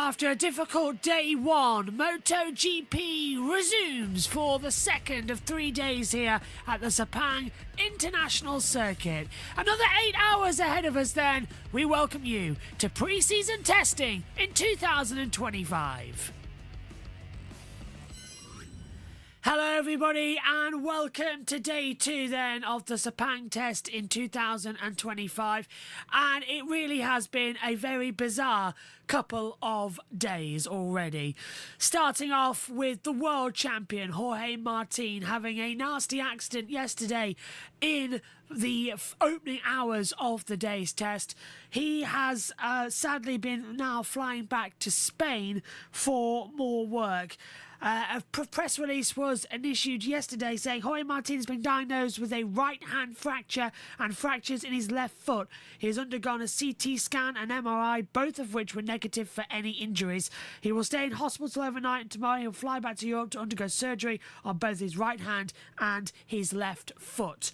After a difficult day one, MotoGP resumes for the second of 3 days here at the Sepang International Circuit. Another 8 hours ahead of us then. We welcome you to pre-season testing in 2025. Hello everybody and welcome to day 2 then of the Sepang test in 2025, and it really has been a very bizarre couple of days already. Starting off with the world champion Jorge Martin having a nasty accident yesterday in the opening hours of the day's test. He has sadly been now flying back to Spain for more work. A press release was issued yesterday saying Jorge Martin has been diagnosed with a right hand fracture and fractures in his left foot. He has undergone a CT scan and MRI, both of which were negative for any injuries. He will stay in hospital overnight, and tomorrow he'll fly back to Europe to undergo surgery on both his right hand and his left foot.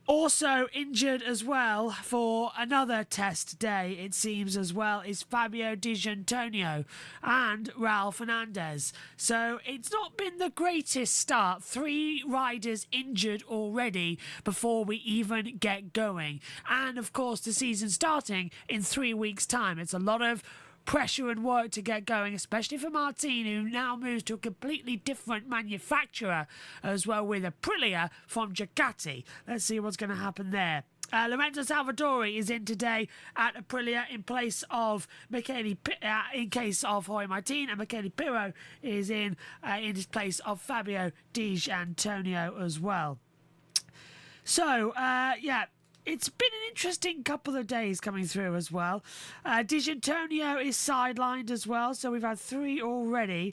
Also injured as well for another test day, it seems as well, is Fabio Di Giannantonio and Raul Fernandez. So it's not been the greatest start. 3 riders injured already before we even get going. And of course the season starting in 3 weeks' time. It's a lot of pressure and work to get going, especially for Martin, who now moves to a completely different manufacturer as well, with Aprilia from Ducati. Let's see what's going to happen there. Lorenzo Salvadori is in today at Aprilia in place of in case of Jorge Martin, and Michele Pirro is in his place of Fabio Di Giannantonio as well. So, yeah. It's been an interesting couple of days coming through as well. Di Giannantonio is sidelined as well, so we've had 3 already.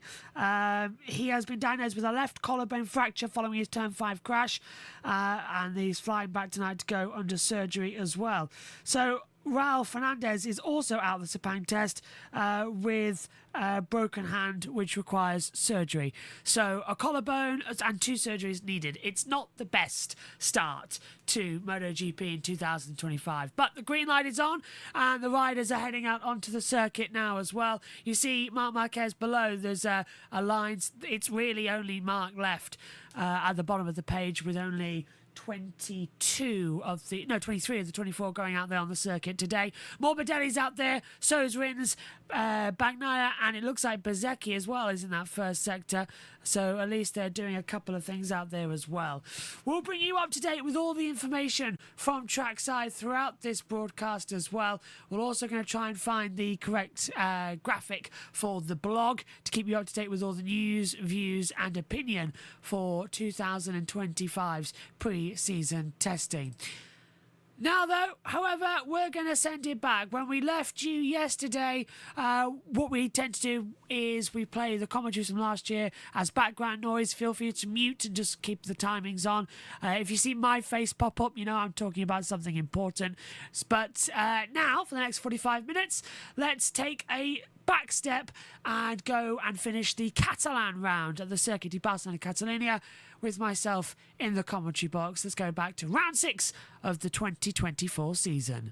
He has been diagnosed with a left collarbone fracture following his Turn 5 crash, and he's flying back tonight to go under surgery as well. So Raul Fernandez is also out of the Sepang test with a broken hand, which requires surgery. So a collarbone and 2 surgeries needed. It's not the best start to MotoGP in 2025. But the green light is on, and the riders are heading out onto the circuit now as well. You see Marc Marquez below. There's a line. It's really only Marc left at the bottom of the page, with only 23 of the 24 going out there on the circuit today. Morbidelli's out there, so is Rins, Bagnaia, and it looks like bsky as well is in that first sector. So at least they're doing a couple of things out there as well. We'll bring you up to date with all the information from trackside throughout this broadcast as well. We're also going to try and find the correct graphic for the blog to keep you up to date with all the news, views and opinion for 2025's pre-season testing. Now though, however, we're going to send it back. When we left you yesterday, what we tend to do is we play the commentaries from last year as background noise. Feel free to mute and just keep the timings on. If you see my face pop up, you know I'm talking about something important. But now, for the next 45 minutes, let's take a back step and go and finish the Catalan round at the Circuit de Barcelona Catalunya with myself in the commentary box. Let's go back to round 6 of the 2024 season.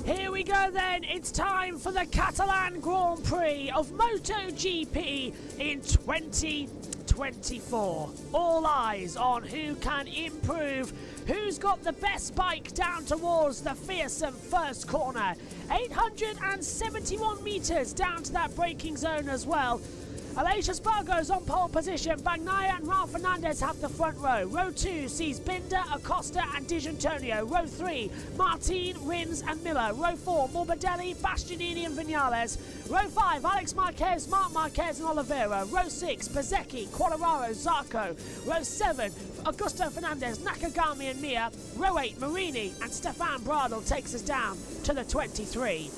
Here we go then, it's time for the Catalan Grand Prix of MotoGP in 2024. All eyes on who can improve, who's got the best bike down towards the fearsome first corner. 871 metres down to that braking zone as well. Aleix Espargaro's on pole position. Bagnaia and Raul Fernandez have the front row. Row 2 sees Binder, Acosta and Di Giannantonio. Row 3, Martin, Rins and Miller. Row 4, Morbidelli, Bastianini and Vinales. Row 5, Alex Marquez, Marc Marquez and Oliveira. Row 6, bsky, Quartararo, Zarco. Row 7, Augusto Fernandez, Nakagami and Mir. Row 8, Marini and Stefan Bradl takes us down to the 23.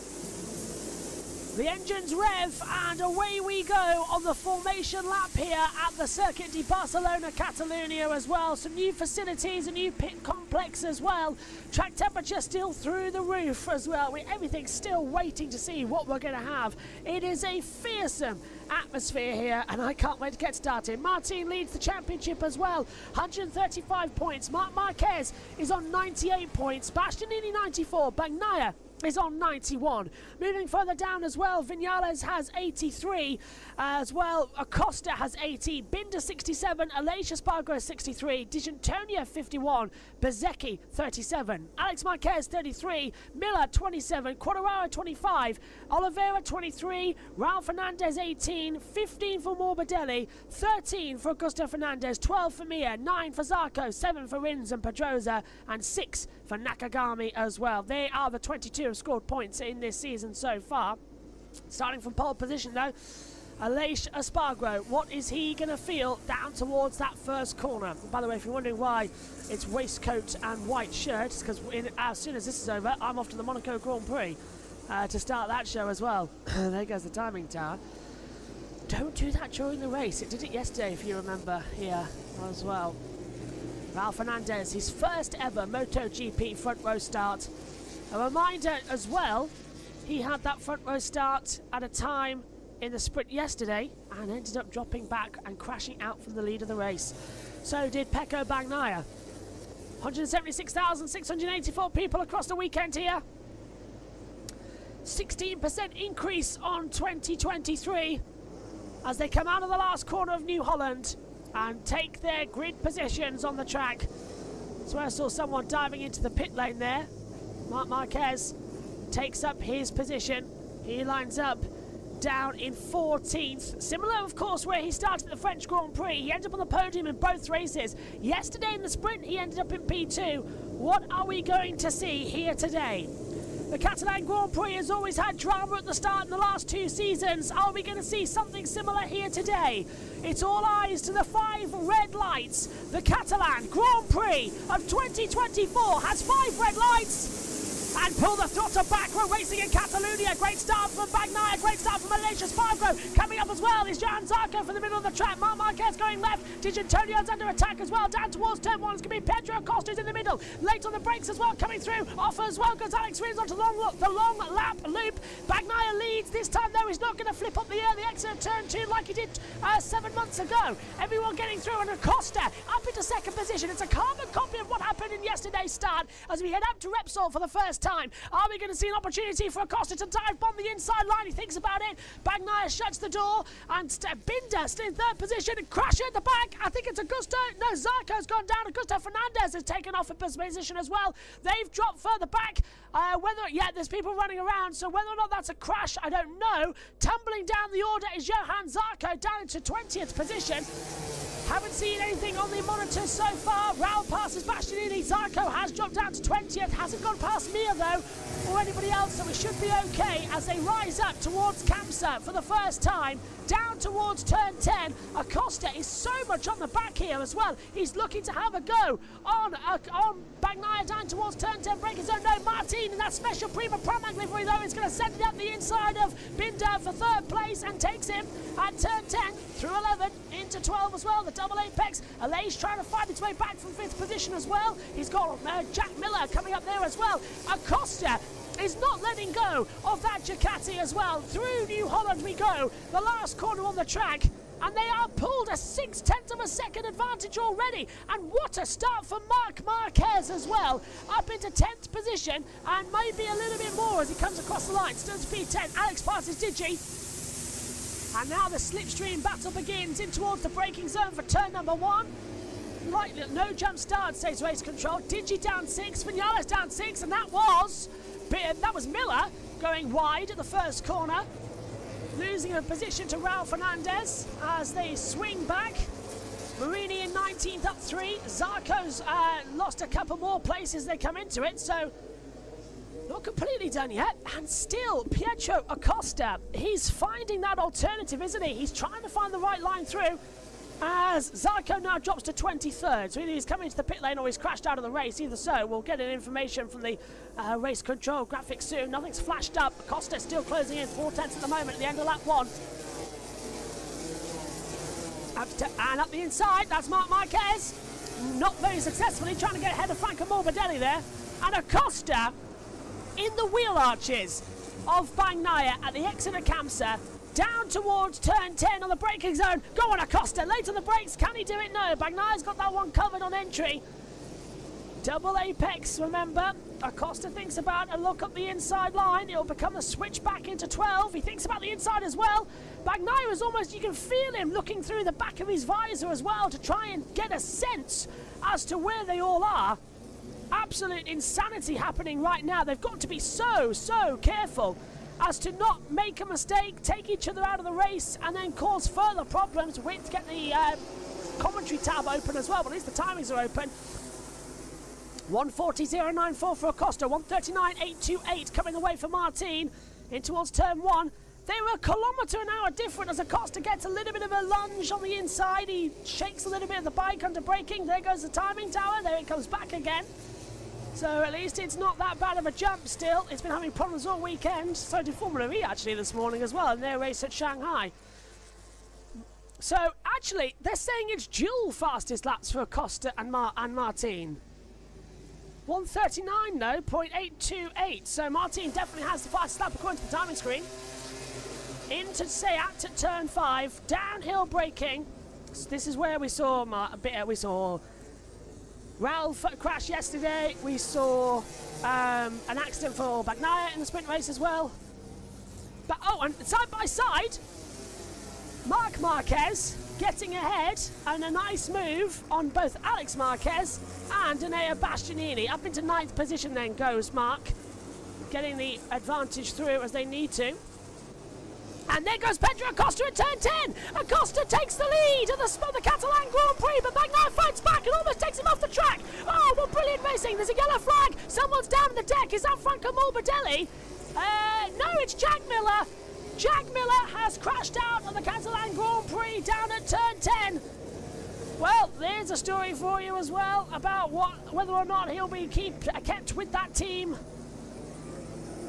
The engines rev and away we go on the formation lap here at the Circuit de Barcelona Catalunya as well. Some new facilities, a new pit complex as well. Track temperature still through the roof as well. Everything's still waiting to see what we're going to have. It is a fearsome atmosphere here, and I can't wait to get started. Martin leads the championship as well, 135 points. Marc Marquez is on 98 points. Bastianini 94. Bagnaia is on 91. Moving further down as well, Vinales has 83 as well. Acosta has 80. Binder 67. Aleix Espargaro 63. Di Giannantonio 51. Bezzecchi 37. Alex Marquez 33. Miller 27. Quartararo 25. Oliveira 23. Raul Fernandez 18. 15 for Morbidelli. 13 for Augusto Fernandez. 12 for Mir. 9 for Zarco. 7 for Rins and Pedrosa. And 6 for Nakagami as well. They are the 22 who have scored points in this season so far. Starting from pole position though, Aleix Espargaro, what is he going to feel down towards that first corner? And by the way, if you're wondering why it's waistcoat and white shirt, it's because as soon as this is over, I'm off to the Monaco Grand Prix to start that show as well. There goes the timing tower. Don't do that during the race. It did it yesterday, if you remember, here as well. Raul Fernandez, his first ever MotoGP front row start. A reminder as well, he had that front row start at a time in the sprint yesterday and ended up dropping back and crashing out from the lead of the race. So did Pecco Bagnaia. 176,684 people across the weekend here. 16% increase on 2023 as they come out of the last corner of New Holland and take their grid positions on the track. So I saw someone diving into the pit lane there. Marc Marquez takes up his position. He lines up down in 14th. Similar, of course, where he started at the French Grand Prix. He ended up on the podium in both races. Yesterday in the sprint, he ended up in P2. What are we going to see here today? The Catalan Grand Prix has always had drama at the start in the last 2 seasons. Are we going to see something similar here today? It's all eyes to the 5 red lights. The Catalan Grand Prix of 2024 has 5 red lights. And pull the throttle back. We're racing in Catalonia. Great start from Bagnaia. Great start from Aleix Espargaro. Coming up as well is Johan Zarco for the middle of the track. Marc Marquez going left. Di Giannantonio's under attack as well. Down towards turn 1. It's going to be Pedro Acosta's in the middle. Late on the brakes as well. Coming through. Off as well goes Alex Rins onto the long lap loop. Bagnaia leads. This time though he's not going to flip up the exit of turn 2 like he did 7 months ago. Everyone getting through, and Acosta up into second position. It's a carbon copy of what happened in yesterday's start as we head up to Repsol for the first time. Are we going to see an opportunity for Acosta to dive bomb the inside line? He thinks about it. Bagnaia shuts the door, and Binder still in third position and crash at the back. I think it's Augusto. No, Zarco's gone down. Augusto Fernandez has taken off a position as well. They've dropped further back. There's people running around, so whether or not that's a crash, I don't know. Tumbling down the order is Johan Zarco down into 20th position. Haven't seen anything on the monitors so far. Raul passes Bastianini. Zarco has dropped down to 20th. Hasn't gone past Mir though, or anybody else, so it should be okay as they rise up towards Kamsa for the first time. Down towards turn 10. Acosta is so much on the back here as well. He's looking to have a go on Bagnaia down towards turn 10. Breaking zone. No, Martin in that special Prima Pramac livery though is going to send it up the inside of Binder for third place and takes him at turn 10 through 11 into 12 as well. The double apex. Aleix trying to find its way back from 5th position as well. He's got Jack Miller coming up there as well. Acosta is not letting go of that Ducati as well. Through New Holland we go. The last corner on the track. And they are pulled a 0.6 of a second advantage already. And what a start for Marc Marquez as well. Up into 10th position and maybe a little bit more as he comes across the line. Still speed 10. Alex passes Digi. And now the slipstream battle begins in towards the braking zone for turn number 1. Right, no jump start, says race control. Digi down 6, Vinales down 6, and that was Miller going wide at the first corner. Losing a position to Raul Fernandez as they swing back. Marini in 19th up 3. Zarco's lost a couple more places they come into it, so not completely done yet. And still, Pietro Acosta, he's finding that alternative, isn't he? He's trying to find the right line through as Zarco now drops to 23rd. So either he's coming into the pit lane or he's crashed out of the race. Either so, we'll get an information from the race control graphics soon. Nothing's flashed up. Acosta still closing in 4/10 at the moment at the end of lap 1. And up the inside, that's Marc Marquez. Not very successfully trying to get ahead of Franco Morbidelli there. And Acosta in the wheel arches of Bagnaia at the exit of Kamsa. down towards turn 10 on the braking zone. Go on, Acosta, late on the brakes. Can he do it? No, Bagnaya's got that one covered on entry. Double apex, remember. Acosta thinks about a look up the inside line. It'll become the switch back into 12. He thinks about the inside as well. Bagnaia is almost, you can feel him looking through the back of his visor as well to try and get a sense as to where they all are. Absolute insanity happening right now. They've got to be so careful as to not make a mistake, take each other out of the race, and then cause further problems. Wait to get the commentary tab open as well, but at least the timings are open. 140.094 for Acosta, 139.828 coming away for Martin in towards turn 1. They were a kilometre an hour different as Acosta gets a little bit of a lunge on the inside. He shakes a little bit of the bike under braking. There goes the timing tower. There it comes back again. So at least it's not that bad of a jump still. It's been having problems all weekend. So did Formula E actually this morning as well in their race at Shanghai. So actually they're saying it's dual fastest laps for Acosta and Martin. 139 though, 0.828. So Martin definitely has the fastest lap according to the timing screen. Into Seat at turn 5, downhill braking. So this is where we saw Ralph crash yesterday. We saw an accident for Bagnaia in the sprint race as well. But and side by side, Marc Marquez getting ahead, and a nice move on both Alex Marquez and Enea Bastianini. Up into 9th position then goes Marc, getting the advantage through as they need to. And there goes Pedro Acosta at turn 10. Acosta takes the lead at the Catalan Grand Prix, but Bagnaia fights back and almost takes him off the track. Oh, what brilliant racing. There's a yellow flag. Someone's down the deck. Is that Franco Morbidelli? No, it's Jack Miller. Jack Miller has crashed out on the Catalan Grand Prix down at turn 10. Well, there's a story for you as well about whether or not he'll be kept with that team.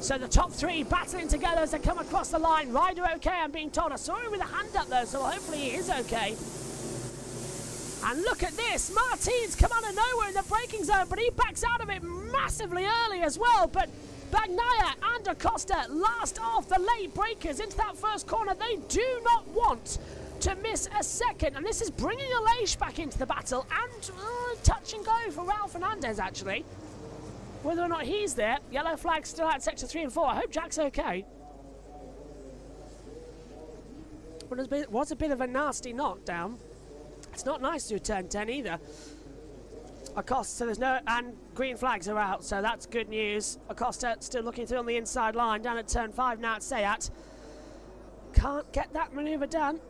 So the top 3 battling together as they come across the line. Ryder okay, I'm being told. I saw him with a hand up though, so hopefully he is okay. And look at this. Martin's come out of nowhere in the braking zone, but he backs out of it massively early as well. But Bagnaia and Acosta last off the late breakers into that first corner. They do not want to miss a second. And this is bringing Aleix back into the battle. And touch and go for Raul Fernandez, actually. Whether or not he's there, yellow flag still out sector 3 and 4. I hope Jack's okay. Well, it was a bit of a nasty knockdown. It's not nice to do turn 10 either. Acosta, so there's no, and green flags are out, so that's good news. Acosta still looking through on the inside line, down at turn 5 now at Seat. Can't get that manoeuvre done.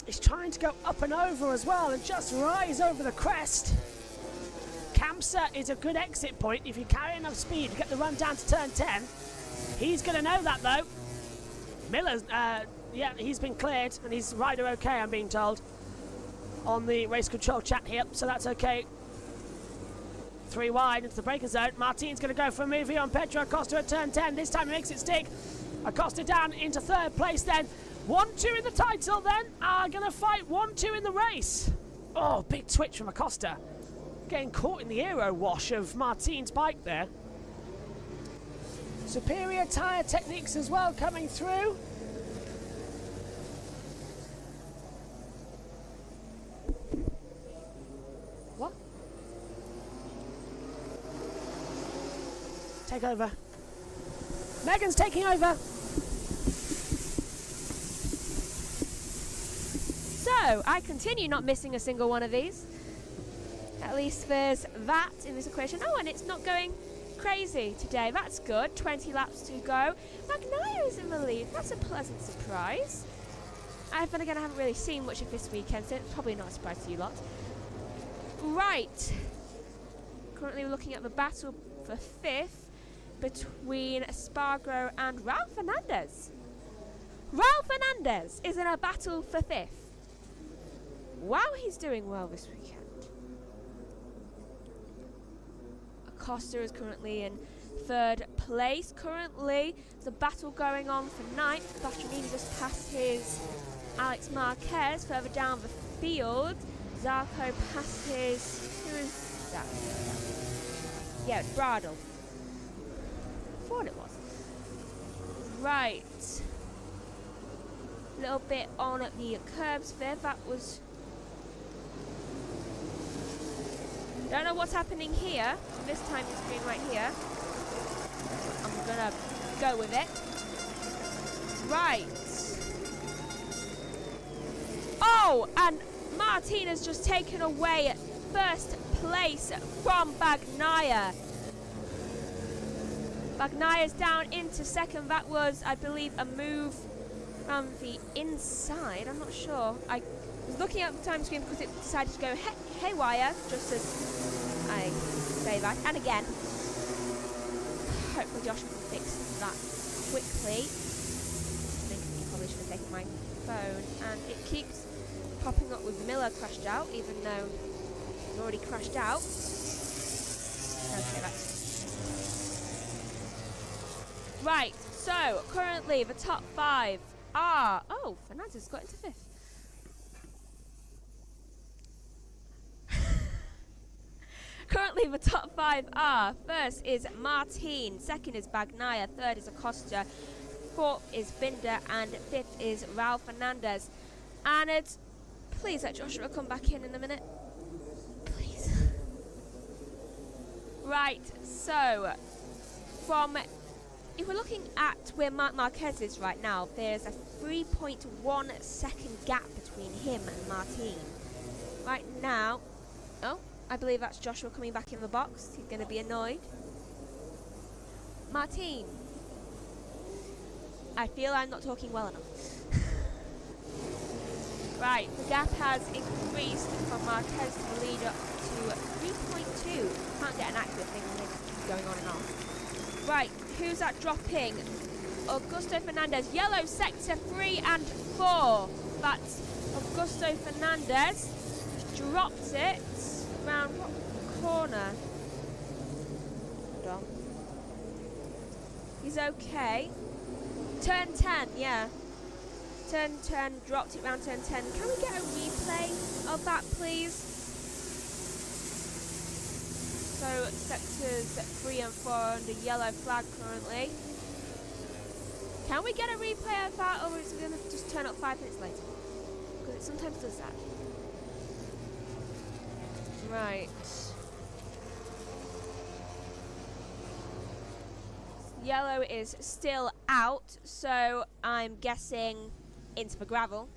He's trying to go up and over as well and just rise over the crest. Kamsa is a good exit point if you carry enough speed to get the run down to turn 10. He's going to know that though. Miller's, yeah, he's been cleared and he's rider okay, I'm being told, on the race control chat here, so that's okay. 3 wide into the braking zone. Martin's going to go for a move here on Pedro Acosta at turn 10. This time he makes it stick. Acosta down into 3rd place then. 1-2 in the title then. Going to fight 1-2 in the race. Oh, big twitch from Acosta. Getting caught in the aero wash of Martin's bike there. Superior tyre techniques as well coming through. What? Take over. Megan's taking over. So, I continue not missing a single one of these. At least there's that in this equation. Oh, and it's not going crazy today. That's good. 20 laps to go. Bagnaia is in the lead. That's a pleasant surprise. Then again, I haven't really seen much of this weekend, so it's probably not a surprise to you lot. Right. Currently we're looking at the battle for 5th between Espargaro and Raul Fernandez. Raul Fernandez is in a battle for 5th. Wow, he's doing well this weekend. Acosta is currently in 3rd place. Currently, there's a battle going on for 9th. Bastianini just passed his Alex Marquez further down the field. Zarco passed his... Who is that? Yeah, it's Bradle. I thought it was. Right. a little bit on the curbs there. That was... Don't know what's happening here on this timing screen right here. I'm gonna go with it. Right. Oh, and Martin has just taken away first place from Bagnaia. Bagnaia down into second. That was, I believe, a move from the inside. I'm not sure. I was looking at the time screen because it decided to go haywire, just as I say that. And again, hopefully Josh will fix that quickly. I think he probably should have taken my phone. And it keeps popping up with Miller crashed out, even though he's already crashed out. Okay, that's... Right, so currently the top 5 are... Oh, Fernandez got into 5th. Currently the top 5 are: first is Martin, second is Bagnaia, third is Acosta, fourth is Binder, and fifth is Raul Fernandez. And it's... Please let Joshua come back in a minute. Please. Right, so from... If we're looking at where Marc Marquez is right now, there's a 3.1 second gap between him and Martin. Right now... Oh, I believe that's Joshua coming back in the box. He's going to be annoyed. Martin. I feel I'm not talking well enough. Right, the gap has increased from Marquez to the lead up to 3.2. Can't get an accurate thing when it's going on and on. Right, who's that dropping? Augusto Fernandez. Yellow sector 3 and 4. That's Augusto Fernandez. Dropped it around what corner? Hold on. He's okay. Turn 10, yeah. Turn 10, dropped it round turn 10. Can we get a replay of that, please? So, sectors 3 and 4 under yellow flag currently. Can we get a replay of that, or is it going to just turn up 5 minutes later? Because it sometimes does that. Right. Yellow is still out, so I'm guessing into the gravel.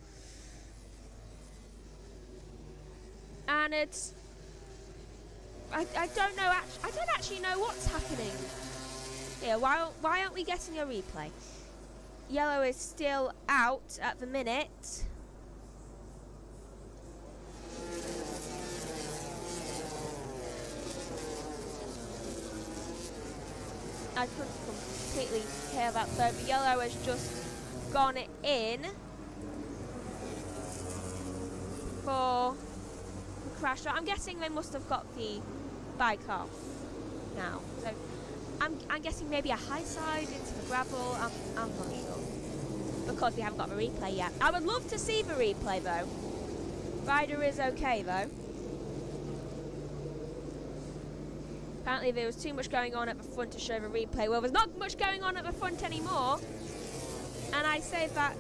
And it's... I don't know, I don't actually know what's happening. Yeah, why aren't we getting a replay? Yellow is still out at the minute. I couldn't completely hear that, so the yellow has just gone in for the crash. I'm guessing they must have got the bike off now. So I'm guessing maybe a high side into the gravel. I'm not sure because we haven't got the replay yet. I would love to see the replay though. Rider is okay though. Apparently there was too much going on at the front to show the replay. Well, there's not much going on at the front anymore. And I say that,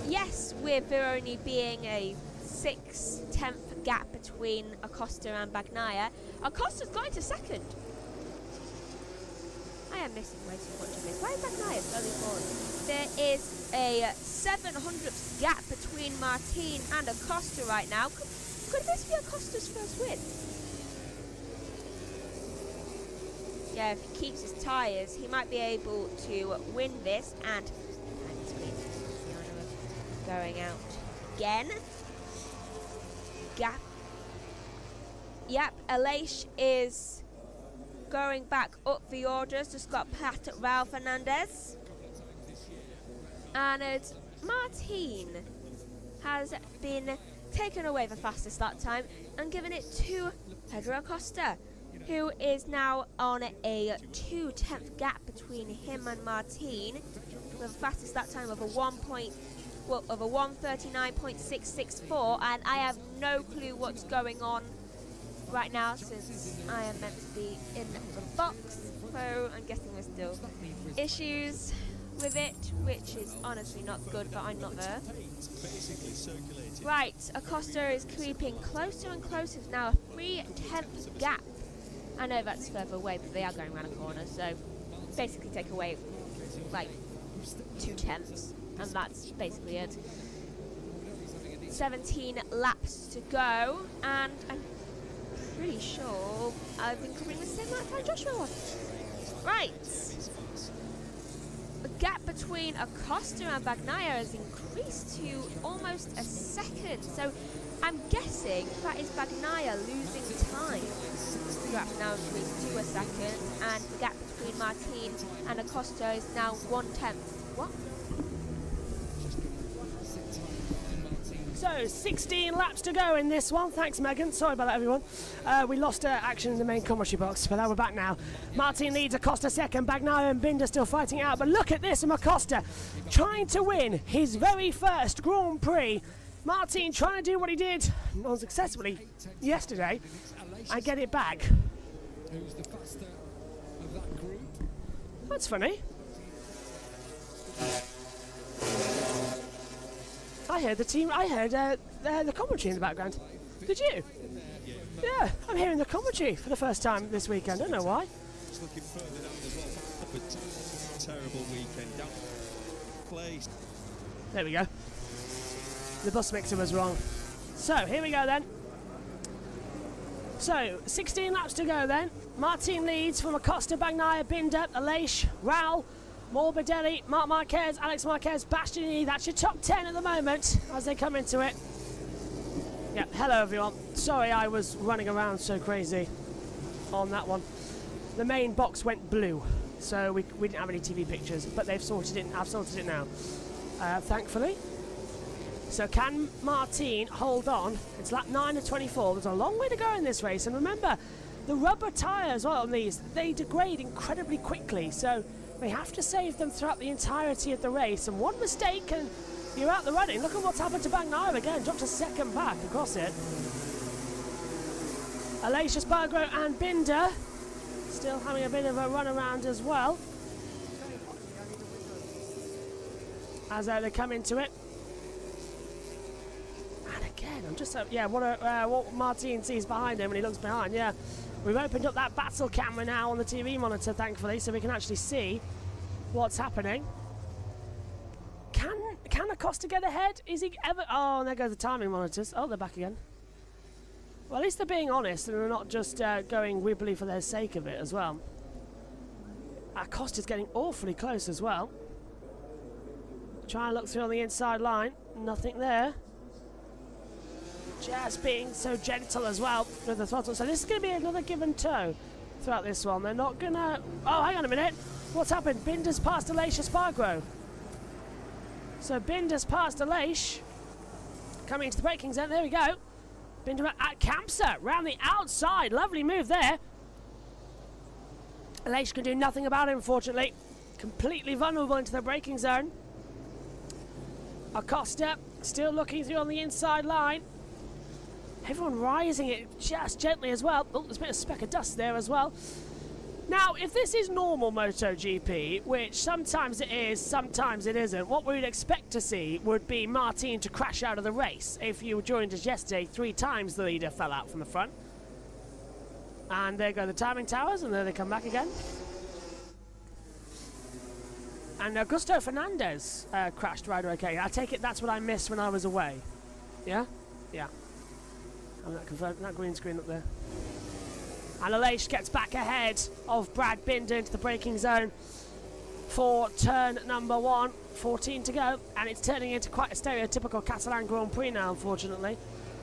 yes, with there only being a 6/10 gap between Acosta and Bagnaia, Acosta's going to second. I am missing way too much of this. Why is Bagnaia slowly falling? There is a 700th gap between Martin and Acosta right now. Could this be Acosta's first win? Yeah, if he keeps his tyres, he might be able to win this. And going out again. Gap. Yep, Aleix is going back up the orders. Just got past Raul Fernandez. And Martin has been taken away the fastest that time and given it to Pedro Acosta, who is now on a 2/10 gap between him and Martin, with the fastest that time of a 1:39.664, and I have no clue what's going on right now since I am meant to be in the box, so I'm guessing there's still issues with it, which is honestly not good, but I'm not there. Right, Acosta is creeping closer and closer. It's now a 3/10 gap. I know that's further away, but they are going around a corner, so basically take away like 2/10, and that's basically it. 17 laps to go, and I'm pretty sure I've been covering the same lap as Joshua. Right. The gap between Acosta and Bagnaia has increased to almost a second, so I'm guessing that is Bagnaia losing time. The gap now increased to a second, and the gap between Martin and Acosta is now 1/10. What? So, 16 laps to go in this one. Thanks, Megan. Sorry about that, everyone. We lost action in the main commentary box, but now we're back now. Martin leads, Acosta second, Bagnaia and Binder still fighting out. But look at this from Acosta, trying to win his very first Grand Prix. Martin trying to do what he did unsuccessfully yesterday and get it back. Who's the faster of that group? That's funny. I heard the commentary in the background. Did you? Yeah, I'm hearing the commentary for the first time this weekend. I don't know why. Just looking further down as well. But terrible weekend. Down place. There we go. The bus mixer was wrong. So, here we go then. So, 16 laps to go then. Martin leads from Acosta, Bagnaia, Binder, Aleix, Raul, Morbidelli, Marc Marquez, Alex Marquez, Bastianini. That's your top 10 at the moment as they come into it. Yeah, hello everyone. Sorry I was running around so crazy on that one. The main box went blue, so we didn't have any TV pictures, but they've sorted it. I've sorted it now, thankfully. So can Martin hold on? It's lap 9 of 24. There's a long way to go in this race, and remember, the rubber tyres on these, they degrade incredibly quickly, so we have to save them throughout the entirety of the race, and one mistake and you're out the running. Look at what's happened to Bagnaia again, dropped a second back across it. Aleix Espargaro and Binder still having a bit of a run around as well as they come into it. And again, I'm just what Martin sees behind him when he looks behind. Yeah, we've opened up that battle camera now on the TV monitor, thankfully, so we can actually see what's happening. Can Acosta get ahead? Is he ever? Oh, and there goes the timing monitors. Oh, they're back again. Well, at least they're being honest and they're not just going wibbly for their sake of it as well. Acosta's getting awfully close as well. Try and look through on the inside line. Nothing there. Just being so gentle as well with the throttle. So this is going to be another give and tow throughout this one. They're not going to... Oh, hang on a minute. What's happened? Binder's passed Aleix Espargaro. So Binder's passed Aleix. Coming into the braking zone. There we go. Binder at Kamsa. Round the outside. Lovely move there. Aleix can do nothing about it, unfortunately. Completely vulnerable into the braking zone. Acosta still looking through on the inside line. Everyone rising it just gently as well. Oh, there's a bit of speck of dust there as well. Now, if this is normal MotoGP, which sometimes it is, sometimes it isn't, what we would expect to see would be Martin to crash out of the race. If you joined us yesterday, 3 times the leader fell out from the front. And there go the timing towers, and there they come back again. And Augusto Fernandez crashed right okay. I take it that's what I missed when I was away. Yeah? Yeah. I'm not confirmed. That green screen up there. And Aleix gets back ahead of Brad Binder into the braking zone for turn number 1. 14 to go, and it's turning into quite a stereotypical Catalan Grand Prix now, unfortunately.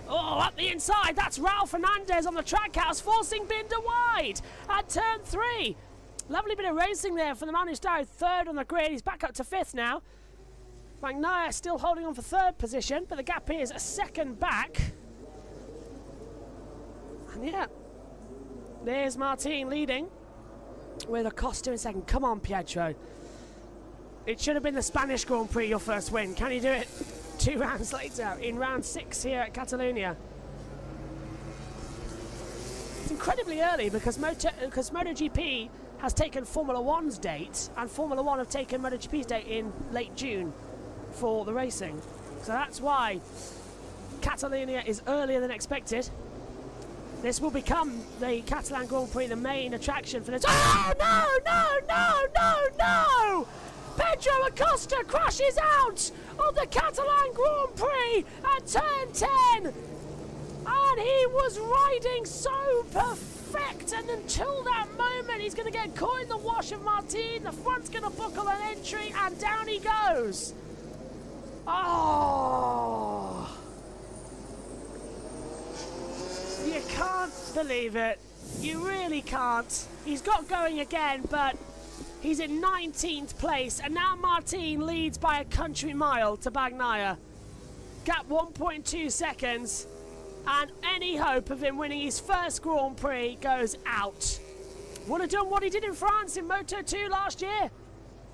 Oh, up the inside, that's Raul Fernandez on the track house, forcing Binder wide at turn 3. Lovely bit of racing there for the man who started 3rd on the grid. He's back up to 5th now. Bagnaia still holding on for 3rd position, but the gap is a second back. And yeah, there's Martin leading with Acosta in second. Come on, Pietro. It should have been the Spanish Grand Prix, your first win. Can you do it 2 rounds later in round 6 here at Catalonia? It's incredibly early because MotoGP has taken Formula 1's date, and Formula 1 have taken MotoGP's date in late June for the racing. So that's why Catalonia is earlier than expected. This will become the Catalan Grand Prix, the main attraction for this. Oh, no! Pedro Acosta crashes out of the Catalan Grand Prix at turn 10. And he was riding so perfect, and until that moment, he's going to get caught in the wash of Martin. The front's going to buckle an entry, and down he goes. Oh! You can't believe it. You really can't. He's got going again, but he's in 19th place, and now Martin leads by a country mile to Bagnaia. Gap 1.2 seconds, and any hope of him winning his first Grand Prix goes out. Would have done what he did in France in Moto2 last year.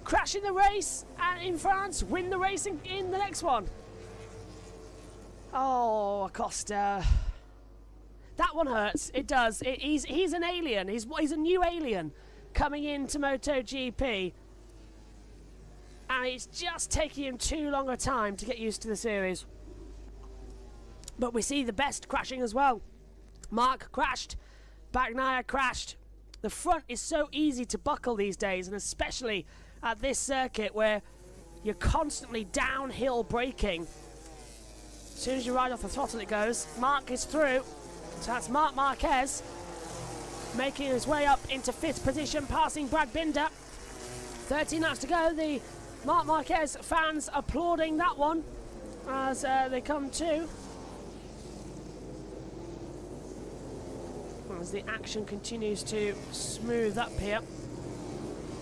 Crash in the race, and in France, win the race in the next one. Oh, Acosta. That one hurts. It does. He's an alien. He's a new alien coming into MotoGP. And it's just taking him too long a time to get used to the series. But we see the best crashing as well. Mark crashed. Bagnaia crashed. The front is so easy to buckle these days, and especially at this circuit where you're constantly downhill braking. As soon as you ride off the throttle it goes. Mark is through. So that's Marc Marquez making his way up into 5th position, passing Brad Binder. 13 laps to go. The Marc Marquez fans applauding that one as they come to. As the action continues to smooth up here.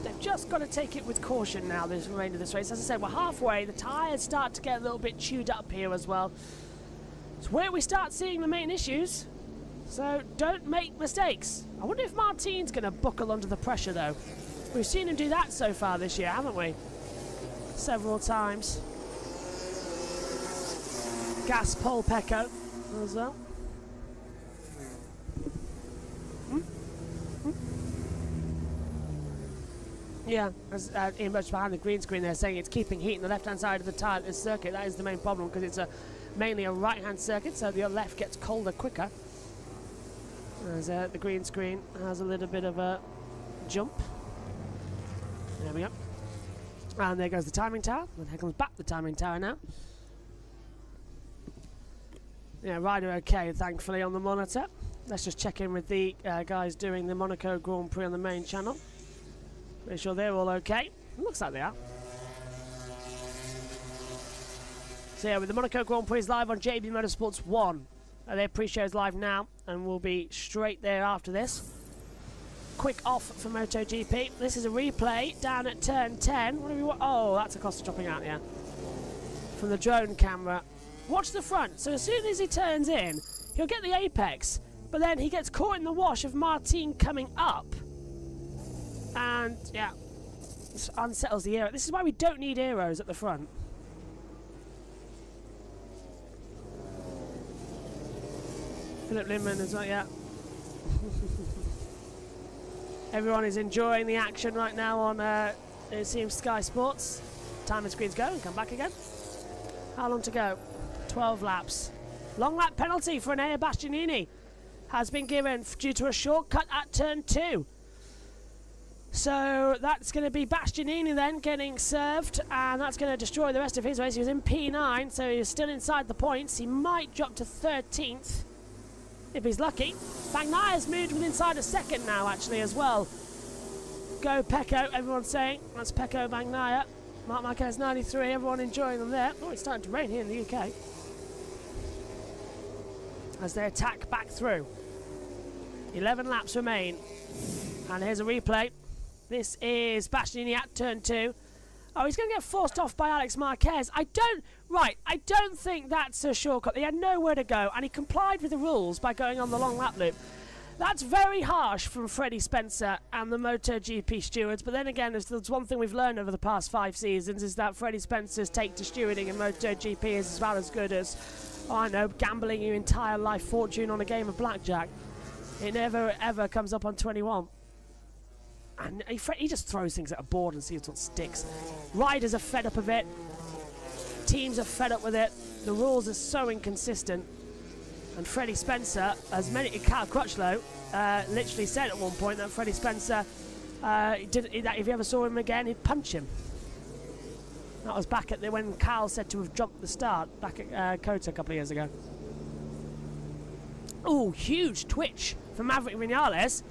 They've just got to take it with caution now, this remainder of this race. As I said, we're halfway. The tyres start to get a little bit chewed up here as well. It's where we start seeing the main issues. So don't make mistakes. I wonder if Martin's going to buckle under the pressure, though. We've seen him do that so far this year, haven't we? Several times. Gas Pole Pecco as well. Yeah, as Ian Birch behind the green screen there saying it's keeping heat in the left-hand side of the tyre at this circuit. That is the main problem because it's mainly a right-hand circuit, so the left gets colder quicker. As the green screen has a little bit of a jump. There we go. And there goes the timing tower. And here comes back the timing tower now. Yeah, rider okay, thankfully, on the monitor. Let's just check in with the guys doing the Monaco Grand Prix on the main channel. Make sure they're all okay. Looks like they are. So yeah, with the Monaco Grand Prix live on JBMotorsports 1. Their pre-show is live now, and we'll be straight there after this. Quick off for MotoGP. This is a replay down at turn 10. What do we want? Oh, that's Acosta dropping out, yeah. From the drone camera. Watch the front. So as soon as he turns in, he'll get the apex, but then he gets caught in the wash of Martin coming up. And, yeah, this unsettles the aero. This is why we don't need aeros at the front. Philip Lindman as well, yeah. Everyone is enjoying the action right now on, it seems, Sky Sports. Time and screens go and come back again. How long to go? 12 laps. Long lap penalty for Enea Bastianini has been given due to a shortcut at turn 2. So that's going to be Bastianini then getting served, and that's going to destroy the rest of his race. He was in P9, so he's still inside the points. He might drop to 13th if he's lucky. Bagnaia's moved within inside a second now, actually, as well. Go Pecco, everyone's saying. That's Pecco Bagnaia. Marc Marquez 93, everyone enjoying them there. Oh, it's starting to rain here in the UK. As they attack back through. 11 laps remain. And here's a replay. This is Bastianini at turn 2. Oh, he's going to get forced off by Alex Marquez. I don't think that's a shortcut. He had nowhere to go, and he complied with the rules by going on the long lap loop. That's very harsh from Freddie Spencer and the MotoGP stewards. But then again, there's one thing we've learned over the past 5 seasons is that Freddie Spencer's take to stewarding in MotoGP is about as good as, oh, I know, gambling your entire life fortune on a game of blackjack. It never, ever comes up on 21. And he just throws things at a board and sees what sticks. Riders are fed up of it. Teams are fed up with it. The rules are so inconsistent. And Freddie Spencer, Cal Crutchlow literally said at one point that Freddie Spencer, that if you ever saw him again, he'd punch him. That was back at when Cal said to have jumped the start back at Kota a couple of years ago. Oh, huge twitch for Maverick Vinales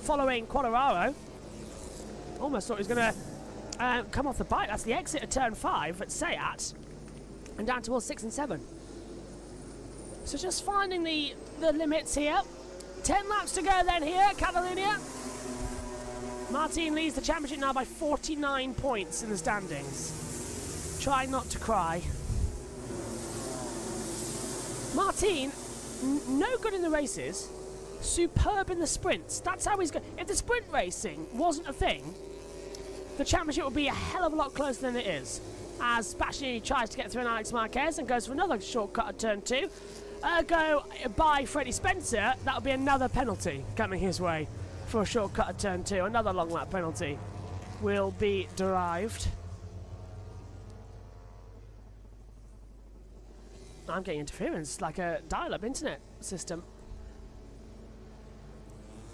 following Quadraro. Almost thought he was going to come off the bike. That's the exit of turn 5 at Seat and down towards 6 and 7. So just finding the limits here. 10 laps to go then here at Catalunya. Martin leads the championship now by 49 points in the standings. Try not to cry. Martin, no good in the races, superb in the sprints. That's how he's going. If the sprint racing wasn't a thing, the championship would be a hell of a lot closer than it is. As Bastianini tries to get through an Alex Marquez and goes for another shortcut at turn 2. Go by Freddie Spencer, that'll be another penalty coming his way for a shortcut at turn 2. Another long lap penalty will be derived. I'm getting interference, like a dial-up internet system.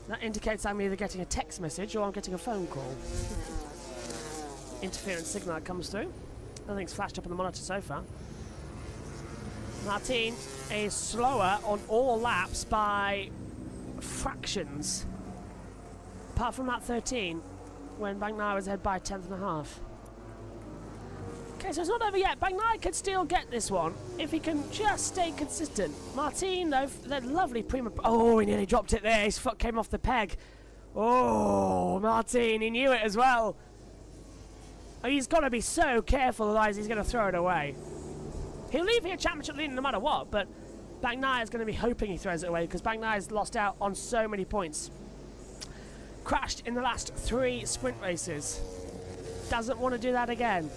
That indicates I'm either getting a text message or I'm getting a phone call. Interference signal that comes through. Nothing's flashed up on the monitor so far. Martin is slower on all laps by fractions. Apart from lap 13, when Bagnaia was ahead by a 10.5. Okay, so it's not over yet. Bagnaia could still get this one if he can just stay consistent. Martin, though, that lovely prima... Oh, he nearly dropped it there. His foot came off the peg. Oh, Martin, he knew it as well. Oh, he's got to be so careful, otherwise he's going to throw it away. He'll leave here championship leading no matter what, but Bagnaia is going to be hoping he throws it away because Bagnaia's lost out on so many points. Crashed in the last 3 sprint races. Doesn't want to do that again.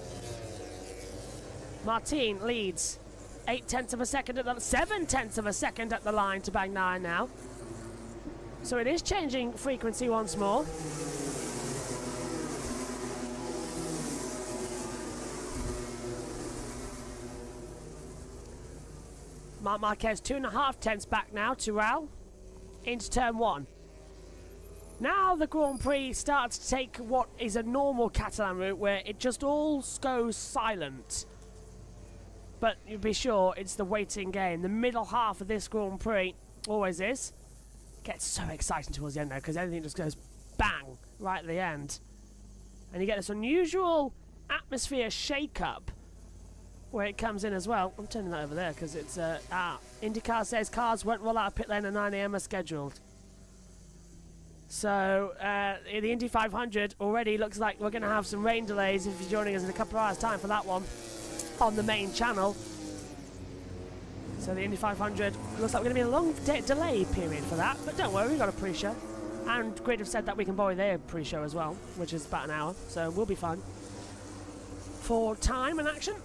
Martin leads 8/10 of a second at the 7/10 of a second at the line to Bagnaia now. So it is changing frequency once more. Marc Marquez 2.5 back now to Raul into turn 1. Now the Grand Prix starts to take what is a normal Catalan route where it just all goes silent. But you'll be sure it's the waiting game. The middle half of this Grand Prix always is. Gets so exciting towards the end though because everything just goes bang right at the end. And you get this unusual atmosphere shake-up where it comes in as well. I'm turning that over there because it's... IndyCar says cars won't roll out of pit lane at 9 AM as scheduled. So, the Indy 500 already looks like we're going to have some rain delays if you're joining us in a couple of hours' time for that one on the main channel. So the Indy 500 looks like we're going to be a long delay period for that, but don't worry, we've got a pre-show. And Grid have said that we can borrow their pre-show as well, which is about an hour, so we'll be fine. For time and action,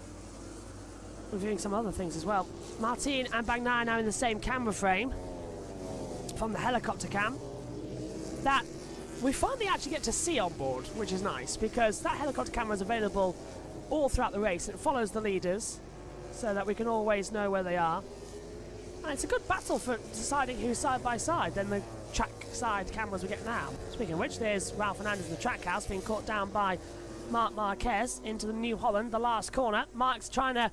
we're doing some other things as well. Martin and Bagnaia now in the same camera frame from the helicopter cam. That we finally actually get to see on board, which is nice because that helicopter camera is available all throughout the race. It follows the leaders so that we can always know where they are. And it's a good battle for deciding who's side by side than the track side cameras we get now. Speaking of which, there's Ralph Fernandez in the track house being caught down by Marc Marquez into the New Holland, the last corner. Marc's trying to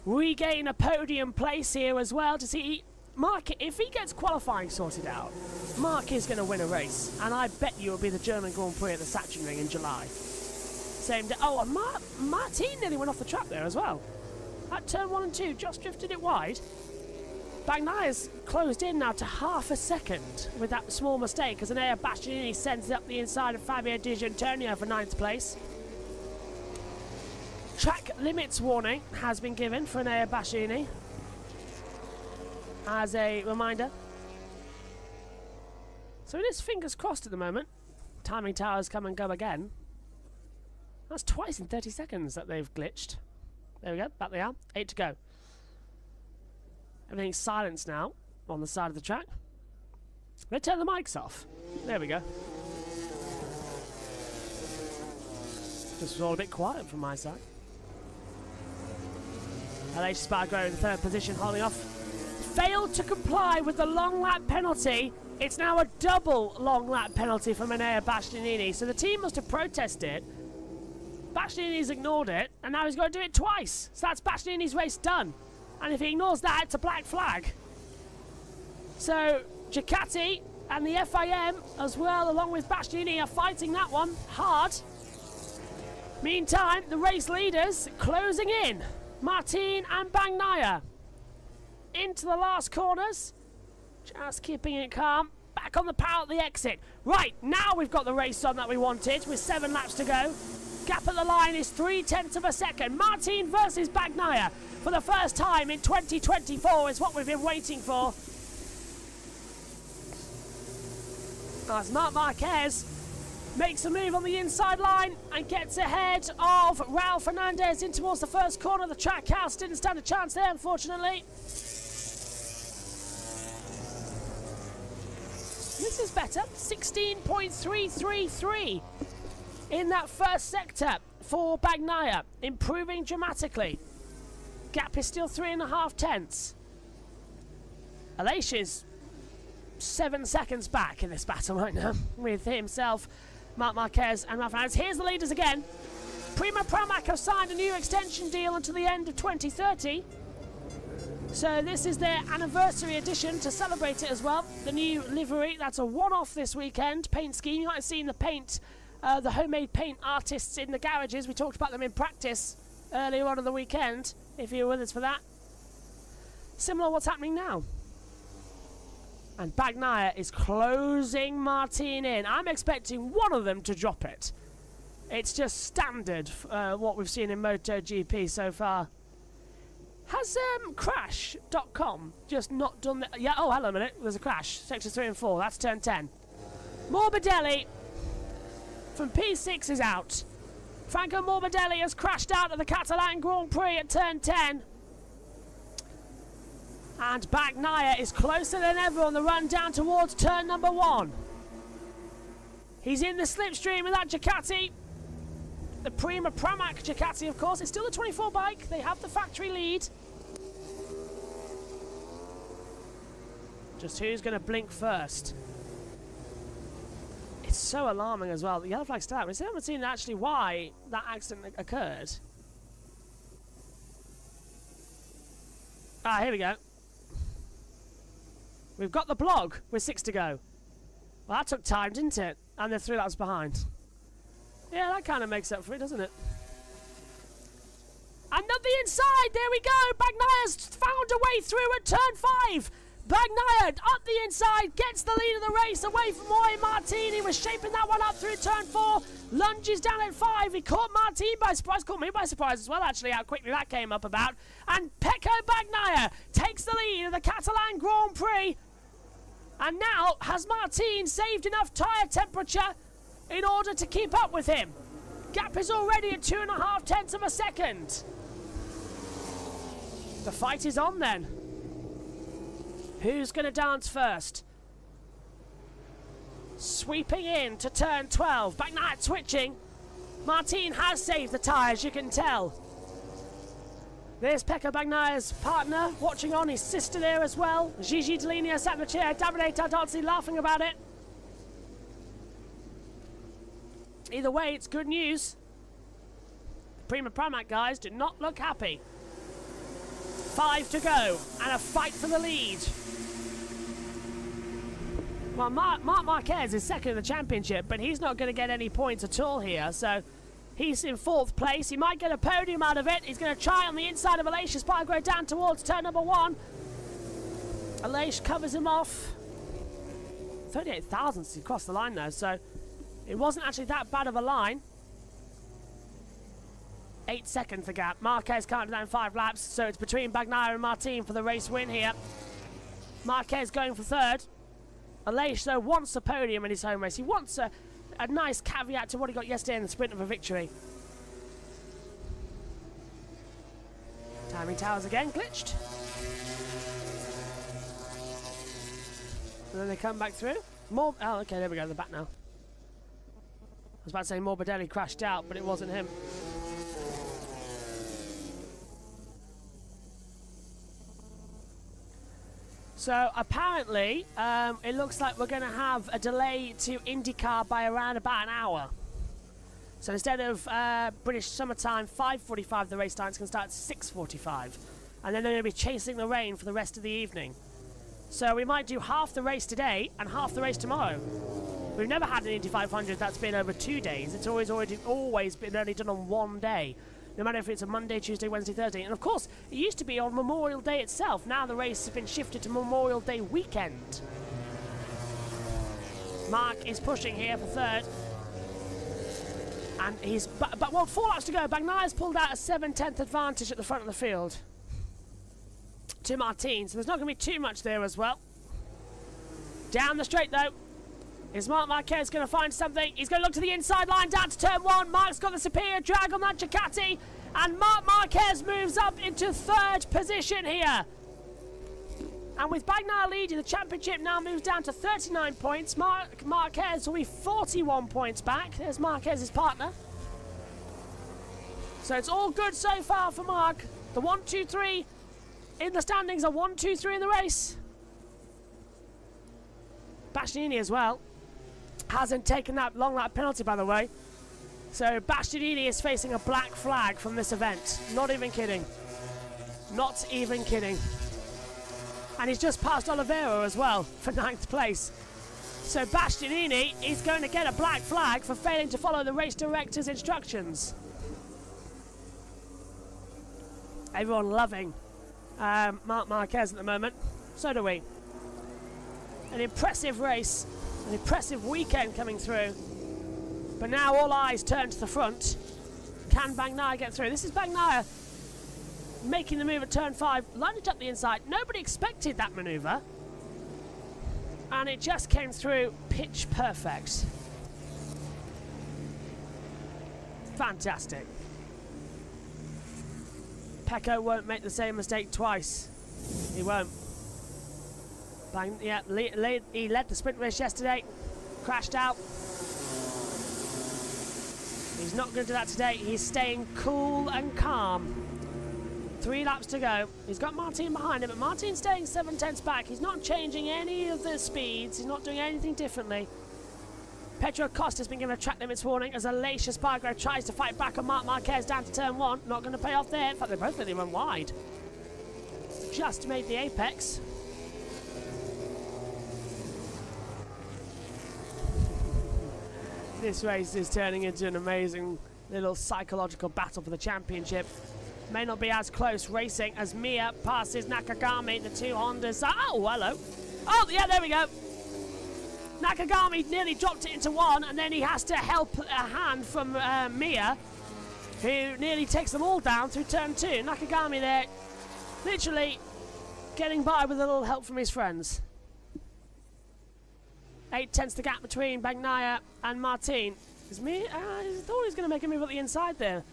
regain a podium place here as well to see... Marc, if he gets qualifying sorted out, Marc is going to win a race, and I bet you it'll be the German Grand Prix at the Sachsenring in July. Same day. Oh, and Martin nearly went off the track there as well. At turn 1 and 2, just drifted it wide. Bagnaia's closed in now to half a second with that small mistake as Enea Bastianini sends it up the inside of Fabio Di Gianantonio for 9th place. Track limits warning has been given for Enea Bastianini as a reminder. So it is fingers crossed at the moment. Timing towers come and go again. That's twice in 30 seconds that they've glitched. There we go, back they are. 8 to go. Everything's silenced now on the side of the track. They turn the mics off. There we go. This was all a bit quiet from my side. LH Spargo in third position, holding off. Failed to comply with the long lap penalty. It's now a double long lap penalty for Mineo Bastianini. So the team must have protested. Bastianini's ignored it, and now he's got to do it twice. So that's Bastianini's race done. And if he ignores that, it's a black flag. So Ducati and the FIM as well, along with Bastianini, are fighting that one hard. Meantime, the race leaders closing in. Martin and Bagnaia into the last corners. Just keeping it calm. Back on the power at the exit. Right, now we've got the race on that we wanted with 7 laps to go. Gap at the line is 0.3 of a second. Martin versus Bagnaia for the first time in 2024 is what we've been waiting for. As Marc Marquez makes a move on the inside line and gets ahead of Raul Fernandez in towards the first corner. The track house didn't stand a chance there, unfortunately. This is better. 16.333 in that first sector for Bagnaia, improving dramatically. Gap is still 3.5 tenths. Aleix is 7 seconds back in this battle right now with himself, Marc Marquez and Raul Fernandez. Here's the leaders again. Prima Pramac have signed a new extension deal until the end of 2030. So this is their anniversary edition to celebrate it as well. The new livery, that's a one-off this weekend. Paint scheme, you might have seen the paint, the homemade paint artists in the garages. We talked about them in practice earlier on in the weekend, if you were with us for that. Similar to what's happening now. And Bagnaia is closing Martin in. I'm expecting one of them to drop it. It's just standard, what we've seen in MotoGP so far. Has Crash.com just not done that? Yeah, oh, hello a minute. There's a crash. Sections 3 and 4. That's turn 10. Morbidelli from P6 is out. Franco Morbidelli has crashed out of the Catalan Grand Prix at turn 10. And Bagnaia is closer than ever on the run down towards turn number 1. He's in the slipstream of that Ducati. The Prima Pramac Ducati, of course. It's still a 24 bike. They have the factory lead. Just who's going to blink first? It's so alarming as well. The yellow flag start. We still haven't seen actually why that accident occurred. Ah, here we go. We've got the blog with 6 to go. Well, that took time, didn't it? And they're 3 laps behind. Yeah, that kind of makes up for it, doesn't it? And on the inside, there we go. Bagnaia's found a way through at turn 5. Bagnaia up the inside, gets the lead of the race away from Jorge Martin. He was shaping that one up through turn 4. Lunges down at 5. He caught Martin by surprise. Caught me by surprise as well, actually, how quickly that came up about. And Pecco Bagnaia takes the lead of the Catalan Grand Prix. And now has Martin saved enough tyre temperature in order to keep up with him. Gap is already at 2.5 tenths of a second. The fight is on then. Who's going to dance first? Sweeping in to turn 12. Bagnaia twitching. Martin has saved the tyres, you can tell. There's Pecco Bagnaia's partner watching on, his sister there as well. Gigi Dall'Igna sat in the chair, Davide Tardozzi laughing about it. Either way, it's good news. The Prima Pramac guys do not look happy. 5 to go, and a fight for the lead. Well, Marc Marquez is second in the championship, but he's not going to get any points at all here, so he's in 4th place. He might get a podium out of it. He's going to try on the inside of Aleix Spargo down towards turn number 1. Aleix covers him off. 38 thousandths he crossed the line though, so it wasn't actually that bad of a line. 8 seconds the gap. Marquez counted down 5 laps, so it's between Bagnaia and Martin for the race win here. Marquez going for 3rd. Aleix, though, wants a podium in his home race. He wants a nice caveat to what he got yesterday in the sprint of a victory. Timing towers again, glitched. And then they come back through. More. Oh, okay, there we go, they're back now. was about to say Morbidelli crashed out, but it wasn't him. So apparently, it looks like we're going to have a delay to IndyCar by around about an hour. So instead of British summertime 5:45, the race time, it's going to start at 6:45. And then they're going to be chasing the rain for the rest of the evening. So we might do half the race today and half the race tomorrow. We've never had an Indy 500 that's been over 2 days. It's always been only done on one day. No matter if it's a Monday, Tuesday, Wednesday, Thursday. And of course, it used to be on Memorial Day itself. Now the race has been shifted to Memorial Day weekend. Mark is pushing here for third. And he's... But 4 laps to go. Bagnaia's pulled out a 7/10 advantage at the front of the field to Martin. So there's not going to be too much there as well. Down the straight, though. Is Marc Marquez going to find something? He's going to look to the inside line, down to turn 1. Marc's got the superior drag on that Ducati. And Marc Marquez moves up into third position here. And with Bagnaia leading, the championship now moves down to 39 points. Marc Marquez will be 41 points back. There's Marquez's partner. So it's all good so far for Marc. The 1, 2, 3 in the standings are 1, 2, 3 in the race. Bastianini as well. Hasn't taken that long lap penalty, by the way. So Bastianini is facing a black flag from this event. Not even kidding. Not even kidding. And he's just passed Oliveira as well for 9th place. So Bastianini is going to get a black flag for failing to follow the race director's instructions. Everyone loving Marc Marquez at the moment. So do we. An impressive race. An impressive weekend coming through. But now all eyes turn to the front. Can Bagnaia get through? This is Bagnaia making the move at turn 5. Lined it up the inside. Nobody expected that manoeuvre. And it just came through pitch perfect. Fantastic. Pecco won't make the same mistake twice. He won't. Yeah, he led the sprint race yesterday, crashed out. He's not going to do that today. He's staying cool and calm. 3 laps to go. He's got Martin behind him, but Martin's staying 7/10 back. He's not changing any of the speeds. He's not doing anything differently. Pedro Acosta's been given a track limits warning as Aleix Espargaro tries to fight back on Marc Marquez down to turn 1. Not going to pay off there. In fact, they both really run wide. Just made the apex. This race is turning into an amazing little psychological battle for the championship. May not be as close racing as Mia passes Nakagami, the 2 Hondas. Oh, hello. Oh, yeah, there we go. Nakagami nearly dropped it into 1, and then he has to help a hand from Mia, who nearly takes them all down through turn 2. Nakagami there, literally getting by with a little help from his friends. 8/10 the gap between Bagnaia and Martin. Is Mia? I thought he was going to make a move at the inside there.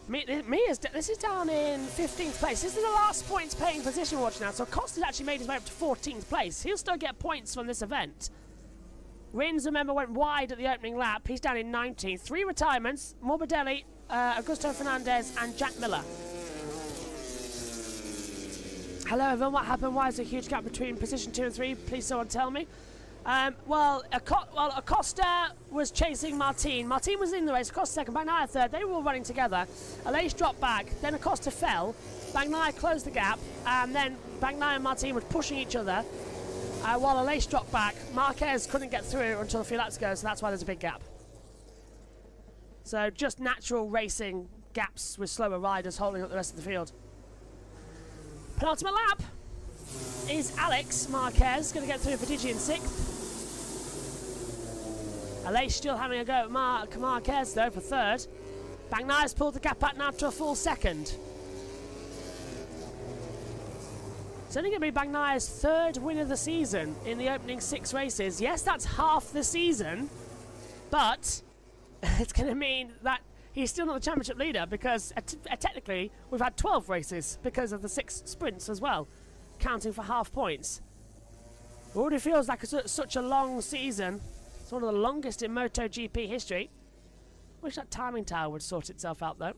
This is down in 15th place. This is the last points paying position watch now. So Costa's actually made his way up to 14th place. He'll still get points from this event. Rins, remember, went wide at the opening lap. He's down in 19th. 3 retirements. Morbidelli, Augusto Fernandez and Jack Miller. Hello everyone, what happened? Why is there a huge gap between position 2 and 3? Please someone tell me. Acosta was chasing Martin. Martin was in the race. Acosta second, Bagnaia third. They were all running together. Aleix dropped back. Then Acosta fell. Bagnaia closed the gap. And then Bagnaia and Martin were pushing each other while Aleix dropped back. Marquez couldn't get through until a few laps ago, so that's why there's a big gap. So just natural racing gaps with slower riders holding up the rest of the field. Penultimate lap is Alex Marquez, going to get through for Digi in 6th. Aleix still having a go at Marquez though for 3rd. Bagnaia's pulled the gap out now to a full 2nd. It's only going to be Bagnaia's 3rd win of the season in the opening 6 races. Yes, that's half the season, but it's going to mean that he's still not the championship leader because technically we've had 12 races because of the 6 sprints as well, counting for half points. It already feels like such a long season. It's one of the longest in MotoGP history. Wish that timing tower would sort itself out though.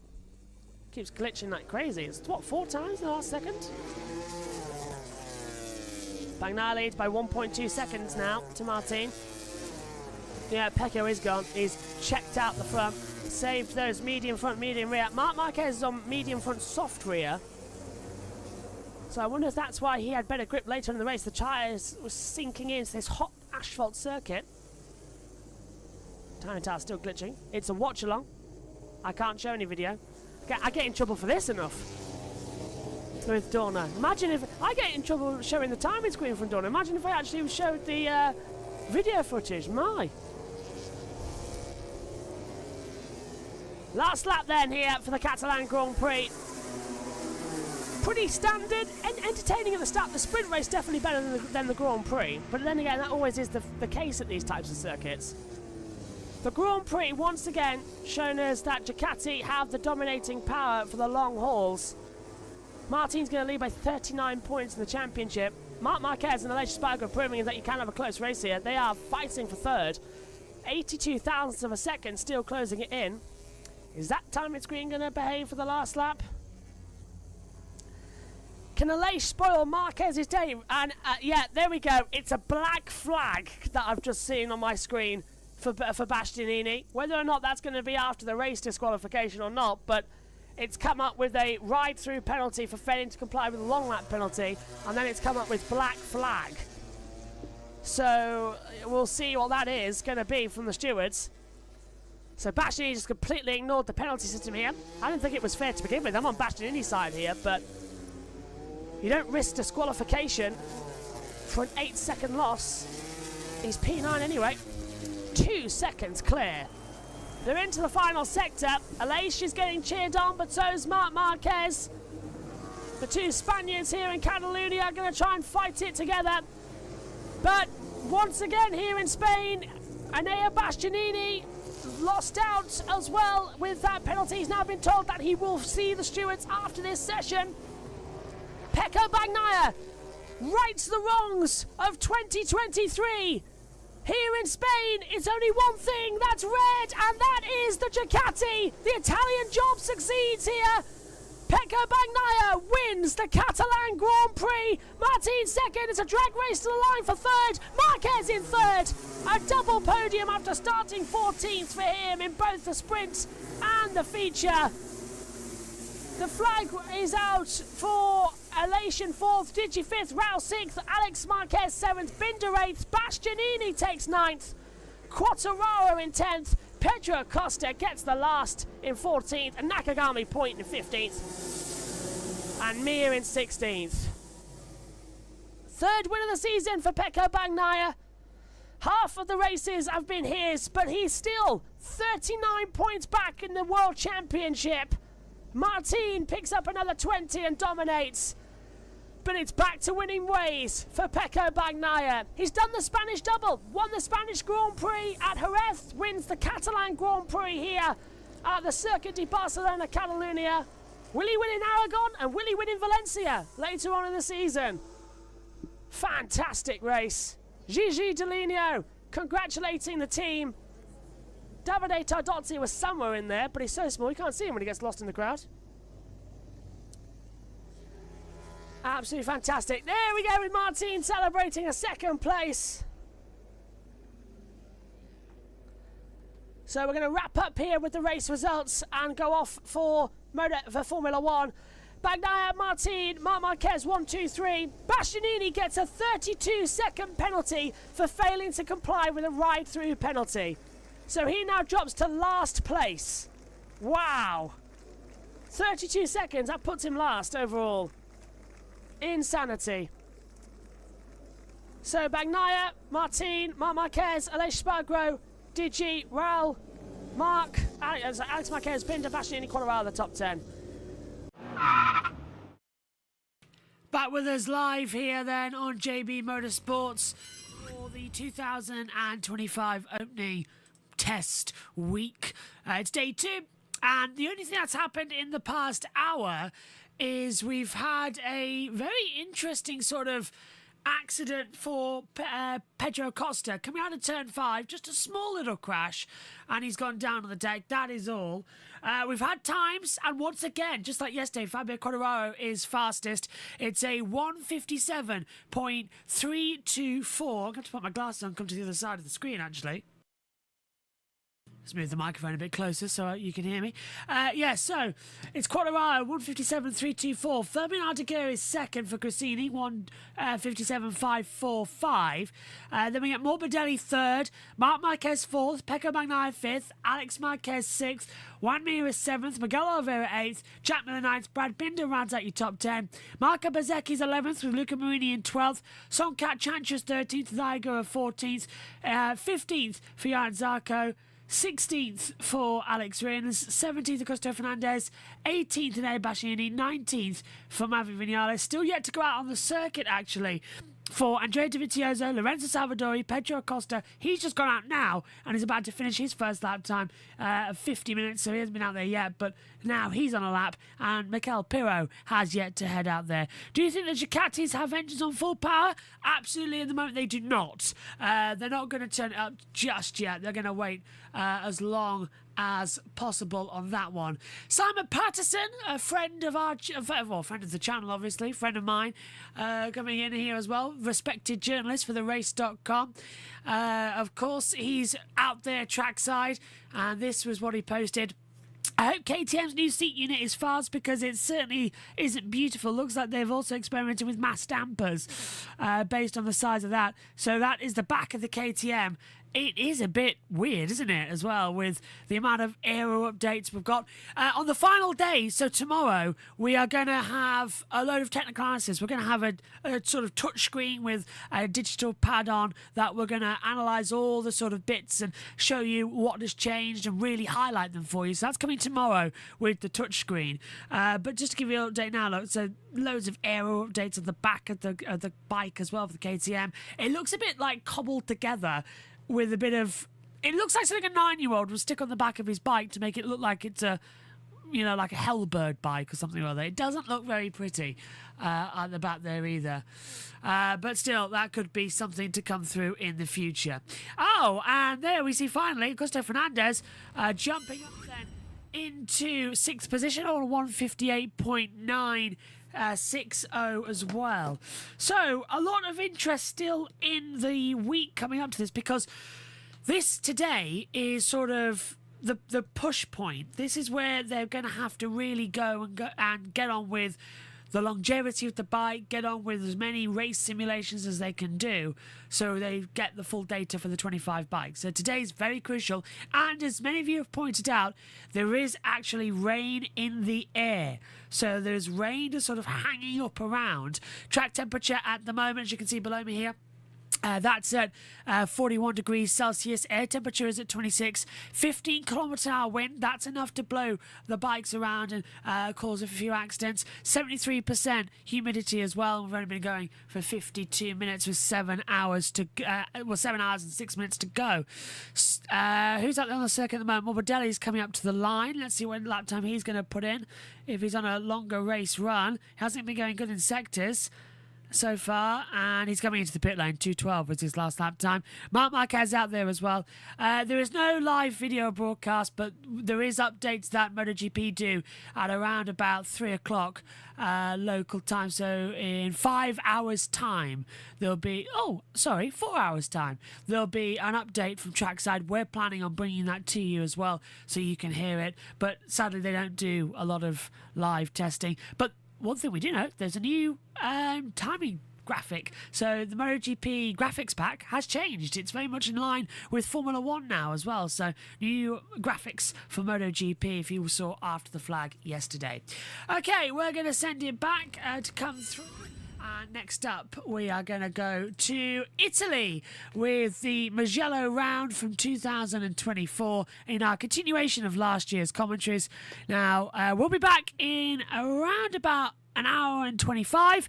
Keeps glitching like crazy. It's what, 4 times in the last second? Bagnaia leads by 1.2 seconds now to Martin. Yeah, Pecco is gone. He's checked out the front. Saved those medium front, medium rear. Marc Marquez is on medium front, soft rear. So I wonder if that's why he had better grip later in the race. The tyres was sinking into this hot asphalt circuit. Timing tower still glitching. It's a watch along. I can't show any video. I get in trouble for this enough. With Dorna. Imagine if I get in trouble showing the timing screen from Dorna. Imagine if I actually showed the video footage. My. Last lap then here for the Catalan Grand Prix. Pretty standard and entertaining at the start. The sprint race definitely better than the Grand Prix. But then again, that always is the case at these types of circuits. The Grand Prix once again shown us that Ducati have the dominating power for the long hauls. Martin's going to lead by 39 points in the championship. Marc Marquez and Aleix Espargaro proving that you can have a close race here. They are fighting for third. 82 thousandths of a second, still closing it in. Is that timing screen going to behave for the last lap? Can Aleix spoil Marquez's day? And yeah, there we go. It's a black flag that I've just seen on my screen for Bastianini. Whether or not that's going to be after the race disqualification or not, but it's come up with a ride-through penalty for failing to comply with a long lap penalty, and then it's come up with black flag. So we'll see what that is going to be from the stewards. So Bastianini just completely ignored the penalty system here. I didn't think it was fair to begin with. I'm on Bastianini's side here, but you don't risk disqualification for an 8-second loss. He's P9 anyway. 2 seconds clear. They're into the final sector. Aleix is getting cheered on, but so is Marc Marquez. The two Spaniards here in Catalonia are going to try and fight it together. But once again here in Spain, Enea Bastianini lost out as well with that penalty. He's now been told that he will see the stewards after this session. Pecco Bagnaia rights the wrongs of 2023. Here in Spain, it's only one thing that's red, and that is the Ducati. The Italian job succeeds here. Pecco Bagnaia wins the Catalan Grand Prix. Martin second. It's a drag race to the line for third. Marquez in third. A double podium after starting 14th for him in both the sprint and the feature. The flag is out for Aleix in 4th, Digi 5th, Raul 6th, Alex Marquez 7th, Binder 8th, Bastianini takes 9th, Quartararo in 10th, Pedro Acosta gets the last in 14th, and Nakagami point in 15th, and Mir in 16th. Third win of the season for Pecco Bagnaia. Half of the races have been his, but he's still 39 points back in the World Championship. Martin picks up another 20 and dominates. But it's back to winning ways for Pecco Bagnaia. He's done the Spanish double, won the Spanish Grand Prix at Jerez, wins the Catalan Grand Prix here at the Circuit de Barcelona Catalunya. Will he win in Aragon and will he win in Valencia later on in the season? Fantastic race. Gigi Dell'Igno congratulating the team. Davide Tardozzi was somewhere in there, but he's so small you can't see him when he gets lost in the crowd. Absolutely fantastic. There we go with Martin celebrating a second place. So we're going to wrap up here with the race results and go off for Formula 1. Bagnaia, Martin, Marc Marquez 1, 2, 3. Bastianini gets a 32-second penalty for failing to comply with a ride-through penalty. So he now drops to last place. Wow. 32 seconds, that puts him last overall. Insanity. So Bagnaia, Martin, Marc Marquez, Aleix Espargaro, Digi, Raul, Marc, Alex Marquez, Binder, Bastianini, Quartararo, the top 10. Back with us live here then on JB Motorsports for the 2025 opening test week. It's day 2, and the only thing that's happened in the past hour is we've had a very interesting sort of accident for Pedro Costa coming out of turn 5, just a small little crash, and he's gone down on the deck. That is all. We've had times, and once again, just like yesterday, Fabio Quartararo is fastest. It's a 1:57.324. I'm going to put my glasses on, come to the other side of the screen, actually. Let's move the microphone a bit closer so you can hear me. So it's Quartararo, 1:57.324. Fermin Ardigeri is second for Grassini, 1:57.545. Then we get Morbidelli third, Marc Marquez fourth, Pecco Bagnaia fifth, Alex Marquez sixth, Juan Mir is seventh, Miguel Oliveira eighth, Jack Miller ninth, Brad Binder rounds out your top 10. Marco Bezzecchi's 11th with Luca Marini in 12th, Sonkat Chantra's 13th, Zygo 14th, 15th for Jan Zarco, 16th for Alex Rins, 17th Augusto Fernandez, 18th Nea Bastianini, 19th for Maverick Vinales. Still yet to go out on the circuit, actually, for Andrea Dovizioso, Lorenzo Salvadori, Pedro Acosta. He's just gone out now and is about to finish his first lap time of 50 minutes, so he hasn't been out there yet, but now he's on a lap, and Mikel Pirro has yet to head out there. Do you think the Ducatis have engines on full power? Absolutely, at the moment they do not. They're not going to turn it up just yet. They're going to wait as long as possible on that one. Simon Patterson, a friend of our, friend of the channel, obviously, friend of mine, coming in here as well, respected journalist for therace.com. Of course, he's out there trackside, and this was what he posted. I hope KTM's new seat unit is fast, because it certainly isn't beautiful. Looks like they've also experimented with mass dampers based on the size of that. So that is the back of the KTM. It is a bit weird, isn't it, as well, with the amount of aero updates we've got. On the final day, so tomorrow, we are going to have a load of technical analysis. We're going to have a sort of touch screen with a digital pad on that we're going to analyse all the sort of bits and show you what has changed and really highlight them for you. So that's coming tomorrow with the touch screen. But just to give you an update now, look, so loads of aero updates on the back of the bike as well for the KTM. It looks a bit like cobbled together, with a bit of, it looks like something a 9-year-old would stick on the back of his bike to make it look like it's a, like a Hellbird bike or something or other. It doesn't look very pretty at the back there either. But still, that could be something to come through in the future. Oh, and there we see finally Augusto Fernandez jumping up then into 6th position on 1:58.960 as well. So a lot of interest still in the week coming up to this, because this today is sort of the push point. This is where they're going to have to really go and get on with the longevity of the bike, get on with as many race simulations as they can do, so they get the full data for the 25 bikes. So today's very crucial, and as many of you have pointed out, there is actually rain in the air. So there's rain just sort of hanging up around. Track temperature at the moment, as you can see below me here, that's at 41 degrees Celsius. Air temperature is at 26. 15 km/h wind. That's enough to blow the bikes around and cause a few accidents. 73% humidity as well. We've only been going for 52 minutes with 7 hours to 7 hours and 6 minutes to go. Who's out there on the circuit at the moment? Morbidelli's coming up to the line. Let's see what lap time he's going to put in if he's on a longer race run. Hasn't been going good in sectors so far, and he's coming into the pit lane. 2:12 was his last lap time. Marc Marquez out there as well. There is no live video broadcast, but there is updates that MotoGP do at around about 3 o'clock local time. So in 5 hours time there'll be 4 hours time there'll be an update from trackside. We're planning on bringing that to you as well, so you can hear it, but sadly they don't do a lot of live testing. But one thing we do know, there's a new timing graphic. So the MotoGP graphics pack has changed. It's very much in line with Formula 1 now as well. So new graphics for MotoGP, if you saw after the flag yesterday. Okay, we're going to send it back to come through. Next up, we are going to go to Italy with the Mugello round from 2024 in our continuation of last year's commentaries. Now, we'll be back in around about an hour and 25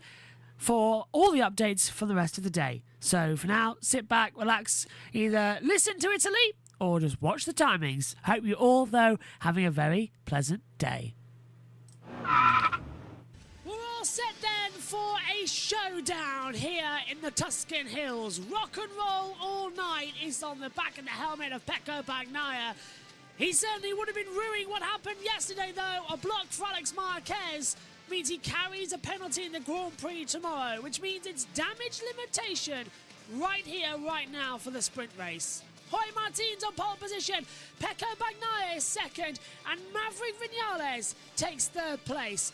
for all the updates for the rest of the day. So for now, sit back, relax, either listen to Italy or just watch the timings. Hope you all, though, having a very pleasant day. We're all set then for a showdown here in the Tuscan Hills. Rock and roll all night is on the back of the helmet of Pecco Bagnaia. He certainly would have been ruining what happened yesterday, though. A block for Alex Marquez means he carries a penalty in the Grand Prix tomorrow, which means it's damage limitation right here, right now for the sprint race. Jorge Martin's on pole position, Pecco Bagnaia is second, and Maverick Vinales takes third place.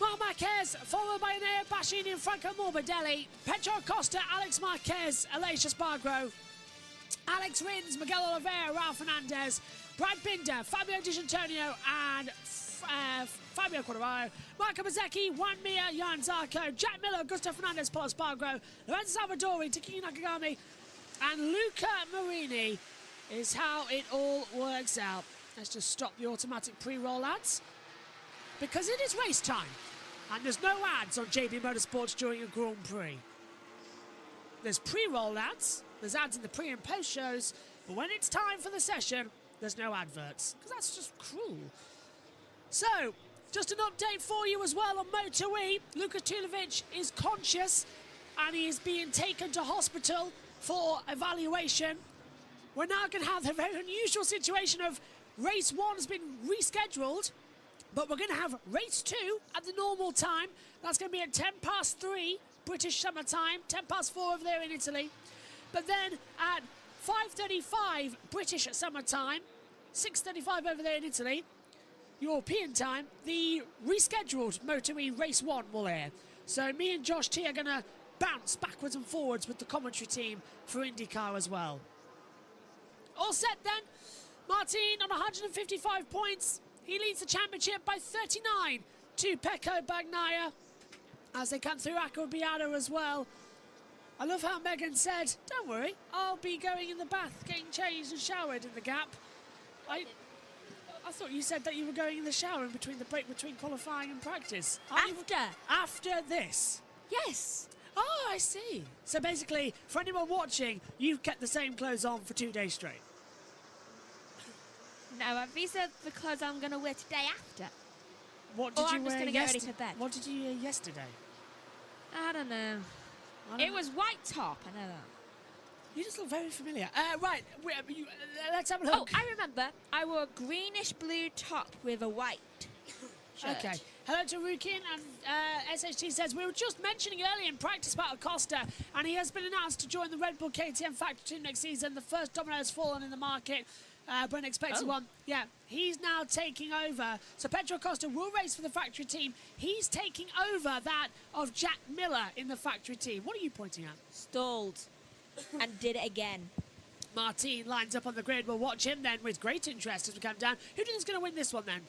Marc Marquez, followed by Enea Bastianini and Franco Morbidelli, Pedro Acosta, Alex Marquez, Aleix Espargaro, Alex Rins, Miguel Oliveira, Ralph Fernandez, Brad Binder, Fabio Di Giannantonio, and Fabio Quartararo, Marco Bezzecchi, Juan Mir, Jan Zarco, Jack Miller, Gustav Fernandez, Paul Espargaro, Lorenzo Salvadori, Takiki Nakagami, and Luca Marini is how it all works out. Let's just stop the automatic pre-roll, lads, because it is race time, and there's no ads on JB Motorsports during a Grand Prix. There's pre-roll ads, there's ads in the pre and post shows, but when it's time for the session, there's no adverts, because that's just cruel. So, just an update for you as well on Moto E. Lukas Tulovic is conscious, and he is being taken to hospital for evaluation. We're now going to have the very unusual situation of race 1 has been rescheduled, but we're going to have race 2 at the normal time. That's going to be at 3 British summer time, 4 over there in Italy. But then at 5:35 British summer time, 6:35 over there in Italy, European time, the rescheduled Moto E race 1 will air. So me and Josh T are going to bounce backwards and forwards with the commentary team for IndyCar as well. All set then. Martin on 155 points. He leads the championship by 39 to Pecco Bagnaia as they come through Acquabiata as well. I love how Megan said, don't worry, I'll be going in the bath, getting changed and showered in the gap. I thought you said that you were going in the shower in between the break between qualifying and practice. After this? Yes. Oh, I see. So basically, for anyone watching, you've kept the same clothes on for 2 days straight. No, these are the clothes I'm going to wear today after. What did you I'm wear just going to get ready for bed. What did you wear yesterday? I don't know. It was white top, I know that. You just look very familiar. Right, let's have a look. Oh, I remember. I wore a greenish blue top with a white shirt. Okay. Hello to Rukin, and SHT says, we were just mentioning earlier in practice about Acosta, and he has been announced to join the Red Bull KTM factory team next season. The first domino has fallen in the market. Brent expected one. Yeah, he's now taking over. So Pedro Acosta will race for the factory team. He's taking over that of Jack Miller in the factory team. What are you pointing at? Stalled. And did it again. Martin lines up on the grid. We'll watch him then with great interest as we come down. Who do you think is going to win this one then?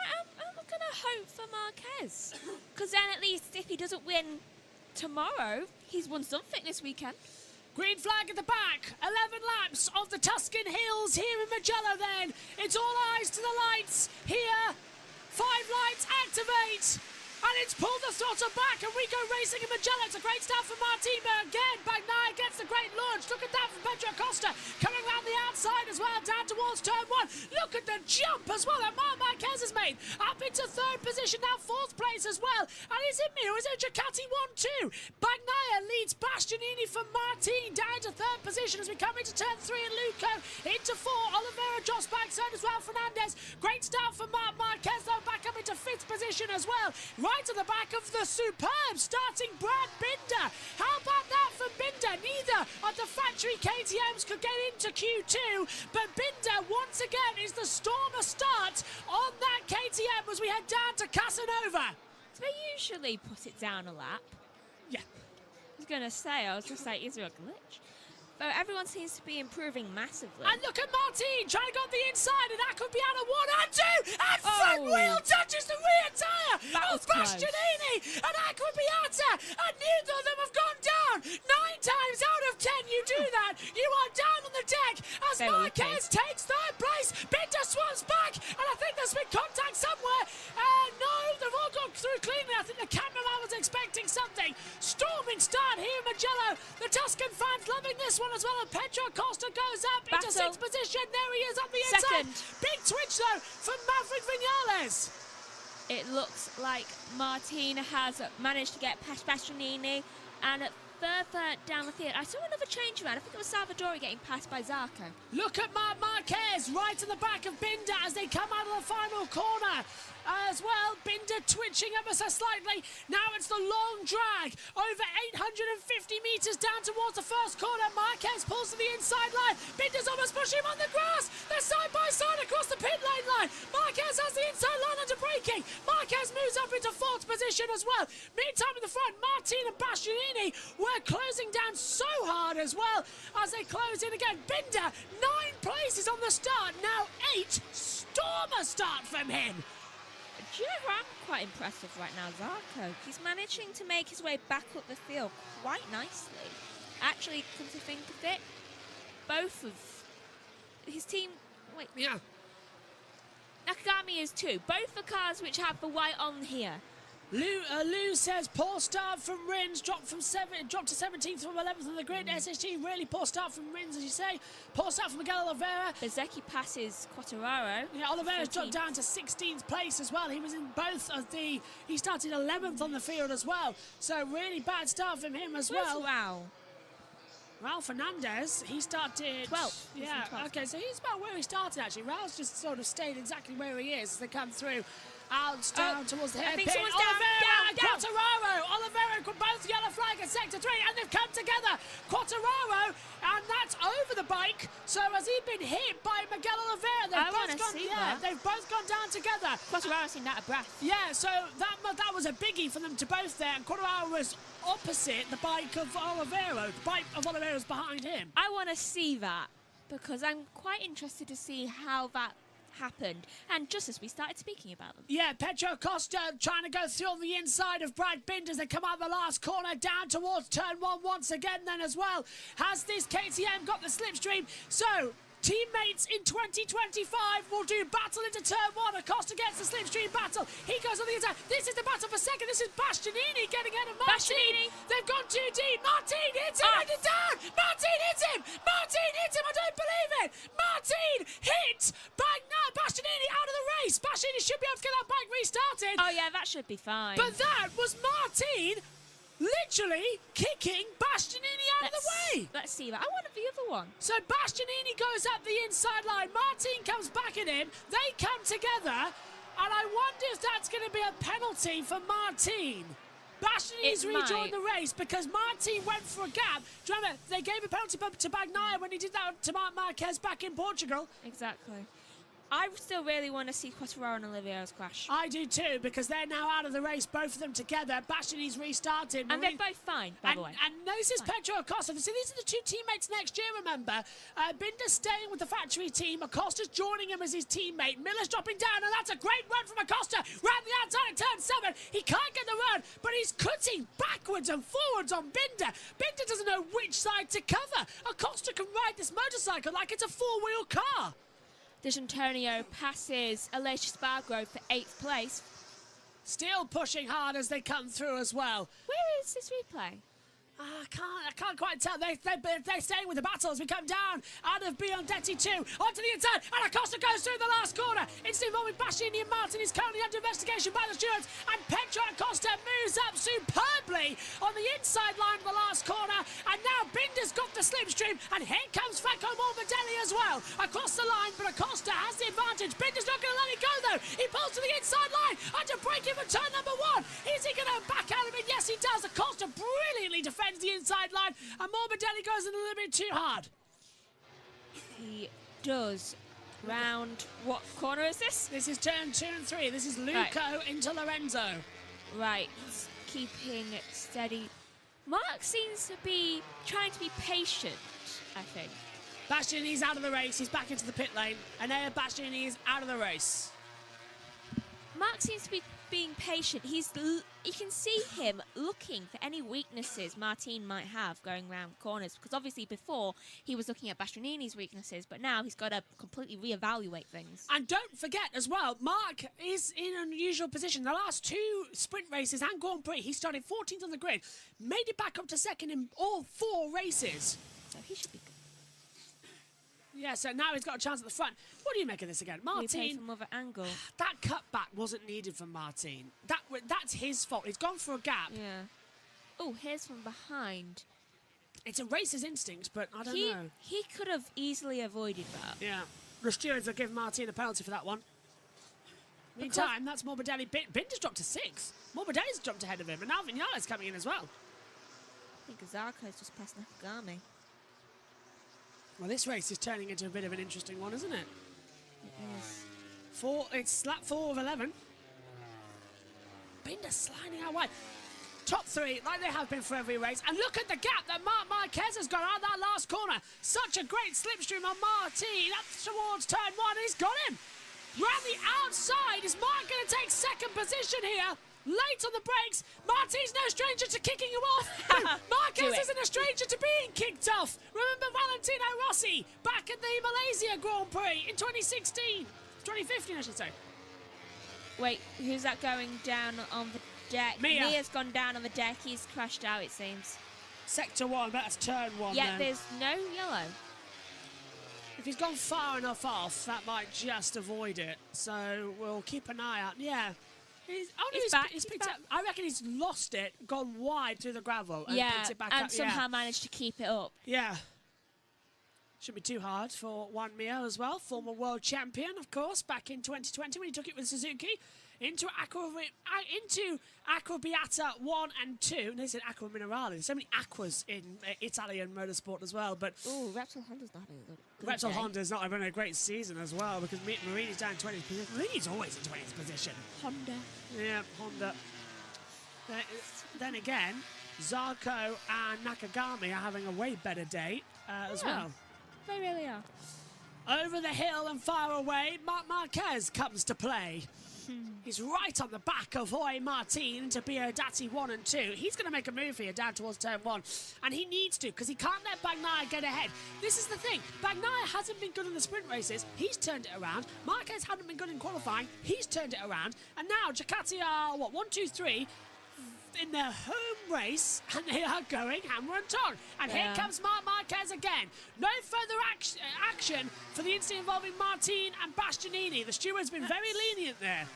I'm going to hope for Marquez. Because then at least if he doesn't win tomorrow, he's won something this weekend. Green flag at the back. 11 laps of the Tuscan Hills here in Mugello then. It's all eyes to the lights here. 5 lights activate. And it's pulled the throttle back, and we go racing in Mugello. It's a great start for Martin, but again, Bagnaia gets the great launch. Look at that from Pedro Acosta, coming around the outside as well, down towards turn 1. Look at the jump as well that Marc Marquez has made. Up into 3rd position, now 4th place as well. And is it me, or is it Ducati 1-2? Bagnaia leads Bastianini from Martin down to 3rd position as we come into turn 3 and Luco into 4. Oliveira drops back, so does Ralph Fernandez. Great start for Marc Marquez, though, back up into 5th position as well. Right to the back of the superb starting Brad Binder. How about that for Binder? Neither of the factory KTMs could get into Q2, but Binder once again is the stormer start on that KTM as we head down to Casanova. Do they usually put it down a lap? Yeah. I was just like, is there a glitch? But everyone seems to be improving massively. And look at Martin trying to go up the inside, and that could be out of 1 and 2, and front wheel touches the rear tyre of Bastianini and Acquabiata, and neither of them have gone down. 9 times out of 10 you do that, you are down on the deck as Marquez takes 3rd place. Binder swamps back, and I think there's been contact somewhere. No, they've all gone through cleanly. I think the cameraman was expecting something. Storming start here in Mugello. The Tuscan fans loving this one as well, and Pedro Acosta goes up into 6th position. There he is on the inside. Big twitch though from Maverick Vinales. it looks like Martin has managed to get past Bastianini, and further down the field, I saw another change around. I think it was Salvadori getting passed by Zarco. Look at Marc Marquez right in the back of Binder as they come out of the final corner. As well, Binder twitching ever so slightly. Now it's the long drag over 850 metres down towards the first corner. Marquez pulls to the inside line. Binder's almost pushing him on the grass. They're side by side across the pit lane line. Marquez has the inside line under braking. Marquez moves up into fourth position as well. Meantime in the front, Martin and Bastianini were closing down so hard as well as they close in again. Binder, 9 places on the start. Now 8. Stormer start from him. Do you know who I'm quite impressed with right now? Zarco. He's managing to make his way back up the field quite nicely. Actually, come to think of it, both of his team... Wait. Yeah. Nakagami is too. Both the cars which have the white on here. Lou says poor start from Rins, dropped to 17th from 11th on the grid. SSG really poor start from Rins, as you say. Poor start from Miguel Oliveira. Bezecchi passes Quartararo. Yeah, Oliveira's dropped down to 16th place as well. He was in both of the... He started 11th on the field as well. So really bad start from him as well. Wow. Raul Fernandez, he started... 12th. Yeah, 12th. okay, so he's about where he started actually. Raul's just sort of stayed exactly where he is as they come through. Out down towards the I hairpin. think someone's Oliveira and down. Quartararo. Oliveira both yellow flag in sector 3, and they've come together. Quartararo, and that's over the bike. So has he been hit by Miguel Oliveira? I want to see that. They've both gone down together. Quartararo seemed out of breath. Yeah, so that was a biggie for them to both there. And Quartararo was opposite the bike of Oliveira. The bike of Oliveira's behind him. I want to see that because I'm quite interested to see how that happened, and just as we started speaking about them. Yeah, Pedro Costa trying to go through on the inside of Brad Binder as they come out the last corner down towards turn 1 once again then as well. Has this KTM got the slipstream? So teammates in 2025 will do battle into turn 1. Acosta gets the slipstream battle. He goes on the inside. This is the battle for second. This is Bastianini getting ahead of Martin. They've gone too deep. Martin hits him and it's down. Martin hits him. Martin hits him. I don't believe it. Martin hits Bastianini out of the race. Bastianini should be able to get that bike restarted. Oh yeah, that should be fine. But that was Martin literally kicking Bastianini out of the way. Let's see that. I wanted the other one. So Bastianini goes up the inside line. Martin comes back at him. They come together. And I wonder if that's going to be a penalty for Martin. Bastianini's rejoined the race because Martin went for a gap. Do you remember, they gave a penalty to Bagnaia when he did that to Marc Marquez back in Portugal. Exactly. I still really want to see Quartararo and Oliveira's clash. I do too, because they're now out of the race, both of them together. Bastianini's restarted. And they're both fine, by the way. And this is Pedro Acosta. So these are the two teammates next year, remember. Binder's staying with the factory team. Acosta's joining him as his teammate. Miller's dropping down, and that's a great run from Acosta. Round the outside at turn 7. He can't get the run, but he's cutting backwards and forwards on Binder. Binder doesn't know which side to cover. Acosta can ride this motorcycle like it's a 4-wheel car. D'Antonio passes Aleix Spargo for 8th place. Still pushing hard as they come through as well. Where is this replay? I can't quite tell. They're staying with the battle as we come down out of Biondetti 2 onto the inside, and Acosta goes through the last corner. Instant involvement Bastianini and Martin is currently under investigation by the stewards, and Pedro Acosta moves up superbly on the inside line of the last corner, and now Binder's got the slipstream, and here comes Franco Morbidelli as well across the line, but Acosta has the advantage. Binder's not going to let it go though. He pulls to the inside line under braking for turn number 1. Is he going to back out of it? Yes, he does. Acosta brilliantly defends the inside line, and Morbidelli goes in a little bit too hard. He does. Round, what corner is this? This is turn 2 and 3. This is Luco into Lorenzo. Right, keeping steady. Mark seems to be trying to be patient, I think. Bastianini's out of the race. He's back into the pit lane, and there Bastianini is out of the race. Mark seems to be being patient. You can see him looking for any weaknesses Martin might have going around corners, because obviously before he was looking at Bastianini's weaknesses, but now he's got to completely reevaluate things. And don't forget as well, Mark is in an unusual position. The last 2 sprint races and Grand Prix, he started 14th on the grid, made it back up to second in all 4 races. So he should be good. Yeah, so now he's got a chance at the front. What do you make of this again? We pay Martin, from other angle. that cutback wasn't needed from Martin. That's his fault. He's gone for a gap. Yeah. Oh, here's from behind. It's a racer's instinct, but I don't know. He could have easily avoided that. Yeah. The stewards will give Martin a penalty for that one. Meantime, that's Morbidelli. Binder's dropped to 6. Morbidelli's jumped ahead of him, and now Vignale's coming in as well. I think Zarco's just passed Nakagami. Well, this race is turning into a bit of an interesting one, isn't it? It is. It's lap 4 of 11. Binder sliding out wide. Top 3, like they have been for every race. And look at the gap that Marc Marquez has got out of that last corner. Such a great slipstream on Martin. Up towards turn 1, and he's got him. Round the outside. Is Marc going to take second position here? Late on the brakes. Martin's no stranger to kicking him off. Marquez isn't a stranger to being kicked off. Remember Valentino Rossi back at the Malaysia Grand Prix in 2016. 2015, I should say. Wait, who's that going down on the deck? Mia's gone down on the deck. He's crashed out, it seems. Sector 1, but that's turn 1. Yeah, there's no yellow. If he's gone far enough off, that might just avoid it. So we'll keep an eye out. Yeah. He's back. He's picked up. I reckon he's lost it, gone wide through the gravel, and picked it back up. And somehow managed to keep it up. Yeah. Shouldn't be too hard for Juan Mir as well. Former world champion, of course, back in 2020 when he took it with Suzuki into Acqua Beata 1 and 2. And they said Acqua Minerale. There's so many aquas in Italian motorsport as well. But Repsol Honda's not having a good Repsol day. Honda's not having a great season as well because Marini's down 20th position. Marini's always in 20th position. Honda. Yeah, Honda. Then again, Zarco and Nakagami are having a way better day as well. They really are. Over the hill and far away, Marc Marquez comes to play. He's right on the back of Jorge Martin to Biodati 1 and 2. He's going to make a move here down towards turn 1. And he needs to, because he can't let Bagnaia get ahead. This is the thing. Bagnaia hasn't been good in the sprint races. He's turned it around. Marquez hadn't been good in qualifying. He's turned it around. And now Ducati are, 1, 2, 3 in their home race, and they are going hammer and tong. And here comes Marc Marquez again. No further action for the incident involving Martin and Bastianini. The steward's been very lenient there.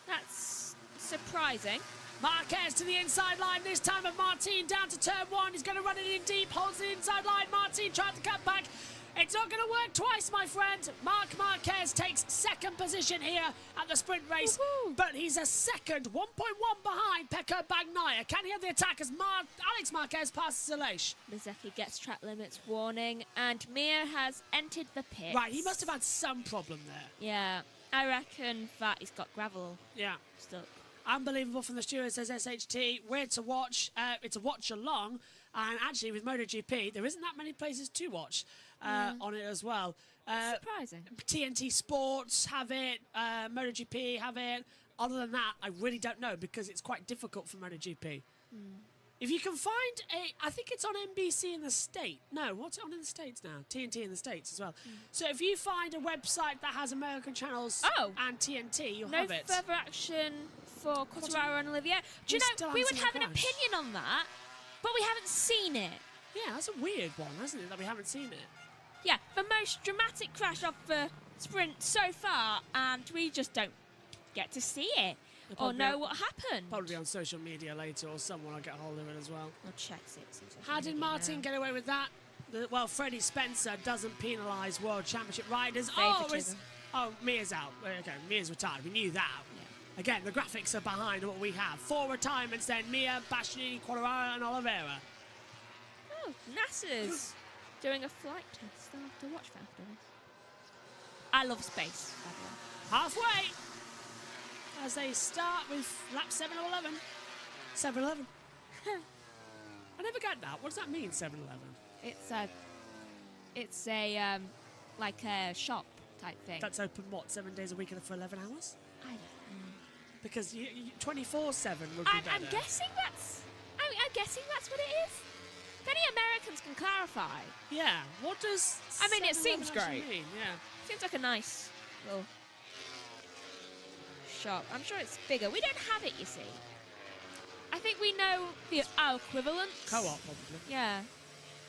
That's surprising. Marquez to the inside line this time of Martin down to turn 1. He's going to run it in deep, holds the inside line. Martin tried to cut back. It's not going to work twice, my friend. Marc Marquez takes second position here at the sprint race, but he's a second, 1.1 behind Pecco Bagnaia. Can he have the attack as Alex Marquez passes Aleix? Bezecchi gets track limits warning, and Mir has entered the pit. Right, he must have had some problem there. Yeah, I reckon that he's got gravel stuck. Unbelievable from the steward, says SHT. Weird to watch. It's a watch along. And actually, with MotoGP, there isn't that many places to watch on it as well. Surprising. TNT Sports have it. MotoGP have it. Other than that, I really don't know because it's quite difficult for MotoGP. If you can find I think it's on NBC in the States. No, what's it on in the States now? TNT in the States as well. So if you find a website that has American channels and TNT, you'll have it. No further action for Quartararo and Olivier. Do you know, we would have an opinion on that, but we haven't seen it. Yeah, that's a weird one, hasn't it, that we haven't seen it? Yeah, the most dramatic crash of the sprint so far, and we just don't get to see it or know what happened. Probably on social media later, or someone will get hold of it as well. I'll check it. How did Martin get away with that? Well, Freddie Spencer doesn't penalise World Championship riders. Mir's out. Okay, Mir's retired. We knew that. Yeah. Again, the graphics are behind what we have. 4 retirements then. Mir, Bastianini, Quartararo and Oliveira. Oh, NASA's doing a flight test. I'll have to watch that after this. I love space, by the way. Halfway! As they start with lap 7 of 11. 7-11. I never get that. What does that mean, 7-11? It's a like a shop type thing. That's open, what, 7 days a week for 11 hours? I don't know. Because 24/7 would be better. I'm guessing that's what it is. If any Americans can clarify. Yeah. What does? I mean, it seems great. Mean? Yeah. Seems like a nice little shop. I'm sure it's bigger. We don't have it, you see. I think we know our equivalent. Co-op, probably. Yeah.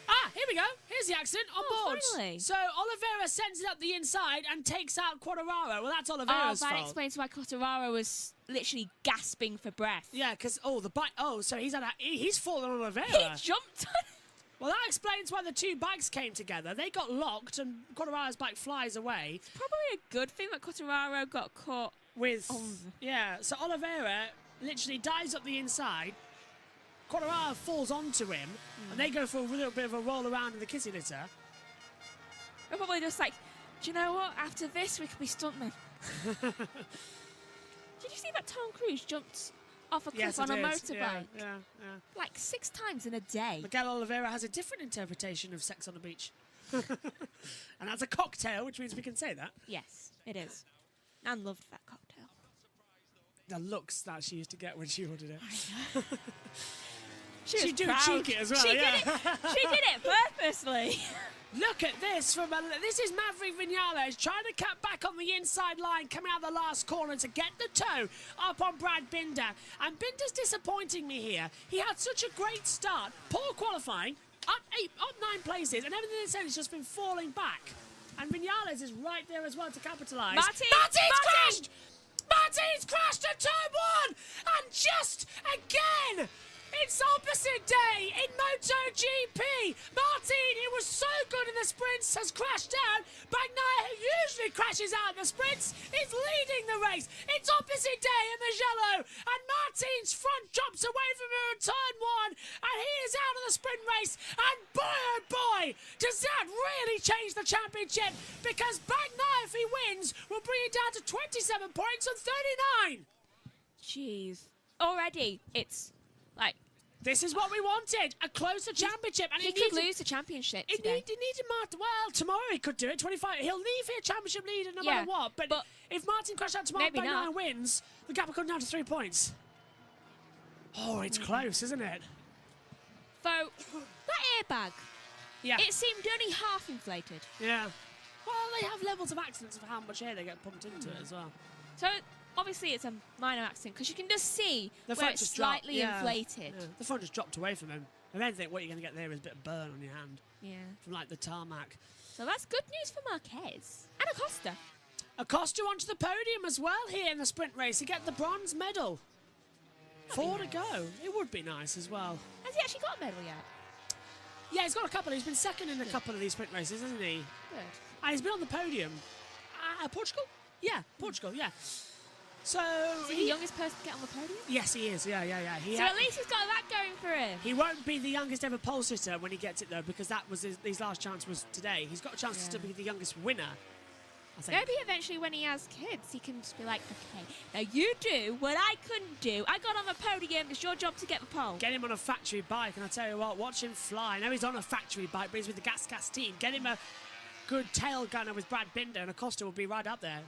Ah, here we go. Here's the accident on board. Finally. So Oliveira sends it up the inside and takes out Quartararo. Well, that's Oliveira's that fault. explains why Quartararo was literally gasping for breath. Yeah, because the bike. Oh, so he's fallen on Oliveira. He jumped. Well, that explains why the two bikes came together. They got locked, and Quartararo's bike flies away. Probably a good thing that Quartararo got caught With on. yeah, so Oliveira literally dives up the inside. Quartararo falls onto him, and they go for a little bit of a roll around in the kissy litter. We're probably just like, do you know what? After this, we could be stuntmen. Did you see that Tom Cruise jumped off a cliff on a motorbike? Yeah. Like 6 times in a day. Miguel Oliveira has a different interpretation of sex on the beach. And that's a cocktail, which means we can say that. Yes, it is. And loved that cocktail. The looks that she used to get when she ordered it. She She was do proud. cheek it as well, She yeah. She did it purposely. Look at this this is Maverick Vinales trying to cut back on the inside line, coming out of the last corner to get the toe up on Brad Binder. And Binder's disappointing me here. He had such a great start, poor qualifying, up 9 places, and everything that's said has just been falling back. And Vinales is right there as well to capitalise. Martin's Martin's crashed at turn 1, and just again. It's opposite day in MotoGP. Martin, who was so good in the sprints, has crashed out. Bagnaia, who usually crashes out in the sprints, is leading the race. It's opposite day in Mugello, and Martin's front drops away from him in turn 1, and he is out of the sprint race. And boy, oh boy, does that really change the championship, because Bagnaia, if he wins, will bring it down to 27 points and 39. Jeez. Already, it's like... This is what we wanted, a closer championship. And he could lose the championship today. He needed Martin. Well, tomorrow he could do it, 25. He'll leave here championship leader no matter what. But if Martin crashes out tomorrow and wins, the gap will come down to 3 points. Oh, it's close, isn't it? So, that airbag, it seemed only half inflated. Yeah. Well, they have levels of accidents of how much air they get pumped into it as well. So, obviously, it's a minor accident because you can just see the where it's slightly inflated. Yeah. The front just dropped away from him. And then think what you're going to get there is a bit of burn on your hand. Yeah. From like the tarmac. So that's good news for Marquez and Acosta. Acosta onto the podium as well here in the sprint race. He get the bronze medal. 4 to go. It would be nice as well. Has he actually got a medal yet? Yeah, he's got a couple. He's been second in a couple of these sprint races, hasn't he? Good. And he's been on the podium. Portugal? Yeah, Portugal, yeah. So is he the youngest person to get on the podium? Yes, he is. Yeah. So at least he's got that going for him. He won't be the youngest ever pole sitter when he gets it though, because that was his last chance was today. He's got a chance to be the youngest winner, I think. Maybe eventually when he has kids, he can just be like, okay, now you do what I couldn't do. I got on the podium. It's your job to get the pole. Get him on a factory bike, and I tell you what, watch him fly. Now he's on a factory bike, but he's with the Gas team. Get him a good tail gunner with Brad Binder, and Acosta will be right up there.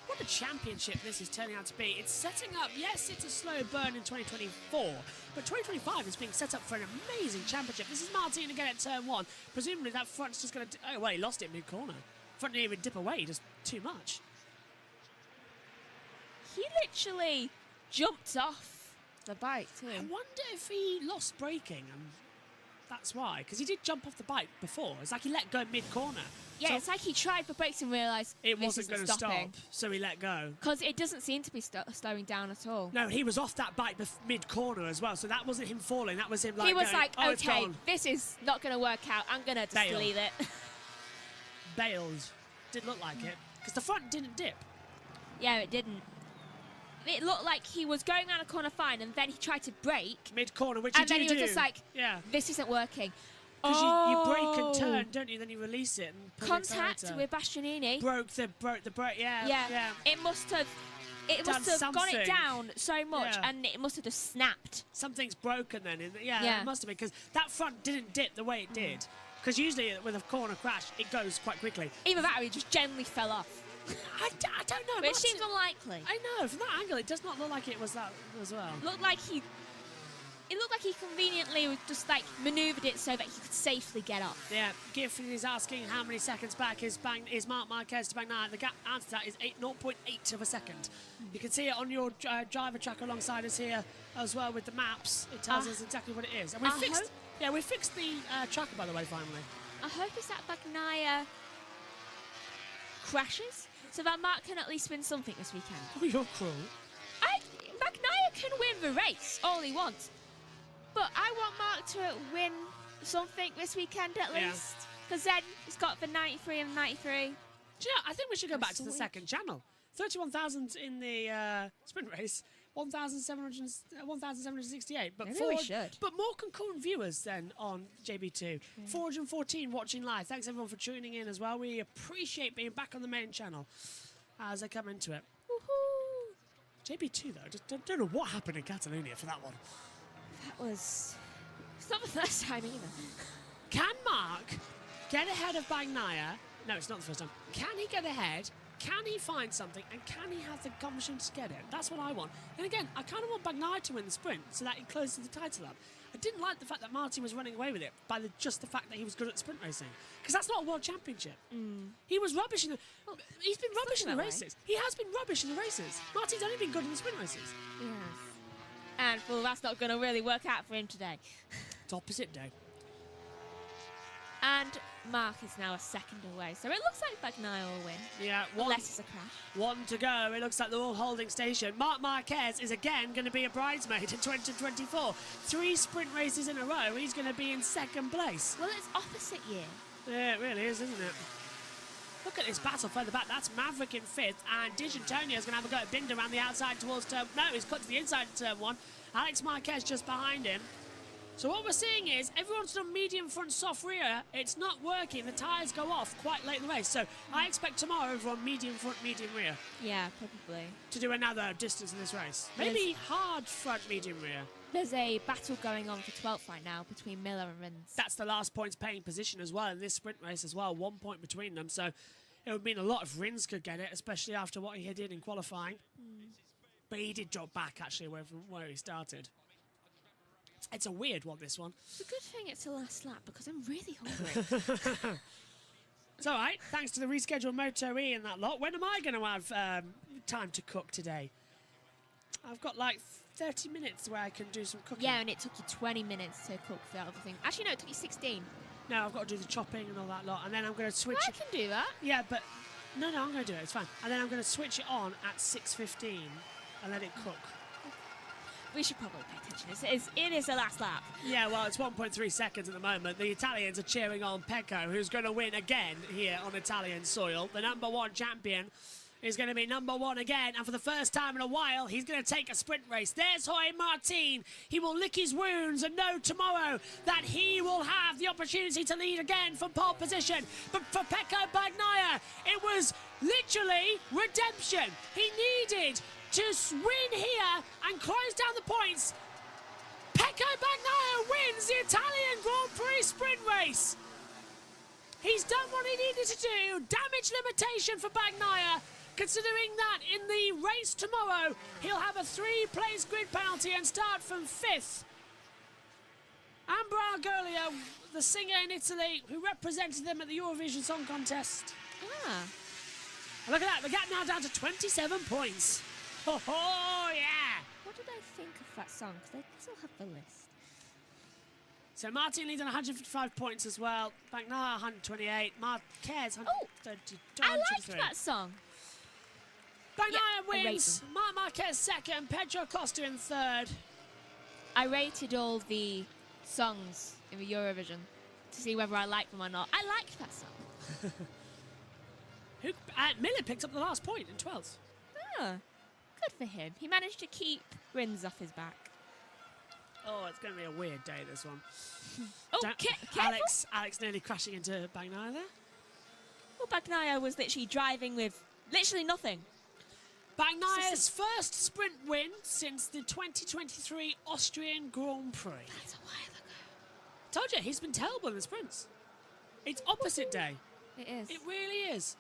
What a championship this is turning out to be. It's setting up, yes, it's a slow burn in 2024, but 2025 is being set up for an amazing championship. This is Martin again at turn 1. Presumably that front's just going to... Oh, well, he lost it mid-corner. Front didn't even dip away, just too much. He literally jumped off the bike too. I wonder if he lost braking, and that's why. Because he did jump off the bike before. It's like he let go mid-corner. Yeah, so it's like he tried for brakes and realised it wasn't going to stop, so he let go. Because it doesn't seem to be slowing down at all. No, he was off that bike mid-corner as well, so that wasn't him falling, that was him like he was going, like, oh, okay, this is not going to work out, I'm going to just leave it. Bailed. Didn't look like it, because the front didn't dip. Yeah, it didn't. It looked like he was going around a corner fine, and then he tried to brake. Mid-corner, which and then he was just like, this isn't working. Because you brake and turn, don't you? Then you release it and put contact with Bastianini. Broke the brake. Yeah. It must have gone it down so much, and it must have just snapped. Something's broken then. It must have been, because that front didn't dip the way it did. Because usually with a corner crash, it goes quite quickly. Either that or it just generally fell off. I don't know. But it seems unlikely. I know. From that angle, it does not look like it was that as well. Looked like he it looked like he conveniently just like manoeuvred it so that he could safely get up. Yeah, Giffen is asking how many seconds back is Marc Marquez to Bagnaia. The gap answer to that is 0.8 of a second. You can see it on your driver tracker alongside us here as well with the maps. It tells us exactly what it is. And we fixed the tracker, by the way, finally. I hope it's that Bagnaia crashes so that Mark can at least win something this weekend. Oh, you're cruel. Bagnaia can win the race all he wants, but I want Mark to win something this weekend at least, because then he's got the 93 and 93. Do you know, I think we should go back to the second channel. 31,000 in the sprint race, 1,768. But Maybe we should. But more concurrent viewers then on JB2. 414 watching live. Thanks everyone for tuning in as well. We appreciate being back on the main channel as I come into it. Woohoo! JB2 though, just don't know what happened in Catalonia for that one. That was... It's not the first time either. Can Mark get ahead of Bagnaia? No, it's not the first time. Can he get ahead? Can he find something? And can he have the gumption to get it? That's what I want. And again, I kind of want Bagnaia to win the sprint so that he closes the title up. I didn't like the fact that Martin was running away with it by just the fact that he was good at sprint racing. Because that's not a world championship. He was rubbish in the... he's been rubbish in the races. He has been rubbish in the races. Martin's only been good in the sprint races. Yes. And well, that's not going to really work out for him today. It's opposite day. And Mark is now a second away, so it looks like Bagnaia will win. Yeah, unless it's a crash. One to go. It looks like they're all holding station. Marc Marquez is again going to be a bridesmaid in 2024. 3 sprint races in a row. He's going to be in second place. Well, it's opposite year. Yeah, it really is, isn't it? Look at this battle further back. That's Maverick in 5th, and Dijantonio's going to have a go at Binder around the outside towards turn... No, he's cut to the inside of turn 1. Alex Marquez just behind him. So what we're seeing is everyone's done medium front, soft rear. It's not working. The tyres go off quite late in the race. So I expect tomorrow everyone medium front, medium rear. Yeah, probably. To do another distance in this race. Maybe hard front, medium rear. There's a battle going on for 12th right now between Miller and Rins. That's the last points paying position as well in this sprint race as well. 1 point between them. So it would mean a lot if Rins could get it, especially after what he did in qualifying. But he did drop back actually where he started. It's a weird one, this one. It's a good thing it's the last lap because I'm really hungry. It's all right. Thanks to the rescheduled MotoE and that lot. When am I going to have time to cook today? I've got like 30 minutes where I can do some cooking. Yeah, and it took you 20 minutes to cook the other thing. Actually, no, it took you 16. No, I've got to do the chopping and all that lot. And then I'm going to switch... I can do that. Yeah, but... No, I'm going to do it. It's fine. And then I'm going to switch it on at 6:15 and let it cook. We should probably pay attention. It is the last lap. Yeah, well, it's 1.3 seconds at the moment. The Italians are cheering on Pecco, who's going to win again here on Italian soil. The #1 champion is going to be #1 again, and for the first time in a while, he's going to take a sprint race. There's Jorge Martin. He will lick his wounds and know tomorrow that he will have the opportunity to lead again from pole position. But for Pecco Bagnaia, it was literally redemption. He needed to win here and close down the points. Pecco Bagnaia wins the Italian Grand Prix sprint race. He's done what he needed to do. Damage limitation for Bagnaia, considering that in the race tomorrow, he'll have a 3-place grid penalty and start from 5th. Amber Argolia, the singer in Italy, who represented them at the Eurovision Song Contest. And look at that, the gap now down to 27 points. Oh, yeah! What did I think of that song? Because I still have the list. So Martin leads on 155 points as well. Bagnaia 128. Marquez 132. I liked that song. Bagnaia wins. Marc Marquez 2nd. Pedro Costa in 3rd. I rated all the songs in the Eurovision to see whether I liked them or not. I liked that song. Miller picked up the last point in 12th. Ah. Good for him. He managed to keep Rins off his back. Oh, it's going to be a weird day, this one. Careful. Alex nearly crashing into Bagnaia there. Well, Bagnaia was literally driving with literally nothing. Bagnaia's first sprint win since the 2023 Austrian Grand Prix. That's a while ago. Told you, he's been terrible in the sprints. It's opposite day. It is. It really is.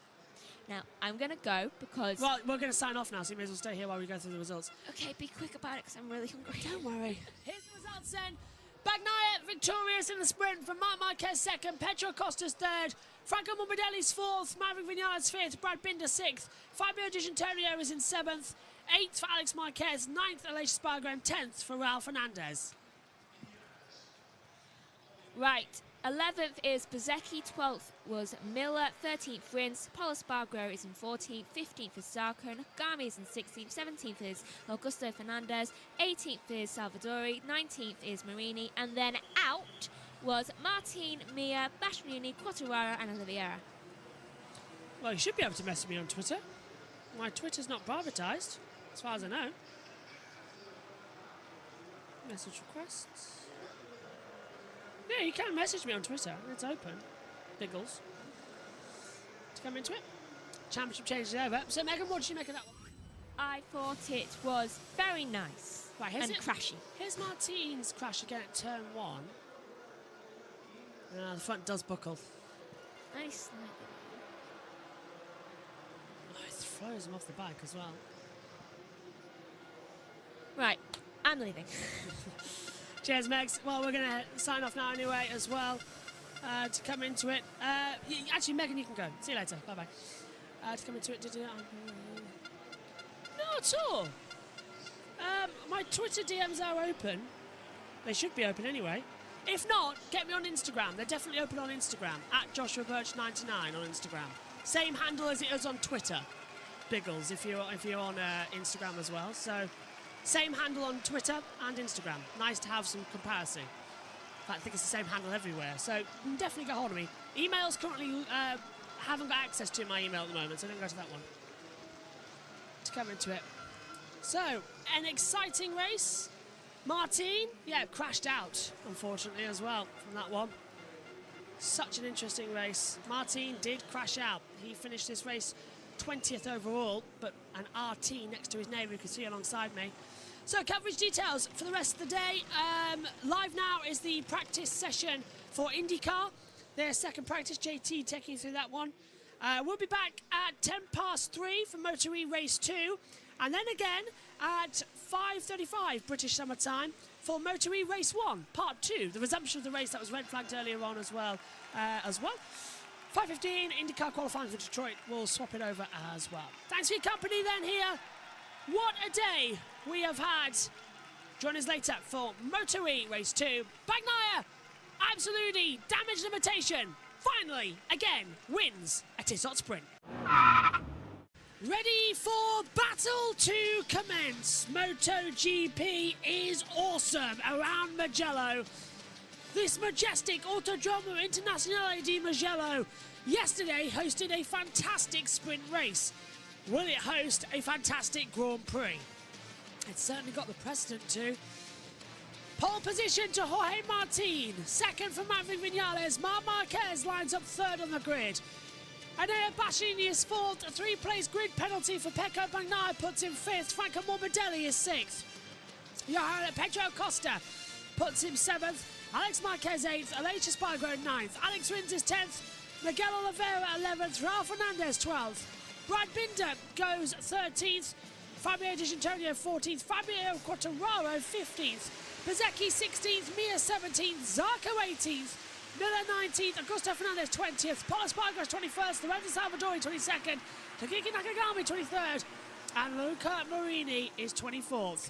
Now, I'm going to go because... Well, we're going to sign off now, so you may as well stay here while we go through the results. Okay, be quick about it because I'm really hungry. Don't worry. Here's the result. Then Bagnaia victorious in the sprint from Marc Marquez second, Pedro Acosta's third, Franco Morbidelli's fourth, Maverick Vinales fifth, Brad Binder sixth, Fabio Di Giannantonio is in seventh, eighth for Alex Marquez, ninth Aleix Espargaro, and 10th for Raul Fernandez. Right, 11th is Bezzecchi, 12th was Miller, 13th Rins, Paulo Espargaro is in 14th, 15th is Zarco, Nagami is in 16th, 17th is Augusto Fernandez, 18th is Salvadori, 19th is Marini, and then out was Martin, Mia, Bastianini, Quartararo and Oliveira. Well, you should be able to message me on Twitter. My Twitter's not privatised, as far as I know. Message requests. Yeah, you can message me on Twitter. It's open. Biggles. To come into it. Championship changes over. So, Megan, what did you make of that one? I thought it was very nice and crashy. Here's Martin's crash again at turn 1. The front does buckle. Nice. Oh, it throws him off the bike as well. Right, I'm leaving. Cheers, Megs. Well, we're going to sign off now anyway as well to come into it. Actually, Megan, you can go. See you later. Bye-bye. To come into it, not at all. My Twitter DMs are open. They should be open anyway. If not, get me on Instagram. They're definitely open on Instagram. At Joshua Birch 99 on Instagram. Same handle as it is on Twitter. Biggles, if you're on Instagram as well. So, same handle on Twitter and Instagram. Nice to have some comparison. In fact, I think it's the same handle everywhere. So, definitely get hold of me. Emails currently haven't got access to my email at the moment, so don't go to that one. To come into it. So, an exciting race. Martin, crashed out, unfortunately, as well, from that one. Such an interesting race. Martin did crash out. He finished this race 20th overall, but an RT next to his name, you can see alongside me. So, coverage details for the rest of the day. Live now is the practice session for IndyCar. Their second practice, JT taking you through that one. We'll be back at 3:10 for MotoE Race 2. And then again at 5:35 British Summer Time for MotoE Race 1, Part 2, the resumption of the race that was red flagged earlier on as well. 5:15 IndyCar qualifying for Detroit. We'll swap it over as well. Thanks for your company then here. What a day we have had. Join us later for MotoE Race 2. Bagnaia, absolutely, damage limitation. Finally, again, wins a Tissot Sprint. Ready for battle to commence. MotoGP is awesome around Mugello. This majestic Autodromo Internazionale di Mugello yesterday hosted a fantastic sprint race. Will it host a fantastic Grand Prix? It's certainly got the precedent to. Pole position to Jorge Martin. Second for Maverick Vinales. Marc Marquez lines up third on the grid. Enea Bastianini is fourth. A three-place grid penalty for Pecco Bagnaia puts him fifth. Franco Morbidelli is sixth. Pedro Acosta puts him seventh. Alex Marquez eighth. Aleix Espargaro ninth. Alex Rins is 10th. Miguel Oliveira 11th. Raul Fernandez 12th. Brad Binder goes 13th. Fabio Di Giannantonio 14th. Fabio Quartararo 15th. Bezzecchi 16th. Mia 17th. Zarco 18th. Miller 19th, Augusto Fernandez 20th, Paulo Espargaro 21st, Lorenzo Salvadori 22nd, Takiki Nakagami 23rd, and Luca Marini is 24th.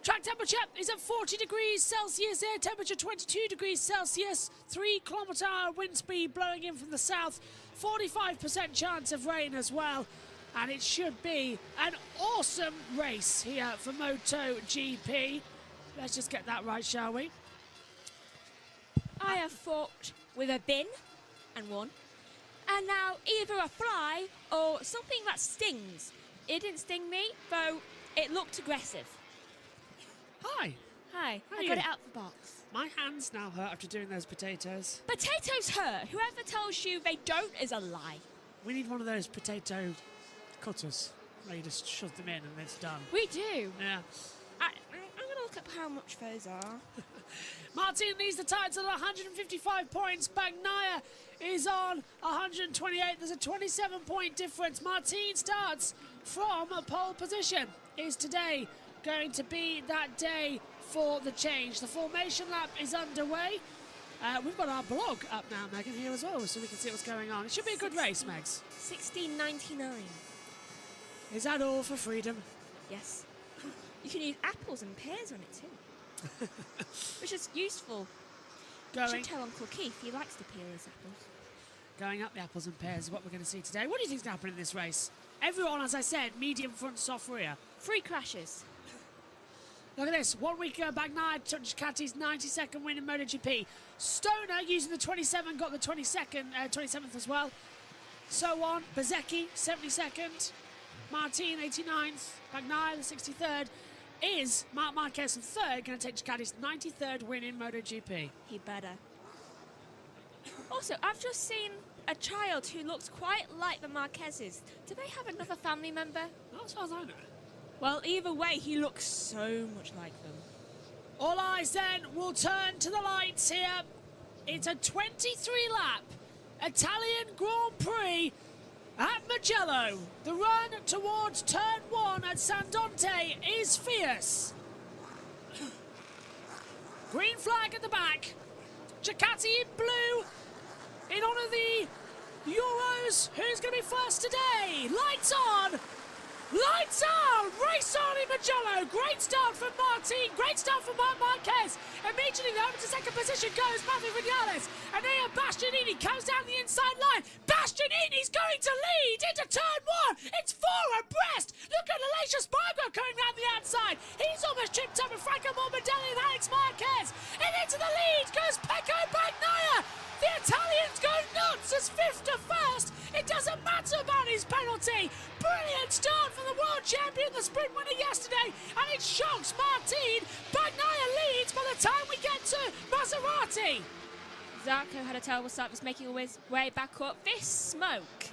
Track temperature is at 40 degrees Celsius, air temperature 22 degrees Celsius, 3 km/h wind speed blowing in from the south, 45% chance of rain as well, and it should be an awesome race here for MotoGP. Let's just get that right, shall we? I have fought with a bin and won. And now either a fly or something that stings. It didn't sting me, though it looked aggressive. Hi. Hi, How I are got you? it out the box. My hands now hurt after doing those potatoes. Potatoes hurt. Whoever tells you they don't is a lie. We need one of those potato cutters where you just shove them in and it's done. We do. Yeah. I'm going to look up how much those are. Martin leads the title at 155 points. Bagnaia is on 128. There's a 27-point difference. Martin starts from a pole position. Is today going to be that day for the change. The formation lap is underway. We've got our blog up now, Megan, here as well, so we can see what's going on. It should be a good race, Megs. 16.99. Is that all for freedom? Yes. You can use apples and pears on it too, which is useful. You should tell Uncle Keith he likes to peel his apples. Going up the apples and pears is what we're going to see today. What do you think's going to happen in this race? Everyone, as I said, medium front, soft rear. 3 crashes. Look at this. 1 week ago, Bagnaia took Ducati's 92nd win in MotoGP. Stoner, using the 27, got the 27th as well. So on. Bsky, 72nd. Martin, 89th. Bagnaia, the 63rd. Is Marc Marquez the third going to take Ducati's 93rd win in MotoGP? He better. Also, I've just seen a child who looks quite like the Marquezes. Do they have another family member? Not as far as I know. Well, either way, he looks so much like them. All eyes then will turn to the lights here. It's a 23-lap Italian Grand Prix at Mugello. The run towards turn 1 at San Dante is fierce. Green flag at the back. Ducati in blue in honour of the Euros. Who's going to be first today? Lights on! Lights on! Race on in Mugello. Great start from Martin. Great start from Marc Marquez. Immediately over to second position goes Maverick Vinales. And here Bastianini comes down the inside line. Bastianini's going to lead into turn 1. It's 4 abreast. Look at Aleix Espargaro coming round the outside. He's almost tripped up with Franco Morbidelli and Alex Marquez. And into the lead goes Pecco Bagnaia. The Italians go nuts as 5th to 1st. It doesn't matter about his penalty. Brilliant start from the world champion, the sprint winner yesterday, and it shocks Martin. Bagnaia leads by the time we get to Maserati. Zarco had a terrible start, was making his way back up. This smoke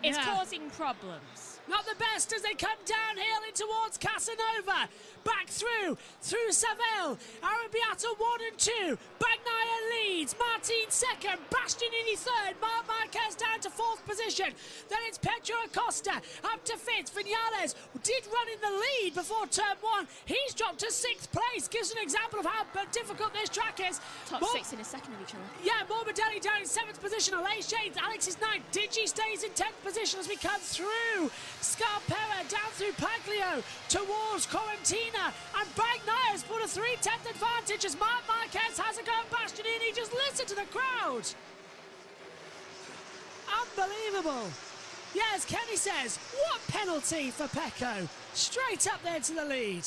is causing problems. Not the best as they come downhill in towards Casanova. Back through Savelle. Arrabbiata 1 and 2. Bagnaia leads. Martin second. Bastianini third. Marc Marquez down to 4th position. Then it's Pedro Acosta up to 5th. Vinales did run in the lead before turn 1. He's dropped to 6th place. Gives an example of how difficult this track is. Top 6 in a second of each other. Yeah, Morbidelli down in 7th position. Aleix Shades. Alex is 9th. Digi stays in 10th position as we come through. Scarpera down through Paglio towards Quarantina. And Bagnaia's put a 3/10 advantage as Marc Marquez has a go at Bastianini. Just listen to the crowd. Unbelievable. Yes, Kenny says, what penalty for Pecco? Straight up there to the lead.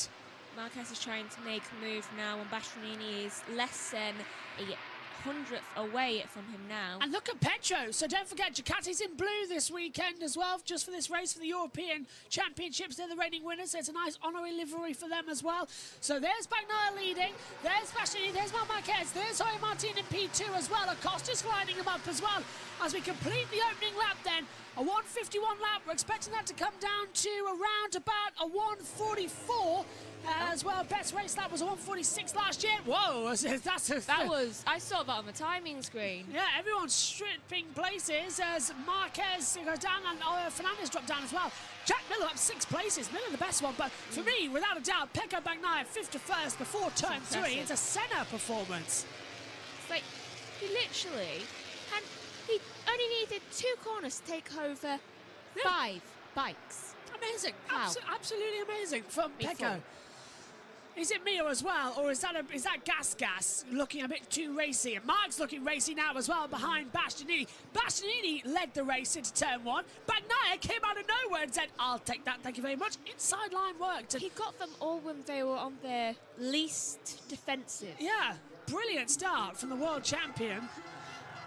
Marquez is trying to make a move now, and Bastianini is less than a 100th away from him now. And look at Petro. So don't forget, Ducati's in blue this weekend as well, just for this race for the European Championships. They're the reigning winners, so it's a nice honorary livery for them as well. So there's Bagnaia leading. There's Bastianini. There's Marc Marquez. There's Jorge Martin in P2 as well. Acosta's lining him up as well as we complete the opening lap then. A 151 lap. We're expecting that to come down to around about a 144 as well. Best race lap was a 146 last year. Whoa, that was, I saw that on the timing screen. Yeah, everyone's stripping places as Marquez goes down and Fernandez dropped down as well. Jack Miller up 6 places. Miller the best one, but for me, without a doubt, Pecco Bagnaia 5th to 1st before turn 3. It's a Senna performance. It's like, he literally he only needed 2 corners to take over 5 bikes. Amazing. Wow. Absolutely amazing from Pecco. Is it Mio as well, or is that Gas looking a bit too racy? And Mark's looking racy now as well behind Bastianini. Bastianini led the race into turn 1. Bagnaia came out of nowhere and said, I'll take that, thank you very much. Inside line worked. He got them all when they were on their least defensive. Yeah, brilliant start from the world champion.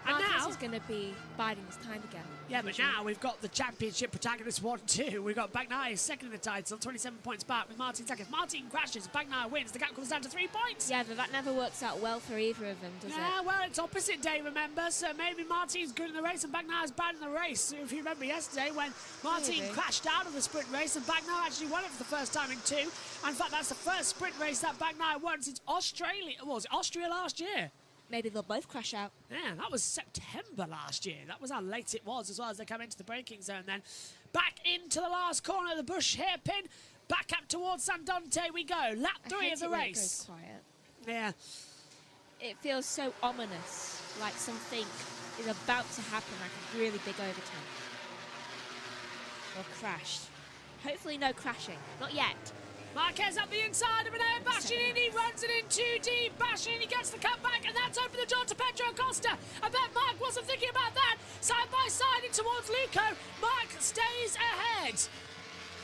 And Marquez now is going to be biding his time again. Yeah, but now we've got the championship protagonist 1-2. We've got Bagnaia second in the title, 27 points back with Martin second. Martin crashes, Bagnaia wins. The gap comes down to 3 points. Yeah, but that never works out well for either of them, does it? Yeah, well, it's opposite day, remember? So maybe Martin's good in the race and Bagnaia's bad in the race. If you remember yesterday when Martin crashed out of the sprint race and Bagnaia actually won it for the first time in 2. And in fact, that's the first sprint race that Bagnaia won since Austria last year. Maybe they'll both crash out. Yeah, that was September last year. That was how late it was as well as they come into the braking zone then. Back into the last corner of the Busch hairpin. Back up towards Sandonte we go. Lap 3 of the race. It goes quiet. Yeah. It feels so ominous, like something is about to happen, like a really big overtake. Or crash. Hopefully no crashing. Not yet. Marquez up the inside of an air. Bastianini runs it in too deep. Bastianini gets the cutback, and that's opened the door to Pedro Acosta. I bet Mark wasn't thinking about that. Side by side in towards Luco. Mark stays ahead.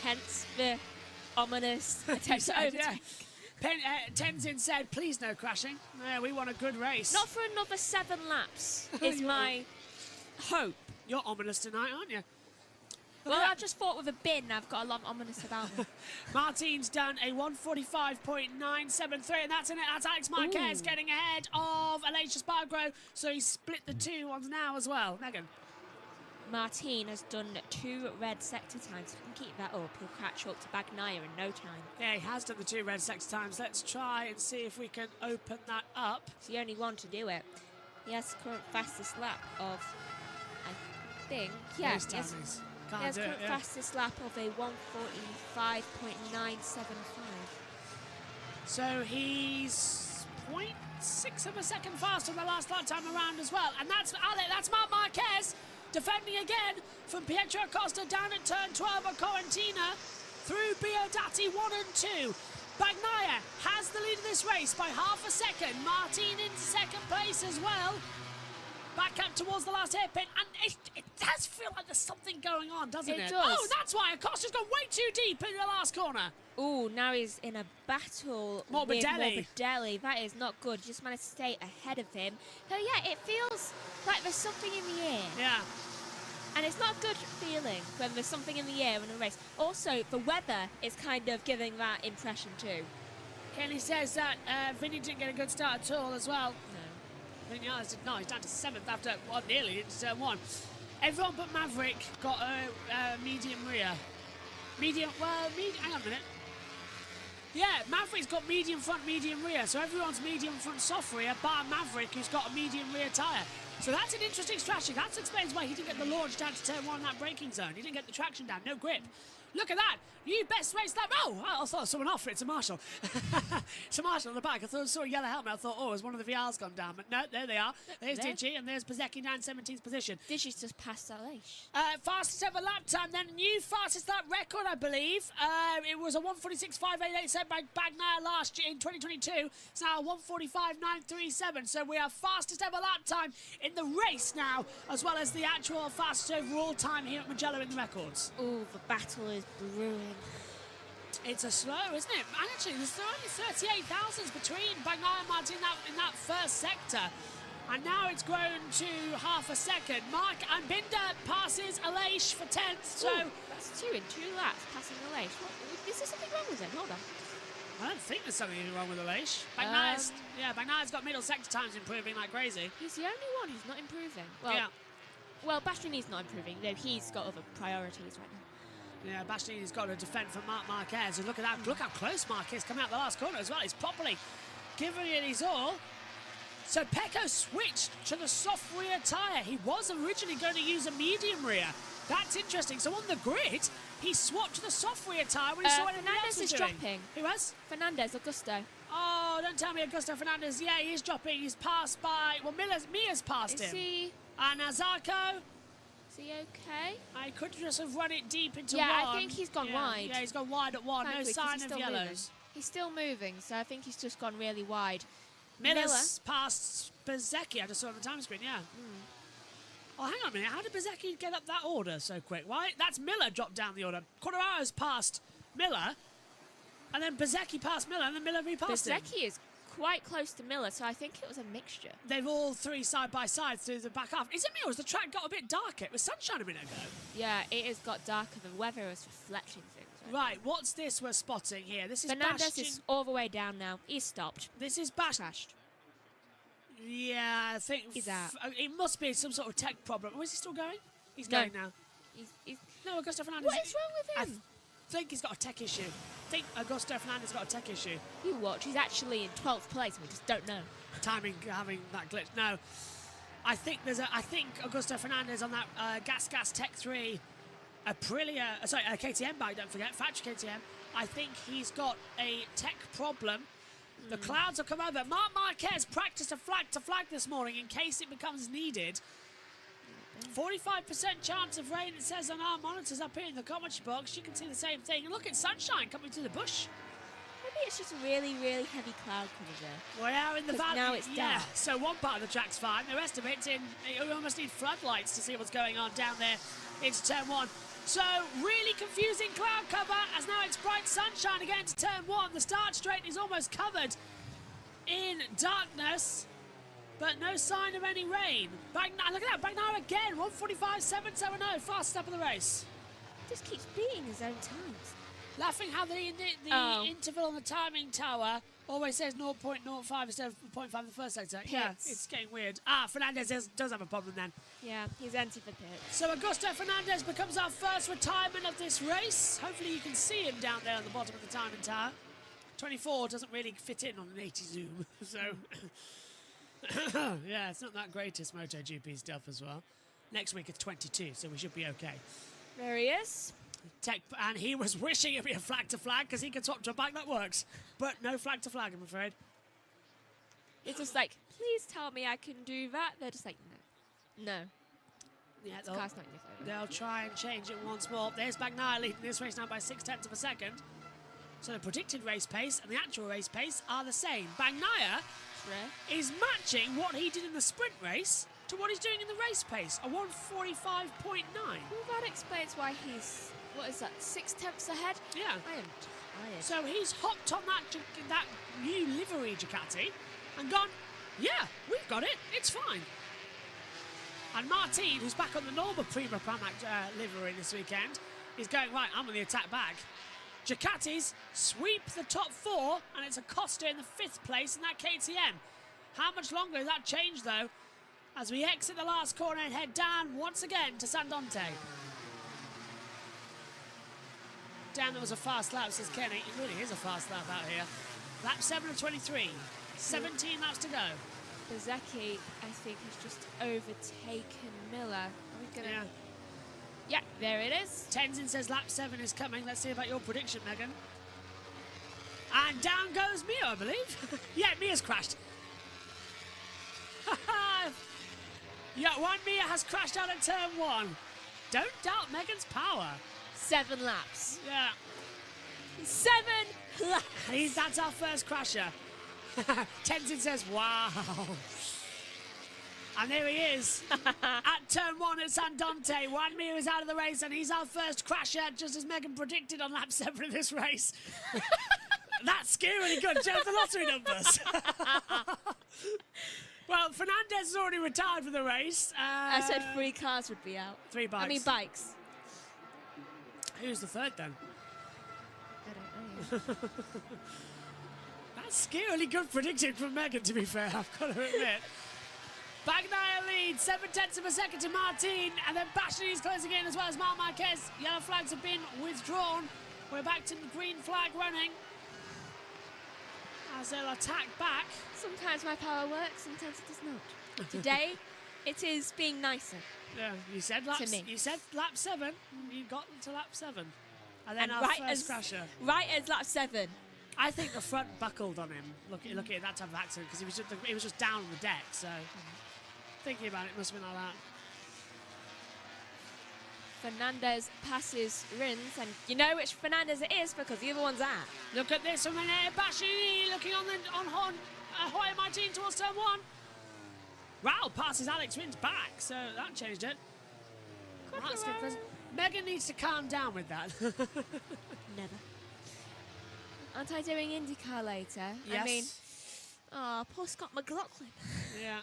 Hence the ominous attempt to overtake. Tenzin said, please no crashing. Yeah, we want a good race. Not for another 7 laps is my hope. You're ominous tonight, aren't you? Well, I've just fought with a bin. I've got a lot of ominous about me. Martin's done a 1:45.973, and that's in it. That's Alex Marquez getting ahead of Aleix Espargaro, so he's split the 2 ones now as well. Megan. Martin has done 2 red sector times. If he can keep that up, he'll catch up to Bagnaia in no time. Yeah, he has done the 2 red sector times. Let's try and see if we can open that up. He's the only one to do it. He has the current fastest lap of, I think, yeah, he has current fastest lap of a 1:45.975. So he's 0.6 of a second faster than the last lap time around as well. And that's Marc Marquez defending again from Pietro Acosta down at turn 12 at Corentina through Biodati 1 and 2. Bagnaia has the lead of this race by half a second. Martin in second place as well. Back up towards the last hairpin, and it does feel like there's something going on, doesn't it? It does. Oh, that's why Acosta's gone way too deep in the last corner. Oh, now he's in a battle with Morbidelli. That is not good. Just managed to stay ahead of him. So yeah, it feels like there's something in the air. Yeah. And it's not a good feeling when there's something in the air in a race. Also, the weather is kind of giving that impression too. Kenny says that Vinny didn't get a good start at all as well. No. Vinales did not. He's down to 7th after nearly into turn 1. Everyone but Maverick got a medium rear. Hang on a minute. Yeah, Maverick's got medium front, medium rear. So everyone's medium front soft rear, bar Maverick, who's got a medium rear tyre. So that's an interesting strategy. That explains why he didn't get the launch down to turn 1 in that braking zone. He didn't get the traction down, no grip. Look at that. New best race lap. Oh, I thought someone offered it to Marshall. It's a Marshall on the back. I thought I saw a yellow helmet. I thought, has one of the VRs gone down? But no, there they are. There's Digi, and there's Bezecchi down 17th position. Digi's just passed Aleix. Fastest ever lap time, then new fastest lap record, I believe. It was a 1:46.588 set by Bagnaia last year in 2022. It's now 1:45.937. So we have fastest ever lap time in the race now, as well as the actual fastest overall time here at Mugello in the records. Oh, the battle is brewing. It's a slow, isn't it? And actually, there's only 38,000s between Bagnaia and Martin in that first sector. And now it's grown to half a second. Mark and Binder passes Aleix for 10th. So that's 2 in 2 laps passing Aleix. Is there something wrong with him? Hold on. I don't think there's something wrong with Aleix. Bagnaia's got middle sector times improving like crazy. He's the only one who's not improving. Well, Bastianini's not improving, though he's got other priorities right now. Yeah, Bastianini's got to defend from Marc Marquez. And look at that. Look how close Mark is coming out the last corner as well. He's properly giving it his all. So Pecco switched to the soft rear tyre. He was originally going to use a medium rear. That's interesting. So on the grid, he swapped to the soft rear tyre when he saw what everyone else was doing. Dropping. Who was? Fernandez, Augusto. Oh, don't tell me Augusto Fernandez. Yeah, he is dropping. He's passed by... Well, Mia's passed him. Is he... And Zarco... Is he okay? I could just have run it deep into 1. Yeah, I think he's gone wide. Yeah, he's gone wide at 1. Thankfully, no sign of yellows. Moving. He's still moving, so I think he's just gone really wide. Miller's passed Bezecchi. I just saw on the time screen, yeah. Oh, hang on a minute. How did Bezecchi get up that order so quick? Why? That's Miller dropped down the order. Quartararo's passed Miller, and then Bezecchi passed Miller, and then Miller repassed him. Bezecchi is quite close to Miller, so I think it was a mixture. They've all 3 side by side through the back half. Is it me, or has the track got a bit darker? It was sunshine a minute ago. Yeah, it has got darker. The weather is reflecting things. Right, what's this we're spotting here? This is Fernandez is all the way down now. He's stopped. This is Bashed. Yeah, I think he's out. It must be some sort of tech problem. Or is he still going? He's going now. No, Augusto Fernandez. What is wrong with him? I think he's got a tech issue. I think Augusto Fernandez got a tech issue. You watch. He's actually in 12th place, and we just don't know. Timing having that glitch. No, I think Augusto Fernandez on that Gas Tech 3 KTM bike, don't forget, factory KTM. I think he's got a tech problem. The clouds have come over. Marc Marquez practiced a flag to flag this morning in case it becomes needed. 45% chance of rain, it says on our monitors up here in the commentary box. You can see the same thing. And look at sunshine coming through the bush. Maybe it's just a really, really heavy cloud coming there. We are in the valley. Now it's yeah. down. So one part of the track's fine. The rest of it's in. You almost need floodlights to see what's going on down there into turn 1. So really confusing cloud cover as now it's bright sunshine again to turn 1. The start straight is almost covered in darkness, but no sign of any rain. Look at that, Bagnaia again, 1:45.770, fastest lap of the race. Just keeps beating his own times. Laughing how the interval on the timing tower always says 0.05 instead of 0.5 in the first sector. Yeah, it's getting weird. Fernandez does have a problem then. Yeah, he's entered for pits. So Augusto Fernandez becomes our first retirement of this race. Hopefully you can see him down there on the bottom of the timing tower. 24 doesn't really fit in on an 80 zoom, so yeah, it's not that greatest MotoGP stuff as well. Next week it's 22, so we should be okay. There he is. And he was wishing it'd be a flag to flag because he could swap to a bike that works, but no flag to flag, I'm afraid. It's just like, please tell me I can do that. They're just like, no. No. Yeah, This car's not in your favour. they'll try and change it once more. There's Bagnaia leading this race now by 0.6 of a second. So the predicted race pace and the actual race pace are the same. Bagnaia is matching what he did in the sprint race to what he's doing in the race pace, a 1:45.9. Well, that explains why he's, what is that, 0.6 ahead? Yeah. I am tired. So he's hopped on that new livery Ducati and gone, yeah, we've got it, it's fine. And Martin, who's back on the normal Prima Pramac livery this weekend, is going, right, I'm on the attack back. Ducatis sweep the top 4, and it's Acosta in the 5th place in that KTM. How much longer does that change, though, as we exit the last corner and head down once again to San Dante? Damn, that was a fast lap, says Kenny. It really is a fast lap out here. Lap 7 of 23. 17 laps to go. Bezzecchi, I think, has just overtaken Miller. Are we going to... Yeah. Yeah, there it is. Tenzin says lap 7 is coming. Let's see about your prediction, Megan. And down goes Mia, I believe. Yeah, Mia's crashed. Yeah, one Mia has crashed out at turn 1. Don't doubt Megan's power. 7 laps. Yeah. 7 laps. That's our first crasher. Tenzin says, wow. And there he is at turn 1 at San Dante. Juan Mir is out of the race, and he's our first crasher, just as Megan predicted on lap 7 of this race. That's scarily good. Joe, the lottery numbers. Well, Fernandez has already retired for the race. I said 3 cars would be out. 3 bikes. I mean, bikes. Who's the 3rd then? I don't know. That's scarily good predicting from Megan, to be fair, I've got to admit. Bagnaia leads 0.7 of a second to Martin, and then Bastianini's closing in as well as Marc Marquez. Yellow flags have been withdrawn. We're back to the green flag running as they'll attack back. Sometimes my power works, sometimes it does not. Today, it is being nicer. Yeah, you said lap, To me. You said lap 7. You got to lap 7. And then And our right first crasher. Right as lap 7. I think the front buckled on him. Look at that type of accident, because he was just down on the deck, so... Thinking about it, must have been like that. Fernandez passes Rins, and you know which Fernandez it is because the other one's out. Look at this from Bastianini looking on Jorge Martin towards turn 1. Raul passes Alex Rins back, so that changed it. That's good, 'cause Megan needs to calm down with that. Never. Aren't I doing IndyCar later? Yes. I mean, poor Scott McLaughlin. Yeah.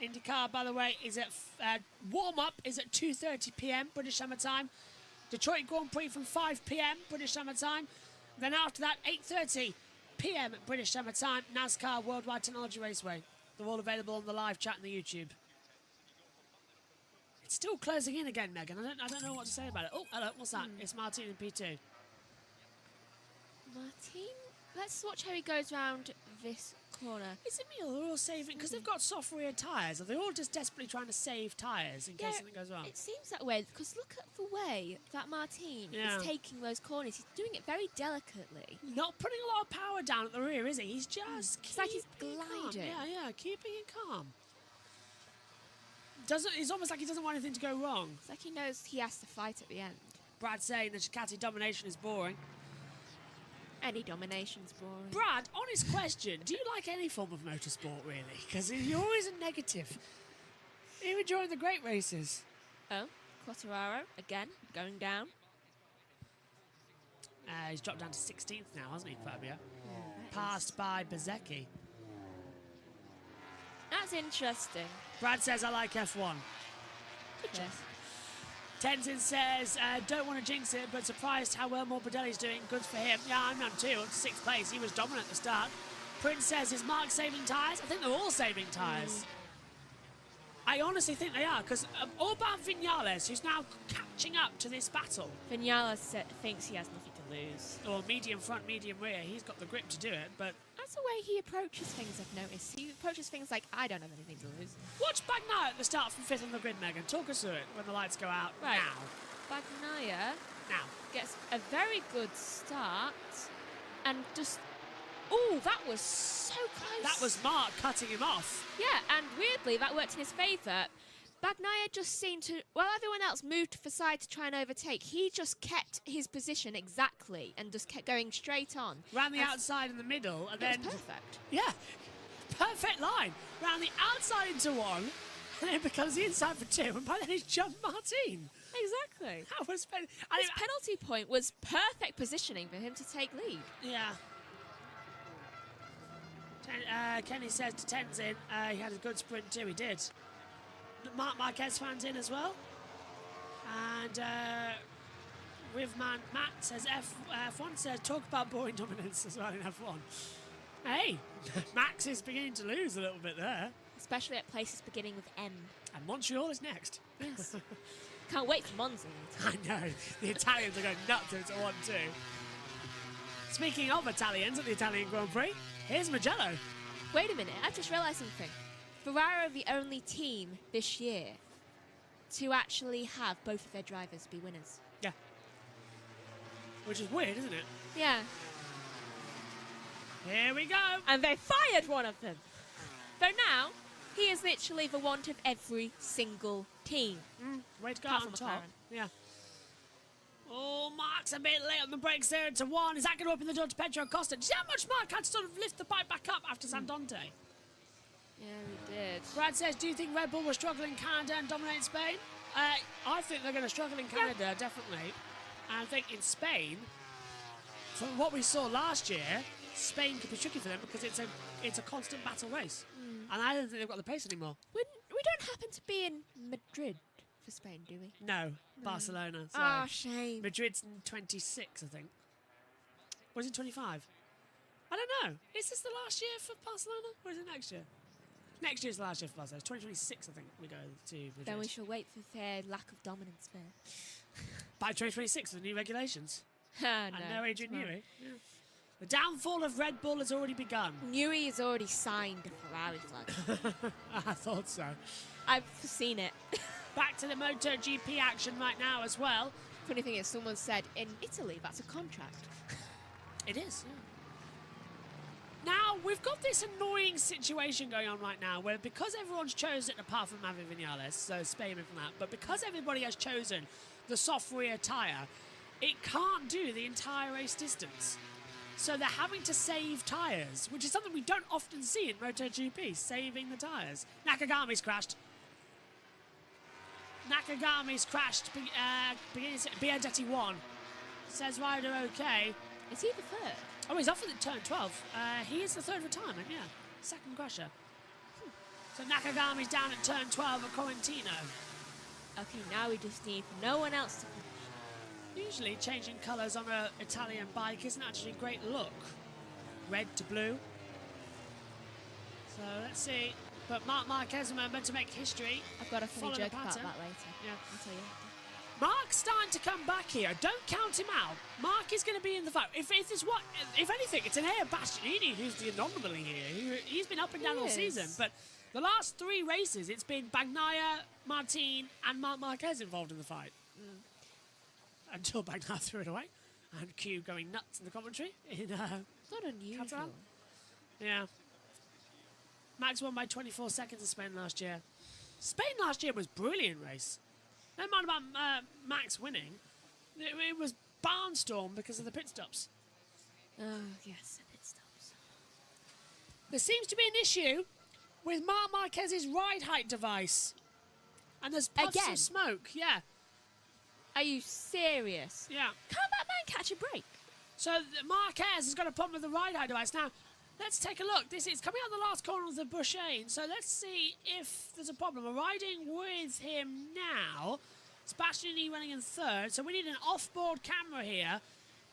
IndyCar, by the way, is at warm-up is at 2:30 p.m. British Summer Time. Detroit Grand Prix from 5 p.m. British Summer Time. Then after that, 8:30 p.m. British Summer Time. NASCAR Worldwide Technology Raceway. They're all available on the live chat and the YouTube. It's still closing in again, Megan. I don't know what to say about it. Oh, hello. What's that? It's Martin in P2. Martin, let's watch how he goes round this corner. Is it me or they're all saving? Because they've got soft rear tyres. Are they all just desperately trying to save tyres in case something goes wrong? It seems that way, because look at the way that Martin Yeah. is taking those corners. He's doing it very delicately. Not putting a lot of power down at the rear, is he? He's just It's like he's keeping it calm. gliding. Yeah, keeping it calm. It's almost like he doesn't want anything to go wrong. It's like he knows he has to fight at the end. Brad saying the Ducati domination is boring. Any domination's boring. Brad, honest question, do you like any form of motorsport, really? Because you're always a negative. Even during the great races. Oh, Quartararo, again, going down. He's dropped down to 16th now, hasn't he, Fabio? Passed by Bezecchi. That's interesting. Brad says, I like F1. Good job. Yes. Tenzin says, don't want to jinx it, but surprised how well Morbidelli's doing. Good for him. Yeah, I'm on 2, up to 6th place. He was dominant at the start. Prince says, is Mark saving tyres? I think they're all saving tyres. I honestly think they are, because all about Vinales, who's now catching up to this battle. Vinales thinks he has nothing to lose. Or medium front, medium rear. He's got the grip to do it, but... That's the way he approaches things, I've noticed. He approaches things like, I don't have anything to lose. Watch Bagnaia at the start from 5th on the grid, Megan. Talk us through it when the lights go out. Right. Now. Bagnaia Now. gets a very good start and just... Oh, that was so close. That was Mark cutting him off. Yeah, and weirdly, that worked in his favour. Bagnaia just seemed to... While everyone else moved to the side to try and overtake, he just kept his position exactly and just kept going straight on. Ran the outside in the middle, and It then... was perfect. Yeah, perfect line. Ran the outside into 1, and then becomes the inside for 2, and by then he's jumped Martin. Exactly. That was... His penalty point was perfect positioning for him to take lead. Yeah. Kenny says to Tenzin, he had a good sprint too, he did. Mark Marquez fans in as well. And Matt says, F1 says, talk about boring dominance as well in F1. Hey, Max is beginning to lose a little bit there. Especially at places beginning with M. And Montreal is next. Yes. Can't wait for Monza. I know, the Italians are going nuts if it's a 1-2. Speaking of Italians at the Italian Grand Prix, here's Mugello. Wait a minute, I just realised something. Ferrari are the only team this year to actually have both of their drivers be winners. Yeah. Which is weird, isn't it? Yeah. Here we go. And they fired one of them. Though now, he is literally the want of every single team. Way to go Apart on from top. McLaren. Yeah. Oh, Mark's a bit late on the brakes there into 1. Is that going to open the door to Pedro Costa? Do you see how much Mark had to sort of lift the bike back up after Sandonte? Yeah, we did. Brad says, do you think Red Bull will struggle in Canada and dominate Spain? I think they're going to struggle in Canada, definitely. And I think in Spain, from what we saw last year, Spain could be tricky for them because it's a constant battle race. And I don't think they've got the pace anymore. We don't happen to be in Madrid for Spain, do we? No, Barcelona. So Ah, shame. Madrid's in 26, I think. Or is it 25? I don't know. Is this the last year for Barcelona? Or is it next year? Next year's the last year for Barcelona. It's 2026, I think, we go to Madrid. Then we shall wait for their lack of dominance there. By 2026, with the new regulations. And No Adrian Newey. Yeah. The downfall of Red Bull has already begun. Newey has already signed a Ferrari flag. I thought so. I've seen it. Back to the MotoGP action right now as well. Funny thing is, someone said in Italy that's a contract. It is, yeah. Now, we've got this annoying situation going on right now where because everyone's chosen, apart from Mavi Vinales, so spare me from that, but because everybody has chosen the soft rear tyre, it can't do the entire race distance. So they're having to save tyres, which is something we don't often see in MotoGP, saving the tyres. Nakagami's crashed. Biadetti won. Says rider okay. Is he the third? Oh, he's off at turn 12. He is the third retirement, yeah. Second crusher. So Nakagami's down at turn 12 at Correntino. Okay, now we just need no one else to... Usually changing colours on an Italian bike isn't actually a great look. Red to blue. So let's see. But Mark Marquez is meant to make history. I've got a funny Follow the joke about pattern. that later. Yeah. I'll tell you Mark's starting to come back here. Don't count him out. Mark is going to be in the fight. If anything, it's an Air Bastianini who's the anomaly here. He's been up and down all season, but the last 3 races, it's been Bagnaia, Martin, and Marc Marquez involved in the fight. Until Bagnaia threw it away, and Q going nuts in the commentary. It's not unusual. Catalan. Yeah. Max won by 24 seconds in Spain last year. Spain last year was a brilliant race. No mind about Max winning. It was barnstorm because of the pit stops. Oh, yes, the pit stops. There seems to be an issue with Marc Marquez's ride height device. And there's puffs Again? of smoke. Yeah. Are you serious? Yeah. Can't that man catch a break? So Marquez has got a problem with the ride height device. Now, let's take a look. This is coming out the last corner of the Bushane. So let's see if there's a problem. We're riding with him now. Sebastian running in 3rd. So we need an off-board camera here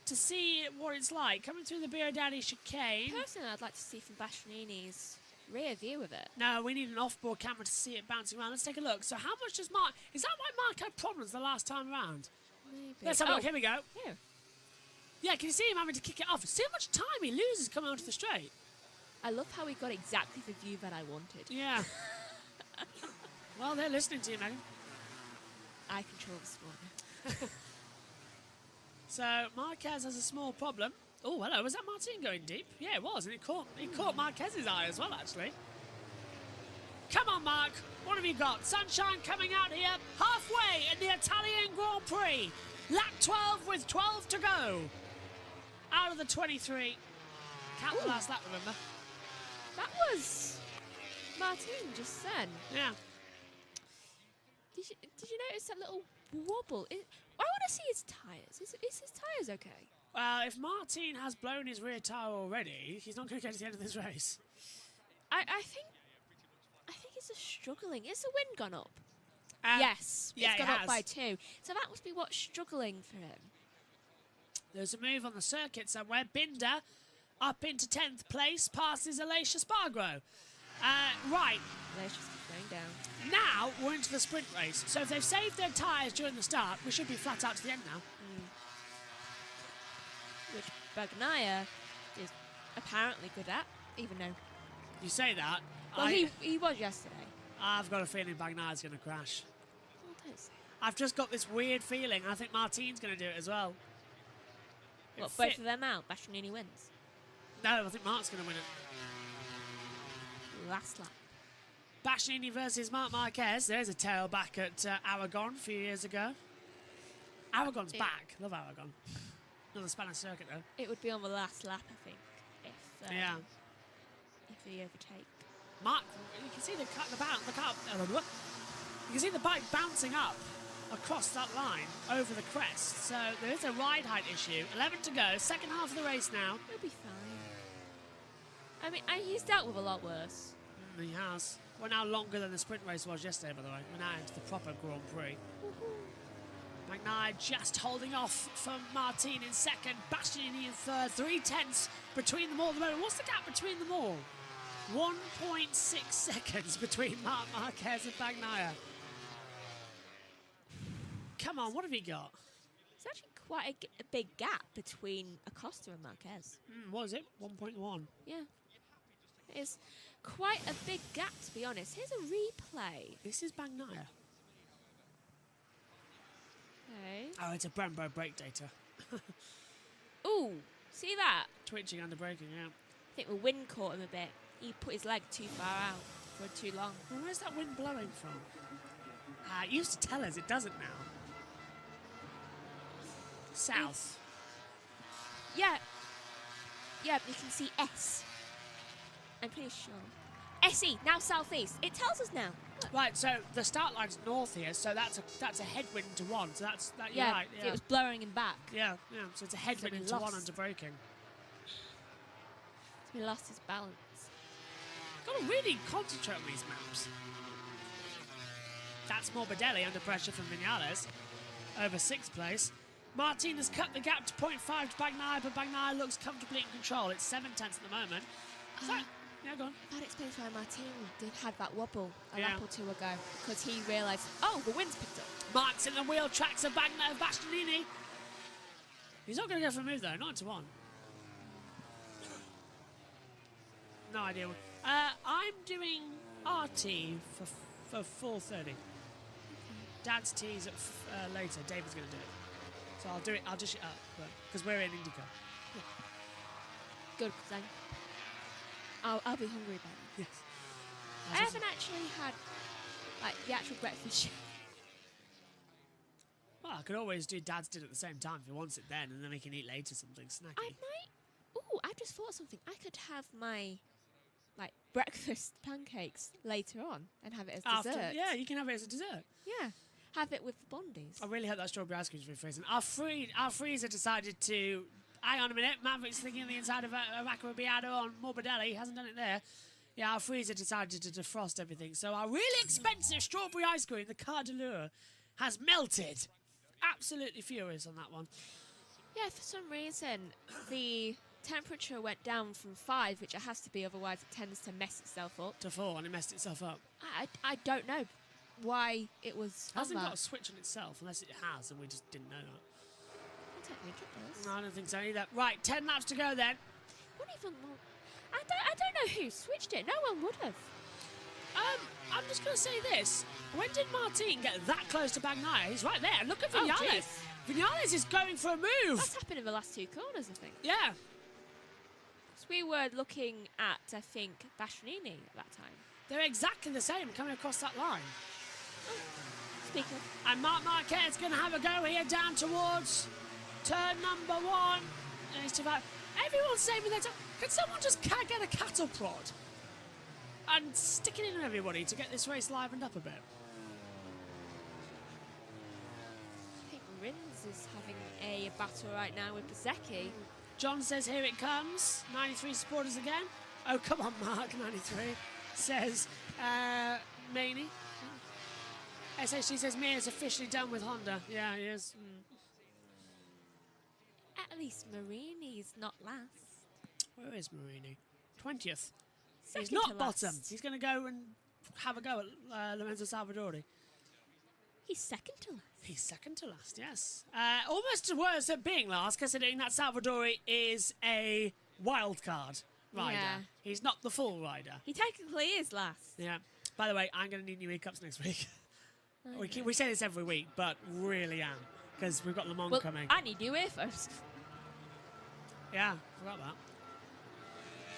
to see what it's like. Coming through the Biodaddy chicane. Personally, I'd like to see from Bastianini's rear view of it. No, we need an off-board camera to see it bouncing around. Let's take a look. So how much does Mark... Is that why Mark had problems the last time around? Maybe. Let's have a look. Here we go. Here. Yeah, can you see him having to kick it off? See how much time he loses coming onto the straight? I love how he got exactly the view that I wanted. Yeah. Well, they're listening to you, Megan. I control the sport. So Marquez has a small problem. Oh, hello. Was that Martin going deep? Yeah, it was. And it caught Marquez's eye as well, actually. Come on, Mark. What have you got? Sunshine coming out here halfway in the Italian Grand Prix. Lap 12 with 12 to go. Out of the 23. Count the last lap, remember? That was Martin just then. Yeah. Did you notice that little wobble? I want to see his tyres. Is his tyres okay? Well, if Martin has blown his rear tyre already, he's not going to get to the end of this race. I think he's just struggling. Is the wind gone up? Yes. Yeah, it's it gone up has. by 2. So that must be what's struggling for him. There's a move on the circuit somewhere. Binder up into 10th place, passes Alicia Spargo. Right. Let's just keep going down. Now we're into the sprint race. So if they've saved their tyres during the start, we should be flat out to the end now. Which Bagnaia is apparently good at, even though... You say that. Well, he was yesterday. I've got a feeling Bagnaia's going to crash. Well, don't say I've just got this weird feeling. I think Martin's going to do it as well. that. What, both of them out? Bastianini wins. No, I think Mark's going to win it. Last lap. Bastianini versus Marc Marquez. There's a tail back at Aragon a few years ago. Aragon's back. Love Aragon. Another Spanish circuit, though. It would be on the last lap, I think, if he overtake. Mark, you can see you can see the bike bouncing up across that line over the crest. So there is a ride height issue. 11 to go. Second half of the race now. He'll be fine. I mean, he's dealt with a lot worse. He has. We're now longer than the sprint race was yesterday, by the way. We're now into the proper Grand Prix. Bagnaia just holding off from Martin in second, Bastianini in third, 3/10 between them all at the moment. What's the gap between them all? 1.6 seconds between Marc Marquez and Bagnaia. Come on, what have you got? It's actually quite a big gap between Acosta and Marquez. What is it? 1.1. Yeah. It is quite a big gap, to be honest. Here's a replay. This is Bagnaia. Okay. Oh, it's a Brembo brake data. Ooh, see that? Twitching under braking, yeah. I think the wind caught him a bit. He put his leg too far out for too long. Well, where's that wind blowing from? It used to tell us, it doesn't now. South. Yeah. Yeah, but you can see S. I'm pretty sure. SE, now southeast. It tells us now. Look. Right, so the start line's north here, so that's a headwind to one. So that's that. You're Yeah, right. Yeah, it was blowing him back. yeah. So it's a headwind been into one lost. under braking. He lost his balance. Got to really concentrate on these maps. That's Morbidelli under pressure from Vinales over 6th place. Martin has cut the gap to 0.5 to Bagnaia, but Bagnaia looks comfortably in control. It's 7/10 at the moment. Yeah, go on. That explains why Martin had that wobble a Yeah. lap or two ago, because he realised, oh, the wind's picked up. Mark's in the wheel tracks of Bastianini. He's not going to go for a move though, 9-1. No idea. I'm doing RT for 4:30. Dad's tea's at later. David's going to do it. So I'll do it. I'll dish it up because we're in IndyCar. Good, because I'll be hungry by then. Yes. I haven't actually had like the actual breakfast show. Well, I could always do Dad's dinner at the same time if he wants it then, and then we can eat later something snacky. I might. Oh, I just thought of something. I could have my like breakfast pancakes later on and have it as dessert. Yeah, you can have it as a dessert. Yeah, have it with the bondies. I really hope that strawberry ice cream is refreezing. Our freezer decided to. Hang on a minute, Maverick's thinking on the inside of a Macrobiado on Morbidelli. He hasn't done it there. Yeah, our freezer decided to defrost everything. So our really expensive strawberry ice cream, the Carte de Lure, has melted. Absolutely furious on that one. Yeah, for some reason the temperature went down from 5, which it has to be, otherwise it tends to mess itself up. To 4, and it messed itself up. I don't know why it was. It hasn't on got that. a switch on itself, unless it has, and we just didn't know that. I don't think it does. No, I don't think so either. Right, 10 laps to go then. What even? I don't know who switched it. No one would have. I'm just going to say this. When did Martin get that close to Bagnaia? He's right there. Look at Oh, Vinales. jeez. Vinales is going for a move. That's happened in the last 2 corners, I think. Yeah. So we were looking at, I think, Bastianini at that time. They're exactly the same coming across that line. Speaking of, And Marc Marquez going to have a go here down towards turn number 1. And it's about everyone's saving their time. Can someone just get a cattle prod and stick it in everybody to get this race livened up a bit? I think Rins is having a battle right now with Bsky. John says, here it comes. 93 supporters again. Oh, come on, Mark, 93. Says, Maney. SHG says, Mia's officially done with Honda. Yeah, he is. At least Marini's not last. Where is Marini? 20th. He's Second not to bottom. last. He's going to go and have a go at Lorenzo Salvadori. He's second to last. He's second to last, yes. Almost worse at being last, considering that Salvadori is a wild card rider. Yeah. He's not the full rider. He technically is last. Yeah. By the way, I'm going to need new e-cups next week. We say this every week, but really am. Because we've got Le Mans Well, coming. I need new earphones. Yeah, forgot that.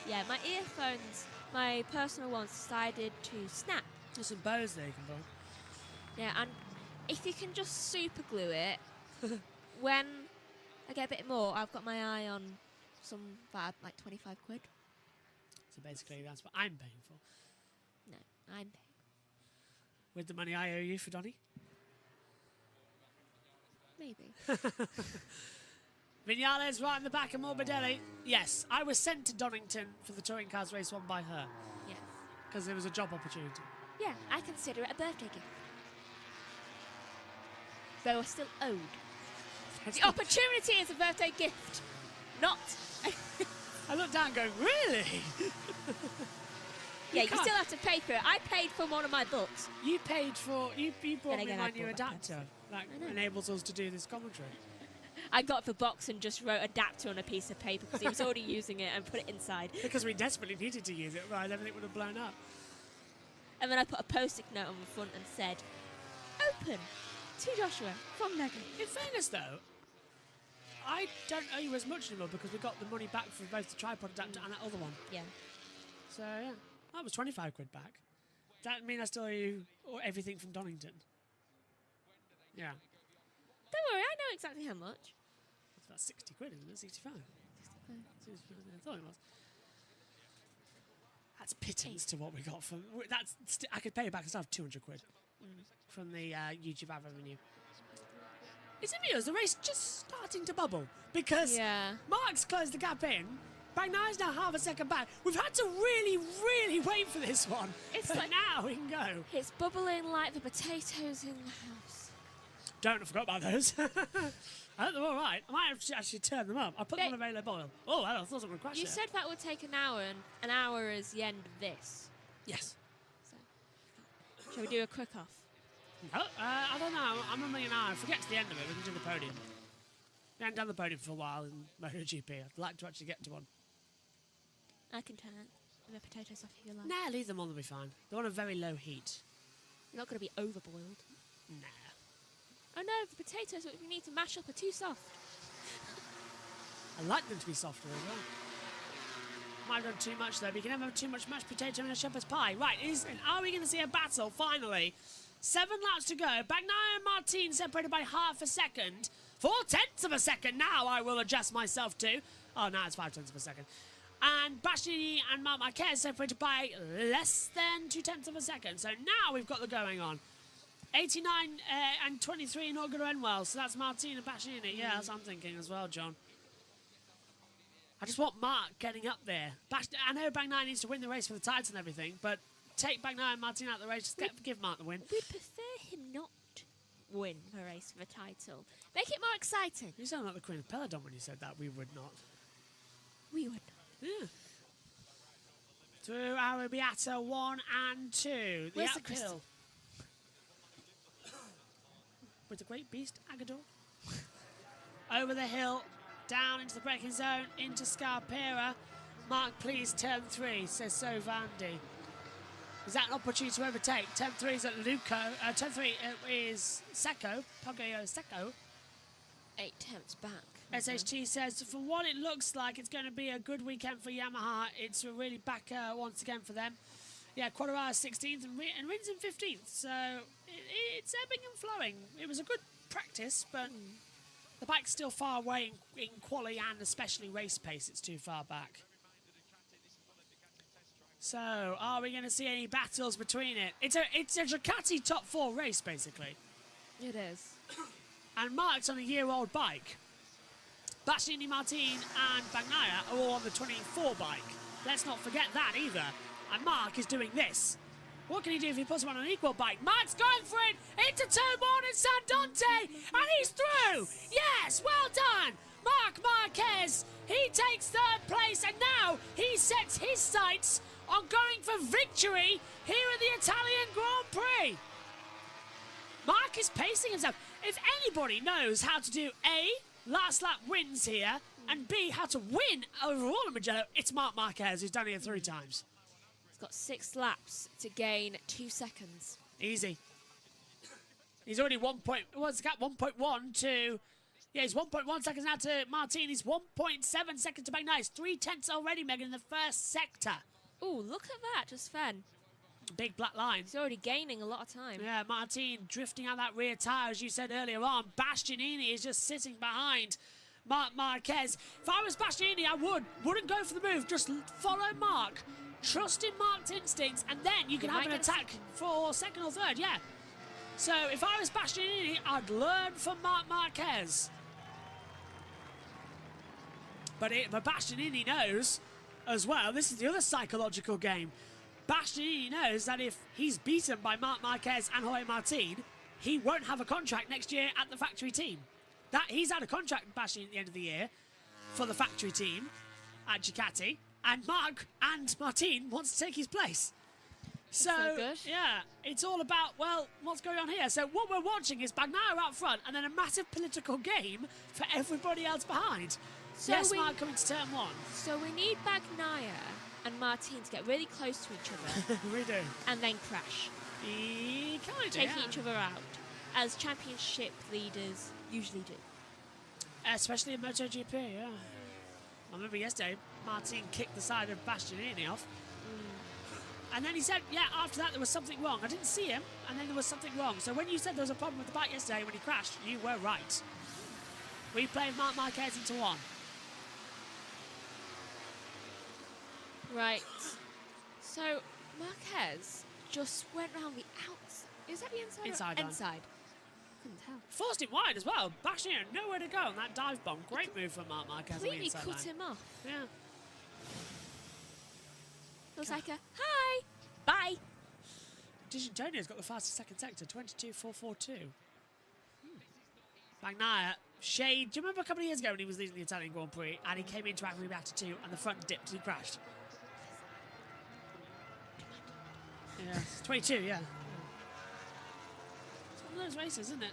Yeah, my earphones, my personal ones, decided to snap. There's some bows there you can buy. Yeah, and if you can just super glue it, when I get a bit more, I've got my eye on some bad, like 25 quid. So basically, that's what I'm paying for. No, I'm paying. With the money I owe you for Donny. Maybe. Vinales right in the back of Morbidelli. Yes, I was sent to Donington for the touring cars race won by her. Yes. Because it was a job opportunity. Yeah, I consider it a birthday gift. Though we're still owed. The opportunity is a birthday gift, not... I looked down going, really? Yeah, you can't. still have to pay for it. I paid for one of my books. You paid for, you brought Then me again, my I new bought that adapter that I know. enables us to do this commentary. I got the box and just wrote adapter on a piece of paper because he was already using it and put it inside. Because we desperately needed to use it, right? Everything would have blown up. And then I put a post-it note on the front and said, open to Joshua from Lego. In fairness, though, I don't owe you as much anymore because we got the money back for both the tripod adapter and that other one. Yeah. So, yeah, that was 25 quid back. That mean I still owe you everything from Donington? Yeah. Don't worry, I know exactly how much. It's about 60 quid, isn't it? 65? 65. I thought it was. That's pittance to what we got from... I could pay you back and still have 200 quid from the YouTube ad revenue. Is it me or is the race just starting to bubble? Because Yeah. Mark's closed the gap in. Bagnaia's now half a second back. We've had to really, really wait for this one. It's but like- now we can go. It's bubbling like the potatoes in the house. Don't, I forgot about those. I hope they're all right. I might have to actually turn them up. I'll put them on a very low boil. Oh, I thought I was going to crash You it. said that would take an hour, and an hour is the end of this. Yes. So, shall we do a quick off? No, I don't know. I'm only an hour. If we get to the end of it, we can do the podium. We haven't done the podium for a while in MotoGP. I'd like to actually get to one. I can turn the potatoes off if you like. Nah, leave them on, they'll be fine. They're on a very low heat. They're not going to be overboiled. Nah. Oh no, the potatoes that we need to mash up are too soft. I like them to be softer as well. Might have done too much though, but you can never have too much mashed potato in a shepherd's pie. Right, are we going to see a battle finally? 7 laps to go. Bagnaia and Martin separated by half a second. 4/10 of a second now I will adjust myself to. Oh, now it's 5/10 of a second. And Bastianini and Marc Marquez separated by less than 2/10 of a second. So now we've got the going on. 89 and 23 not going to end well. So that's Martin and Bastianini. Yeah, that's what I'm thinking as well, John. I just want Mark getting up there. I know Bagnaia needs to win the race for the title and everything, but take Bagnaia and Martin out of the race. Just give Mark the win. We'd prefer him not win the race for the title. Make it more exciting. You sound like the Queen of Peladon when you said that. We would not. We would not. Yeah. Through Arabiata 1 and 2. Where's the uphill. crystal? With the great beast, Agador. Over the hill, down into the braking zone, into Scarpera. Mark, please, turn 3, says So Vandy. Is that an opportunity to overtake? Turn 3 is at Luco. Turn 3 is Secco. Poggio Secco. 8 attempts back. SHT says, for what it looks like, it's going to be a good weekend for Yamaha. It's really back once again for them. Yeah, Quadrara 16th and wins in 15th. So it's ebbing and flowing. It was a good practice, but the bike's still far away in quali and especially race pace. It's too far back. So, are we going to see any battles between it? It's a Ducati top 4 race, basically. It is. And Mark's on a year-old bike. Bastianini, Martin and Bagnaia are all on the 24 bike. Let's not forget that either. And Mark is doing this. What can he do if he puts him on an equal bike? Mark's going for it into turn 1 in San Dante, and he's through. Yes, well done. Marc Marquez, he takes 3rd place, and now he sets his sights on going for victory here at the Italian Grand Prix. Mark is pacing himself. If anybody knows how to do A, last lap wins here, and B, how to win overall in Mugello, it's Marc Marquez, who's done it 3 times. He's got 6 laps to gain 2 seconds. Easy. He's already 1.1 to... Yeah, he's 1.1 seconds now to Martin. He's 1.7 seconds to Bagnaia. 3/10 already, Megan, in the first sector. Ooh, look at that, just Fen. Big black line. He's already gaining a lot of time. Yeah, Martin drifting out that rear tyre, as you said earlier on. Bastianini is just sitting behind Marc Marquez. If I was Bastianini, I wouldn't go for the move. Just follow Mark. Trust in Mark's instincts, and then you can have an attack for 2nd or 3rd, yeah. So if I was Bastianini, I'd learn from Marc Marquez. But Bastianini knows as well, this is the other psychological game. Bastianini knows that if he's beaten by Marc Marquez and Jorge Martin, he won't have a contract next year at the factory team. He's had a contract with Bastianini at the end of the year for the factory team at Ducati, and Marc and Martin wants to take his place. So good. Yeah, it's all about, well, what's going on here? So what we're watching is Bagnaia out front and then a massive political game for everybody else behind. So yes, Mark coming to turn 1. So we need Bagnaia and Martin to get really close to each other. We do. And then crash. Kind of, Taking each other out, as championship leaders usually do. Especially in MotoGP, yeah. I remember yesterday, Martin kicked the side of Bastianini off. And then he said, yeah, after that there was something wrong. I didn't see him, and then there was something wrong. So when you said there was a problem with the bike yesterday when he crashed, you were right. We played Marc Marquez into 1. Right. So Marquez just went round the outside. Is that the inside? Inside or on. inside? Couldn't tell. Forced it wide as well. Bastianini nowhere to go on that dive bomb. Great move from Marc Marquez on the Completely inside cut line. him off. Yeah. It was like a hi, bye. Dijantonio's got the fastest 2nd sector, 22.442. Bagnaia, shade. Do you remember a couple of years ago when he was leading the Italian Grand Prix and he came into Acme Reactor 2 and the front dipped and he crashed? Yeah, it's 22, yeah. It's one of those races, isn't it?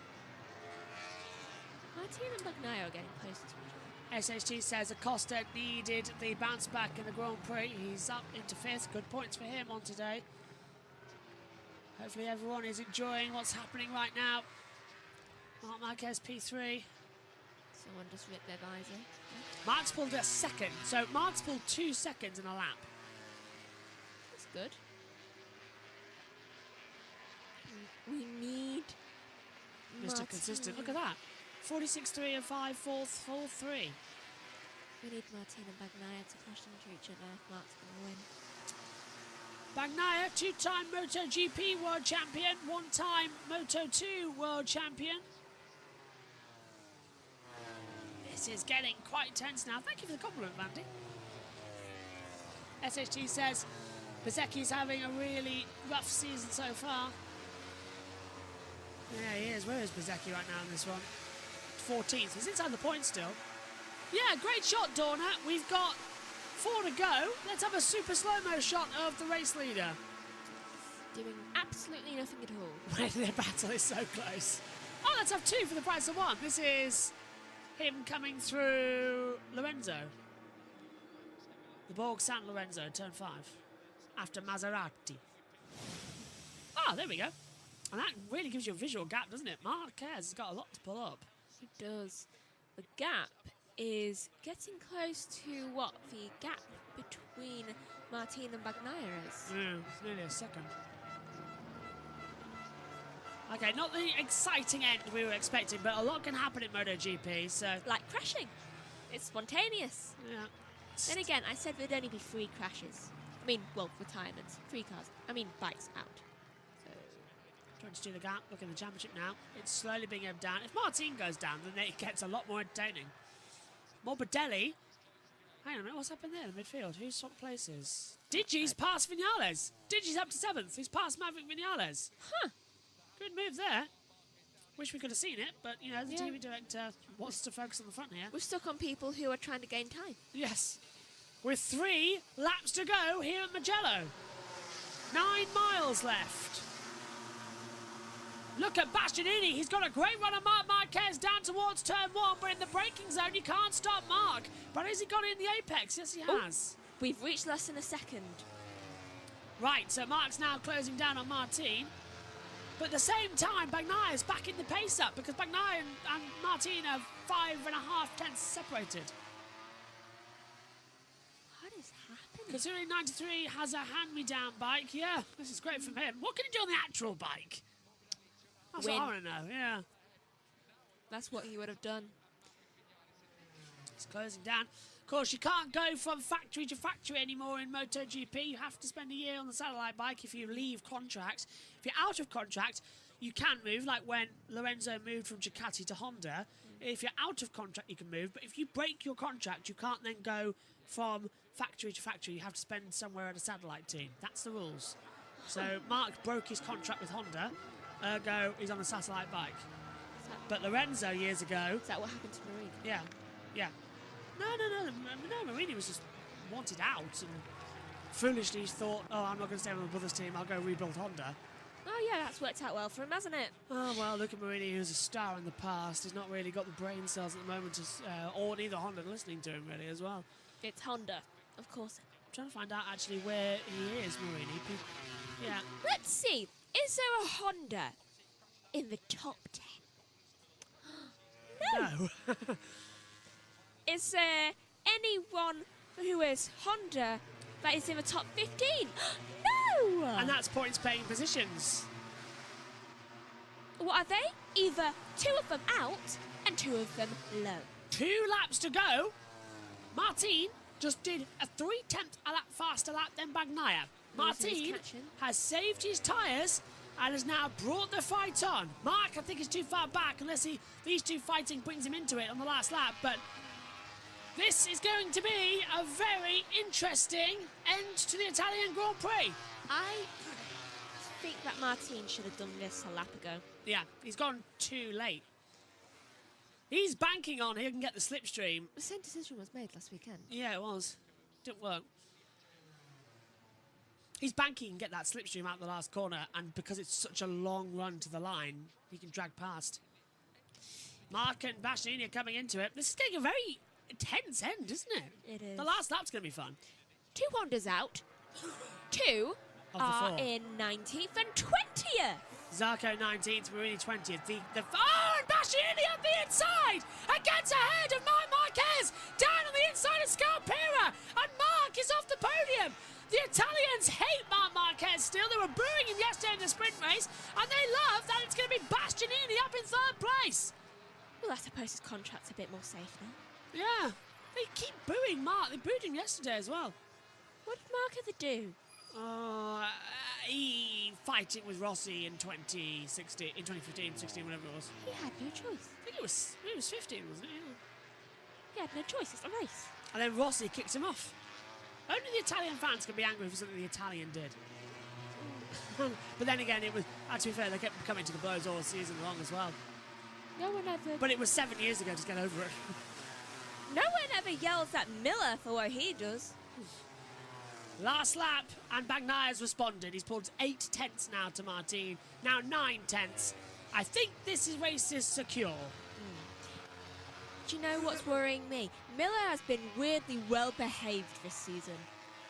Martin and Bagnaia are getting closer to each other. SHT says Acosta needed the bounce back in the Grand Prix. He's up into 5th. Good points for him on today. Hopefully everyone is enjoying what's happening right now. Marc Marquez P3. Someone just ripped their visor. Mark's pulled a second. So Mark's pulled 2 seconds in a lap. That's good. We need Mr. Consistent. Look at that. 46.3 and 5, 4th, 4.3. We need Martin and Bagnaia to crash into each other if Mark's going to win. Bagnaia, 2-time MotoGP World Champion, 1-time Moto2 World Champion. This is getting quite tense now. Thank you for the compliment, Mandy. SHT says Bezzecchi's having a really rough season so far. Yeah, he is. Where is Bezzecchi right now in this one? 14th. He's inside the points still. Yeah, great shot, Dorna. We've got 4 to go. Let's have a super slow-mo shot of the race leader. Doing absolutely nothing at all. When their battle is so close. Oh, let's have 2 for the price of 1. This is him coming through Lorenzo. The Borg San Lorenzo, turn 5. After Maserati. Ah, there we go. And that really gives you a visual gap, doesn't it? Marquez has got a lot to pull up. It does. The gap is getting close to what the gap between Martin and Bagnaia is. Yeah, it's nearly a second. Okay, not the exciting end we were expecting, but a lot can happen in MotoGP, so... Like crashing. It's spontaneous. Yeah. Then again, I said there'd only be 3 crashes. I mean, well, retirements. 3 cars. I mean, bikes out. So... Trying to do the gap. Look in the championship now. It's slowly being ebbed down. If Martin goes down, then it gets a lot more entertaining. Morbidelli. Hang on a minute, what's happened there in the midfield? Who's swapped places? Digi's passed Vinales. Digi's up to 7th. He's passed Maverick Vinales. Huh. Good move there. Wish we could have seen it, but, you know, the Yeah. TV director wants to focus on the front here. We're stuck on people who are trying to gain time. Yes. With 3 laps to go here at Mugello. 9 miles left. Look at Bastianini. He's got a great run on Marc Marquez down towards turn 1, but in the braking zone, you can't stop Marc. But has he got it in the apex? Yes, he has. We've reached less than a second. Right, so Marc's now closing down on Martin. But at the same time, Bagnaia is backing the pace up because Bagnaia and Martin are 5.5 tenths separated. What is happening? Considering 93 has a hand-me-down bike, yeah, this is great from him. What can he do on the actual bike? That's Win. what I want to know, yeah. That's what he would have done. It's closing down. Of course, you can't go from factory to factory anymore in MotoGP. You have to spend a year on the satellite bike if you leave contract. If you're out of contract, you can move, like when Lorenzo moved from Ducati to Honda. If you're out of contract, you can move. But if you break your contract, you can't then go from factory to factory. You have to spend somewhere at a satellite team. That's the rules. So Marc broke his contract with Honda. Ergo, he's on a satellite bike. But Lorenzo, years ago... Is that what happened to Marini? Yeah, yeah. No, Marini was just wanted out and foolishly thought, oh, I'm not going to stay on my brother's team, I'll go rebuild Honda. Oh yeah, that's worked out well for him, hasn't it? Oh, well, look at Marini, who's a star in the past. He's not really got the brain cells at the moment, to, or neither Honda listening to him, really, as well. It's Honda, of course. I'm trying to find out, actually, where he is, Marini. Yeah. Let's see. Is there a Honda in the top 10? No. Is there anyone who is Honda that is in the top 15? No! And that's points-paying positions. What are they? Either 2 of them out and 2 of them low. 2 laps to go. Martin just did a 3/10 a lap faster lap than Bagnaia. Martin has saved his tyres and has now brought the fight on. Marc, I think, is too far back unless these 2 fighting brings him into it on the last lap. But this is going to be a very interesting end to the Italian Grand Prix. I think that Martin should have done this a lap ago. Yeah, he's gone too late. He's banking on he can get the slipstream. The same decision was made last weekend. Yeah, it was. Didn't work. He's banking and get that slipstream out the last corner, and because it's such a long run to the line, he can drag past. Mark and Bastianini are coming into it. This is getting a very intense end, isn't it? It is. The last lap's going to be fun. 2 Hondas out. 2 Of the are 4. in 19th and 20th. Zarco 19th, Marini 20th. Oh, and Bastianini up the inside! And gets ahead of Marc Marquez! Down on the inside of Scarpera! And Marc is off the podium! The Italians hate Marc Marquez still. They were booing him yesterday in the sprint race, and they love that it's going to be Bastianini up in 3rd place. Well, I suppose his contract's a bit more safe now. Yeah, they keep booing Marc. They booed him yesterday as well. What did Mark ever do? He fighting with Rossi in 2015, 16, whatever it was. He had no choice. I think it was 15, wasn't it? Yeah. He had no choice. It's a race. And then Rossi kicks him off. Only the Italian fans can be angry for something the Italian did. But then again, it was, to be fair, they kept coming to the blows all season long as well. No one ever. But it was 7 years ago to get over it. No one ever yells at Miller for what he does. Last lap, and Bagnaya's responded. He's pulled 8 tenths now to Martin. Now 9 tenths. I think this race is secure. Do you know what's worrying me? Miller has been weirdly well behaved this season,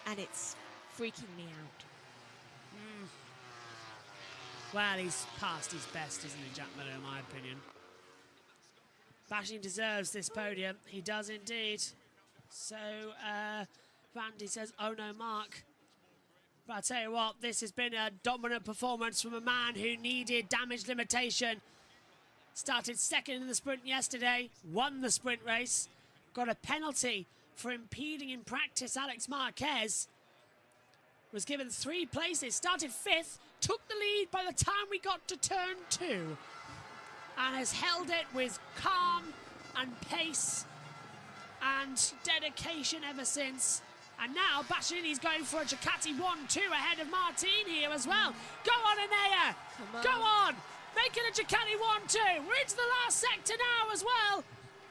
and it's freaking me out. Well, he's past his best, isn't he, Jack Miller, in my opinion. Bashing deserves this podium. He does indeed. So, Vandy says, oh no, Mark. But I tell you what, this has been a dominant performance from a man who needed damage limitation. Started 2nd in the sprint yesterday, won the sprint race, got a penalty for impeding in practice Alex Marquez. Was given 3 places, started 5th, took the lead by the time we got to turn 2. And has held it with calm and pace and dedication ever since. And now Bastianini's going for a Ducati 1-2 ahead of Martin here as well. Go on, Anea! Go on! Making a Ducati 1-2. We're into the last sector now as well.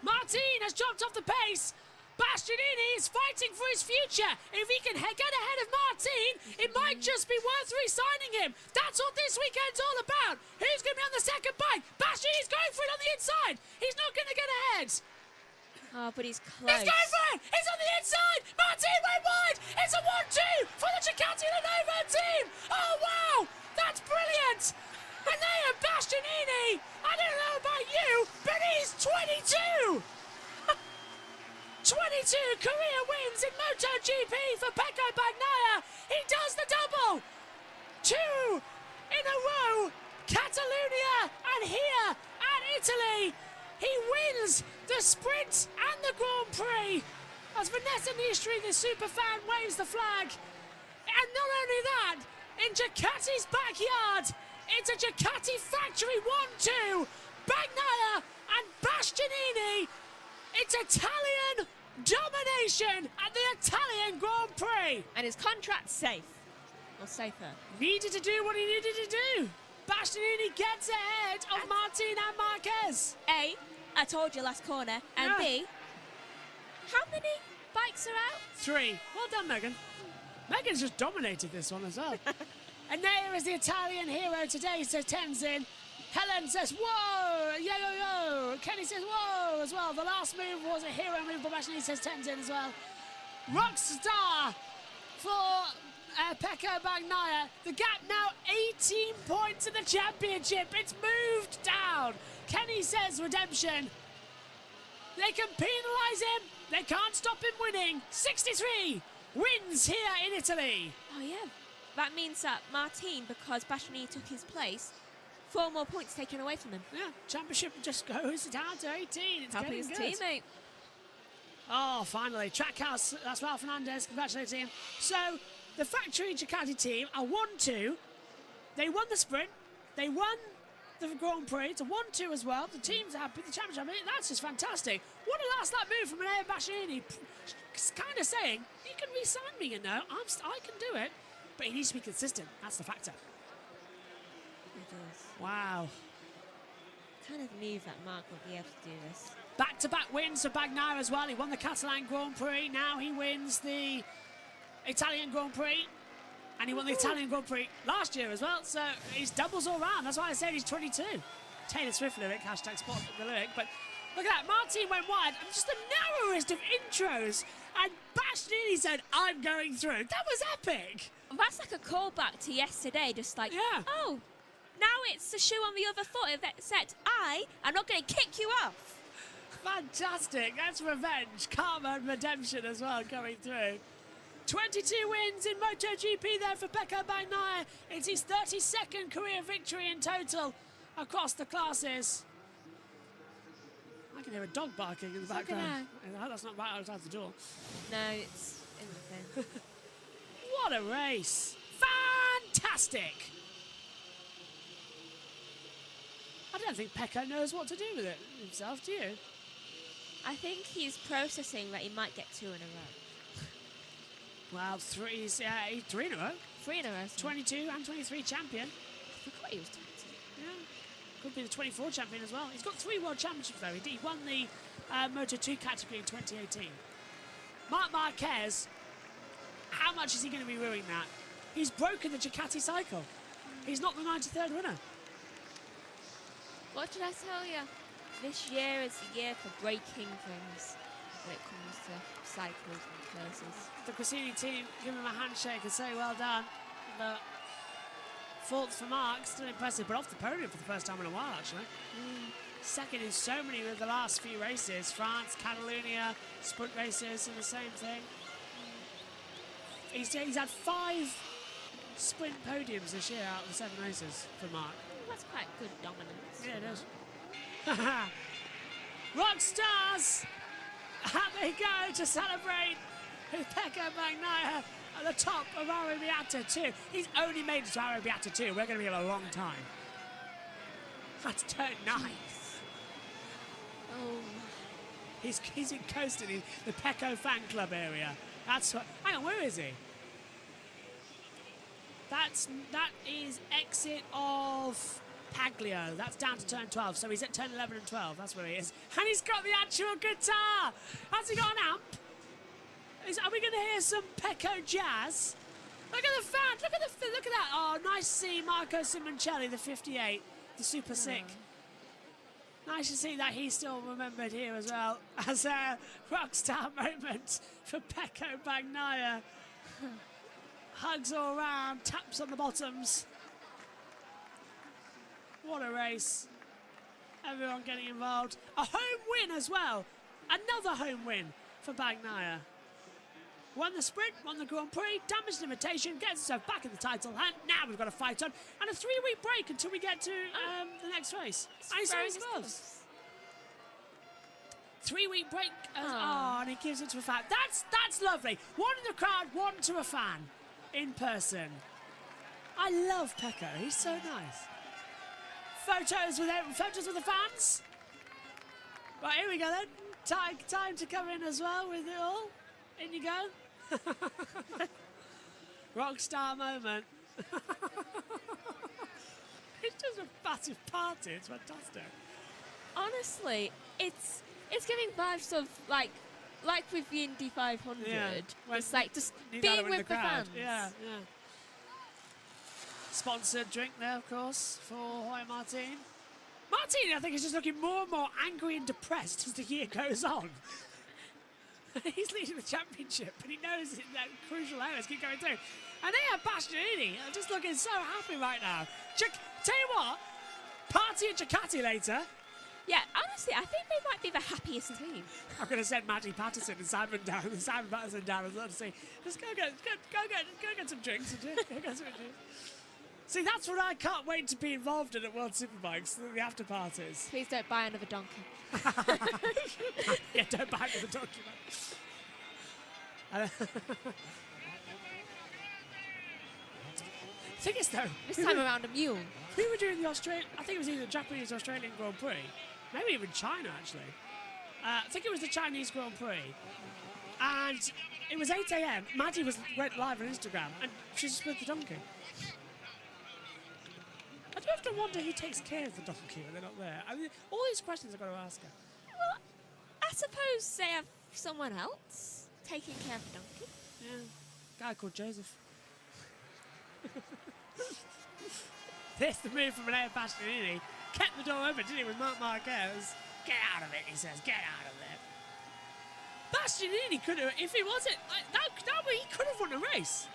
Martin has jumped off the pace. Bastianini is fighting for his future. If he can get ahead of Martin, it might just be worth re-signing him. That's what this weekend's all about. Who's going to be on the second bike? Bastianini's going for it on the inside. He's not going to get ahead. Oh, but he's close. He's going for it. He's on the inside. Martin went wide. It's a 1-2 for the Ducati Lenovo team. Oh, wow. That's brilliant. And they are Bastianini. I don't know about you, but he's 22. 22 career wins in MotoGP for Pecco Bagnaia. He does the double. 2 in a row. Catalonia and here at Italy. He wins the sprint and the Grand Prix. As Vanessa Nistri, the superfan, waves the flag. And not only that, in Ducati's backyard, it's a Ducati factory 1-2. Bagnaia and Bastianini. It's Italian domination at the Italian Grand Prix. And his contract's safe. Or safer. Needed to do what he needed to do. Bastianini gets ahead of Martin and Marquez. A, I told you last corner. And Yeah. B, how many bikes are out? 3. Well done, Megan. Megan's just dominated this one as well. And there is the Italian hero today, says Tenzin. Helen says, whoa, yo, yo, yo. Kenny says, whoa, as well. The last move was a hero move, but Bastianini says Tenzin as well. Rockstar for Pecco Bagnaia. The gap now 18 points in the championship. It's moved down. Kenny says redemption. They can penalise him. They can't stop him winning. 63 wins here in Italy. Oh, yeah. That means that Martin, because Bastianini took his place, 4 more points taken away from him. Yeah, championship just goes down to 18. It's Helping getting his good. teammate. Oh, finally. Trackhouse, that's Ralph Fernandez. Congratulating him. So, the factory Ducati team are 1-2. They won the sprint. They won the Grand Prix. It's a 1-2 as well. The team's happy. The championship, I mean, that's just fantastic. What a last lap move from Anea Bastianini. Kind of saying, you can re-sign me, you know. I can do it. But he needs to be consistent. That's the factor. He does. Wow. kind of knew that Mark would be able to do this. Back-to-back wins for Bagnaia as well. He won the Catalan Grand Prix. Now he wins the Italian Grand Prix. And he won the Italian Grand Prix last year as well. So he's doubles all round. That's why I said he's 22. Taylor Swift lyric, hashtag spot the lyric. But look at that. Martin went wide. And just the narrowest of intros. And Bastianini said, I'm going through. That was epic. That's like a callback to yesterday. Just like, yeah. Oh, now it's the shoe on the other foot. Except I'm not going to kick you off. Fantastic. That's revenge, karma and redemption as well going through. 22 wins in MotoGP there for Pecco Bagnaia. It's his 32nd career victory in total across the classes. I can hear a dog barking in the background. That's not right outside the door. No, it's in the thing. What a race. Fantastic. I don't think Pecco knows what to do with it himself, do you? I think he's processing that he might get 2 in a row. Well, three in a row. 3 in a row. 22 and 23 champion. I forgot he was 22. Yeah. Could be the 24 champion as well. He's got 3 world championships though. He won the Moto2 category in 2018. Marc Marquez, how much is he going to be ruining that? He's broken the Ducati cycle. He's not the 93rd winner. What did I tell you? This year is the year for breaking things when it comes to cycles and curses. The Cassini team give him a handshake and say well done. But fourth for Mark, still impressive, but off the podium for the first time in a while actually. Second in so many of the last few races. France, Catalonia, sprint races and the same thing. He's had 5 sprint podiums this year out of the 7 races for Mark. That's quite good dominance. Yeah, it is. Rock stars! Out they go to celebrate with Pecco Bagnaia at the top of Arrabbiata 2. He's only made it to Arrabbiata 2. We're going to be here a long time. That's turn 9. Oh. He's in coasting in the Pecco fan club area. That's what. Hang on, where is he? That is exit of Paglio. That's down to turn 12. So he's at turn 11 and 12. That's where he is. And he's got the actual guitar. Has he got an amp? Are we going to hear some Pecco jazz? Look at the fan. Look at that. Oh, nice to see Marco Simoncelli, the 58, the super sick. Nice to see that he's still remembered here as well as a rockstar moment for Pecco Bagnaia. Hugs all round, taps on the bottoms. What a race. Everyone getting involved. A home win as well. Another home win for Bagnaia. Won the sprint, won the Grand Prix, damaged limitation, gets himself back in the title hunt. Now we've got a fight on. And a 3-week break until we get to the next race. And he's wearing gloves. 3-week break. And he gives it to a fan. That's lovely. One in the crowd, one to a fan. In person. I love Pecco. He's so nice. Photos with the fans. Right, here we go then. Time to come in as well with it all. In you go. Rockstar moment. It's just a massive party. It's fantastic. Honestly, it's giving vibes of like with the Indy 500. Yeah. It's like just being with the fans. Yeah. Sponsored drink there, of course, for Jorge Martin. Martin, I think, is just looking more and more angry and depressed as the year goes on. He's leading the championship, but he knows that crucial areas keep going through. And they have Bastianini just looking so happy right now. Tell you what, party at Ducati later. Yeah, honestly, I think they might be the happiest team. I'm going to send Matty Patterson and Simon Patterson down as well to see. Just go get some drinks. Go get some drinks. See, that's what I can't wait to be involved in at World Superbikes, the after parties. Please don't buy another donkey. Yeah, don't buy another donkey. Thing is, though, This time around a mule. we were doing the Australian, I think it was either the Japanese or Australian Grand Prix, maybe even China actually. I think it was the Chinese Grand Prix, and it was 8 a.m. Maddie went live on Instagram, and she just with the donkey. I do have to wonder who takes care of the donkey when they're not there. I mean, all these questions I've got to ask her. Well, I suppose they have someone else taking care of the donkey. Yeah, guy called Joseph. There's the move from Renee Bastianini. Kept the door open, didn't he, with Marc Marquez? Get out of it, he says. Get out of there. Bastianini could have, if he wasn't, he could have won a race.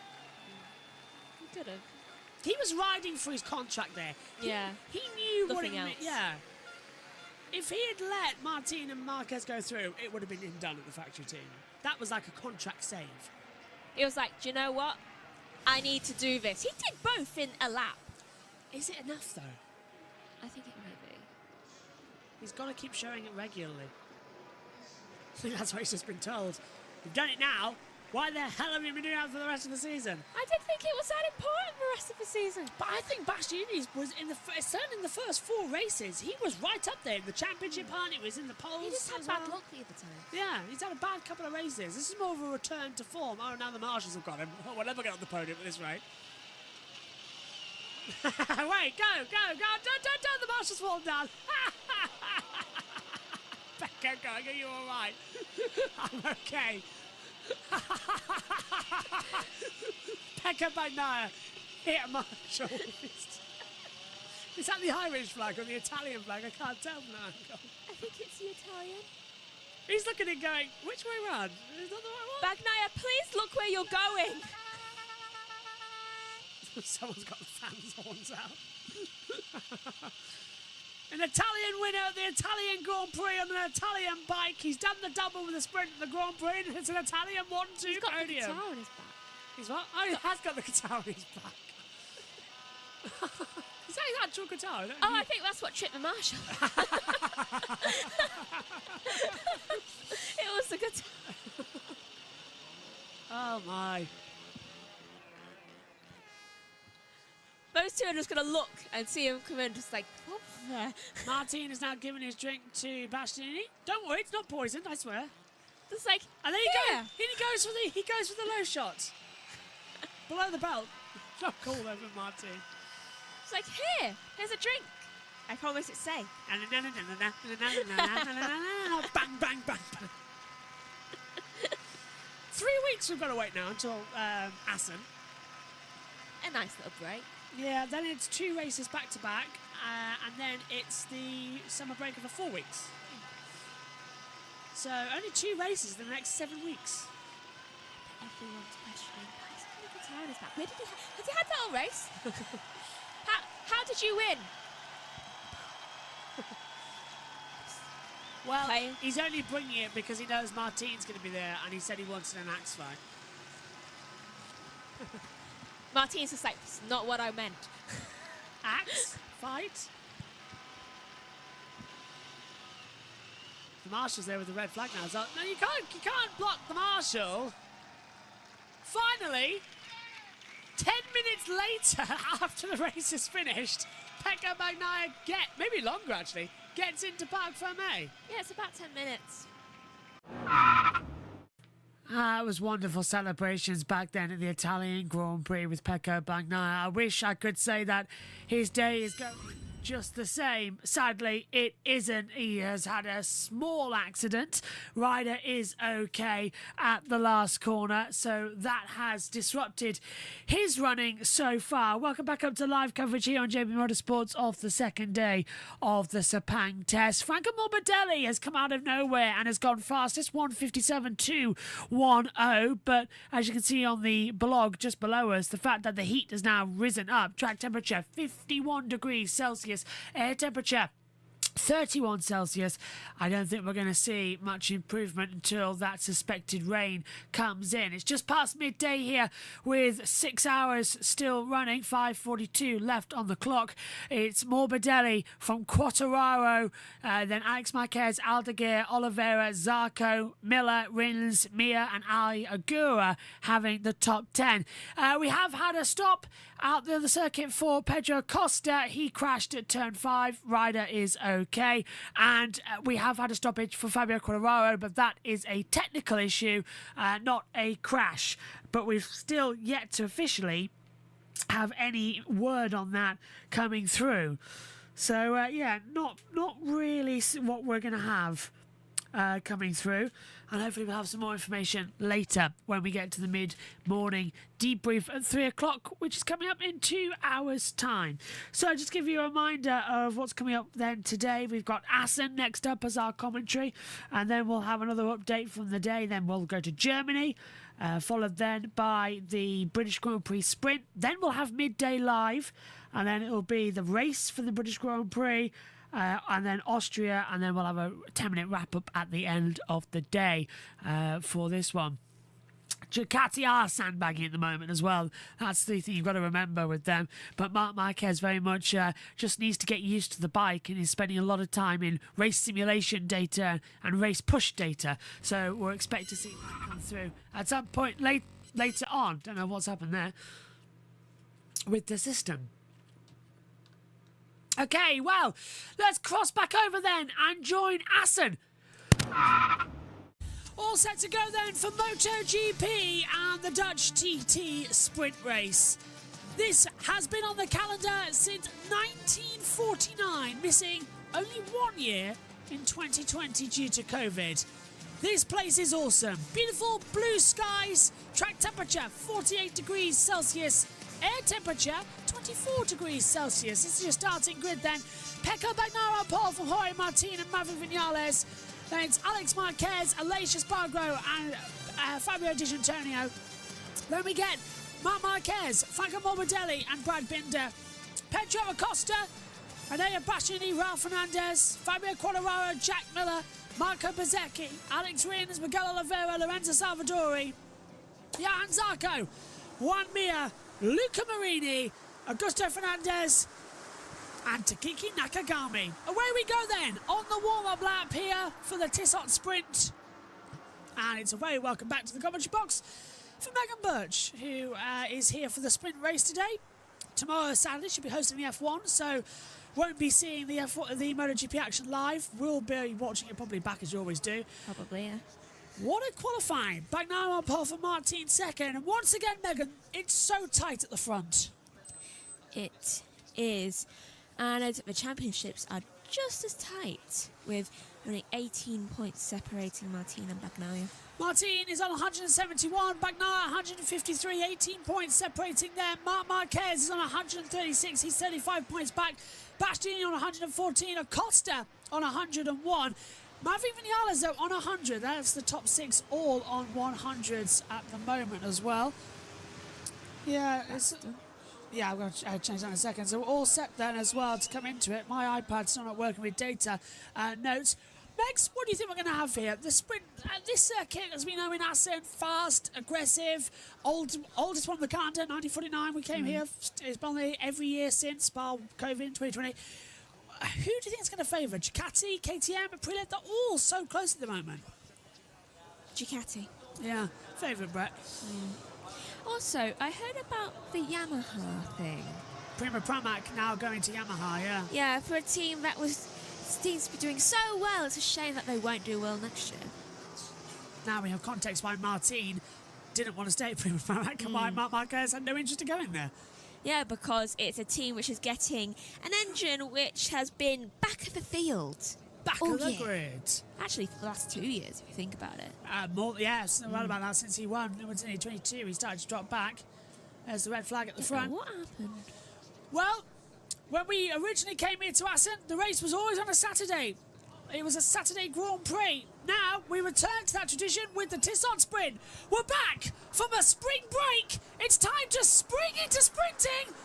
He could have. He was riding for his contract there. Yeah. He knew what Nothing it else. meant. Yeah. If he had let Martin and Marquez go through, it would have been him done at the factory team. That was like a contract save. He was like, do you know what? I need to do this. He did both in a lap. Is it enough, though? I think it might be. He's got to keep showing it regularly. I think that's what he's just been told. You've done it now. Why the hell have you been doing that for the rest of the season? I didn't think it was that important the rest of the season. But I think Bastianini was certainly in the first 4 races. He was right up there in the championship hunt. He was in the polls. He just had as bad well. luck the other time. Yeah, he's had a bad couple of races. This is more of a return to form. Oh, now the marshals have got him. Oh, we'll never get on the podium at this rate. Wait, go. Don't the marshals fall down. Becca going, are you all right? I'm okay. Pekka Bagnaia hit a marshal. Is that the Irish flag or the Italian flag? I can't tell from that angle. I think it's the Italian. He's looking at it going, which way round? Is that the right one? Bagnaia, please look where you're going. Someone's got the fans horns out. An Italian winner at the Italian Grand Prix on an Italian bike. He's done the double with the sprint at the Grand Prix, and it's an Italian 1-2 He's got podium. the guitar on his back. He's what? Oh, he has got the guitar on his back. Is that his actual guitar? Oh, I think that's what tripped the marshal. It was the guitar. Oh, my. Those two are just going to look and see him come in, just like, what the? Martin is now giving his drink to Bastianini. Don't worry, it's not poisoned, I swear. Just like, And then yeah. he goes for the low shot. Below the belt. Not cool though for Martin. It's like, here's a drink. I promise it's safe. Bang, bang, bang, bang. 3 weeks we've got to wait now until Assen. A nice little break. Yeah, then it's 2 races back to back, and then it's the summer break of the 4 weeks. So only 2 races in the next 7 weeks. Everyone's questioning, why is he got a guitar on his back? Where did has he had that all race? how did you win? Well, Playing. he's only bringing it because he knows Martin's going to be there, and he said he wanted an axe fight. Martin's just like, it's not what I meant. Axe fight? The marshal's there with the red flag now. So, no, you can't block the marshal. Finally, 10 minutes later, after the race is finished, Pekka Bagnaia maybe longer actually, gets into Parc Fermé. Yeah, it's about 10 minutes. It was wonderful celebrations back then at the Italian Grand Prix with Pecco Bagnaia. I wish I could say that his day is going just the same. Sadly, it isn't. He has had a small accident. Ryder is okay at the last corner, so that has disrupted his running so far. Welcome back up to live coverage here on JB Motorsports of the second day of the Sepang test. Franco Morbidelli has come out of nowhere and has gone fastest, 1:57.210. But as you can see on the blog just below us, the fact that the heat has now risen up. Track temperature 51 degrees Celsius. Air temperature 31 Celsius. I don't think we're going to see much improvement until that suspected rain comes in. It's just past midday here with 6 hours still running, 5:42 left on the clock. It's Morbidelli from Quartararo, then Alex Marquez, Aldeguer, Oliveira, Zarco, Miller, Rins, Mir and Ali Agura having the top 10. We have had a stop out there the circuit for Pedro Costa. He crashed at turn 5. Ryder is okay. And we have had a stoppage for Fabio Quartararo, but that is a technical issue, not a crash. But we've still yet to officially have any word on that coming through. So yeah, not really what we're going to have coming through, and hopefully we'll have some more information later when we get to the mid-morning debrief at 3 o'clock, which is coming up in 2 hours' time. So just give you a reminder of what's coming up then today. We've got Assen next up as our commentary, and then we'll have another update from the day. Then we'll go to Germany, followed then by the British Grand Prix Sprint. Then we'll have Midday Live, and then it'll be the race for the British Grand Prix, and then Austria, and then we'll have a 10-minute wrap-up at the end of the day for this one. Ducati are sandbagging at the moment as well. That's the thing you've got to remember with them. But Marc Marquez very much just needs to get used to the bike, and is spending a lot of time in race simulation data and race push data. So we'll expect to see that come through at some point later on. Don't know what's happened there with the system. Okay, well, let's cross back over then and join Assen. All set to go then for MotoGP and the Dutch TT Sprint Race. This has been on the calendar since 1949, missing only 1 year in 2020 due to COVID. This place is awesome. Beautiful blue skies, track temperature 48 degrees Celsius, air temperature 24 degrees Celsius. This is your starting grid then. Pecco Bagnaia, Paul from Jorge Martin and Maverick Vinales. Then it's Alex Marquez, Aleix Espargaro and Fabio Di Giannantonio. Then we get Marc Marquez, Franco Morbidelli and Brad Binder. Pedro Acosta, Anaya Bastianini, Ralph Fernandez, Fabio Quartararo, Jack Miller, Marco Bezzecchi, Alex Rins, Miguel Oliveira, Lorenzo Salvadori, Johan Zarco, Juan Mir, Luca Marini, Augusto Fernandez and Takiki Nakagami. Away we go then on the warm-up lap here for the Tissot Sprint. And it's a very welcome back to the commentary box for Megan Birch, who is here for the sprint race today. Tomorrow, sadly, she'll be hosting the F1, so won't be seeing the MotoGP action live. We'll be watching it probably back as you always do. Probably, yeah. What a qualifying. Bagnaia on pole for Martin second. And once again, Megan, it's so tight at the front. It is. And the championships are just as tight, with only 18 points separating Martin and Bagnaia. Martin is on 171, Bagnaia 153, 18 points separating them. Marc Marquez is on 136, he's 35 points back. Bastianini on 114, Acosta on 101. Maverick Vinales though on 100, that's the top 6 all on 100s at the moment as well. Yeah, I'm going to change that in a second. So we're all set then as well to come into it. My iPad's still not working with data notes. Megs, what do you think we're going to have here? The sprint, this circuit, as we know in Assen, fast, aggressive, oldest one on the calendar, 1949. We came here. It's been there every year since, bar COVID in 2020. Who do you think is going to favour? Ducati, KTM, Aprilia? They're all so close at the moment. Ducati. Yeah, favourite, Brett. Also, I heard about the Yamaha thing. Prima Pramac now going to Yamaha, yeah. Yeah, for a team that seems to be doing so well, it's a shame that they won't do well next year. Now we have context why Martin didn't want to stay at Prima Pramac and why Marc Marquez had no interest in going there. Yeah, because it's a team which is getting an engine which has been back of the field. Back of the grid. Actually, for the last 2 years, if you think about it. Yes, right about that since he won. It was in 22, he started to drop back. There's the red flag at the front. What happened? Well, when we originally came here to Assen, the race was always on a Saturday. It was a Saturday Grand Prix. Now, we return to that tradition with the Tissot Sprint. We're back from a spring break. It's time to spring into sprinting.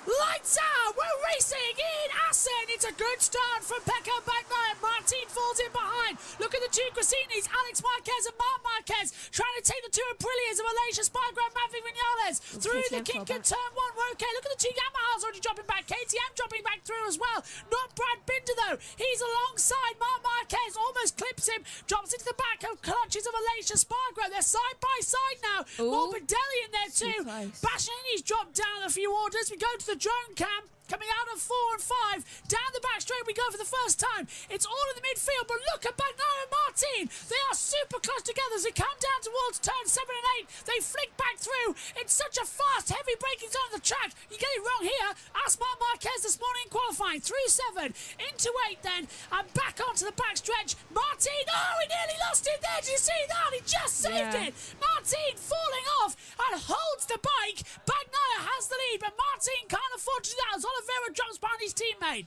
Lights out! We're racing in Assen! It's a good start from Pecco Bagnaia. Martin falls in behind. Look at the two Grassinis, Alex Marquez and Marc Marquez, trying to take the two Aprilias of Aleix Espargaro and Maverick Vinales through the kink in turn 1. We're okay. Look at the two Yamahas already dropping back. KTM dropping back through as well. Not Brad Binder though. He's alongside Marc Marquez, almost clips him, drops into the back of clutches of Aleix Espargaro. They're side by side now. Morbidelli in there too. Bastianini's dropped down a few orders. We go to the drone cam, coming out of 4 and 5, down the back straight we go for the first time. It's all in the midfield, but look at Bagnaia and Martin. They are super close together as they come down towards turn 7 and 8. They flick back through. It's such a fast fast, heavy braking on the track. You get it wrong here. Ask Marc Marquez this morning in qualifying. Through 7, into 8 then, and back onto the back stretch. Martin, oh, he nearly lost it there. Did you see that? He just saved it. Martin falling off and holds the bike. Bagnaia has the lead, but Martin can't afford to do that as Oliveira drops behind his teammate.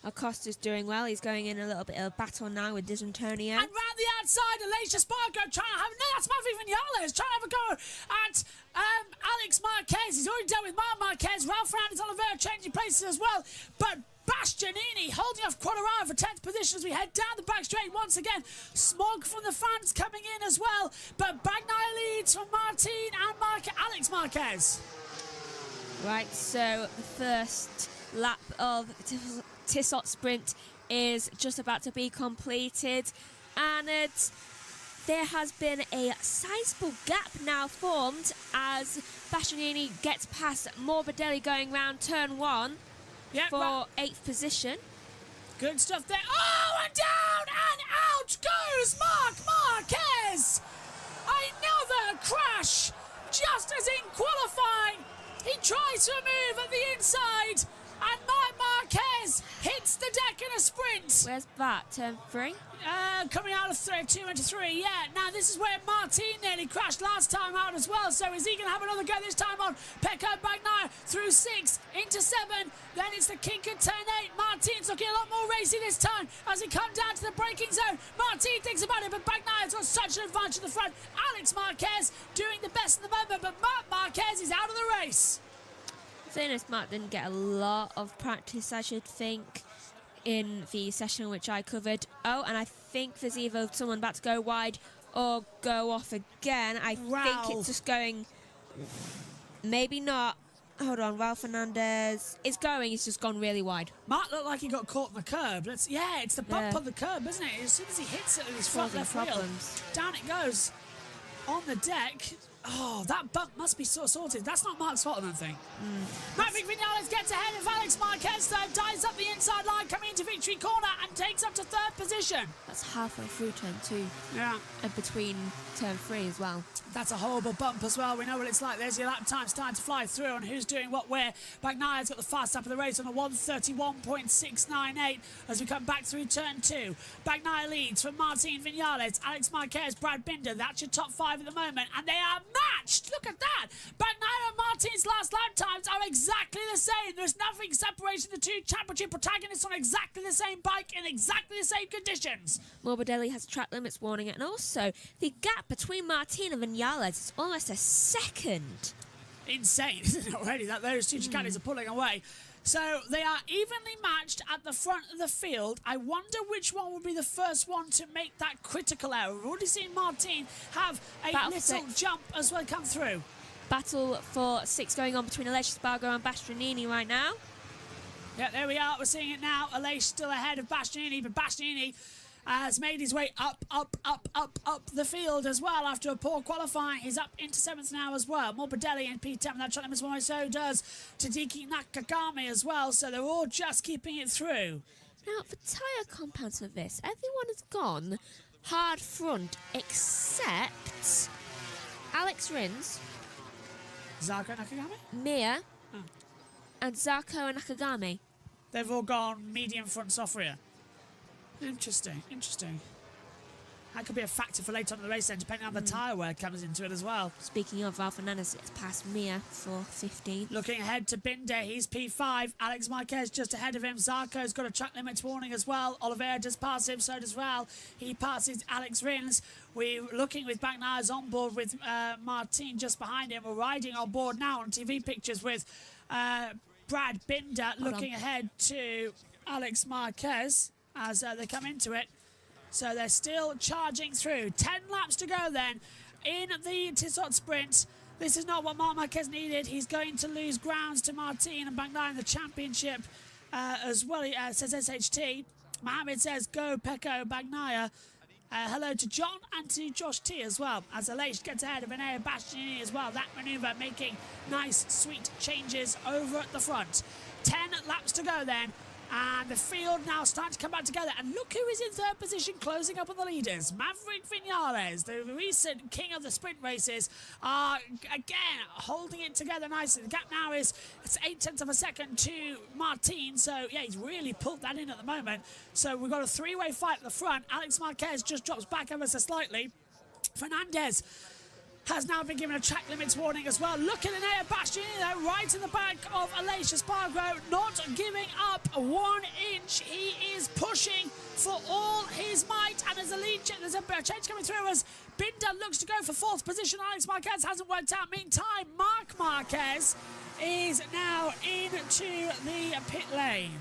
Acosta's doing well. He's going in a little bit of a battle now with Disantonio. And round the outside, Aleix Espargaro trying to have... No, that's Maverick Vinales trying to have a go at Alex Marquez. He's already dealt with Marc Marquez. Ralph Fernandez Oliveira changing places as well. But Bastianini holding off Quadraro for 10th position as we head down the back straight once again. Smog from the fans coming in as well. But Bagnaia leads from Martin and Alex Marquez. Right, so the first lap of Tissot Sprint is just about to be completed, and there has been a sizable gap now formed as Bastianini gets past Morbidelli going round turn 1 for 8th position. Good stuff there. Oh, and down and out goes Marc Marquez. Another crash, just as in qualifying. He tries to move at the inside, and Marc Marquez hits the deck in a sprint. Where's that? Turn 3? Coming out of 2 into 3, yeah. Now, this is where Martin nearly crashed last time out as well. So is he going to have another go this time on Pecco Bagnaia through 6 into 7? Then it's the kink at turn 8. Martin's looking a lot more racy this time as he comes down to the braking zone. Martin thinks about it, but Bagnaia's got such an advantage in the front. Alex Marquez doing the best in the moment, but Marc Marquez is out of the race. Fairness, Mark didn't get a lot of practice, I should think, in the session which I covered. Oh, and I think there's either someone about to go wide or go off again. I think it's just going... Maybe not. Hold on, Ralph Fernandez. It's going, it's just gone really wide. Mark looked like he got caught on the curb. It's the bump on the curb, isn't it? As soon as he hits it with his front left wheel, down it goes on the deck. Oh, that bump must be sorted. That's not Mark's fault, I don't think. Maverick Vinales gets ahead of Alex Marquez, though, dives up the inside line, coming into victory corner, and takes up to 3rd position. That's halfway through turn 2. Yeah. And between turn 3 as well. That's a horrible bump as well. We know what it's like. There's your lap time starting to fly through on who's doing what where. Bagnaia's got the fast lap of the race on a 1:31.698 as we come back through turn 2. Bagnaia leads from Martin Vinales, Alex Marquez, Brad Binder. That's your top 5 at the moment, and they are matched. Look at that. Bagnaia and Martin's last lap times are exactly the same. There's nothing separating the two championship protagonists on exactly the same bike in exactly the same conditions. Morbidelli has a track limits warning, and also the gap between Martin and Vinales is almost a second. Insane, isn't it, already, that those two Ducatis are pulling away. So they are evenly matched at the front of the field. I wonder which one will be the first one to make that critical error. We've already seen Martin have a little jump as well come through. Battle for 6 going on between Aleix Espargaro and Bastianini right now. Yeah, there we are. We're seeing it now. Aleix still ahead of Bastianini, but Bastianini has made his way up the field as well after a poor qualifying. He's up into 7th now as well. Morbidelli in P10, that shot him as well. So does Tadiki Nakagami as well. So they're all just keeping it through. Now, the tyre compounds for this, everyone has gone hard front except Alex Rins, Zarko Nakagami? Mia, and Zarko and Nakagami. They've all gone medium front soft rear. Interesting, interesting. That could be a factor for later on in the race then, depending on the tyre wear comes into it as well. Speaking of, Ralph Fernandez gets past Mia for 15. Looking ahead to Binder, he's P5. Alex Marquez just ahead of him. Zarko's got a track limits warning as well. Oliveira does pass him, so does Ral. He passes Alex Rins. We're looking with Bagnaia's on board with Martin just behind him. We're riding on board now on TV pictures with Brad Binder looking ahead to Alex Marquez as they come into it. So they're still charging through. 10 laps to go then in the Tissot Sprint. This is not what Marc Marquez needed. He's going to lose grounds to Martin and Bagnaia in the championship as well, says SHT. Mohammed says, go Pecco Bagnaia. Hello to John and to Josh T as well, as Aleix gets ahead of Enea Bastianini as well. That manoeuvre making nice, sweet changes over at the front. 10 laps to go then. And the field now starting to come back together. And look who is in third position, closing up on the leaders. Maverick Vinales, the recent king of the sprint races, are again holding it together nicely. The gap now is it's 0.8 of a second to Martin. So yeah, he's really pulled that in at the moment. So we've got a three-way fight at the front. Alex Marquez just drops back ever so slightly. Fernandez has now been given a track limits warning as well. Look at Linnea Bastianini right in the back of Alicia Spargo, not giving up 1 inch. He is pushing for all his might, and there's a change coming through as Binder looks to go for 4th position. Alex Marquez hasn't worked out. Meantime, Marc Marquez is now into the pit lane.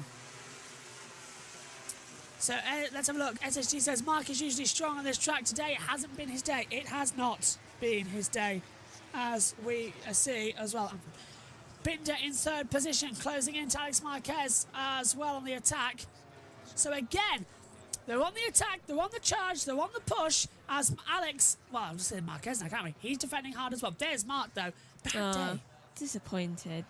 So let's have a look. SSG says Mark is usually strong on this track. Today it hasn't been his day. It has not been his day, as we see as well. Binder in 3rd position, closing into Alex Marquez as well on the attack. So again, they're on the attack, they're on the charge, they're on the push, as Alex, well, I'm just saying Marquez now, can't we? He's defending hard as well. There's Mark, though. Bad day. Disappointed.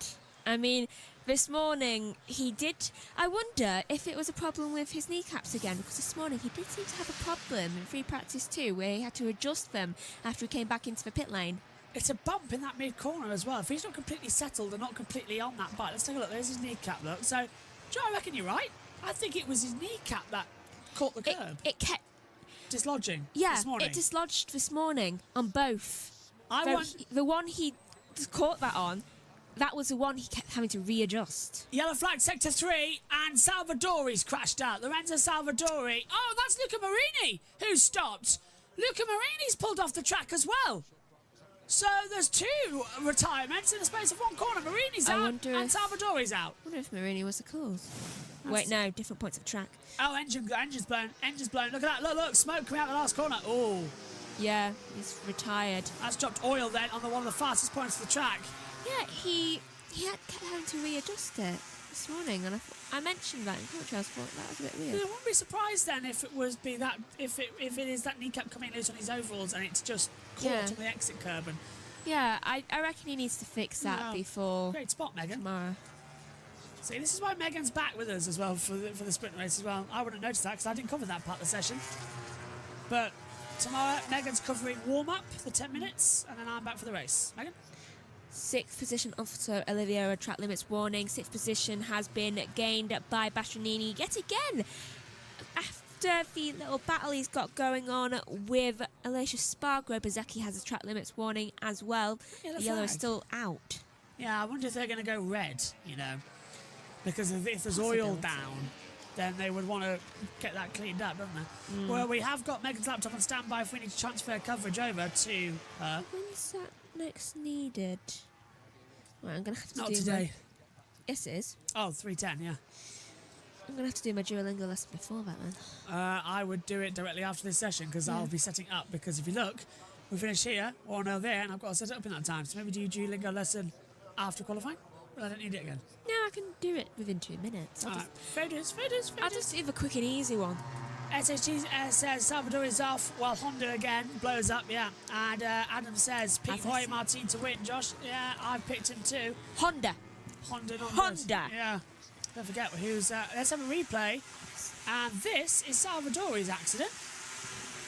I mean, this morning he did... I wonder if it was a problem with his kneecaps again, because this morning he did seem to have a problem in free practice too, where he had to adjust them after he came back into the pit lane. It's a bump in that mid-corner as well. If he's not completely settled and not completely on that bike, let's take a look. There's his kneecap, look. So, Joe, I reckon you're right. I think it was his kneecap that caught the curb. It kept... dislodging Yeah, this morning. it dislodged this morning on both. The one he caught that on, that was the one he kept having to readjust. Yellow flag, sector 3, and Salvadori's crashed out. Lorenzo Salvadori. Oh, that's Luca Marini who stopped. Luca Marini's pulled off the track as well. So there's 2 retirements in the space of 1 corner. Marini's out and Salvadori's out. I wonder if Marini was the cause. Wait, no, different points of track. Oh, engine's blown. Engine's blown. Look at that. Look, smoke coming out the last corner. Oh. Yeah, he's retired. That's dropped oil then on one of the fastest points of the track. Yeah, he kept having to readjust it this morning, and I mentioned that in coach. I thought that was a bit weird. I wouldn't be surprised then if it is that kneecap coming loose on his overalls and it's just caught on the exit curb. And yeah, I reckon he needs to fix that before. Great spot, Megan. Tomorrow. See, this is why Megan's back with us as well for the sprint race as well. I wouldn't notice that because I didn't cover that part of the session. But tomorrow, Megan's covering warm-up for 10 minutes, and then I'm back for the race. Megan? 6th position Officer Oliviera, track limits warning. 6th position has been gained by Bastianini yet again. After the little battle he's got going on with Alicia Spargo, Bezecchi has a track limits warning as well. The yellow is still out. Yeah, I wonder if they're going to go red, you know. Because if there's oil down, then they would want to get that cleaned up, don't they? Well, we have got Megan's laptop on standby if we need to transfer coverage over to her. When's that next needed? Right, I'm going to have to Not do today. Yes, it is. Oh, 3:10, yeah. I'm going to have to do my Duolingo lesson before that then. I would do it directly after this session because I'll be setting up. Because if you look, we finish here, 1-0 there, and I've got to set it up in that time. So maybe do your Duolingo lesson after qualifying? Well, I don't need it again. No, I can do it within 2 minutes. All right. Fair dues. I'll just do the quick and easy one. SHG says Salvador is off while Honda again blows up, yeah. And Adam says Pete Hoy Martin to win, Josh. Yeah, I've picked him too. Honda. Not Honda. Good. Yeah. Don't forget who's... let's have a replay. And this is Salvadori's accident.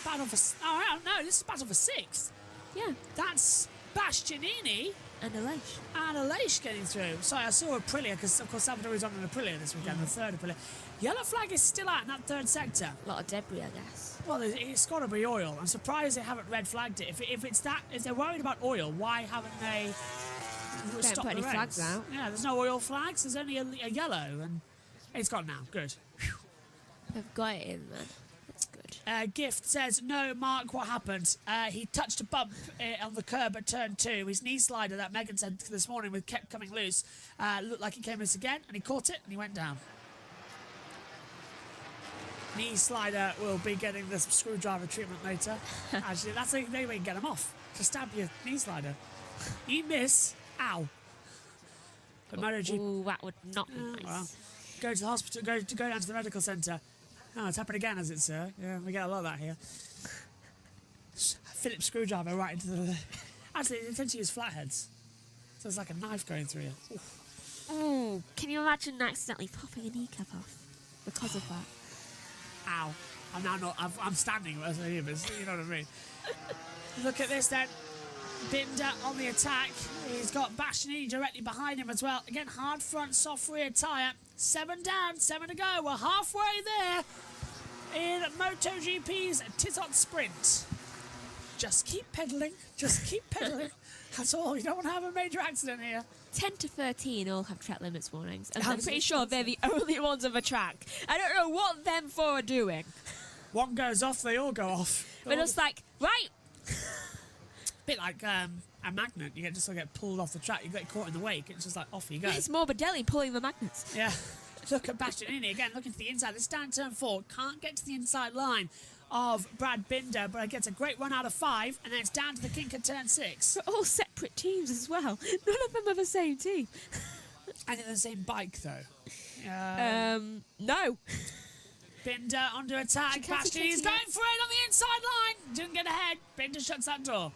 Battle for... Oh, no, this is battle for 6th. Yeah. That's Bastianini and Alish. And Alish getting through. Sorry, I saw Aprilia because, of course, Salvador is on an Aprilia this weekend, the 3rd Aprilia. Yellow flag is still out in that 3rd sector. A lot of debris, I guess. Well, it's got to be oil. I'm surprised they haven't red flagged it. If they're worried about oil, why haven't they stopped put any the flags out? Yeah, there's no oil flags. There's only a yellow, and it's gone now. Good. They've got it in, man. That's good. Gift says, no, Mark, what happened? He touched a bump on the curb at turn 2. His knee slider that Megan said this morning kept coming loose. Looked like it came loose again, and he caught it, and he went down. Knee slider will be getting the screwdriver treatment later. Actually, that's the way we can get him off. To stab your knee slider. You miss. Ow. But MotoGP... Ooh, that would not be nice. Well, go to the hospital, go down to the medical centre. Oh, it's happened again, has it, sir? Yeah, we get a lot of that here. Phillips screwdriver right into the... Actually, they tend to use flatheads. So it's like a knife going through you. Ooh, can you imagine accidentally popping a kneecap off? because of that. Ow. I'm now not... I'm standing as I hear this. You know what I mean? Look at this then. Binder on the attack. He's got Bastianini directly behind him as well. Again, hard front, soft rear tyre. 7 down, 7 to go. We're halfway there in MotoGP's Tizot Sprint. Just keep pedalling. Just keep pedalling. That's all. You don't want to have a major accident here. 10 to 13 all have track limits warnings, and I'm pretty sure they're the only ones of a track. I don't know what them four are doing. One goes off, they all go off. But it's like, right. Bit like a magnet. You just get pulled off the track. You get caught in the wake. It's just like off you go. It's Morbidelli pulling the magnets. Yeah. Look at Bastianini again. Looking to the inside. This down turn 4 can't get to the inside line of Brad Binder, but it gets a great run out of 5, and then it's down to the kink at turn 6. They're all separate teams as well. None of them are the same team. And they're the same bike though. No. Binder under attack. Bastianini's going for it on the inside line. Didn't get ahead. Binder shuts that door.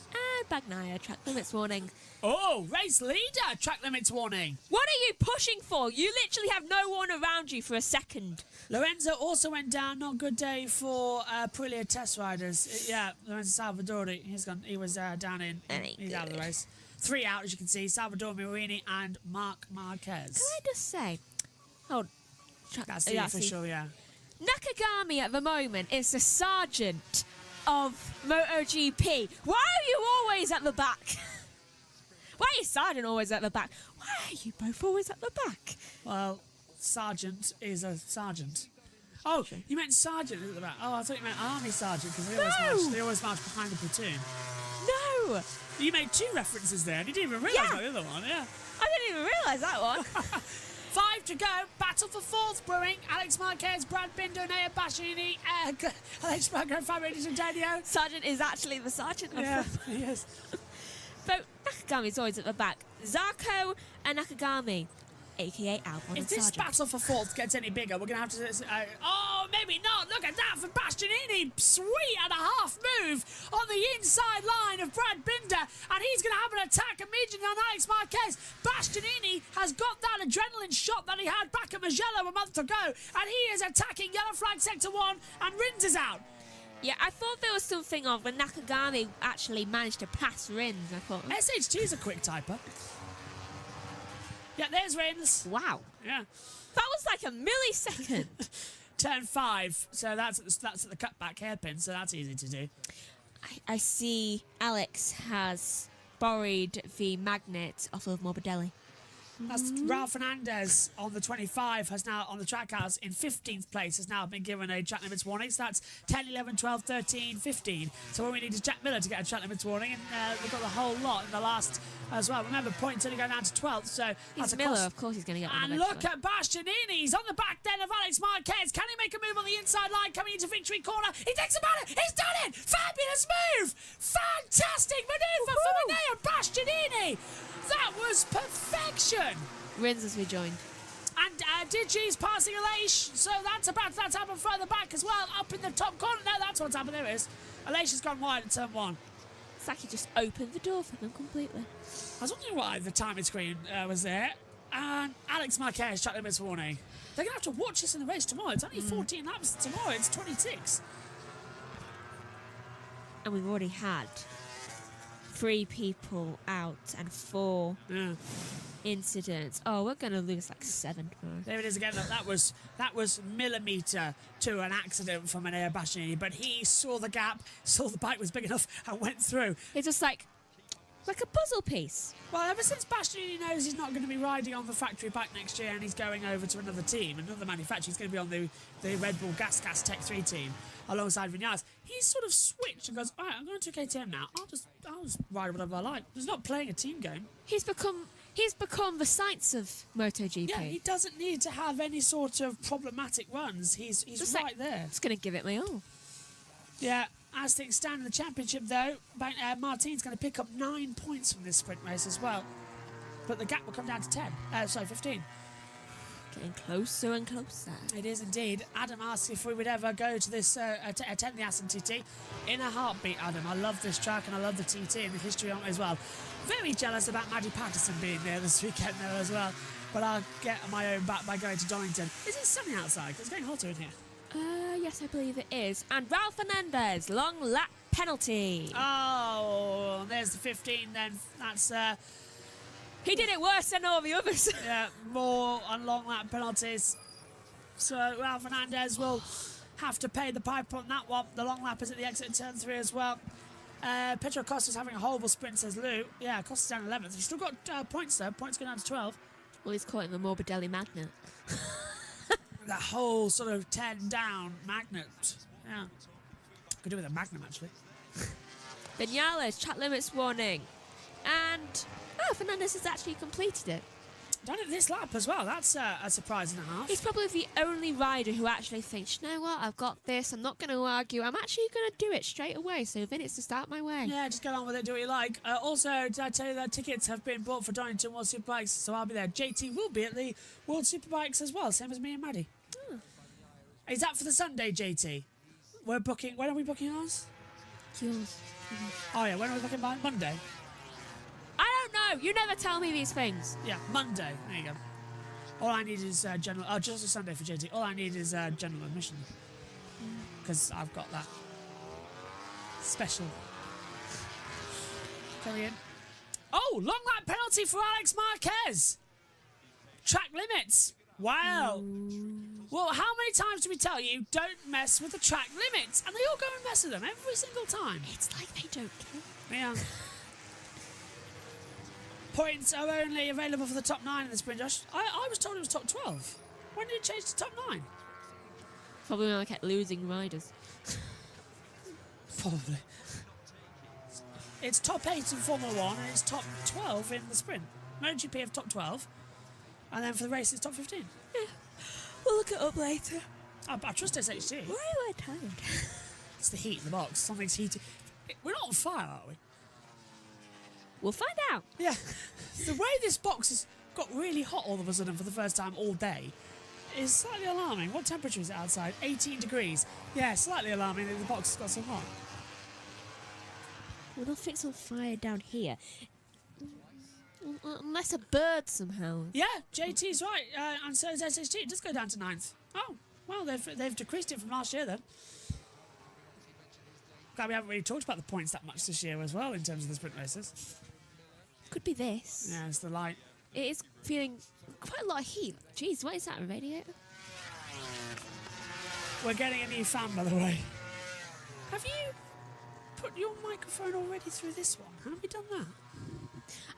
And Bagnaia, track limits warning. Oh, race leader, track limits warning. What are you pushing for? You literally have no one around you for a second. Lorenzo also went down. Not a good day for Aprilia test riders. Yeah, Lorenzo Salvadori. He was down in. He's out of the race. 3 out, as you can see. Salvador Marini and Marc Marquez. Can I just say? That's the official, yeah. Nakagami at the moment is the sergeant of MotoGP. Why are you always at the back? Why are you sergeant always at the back? Why are you both always at the back? Well, sergeant is a sergeant. Oh, you meant sergeant at the back. Oh, I thought you meant army sergeant, because they always march behind the platoon. No! You made 2 references there, and you didn't even realise the other one, yeah. I didn't even realise that one. 5 to go. Battle for 4th brewing. Alex Marquez, Brad Binder, Nea Bastianini, Alex Marquez, Fabio Di Giorgio. Sergeant is actually the sergeant of Yeah, them. he is. But Nakagami's always at the back. Zarco and Nakagami, a.k.a. Albon. If this battle for 4th gets any bigger, we're going to have to... oh, maybe not. Look at that for Bastianini. Sweet and a half move on the inside line of Brad Binder. And he's going to have an attack immediately on Alex Marquez. Bastianini has got that adrenaline shot that he had back at Mugello a month ago. And he is attacking yellow flag sector 1. And Rins is out. Yeah, I thought there was something of when Nakagami actually managed to pass Rins. I thought, SH2's a quick typer. Yeah, there's Rins. wow. Yeah. That was like a millisecond. Turn 5. So that's at the cutback hairpin, so that's easy to do. I see Alex has borrowed the magnet off of Morbidelli. That's Raul Fernandez on the 25 has now on the track house in 15th place has now been given a track limits warning. So that's 10, 11, 12, 13, 15. So what we need is Jack Miller to get a track limits warning, and we've got the whole lot in the last as well. Remember, points only go down to 12th, so that's a Miller, cost. of course he's going to get one. And look at Bastianini. He's on the back then of Alex Marquez. Can he make a move on the inside line coming into victory corner? He takes about it. He's done it. Fabulous move. Fantastic manoeuvre for Matteo Bastianini. That was perfection. Rins has rejoined. And Digi's passing Aleix, so that's happened further back as well, up in the top corner. No, that's what's happened. There it is. Aleix has gone wide at turn 1. It's like he just opened the door for them completely. I was wondering why the timing screen was there. And Alex Marquez, track limits warning. They're going to have to watch this in the race tomorrow. It's only 14 laps tomorrow. It's 26. And we've already had 3 people out and 4 incidents. Oh, we're going to lose like 7 tomorrow. There it is again. Look, that was millimetre to an accident from Matteo Bastianini, but he saw the gap, saw the bike was big enough, and went through. It's just like a puzzle piece. Well, ever since Bastianini knows he's not going to be riding on the factory bike next year and he's going over to another team, another manufacturer, he's going to be on the Red Bull Gas Tech 3 team alongside Vinales. He's sort of switched and goes, all right, I'm going to KTM now. I'll just ride whatever I like. He's not playing a team game. He's become the Sainz of MotoGP. Yeah, he doesn't need to have any sort of problematic runs. He's just right like, there. Just going to give it my all. Yeah. As things stand in the championship, though, Martin's going to pick up 9 points from this sprint race as well. But the gap will come down to 15. Getting closer and closer. It is indeed. Adam asked if we would ever go to this, attend the Aston TT. In a heartbeat, Adam. I love this track and I love the TT and the history on it as well. Very jealous about Maddie Patterson being there this weekend though as well. But I'll get my own back by going to Donington. Is it sunny outside? It's getting hotter in here. Yes, I believe it is. And Ralph Fernandez, long lap penalty. Oh, there's the 15 then. That's... He did it worse than all the others. Yeah, more on long lap penalties. So Ralph Fernandez will have to pay the pipe on that one. The long lap is at the exit turn 3 as well. Pedro Costa's having a horrible sprint, says Lou. Yeah, Costa's down 11th. He's still got points though. Points going down to 12. Well, he's caught in the Morbidelli magnet. That whole sort of 10 down magnet. Yeah. Could do with a magnum actually. Vinales, track limits warning. And, Fernandez has actually completed it. Done it this lap as well. That's a surprise and a half. He's probably the only rider who actually thinks, you know what, I've got this, I'm not going to argue, I'm actually going to do it straight away, so then it's to start my way. Yeah, just get on with it, do what you like. Also, did I tell you that tickets have been bought for Donington World Superbikes, so I'll be there. JT will be at the World Superbikes as well, same as me and Maddie. Is that for the Sunday, JT? We're booking, when are we booking ours? Yours. Oh yeah, when are we booking by? Monday? I don't know, you never tell me these things. Yeah, Monday. There you go. All I need is general... Oh, just a Sunday for JT. All I need is general admission. Because I've got that special. Coming in. Oh, long lap penalty for Alex Marquez. Track limits. Wow. Well, how many times do we tell you don't mess with the track limits? And they all go and mess with them every single time. It's like they don't care. Yeah. Points are only available for the top 9 in the sprint, Josh. I was told it was top 12. When did it change to top 9? Probably when I kept losing riders. Probably. It's top 8 in Formula 1 and it's top 12 in the sprint. MotoGP have top 12. And then for the race it's top 15. Yeah. We'll look it up later. I trust SHT. Why am I tired? It's the heat in the box. Something's heated. We're not on fire, are we? We'll find out. Yeah. The way this box has got really hot all of a sudden for the first time all day is slightly alarming. What temperature is it outside? 18 degrees. Yeah, slightly alarming that the box has got so hot. Well, nothing's on fire down here. Unless a bird somehow. Yeah, JT's right. And so is SHT. It does go down to 9th. Oh, well, they've decreased it from last year then. Glad we haven't really talked about the points that much this year as well in terms of the sprint races. Could be this. Yeah, it's the light. It is feeling quite a lot of heat. Jeez, what is that, a radiator? We're getting a new fan, by the way. Have you put your microphone already through this one? Have you done that?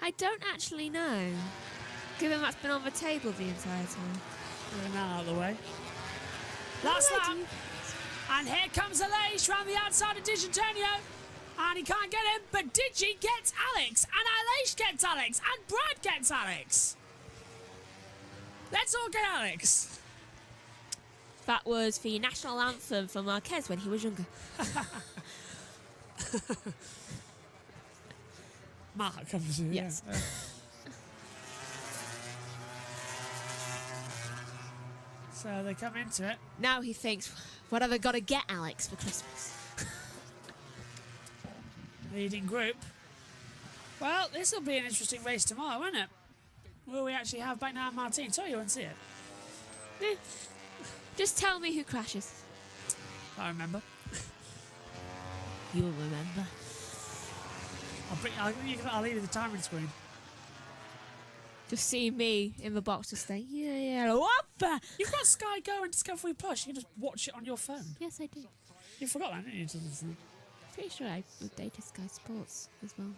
I don't actually know, given that's been on the table the entire time. Getting that out of the way. Last lap. And here comes Aleix round the outside of Digitonio. And he can't get him, but Digi gets Alex. And Aleix gets Alex. And Brad gets Alex. Let's all get Alex. That was the national anthem for Marquez when he was younger. Mark comes in. Yes. Yeah. So they come into it. Now he thinks, what have I got to get Alex for Christmas? Leading group. Well, this will be an interesting race tomorrow, won't it? Will we actually have Bagnaya and Martin? Sorry you won't see it. Just tell me who crashes. I remember. You'll remember. I'll leave you the timing screen. Just see me in the box just saying, yeah, whoppa! You've got Sky Go and Discovery Plus. You can just watch it on your phone. Yes, I do. You forgot that, didn't you? Pretty sure I updated Sky Sports as well.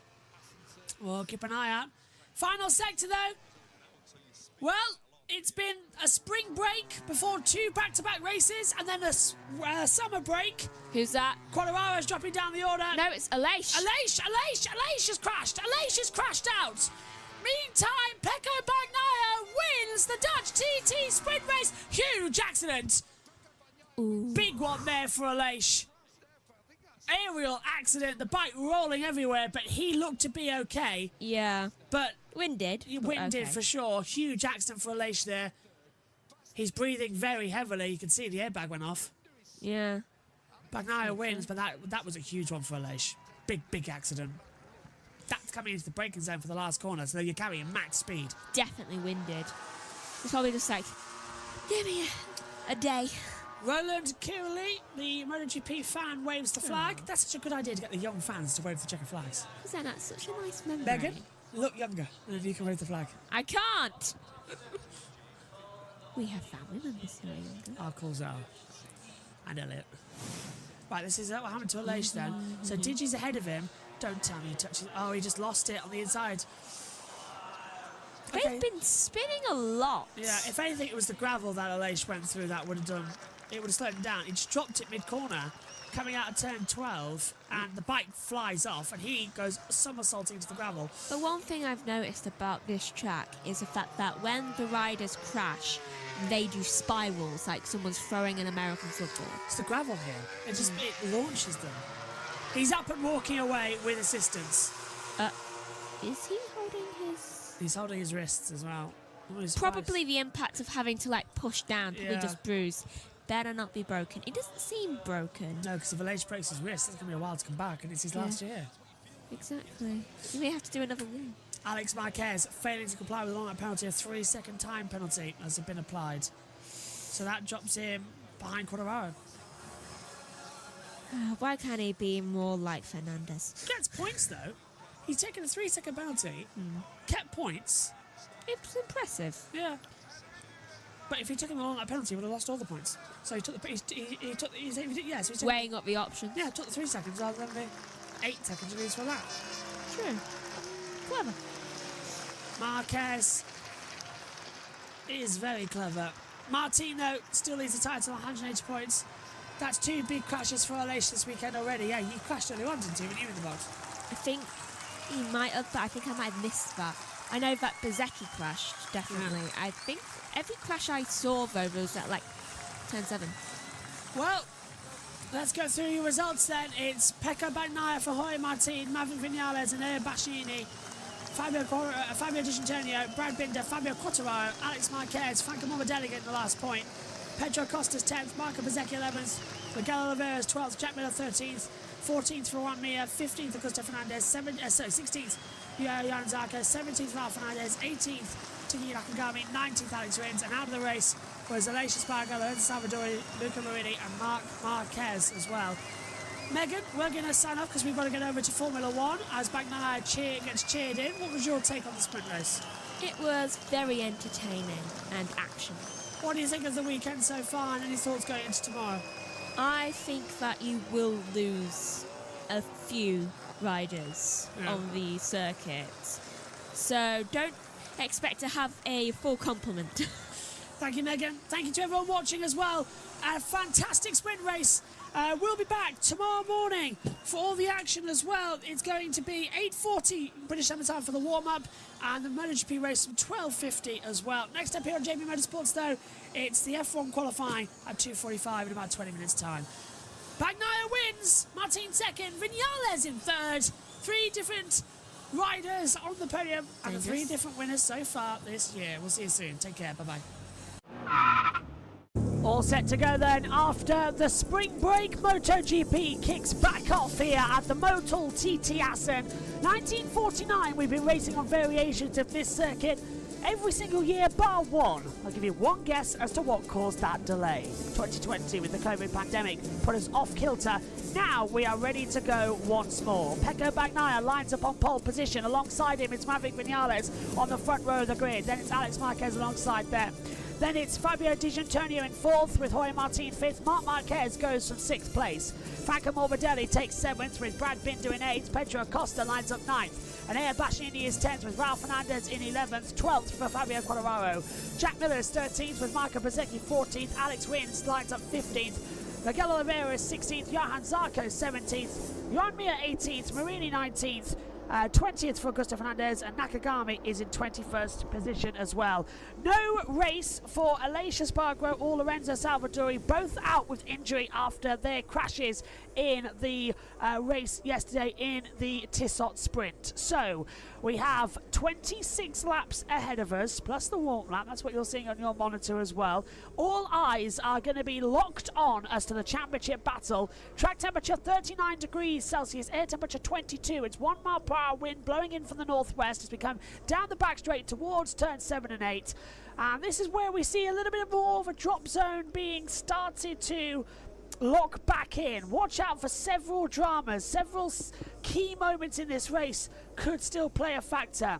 Well, keep an eye out. Final sector, though. Well, it's been a spring break before 2 back-to-back races and then a summer break. Who's that? Quadraro's dropping down the order. No, it's Aleix. Aleix has crashed. Aleix has crashed out. Meantime, Pecco Bagnaia wins the Dutch TT sprint race. Huge accident. Ooh. Big one there for Aleix. Aerial accident, the bike rolling everywhere, but he looked to be okay. Yeah. But Winded. winded okay. for sure. Huge accident for Aleix there. He's breathing very heavily. You can see the airbag went off. Yeah. Bagnaia wins, but that was a huge one for Aleix. Big accident. That's coming into the braking zone for the last corner, so you're carrying max speed. Definitely winded. It's probably just like, give me a day. Roland Kirley, the MotoGP fan, waves the flag. That's such a good idea to get the young fans to wave the checker flags. Isn't that such a nice memory? Megan, look younger, and then you can wave the flag. I can't! We have family members who are younger. I'll call Zara. And Elliot. Right, this is what happened to Aleix then. So Digi's ahead of him. Don't tell me he touches. Oh, he just lost it on the inside. They've been spinning a lot. Yeah, if anything, it was the gravel that Aleix went through that would have done. It would have slowed him down. He just dropped it mid-corner, coming out of turn 12, and the bike flies off, and he goes somersaulting into the gravel. The one thing I've noticed about this track is the fact that when the riders crash, they do spirals, like someone's throwing an American football. It's the gravel here. It launches them. He's up and walking away with assistance. Is he holding his... He's holding his wrists as well. Probably the impact of having to like push down, probably just bruised. Better not be broken. It doesn't seem broken. No, because if Aleix breaks his wrist, it's going to be a while to come back, and it's his last year. Exactly. You may have to do another one. Alex Marquez failing to comply with a long penalty, a 3-second time penalty has been applied. So that drops him behind Quartararo. Why can't he be more like Fernandez? Gets points though. He's taken a 3-second penalty, kept points. It's impressive. Yeah. But if he'd taken a long penalty, he would have lost all the points. So he took the so he's taking, Weighing up the options. Yeah, took the 3 seconds rather than the 8 seconds release for that. True. Clever. Marquez is very clever. Martino still leads the title, 180 points. That's 2 big crashes for Aleix this weekend already. Yeah, he crashed early on, didn't he, when you were in the box? I think he might have, but I think I might have missed that. I know that Bezzecchi crashed, definitely. Yeah. I think every crash I saw, though, was at, like, turn 7. Well, let's go through your results, then. It's Pecco Bagnaia for Jorge Martin, Maverick Vinales, and Air Bascini, Fabio Di Giannantonio, Brad Binder, Fabio Quartararo, Alex Marquez, Franco Morbidelli getting the last point, Pedro Costas 10th, Marco Bezzecchi 11th, Miguel Oliveira 12th, Jack Miller 13th, 14th for Juan Mir, 15th Augusto Fernandez, 16th Johan Zarco, 17th Ralph Fernandez, 18th Tiki Nakagami, 19th Alex Rins, and out of the race was Aleix Espargaro, Lorenzo Salvadori, Luca Marini, and Marc Marquez as well. Megan, we're going to sign off because we've got to get over to Formula 1 as Bagnaia gets cheered in. What was your take on the sprint race? It was very entertaining and action. What do you think of the weekend so far, and any thoughts going into tomorrow? I think that you will lose a few riders on the circuit. So don't expect to have a full complement. Thank you, Megan. Thank you to everyone watching as well. A fantastic sprint race. We'll be back tomorrow morning for all the action as well. It's going to be 8:40 British Summer Time for the warm-up and the MotoGP race from 12:50 as well. Next up here on JB Motorsports, though, it's the F1 qualifying at 2:45 in about 20 minutes' time. Bagnaia wins, Martin second, Vinales in third. 3 different riders on the podium and the 3 different winners so far this year. We'll see you soon. Take care. Bye-bye. All set to go then after the spring break. MotoGP kicks back off here at the Motul TT Assen. 1949 we've been racing on variations of this circuit every single year bar one. I'll give you one guess as to what caused that delay. 2020 with the COVID pandemic put us off kilter. Now we are ready to go once more. Pecco Bagnaia lines up on pole position. Alongside him it's Maverick Vinales on the front row of the grid. Then it's Alex Marquez alongside them. Then it's Fabio Di Giannantonio in 4th with Jorge Martin 5th. Marc Marquez goes from 6th place. Franco Morbidelli takes 7th with Brad Binder in 8th. Pedro Acosta lines up 9th. And Air Bascini is 10th with Ralph Fernandez in 11th. 12th for Fabio Quartararo. Jack Miller is 13th with Marco Bezzecchi 14th. Alex Rins lines up 15th. Miguel Oliveira is 16th. Johan Zarco 17th. Johan Mir 18th. Marini 19th. 20th for Augusto Fernandez, and Nakagami is in 21st position as well. No race for Aleix Espargaro or Lorenzo Salvadori, both out with injury after their crashes in the race yesterday in the Tissot Sprint. So we have 26 laps ahead of us, plus the warm lap. That's what you're seeing on your monitor as well. All eyes are going to be locked on as to the championship battle. Track temperature 39 degrees Celsius, air temperature 22. It's 1 mile per hour wind blowing in from the northwest as we come down the back straight towards turns 7 and 8. And this is where we see a little bit more of a drop zone being started to lock back in. Watch out for several dramas. Several key moments in this race could still play a factor.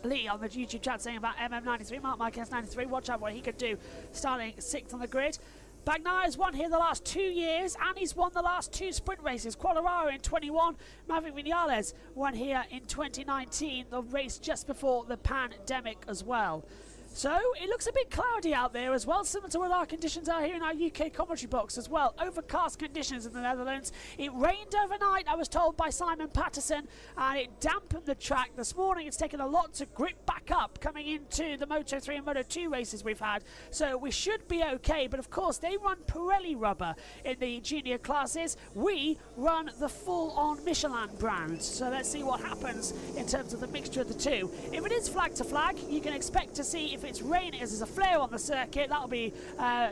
Lee on the YouTube chat saying about MM93, Marc Marquez 93. Watch out what he could do starting 6th on the grid. Bagnaia won here the last 2 years, and he's won the last 2 sprint races. Quartararo in 21, Maverick Vinales won here in 2019, the race just before the pandemic as well. So it looks a bit cloudy out there as well, similar to what our conditions are here in our UK commentary box as well. Overcast conditions in the Netherlands. It rained overnight, I was told by Simon Patterson, and it dampened the track. This morning it's taken a lot to grip back up coming into the Moto3 and Moto2 races we've had. So we should be okay, but of course they run Pirelli rubber in the junior classes. We run the full-on Michelin brand. So let's see what happens in terms of the mixture of the two. If it is flag to flag, you can expect to see if it's raining as there's a flare on the circuit, that'll be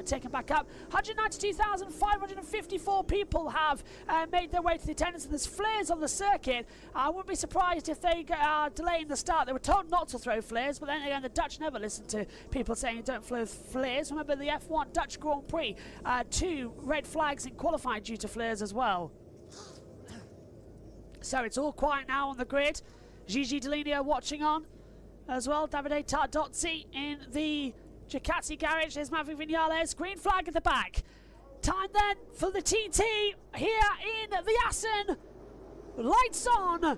taken back up. 192,554 people have made their way to the attendance, and there's flares on the circuit. I wouldn't be surprised if they are delaying the start. They were told not to throw flares, but then again, the Dutch never listen to people saying don't throw flares. Remember the F1 Dutch Grand Prix, 2 red flags in qualifying due to flares as well. So it's all quiet now on the grid. Gigi Dall'Igna watching on as well. Davide Tardozzi in the Ducati garage. There's Maverick Vinales. Green flag at the back. Time then for the TT here in the Assen. Lights on.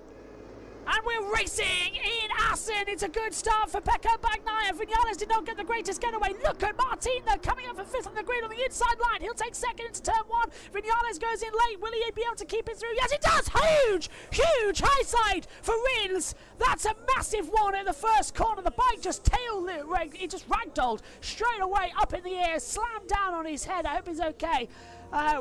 And we're racing in Assen. It's a good start for Pecco Bagnaia. Vinales did not get the greatest getaway. Look at Martin though, coming up for 5th on the grid on the inside line. He'll take 2nd into turn 1. Vinales goes in late. Will he be able to keep it through? Yes, he does. Huge high side for Rins. That's a massive one in the first corner. The bike just he just ragdolled straight away up in the air, slammed down on his head. I hope he's okay.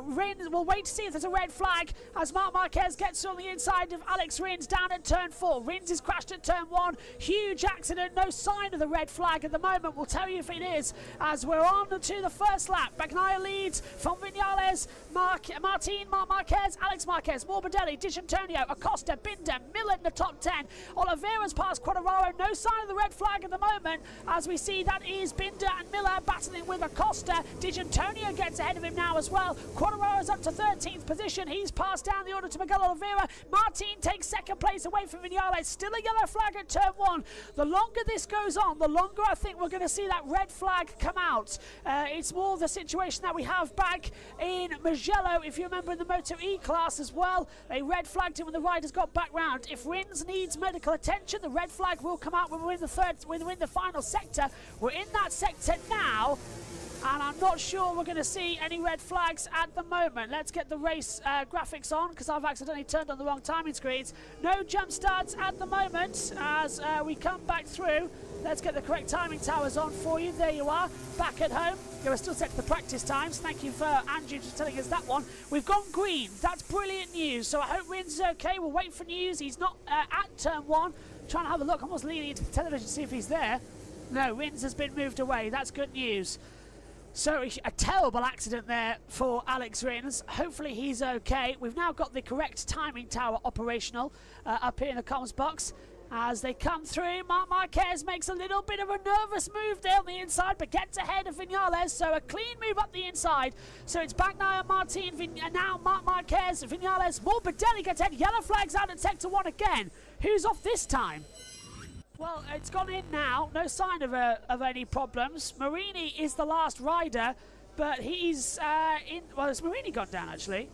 Rins, we'll wait to see if there's a red flag as Marc Marquez gets on the inside of Alex Rins down at turn 4. Rins is crashed at turn 1. Huge accident. No sign of the red flag at the moment. We'll tell you if it is as we're on to the first lap. Bagnaia leads from Vinales, Martin, Marc Marquez, Alex Marquez, Morbidelli, D'Antonio, Acosta, Binder, Miller in the top 10. Oliveira's past Quartararo. No sign of the red flag at the moment as we see that is Binder and Miller battling with Acosta. D'Antonio gets ahead of him now as well. Quartararo's up to 13th position. He's passed down the order to Miguel Oliveira. Martin takes 2nd place away from Vinales. Still a yellow flag at turn 1. The longer this goes on, the longer I think we're going to see that red flag come out. It's more the situation that we have back in Mugello, if you remember, in the Moto E class as well. They red flagged him when the riders got back round. If Rins needs medical attention, the red flag will come out when we're in the final sector. We're in that sector now, and I'm not sure we're going to see any red flags at the moment. Let's get the race graphics on because I've accidentally turned on the wrong timing screens. No jump starts at the moment as we come back through. Let's get the correct timing towers on for you. There you are, back at home. You are still set to the practice times. Thank you for Andrew for telling us that one. We've gone green. That's brilliant news. So I hope Rins is okay. We'll wait for news. He's not at turn 1. Trying to have a look. I'm almost leaning into the television to see if he's there. No, Rins has been moved away. That's good news. So a terrible accident there for Alex Rins. Hopefully he's okay. We've now got the correct timing tower operational up here in the comms box. As they come through, Marc Marquez makes a little bit of a nervous move there on the inside, but gets ahead of Vinales. So a clean move up the inside. So it's Bagnaia, Martin, and now Marc Marquez, Vinales, Morbidelli gets ahead. Yellow flags out at sector 1 again. Who's off this time? Well, it's gone in now. No sign of any problems. Marini is the last rider, but he's in. Well, has Marini gone down actually?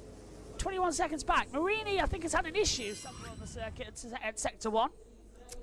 21 seconds back. Marini, I think, has had an issue somewhere on the circuit at sector 1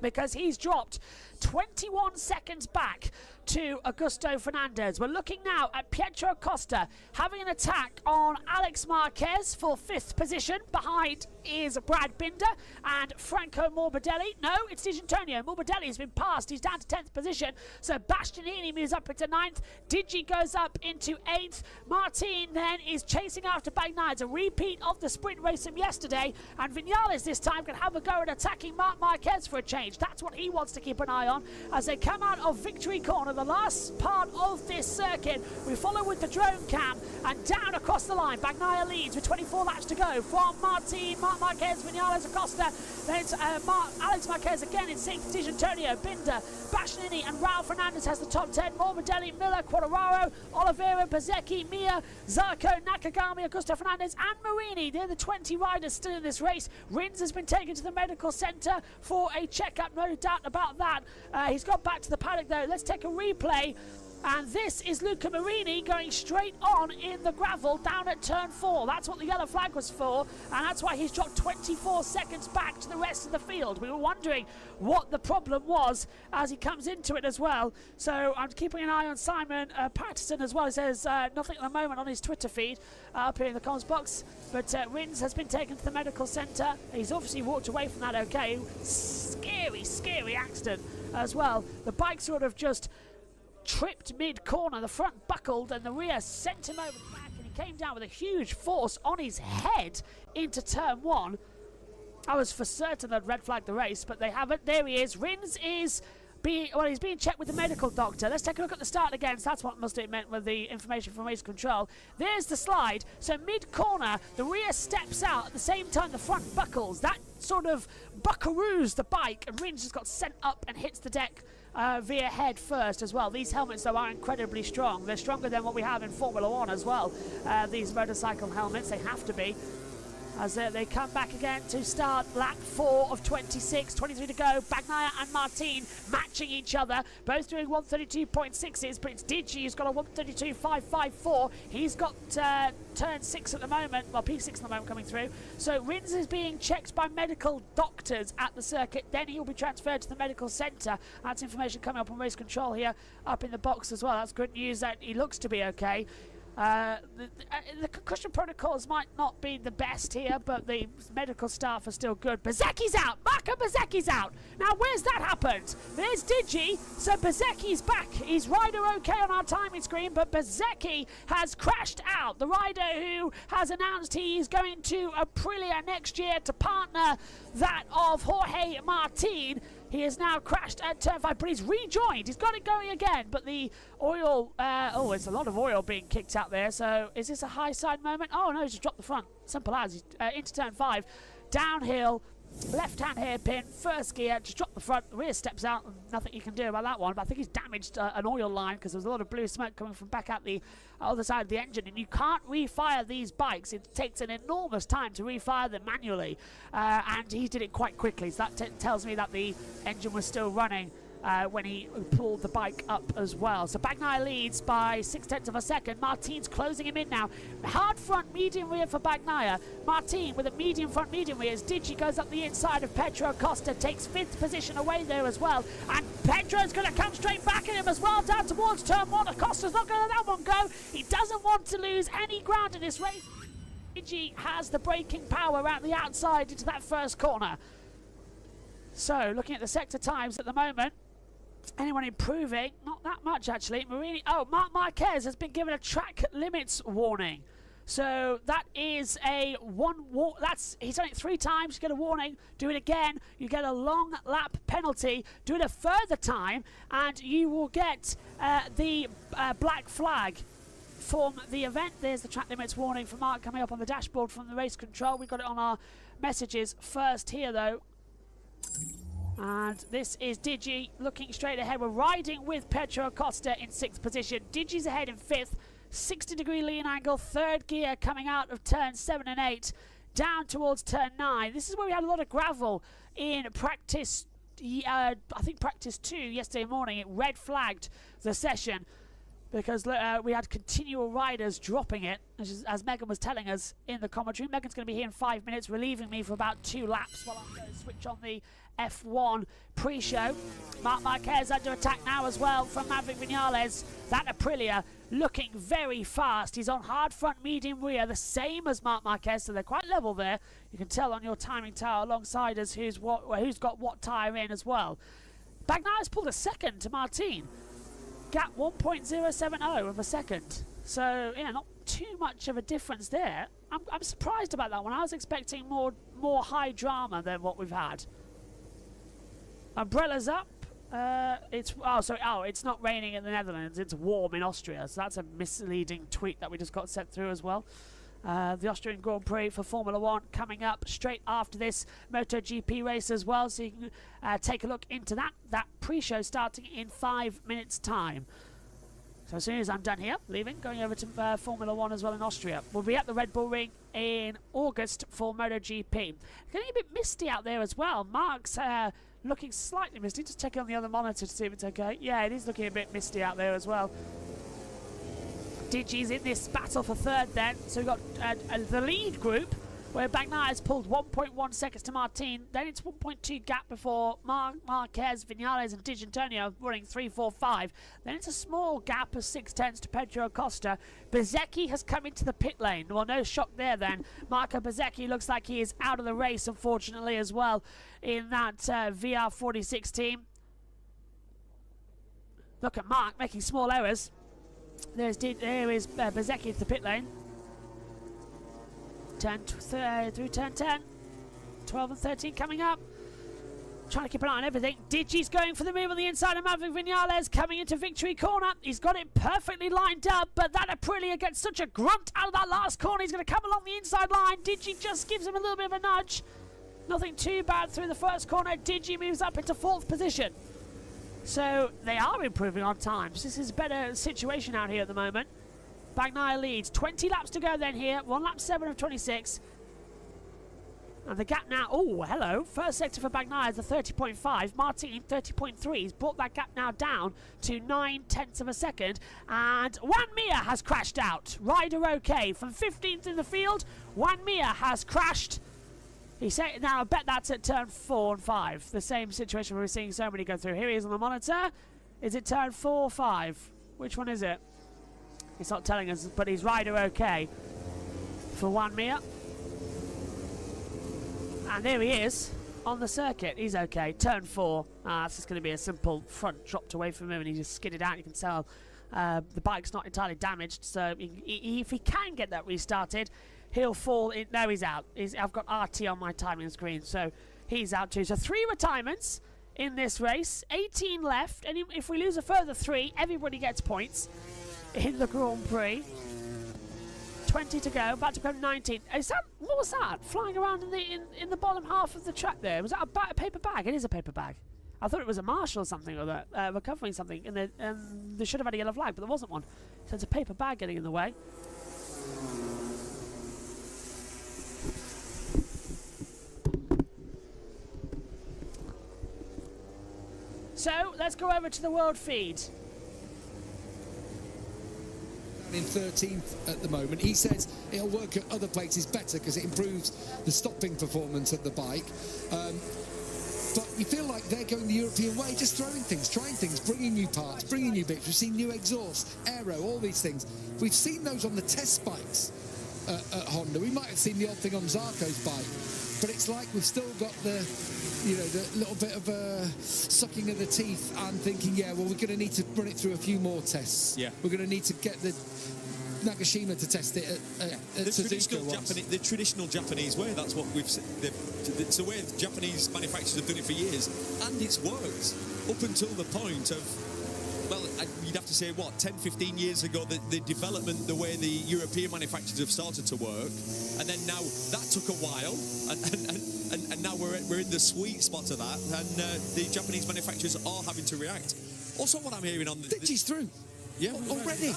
because he's dropped 21 seconds back to Augusto Fernandez. We're looking now at Pietro Costa having an attack on Alex Marquez for 5th position behind is Brad Binder and Franco Morbidelli. No, it's Di Antonio. Morbidelli has been passed. He's down to 10th position. So Bastianini moves up into 9th. Digi goes up into 8th. Martin then is chasing after Bagnaia. It's a repeat of the sprint race from yesterday. And Vinales this time can have a go at attacking Marc Marquez for a change. That's what he wants to keep an eye on as they come out of Victory Corner, the last part of this circuit. We follow with the drone cam and down across the line. Bagnaia leads with 24 laps to go from Martin, Marc Marquez, Vinales, Acosta. Then it's Alex Marquez again in 6th. Di Antonio, Binder, Bastianini and Raul Fernandez has the top 10. Morbidelli, Miller, Quartararo, Oliveira, Bezzecchi, Mia, Zarco, Nakagami, Augusto Fernandez and Marini. They're the 20 riders still in this race. Rins has been taken to the medical centre for a checkup, no doubt about that. He's got back to the paddock though. Let's take a replay. And this is Luca Marini going straight on in the gravel down at turn 4. That's what the yellow flag was for, and that's why he's dropped 24 seconds back to the rest of the field. We were wondering what the problem was as he comes into it as well. So I'm keeping an eye on Simon Patterson as well. He says nothing at the moment on his Twitter feed up here in the comments box. But Rins has been taken to the medical centre. He's obviously walked away from that okay. Scary, scary accident as well. The bike sort of just tripped mid-corner, the front buckled and the rear sent him over the back and he came down with a huge force on his head into turn 1. I was for certain they'd red flag the race, but they haven't. There he is. Rins is he's being checked with the medical doctor. Let's take a look at the start again. So that's what must have meant with the information from race control. There's the slide. So mid-corner, the rear steps out at the same time the front buckles. That sort of buckaroos the bike and Rins just got sent up and hits the deck via head first as well. These helmets though are incredibly strong. They're stronger than what we have in Formula 1 as well. These motorcycle helmets, they have to be. As they come back again to start lap 4 of 26, 23 to go. Bagnaia and Martin matching each other, both doing 132.6s, but it's Digi who's got a 132.554. He's got turn 6 at the moment, well P6 at the moment coming through. So Rins is being checked by medical doctors at the circuit, then he'll be transferred to the medical centre. That's information coming up on race control here, up in the box as well. That's good news that he looks to be okay. The concussion protocols might not be the best here, but the medical staff are still good. Bezzecchi's out! Marco Bezzecchi's out! Now, where's that happened? There's Digi, so Bezzecchi's back. He's rider okay on our timing screen, but Bezzecchi has crashed out. The rider who has announced he is going to Aprilia next year to partner that of Jorge Martin. He has now crashed at turn 5, but he's rejoined. He's got it going again, but the oil... oh, there's a lot of oil being kicked out there. So is this a high side moment? Oh, no, he's just dropped the front. Simple as. He's into turn 5. Downhill. Left-hand hairpin, first gear, just drop the front, the rear steps out, and nothing you can do about that one. But I think he's damaged an oil line because there's a lot of blue smoke coming from back out the other side of the engine, and you can't refire these bikes. It takes an enormous time to refire them manually, and he did it quite quickly, so that tells me that the engine was still running when he pulled the bike up as well. So Bagnaia leads by 0.6 of a second. Martin's closing him in now. Hard front, medium rear for Bagnaia. Martin with a medium front, medium rear as Digi goes up the inside of Pedro Acosta, takes 5th position away there as well. And Pedro's going to come straight back at him as well, down towards turn 1. Acosta's not going to let that one go. He doesn't want to lose any ground in this race. Digi has the braking power out the outside into that first corner. So looking at the sector times at the moment, anyone improving? Not that much, actually. Marini. Oh, Marc Marquez has been given a track limits warning. So that is a he's done it 3 times. You get a warning. Do it again. You get a long lap penalty. Do it a further time, and you will get the black flag from the event. There's the track limits warning from Mark coming up on the dashboard from the race control. We've got it on our messages first here, though. And this is Digi looking straight ahead. We're riding with Pedro Acosta in 6th position. Digi's ahead in 5th. 60-degree lean angle. 3rd gear coming out of turn 7 and 8. Down towards turn 9. This is where we had a lot of gravel in practice. I think practice 2 yesterday morning. It red flagged the session. because we had continual riders dropping it, as Megan was telling us in the commentary. Megan's going to be here in 5 minutes, relieving me for about 2 laps while I'm going to switch on the F1 pre-show. Marc Marquez under attack now as well from Maverick Vinales. That Aprilia looking very fast. He's on hard front, medium rear, the same as Marc Marquez, so they're quite level there. You can tell on your timing tower alongside us who's got what tyre in as well. Bagnaia pulled a second to Martin. Gap 1.070 of a second. So, yeah, not too much of a difference there. I'm surprised about that one. I was expecting more high drama than what we've had. Umbrellas up. It's not raining in the Netherlands. It's warm in Austria. So that's a misleading tweet that we just got sent through as well. The Austrian Grand Prix for Formula 1 coming up straight after this MotoGP race as well. So you can take a look into that pre-show starting in 5 minutes time. So as soon as I'm done here, leaving, going over to Formula 1 as well in Austria. We'll be at the Red Bull Ring in August for MotoGP. It's getting a bit misty out there as well. Mark's looking slightly misty. Just check on the other monitor to see if it's okay. Yeah, it is looking a bit misty out there as well. Digi's in this battle for third then. So we've got the lead group where Bagnaia has pulled 1.1 seconds to Martin. Then it's 1.2 gap before Marquez, Vinales and Digi Antonio running 3.45. Then it's a small gap of 6/10 to Pedro Acosta. Bezzecchi has come into the pit lane. Well, no shock there then. Marco Bezzecchi looks like he is out of the race, unfortunately, as well in that VR46 team. Look at Mark making small errors. There is Bezzecchi into the pit lane. Through turn 10. 12 and 13 coming up. Trying to keep an eye on everything. Digi's going for the move on the inside of Maverick Vinales coming into victory corner. He's got it perfectly lined up, but that Aprilia gets such a grunt out of that last corner. He's going to come along the inside line. Digi just gives him a little bit of a nudge. Nothing too bad through the first corner. Digi moves up into 4th position. So they are improving on times. This is a better situation out here at the moment. Bagnaia leads. 20 laps to go then here. 1 lap 7 of 26. And the gap now, oh, hello. First sector for Bagnaia is the 30.5. Martin, 30.3. He's brought that gap now down to 9/10 of a second. And Juan Mir has crashed out. Rider okay. From 15th in the field, Juan Mir has crashed. He said, now I bet that's at turn 4 and 5. The same situation we're seeing so many go through. Here he is on the monitor. Is it turn 4 or 5? Which one is it? He's not telling us, but he's rider okay for Juan Mir. And there he is on the circuit. He's okay. Turn 4. That's just going to be a simple front dropped away from him and he just skidded out. You can tell the bike's not entirely damaged. So if he can get that restarted, he'll fall in. No, he's out. I've got RT on my timing screen, so he's out too. So 3 retirements in this race. 18 left. And if we lose a further 3, everybody gets points in the Grand Prix. 20 to go, about to go 19. Is that, what was that? Flying around in the bottom half of the track there. Was that a paper bag? It is a paper bag. I thought it was a marshal or something, or that recovering something, and they should have had a yellow flag, but there wasn't one. So it's a paper bag getting in the way. So let's go over to the world feed. In 13th at the moment. He says it'll work at other places better because it improves the stopping performance of the bike. But you feel like they're going the European way, just throwing things, trying things, bringing new parts, bringing new bits. We've seen new exhaust, aero, all these things. We've seen those on the test bikes at Honda. We might have seen the odd thing on Zarco's bike, but it's like we've still got the little bit of sucking of the teeth and thinking, yeah, well, we're going to need to run it through a few more tests. Yeah. We're going to need to get the Nagashima to test it at the traditional Japanese way. That's what we've seen. It's the way Japanese manufacturers have done it for years, and it's worked up until the point of, well, you'd have to say, what, 10, 15 years ago, the development, the way the European manufacturers have started to work, and then now that took a while, and now we're in the sweet spot of that, and the Japanese manufacturers are having to react. Also, what I'm hearing on the... Digi's through. Yeah, already.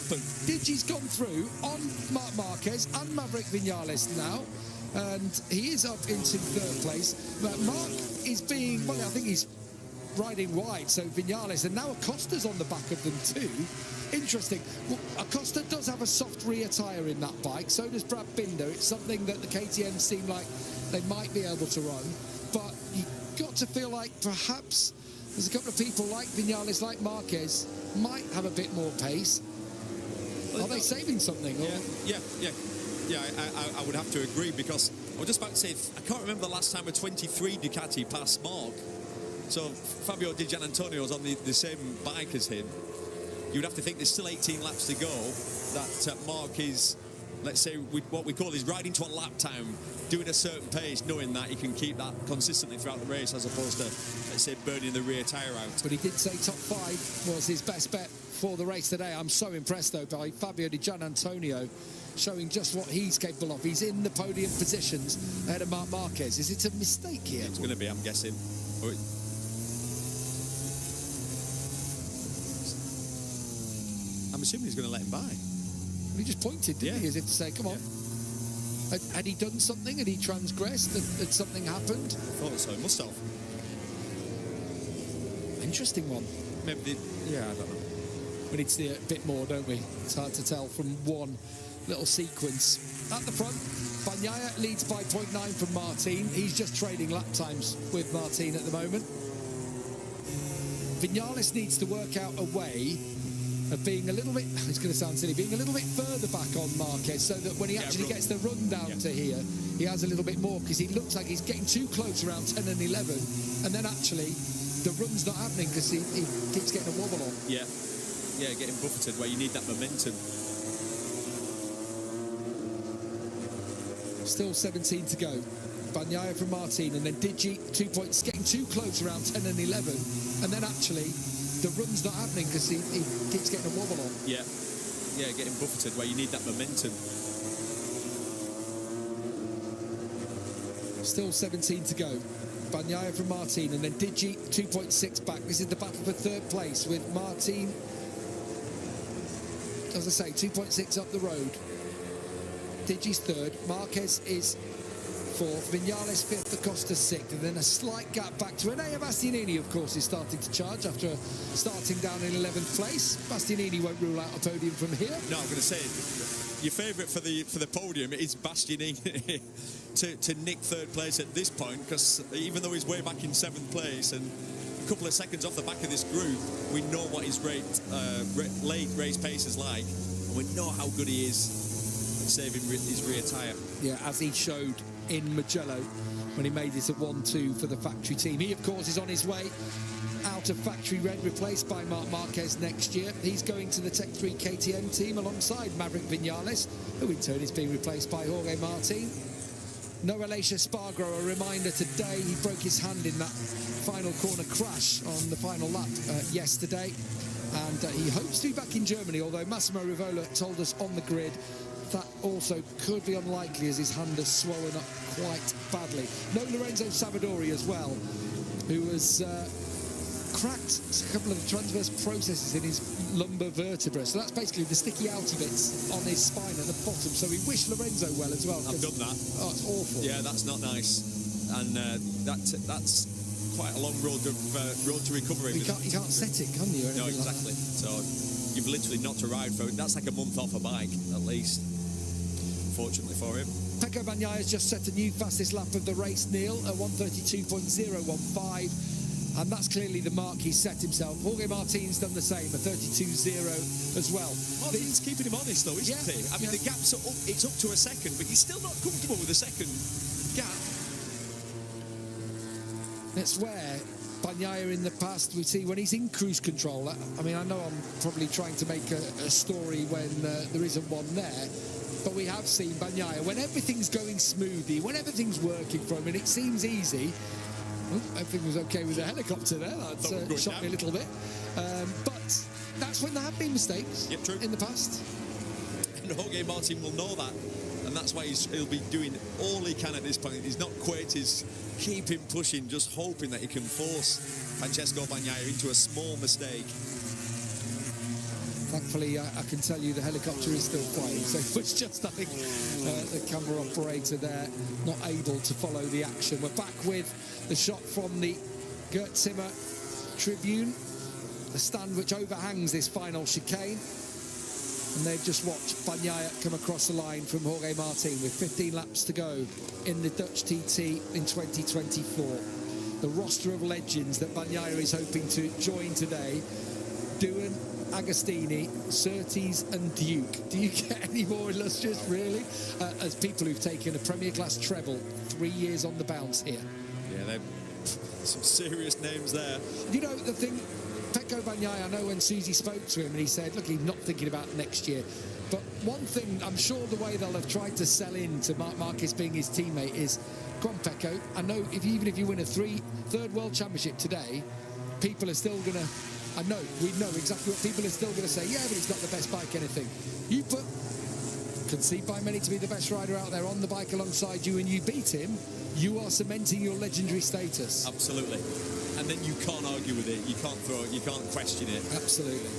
Digi's gone through on Marc Marquez and Maverick Vinales now, and he is up into 3rd place. But Marc is being, well, I think he's riding wide, so Vinales, and now Acosta's on the back of them too. Interesting. Well, Acosta does have a soft rear tyre in that bike, so does Brad Binder. It's something that the KTM seem like they might be able to run, but you've got to feel like perhaps there's a couple of people like Vinales, like Marquez, might have a bit more pace. Are they saving something? Or? Yeah, I would have to agree, because I was just about to say, I can't remember the last time a 23 Ducati passed Mark. So Fabio Di Giannantonio's on the same bike as him. You'd have to think there's still 18 laps to go, that Mark is, let's say, what we call is riding to a lap time, doing a certain pace, knowing that he can keep that consistently throughout the race, as opposed to, let's say, burning the rear tyre out. But he did say top 5 was his best bet for the race today. I'm so impressed, though, by Fabio Di Giannantonio, showing just what he's capable of. He's in the podium positions ahead of Marc Marquez. Is it a mistake here? It's going to be, I'm guessing. I'm assuming he's going to let him by. He just pointed, didn't he, as if to say, come on. Yeah. Had he done something? Had he transgressed? Had something happened? I thought so. He must have. Interesting one. Maybe, yeah, I don't know. We need to see a bit more, don't we? It's hard to tell from one little sequence. At the front, Bagnaia leads by 0.9 from Martin. He's just trading lap times with Martin at the moment. Vinales needs to work out a way of being a little bit, it's going to sound silly, being a little bit further back on Marquez, so that when he actually gets the run down to here, he has a little bit more, because he looks like he's getting too close around 10 and 11, and then actually the run's not happening because he keeps getting a wobble on. Yeah, getting buffeted where you need that momentum. Still 17 to go. Bagnaia from Martin, and then Digi 2 points, getting too close around 10 and 11, and then actually the run's not happening because he keeps getting a wobble on. Yeah, getting buffeted where you need that momentum. Still 17 to go. Bagnaia from Martin, and then Digi 2.6 back. This is the battle for third place with Martin, as I say, 2.6 up the road. Digi's third, Marquez is fourth, Vinales fifth, Acosta sixth, and then a slight gap back to Enea Bastianini, of course, is starting to charge after starting down in 11th place. Bastianini won't rule out a podium from here. No, I'm going to say, your favourite for the podium is Bastianini to nick third place at this point, because even though he's way back in 7th place and a couple of seconds off the back of this group, we know what his late race pace is like, and we know how good he is at saving his rear tyre. Yeah, as he showed in Mugello when he made it at 1-2 for the factory team. He, of course, is on his way out of factory red, replaced by Marc Marquez next year. He's going to the Tech 3 KTM team alongside Maverick Vinales, who in turn is being replaced by Jorge Martin. Noah Leisha Spargro, a reminder today, he broke his hand in that final corner crash on the final lap yesterday, and he hopes to be back in Germany, although Massimo Rivola told us on the grid that also could be unlikely as his hand has swollen up quite badly. No Lorenzo Savadori as well, who has cracked a couple of the transverse processes in his lumbar vertebra. So that's basically the sticky outy bits on his spine at the bottom. So we wish Lorenzo well as well. I've done that. Oh, it's awful. Yeah, that's not nice. And that's quite a long road to recovery. You can't set it, can you? No, exactly. So you've literally not to ride for it. That's like a month off a bike, at least. Fortunately for him. Pecco Bagnaia has just set a new fastest lap of the race, Neil, at 1:32.015, and that's clearly the mark he set himself. Jorge Martin's done the same, a 32.0 as well. Martin's keeping him honest, though, isn't he? I mean, the gap's up, it's up to a second, but he's still not comfortable with a second gap. That's where Bagnaia in the past, we see when he's in cruise control. I mean, I know I'm probably trying to make a story when there isn't one there, but we have seen Bagnaia, when everything's going smoothly, when everything's working for him and it seems easy. Oh, everything was okay with the helicopter there. That shocked me a little bit. But that's when there have been mistakes in the past. And Jorge Martin will know that. And that's why he'll be doing all he can at this point. He's not quit, he's keeping pushing, just hoping that he can force Francesco Bagnaia into a small mistake. Thankfully, I can tell you the helicopter is still flying, so it was just, I think, the camera operator there not able to follow the action. We're back with the shot from the Gert Zimmer tribune, the stand which overhangs this final chicane. And they've just watched Bagnaia come across the line from Jorge Martin with 15 laps to go in the Dutch TT in 2024. The roster of legends that Bagnaia is hoping to join today: Doohan, Agostini, Surtees and Duke. Do you get any more illustrious, really? As people who've taken a Premier Class treble 3 years on the bounce here. Yeah, they're some serious names there. You know, the thing, Pecco Bagnaia, I know when Susie spoke to him and he said, look, he's not thinking about next year. But one thing, I'm sure the way they'll have tried to sell in to Marc Marquez being his teammate is, come on, Pecco, I know even if you win a third World Championship today, people are still going to, I know, we know exactly what people are still going to say. Yeah, but it's not the best bike, anything. You put, conceived by many to be the best rider out there on the bike alongside you and you beat him, you are cementing your legendary status. Absolutely. And then you can't argue with it. You can't throw it. You can't question it. Absolutely.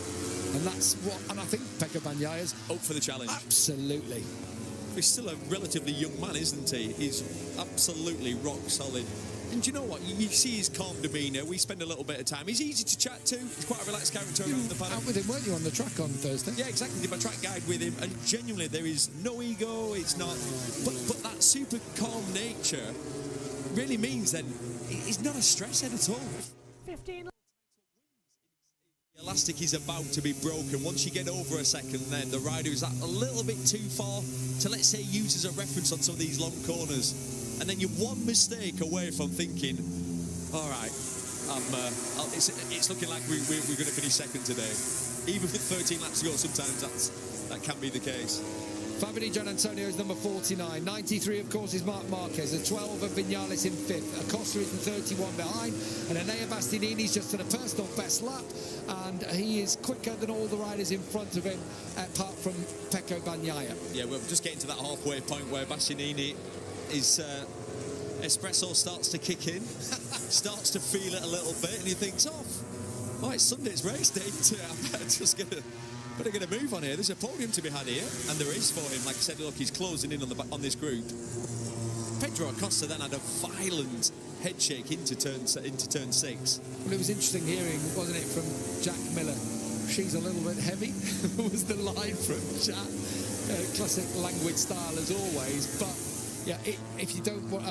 And that's what, and I think Pecco Bagnaia's up for the challenge. Absolutely. He's still a relatively young man, isn't he? He's absolutely rock solid. And you know what? You see his calm demeanour. We spend a little bit of time. He's easy to chat to. He's quite a relaxed character around the paddock. Out with him, weren't you, on the track on Thursday? Yeah, exactly. Did my track guide with him, and genuinely there is no ego. It's not. But that super calm nature really means that he's not a stress head at all. 15. The elastic is about to be broken. Once you get over a second, then the rider is a little bit too far to, let's say, use as a reference on some of these long corners. And then you're one mistake away from thinking, all right, it's looking like we're going to finish second today. Even with 13 laps to go, sometimes that can be the case. Fabio Di Giannantonio is number 49. 93, of course, is Marc Marquez. A 12 of Viñales in 5th. Acosta is in 31 behind. And Enea Bastianini's just at a personal best lap. And he is quicker than all the riders in front of him, apart from Pecco Bagnaia. Yeah, we're just getting to that halfway point where Bastianini is... espresso starts to kick in, starts to feel it a little bit, and he thinks, oh, it's Sunday's race day. I'm just better get a move on here. There's a podium to be had here, and there is for him. Like I said, look, he's closing in on this group. Pedro Acosta then had a violent head shake into turn 6. Well, it was interesting hearing, wasn't it, from Jack Miller? She's a little bit heavy, was the line from Jack. Classic language style as always, but yeah, if you don't want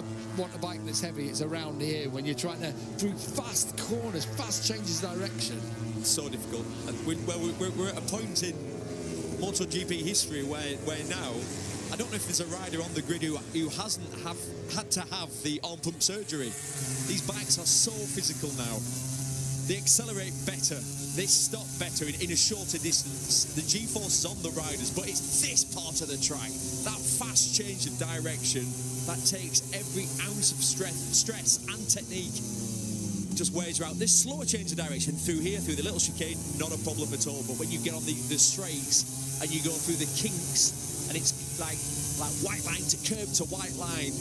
a bike that's heavy, it's around here when you're trying to, through fast corners, fast changes of direction. It's so difficult. And we're at a point in MotoGP history where now, I don't know if there's a rider on the grid who hasn't had to have the arm pump surgery. These bikes are so physical now. They accelerate better, they stop better in a shorter distance. The G-force is on the riders, but it's this part of the track, that fast change of direction, that takes every ounce of stress and technique, just wears you out. This slower change of direction through here, through the little chicane, not a problem at all. But when you get on the straights and you go through the kinks, and it's like white line to curb to white line,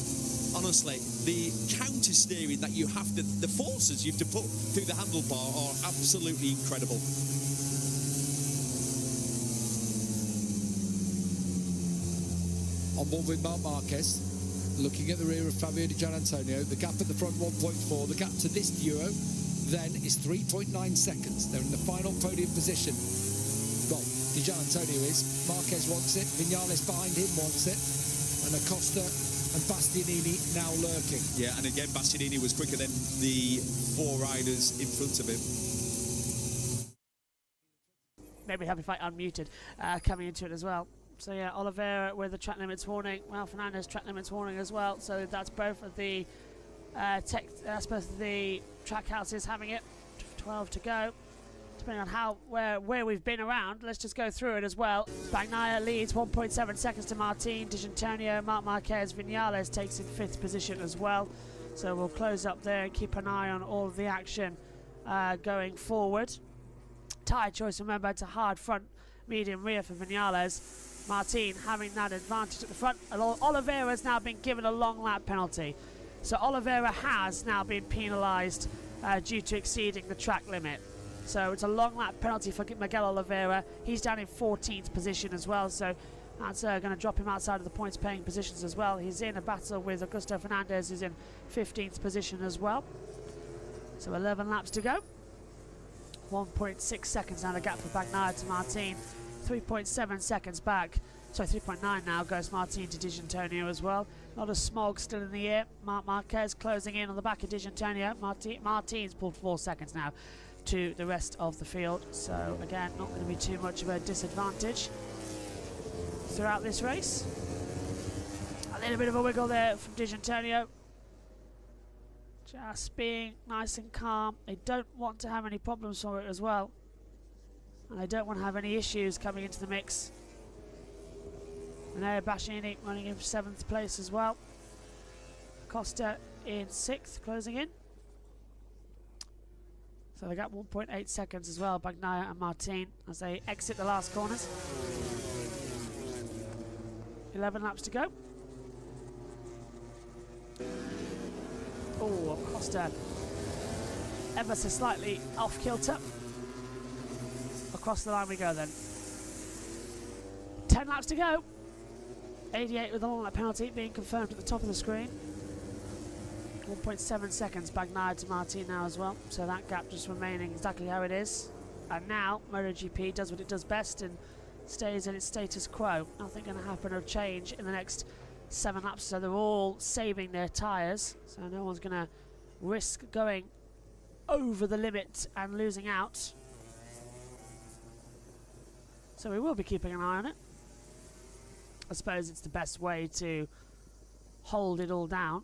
honestly, the counter steering that you have to, the forces you have to put through the handlebar are absolutely incredible. On board with Marc Marquez, looking at the rear of Fabio Di Giannantonio. The gap at the front, 1.4. The gap to this duo then is 3.9 seconds. They're in the final podium position. Well, Di Giannantonio is. Marquez wants it. Viñales behind him wants it. And Acosta and Bastianini now lurking. Yeah, and again, Bastianini was quicker than the 4 riders in front of him. Maybe happy if I unmuted coming into it as well. So yeah, Oliveira with the track limits warning. Well, Fernandez track limits warning as well. So that's both of the both of the track houses having it. 12 to go. Depending on where we've been around, let's just go through it as well. Bagnaia leads 1.7 seconds to Martin. Di Giannantonio, Marc Marquez, Viñales takes in 5th position as well. So we'll close up there and keep an eye on all of the action going forward. Tyre choice, remember, to hard front, medium rear for Viñales. Martin having that advantage at the front. Oliveira's now been given a long lap penalty. So Oliveira has now been penalised due to exceeding the track limit. So it's a long lap penalty for Miguel Oliveira. He's down in 14th position as well, so that's going to drop him outside of the points paying positions as well. He's in a battle with Augusto Fernandez, who's in 15th position as well. So 11 laps to go. 1.6 seconds now the gap for Bagnaia to Martin. 3.7 seconds back. So 3.9 now goes Martin to Di Giannantonio as well. A lot of smog still in the air. Marc Marquez closing in on the back of Di Giannantonio. Martin's pulled 4 seconds now to the rest of the field. So again, not going to be too much of a disadvantage throughout this race. A little bit of a wiggle there from Di Giannantonio. Just being nice and calm. They don't want to have any problems for it as well. And they don't want to have any issues coming into the mix. And there Bastianini running in for 7th place as well. Costa in 6th, closing in. So they got 1.8 seconds as well, Bagnaia and Martin, as they exit the last corners. 11 laps to go. Oh, Costa ever so slightly off kilter. Across the line we go then. 10 laps to go. 88 with a long lap penalty being confirmed at the top of the screen. 1.7 seconds Bagnaia to Martin now as well, so that gap just remaining exactly how it is. And now MotoGP does what it does best and stays in its status quo. Nothing going to happen or change in the next 7 laps, so they're all saving their tyres, so no one's going to risk going over the limit and losing out. So we will be keeping an eye on it. I suppose it's the best way to hold it all down.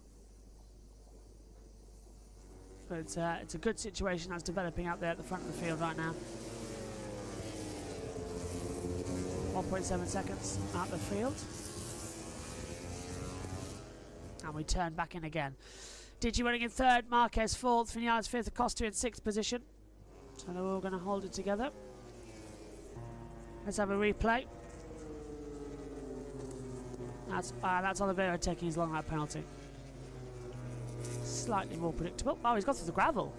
But it's a good situation that's developing out there at the front of the field right now. 1.7 seconds out the field. And we turn back in again. Digi running in 3rd, Marquez 4th, Vinales 5th, Acosta in 6th position. So they're all going to hold it together. Let's have a replay. That's Oliveira taking his long lap penalty. Slightly more predictable. Oh, he's got through the gravel.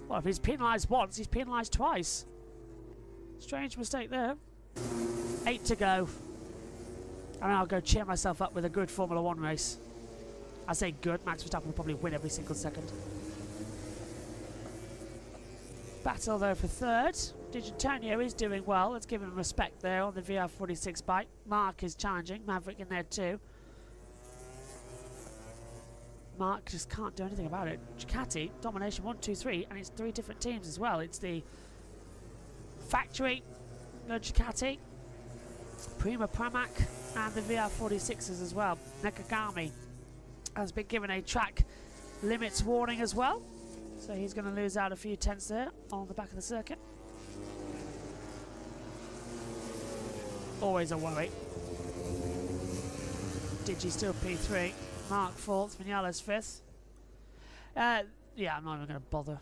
Well, if he's penalised once, he's penalised twice. Strange mistake there. 8 to go. And I'll go cheer myself up with a good Formula 1 race. I say good, Max Verstappen will probably win every single second. Battle though for 3rd. Di Giannantonio is doing well. Let's give him respect there on the VR46 bike. Mark is challenging. Maverick in there too. Mark just can't do anything about it. Ducati, domination 1, 2, 3, and it's 3 different teams as well. It's the factory, the Ducati, Prima Pramac, and the VR46s as well. Nakagami has been given a track limits warning as well, so he's going to lose out a few tenths there on the back of the circuit. Always a worry. Digi still P3. Mark 4th, Vinales 5th. Yeah, I'm not even going to bother.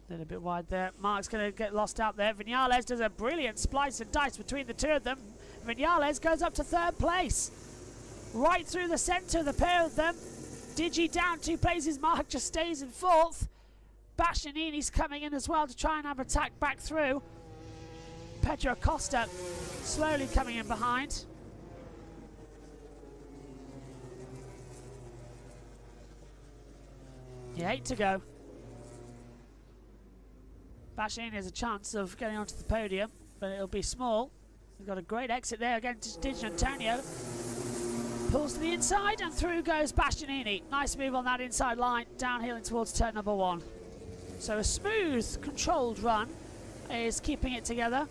A little bit wide there. Mark's going to get lost out there. Vinales does a brilliant splice and dice between the two of them. Vinales goes up to 3rd place. Right through the centre, the pair of them. Digi down 2 places. Mark just stays in 4th. Bastianini's coming in as well to try and have attack back through. Pedro Acosta slowly coming in behind. Yeah, 8 to go. Bastianini has a chance of getting onto the podium, but it'll be small. We've got a great exit there again to Di Giannantonio. Pulls to the inside and through goes Bastianini. Nice move on that inside line, downhill and towards turn number 1. So a smooth, controlled run is keeping it together.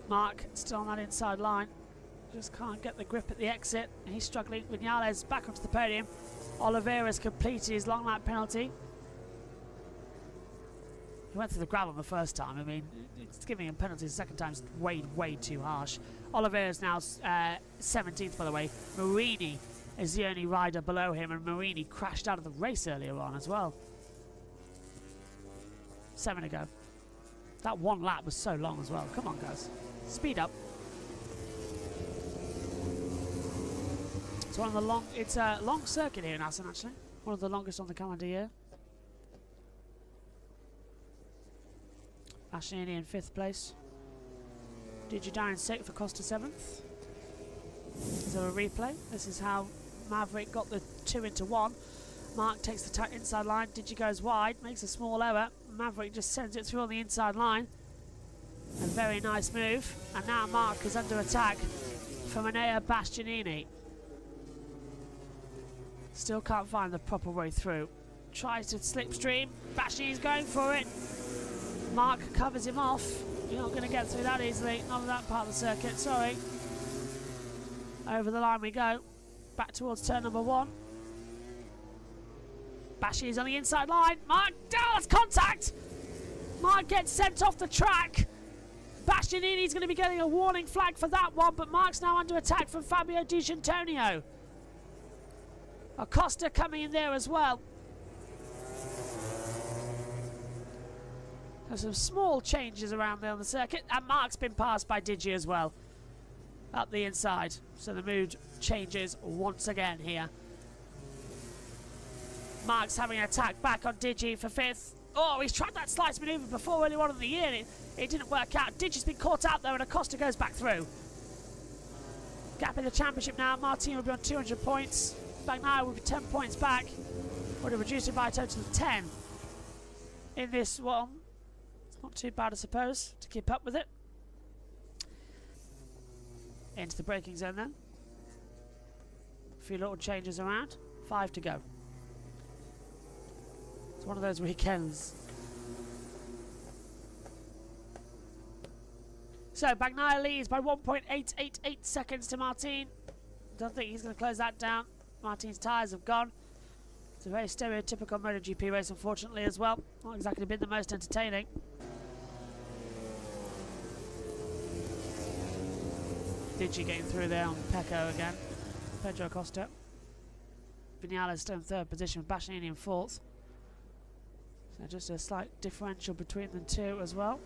Mark still on that inside line. Just can't get the grip at the exit. He's struggling. Vinales back onto the podium. Oliveira's completed his long lap penalty. He went through the gravel the first time. I mean, it's giving him penalties the second time is way too harsh. Oliveira's now 17th, by the way. Marini is the only rider below him, and Marini crashed out of the race earlier on as well. 7 to go. That one lap was so long as well. Come on, guys. Speed up. It's one of the long. It's a long circuit here in Assen, actually. One of the longest on the calendar year. Bastianini in 5th place. Digi down in 6th for Costa 7th. Is there a replay? This is how Maverick got the 2 into 1. Mark takes the inside line. Digi goes wide, makes a small error. Maverick just sends it through on the inside line. A very nice move. And now Mark is under attack from Enea Bastianini. Still can't find the proper way through. Tries to slipstream. Bastianini's going for it. Mark covers him off. You're not going to get through that easily. Not on that part of the circuit, sorry. Over the line we go. Back towards turn number 1. Bastianini's on the inside line. Mark, that's contact! Mark gets sent off the track. Bastianini's going to be getting a warning flag for that one, but Mark's now under attack from Fabio Di Gianantonio. Acosta coming in there as well. There's some small changes around there on the circuit, and Mark's been passed by Digi as well up the inside. So the mood changes once again here. Mark's having an attack back on Digi for 5th. Oh, he's tried that slice manoeuvre before early on in the year. It didn't work out. Digi's been caught out there, and Acosta goes back through. Gap in the championship now. Martin will be on 200 points. Bagnaia will be 10 points back. Would have reduced it by a total of 10 in this one. It's not too bad, I suppose, to keep up with it. Into the braking zone then. A few little changes around. 5 to go. It's one of those weekends. So Bagnaia leads by 1.888 seconds to Martin. Don't think he's going to close that down. Martin's tyres have gone. It's a very stereotypical MotoGP race, unfortunately, as well. Not exactly been the most entertaining. Digi getting through there on Pecco again. Pedro Acosta. Vinales still in 3rd position with Bastianini in 4th. So just a slight differential between the two as well.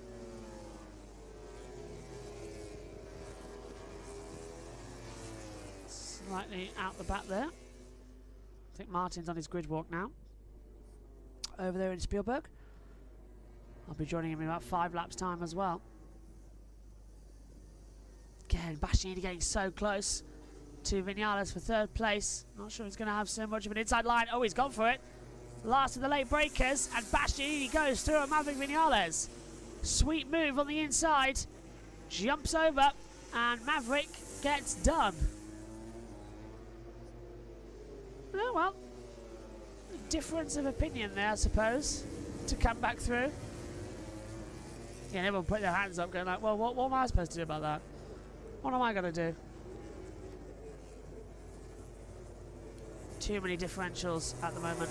Slightly out the back there. I think Martin's on his grid walk now. Over there in Spielberg. I'll be joining him in about 5 laps time as well. Again, Bastianini getting so close to Vinales for 3rd place. Not sure he's going to have so much of an inside line. Oh, he's gone for it. Last of the late breakers, and Bastianini goes through a Maverick Vinales. Sweet move on the inside. Jumps over, and Maverick gets done. Oh, well, difference of opinion there, I suppose, to come back through. Yeah, everyone put their hands up going like, well, what am I supposed to do about that? What am I going to do? Too many differentials at the moment.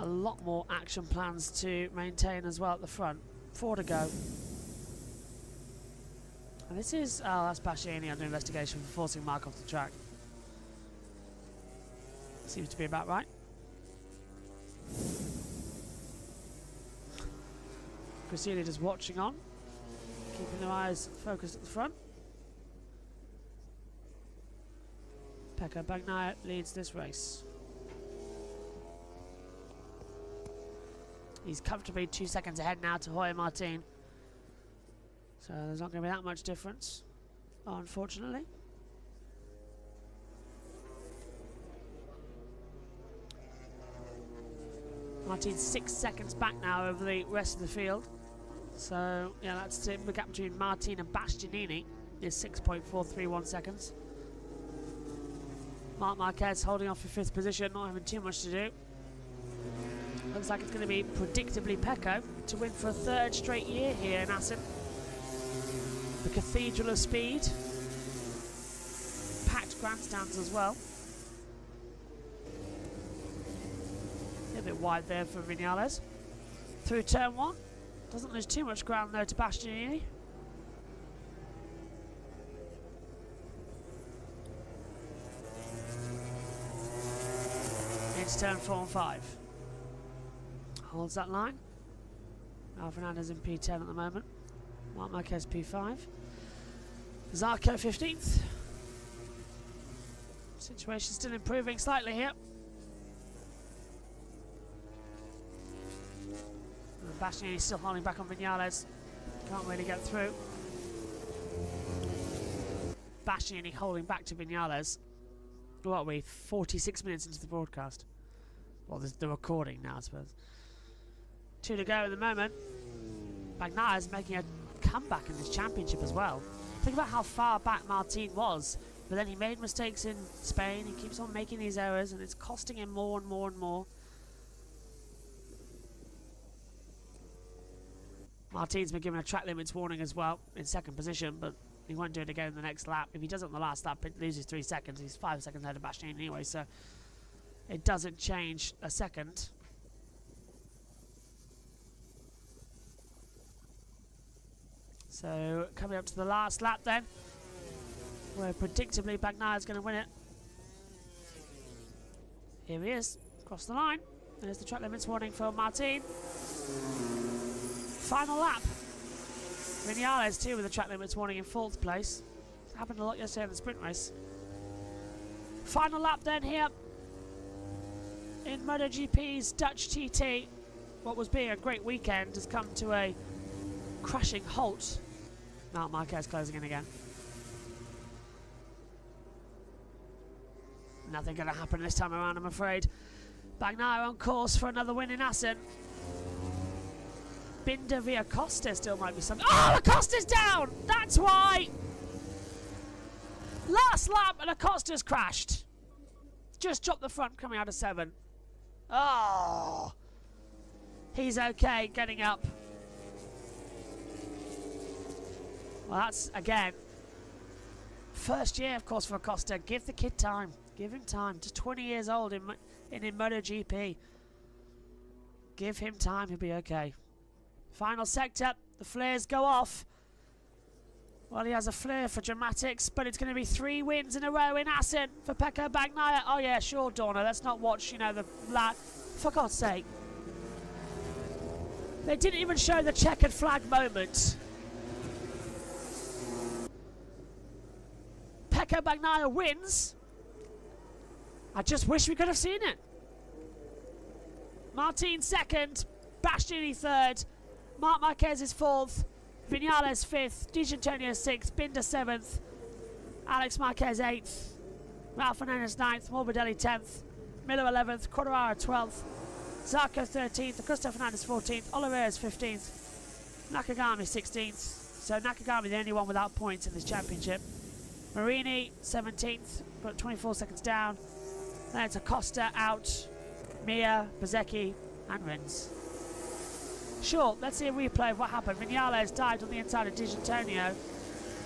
A lot more action plans to maintain as well at the front. 4 to go. And this is... oh, that's Bastianini under investigation for forcing Mark off the track. Seems to be about right. Crescini just watching on. Keeping their eyes focused at the front. Pecco Bagnaia leads this race. He's comfortably 2 seconds ahead now to Jorge Martin. So there's not going to be that much difference, unfortunately. Martin's 6 seconds back now over the rest of the field. So, yeah, that's it. The gap between Martin and Bastianini is 6.431 seconds. Marc Marquez holding off for 5th position, not having too much to do. Looks like it's going to be predictably Pecco to win for a 3rd straight year here in Assen. The Cathedral of Speed. Packed grandstands as well. A bit wide there for Vinales. Through turn 1. Doesn't lose too much ground though to Bastianini. Into turn 4 and 5. Holds that line. Al Fernandez in P10 at the moment. Marc Marquez P5. Zarco 15th. Situation still improving slightly here. Bastianini still holding back on Vinales. Can't really get through. Bastianini holding back to Vinales. what are we, 46 minutes into the broadcast. Well, there's the recording now, I suppose. 2 to go at the moment. Bagnaia making a comeback in this championship as well. Think about how far back Martin was, but then he made mistakes in Spain. He keeps on making these errors, and it's costing him more and more and more. Martin's been given a track limits warning as well in second position, but he won't do it again in the next lap. If he does it on the last lap, it loses 3 seconds. He's 5 seconds ahead of Bastianini anyway, so it doesn't change a second. So coming up to the last lap then, where predictably Bagnaia is going to win it. Here he is, across the line. There's the track limits warning for Martin. Final lap. Vinales too with the track limits warning in 4th place. It happened a lot yesterday in the sprint race. Final lap then here in MotoGP's Dutch TT. What was being a great weekend has come to a crashing halt. Marc Marquez closing in again. Nothing going to happen this time around, I'm afraid. Bagnaia on course for another win in Assen. Binder via Costa still might be something. Oh, Acosta's down! That's why! Last lap and Acosta's crashed. Just dropped the front coming out of 7. Oh! He's okay, getting up. Well, that's, again, first year, of course, for Acosta. Give the kid time. Give him time. Just 20 years old in MotoGP. Give him time, he'll be okay. Final sector, the flares go off. Well, he has a flare for dramatics, but it's going to be 3 wins in a row in Assen for Pecco Bagnaia. Oh yeah, sure, Dorna, let's not watch, you know, the lad. For God's sake. They didn't even show the checkered flag moment. Pecco Bagnaia wins. I just wish we could have seen it. Martin 2nd, Bastianini 3rd. Marc Marquez is 4th, Vinales 5th, Di Giannantonio 6th, Binder 7th, Alex Marquez 8th, Ralph Fernandez 9th, Morbidelli 10th, Miller 11th, Quartararo 12th, Zarco 13th, Augusto Fernandez 14th, Oliveira's 15th, Nakagami 16th. So Nakagami the only one without points in this championship. Marini 17th, but 24 seconds down. Then it's Acosta out, Mir, Bezzecchi, and Rins. Sure, let's see a replay of what happened. Vinales dived on the inside of Di Giannantonio.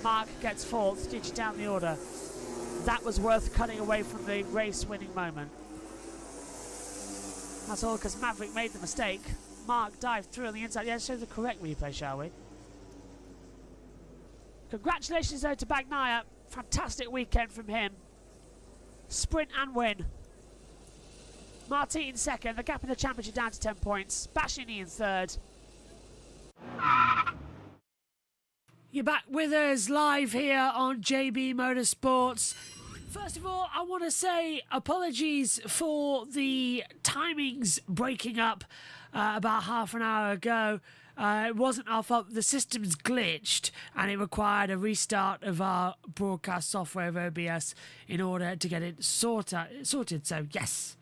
Mark gets 4th, ditched down the order. That was worth cutting away from the race-winning moment. That's all because Maverick made the mistake. Mark dived through on the inside. Yeah, let's show the correct replay, shall we? Congratulations, though, to Bagnaia. Fantastic weekend from him. Sprint and win. Martin 2nd, the gap in the championship down to 10 points. Bastianini in 3rd. You're back with us live here on JB Motorsports. First of all, I want to say apologies for the timings breaking up about half an hour ago. It wasn't our fault. The system's glitched and it required a restart of our broadcast software of OBS in order to get it sorted. So, yes.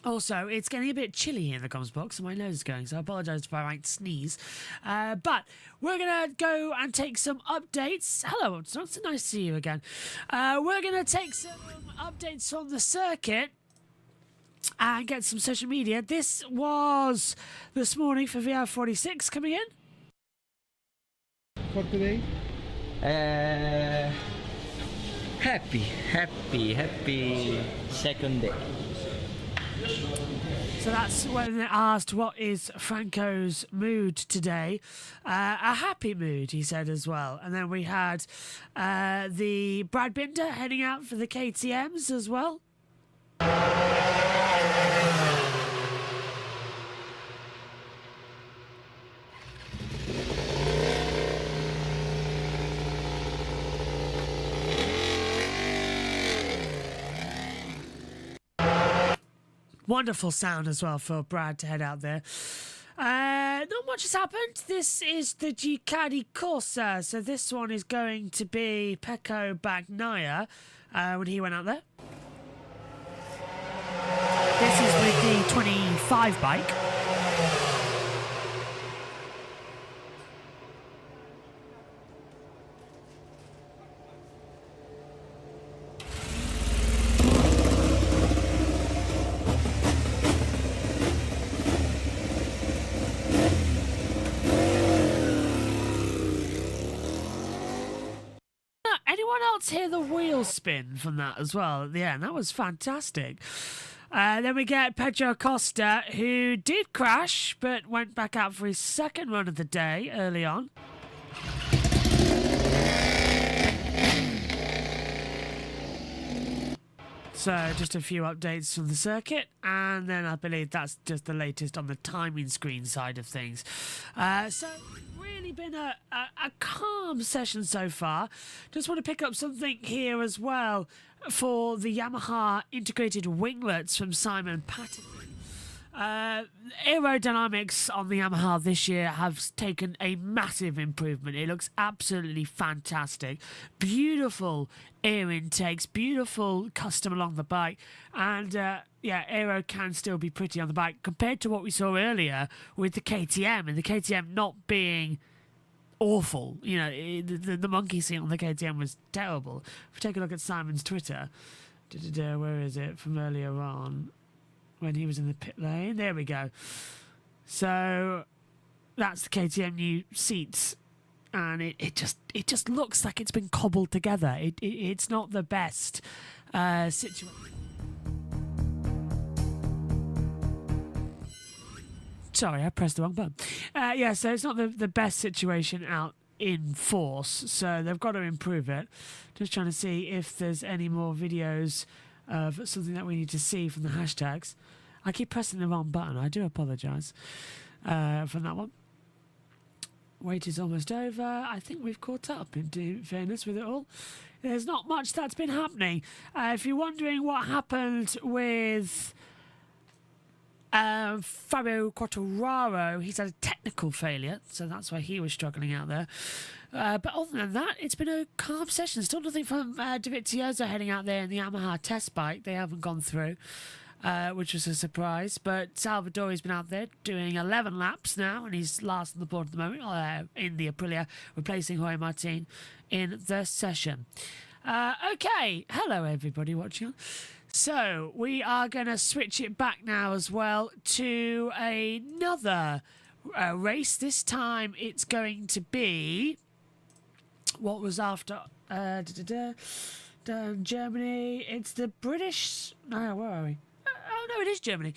Also, it's getting a bit chilly in the comms box, and my nose is going, so I apologise if I might sneeze. But we're going to go and take some updates. Hello, it's so nice to see you again. We're going to take some updates on the circuit and get some social media. This was this morning for VR46 coming in. For today? Happy second day. So that's when they asked what is Franco's mood today. A happy mood, he said as well. And then we had the Brad Binder heading out for the KTMs as well. Wonderful sound as well for Brad to head out there. Not much has happened. This is the Ducati Corsa, so this one is going to be Pecco Bagnaia when he went out there. This is with the 25 bike. Anyone else hear the wheel spin from that as well at the end? That was fantastic. Then we get Pedro Costa, who did crash, but went back out for his second run of the day early on. So just a few updates from the circuit, and then I believe that's just the latest on the timing screen side of things. So really been a calm session so far. Just want to pick up something here as well for the Yamaha integrated winglets from Simon Patterson. Aerodynamics on the Yamaha this year have taken a massive improvement. It looks absolutely fantastic. Beautiful air intakes, beautiful custom along the bike, and yeah, aero can still be pretty on the bike compared to what we saw earlier with the KTM, and the KTM not being awful. You know, the monkey seat on the KTM was terrible. If we take a look at Simon's Twitter, where is it from earlier on? When he was in the pit lane. There we go. So that's the KTM new seats, and it just looks like it's been cobbled together. It's not the best situation. Sorry, I pressed the wrong button. Yeah, so it's not the best situation out in force, so they've got to improve it. Just trying to see if there's any more videos of something that we need to see from the hashtags. I keep pressing the wrong button. I do apologise from that one. Wait is almost over. I think we've caught up, in fairness, with it all. There's not much that's been happening. If you're wondering what happened with Fabio Quartararo, he's had a technical failure, so that's why he was struggling out there. But other than that, it's been a calm session. Still nothing from Dovizioso heading out there in the Yamaha test bike. They haven't gone through, which was a surprise. But Salvadori's been out there doing 11 laps now, and he's last on the board at the moment in the Aprilia, replacing Jorge Martin in the session. Okay, hello everybody watching. So we are going to switch it back now as well to another race. This time it's going to be what was after Germany. It's the British. No, where are we? Oh no, it is Germany.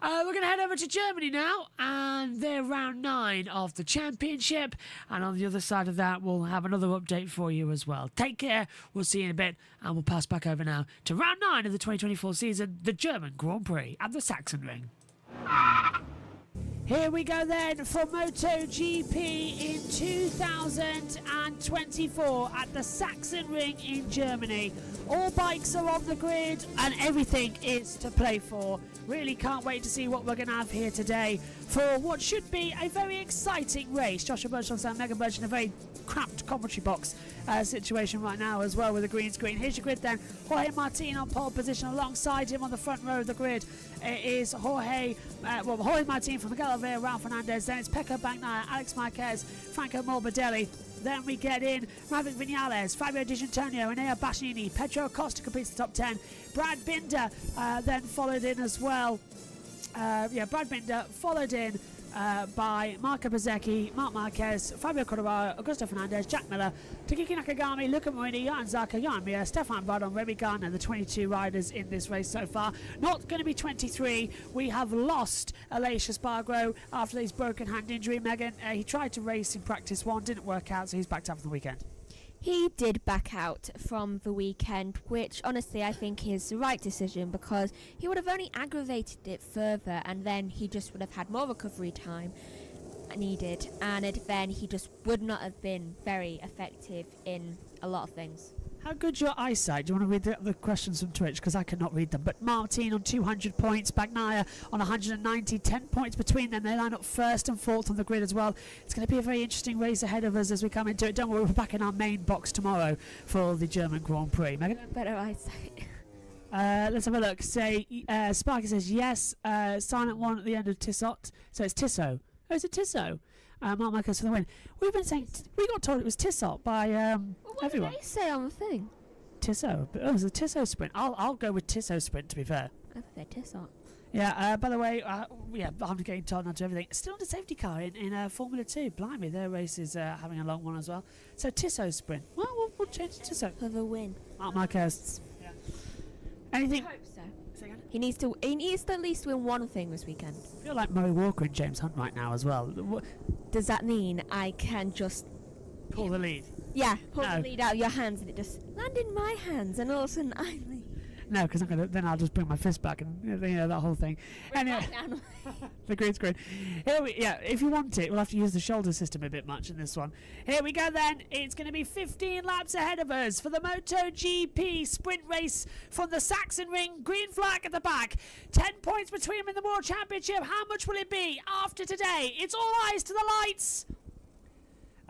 We're going to head over to Germany now, and they're round 9 of the championship. And on the other side of that, we'll have another update for you as well. Take care. We'll see you in a bit, and we'll pass back over now to round 9 of the 2024 season, the German Grand Prix at the Sachsenring. Here we go then for MotoGP in 2024 at the Sachsenring in Germany. All bikes are on the grid and everything is to play for. Really can't wait to see what we're going to have here today for what should be a very exciting race. Joshua Birch and Megan Birch in a very cramped commentary box situation right now as well with a green screen. Here's your grid then. Jorge Martin on pole position. Alongside him on the front row of the grid is Jorge Martin from Miguel Oliveira, Ralph Fernandez. Then it's Pecco Bagnaia, Alex Marquez, Franco Morbidelli. Then we get in Maverick Vinales, Fabio Di Giannantonio, Enea Bastianini, Pedro Costa completes the top 10. Brad Binder then followed in as well. Brad Binder followed in by Marco Bezzecchi, Marc Marquez, Fabio Quartararo, Augusto Fernandez, Jack Miller, Takiki Nakagami, Luca Marini, Jan Zarco, Jan Mir, Stefan Bardon, Remy Gardner, the 22 riders in this race so far. Not going to be 23. We have lost Aleix Espargaro after his broken hand injury. Megan, he tried to race in practice 1, didn't work out, so he's backed out for the weekend. He did back out from the weekend, which honestly I think is the right decision, because he would have only aggravated it further, and then he just would have had more recovery time needed, and then he just would not have been very effective in a lot of things. How good's your eyesight? Do you want to read the questions from Twitch? Because I cannot read them. But Martin on 200 points, Bagnaia on 190, 10 points between them. They line up first and fourth on the grid as well. It's going to be a very interesting race ahead of us as we come into it. Don't worry, we're back in our main box tomorrow for the German Grand Prix. Megan? Better eyesight. Let's have a look. Sparky says yes. Silent one at the end of Tissot. So it's Tissot. Oh, is it Tissot? Mark Marcus for the win. We've been saying we got told it was Tissot by What everyone. did they say on the thing? Tissot. Oh, it was a Tissot sprint. I'll go with Tissot sprint to be fair. I thought they Tissot. Yeah. By the way, I'm getting told not to everything. Still on the safety car in Formula 2. Blimey, their race is having a long one as well. So Tissot sprint. Well, we'll change to Tissot. For the win. Mark Marcus. Yeah. Anything? I hope so. He needs to at least win one thing this weekend. I feel like Murray Walker and James Hunt right now as well. Does that mean I can just Pull the lead. pull No. the lead out of your hands and it just land in my hands and all of a sudden I lead? No, because then I'll just bring my fist back and that whole thing. Anyway, the green screen. If you want it, we'll have to use the shoulder system a bit much in this one. Here we go then. It's going to be 15 laps ahead of us for the MotoGP sprint race from the Saxon Ring. Green flag at the back. 10 points between them in the World Championship. How much will it be after today? It's all eyes to the lights.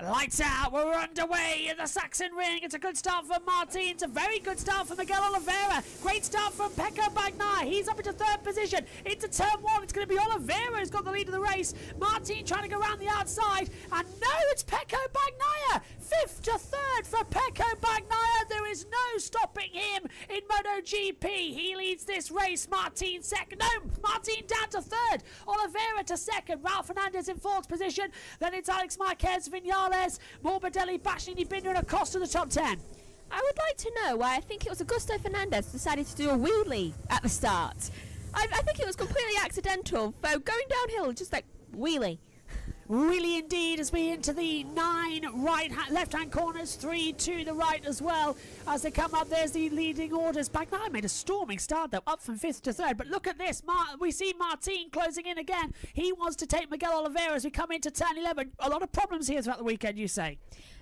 Lights out, we're underway in the Saxon Ring. It's a good start for Martin. It's a very good start for Miguel Oliveira. Great start from Pecco Bagnaia. He's up into third position. Into turn one. It's going to be Oliveira who's got the lead of the race. Martin trying to go around the outside. And no, it's Pecco Bagnaia. Fifth to third for Pecco Bagnaia. There is no stopping him in MotoGP. He leads this race. Martin second. No, Martin down to third. Oliveira to second. Ralph Fernandez in fourth position. Then it's Alex Marquez, Vinales, Morbidelli, Bastianini, Binder and Acosta in the top 10. I would like to know why I think it was Augusto Fernandez decided to do a wheelie at the start. I think it was completely accidental. So going downhill, just like wheelie. Really indeed, as we into the 9 left-hand corners, 3 to the right as well. As they come up, there's the leading orders. Bagnaia made a storming start though, up from 5th to 3rd. But look at this, we see Martin closing in again. He wants to take Miguel Oliveira as we come into turn 11. A lot of problems here throughout the weekend, you say?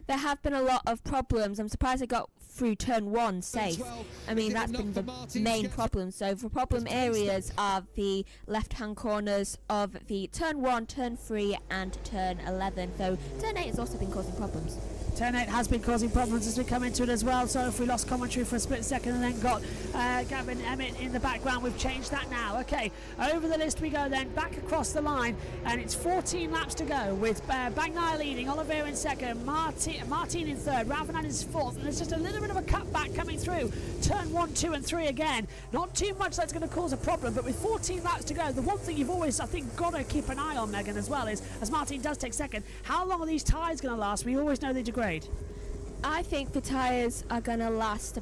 There have been a lot of problems. I'm surprised they got through turn 1 safe. I mean, that's been the main problem. So the problem areas are the left-hand corners of the turn 1, turn 3 and turn 11. So turn 8 has also been causing problems. Turn 8 has been causing problems as we come into it as well. So if we lost commentary for a split second and then got Gavin Emmett in the background, we've changed that now. Okay, over the list we go then, back across the line, and it's 14 laps to go with Bagnaia leading, Oliveira in second, Martin in third, Ralph Fernandez fourth, and there's just a little bit of a cutback coming through. Turn 1, 2 and 3 again. Not too much that's going to cause a problem, but with 14 laps to go, the one thing you've always, I think, got to keep an eye on, Megan, as well, is, as Martin does take second, how long are these tyres going to last? We always know they degrade. I think the tyres are going to last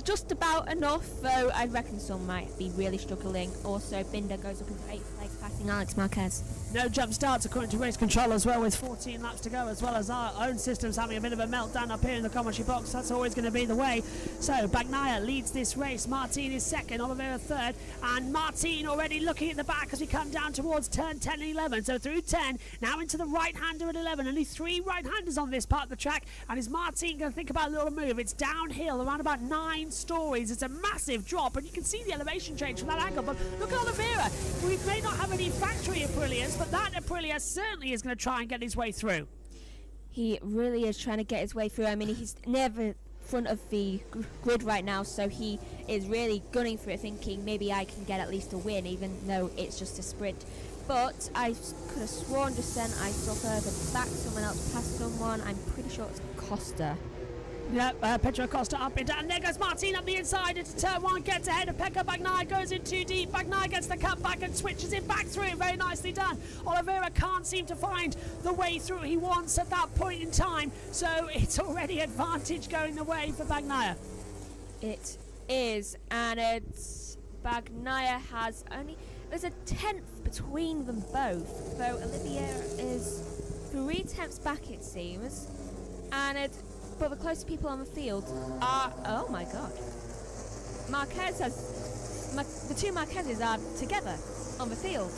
just about enough, though I reckon some might be really struggling. Also, Binder goes up into 8th place, passing Alex Marquez. No jump starts according to race control as well, with 14 laps to go, as well as our own systems having a bit of a meltdown up here in the commentary box. That's always going to be the way. So Bagnaia leads this race. Martin is second, Oliveira third, and Martin already looking at the back as we come down towards turn 10 and 11. So through 10, now into the right-hander at 11. Only 3 right-handers on this part of the track, and is Martin going to think about a little move? It's downhill around about 9 stories. It's a massive drop, and you can see the elevation change from that angle. But look at Oliveira. We may not have any factory Aprilias, but that Aprilia certainly is going to try and get his way through. He really is trying to get his way through. I mean, he's never front of the grid right now, so he is really gunning for it, thinking maybe I can get at least a win, even though it's just a sprint. But I could have sworn just then I saw further back someone else passed someone. I'm pretty sure it's Costa. Yeah, Pedro Costa up into, and there goes Martin up the inside into turn 1, gets ahead of Pecco Bagnaia, goes in too deep. Bagnaia gets the cut back and switches it back through. Very nicely done. Oliveira can't seem to find the way through he wants at that point in time, so it's already advantage going the way for Bagnaia. It is, and it's Bagnaia has there's a 10th between them both, so Oliveira is 3 tenths back it seems, and but the closest people on the field are, oh my god, the 2 Marquezes are together on the field.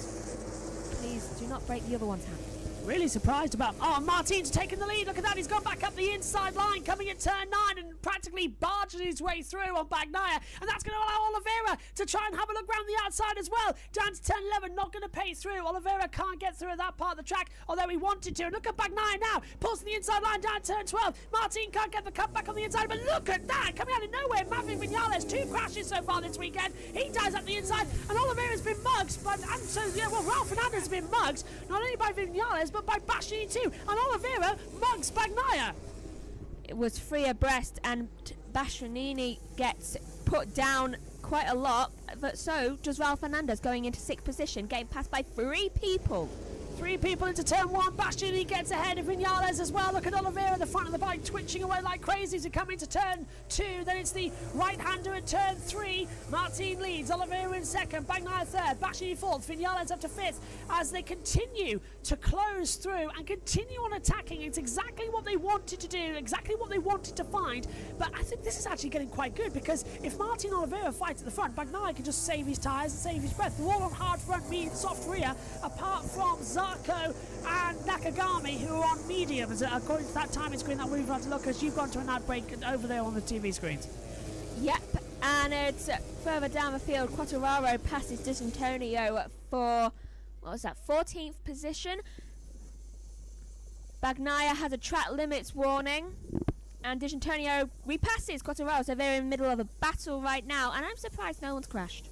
Please do not break the other one's hand. Really surprised about... Oh, Martin's taking the lead. Look at that. He's gone back up the inside line, coming at turn 9 and practically barging his way through on Bagnaia. And that's going to allow Oliveira to try and have a look round the outside as well. Down to turn 11, not going to pay through. Oliveira can't get through that part of the track, although he wanted to. And look at Bagnaia now. Pulls to the inside line down to turn 12. Martin can't get the cut back on the inside, but look at that. Coming out of nowhere, Maverick Vinales. 2 crashes so far this weekend. He dies up the inside, and Oliveira's been mugged. Ralph Fernandez has been mugged, not only by Vinales, but by Bastianini too. And Oliveira mugs Bagnaia. It was 3 abreast, and Bastianini gets put down quite a lot, but so does Ralph Fernandez, going into 6th position, getting passed by 3 people. 3 people into turn 1. Bastianini gets ahead of Vinales as well. Look at Oliveira at the front of the bike, twitching away like crazy as we come into turn 2. Then it's the right-hander at turn 3. Martin leads. Oliveira in 2nd. Bagnaia 3rd. Bastianini 4th. Vinales up to 5th as they continue to close through and continue on attacking. It's exactly what they wanted to do, exactly what they wanted to find. But I think this is actually getting quite good, because if Martin and Oliveira fight at the front, Bagnaia can just save his tyres and save his breath. They're all on hard front, medium, soft rear, apart from Zarco and Nakagami, who are on mediums. According to that timing screen that we've had to look at, you've gone to an ad break over there on the TV screens. Yep, and it's further down the field. Quartararo passes D'Antonio for, what was that, 14th position. Bagnaia has a track limits warning, and D'Antonio repasses Quartararo, so they're in the middle of a battle right now, and I'm surprised no one's crashed.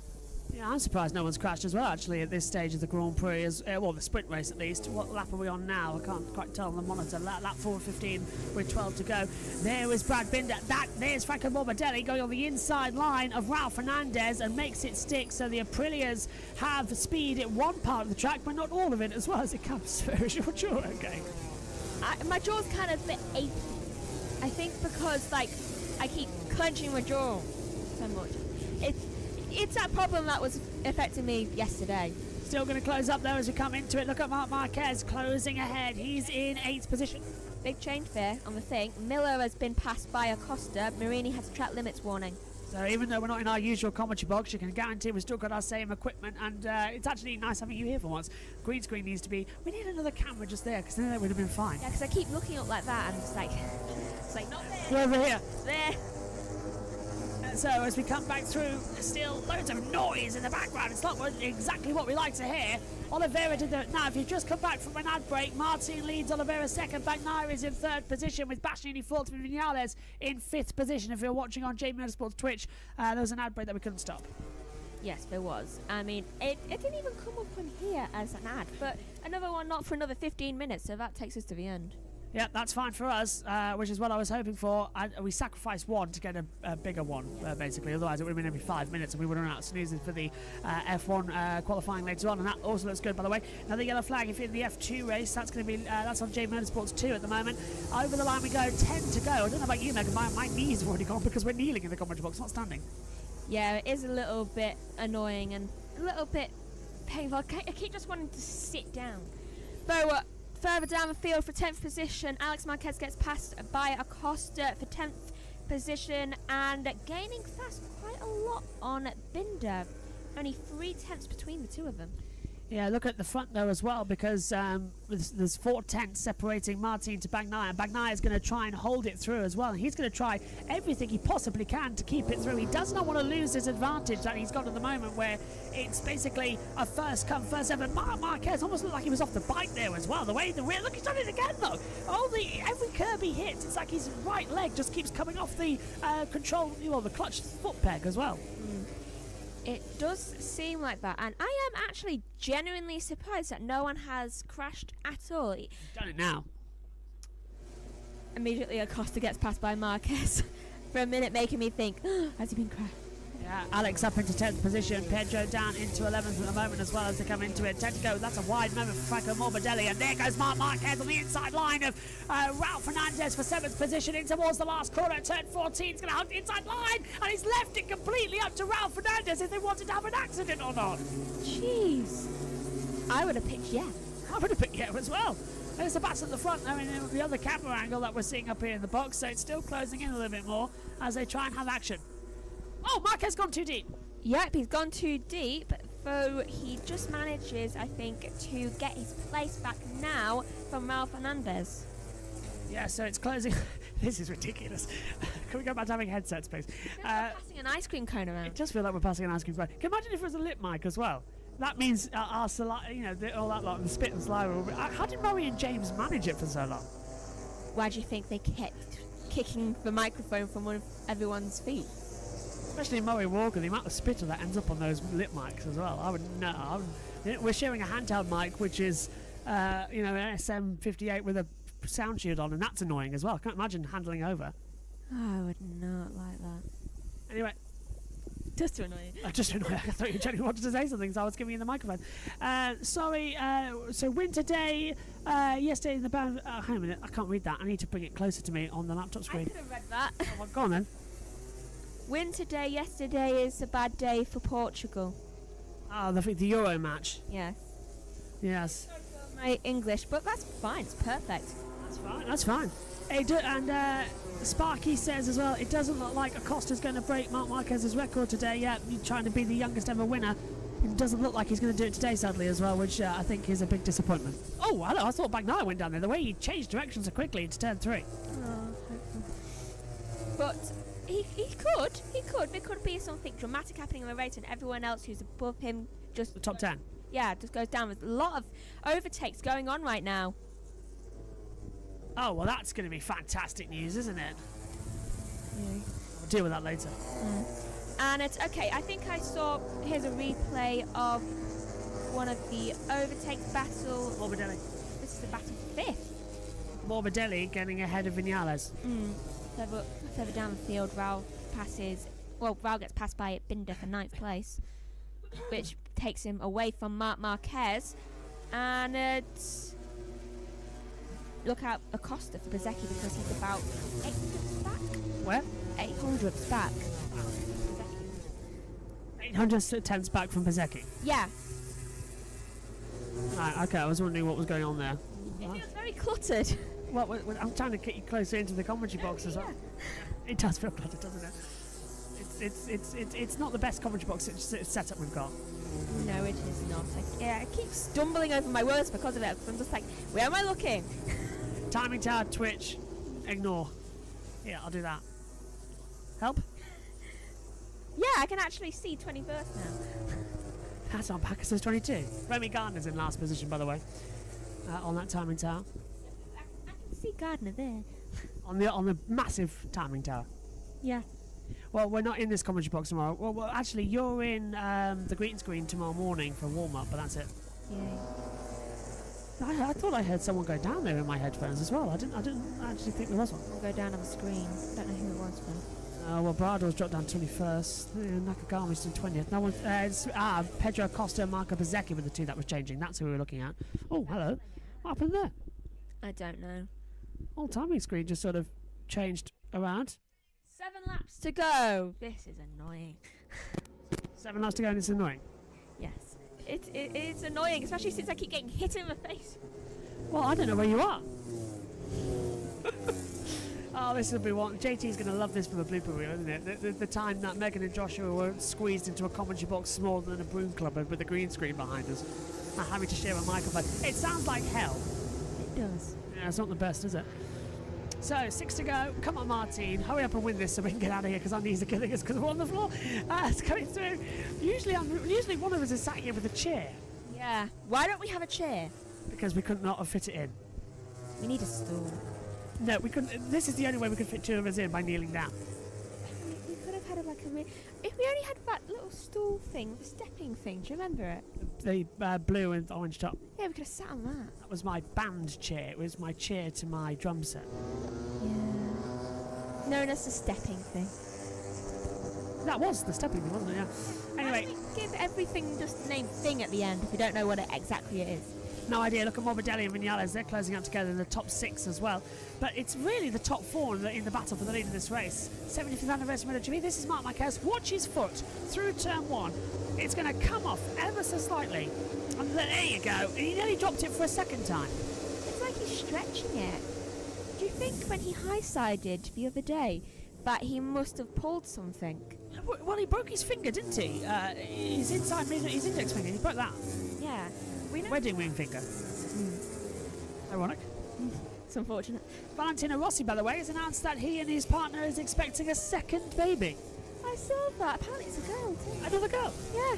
Yeah, I'm surprised no one's crashed as well, actually, at this stage of the Grand Prix, well, the sprint race at least. What lap are we on now? I can't quite tell on the monitor. Lap 4:15 with 12 to go. There is Brad Binder. There's Franco Morbidelli going on the inside line of Ralph Fernandez and makes it stick, so the Aprilias have speed at one part of the track, but not all of it as well as it comes through. Sure, okay. My jaw's kind of a bit achy. I think because, like, I keep clenching my jaw so much. It's that problem that was affecting me yesterday. Still going to close up though as we come into it. Look at Marc Marquez closing ahead. He's in 8th position. Big change there on the thing. Miller has been passed by Acosta. Marini has a track limits warning. So even though we're not in our usual commentary box, you can guarantee we've still got our same equipment, and it's actually nice having you here for once. Green screen needs to be... We need another camera just there, because then that would have been fine. Yeah, because I keep looking up like that, and it's like not there. We're over here. There. So as we come back through, still loads of noise in the background. It's not exactly what we like to hear. Oliveira did that. Now, if you've just come back from an ad break, Martin leads Oliveira 2nd. Bagnaia is in 3rd position with Bastianini 4th and Vinales in 5th position. If you're watching on JBMotorsports Twitch, there was an ad break that we couldn't stop. Yes, there was. I mean, it didn't even come up on here as an ad, but another one not for another 15 minutes, so that takes us to the end. Yeah, that's fine for us, which is what I was hoping for. We sacrificed one to get a bigger one, basically. Otherwise, it would have been every 5 minutes, and we would have run out snoozing for the F1 qualifying later on. And that also looks good, by the way. Another yellow flag if you're in the F2 race. That's going to be that's on JBMotorsports 2 at the moment. Over the line we go. 10 to go. I don't know about you, Megan. My knees have already gone because we're kneeling in the commentary box, not standing. Yeah, it is a little bit annoying and a little bit painful. I keep just wanting to sit down. So, further down the field for 10th position, Alex Marquez gets passed by Acosta for 10th position and gaining fast quite a lot on Binder. Only 3/10 between the two of them. Yeah, look at the front though as well, because there's 4 tenths separating Martin to Bagnaia, and Bagnaia is going to try and hold it through as well, and he's going to try everything he possibly can to keep it through. He does not want to lose his advantage that he's got at the moment, where it's basically a first come first serve. Marquez almost looked like he was off the bike there as well. The way the rear, look, he's done it again though. Every curb he hits, it's like his right leg just keeps coming off the the clutch foot peg as well. It does seem like that, and I am actually genuinely surprised that no one has crashed at all. He's done it now. Immediately Acosta gets passed by Marquez for a minute, making me think, has he been crashed? Yeah, Alex up into 10th position, Pedro down into 11th at the moment as well as they come into it. 10 to go, that's a wide moment for Franco Morbidelli, and there goes Marc Marquez on the inside line of Ralph Fernandez for 7th position in towards the last corner at turn 14. He's going to hug the inside line, and he's left it completely up to Ralph Fernandez if they wanted to have an accident or not. Jeez. I would have picked yeah. I would have picked yeah as well. There's the bats at the front, though, in the other camera angle that we're seeing up here in the box, so it's still closing in a little bit more as they try and have action. Oh, Marquez gone too deep. Yep, he's gone too deep. Though he just manages, I think, to get his place back now from Raul Fernandez. Yeah, so it's closing. This is ridiculous. Can we go back to having headsets, please? We're passing an ice cream cone around. It does feel like we're passing an ice cream cone. Can you imagine if it was a lip mic as well? That means our all that lot, the spit and saliva. How did Murray and James manage it for so long? Why do you think they kept kicking the microphone from one of everyone's feet? Especially Murray Walker, the amount of spitter that ends up on those lip mics as well. I would know. We're sharing a handheld mic, which is, an SM58 with a sound shield on, and that's annoying as well. I can't imagine handling over. Oh, I would not like that. Anyway. Just to annoy you. Just to annoy you. I thought you genuinely wanted to say something, so I was giving you the microphone. Sorry, so win today, yesterday in the band. Hang on a minute, I can't read that. I need to bring it closer to me on the laptop I screen. could have read that. Oh, well, go on then. Win today, yesterday is a bad day for Portugal. Oh, the Euro match. Yes. Yes. My English, but that's fine, it's perfect. That's fine. Sparky says as well, it doesn't look like Acosta's going to break Marc Marquez's record today yet. He's trying to be the youngest ever winner. It doesn't look like he's going to do it today, sadly, as well, which I think is a big disappointment. Oh, hello, I thought Bagnaia went down there. The way he changed direction so quickly into turn 3. Oh, but he could. There could be something dramatic happening in the race, and everyone else who's above him just... The top 10. Yeah, just goes down. There's a lot of overtakes going on right now. Oh, well, that's going to be fantastic news, isn't it? Yeah. We'll deal with that later. And it's okay. I think I saw. Here's a replay of one of the overtakes battle. Morbidelli. This is the battle for 5th. Morbidelli getting ahead of Vinales. Further down the field, Raul gets passed by Binder for 9th place, which takes him away from Marc Marquez. And it's. Look out Acosta for Bezzecchi because he's about 800 back. Where? 800 back. 800 tenths back from Bezzecchi. Yeah. Right, okay, I was wondering what was going on there. It feels very cluttered. Well, I'm trying to get you closer into the commentary box as well. It does feel cluttered, doesn't it? It's not the best commentary box setup we've got. No, it is not. I keep stumbling over my words because of it. I'm just like, where am I looking? Timing tower, Twitch, ignore. Yeah, I'll do that. Help? Yeah, I can actually see 21st now. That's on back. It says 22. Remy Gardner's in last position, by the way, on that timing tower. I can see Gardner there. On the massive timing tower. Yeah. Well, we're not in this commentary box tomorrow. Well, actually, you're in the green screen tomorrow morning for warm-up, but that's it. Yeah. I thought I heard someone go down there in my headphones as well. I didn't actually think there was one. I'll go down on the screen. Don't know who it was, though. Well, Brado's dropped down 21st. Nakagami's in 20th. No one. It's Pedro Acosta and Marco Bezzecchi were the two that was changing. That's who we were looking at. Oh, hello. What happened there? I don't know. Whole timing screen just sort of changed around. 7 laps to go. This is annoying. 7 laps to go and it's annoying. Yes. It's annoying, especially since I keep getting hit in the face. Well, I don't know where you are. Oh, this will be one. JT's going to love this from a blooper reel, isn't it? The time that Megan and Joshua were squeezed into a commentary box smaller than a broom cupboard with a green screen behind us and having to share a microphone. It sounds like hell. It does. Yeah, it's not the best, is it? So, 6 to go. Come on, Martin. Hurry up and win this so we can get out of here because our knees are killing us because we're on the floor. It's coming through. Usually one of us is sat here with a chair. Yeah. Why don't we have a chair? Because we could not have fit it in. We need a stool. No, we couldn't. This is the only way we could fit 2 of us in, by kneeling down. We could have had if we only had that little stool thing, the stepping thing. Do you remember it? The blue and orange top. Yeah, we could have sat on that. That was my band chair. It was my chair to my drum set. Yeah. Known as the stepping thing. That was the stepping thing, wasn't it? Yeah. Anyway. Why don't we give everything just the name thing at the end if we don't know what it exactly is? No idea. Look at Morbidelli and Vinales. They're closing up together in the top 6 as well. But it's really the top 4 in the battle for the lead of this race. 75th anniversary MotoGP. This is Marc Marquez. Watch his foot through turn 1. It's going to come off ever so slightly. And there you go. And he nearly dropped it for a second time. It's like he's stretching it. Do you think when he high-sided the other day that he must have pulled something? Well, he broke his finger, didn't he? His index finger. He broke that. Yeah. We know. Wedding ring finger. Ironic. It's unfortunate. Valentino Rossi, by the way, has announced that he and his partner is expecting a second baby. I saw that. Apparently it's a girl too. Another girl. Yeah.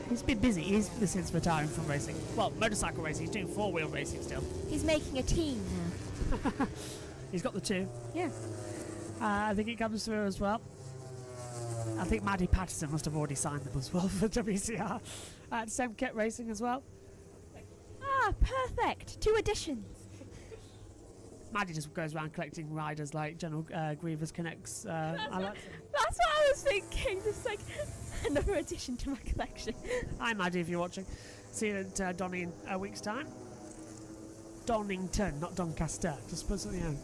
He's been busy. He's since retiring from racing. Well, motorcycle racing. He's doing four-wheel racing still. He's making a team now. He's got the two. Yeah. I think it comes through as well. I think Maddie Patterson must have already signed them as well for WCR. Semkit Racing as well. Ah, perfect. 2 additions. Maddie just goes around collecting riders like General Grievous connects. I like them. That's what I was thinking. Just like another addition to my collection. Hi Maddie, if you're watching. See you at Donny in a week's time. Donington, not Doncaster. Just put something on.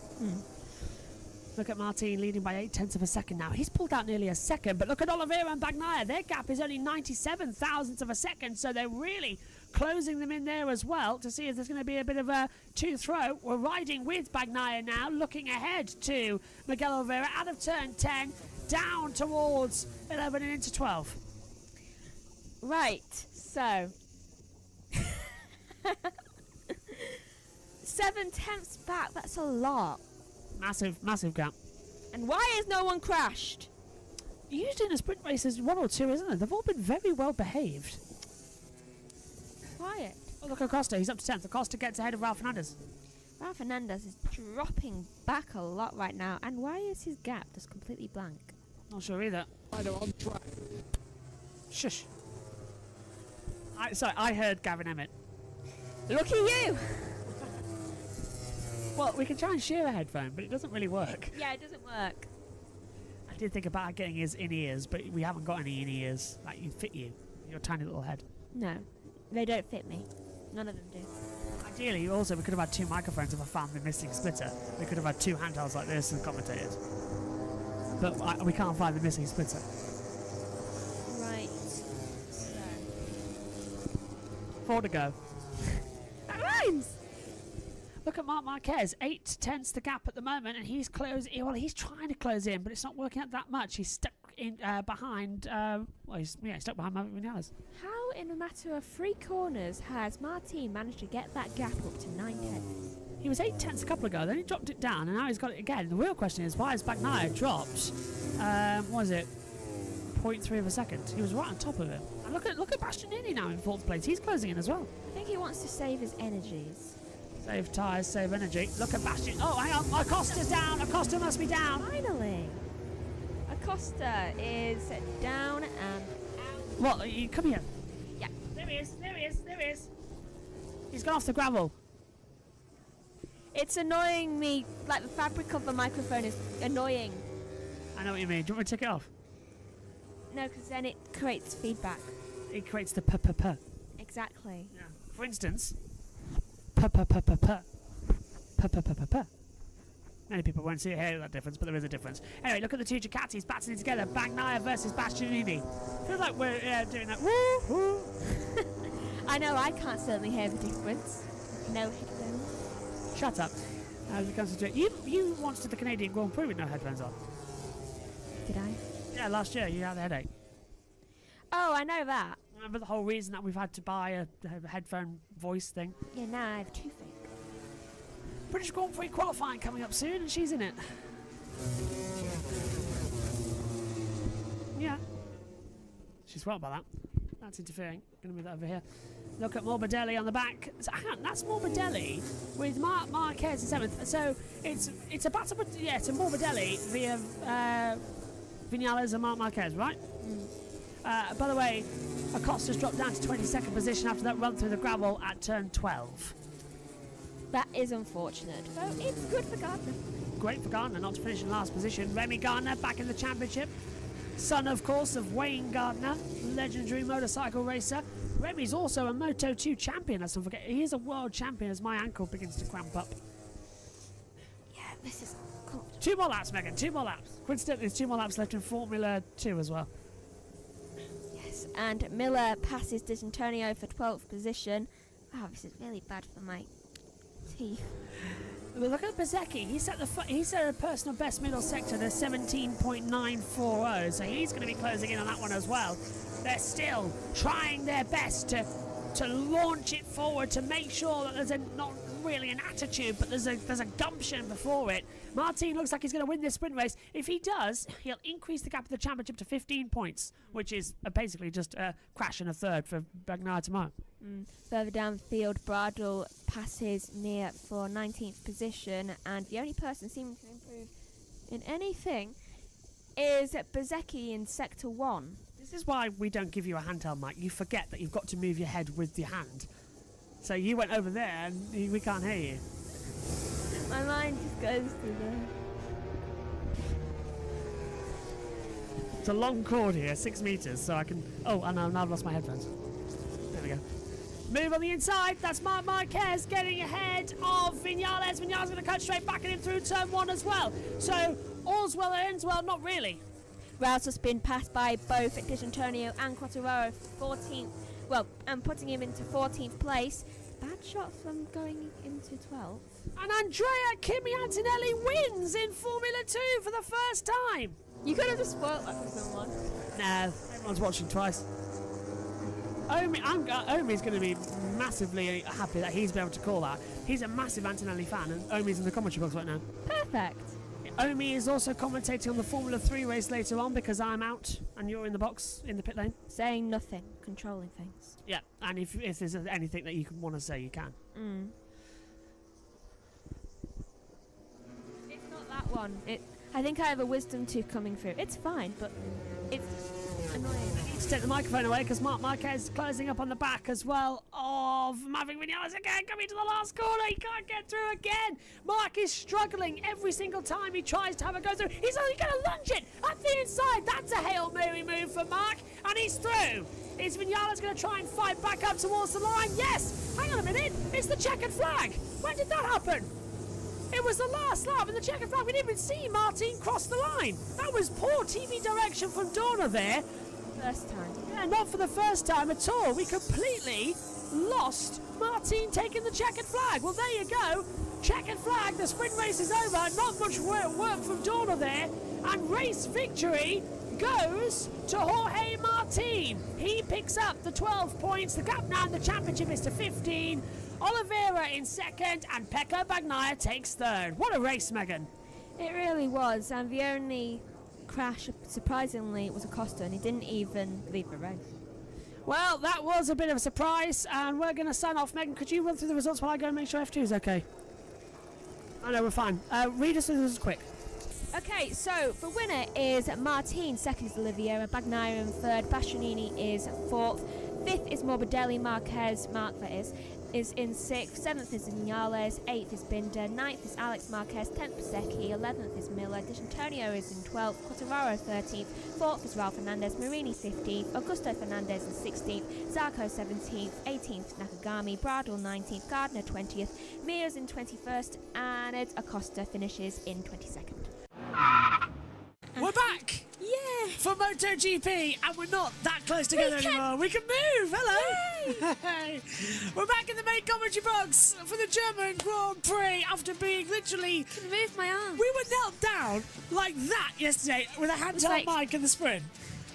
Look at Martin leading by 0.8 of a second now. He's pulled out nearly a second, but look at Oliveira and Bagnaia. Their gap is only 97 thousandths of a second, so they're really closing them in there as well to see if there's going to be a bit of a two-throw. We're riding with Bagnaia now, looking ahead to Miguel Oliveira out of turn 10, down towards 11 and into 12. Right, so 7/10 back, that's a lot. Massive gap. And why has no one crashed? Usually in a sprint race there's 1 or 2, isn't it? They've all been very well behaved. Quiet. Oh, look at Costa, he's up to 10th. Costa gets ahead of Ralph Fernandez. Ralph Fernandez is dropping back a lot right now. And why is his gap just completely blank? Not sure either. Rider on track. Shush. I heard Gavin Emmett. Look at you! Well, we can try and share a headphone, but it doesn't really work. Yeah, it doesn't work. I did think about getting his in-ears, but we haven't got any in-ears that fit you. Your tiny little head. No, they don't fit me. None of them do. Ideally, also, we could have had 2 microphones if I found the missing splitter. We could have had 2 handhelds like this and commentated. But we can't find the missing splitter. Right. 4 to go. That rhymes! Look at Marc Marquez, 8/10 the gap at the moment, and he's closing. Well, he's trying to close in, but it's not working out that much. He's stuck in behind. He's stuck behind Maverick Vinales. How, in a matter of 3 corners, has Martin managed to get that gap up to 9/10? He was 8/10 a couple ago, then he dropped it down, and now he's got it again. The real question is, why has Bagnaia dropped? What is it? 0.3 of a second. He was right on top of him. And look at Bastianini now in 4th place. He's closing in as well. I think he wants to save his energies. Save tyres, save energy. Look at Bastian. Oh, hang on. Acosta's down. Acosta must be down. Finally! Acosta is down and out. What? Come here. Yeah. There he is. There he is. There he is. He's gone off the gravel. It's annoying me. Like, the fabric of the microphone is annoying. I know what you mean. Do you want me to take it off? No, because then it creates feedback. It creates the p-p-p. Exactly. Yeah. For instance, p-p-p-p-p. P-p-p-p-p. Many people won't hear that difference, but there is a difference. Anyway, look at the 2 Ducatis battling together. Bagnaia versus Bastianini. Feels like we're doing that. Woo! I know, I can't certainly hear the difference. No headphones. Shut up. As it comes to it, you wanted the Canadian Grand Prix with no headphones on. Did I? Yeah, last year you had a headache. Oh, I know that. Remember the whole reason that we've had to buy a headphone voice thing? Yeah, now I have toothache. British Grand Prix qualifying coming up soon, and she's in it. Yeah. She's right about that. That's interfering. Gonna move that over here. Look at Morbidelli on the back. So, hang on, that's Morbidelli with Marc Marquez in 7th. So it's a battle, yeah, it's a Morbidelli via Vinales and Marc Marquez, right? By the way, Acosta's dropped down to 22nd position after that run through the gravel at turn 12. That is unfortunate, though it's good for Gardner. Great for Gardner not to finish in last position. Remy Gardner back in the championship. Son, of course, of Wayne Gardner, legendary motorcycle racer. Remy's also a Moto2 champion, let's not forget. He is a world champion as my ankle begins to cramp up. Yeah, this is cool. 2 more laps, Megan, 2 more laps. Coincidentally, there's 2 more laps left in Formula 2 as well. Yes, and Miller passes D'Antonio for 12th position. Wow, this is really bad for my teeth. Well, look at Bsky. He set a personal best middle sector to 17.940, so he's going to be closing in on that one as well. They're still trying their best to launch it forward, to make sure that there's not really an attitude, but there's a gumption before it. Martin looks like he's going to win this sprint race. If he does, he'll increase the gap of the championship to 15 points, which is basically just a crash and a third for Bagnaia tomorrow. Further down the field, Bradl passes Mir for 19th position, and the only person seeming to improve in anything is Bsky in Sector 1. This is why we don't give you a handheld mic. You forget that you've got to move your head with your hand. So you went over there and we can't hear you. My mind just goes to there. It's a long cord here, 6 meters, so I can... Oh, and now I've lost my headphones. There we go. Move on the inside. That's Marc Marquez getting ahead of Viñales. Viñales going to cut straight back at him through turn 1 as well. So all's well that ends well, not really. Rouse has been passed by both D'Antonio and Quartararo, 14th. Well, and putting him into 14th place. Bad shot from going into 12th. And Andrea Kimi Antonelli wins in Formula 2 for the first time. You could have just spoiled that for someone. No, everyone's watching twice. Omi's going to be massively happy that he's been able to call that. He's a massive Antonelli fan, and Omi's in the commentary box right now. Perfect. Omi is also commentating on the Formula 3 race later on because I'm out and you're in the box in the pit lane. Saying nothing, controlling things. Yeah, and if there's anything that you want to say, you can. It's not that one. I think I have a wisdom tooth coming through. It's fine, but it's annoying. Let's take the microphone away because Marc Marquez is closing up on the back as well of Maverick Viñales again, coming to the last corner. He can't get through again. Marc is struggling every single time he tries to have a go through. He's only going to lunge it at the inside. That's a Hail Mary move for Marc, and he's through. Is Viñales going to try and fight back up towards the line? Yes! Hang on a minute. It's the checkered flag. When did that happen? It was the last lap in the checkered flag. We didn't even see Martin cross the line. That was poor TV direction from Dorna there. First time. Yeah, not for the first time at all. We completely lost Martin taking the checkered flag. Well, there you go. Checkered flag. The sprint race is over. Not much work from Dorna there. And race victory goes to Jorge Martin. He picks up the 12 points. The gap now in the championship is to 15. Oliveira in second, and Pecco Bagnaia takes third. What a race, Megan. It really was, and the only crash, surprisingly, was Acosta, and he didn't even leave the race. Well, that was a bit of a surprise, and we're going to sign off. Megan, could you run through the results while I go and make sure F2 is okay? I know, we're fine. Read us through this quick. Okay, so the winner is Martin, second is Oliveira, Bagnaia in third, Bastianini is fourth, fifth is Morbidelli, Marquez, Marc that is in 6th, 7th is Viñales, 8th is Binder, 9th is Alex Marquez, 10th Bsky, 11th is Miller, D'Antonio is in 12th, Quartararo 13th, 4th is Ralph Fernandez, Marini 15th, Augusto Fernandez in 16th, Zarco 17th, 18th Nakagami, Bradl 19th, Gardner 20th, Mears in 21st, and Acosta finishes in 22nd. We're back! Yeah! For MotoGP, and we're not that close together anymore. We can move! Hello! Hey. We're back in the main commentary box for the German Grand Prix after being literally... I can move my arm. We were knelt down like that yesterday with a handheld mic in the sprint.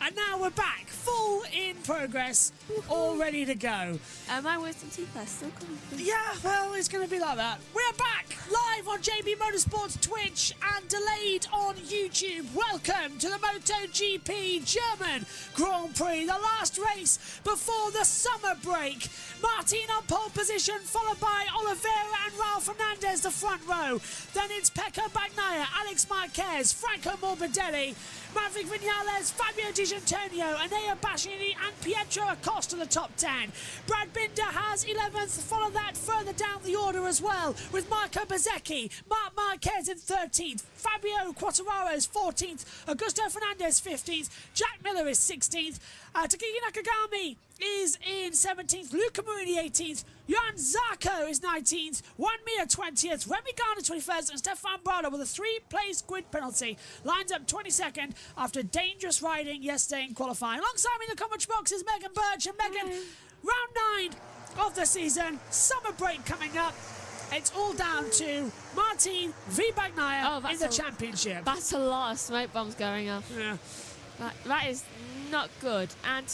And now we're back, full in progress, all ready to go. My wisdom teeth are still coming through. Yeah, well, it's going to be like that. We're back live on JBMotorsports Twitch and delayed on YouTube. Welcome to the MotoGP German Grand Prix, the last race before the summer break. Martin on pole position, followed by Oliveira and Ralph Fernandez, the front row. Then it's Pecco Bagnaia, Alex Marquez, Franco Morbidelli, Maverick Viñales, Fabio Di Giannantonio, Enea Bastianini and Pietro Acosta the top 10. Brad Binder has 11th, follow that further down the order as well with Marco Bsky, Marc Marquez in 13th, Fabio Quartararo is 14th, Augusto Fernandez 15th, Jack Miller is 16th, Takaki Nakagami is in 17th, Luca Marini 18th, Johan Zarco is 19th, Juan Mir 20th, Remy Gardner 21st, and Stefan Bradl with a 3-place grid penalty lines up 22nd after dangerous riding yesterday in qualifying. Alongside me in the commentary box is Megan Birch, and Megan, round 9 of the season, summer break coming up. It's all down to Martin v. Bagnaia in the championship. That's a lot of smoke bombs going off. Yeah. That is not good, and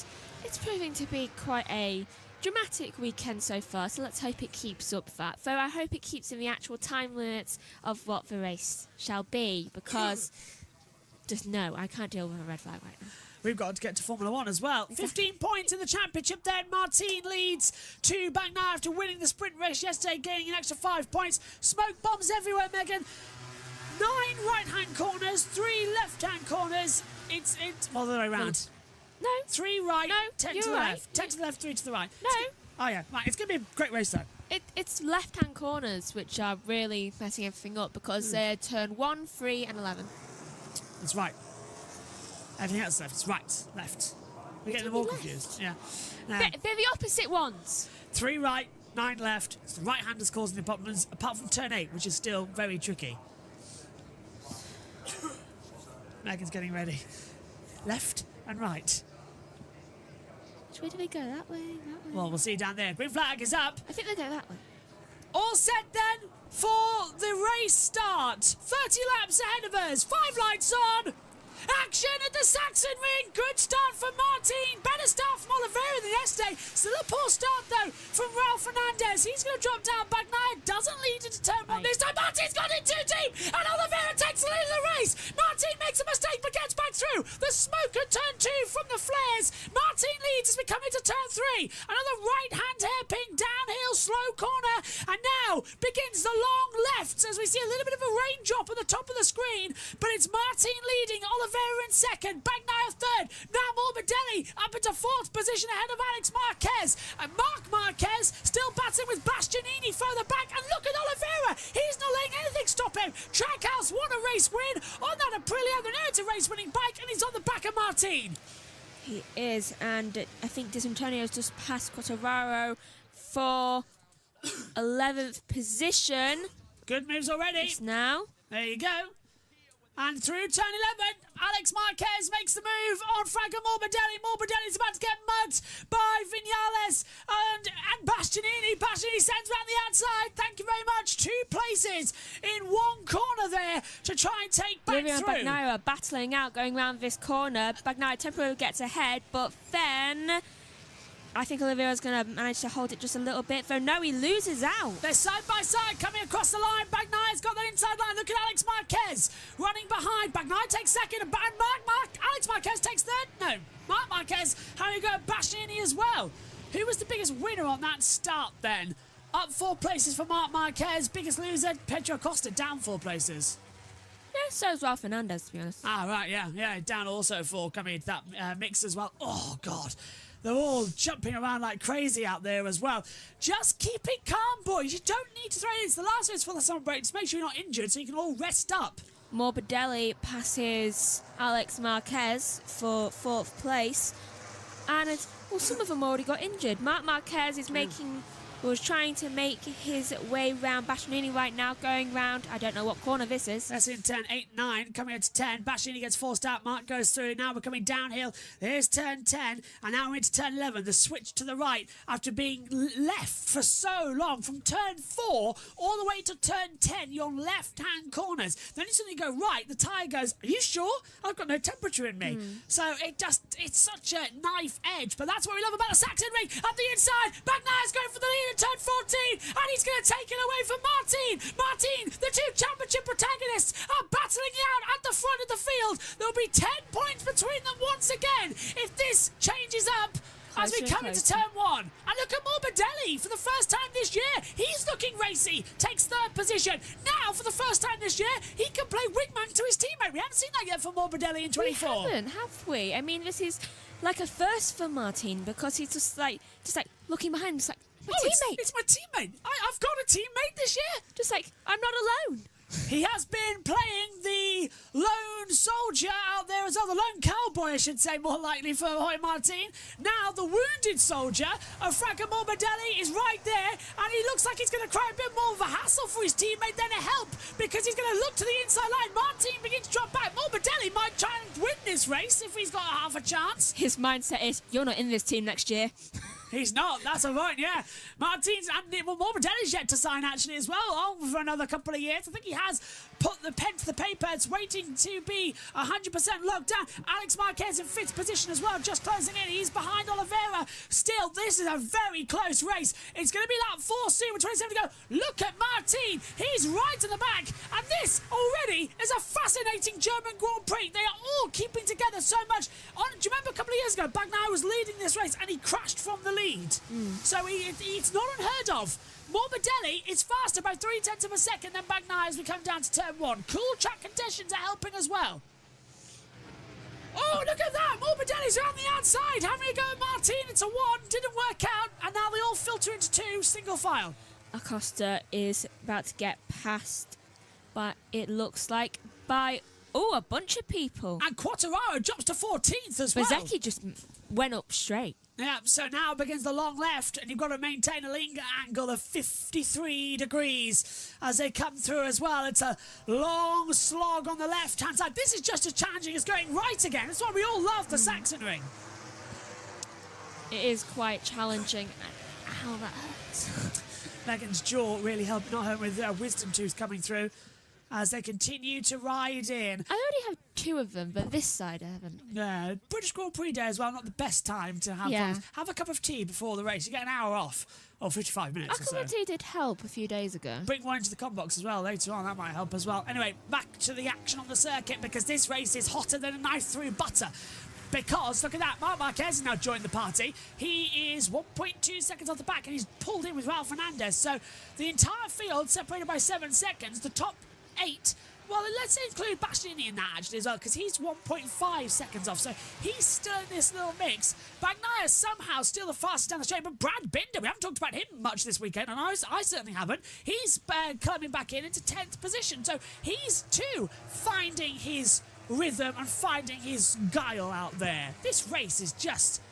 it's proving to be quite a dramatic weekend so far, so let's hope it keeps up that. Though I hope it keeps in the actual time limits of what the race shall be, because just no, I can't deal with a red flag right now. We've got to get to Formula 1 as well. 15 points in the championship then. Martin leads to Bagnaia after winning the sprint race yesterday, gaining an extra 5 points. Smoke bombs everywhere, Megan. 9 right-hand corners, 3 left-hand corners. It's well, the other way around. No. 3 right, No, 10 you're to the right. left. 10 to the left, 3 to the right. No. Oh, yeah. Right, it's going to be a great race, though. It's left-hand corners which are really messing everything up, because they're turn 1, 3 and 11. It's right. Everything else left. It's right, left. We're getting them all left? confused. Yeah. They're the opposite ones. 3 right, 9 left. It's the right-handers causing the problems, apart from turn 8, which is still very tricky. Megan's getting ready. Left and right. Which way do they go? That way? That way? Well, we'll see down there. Green flag is up. I think they go that way. All set then for the race start. 30 laps ahead of us. 5 lights on. Action at the Saxon Ring. Good start for Martin. Better start from Oliveira than yesterday. Still a poor start though from Ralph Fernandez. He's going to drop down. Bagnaia doesn't lead into turn 1 this time. Martin's got in too deep, and Oliveira takes the lead of the race. Martin makes a mistake but gets back through. The smoke at turn 2 from the flares. Martin leads as we come into turn 3. Another right-hand hairpin downhill slow corner, and now begins the long left as we see a little bit of a raindrop at the top of the screen. But it's Martin leading. Oliveira in second, Bagnaia third, now Morbidelli up into 4th position ahead of Alex Marquez, and Marc Marquez still battling with Bastianini further back, and look at Oliveira, he's not letting anything stop him. Trackhouse won a race win on that Aprilia, the new race winning bike, and he's on the back of Martin. He is, and I think Disantonio's just passed Quartararo for 11th position. Good moves already. Just now. There you go. And through turn 11, Alex Marquez makes the move on Franco Morbidelli. Morbidelli's about to get mugged by Vinales and Bastianini. Bastianini sends round the outside. Thank you very much. 2 places in 1 corner there to try and take back Olivia through. and Bagnaia are battling out going round this corner. Bagnaia temporarily gets ahead, but then I think Oliveira's going to manage to hold it just a little bit, though no, he loses out. They're side by side coming across the line. Bagnaia's got that inside line. Look at Alex Marquez running behind. Bagnaia takes second, and Alex Marquez takes third. No, Marc Marquez having a go at Bastianini as well. Who was the biggest winner on that start then? Up 4 places for Marc Marquez. Biggest loser, Pedro Costa, down 4 places. Yeah, so is Ralph Fernandez, to be honest. Ah, right, yeah, down also 4 coming into that mix as well. Oh, God. They're all jumping around like crazy out there as well. Just keep it calm, boys. You don't need to throw it in. It's the last race for the summer break. Just make sure you're not injured so you can all rest up. Morbidelli passes Alex Marquez for 4th place. And some of them already got injured. Marc Marquez is was trying to make his way round Bastianini right now, going round, I don't know what corner this is. That's in turn 8, 9, coming into 10. Bastianini gets forced out, Mark goes through. Now we're coming downhill. There's turn 10, and now we're into turn 11. The switch to the right after being left for so long. From turn 4 all the way to turn 10, your left-hand corners. Then you suddenly go right, the tyre goes, are you sure? I've got no temperature in me. So it's such a knife edge, but that's what we love about the Saxon Ring. Up the inside, Bagnaia's going for the lead in turn 14, and he's going to take it away from Martin. Martin, the 2 championship protagonists, are battling out at the front of the field. There'll be 10 points between them once again if this changes up as we come into turn 1. And look at Morbidelli for the first time this year. He's looking racy, takes 3rd position. Now, for the first time this year, he can play wingman to his teammate. We haven't seen that yet for Morbidelli in 24. We haven't, have we? I mean, this is like a first for Martin, because he's just like looking behind, just like, my teammate. It's my teammate. I've got a teammate this year. Just like, I'm not alone. He has been playing the lone soldier out there as well, the lone cowboy, I should say, more likely for Jorge Martin. Now the wounded soldier of Franco Morbidelli is right there, and he looks like he's going to cry a bit more of a hassle for his teammate than a help, because he's going to look to the inside line. Martin begins to drop back. Morbidelli might try and win this race if he's got half a chance. His mindset is, you're not in this team next year. He's not. That's a point, yeah. Martin's and Morbidelli's yet to sign actually as well. On for another couple of years. I think he has put the pen to the paper. It's waiting to be 100% locked down. Alex Marquez in 5th position as well, just closing in. He's behind Oliveira. Still, this is a very close race. It's going to be lap 4 soon with 27 to go. Look at Martin. He's right in the back. And this already is a fascinating German Grand Prix. They are all keeping together so much. Do you remember a couple of years ago, Bagnaia was leading this race and he crashed from the lead. So it's not unheard of. Morbidelli is faster by 0.3 of a second than Bagnaia as we come down to turn 1. Cool track conditions are helping as well. Oh, look at that! Morbidelli's around the outside, having a go at Martin. It's a 1, didn't work out, and now they all filter into 2, single file. Acosta is about to get passed, but it looks like by a bunch of people. And Quartararo jumps to 14th as well. Bezzecchi just went up straight. Yeah, so now begins the long left, and you've got to maintain a lean angle of 53 degrees as they come through as well. It's a long slog on the left-hand side. This is just as challenging as going right again. That's why we all love the Sachsenring. It is quite challenging. Ow, that hurts. Megan's jaw really helped, not her with wisdom tooth coming through as they continue to ride in. I already have 2 of them, but this side I haven't. Yeah, British Grand Prix day as well, not the best time to have fun. Have a cup of tea before the race. You get an hour off, or 55 minutes or so. A cup of tea did help a few days ago. Bring one into the com box as well later on, that might help as well. Anyway, back to the action on the circuit, because this race is hotter than a knife through butter. Because, look at that, Marc Marquez has now joined the party. He is 1.2 seconds off the back, and he's pulled in with Ralph Fernandez. So the entire field separated by 7 seconds. The top 8, well, let's include Bastianini in that actually as well, because he's 1.5 seconds off, so he's still in this little mix. Bagnaia somehow still the fastest down the straight, but Brad Binder, we haven't talked about him much this weekend, and I certainly haven't. He's coming back into 10th position, so he's too finding his rhythm and finding his guile out there. This race is just,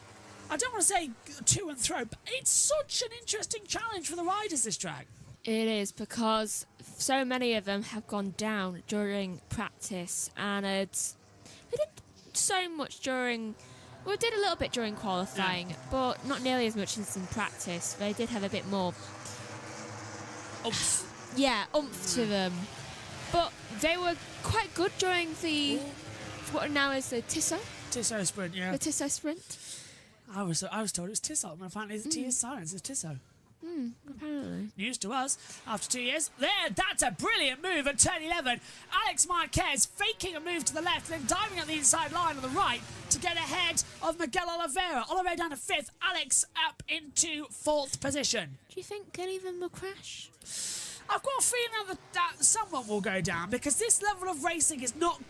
I don't want to say to and fro, but it's such an interesting challenge for the riders, this track. It is, because so many of them have gone down during practice, and they did so much during, well, did a little bit during qualifying, but not nearly as much as in practice. They did have a bit more oomph. Yeah, oomph to them. But they were quite good during the, what now is the Tissot sprint, yeah. The Tissot sprint. I was told it was Tissot, but apparently the T is silence, it's Tissot. Apparently. News to us after 2 years. There, that's a brilliant move at turn 11. Alex Marquez faking a move to the left, then diving at the inside line on the right to get ahead of Miguel Oliveira. Oliveira down to 5th, Alex up into 4th position. Do you think any of them will crash? I've got a feeling that someone will go down, because this level of racing is not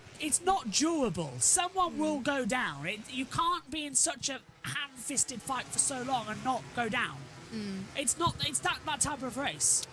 durable. Someone will go down. You can't be in such a ham-fisted fight for so long and not go down. It's that type of race.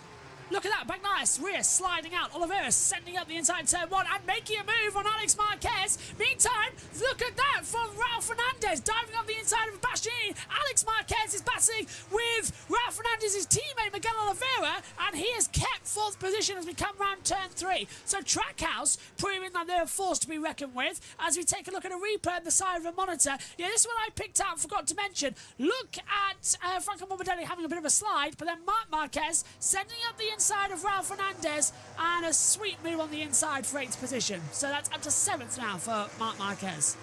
Look at that, Bagnaia rear sliding out. Oliveira sending up the inside turn 1 and making a move on Alex Marquez. Meantime, look at that from Ralph Fernandez diving up the inside of Bastianini. Alex Marquez is battling with Ralph Fernandez's teammate Miguel Oliveira, and he has kept 4th position as we come round turn 3. So Trackhouse proving that they're a force to be reckoned with. As we take a look at a replay on the side of a monitor. Yeah, this is what I picked out, forgot to mention. Look at Franco Morbidelli having a bit of a slide, but then Marc Marquez sending up the inside of Ralph Fernandez, and a sweet move on the inside for 8th position. So that's up to 7th now for Marc Marquez.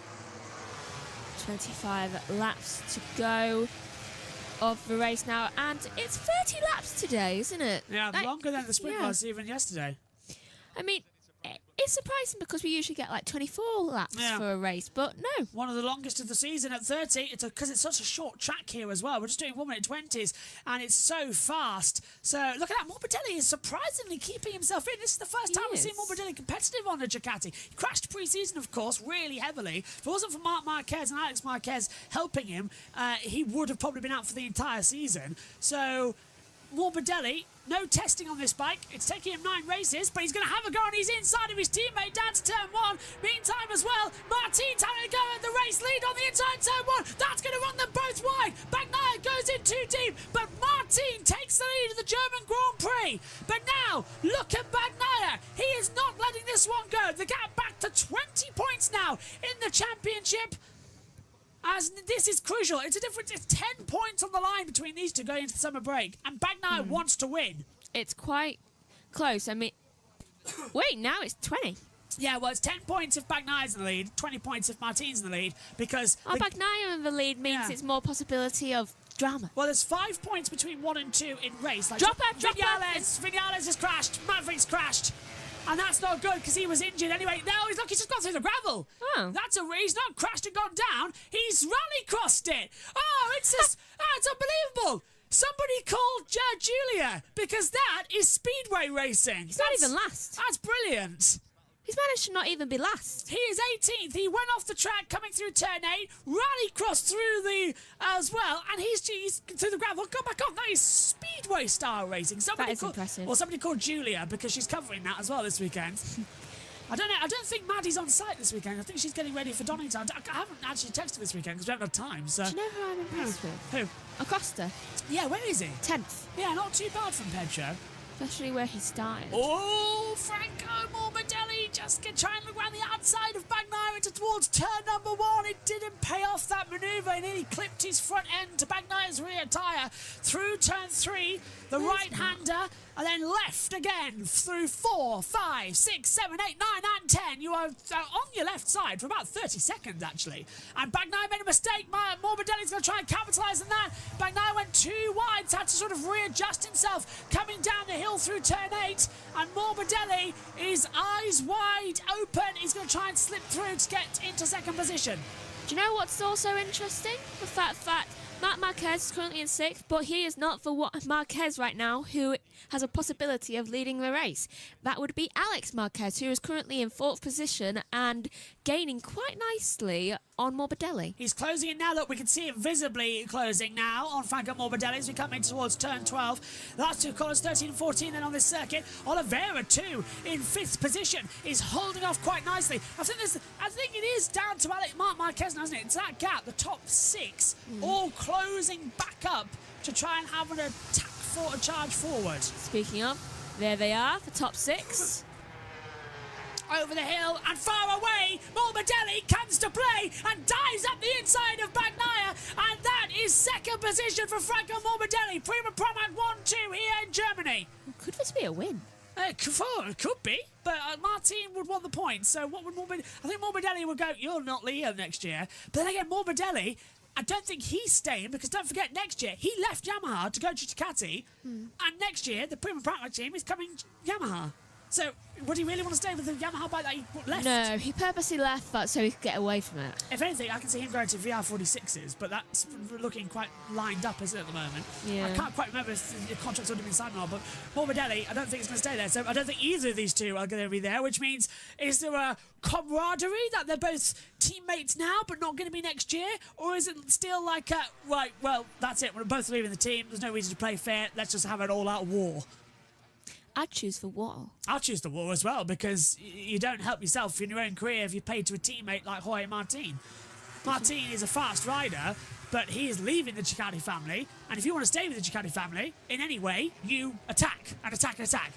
25 laps to go of the race now, and it's 30 laps today, isn't it? Yeah, longer than the sprint was even yesterday. I mean, it's surprising because we usually get like 24 laps for a race, but no. One of the longest of the season at 30. It's because it's such a short track here as well. We're just doing 1:20s, and it's so fast. So look at that. Morbidelli is surprisingly keeping himself in. This is the first time we've seen Morbidelli competitive on the Ducati. He crashed pre-season, of course, really heavily. If it wasn't for Marc Marquez and Alex Marquez helping him, he would have probably been out for the entire season. So Morbidelli, no testing on this bike. It's taking him 9 races, but he's going to have a go, and he's inside of his teammate down to turn 1. Meantime as well, Martin's having a go at the race lead on the inside turn 1. That's going to run them both wide. Bagnaia goes in too deep, but Martin takes the lead of the German Grand Prix. But now, look at Bagnaia. He is not letting this one go. The gap back to 20 points now in the championship. As this is crucial. It's 10 points on the line between these two going into the summer break. And Bagnaia wants to win. It's quite close. I mean, wait, now it's 20. Yeah, well, it's 10 points if Bagnaia's in the lead, 20 points if Martin's in the lead, because... Bagnaia in the lead means it's more possibility of drama. Well, there's 5 points between 1 and 2 in race. Like Drop her! Vinales has crashed. Maverick's crashed. And that's not good because he was injured anyway. No, he's just gone through the gravel. Oh. He's not crashed and gone down. He's rally crossed it. Oh, it's just, it's unbelievable. Somebody called Julia because that is speedway racing. He's not even last. That's brilliant. He's managed to not even be last. He is 18th. He went off the track coming through turn 8, rally crossed through the as well, and he's through the gravel. Go back on. That is speedway style racing. That is impressive. Well, somebody called Julia because she's covering that as well this weekend. I don't know. I don't think Maddie's on site this weekend. I think she's getting ready for Donington. I haven't actually texted this weekend because we haven't had time. So. Do you know who I'm impressed with? Who? Acosta. Yeah, where is he? 10th. Yeah, not too bad from Pedro. Especially where he started. Oh, Franco Morbidelli just trying to look around the outside of Bagnaia towards turn number 1. It didn't pay off that manoeuvre. He nearly clipped his front end to Bagnaia's rear tyre through turn 3. The right-hander, and then left again through 4, 5, 6, 7, 8, 9, and 10. You are on your left side for about 30 seconds, actually. And Bagnaia made a mistake. Morbidelli's going to try and capitalise on that. Bagnaia went too wide, so had to sort of readjust himself, coming down the hill through turn 8. And Morbidelli is eyes wide open. He's going to try and slip through to get into second position. Do you know what's also interesting? The fact that Marc Marquez is currently in 6th, but he is not for Marquez right now, who has a possibility of leading the race. That would be Alex Marquez, who is currently in 4th position and gaining quite nicely on Morbidelli. He's closing it now. Look, we can see it visibly closing now on Franco Morbidelli as we come in towards turn 12. The last two corners, 13 and 14, then on this circuit. Oliveira, too, in 5th position, is holding off quite nicely. I think it is down to Marc Marquez now, isn't it? It's that gap, the top 6, all closing back up to try and have an attack for a charge forward. Speaking of, there they are, the top 6. Over the hill and far away, Morbidelli comes to play and dives up the inside of Bagnaia, and that is second position for Franco Morbidelli. Prima Pramac 1-2 here in Germany. Could this be a win? It could be, but Martin would want the points. So what would Morbidelli? I think Morbidelli would go, you're not Leo next year. But then again, Morbidelli, I don't think he's staying because don't forget, next year he left Yamaha to go to Ducati, and next year the Prima Pramac team is coming Yamaha. So, would he really want to stay with the Yamaha bike that he left? No, he purposely left that so he could get away from it. If anything, I can see him going to VR46s, but that's looking quite lined up, isn't it, at the moment? Yeah. I can't quite remember if the contract's already been signed or not, but Morbidelli, I don't think he's going to stay there. So I don't think either of these two are going to be there, which means, is there a camaraderie that they're both teammates now, but not going to be next year? Or is it still like, right, well, that's it, we're both leaving the team, there's no reason to play fair, let's just have an all-out war? I'd choose the war. I'll choose the war as well, because you don't help yourself in your own career if you're paid to a teammate like Jorge Martin. Martin is a fast rider, but he is leaving the Ducati family, and if you want to stay with the Ducati family in any way, you attack and attack and attack.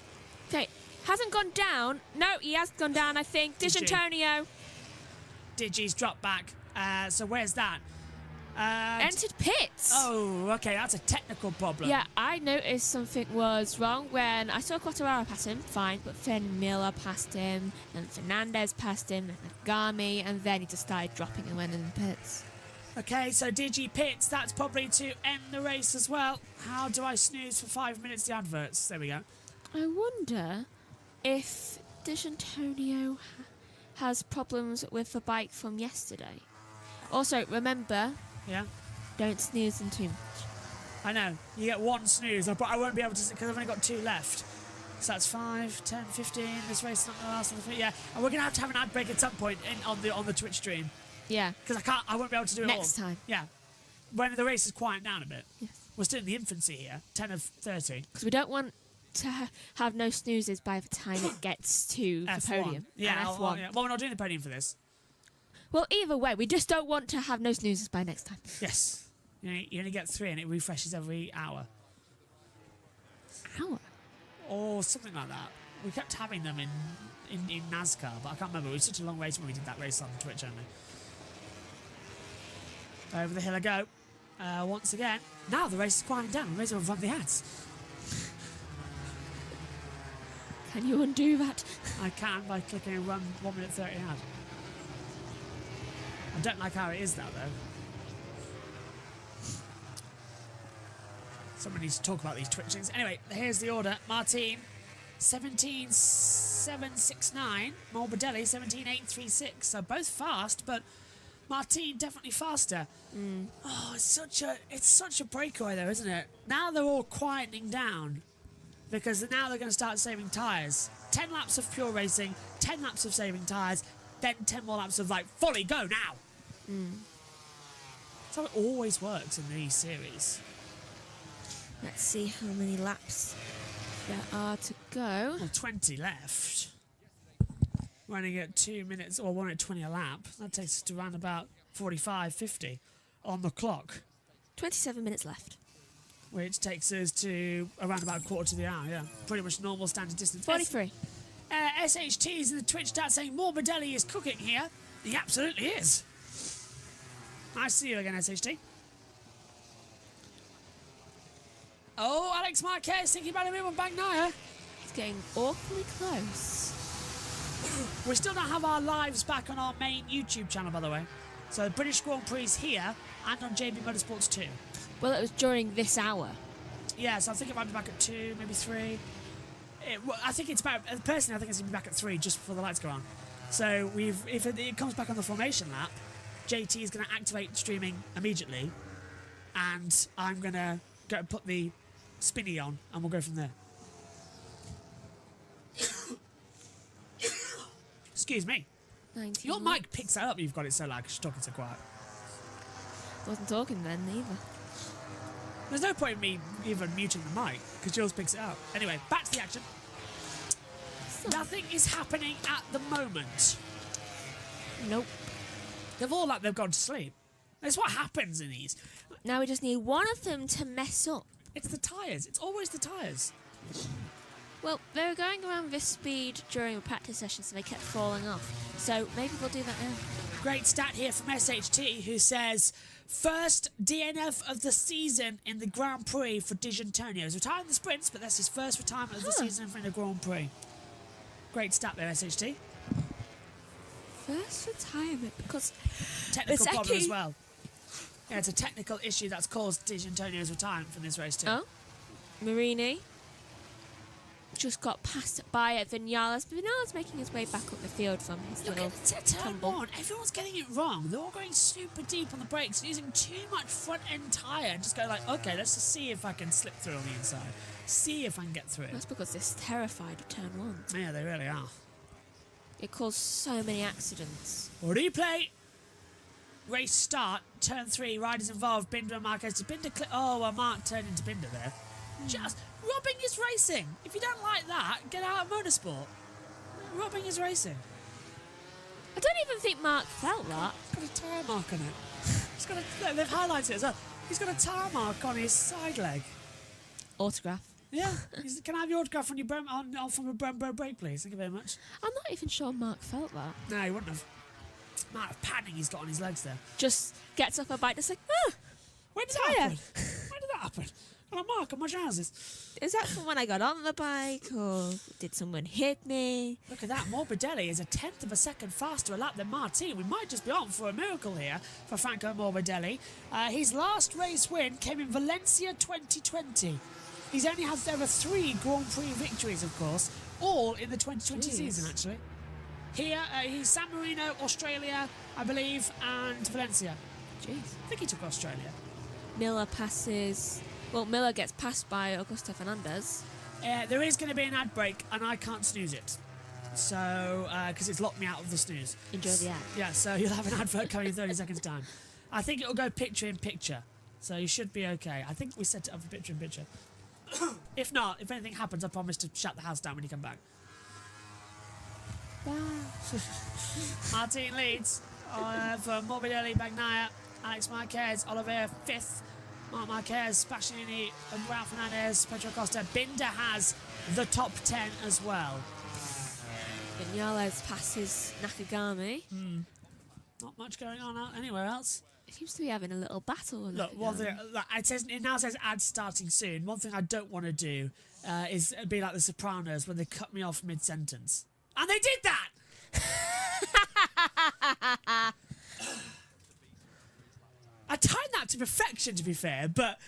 Okay, hasn't gone down. No, he has gone down, I think. Antonio. Digi's dropped back. So where's that? Entered pits. Oh, okay, that's a technical problem. Yeah, I noticed something was wrong when I saw Quartararo pass him, fine, but then Miller passed him, and Fernandez passed him, and Nagami, and then he just started dropping and went in the pits. Okay, so Digi pits, that's probably to end the race as well. How do I snooze for 5 minutes the adverts? There we go. I wonder if Antonio has problems with the bike from yesterday. Also, remember... Yeah? Don't snooze them too much. I know. You get one snooze, but I won't be able to, because I've only got 2 left. So that's 5, 10, 15. This race is not the last of the... Yeah, and we're going to have an ad break at some point on the Twitch stream. Yeah. Because I won't be able to do it all. Next time. Yeah. When the race is quiet down a bit. Yes. We're still in the infancy here, 10 of 30. Because we don't want to have no snoozes by the time it gets to the podium. Yeah, F1. Yeah. Well, we're not doing the podium for this. Well, either way, we just don't want to have no snoozes by next time. Yes. You only get 3 and it refreshes every hour. Hour? Or something like that. We kept having them in NASCAR, but I can't remember. It was such a long race when we did that race on Twitch only. Over the hill I go. Once again. Now the race is quieting down. The race will run the ads. Can you undo that? I can by clicking run 1 minute 30 ad. I don't like how it is that though. Someone needs to talk about these Twitch things. Anyway, here's the order. Martin, 17.769. Morbidelli, 17.836. So both fast, but Martin definitely faster. Oh, it's such a breakaway though, isn't it? Now they're all quietening down because now they're going to start saving tyres. 10 laps of pure racing, 10 laps of saving tyres, then 10 more laps of like fully go now. That's how it always works in these series. Let's see how many laps there are to go. Well, 20 left. Running at 2 minutes or 1 minute 20 a lap. That takes us to around about 45, 50 on the clock. 27 minutes left. Which takes us to around about a quarter to the hour, yeah. Pretty much normal standard distance. 43. SHT's in the Twitch chat saying Morbidelli is cooking here. He absolutely is. Nice to see you again, SHT. Oh, Alex Marquez thinking about a move on Bagnaia. It's getting awfully close. We still don't have our lives back on our main YouTube channel, by the way. So the British Grand Prix is here and on JBMotorsports 2. Well, it was during this hour. Yeah, so I think it might be back at 2, maybe 3. I think it's about, personally, I think it's going to be back at 3 just before the lights go on. So if it comes back on the formation lap, JT is going to activate streaming immediately, and I'm going to go and put the spinny on, and we'll go from there. Excuse me. 19 Your laps. mic picks that up. You've got it so loud because you're talking so quiet. Wasn't talking then either. There's no point in me even muting the mic because yours picks it up. Anyway, back to the action. Nothing is happening at the moment. Nope. They've all like they've gone to sleep. That's what happens in these. Now we just need one of them to mess up. It's the tyres. It's always the tyres. Well, they were going around this speed during a practice session, so they kept falling off. So maybe we'll do that now. Great stat here from SHT, who says, first DNF of the season in the Grand Prix for D'Antonio. He's retiring the sprints, but that's his first retirement of the season in the Grand Prix. Great stat there, SHT. First retirement, because Technical problem as well. Yeah, it's a technical issue that's caused D'Antonio's retirement from this race too. Oh, Marini just got passed by Vinales, but Vinales making his way back up the field from his Look little at turn tumble. 1. Everyone's getting it wrong. They're all going super deep on the brakes, using too much front end tyre, and just go like, okay, let's just see if I can slip through on the inside. See if I can get through it. That's because they're terrified of turn 1. Yeah, they really are. It caused so many accidents. Replay. Race start. Turn 3. Riders involved. Binder and Marquez. Did Binder clip? Oh, well, Mark turned into Binder there. Just robbing is racing. If you don't like that, get out of motorsport. Robbing is racing. I don't even think Mark felt that. He's got a tyre mark on it. He's got a, they've highlighted it as well. He's got a tyre mark on his side leg. Autograph. Yeah. Can I have your autograph from your from a Brembo brake, please? Thank you very much. I'm not even sure Mark felt that. No, he wouldn't have. Amount of padding he's got on his legs there. Just gets off a bike, just like, When did that happen? When did that happen? Got a mark on my trousers. is that from when I got on the bike, or did someone hit me? Look at that. Morbidelli is a 1/10 of a second faster a lap than Martin. We might just be on for a miracle here for Franco Morbidelli. His last race win came in Valencia 2020. He's only had over 3 Grand Prix victories, of course, all in the 2020 season, actually. Here, he's San Marino, Australia, I believe, and Valencia. Jeez. I think he took Australia. Miller passes. Well, Miller gets passed by Augusto Fernandez. There is going to be an ad break, and I can't snooze it. So, because it's locked me out of the snooze. Enjoy the ad. Yeah, so you'll have an advert coming in 30 seconds' time. I think it'll go picture in picture, so you should be okay. I think we set it up for picture in picture. If not, if anything happens, I promise to shut the house down when you come back. Wow. Martin leads for Morbidelli, Bagnaia, Alex Marquez, Oliveira 5th, Marc Marquez, Bastianini, and Raul Fernandez, Pedro Costa. Binder has the top 10 as well. Vinales passes Nakagami. Not much going on anywhere else. seems to be having a little battle. Look, one thing, look, it now says ads starting soon. One thing I don't want to do is be like The Sopranos when they cut me off mid-sentence. And they did that! I timed that to perfection, to be fair, but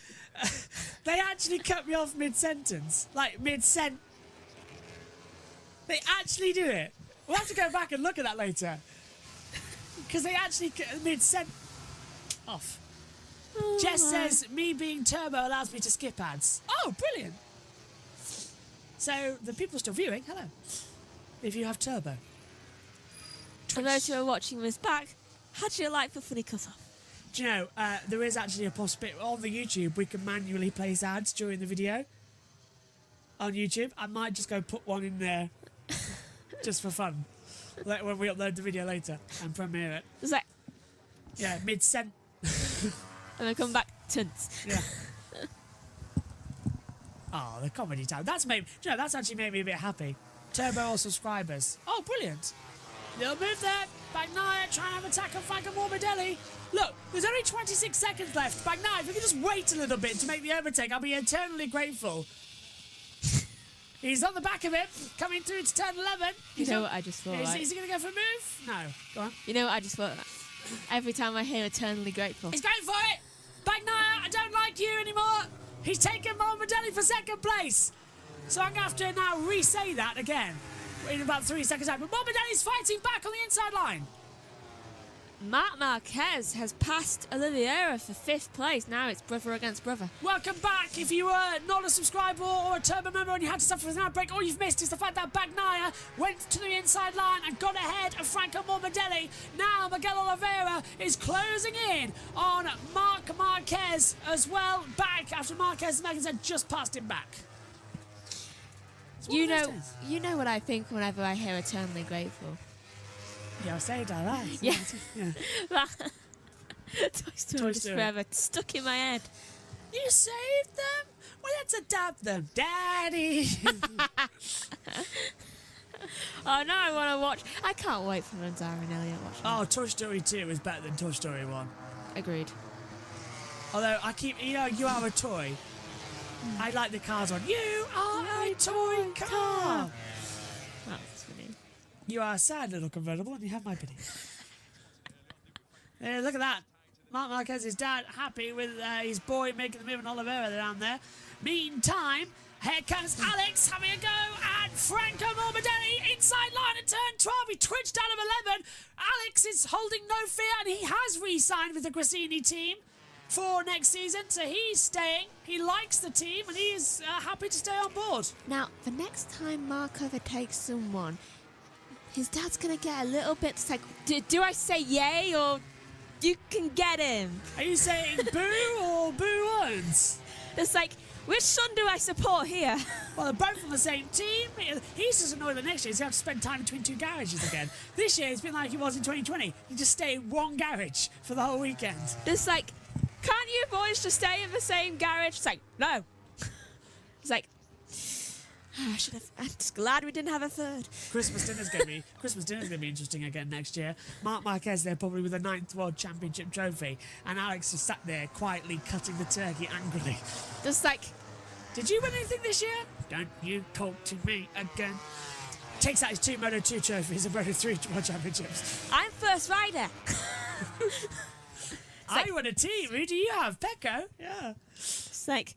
they actually cut me off mid-sentence. Like, mid-sent... They actually do it. We'll have to go back and look at that later. Because they actually mid-sent... off. Jess says, me being turbo allows me to skip ads. Oh, brilliant. So, the people still viewing, hello. If you have turbo. For those who are watching this back, how do you like for funny cut-off? Do you know, there is actually a possibility on the YouTube we can manually place ads during the video. On YouTube. I might just go put one in there just for fun. Like when we upload the video later and premiere it. It's like, Yeah, mid-sent. and then come back, tense. Yeah. Oh, the comedy time. That's made, do you know, that's actually made me a bit happy. Turbo or subscribers. Oh, brilliant. Little move there. Bagnaia trying to have attack on Franco Morbidelli. Look, there's only 26 seconds left. Bagnaia, if we could just wait a little bit to make the overtake, I'll be eternally grateful. He's on the back of it, coming through to turn 11. You know what I just thought, right? Is he going to go for a move? No. Go on. You know what I just thought? Every time I hear eternally grateful. He's going for it. Bagnaia, I don't like you anymore. He's taken Morbidelli for second place. So I'm going to have to now re-say that again in about 3 seconds time. But Morbidelli's fighting back on the inside line. Marc Marquez has passed Oliveira for 5th place. Now it's brother against brother. Welcome back. If you were not a subscriber or a Turbo member and you had to suffer with an outbreak, all you've missed is the fact that Bagnaia went to the inside line and got ahead of Franco Morbidelli. Now Miguel Oliveira is closing in on Marc Marquez as well. Back after Marquez had just passed him back. You know what I think whenever I hear eternally grateful. Yeah, I say it like that. Yeah. Yeah. Toy Story is forever stuck in my head. You saved them? Well, let's adopt them, Daddy. Oh, now I want to watch. I can't wait for Manzara and Elliot watching. Oh, Toy Story 2 is better than Toy Story 1. Agreed. Although I keep, you are a toy. I like the cars on. You are a toy car. That's funny. You are a sad little convertible and you have my pity. Look at that. Marc Marquez's dad happy with his boy making the move on Oliveira down there. Meantime, here comes Alex having a go at Franco Morbidelli inside line at turn 12. He twitched out of 11. Alex is holding no fear and he has re-signed with the Grassini team for next season, so he's staying. He likes the team and he is happy to stay on board. Now, the next time Mark overtakes someone, his dad's going to get a little bit like, do I say yay or you can get him? Are you saying boo or boo ones? It's like, which son do I support here? Well, they're both on the same team. He's just annoyed that next year he's going to have to spend time between 2 garages again. This year it's been like it was in 2020. You just stay in 1 garage for the whole weekend. It's like, can't you boys just stay in the same garage? It's like, no. It's like, I'm just glad we didn't have a third. Christmas dinner's going to be interesting again next year. Marc Marquez there probably with a 9th World Championship trophy, and Alex just sat there quietly cutting the turkey angrily. Just like, did you win anything this year? Don't you talk to me again. Takes out his 2 Moto2 trophies and Moto3 World Championships. I'm first rider. I won a team. Who do you have? Pecco? Yeah. It's like,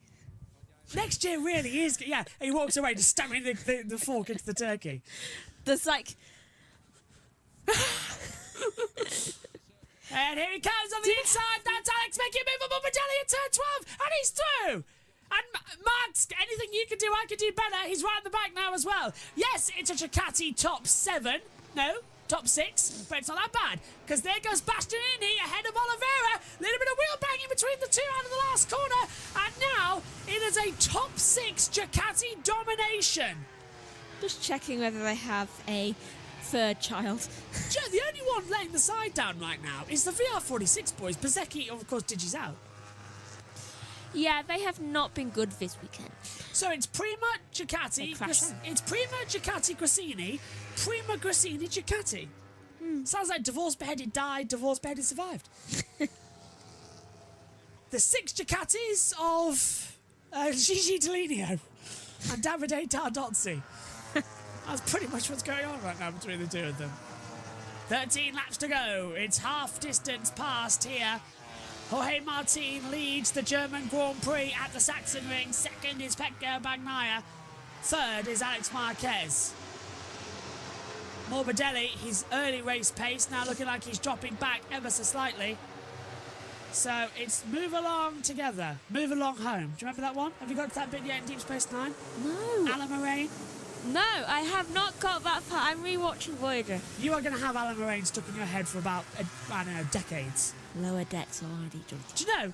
next year really is. Yeah, he walks away just stabbing the fork into the turkey. there's like, and here he comes on the inside. That's Alex making a move on Morbidelli at turn 12, and he's through. And Max, anything you can do, I can do better. He's right in the back now as well. Yes, it's a Ducati top 7. No, top 6, but it's not that bad, because there goes Bastianini ahead of Oliveira. A little bit of wheel banging between the two out of the last corner, and now it is a top 6 Ducati domination. just checking whether they have a third child. Joe, the only one laying the side down right now is the VR46 boys. Bezzecchi, of course, Digi's out. Yeah, they have not been good this weekend. So it's Prima Ducati, it's Prima Ducati Grassini, Prima Grassini Ducati. Sounds like divorce beheaded died, divorce beheaded survived. the 6 Ducatis of Gigi Dall'Igno and Davide Tardozzi. That's pretty much what's going on right now between the two of them. 13 laps to go. It's half distance past here. Jorge Martin leads the German Grand Prix at the Sachsenring. Second is Pecco Bagnaia. Third is Alex Marquez. Morbidelli, his early race pace, now looking like he's dropping back ever so slightly. So it's move along together, move along home. Do you remember that one? Have you got to that bit yet in Deep Space Nine? No. Alan Moraine? No, I have not got that far. I'm rewatching Voyager. You are going to have Alan Moraine stuck in your head for about, I don't know, decades. Lower decks already done. Do you know,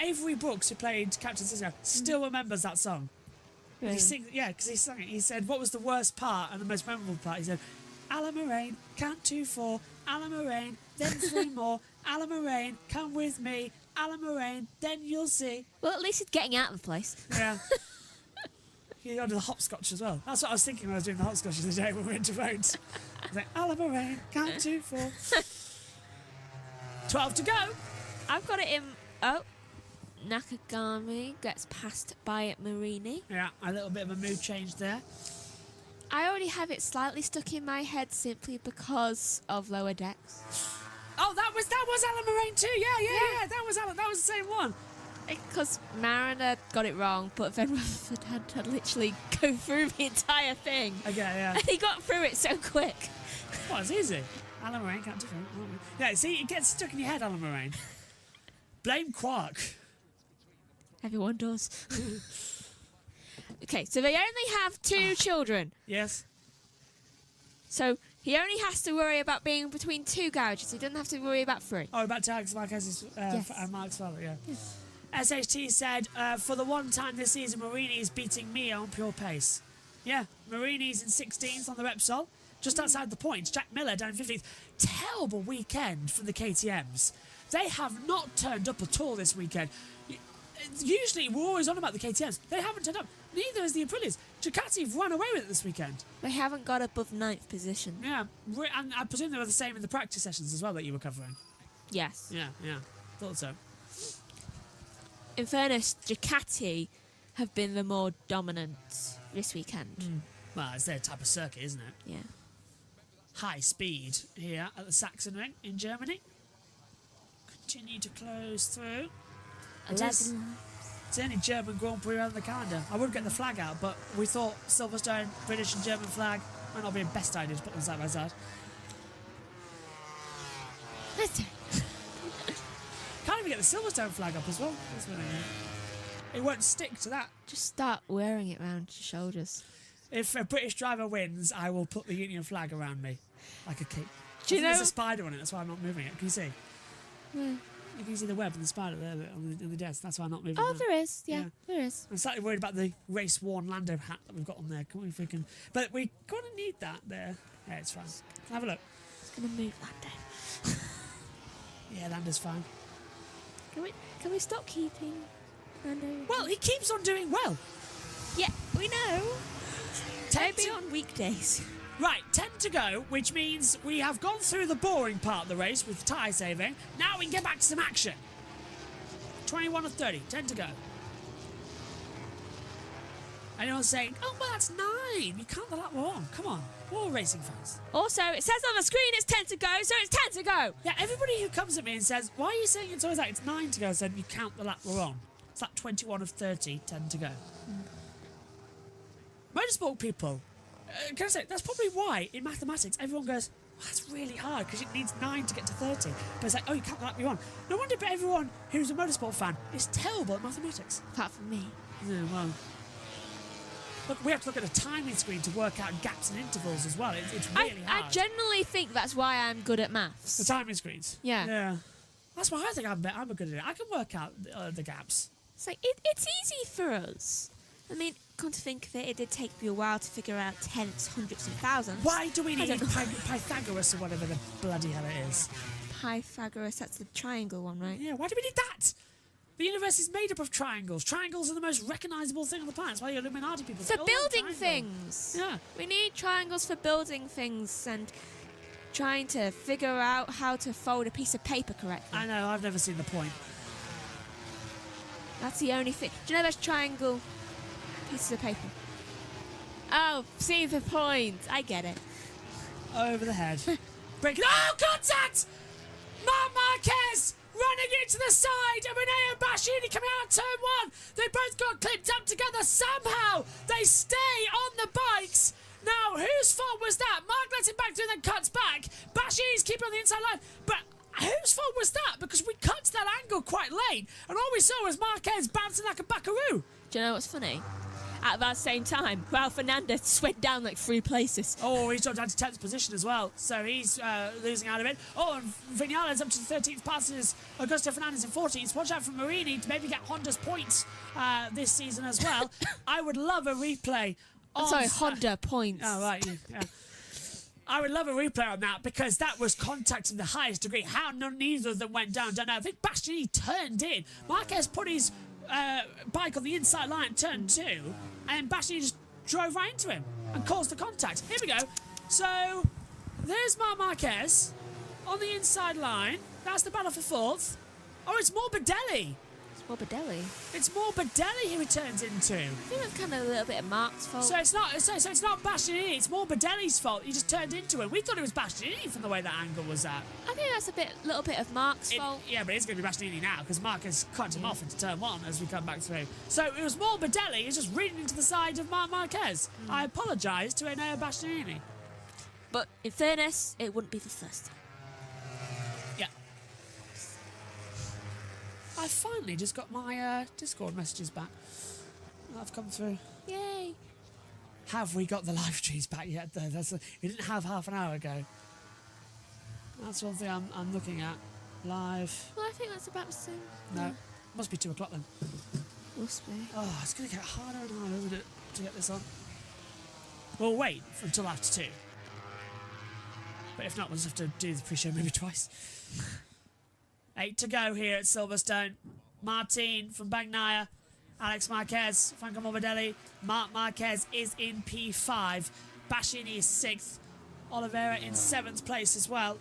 Avery Brooks, who played Captain Sisko, still remembers that song. Really? He sings, yeah, because he sang it. He said, what was the worst part and the most memorable part? He said, Alan Moraine, count 2, 4, Alan Moraine, then 3 more, Alan Moraine, come with me, Alan Moraine, then you'll see. Well, at least he's getting out of the place. Yeah. You go to the hopscotch as well. That's what I was thinking when I was doing the hopscotch the other day when we went to Rhodes. I was like, Alan Moraine, count 2, 4. 12 to go. I've got it in... Oh. Nakagami gets passed by Marini. Yeah, a little bit of a mood change there. I already have it slightly stuck in my head simply because of Lower Decks. Oh, that was Alan Moraine too. Yeah. That was Alan. That was the same one. Because Mariner got it wrong, but Van Rutherford had to literally go through the entire thing. Okay, yeah. And he got through it so quick. Well, it's easy. Alan Moraine can't do it. Yeah, see, it gets stuck in your head, Alan Moraine. Blame Quark. Everyone does. Okay, so they only have 2 children. Yes. So he only has to worry about being between 2 garages. He doesn't have to worry about 3. Oh, about Alex Marquez's Yes. Mark's father, yeah. Yes. SHT said, for the one time this season, Marini is beating Mia on pure pace. Yeah, Marini's in 16th on the Repsol, just outside the points. Jack Miller down in 15th. Terrible weekend for the KTMs. They have not turned up at all this weekend. Usually, we're always on about the KTMs. They haven't turned up. Neither has the Aprilias. Ducati have run away with it this weekend. They haven't got above 9th position. Yeah, and I presume they were the same in the practice sessions as well that you were covering. Yes. Yeah, thought so. In fairness, Ducati have been the more dominant this weekend. Well, it's their type of circuit, isn't it? Yeah. High speed here at the Sachsenring in Germany. Continue to close through. It's the only German Grand Prix around the calendar. I would get the flag out, but we thought Silverstone, British and German flag might not be the best idea to put them side by side. Let's do it. Can't even get the Silverstone flag up as well. That's what I mean. It won't stick to that. Just start wearing it around your shoulders. If a British driver wins, I will put the Union flag around me like a cape. Do you know? There's a spider on it, that's why I'm not moving it. Can you see? Yeah. You can see the web and the spider there on the desk. That's why I'm not moving Oh, that. there is. Yeah, Yeah. there is. I'm slightly worried about the race-worn Lando hat that we've got on there. Can we freaking... But we kind of need that there. Yeah, it's fine. Have a look. It's going to move that down. Yeah, Lando's fine. Can we stop keeping Lando? Well, he keeps on doing well. Yeah, we know. 10 Maybe to- on weekdays. Right, 10 to go, which means we have gone through the boring part of the race with tyre saving. Now we can get back to some action. 21 of 30, 10 to go. Anyone saying, oh, well, that's 9. You count the lap we're on. Come on, we're all racing fans. Also, it says on the screen it's 10 to go, so it's 10 to go. Yeah, everybody who comes at me and says, why are you saying it's always like it's 9 to go? I said, you count the lap we're on. It's like 21 of 30, 10 to go. Motorsport people, can I say, that's probably why in mathematics everyone goes, well, that's really hard because it needs 9 to get to 30. But it's like, oh, you count the lap you're on. No wonder but everyone who's a motorsport fan is terrible at mathematics. Apart from me. Yeah, well. Look, we have to look at a timing screen to work out gaps and intervals as well. It's really hard. I generally think that's why I'm good at maths. The timing screens. Yeah. Yeah. That's why I think I'm good at it. I can work out the gaps. It's like, it's easy for us. I mean, come to think of it, it did take me a while to figure out tenths, hundredths and thousands. Why do we need don't know. Pythagoras or whatever the bloody hell it is? Pythagoras, that's the triangle one, right? Yeah, why do we need that? The universe is made up of triangles. Triangles are the most recognisable thing on the planet. That's why the Illuminati people say, For "Oh, building triangle." things. Yeah. We need triangles for building things and trying to figure out how to fold a piece of paper correctly. I know, I've never seen the point. That's the only thing. Do you know those triangle pieces of paper? Oh, see the point. I get it. Over the head. Breaking. Oh, contact! Marc Marquez running into the side of Enea Bastianini coming out of turn 1. They both got clipped up together. Somehow they stay on the bikes. Now, whose fault was that? Marc lets it back through and then cuts back. Bastianini's keeping on the inside line. But whose fault was that? Because we cut to that angle quite late, and all we saw was Marquez bouncing like a buckaroo. Do you know what's funny? At that same time, Raul Fernandez went down like 3 places. Oh, he's dropped down to 10th position as well, so he's losing out of it. Oh, and Vinales up to the 13th, passes Augusto Fernandez in 14th. Watch out for Marini to maybe get Honda's points this season as well. I would love a replay. I'm sorry, Honda points. Oh, right, yeah. I would love a replay on that because that was contact to the highest degree. How neither of them went down, don't know. I think Bastianini turned in. Marquez put his bike on the inside line at turn 2, and Bastianini just drove right into him and caused the contact. Here we go. So there's Marc Marquez on the inside line. That's the battle for 4th. Oh, it's Morbidelli. It's Morbidelli. It's Morbidelli he returns into. I think that's kind of a little bit of Mark's fault. So it's not. So it's not Bastianini. It's Morbidelli's fault. He just turned into it. We thought it was Bastianini from the way that angle was at. I think that's a little bit of Mark's fault. Yeah, but it's going to be Bastianini now because Marc has cut him off into turn 1 as we come back through. So it was Morbidelli. He's just reading into the side of Marc Marquez. I apologise to Enea Bastianini. But in fairness, it wouldn't be the first time. Yeah. I finally just got my Discord messages back. I've come through. Yay. Have we got the live streams back yet, though? We didn't have half an hour ago. That's one thing I'm looking at. Live. Well, I think that's about the same. No. Must be 2 o'clock then. Must be. Oh, it's going to get harder and harder, isn't it, to get this on? We'll wait until after 2. But if not, we'll just have to do the pre-show maybe twice. 8 to go here at Silverstone. Martin from Bagnaia. Alex Marquez, Franco Morbidelli. Marc Marquez is in P5. Bastianini is 6th. Oliveira in 7th place as well.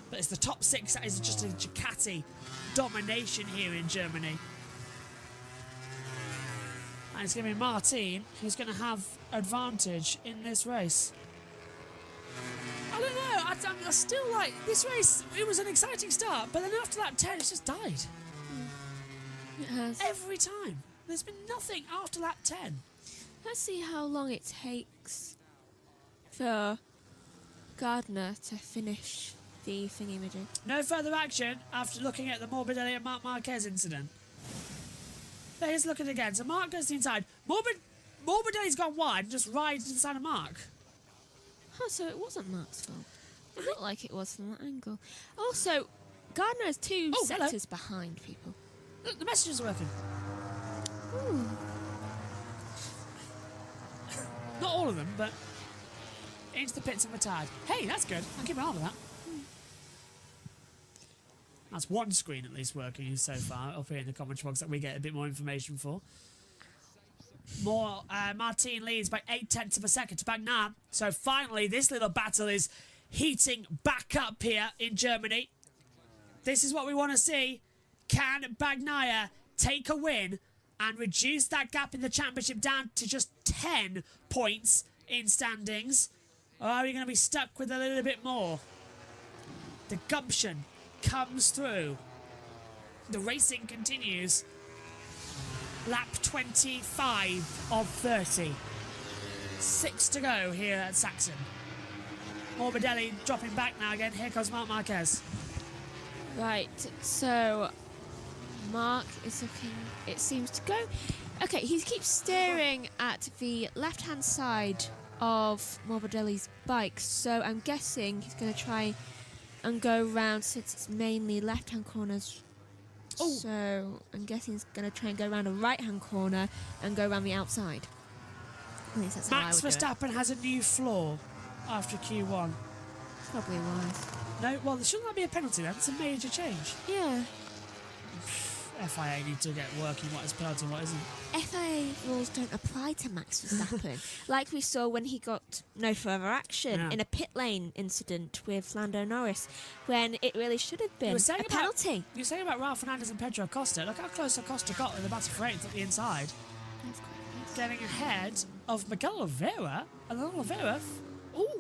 But it's the top 6 that is just a Ducati domination here in Germany. And it's going to be Martin who's going to have advantage in this race. I don't know. I still like this race. It was an exciting start, but then after that 10, it's just died. It has. Every time. There's been nothing after lap 10. Let's see how long it takes for Gardner to finish the thingy-majig. No further action after looking at the Morbidelli and Marc Marquez incident. Let's look at it again. So Marc goes to the inside. Morbidelli's gone wide and just rides to the side of Marc. Oh, so it wasn't Mark's fault. It looked like it was from that angle. Also, Gardner is 2 sectors behind people. Look, the messages are working. Ooh. Not all of them, but into the pits and retired. Hey, that's good. I'll keep an eye on that. That's one screen at least working so far up here in the comment box that we get a bit more information for. Martin leads by 0.8 of a second to Bagnaia. So finally, this little battle is heating back up here in Germany. This is what we want to see. Can Bagnaia take a win and reduce that gap in the championship down to just 10 points in standings? Or are we going to be stuck with a little bit more? The gumption comes through. The racing continues. Lap 25 of 30. 6 to go here at Saxon. Morbidelli dropping back now again. Here comes Marc Marquez. Right, so Marc is looking, it seems to go. Okay, he keeps staring at the left-hand side of Morbidelli's bike, so I'm guessing he's going to try and go round since it's mainly left-hand corners. Ooh. So I'm guessing he's going to try and go around a right-hand corner and go around the outside. At least that's how I Max would do it. Verstappen has a new floor after Q1. Probably wise. No, well, shouldn't that be a penalty then? It's a major change. Yeah. FIA need to get working what is penalty and what isn't. FIA rules don't apply to Max Verstappen, like we saw when he got no further action in a pit lane incident with Lando Norris, when it really should have been a penalty. You were saying about Ralph Fernandez and Pedro Acosta. Look how close Acosta got in the battle for 8th at the inside. That's quite nice. Getting ahead of Miguel Oliveira. And then Oliveira,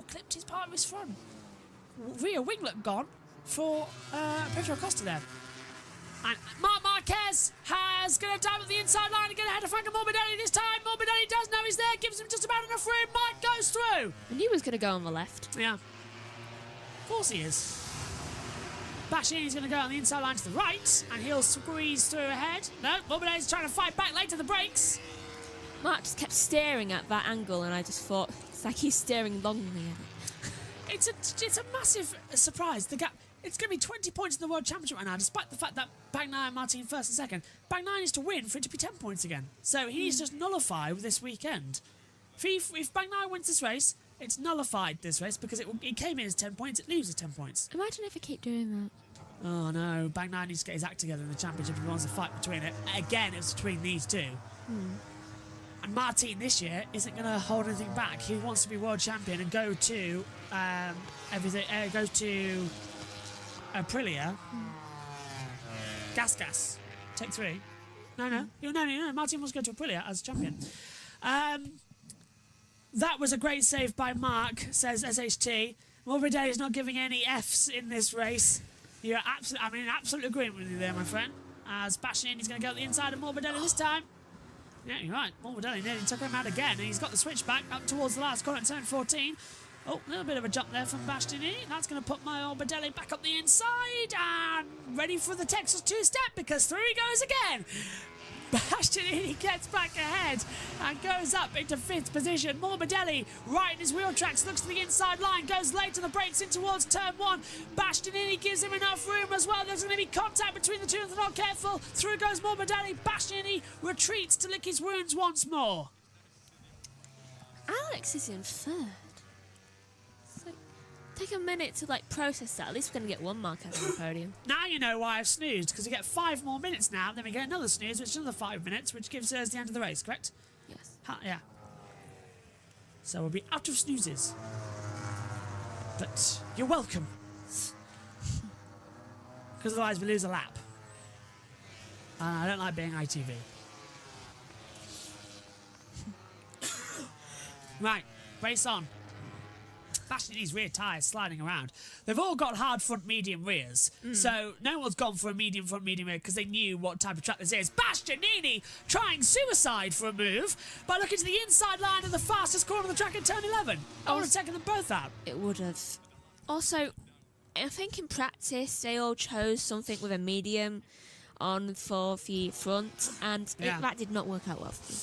clipped his part of his front. Rear winglet gone for Pedro Acosta there. And Marc Marquez has going to dive at the inside line and get ahead of Franco Morbidelli this time. Morbidelli does know he's there, gives him just about enough room. Marc goes through. I knew he was going to go on the left. Yeah. Of course he is. Bastianini's going to go on the inside line to the right, and he'll squeeze through ahead. No, Morbidelli's trying to fight back late to the brakes. Marc just kept staring at that angle, and I just thought, it's like he's staring longingly at it. It's a massive surprise. The gap. It's going to be 20 points in the World Championship right now, despite the fact that Bagnaia and Martin first and second. Bagnaia needs to win for it to be 10 points again. So he needs to just nullify this weekend. If Bagnaia wins this race, it's nullified this race because it came in as 10 points, it loses 10 points. Imagine if I keep doing that. Oh no, Bagnaia needs to get his act together in the championship if he wants to fight between it. Again, it's between these two. And Martin this year isn't going to hold anything back. He wants to be world champion and go to Aprilia. Gas. Take 3. No. Martin wants to go to Aprilia as champion. That was a great save by Marc, says SHT. Morbidelli is not giving any Fs in this race. I'm in absolute agreement with you there, my friend. As Bastianini's going to go at the inside of Morbidelli this time. Yeah, you're right. Morbidelli nearly took him out again, and he's got the switchback up towards the last corner at turn 14. Oh, a little bit of a jump there from Bastianini. That's going to put my Morbidelli back up the inside and ready for the Texas two-step because through he goes again. Bastianini gets back ahead and goes up into 5th position. Morbidelli, right in his wheel tracks, looks to the inside line, goes late to the brakes in towards turn 1. Bastianini gives him enough room as well. There's going to be contact between the two if they're not careful. Through goes Morbidelli. Bastianini retreats to lick his wounds once more. Alex is in 3rd. Take a minute to process that. At least we're going to get one mark out of the podium. Now you know why I've snoozed, because we get 5 more minutes now, then we get another snooze, which is another 5 minutes, which gives us the end of the race, correct? Yes. Yeah. So we'll be out of snoozes. But you're welcome. Because otherwise we lose a lap. And I don't like being ITV. Right, race on. Bastianini's rear tyres sliding around. They've all got hard front medium rears, so no one's gone for a medium front medium rear because they knew what type of track this is. Bastianini trying suicide for a move by looking to the inside line of the fastest corner of the track at turn 11. I would have taken them both out. It would have. Also, I think in practice they all chose something with a medium on for the front, and that did not work out well for me.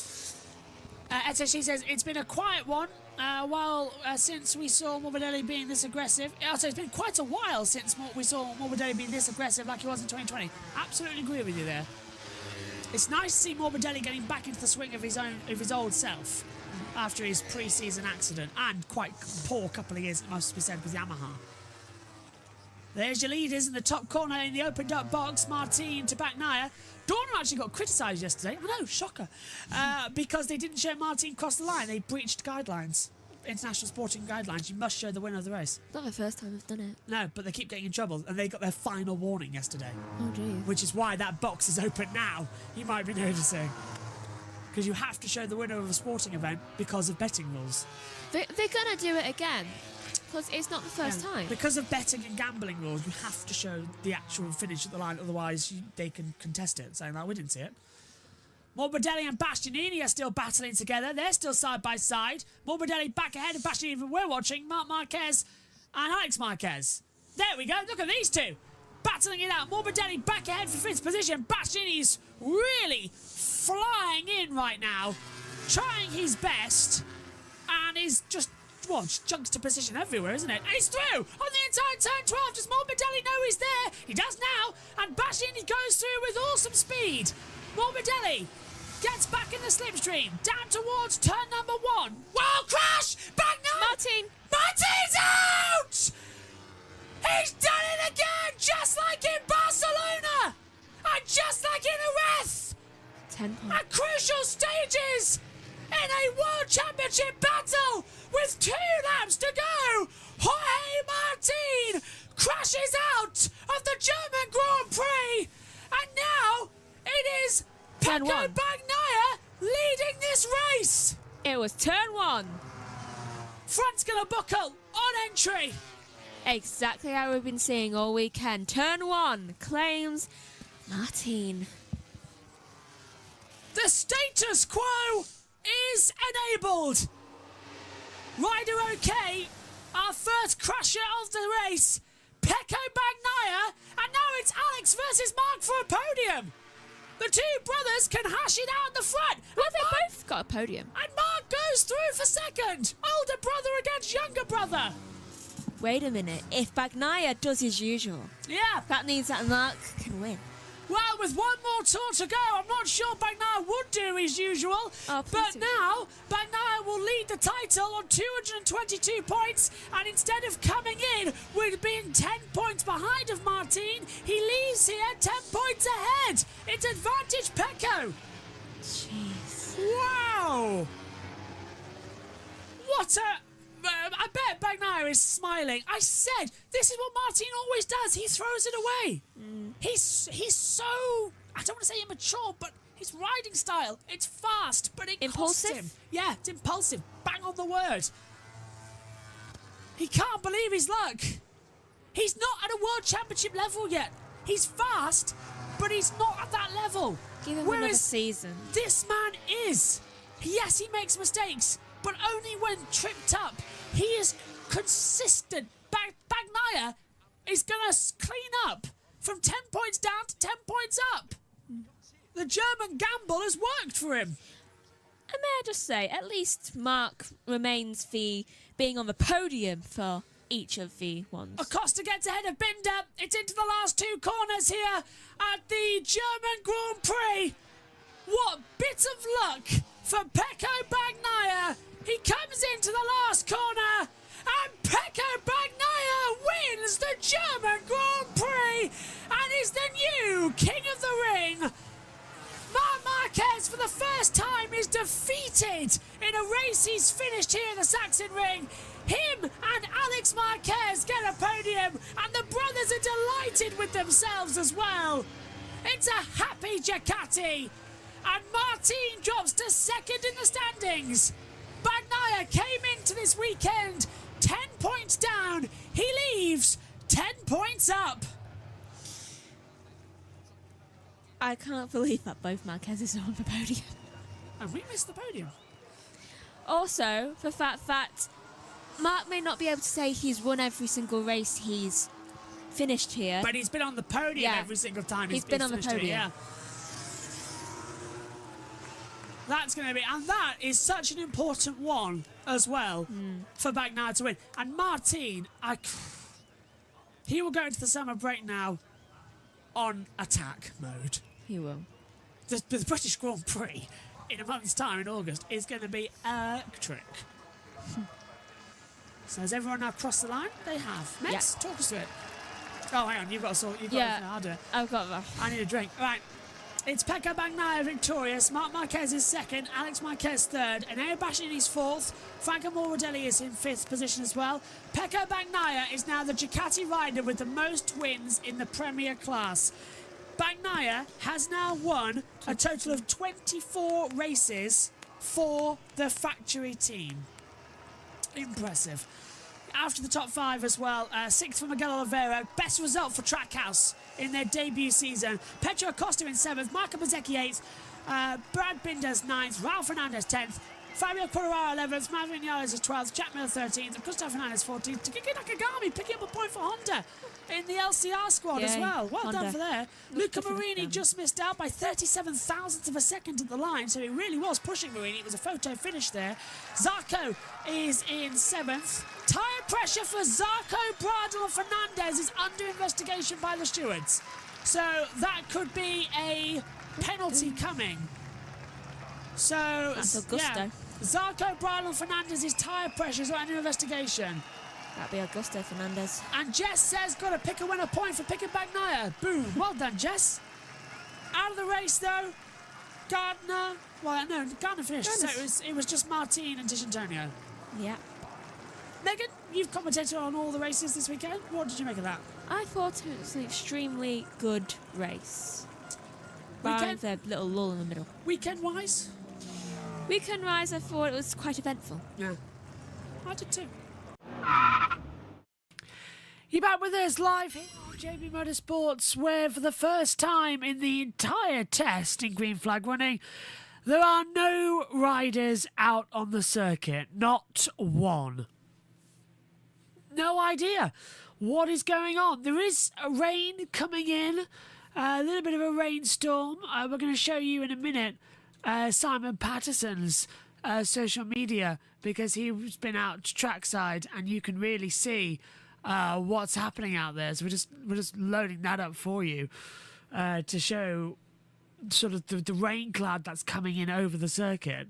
SSG says it's been a quiet one. Since we saw Morbidelli being this aggressive. Also, it's been quite a while since we saw Morbidelli being this aggressive like he was in 2020. Absolutely agree with you there. It's nice to see Morbidelli getting back into the swing of his old self after his pre-season accident and quite poor couple of years, it must be said, with Yamaha. There's your leaders in the top corner in the opened up box. Martin to Bagnaia. Dorna actually got criticised yesterday. Oh no, shocker. Because they didn't show Martin cross the line. They breached guidelines. International sporting guidelines. You must show the winner of the race. Not the first time they've done it. No, but they keep getting in trouble. And they got their final warning yesterday. Oh dear. Which is why that box is open now. You might be noticing. Because you have to show the winner of a sporting event because of betting rules. They're going to do it again. Because it's not the first time. Because of betting and gambling rules, you have to show the actual finish at the line, otherwise they can contest it, saying that we didn't see it. Morbidelli and Bastianini are still battling together. They're still side by side. Morbidelli back ahead of Bastianini, but we're watching Marc Marquez and Alex Marquez. There we go. Look at these two battling it out. Morbidelli back ahead for 5th position. Bastianini's really flying in right now, trying his best, and is just chunks to position everywhere, isn't it? And he's through on the inside turn 12. Does Morbidelli know he's there? He does now, and Bastianini goes through with awesome speed. Morbidelli gets back in the slipstream, down towards turn number 1. Wow, crash! Bagnaia! Martin's out! He's done it again, just like in Barcelona! And just like in Gareth 10 points. at crucial stages in a World Championship battle with 2 laps to go. Jorge Martin crashes out of the German Grand Prix, and now it is Turn Pecco 1. Bagnaia leading this race. It was turn 1. Front's gonna buckle on entry. Exactly how we've been seeing all weekend. Turn 1 claims Martin. The status quo is enabled. Rider OK, our first crasher of the race, Pecco Bagnaia, and now it's Alex versus Mark for a podium. The 2 brothers can hash it out in the front. Well, And they Mark- both got a podium. And Mark goes through for second. Older brother against younger brother. Wait a minute. If Bagnaia does his usual, Yeah. that means that Mark can win. Well, with one more tour to go, I'm not sure Bagnaia would do his usual. Oh, please but do. now, Bagnaia will lead the title on 222 points. And instead of coming in with being 10 points behind of Martin, he leaves here 10 points ahead. It's advantage Pecco. Jeez. Wow! What a... I bet Bagnaia is smiling. I said, this is what Martin always does. He throws it away. He's so... I don't want to say immature, but his riding style, it's fast, but it costs Impulsive? him. Yeah, it's impulsive. Bang on the word. He can't believe his luck. He's not at a World Championship level yet. He's fast, but he's not at that level. Give him another Whereas season. this man is. Yes, he makes mistakes, but only when tripped up. He is consistent. Bagnaia is going to clean up from 10 points down to 10 points up. The German gamble has worked for him. And may I just say, at least Mark remains being on the podium for each of the ones. Acosta gets ahead of Binder. It's into the last 2 corners here at the German Grand Prix. What bit of luck for Pecco Bagnaia. He comes into the last corner, and Pecco Bagnaia wins the German Grand Prix and is the new King of the Ring. Marc Marquez, for the first time, is defeated in a race he's finished here in the Saxon Ring. Him and Alex Marquez get a podium, and the brothers are delighted with themselves as well. It's a happy Ducati, and Martin drops to second in the standings. Bagnaia came into this weekend 10 points down. He leaves 10 points up. I can't believe that both Marquezes are on the podium. And we missed the podium. Also, the fact that Mark may not be able to say he's won every single race he's finished here. But he's been on the podium Yeah. every single time He's been on the finished here, podium. yeah. That's going to be, and that is such an important one as well for Bagnaia to win. And Martin, he will go into the summer break now on attack mode. He will. The British Grand Prix in a month's time in August is going to be electric. So has everyone now crossed the line? They have. Max, talk us through it. Oh, hang on, you've got a sort. You've got Yeah. I'll do it. I've got that. I need a drink. Right. It's Pecco Bagnaia victorious. Marc Marquez is second. Alex Marquez third. Enea Bastianini's fourth. Franco Morbidelli is in fifth position as well. Pecco Bagnaia is now the Ducati rider with the most wins in the Premier class. Bagnaia has now won a total of 24 races for the factory team. Impressive. After the top 5 as well, 6th for Miguel Oliveira, best result for Trackhouse in their debut season. Pedro Acosta in 7th, Marco Bezzecchi 8th, Brad Binder's 9th, Raul Fernandez 10th, Fabio Quartararo 11th, Maverick Vinales is 12th, Jack Miller 13th, and Gustavo Fernandez 14th. Takaki Nakagami picking up a point for Honda in the LCR squad as Yay, well. Well Honda. done for there. Luca good for Marini them. just missed out by 37 thousandths of a second at the line, so he really was pushing Marini. It was a photo finish there. Zarco is in 7th. Tyre pressure for Zarco, Bradl and Fernandez is under investigation by the stewards. So that could be a penalty coming. So, That's Augusto. yeah, Zarco, Bradl and Fernandez's tyre pressures are under investigation. That'd be Augusto Fernandez. And Jess says, got to pick a winner point for Pecco Bagnaia. Boom. Well done, Jess. Out of the race, though, Gardner. Well, no, Gardner finished, so it was just Martin and Antonio. Yeah. Megan, you've commentated on all the races this weekend. What did you make of that? I thought it was an extremely good race. Barring the little lull in the middle. Weekend-wise? Weekend-wise, I thought it was quite eventful. Yeah. I did too. You're back with us live here on JB Motorsports, where for the first time in the entire test in green flag running, there are no riders out on the circuit. Not one. No idea what is going on. There is a rain coming in, a little bit of a rainstorm. We're going to show you in a minute Simon Patterson's social media, because he's been out trackside and you can really see what's happening out there. So we're just loading that up for you to show sort of the rain cloud that's coming in over the circuit.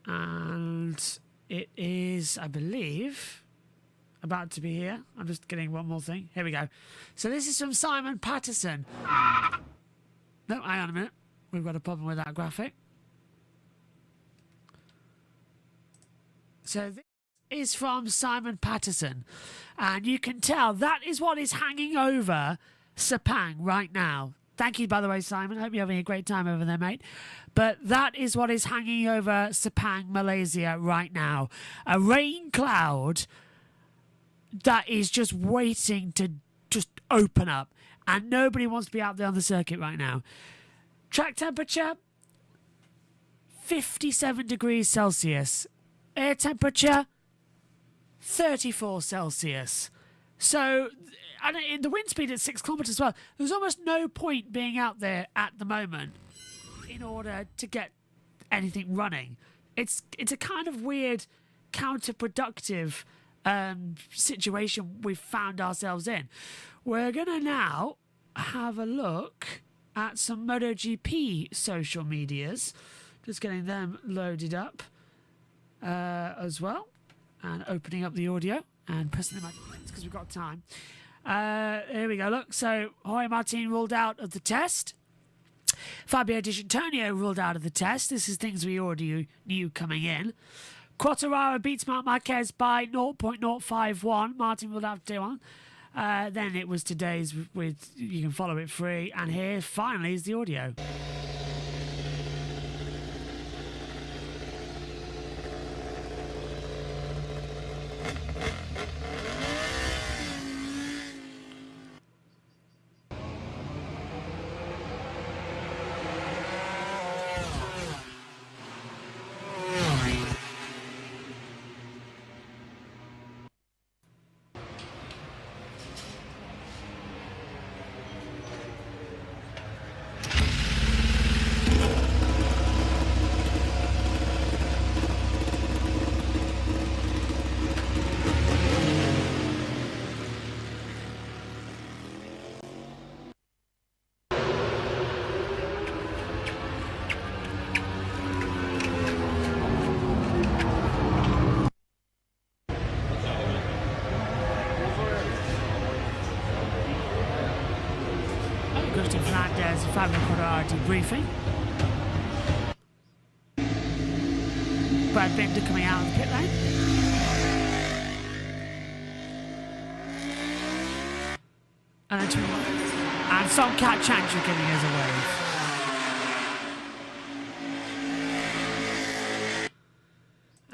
And it is, I believe, about to be here. I'm just getting one more thing. Here we go. So this is from Simon Patterson. No, hang on a minute. We've got a problem with that graphic. So this is from Simon Patterson. And you can tell that is what is hanging over Sepang right now. Thank you, by the way, Simon. Hope you're having a great time over there, mate. But that is what is hanging over Sepang, Malaysia right now. A rain cloud that is just waiting to just open up. And nobody wants to be out there on the circuit right now. Track temperature, 57 degrees Celsius. Air temperature, 34 Celsius. So, and the wind speed at 6 kilometres as well. There's almost no point being out there at the moment in order to get anything running. It's a kind of weird, counterproductive situation we've found ourselves in. We're going to now have a look at some MotoGP social medias. Just getting them loaded up as well. And opening up the audio and pressing the microphones because we've got time. Here we go, look. So, Jorge Martin ruled out of the test. Fabio Di Antonio ruled out of the test. This is things we already knew coming in. Quartararo beats Marc Marquez by 0.051. Martin ruled out day one. Then it was today's with, you can follow it free. And here, finally, is the audio. Fernandez and Fabio Quartararo debriefing. Brad Binder coming out of the pit lane. And Song Cat Changer giving us a wave.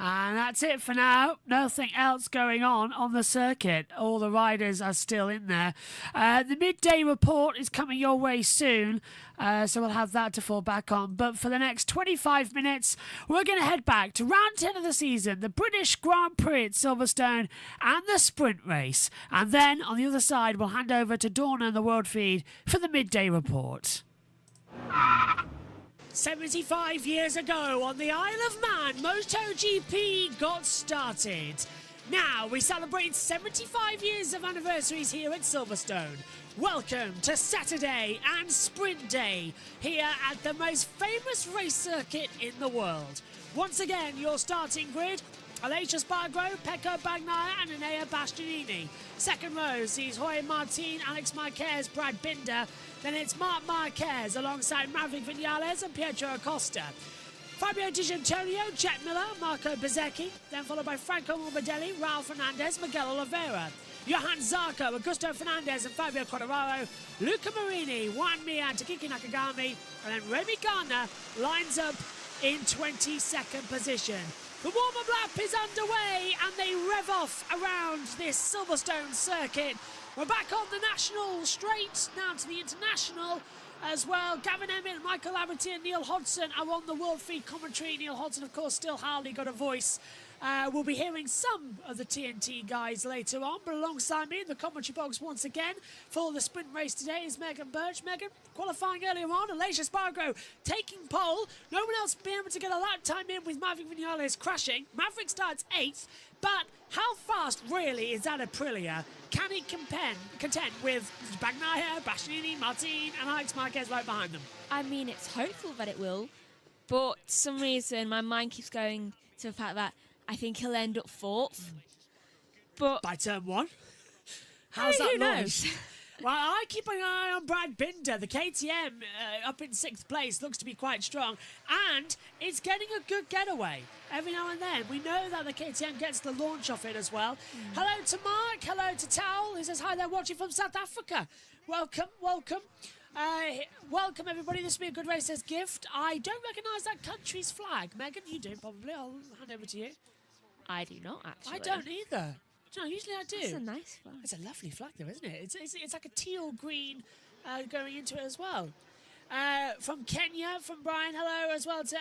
And that's it for now. Nothing else going on the circuit. All the riders are still in there. The midday report is coming your way soon, so we'll have that to fall back on. But for the next 25 minutes, we're going to head back to round 10 of the season, the British Grand Prix at Silverstone and the sprint race. And then on the other side, we'll hand over to Dorna and the World Feed for the midday report. 75 years ago on the Isle of Man, MotoGP got started. Now we celebrate 75 years of anniversaries here at Silverstone. Welcome to Saturday and Sprint Day here at the most famous race circuit in the world. Once again, your starting grid Alicia Spargo, Pecco Bagnaia and Enea Bastianini. Second row sees Jorge Martin, Alex Marquez, Brad Binder. Then it's Marc Marquez alongside Maverick Vinales and Pietro Acosta. Fabio Di Gianantonio, Jet Miller, Marco Bezzecchi. Then followed by Franco Morbidelli, Raul Fernandez, Miguel Oliveira. Johan Zarco, Augusto Fernandez and Fabio Quartararo. Luca Marini, Juan Mir and Takiki Nakagami. And then Remy Gardner lines up in 22nd position. The warm-up lap is underway and they rev off around this Silverstone circuit. We're back on the national straight, now to the international as well. Gavin Emmett, Michael Laverty and Neil Hodgson are on the World Feed commentary. Neil Hodgson, of course, still hardly got a voice. We'll be hearing some of the TNT guys later on, but alongside me in the commentary box once again for the sprint race today is Megan Birch. Megan, qualifying earlier on, Alicia Spargo taking pole. No one else being able to get a lap time in with Maverick Vinales crashing. Maverick starts 8th, but how fast really is that Aprilia? Can it contend with Bagnaia, Bastianini, Martin and Alex Marquez right behind them? I mean, it's hopeful that it will, but for some reason my mind keeps going to the fact that I think he'll end up 4th. But by turn 1? How's that who knows? Well, I keep an eye on Brad Binder. The KTM up in 6th place looks to be quite strong. And it's getting a good getaway every now and then. We know that the KTM gets the launch off it as well. Hello to Mark. Hello to Towel, who says hi there watching from South Africa. Welcome, welcome. Welcome, everybody. This will be a good race as gift. I don't recognise that country's flag. Megan, you do probably. I'll hand over to you. I do not, actually. I don't either. Do you know, usually I do. It's a nice flag. It's a lovely flag, though, isn't it? It's like a teal green going into it as well. From Kenya, from Brian, hello as well to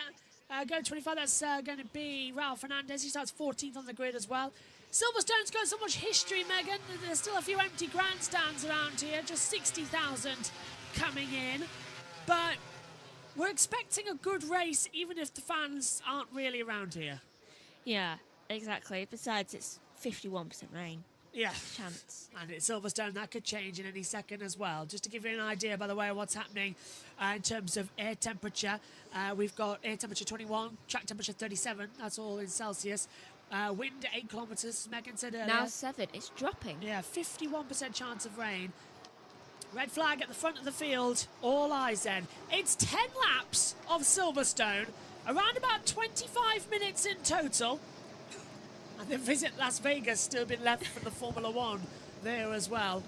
Go 25. That's going to be Raul Fernandez. He starts 14th on the grid as well. Silverstone's got so much history, Megan. There's still a few empty grandstands around here, just 60,000 coming in. But we're expecting a good race, even if the fans aren't really around here. Yeah, exactly. Besides, it's 51% rain. Yeah. Chance. And it's Silverstone, that could change in any second as well. Just to give you an idea, by the way, of what's happening in terms of air temperature. We've got air temperature 21, track temperature 37. That's all in Celsius. Wind 8 kilometres, as Megan said earlier. Now 7. It's dropping. Yeah, 51% chance of rain. Red flag at the front of the field. All eyes then. It's 10 laps of Silverstone. Around about 25 minutes in total. And the Visit Las Vegas still been left for the Formula One there as well.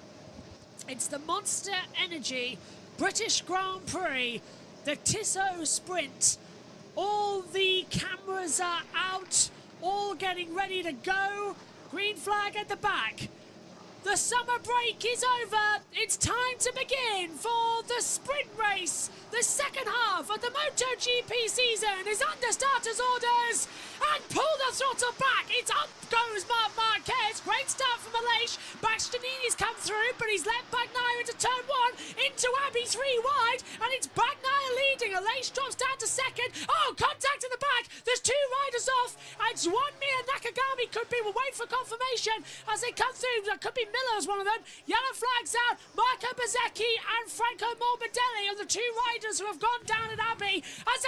It's the Monster Energy British Grand Prix, the Tissot Sprint. All the cameras are out, all getting ready to go. Green flag at the back. The summer break is over. It's time to begin for the sprint race. The second half of the MotoGP season is under starters' orders. And pull the throttle back. It's up goes Marc Marquez. Great start from Aleix. Bastianini's come through, but he's let Bagnaia into turn 1. Into Abbey 3 wide. And it's Bagnaia leading. Aleix drops down to second. Oh, contact in the back. There's 2 riders off. And it's Juan Mir and Nakagami could be. We'll wait for confirmation as they come through. That could be Miller's one of them. Yellow flags out. Marco Bezzecchi and Franco Morbidelli are the 2 riders who have gone down at Abbey. That's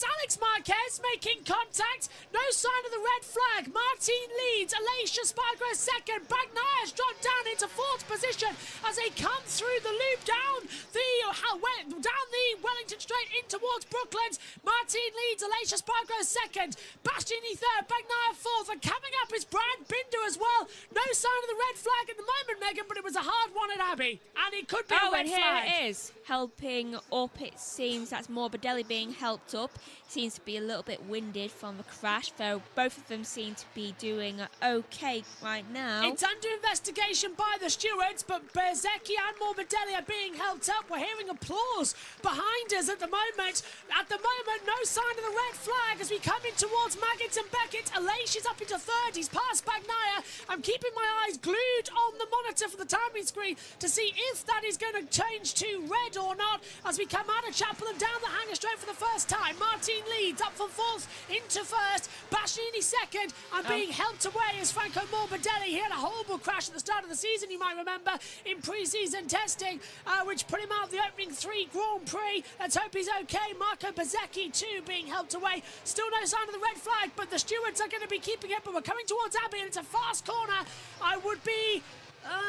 Alex Marquez making contact. No sign of the red flag. Martin leads. Alicia Spargo second. Bagnaia's dropped down into 4th position as they come through the loop down the Wellington Straight in towards Brooklands. Martin leads. Alicia Spargo second. Bastianini 3rd. Bagnaia 4th. And coming up is Brad Binder as well. No sign of the red flag at the moment, Megan, but it was a hard one at Abbey. And it could be a red and flag. Here it is. Helping up, it seems that's Morbidelli being helped up. Seems to be a little bit winded from the crash, though both of them seem to be doing okay right now. It's under investigation by the stewards, but Bezzecchi and Morbidelli are being helped up. We're hearing applause behind us at the moment. At the moment, no sign of the red flag as we come in towards Maggett and Beckett. Aleix is up into 3rd. He's past Bagnaia. I'm keeping my eyes glued on the monitor for the timing screen to see if that is going to change to red or not as we come out of Chapel and down the hanger straight for the first time. Martin leads up from 4th into 1st. Bastianini 2nd and being helped away is Franco Morbidelli. He had a horrible crash at the start of the season, you might remember, in pre-season testing, which put him out of the opening 3 Grand Prix. Let's hope he's okay. Marco Bezzecchi too being helped away. Still no sign sound of the red flag, but the stewards are going to be keeping it, but we're coming towards Abbey, and it's a fast corner. I would be...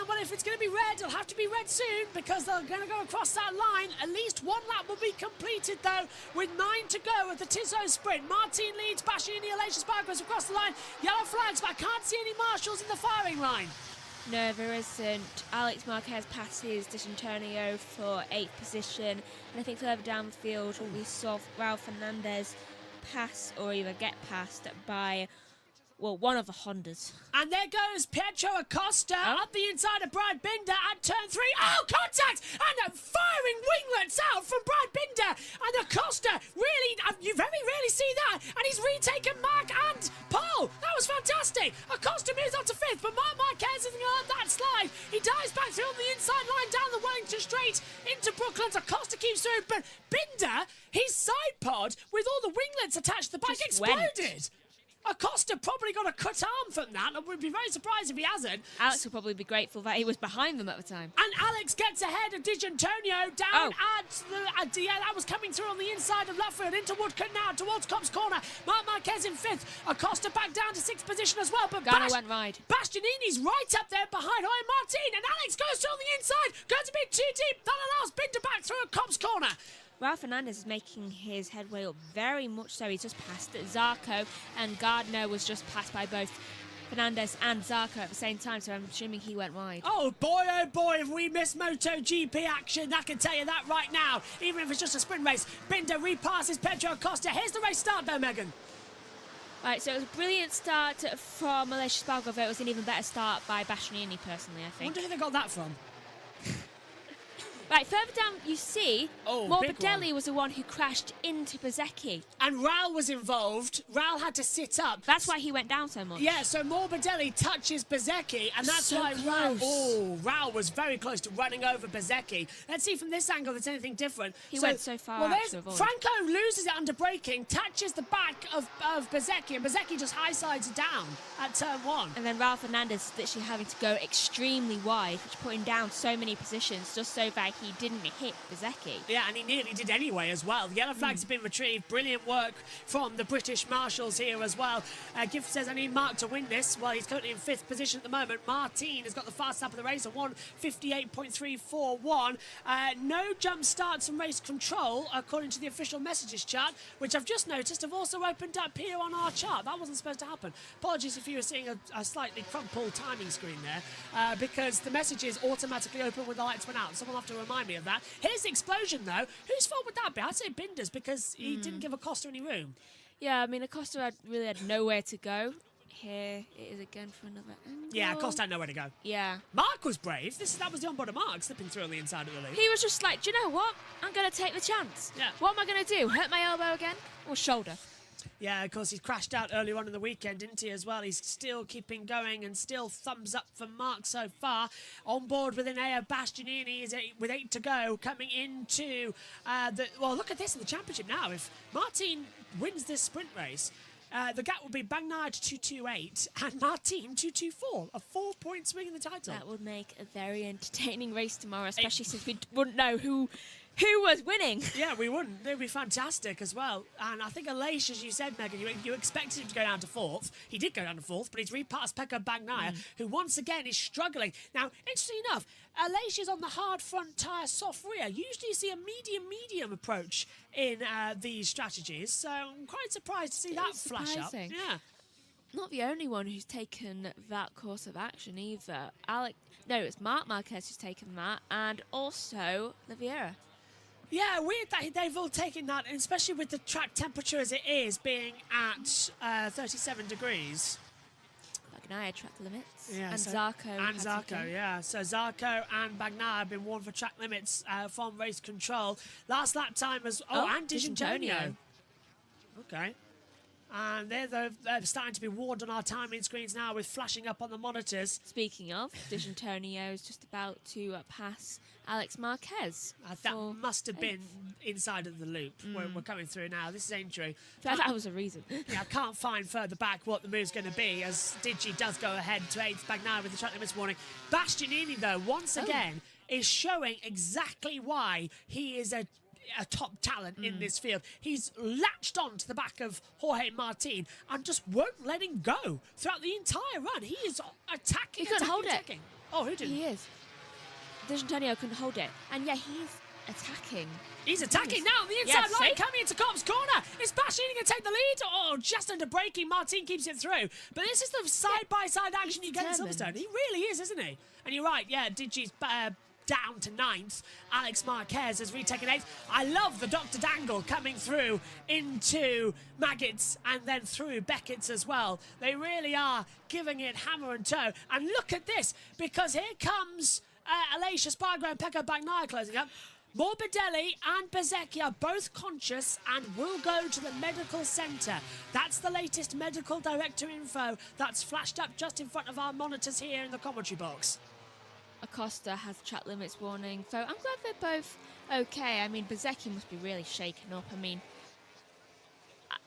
well, if it's going to be red, it'll have to be red soon because they're going to go across that line. At least one lap will be completed, though, with 9 to go at the Tizzo sprint. Martin leads, Bastianini, Aleix Espargaro goes across the line. Yellow flags, but I can't see any marshals in the firing line. No, there isn't. Alex Marquez passes D'Antonio for 8th position. And I think further down the field, we saw Raul Fernandez pass or either get passed by... well, one of the Hondas. And there goes Pietro Acosta up the inside of Brad Binder at turn 3. Oh, contact! And firing winglets out from Brad Binder. And Acosta, really, you very rarely see that. And he's retaken Mark and Paul. That was fantastic. Acosta moves on to 5th, but Mark Marquez isn't on that slide. He dives back through on the inside line down the Wellington Straight into Brooklands. Acosta keeps through, but Binder, his side pod with all the winglets attached to the bike, Just exploded. Acosta probably got a cut arm from that. I would be very surprised if he hasn't. Alex will probably be grateful that he was behind them at the time. And Alex gets ahead of D'Antonio down at the that was coming through on the inside of Luffield into Woodcote now towards Cobb's Corner. Mark Marquez in 5th. Acosta back down to 6th position as well. But Garner went wide. Bastianini's right up there behind Hoy Martin. And Alex goes through on the inside. Goes a bit too deep. That allows Binder back through at Cobb's Corner. Raul Fernandez is making his headway up very much so. He's just passed Zarco, and Gardner was just passed by both Fernandez and Zarco at the same time, so I'm assuming he went wide. Oh boy, if we miss MotoGP action, I can tell you that right now, even if it's just a sprint race. Binder repasses Pedro Acosta. Here's the race start though, Megan. Right, so it was a brilliant start from Aleix Espargaro, though it was an even better start by Bastianini, personally, I I think. wonder who they got that from. Right, further down you see, Morbidelli one. was the one who crashed into Bezzecchi. And Raul was involved. Raul had to sit up. That's why he went down so much. Yeah, so Morbidelli touches Bezzecchi, and that's So why close. Raul was very close to running over Bezzecchi. Let's see from this angle if there's anything different. He went so far Well, out there's to avoid. Franco loses it under braking, touches the back of Bezzecchi, and Bezzecchi just high sides down at turn 1. And then Raul Fernandez literally having to go extremely wide, which put him down so many positions just so that he didn't hit Bezzecchi. Yeah, and he nearly did anyway as well. The yellow flags have been retrieved. Brilliant work from the British Marshals here as well. Gift says, I need Mark to win this. Well, he's currently in 5th position at the moment. Martin has got the fast lap of the race, a 1:58.341. No jump starts from race control, according to the official messages chart, which I've just noticed have also opened up here on our chart. That wasn't supposed to happen. Apologies if you were seeing a slightly crumpled timing screen there, because the messages automatically open when the lights went out. Someone will have to remind me of that. Here's the explosion, though. Whose fault would that be? I'd say Binder's, because he didn't give Acosta any room. Yeah, I mean, Acosta really had nowhere to go. Here it is again for another angle. Yeah, Acosta had nowhere to go. Yeah. Mark was brave. That was the onboard of Mark, slipping through on the inside of the loop. He was just like, do you know what? I'm going to take the chance. Yeah. What am I going to do? Hurt my elbow again? Or shoulder? Yeah, of course, he crashed out earlier on in the weekend, didn't he, as well? He's still keeping going and still thumbs up for Mark so far. On board with Enea Bastianini is with 8 to go, coming into well, look at this in the championship now. If Martin wins this sprint race, the gap will be Bagnaia to 228 and Martin 224, a 4-point swing in the title. That would make a very entertaining race tomorrow, especially since we wouldn't know who was winning. Yeah, we wouldn't. It would be fantastic as well. And I think Aleix, as you said, Megan, you expected him to go down to 4th. He did go down to 4th, but he's repassed Pekka Bagnaia, who once again is struggling. Now, interesting enough, Aleix is on the hard front tyre, soft rear. Usually you see a medium medium approach in these strategies, so I'm quite surprised to see that flash up. surprising. Yeah. Not the only one who's taken that course of action either. It's Mark Marquez who's taken that, and also Oliveira. Yeah, weird that they've all taken that, and especially with the track temperature as it is, being at 37 degrees. Bagnaia track limits. Yeah, and so- Zarco. And had Zarco, something. yeah. So Zarco and Bagnaia have been warned for track limits from race control. Last lap time as... and D'Antonio. Okay. And they're starting to be warned on our timing screens now with flashing up on the monitors. Speaking of, D'Antonio is just about to pass Alex Marquez. That for must have been 8th. inside of the loop where we're coming through now. This is entry. That was a reason. Yeah, I can't find further back what the move's going to be, as Digi does go ahead to 8th Bagnaia with the track limits warning. Bastianini, though, once again, is showing exactly why he is a top talent in this field. He's latched on to the back of Jorge Martin and just won't let him go throughout the entire run. He is attacking. He couldn't hold it. attacking. Oh, who didn't? He is. Antonio couldn't hold it. And yeah, he's attacking. He's attacking now on the inside Yeah, line, see? coming into Cobb's corner. Is Bastianini going to take the lead? Oh, just under braking. Martin keeps it through. But this is the side-by-side action you get in determined. Silverstone. He really is, isn't he? And you're right, yeah, Digi's down to 9th. Alex Marquez has retaken 8th. I love the Dr. Dangle coming through into Maggots and then through Beckett's as well. They really are giving it hammer and toe. And look at this, because here comes Aleix Espargaro and Pecco Bagnaia closing up. Morbidelli and Bezzecchi are both conscious and will go to the medical centre. That's the latest medical director info that's flashed up just in front of our monitors here in the commentary box. Acosta has track limits warning, so I'm glad they're both okay. I mean, Bezzecchi must be really shaken up. I mean,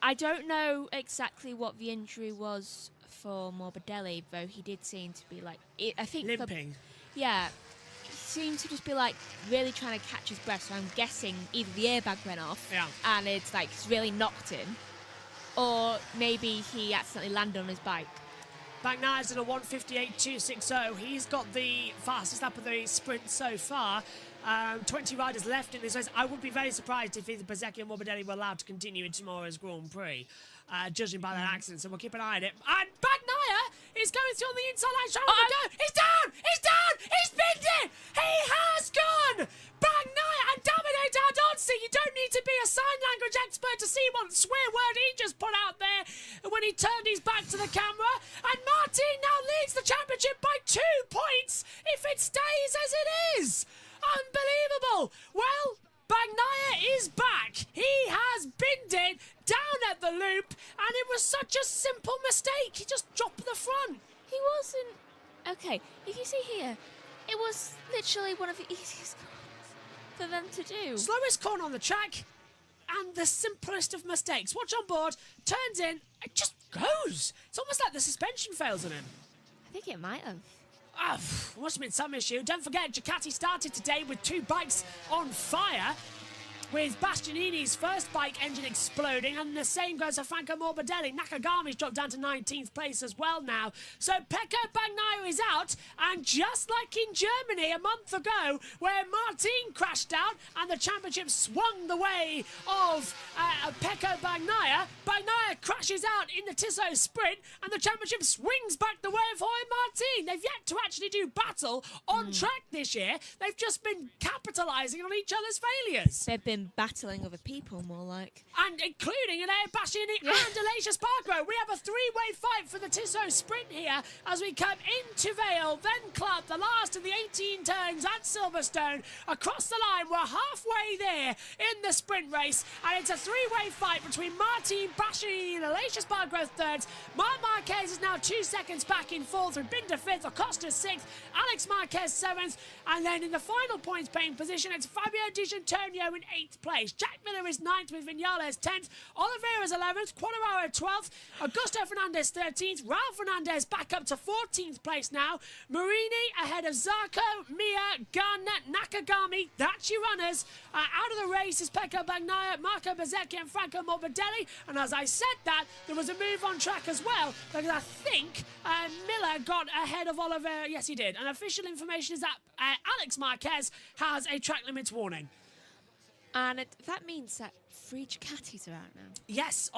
I don't know exactly what the injury was for Morbidelli, though he did seem to be like, I think Limping. Yeah, he seemed to just be like really trying to catch his breath. So I'm guessing either the airbag went off, and it's like it's really knocked him, or maybe he accidentally landed on his bike. Bagnaia's in a 1:58.260. He's got the fastest lap of the sprint so far. 20 riders left in this race. I would be very surprised if either Bezzecchi or Morbidelli were allowed to continue in tomorrow's Grand Prix, judging by that accident. So we'll keep an eye on it. And Bagnaia is going through on the inside line, trying to go. He's down! He's down! He's binned it! He has gone! Bagnaia and Davide Tardozzi. You don't need to be a sign language expert to see what swear word he just put out there when he turned his back to the camera. And Martin now leads the championship by 2 points if it stays as it is. Unbelievable. Well, Bagnaia is back. He has binned it down at the loop, and it was such a simple mistake. He just dropped the front. He wasn't... Okay, if you see here, it was literally one of the easiest corners for them to do. Slowest corner on the track, and the simplest of mistakes. Watch on board, turns in, it just goes. It's almost like the suspension fails on him. I think it might have. Must have been some issue. Don't forget, Ducati started today with 2 bikes on fire, with Bastianini's first bike engine exploding, and the same goes for Franco Morbidelli. Nakagami's dropped down to 19th place as well now. So Pecco Bagnaia is out, and just like in Germany a month ago, where Martin crashed out and the championship swung the way of Pecco Bagnaia, Bagnaia crashes out in the Tissot sprint, and the championship swings back the way of Jorge Martin. They've yet to actually do battle on track this year. They've just been capitalising on each other's failures. They've been battling other people, more like. And including an Bastianini and Aleix Espargaro. We have a 3-way fight for the Tissot sprint here as we come into Vale, then Club, the last of the 18 turns at Silverstone. Across the line, we're halfway there in the sprint race, and it's a 3-way fight between Martin, Bastianini and Aleix Espargaro thirds. Marc Marquez is now 2 seconds back in 4th, with Binder 5th, Acosta 6th, Alex Marquez 7th, and then in the final points paying position, it's Fabio Di Gianantonio in 8th place. Jack Miller is 9th with Vinales 10th. Oliveira's 11th. Quartararo 12th. Augusto Fernandez 13th. Ralph Fernandez back up to 14th place now. Marini ahead of Zarco, Mia, Garner, Nakagami. That's your runners. Out of the race is Pecco Bagnaia, Marco Bezzecchi and Franco Morbidelli. And as I said that, there was a move on track as well, because I think Miller got ahead of Oliveira. Yes, he did. And official information is that Alex Marquez has a track limits warning. And that means that 3 Ducatis are out now. Yes,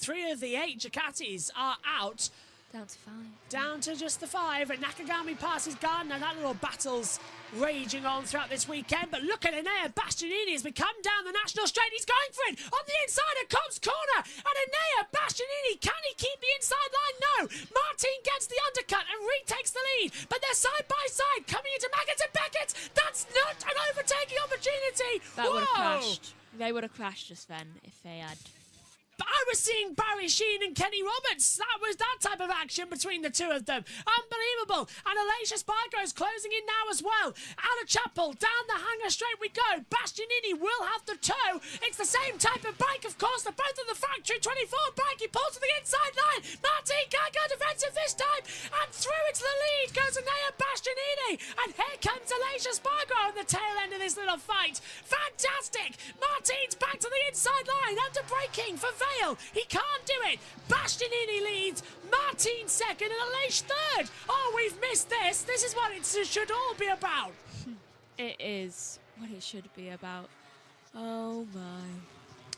3 of the 8 Ducatis are out. Down to 5. Down to just the 5, and Nakagami passes Gardner. That little battle's raging on throughout this weekend. But look at Enea Bastianini as we come down the national straight. He's going for it on the inside of Cobb's corner. And Enea Bastianini, can he keep the inside line? No. Martin gets the undercut and retakes the lead. But they're side by side coming into Maggots and Beckett. That's not an overtaking opportunity. That would have crashed. They would have crashed just then if they had. But I was seeing Barry Sheene and Kenny Roberts. That was that type of action between the two of them. Unbelievable. And Aleix Espargaro is closing in now as well. Out of Chapel, down the hanger straight we go. Bastianini will have the toe. It's the same type of bike, of course. They're both on the factory 24 bike. He pulls to the inside line. Martin can't go defensive this time. And through into the lead goes Enea Bastianini. And here comes Aleix Espargaro on the tail end of this little fight. fantastic! Martin's back to the inside line, under braking for Vale. He can't do it. Bastianini leads, Martin second, and Aleix third. Oh, we've missed this. This is what it should all be about. It is what it should be about. Oh my.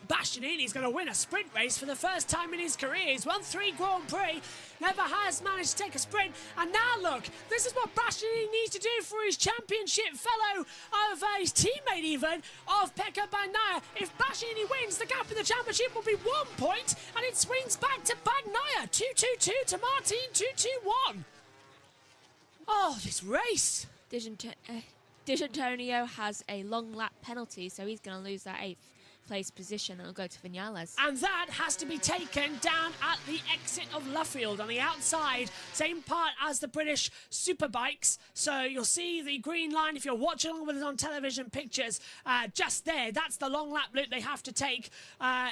Bastianini's going to win a sprint race for the first time in his career. He's won 3 Grand Prix, never has managed to take a sprint. And now look, this is what Bastianini needs to do for his championship fellow, of his teammate even, of Pekka Bagnaia. If Bastianini wins, the gap in the championship will be 1 point, and it swings back to Bagnaia. 2-2-2 to Martin, 2-2-1. Oh, this race. D'Antonio has a long lap penalty, so he's going to lose that 8th place position and it'll go to Vinales. And that has to be taken down at the exit of Luffield on the outside, same part as the British Superbikes. So you'll see the green line if you're watching along with us on television pictures, just there. That's the long lap loop they have to take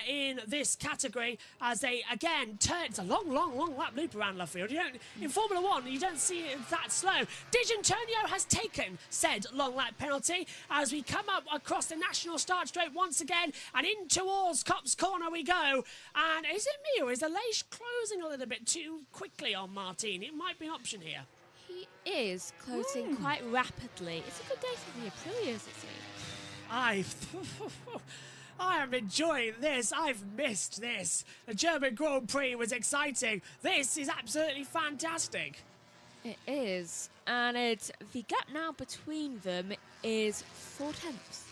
in this category as they again turn. It's a long lap loop around Luffield. You don't, in Formula 1, you don't see it that slow. D'Antonio has taken said long lap penalty as we come up across the national start straight once again. And in towards Copse Corner we go. And is it me or is Aleix closing a little bit too quickly on Martin? It might be an option here. He is closing quite rapidly. It's a good day for the Aprilias, it seems. I am enjoying this. I've missed this. The German Grand Prix was exciting. This is absolutely fantastic. It is. And the gap now between them is 4 tenths.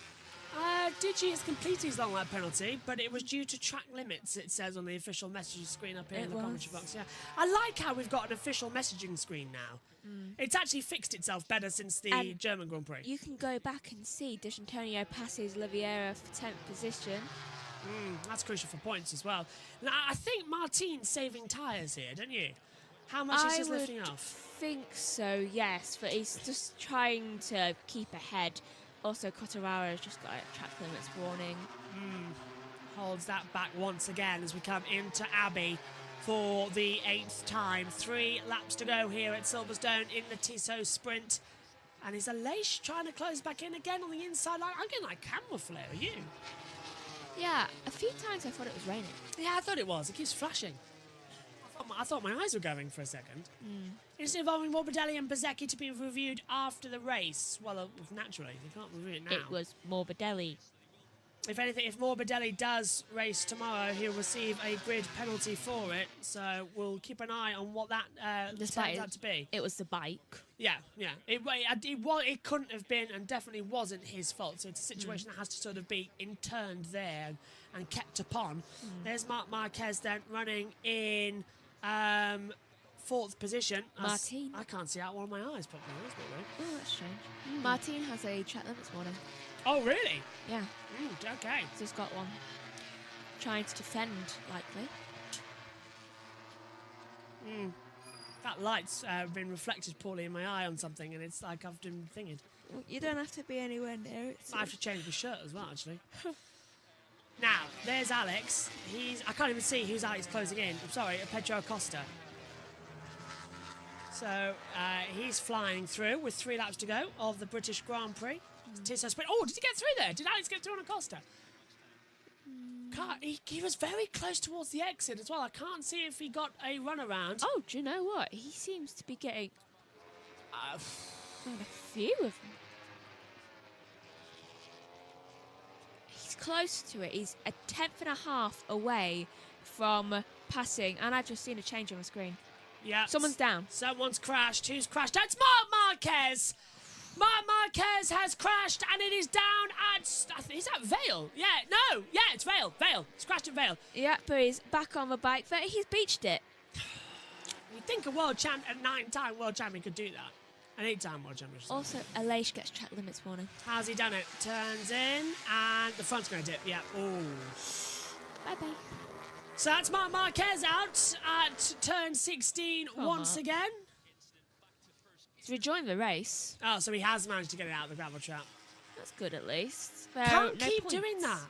Digi has completed his long lap penalty, but it was due to track limits, it says on the official messaging screen up here in the commentary box. Yeah, I like how we've got an official messaging screen now. It's actually fixed itself better since the German Grand Prix. You can go back and see D'Antonio passes Oliveira for 10th position. That's crucial for points as well. Now, I think Martin's saving tyres here, don't you? How much is he lifting off? I think so, yes, but he's just trying to keep ahead. Also, Cotterara has just got a track limits warning. Holds that back once again as we come into Abbey for the 8th time. 3 laps to go here at Silverstone in the Tissot sprint. And is Aleix trying to close back in again on the inside line? I'm getting like camera flare, are you? Yeah, a few times I thought it was raining. Yeah, I thought it was. It keeps flashing. I thought my eyes were going for a second. It's involving Morbidelli and Bezzecchi to be reviewed after the race. Well, naturally, they can't review it now. It was Morbidelli. If anything, if Morbidelli does race tomorrow, he'll receive a grid penalty for it. So we'll keep an eye on what that turns out to be. It was the bike. Yeah. It couldn't have been and definitely wasn't his fault. So it's a situation that has to sort of be interned there and kept upon. There's Marc Marquez then running in 4th position. Martin. I can't see out one of my eyes properly. That's a bit weird. Oh, that's strange. Martin has a track limits warning. Oh, really? Yeah. Okay. He's got one. Trying to defend, likely. That light's been reflected poorly in my eye on something, and it's like I've been thinking. Well, you don't have to be anywhere near it. I have to change my shirt as well, actually. Now, there's Alex. I can't even see who's Alex closing in. I'm sorry, Pedro Acosta. So he's flying through with 3 laps to go of the British Grand Prix. Tissot sprint. Oh, did he get through there? Did Alex get through on Acosta? He was very close towards the exit as well. I can't see if he got a runaround. Oh, do you know what? He seems to be getting a few of them. He's close to it. He's a 10.5 away from passing, and I've just seen a change on the screen. Yeah. Someone's down. Someone's crashed. Who's crashed? That's Marc Marquez. Marc Marquez has crashed, and it is down at... Is that Vale? Yeah, no. Yeah, it's Vale. It's crashed at Vale. Yeah, but he's back on the bike, but he's beached it. You'd think a 9-time world champion could do that. An 8-time world champion. Also, Aleix gets track limits warning. How's he done it? Turns in, and the front's going to dip. Yeah. Oh. Bye-bye. So that's Marc Marquez out at turn 16 once again. He's rejoined the race. Oh, so he has managed to get it out of the gravel trap. That's good at least. Can't keep doing that.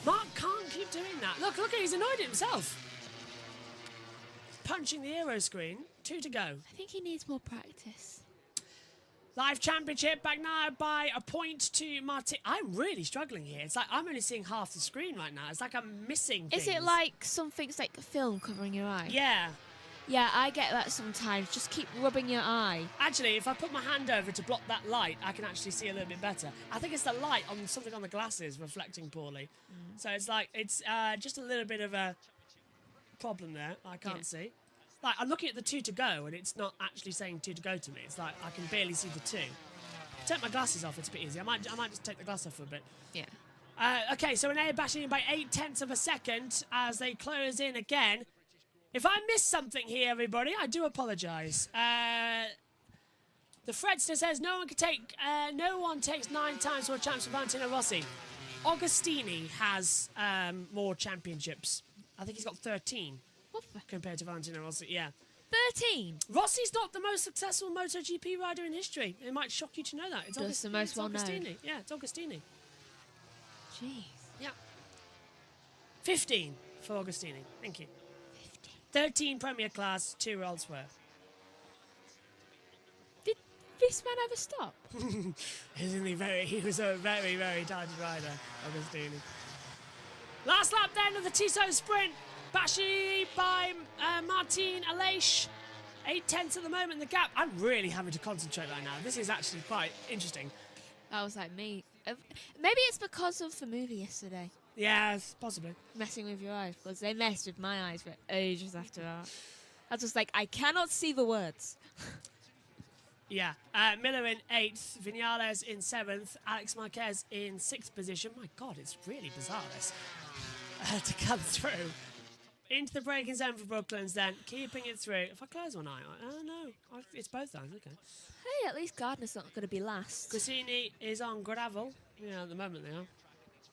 Marc can't keep doing that. Look, he's annoyed at himself. Punching the aero screen. 2 to go. I think he needs more practice. Live championship, Bagnaia by a point to Martin. I'm really struggling here. It's like I'm only seeing half the screen right now. It's like I'm missing things. Is it like something's like a film covering your eye? Yeah. Yeah, I get that sometimes. Just keep rubbing your eye. Actually, if I put my hand over to block that light, I can actually see a little bit better. I think it's the light on something on the glasses reflecting poorly. So it's like, it's just a little bit of a problem there. I can't see. Like, I'm looking at the 2 to go, and it's not actually saying 2 to go to me. It's like, I can barely see the 2. Take my glasses off, it's a bit easy. I might just take the glass off for a bit. Yeah. Okay, so Enea bashing in by 0.8 of a second as they close in again. If I missed something here, everybody, I do apologise. The Fredster says no one takes 9 times for a champs for Valentino Rossi. Agostini has more championships. I think he's got 13 compared to Valentino Rossi. Yeah. 13? Rossi's not the most successful MotoGP rider in history. It might shock you to know that. It's the most well-known. Agostini. Yeah, it's Agostini. Jeez. Yeah. 15 for Agostini. Thank you. 13 Premier Class, 2 elsewhere. Did this man ever stop? He was a very, very talented rider, Agostini. Last lap then of the Tissot sprint. Bashi by Martin Aleix. 0.8 at the moment, the gap. I'm really having to concentrate right now. This is actually quite interesting. That was like me. Maybe it's because of the movie yesterday. Yes, possibly. Messing with your eyes, because they messed with my eyes for ages after that. I was just like, I cannot see the words. Yeah. Miller in 8th, Vinales in 7th, Alex Marquez in 6th position. My God, it's really bizarre this to come through. Into the braking zone for Brooklands then, keeping it through. If I close one eye, no, it's both eyes, okay. Hey, at least Gardner's not going to be last. Cassini is on gravel. Yeah, at the moment they are.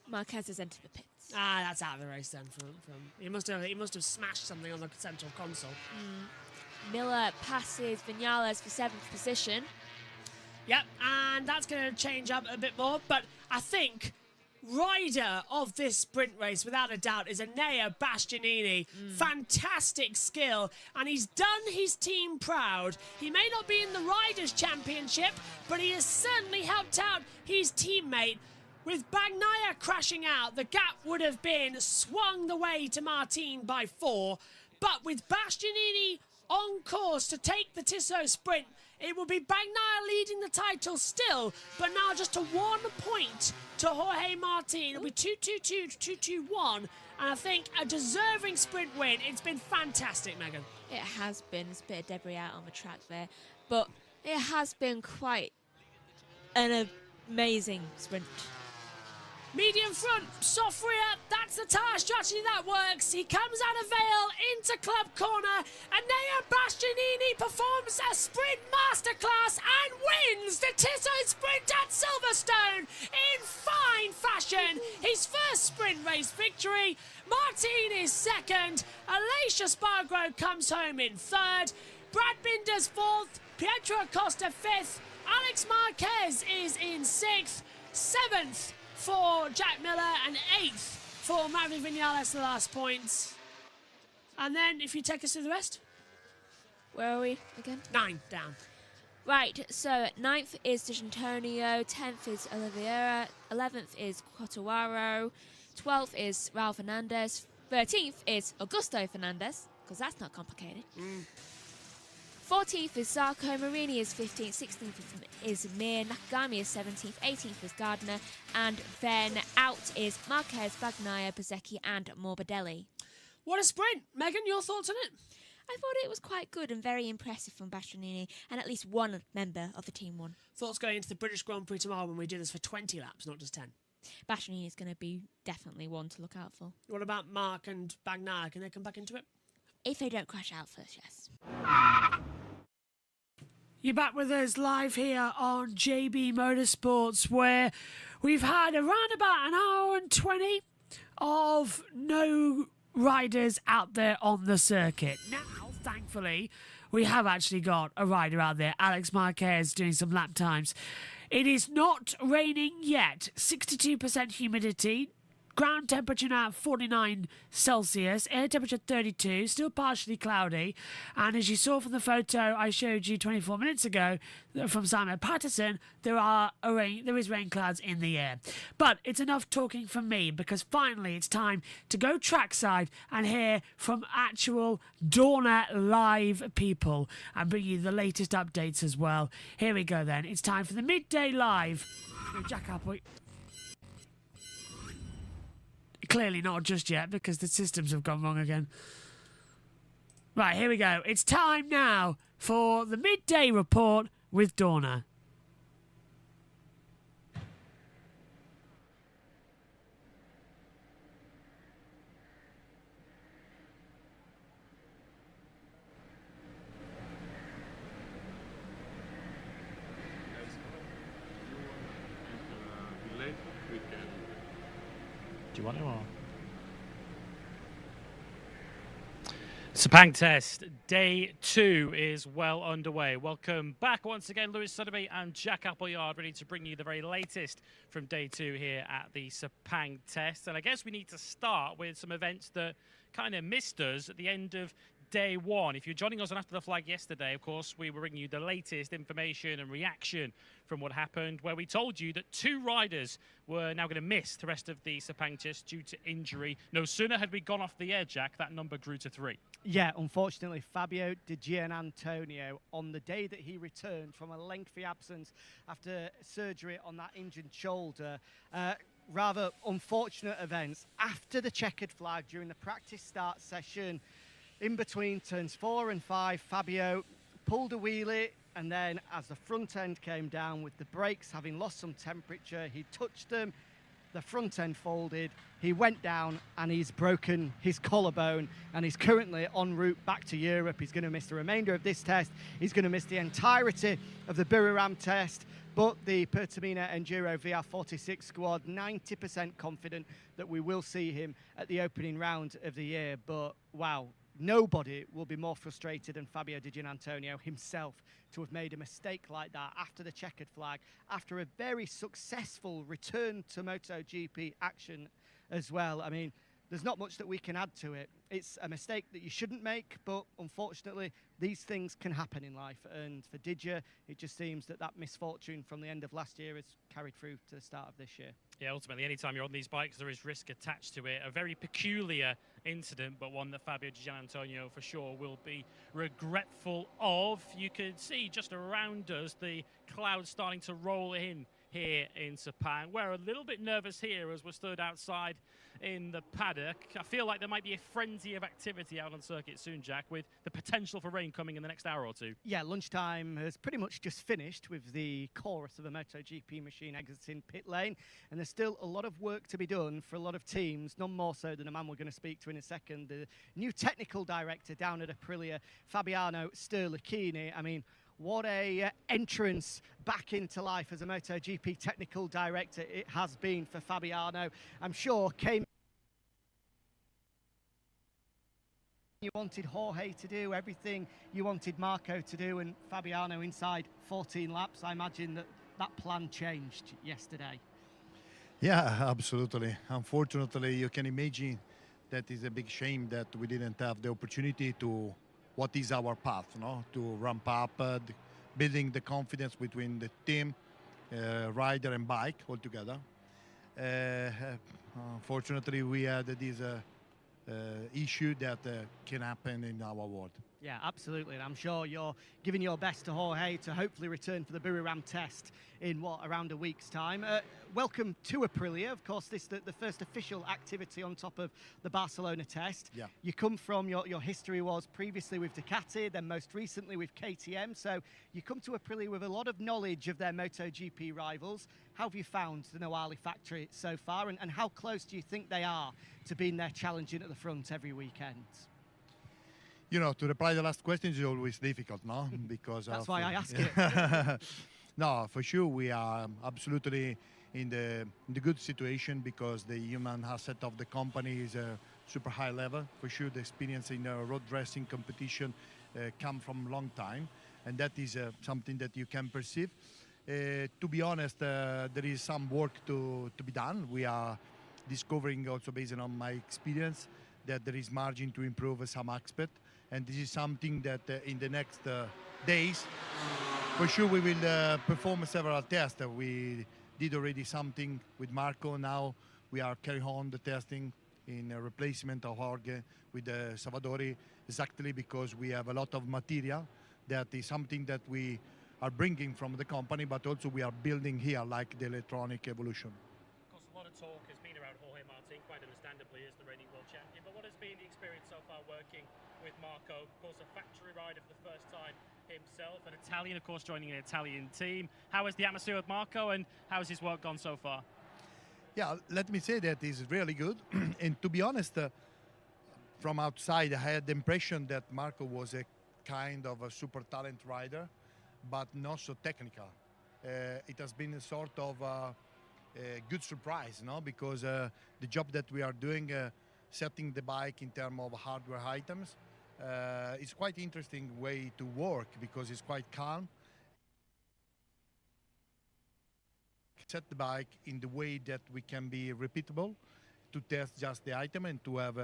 Marquez has entered the pits. Ah, that's out of the race then. He must have smashed something on the central console. Miller passes Vinales for 7th position. Yep, and that's going to change up a bit more. But I think rider of this sprint race, without a doubt, is Enea Bastianini. Fantastic skill, and he's done his team proud. He may not be in the Riders' Championship, but he has certainly helped out his teammate. With Bagnaia crashing out, the gap would have been swung the way to Martin by 4. But with Bastianini on course to take the Tissot sprint, it will be Bagnaia leading the title still, but now just to 1 point to Jorge Martin. It'll be 2-2-2 to 2-2-1, and I think a deserving sprint win. It's been fantastic, Megan. It has been. There's a bit of debris out on the track there, but it has been quite an amazing sprint. Medium front, soft rear, that's the tyre strategy that works. He comes out of Vale into club corner, and Enea Bastianini performs a sprint masterclass and wins the Tissot sprint at Silverstone in fine fashion. His first sprint race victory. Martin is 2nd, Aleix Espargaro comes home in 3rd, Brad Binder's 4th, Pietro Acosta 5th, Alex Marquez is in 6th, 7th for Jack Miller, and 8th for Maverick Vinales, the last points. And then, if you take us through the rest. Where are we again? 9 down. Right, so 9th is D'Antonio, 10th is Oliveira, 11th is Quattuaro, 12th is Raul Fernandez, 13th is Augusto Fernandez, because that's not complicated. 14th is Zarco, Marini is 15th, 16th is Mir, Nakagami is 17th, 18th is Gardner, and then out is Marquez, Bagnaia, Bezzecchi, and Morbidelli. What a sprint! Megan, your thoughts on it? I thought it was quite good and very impressive from Bastianini, and at least one member of the team won. Thoughts going into the British Grand Prix tomorrow when we do this for 20 laps, not just 10? Bastianini is going to be definitely one to look out for. What about Mark and Bagnaia? Can they come back into it? If they don't crash out first, yes. You're back with us live here on JB Motorsports, where we've had around about an hour and 20 of no riders out there on the circuit. Now, thankfully, we have actually got a rider out there, Alex Marquez, doing some lap times. It is not raining yet. 62% humidity. Ground temperature now at 49 Celsius, air temperature 32, still partially cloudy. And as you saw from the photo I showed you 24 minutes ago from Simon Patterson, there is rain clouds in the air. But it's enough talking from me, because finally it's time to go trackside and hear from actual Dorna live people and bring you the latest updates as well. Here we go then. It's time for the Midday Live. Jack Apple. Clearly not just yet, because the systems have gone wrong again. Right, here we go. It's time now for the Midday Report with Dorna. Do you want it or? Sepang test day 2 is well underway. Welcome back once again, Lewis Sotheby and Jack Appleyard, ready to bring you the very latest from day 2 here at the Sepang test. And I guess we need to start with some events that kind of missed us at the end of day 1. If you're joining us on After the Flag yesterday, of course, we were bringing you the latest information and reaction from what happened, where we told you that 2 riders were now going to miss the rest of the Sepang test due to injury. No sooner had we gone off the air, Jack, that number grew to 3. Yeah, unfortunately, Fabio Di Gianantonio, on the day that he returned from a lengthy absence after surgery on that injured shoulder, rather unfortunate events. After the checkered flag during the practice start session, in between turns 4 and 5, Fabio pulled a wheelie, and then as the front end came down with the brakes having lost some temperature, he touched them, the front end folded, he went down and he's broken his collarbone, and he's currently en route back to Europe. He's going to miss the remainder of this test. He's going to miss the entirety of the Buriram test, but the Pertamina Enduro VR46 squad 90% confident that we will see him at the opening round of the year. But wow, nobody will be more frustrated than Fabio Di Gianantonio himself to have made a mistake like that after the checkered flag, after a very successful return to MotoGP action as well. I mean, there's not much that we can add to it. It's a mistake that you shouldn't make, but unfortunately, these things can happen in life. And for Digia, it just seems that that misfortune from the end of last year has carried through to the start of this year. Yeah, ultimately, anytime you're on these bikes, there is risk attached to it. A very peculiar incident, but one that Fabio Di Gianantonio for sure will be regretful of. You could see just around us the clouds starting to roll in here in Sepang. We're a little bit nervous here as we're stood outside in the paddock. I feel like there might be a frenzy of activity out on circuit soon, Jack, with the potential for rain coming in the next hour or two. Yeah, lunchtime has pretty much just finished with the chorus of a MotoGP machine exiting pit lane, and there's still a lot of work to be done for a lot of teams, none more so than a man we're going to speak to in a second, the new technical director down at Aprilia, Fabiano Sterlachini. I mean, what a entrance back into life as a MotoGP technical director it has been for Fabiano. I'm sure came you wanted Jorge to do, everything you wanted Marco to do, and Fabiano inside 14 laps. I imagine that that plan changed yesterday. Yeah, absolutely. Unfortunately, you can imagine that is a big shame that we didn't have the opportunity to what is our path, no? To ramp up, building the confidence between the team, rider and bike altogether. Unfortunately, we had this issue that can happen in our world. Yeah, absolutely. And I'm sure you're giving your best to Jorge to hopefully return for the Buriram test in, around a week's time. Welcome to Aprilia. Of course, this the first official activity on top of the Barcelona test. Yeah. You come from, your history was previously with Ducati, then most recently with KTM. So you come to Aprilia with a lot of knowledge of their MotoGP rivals. How have you found the Noali factory so far, and how close do you think they are to being there challenging at the front every weekend? You know, to reply the last question is always difficult, no? Because that's why I ask it. No, for sure we are absolutely in the good situation because the human asset of the company is a super high level. For sure, the experience in road racing competition come from long time, and that is something that you can perceive. To be honest, there is some work to be done. We are discovering also based on my experience that there is margin to improve some aspect, and this is something that in the next days, for sure, we will perform several tests. We did already something with Marco. Now we are carrying on the testing in a replacement of Jorge with Salvadori, exactly because we have a lot of material that is something that we are bringing from the company, but also we are building here, like the electronic evolution. Of course, a lot of talk has been around Jorge Martin, quite understandably, as the reigning world champion. But what has been the experience so far working with Marco? Of course, a factory rider for the first time himself, an Italian, of course, joining an Italian team. How is the atmosphere with Marco, and how has his work gone so far? Yeah, let me say that is really good. And to be honest, from outside, I had the impression that Marco was a kind of a super talent rider, but not so technical. It has been a sort of a good surprise, no? Because the job that we are doing, setting the bike in terms of hardware items, is quite interesting way to work because it's quite calm. Set the bike in the way that we can be repeatable, to test just the item and to have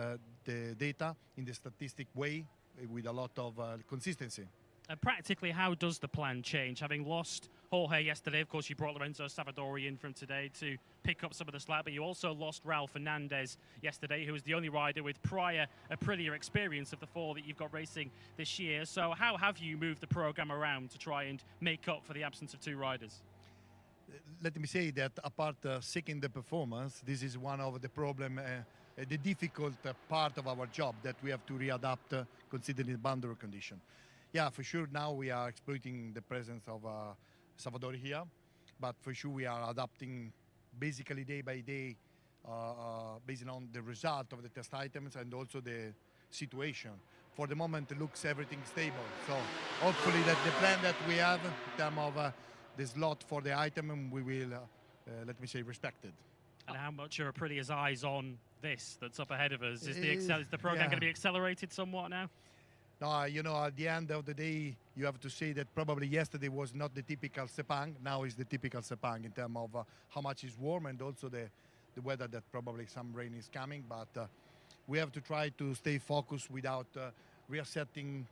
the data in the statistic way with a lot of consistency. And practically, how does the plan change? Having lost Jorge yesterday, of course, you brought Lorenzo Savadori in from today to pick up some of the slack, but you also lost Raul Fernandez yesterday, who was the only rider with prior Aprilia experience of the four that you've got racing this year. So how have you moved the program around to try and make up for the absence of two riders? Let me say that apart seeking the performance, this is one of the problem, the difficult part of our job that we have to readapt considering the boundary condition. Yeah, for sure now we are exploiting the presence of Salvadori here, but for sure we are adapting basically day by day based on the result of the test items and also the situation. For the moment it looks everything stable, so hopefully that the plan that we have in terms of the slot for the item, we will, let me say, respected. And how much are Aprilia's eyes on this that's up ahead of us? Is the program going to be accelerated somewhat now? No, you know, at the end of the day, you have to say that probably yesterday was not the typical Sepang. Now is the typical Sepang in terms of how much is warm and also the weather that probably some rain is coming. But we have to try to stay focused without resetting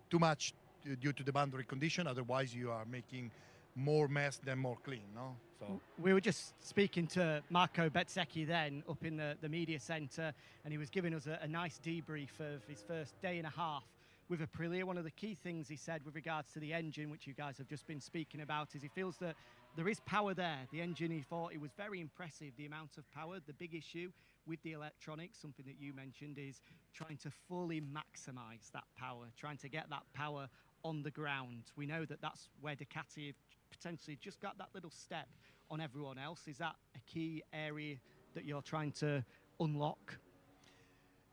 too much due to the boundary condition. Otherwise, you are making more mess than more clean, no? So we were just speaking to Marco Bezzecchi then up in the media centre, and he was giving us a nice debrief of his first day and a half with Aprilia. One of the key things he said with regards to the engine, which you guys have just been speaking about, is he feels that there is power there. The engine, he thought it was very impressive, the amount of power. The big issue with the electronics, something that you mentioned, is trying to fully maximise that power, trying to get that power on the ground. We know that that's where Ducati have potentially just got that little step on everyone else. Is that a key area that you're trying to unlock?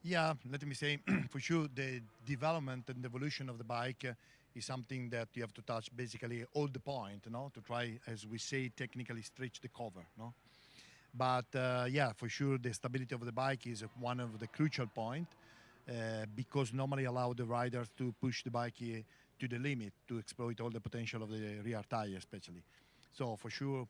yeah, let me say, for sure, the development and evolution of the bike is something that you have to touch basically all the point, no? To try, as we say, technically stretch the cover, no? But yeah, for sure, the stability of the bike is one of the crucial point because normally allow the riders to push the bike to the limit to exploit all the potential of the rear tire, especially. So for sure,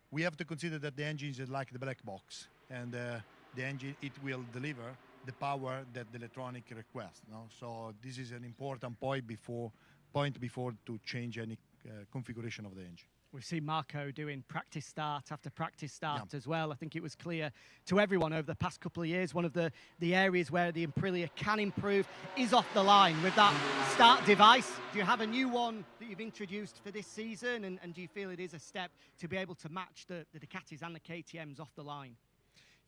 we have to consider that the engine is like the black box, and the engine, it will deliver the power that the electronic requests. No? So this is an important point before to change any configuration of the engine. We've seen Marco doing practice start after practice start as well. I think it was clear to everyone over the past couple of years, one of the areas where the Aprilia can improve is off the line with that start device. Do you have a new one that you've introduced for this season? And do you feel it is a step to be able to match the Ducatis and the KTMs off the line?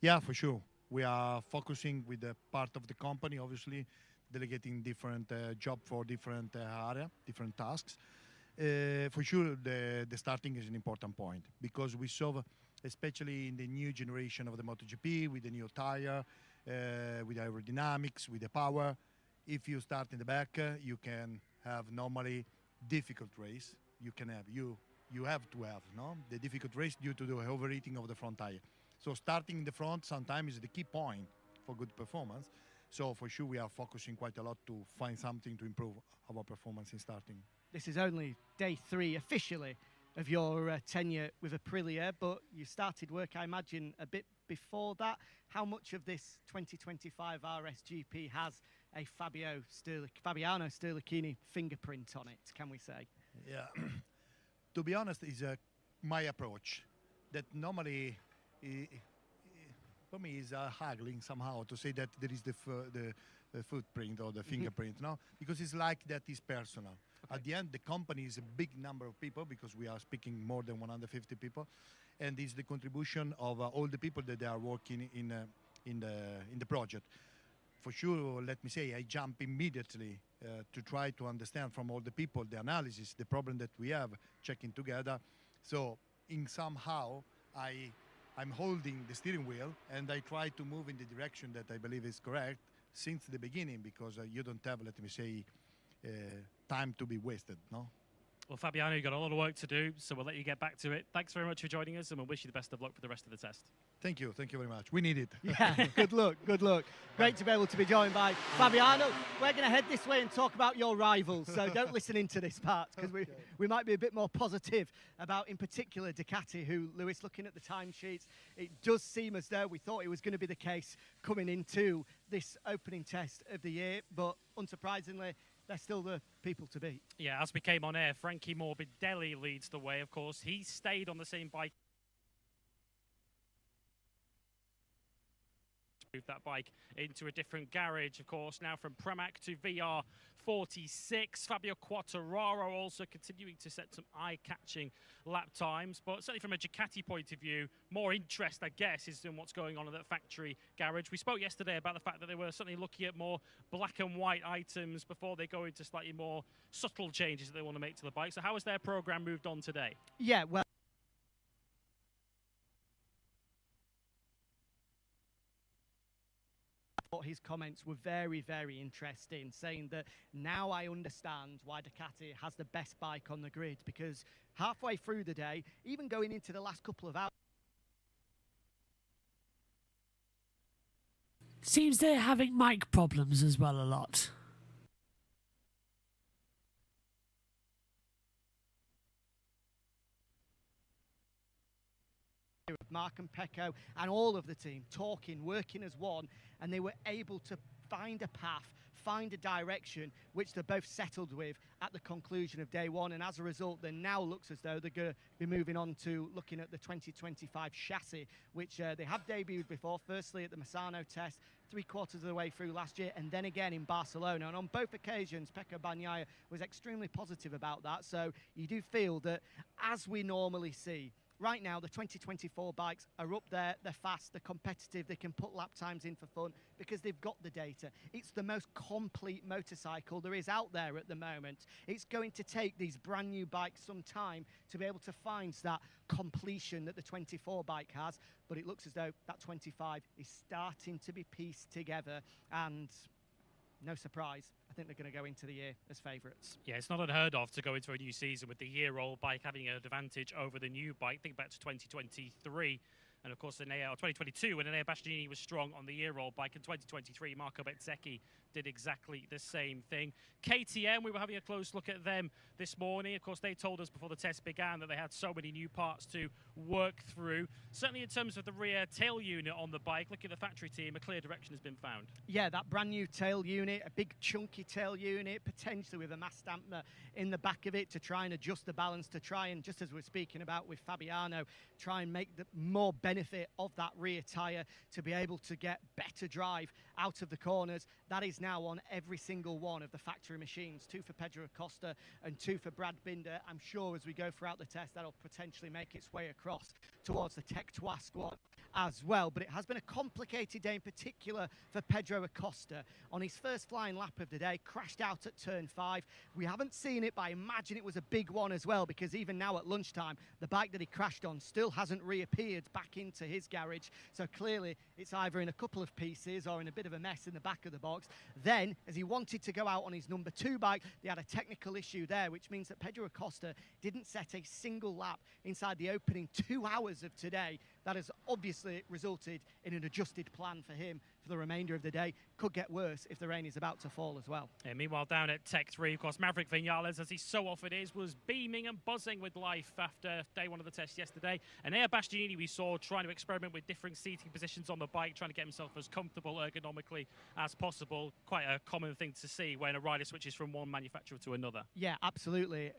Yeah, for sure. We are focusing with the part of the company, obviously, delegating different job for different area, different tasks. For sure, the starting is an important point because we saw, especially in the new generation of the MotoGP, with the new tire, with aerodynamics, with the power, if you start in the back, you can have normally difficult race. You have to have the difficult race due to the overheating of the front tire. So starting in the front sometimes is the key point for good performance. So for sure, we are focusing quite a lot to find something to improve our performance in starting. This is only day 3 officially of your tenure with Aprilia, but you started work, I imagine, a bit before that. How much of this 2025 RSGP has a Fabiano Sterlicchini fingerprint on it, can we say? Yeah, to be honest, is my approach that normally, for me, is haggling somehow to say that there is the footprint or the fingerprint, no? Because it's like that is personal. Okay. At the end, the company is a big number of people because we are speaking more than 150 people, and it's the contribution of all the people that they are working in the project. For sure, let me say, I jump immediately to try to understand from all the people, the analysis, the problem that we have, checking together. So, in somehow, I'm holding the steering wheel and I try to move in the direction that I believe is correct since the beginning, because you don't have, let me say, time to be wasted, no? Well, Fabiano, you've got a lot of work to do, so we'll let you get back to it. Thanks very much for joining us, and we'll wish you the best of luck for the rest of the test. Thank you very much. We need it. Yeah, good luck, good luck. Great to be able to be joined by Fabiano. We're going to head this way and talk about your rivals, so don't listen into this part, because we might be a bit more positive about, in particular, Ducati, who, Lewis, looking at the timesheets, it does seem as though we thought it was going to be the case coming into this opening test of the year, but unsurprisingly, they're still the people to beat. Yeah, as we came on air, Frankie Morbidelli leads the way, of course. He stayed on the same bike. Moved that bike into a different garage, of course, now from Pramac to VR46. Fabio Quartararo also continuing to set some eye-catching lap times, but certainly from a Ducati point of view, more interest, I guess, is in what's going on in that factory garage. We spoke yesterday about the fact that they were certainly looking at more black and white items before they go into slightly more subtle changes that they want to make to the bike. So how has their program moved on today? Yeah, well, his comments were very, very interesting, saying that now I understand why Ducati has the best bike on the grid, because halfway through the day, even going into the last couple of hours, seems they're having mic problems as well a lot. Mark and Pecco and all of the team talking, working as one, and they were able to find a path, find a direction, which they're both settled with at the conclusion of day one. And as a result, there now looks as though they're going to be moving on to looking at the 2025 chassis, which they have debuted before, firstly at the Misano test, 3/4 of the way through last year, and then again in Barcelona. And on both occasions, Pecco Bagnaia was extremely positive about that. So you do feel that, as we normally see, right now, the 2024 bikes are up there, they're fast, they're competitive, they can put lap times in for fun because they've got the data. It's the most complete motorcycle there is out there at the moment. It's going to take these brand new bikes some time to be able to find that completion that the 24 bike has, but it looks as though that 25 is starting to be pieced together, and no surprise, I think they're going to go into the year as favourites. Yeah, it's not unheard of to go into a new season with the year-old bike having an advantage over the new bike. Think back to 2023. And of course, 2022, when Enea Bastianini was strong on the year-old bike. In 2023, Marco Bezzecchi did exactly the same thing. KTM, we were having a close look at them this morning. Of course, they told us before the test began that they had so many new parts to work through. Certainly in terms of the rear tail unit on the bike, look at the factory team, a clear direction has been found. Yeah, that brand new tail unit, a big chunky tail unit, potentially with a mass dampener in the back of it to try and adjust the balance, to try and, just as we're speaking about with Fabiano, try and make the more benefit of that rear tyre to be able to get better drive out of the corners. That is now on every single one of the factory machines, 2 for Pedro Acosta and 2 for Brad Binder. I'm sure as we go throughout the test, that'll potentially make its way across towards the Tech 2 squad as well. But it has been a complicated day, in particular for Pedro Acosta. On his first flying lap of the day, crashed out at turn 5. We haven't seen it, but I imagine it was a big one as well, because even now at lunchtime, the bike that he crashed on still hasn't reappeared back into his garage. So clearly it's either in a couple of pieces or in a bit of a mess in the back of the box. Then, as he wanted to go out on his number 2 bike, they had a technical issue there, which means that Pedro Acosta didn't set a single lap inside the opening 2 hours of today. That has obviously resulted in an adjusted plan for him for the remainder of the day. Could get worse if the rain is about to fall as well. Yeah, meanwhile, down at Tech 3, of course, Maverick Vinales, as he so often is, was beaming and buzzing with life after day one of the test yesterday. And Ea Bastianini we saw trying to experiment with different seating positions on the bike, trying to get himself as comfortable ergonomically as possible. Quite a common thing to see when a rider switches from one manufacturer to another. Yeah, absolutely.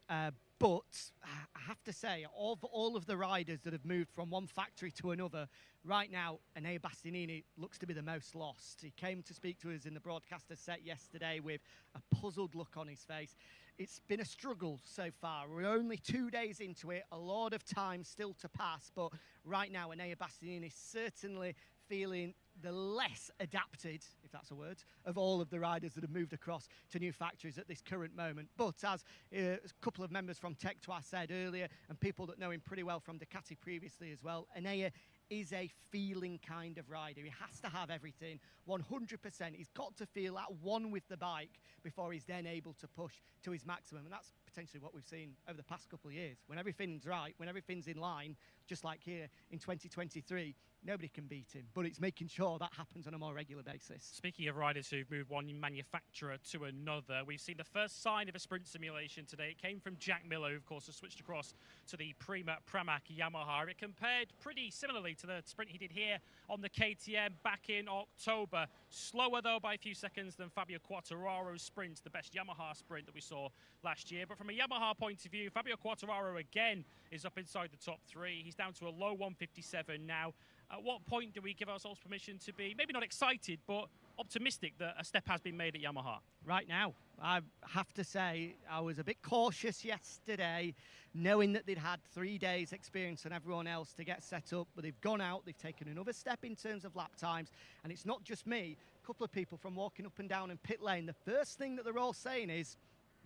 But I have to say, of all of the riders that have moved from one factory to another, right now, Ea Bastianini looks to be the most lost. He came to speak to us in the broadcaster set yesterday with a puzzled look on his face. It's been a struggle so far. We're only 2 days into it, a lot of time still to pass, but right now, Ea Bastianini is certainly feeling the less adapted, if that's a word, of all of the riders that have moved across to new factories at this current moment. But as a couple of members from Tech 2 said earlier, and people that know him pretty well from Ducati previously as well, Ea is a feeling kind of rider. He has to have everything 100%. He's got to feel at one with the bike before he's then able to push to his maximum. And that's potentially what we've seen over the past couple of years. When everything's right, when everything's in line, just like here in 2023, nobody can beat him. But it's making sure that happens on a more regular basis. Speaking of riders who've moved one manufacturer to another, we've seen the first sign of a sprint simulation today. It came from Jack Miller, who of course has switched across to the Prima Pramac Yamaha. It compared pretty similarly to the sprint he did here on the KTM back in October. Slower though by a few seconds than Fabio Quartararo's sprint, the best Yamaha sprint that we saw last year. But from a Yamaha point of view, Fabio Quartararo again is up inside the top three. He's down to a low 157 now. At what point do we give ourselves permission to be maybe not excited, but optimistic that a step has been made at Yamaha? Right now, I have to say, I was a bit cautious yesterday, knowing that they'd had 3 days experience on everyone else to get set up, but they've gone out, they've taken another step in terms of lap times, and it's not just me, a couple of people from walking up and down in pit lane, the first thing that they're all saying is,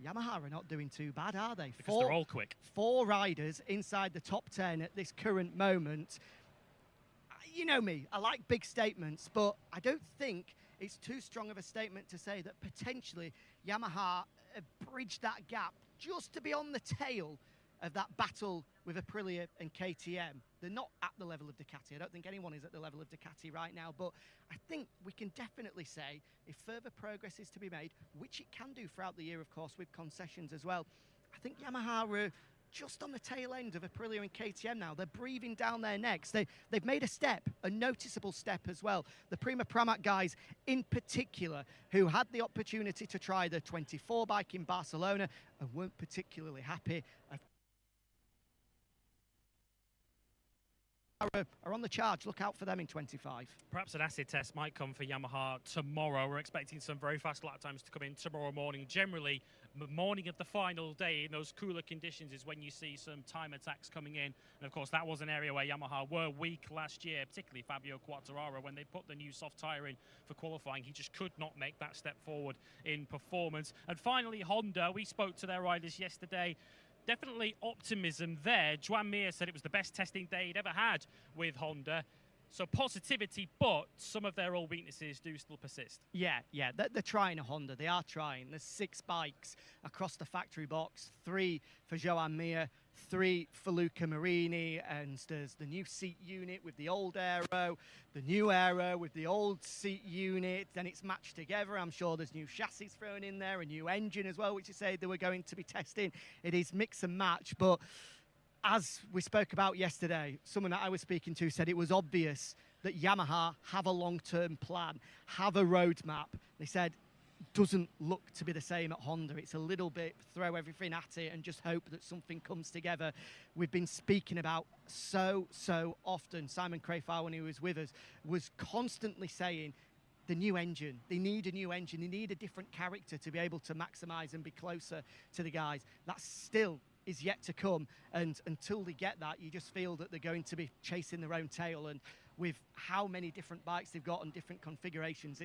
Yamaha are not doing too bad, are they? Because they're all quick. 4 riders inside the top 10 at this current moment. You know me, I like big statements, but I don't think it's too strong of a statement to say that potentially Yamaha have bridged that gap just to be on the tail of that battle with Aprilia and KTM. They're not at the level of Ducati. I don't think anyone is at the level of Ducati right now, but I think we can definitely say if further progress is to be made, which it can do throughout the year, of course, with concessions as well, I think Yamaha are just on the tail end of Aprilia and KTM now. They're breathing down their necks. They've made a step, a noticeable step as well. The Prima Pramac guys in particular, who had the opportunity to try the 24 bike in Barcelona and weren't particularly happy, are on the charge. Look out for them in 25. Perhaps an acid test might come for Yamaha tomorrow. We're expecting some very fast lap times to come in tomorrow morning. Generally, the morning of the final day in those cooler conditions is when you see some time attacks coming in. And of course, that was an area where Yamaha were weak last year, particularly Fabio Quartararo. When they put the new soft tyre in for qualifying, he just could not make that step forward in performance. And finally, Honda, we spoke to their riders yesterday. Definitely optimism there. Joan Mir said it was the best testing day he'd ever had with Honda. So positivity, but some of their old weaknesses do still persist. Yeah, they're trying a Honda. They are trying. There's 6 bikes across the factory box, 3 for Joan Mir, 3 for Luca Marini, and there's the new seat unit with the old aero, the new aero with the old seat unit, then it's matched together. I'm sure there's new chassis thrown in there, a new engine as well, which you say they were going to be testing. It is mix and match, but as we spoke about yesterday, someone that I was speaking to said it was obvious that Yamaha have a long-term plan, have a roadmap. They said doesn't look to be the same at Honda. It's a little bit throw everything at it and just hope that something comes together. We've been speaking about so often. Simon Crafar, when he was with us, was constantly saying the new engine. They need a new engine. They need a different character to be able to maximise and be closer to the guys. That still is yet to come, and until they get that, you just feel that they're going to be chasing their own tail. And with how many different bikes they've got and different configurations,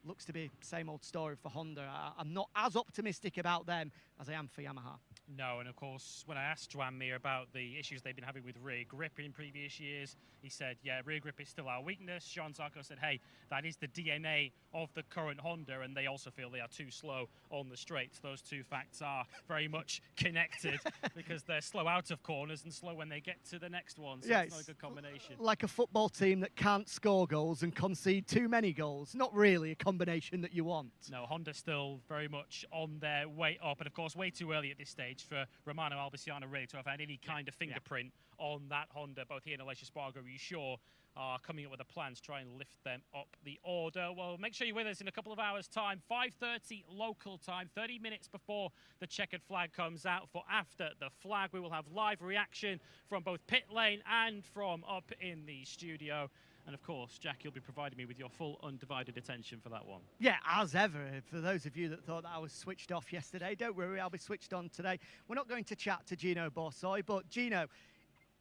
looks to be same old story for Honda. I'm not as optimistic about them as I am for Yamaha. No, and of course, when I asked Joan Mir about the issues they've been having with rear grip in previous years, he said, yeah, rear grip is still our weakness. Jean Zarco said, hey, that is the DNA of the current Honda, and they also feel they are too slow on the straights. Those two facts are very much connected because they're slow out of corners and slow when they get to the next one, so it's not a good combination. Like a football team that can't score goals and concede too many goals. Not really a combination that you want. No, Honda's still very much on their way up, and of course, way too early at this stage for Romano Albiciano really to have had any kind of fingerprint on that Honda. Both he and Aleix Espargaro, are you sure, are coming up with a plan to try and lift them up the order. Well, make sure you're with us in a couple of hours' time, 5:30 local time, 30 minutes before the checkered flag comes out. For After the Flag, we will have live reaction from both pit lane and from up in the studio. And of course, Jack, you'll be providing me with your full undivided attention for that one. Yeah, as ever. For those of you that thought that I was switched off yesterday, don't worry, I'll be switched on today. We're not going to chat to Gino Borsoi, but Gino,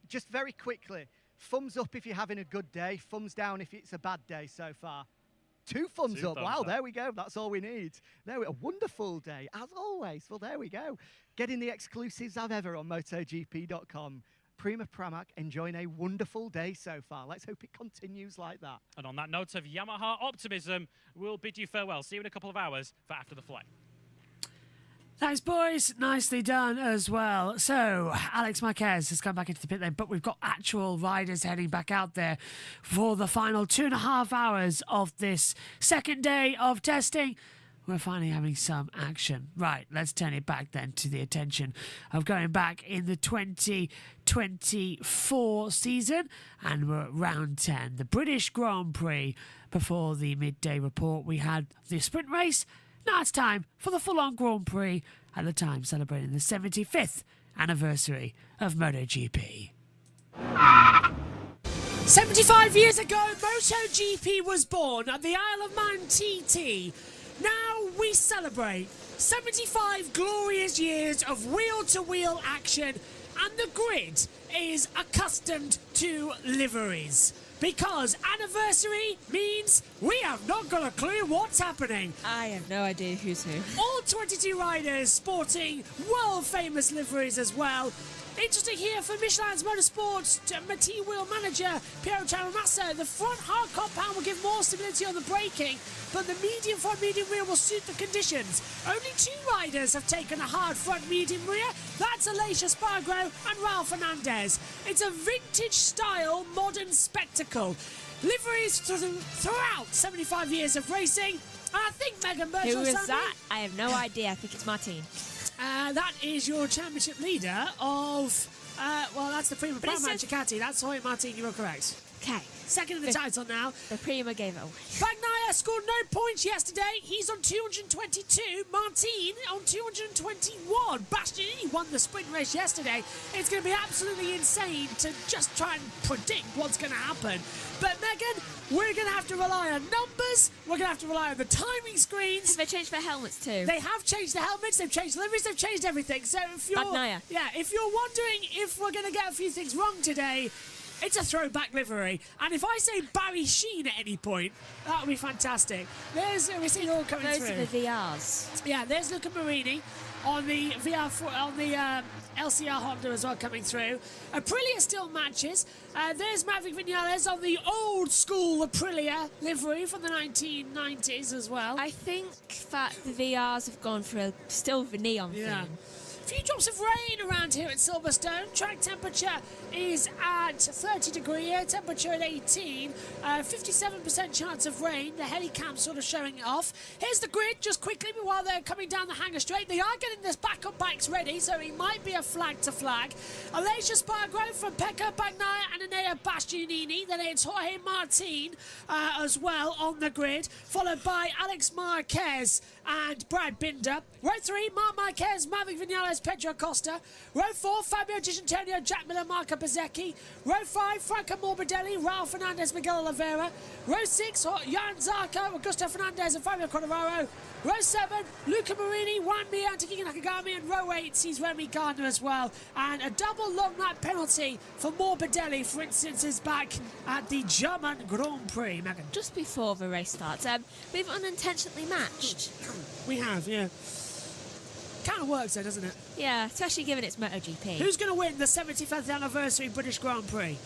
just very quickly, thumbs up if you're having a good day, thumbs down if it's a bad day so far. Two thumbs up. Wow, there we go. That's all we need. A wonderful day, as always. Well, there we go. Getting the exclusives I've ever on MotoGP.com. Prima Pramac enjoying a wonderful day so far. Let's hope it continues like that. And on that note of Yamaha optimism, we'll bid you farewell. See you in a couple of hours for After the Flag. Thanks, boys. Nicely done as well. So, Alex Marquez has come back into the pit lane, but we've got actual riders heading back out there for the final 2.5 hours of this second day of testing. We're finally having some action. Right, let's turn it back then to the attention of going back in the 2024 season. And we're at round 10, the British Grand Prix. Before the midday report, we had the sprint race. Now it's time for the full-on Grand Prix, at the time celebrating the 75th anniversary of MotoGP. 75 years ago, MotoGP was born at the Isle of Man TT. Now we celebrate 75 glorious years of wheel-to-wheel action, and the grid is accustomed to liveries. Because anniversary means we have not got a clue what's happening. I have no idea who's who. All 22 riders sporting world-famous liveries as well. Interesting here for Michelin's Motorsports Mati wheel manager Piero Ciaramassa. The front hard compound will give more stability on the braking, but the medium front medium rear will suit the conditions. Only 2 riders have taken a hard front medium rear. That's Aleix Espargaro and Raul Fernandez. It's a vintage style modern spectacle. Liveries throughout 75 years of racing. And I think Megan Birchall. Who is that? I have no idea. I think it's Martin. That is your championship leader of, well, that's the Prima Pramac Ducati. That's Jorge Martin, you were correct. Okay. Second in the title now. The Prima gave it away. Bagnaia scored no points yesterday. He's on 222. Martin on 221. Bastianini won the sprint race yesterday. It's going to be absolutely insane to just try and predict what's going to happen. But Megan, we're going to have to rely on numbers. We're going to have to rely on the timing screens. Have they changed their helmets too? They have changed the helmets. They've changed liveries. They've changed everything. So if you're, if you're wondering if we're going to get a few things wrong today, it's a throwback livery. And if I say Barry Sheen at any point, that would be fantastic. We're seeing all coming through. Those are the VRs. Yeah, there's Luca Marini on the LCR Honda as well coming through. Aprilia still matches. There's Maverick Vinales on the old school Aprilia livery from the 1990s as well. I think that the VRs have gone for still the neon theme. A few drops of rain around here at Silverstone. Track temperature is at 30 degree, air temperature at 18. 57% chance of rain. The helicam sort of showing it off. Here's the grid just quickly while they're coming down the hanger straight. They are getting this backup bikes ready, so it might be a flag to flag. Aleix Espargaro from Pecco Bagnaia and Enea Bastianini. Then it's Jorge Martin as well on the grid, followed by Alex Marquez and Brad Binder. Row 3, Marc Marquez, Maverick Vinales, Fernandez, Pedro Costa. Row 4, Fabio Di Antonio, Jack Miller, Marco Bezzecchi. Row 5, Franco Morbidelli, Raul Fernandez, Miguel Oliveira. Row 6, Jan Zarco, Augusto Fernandez and Fabio Quartararo. Row 7, Luca Marini, Juan Mir, Takiki Nakagami, and row 8 sees Remy Gardner as well. And a double long lap penalty for Morbidelli, for instance, is back at the German Grand Prix. Megan. Just before the race starts, we've unintentionally matched. We have, yeah. Kind of works though, doesn't it? Yeah, especially given it's MotoGP. Who's going to win the 75th anniversary British Grand Prix?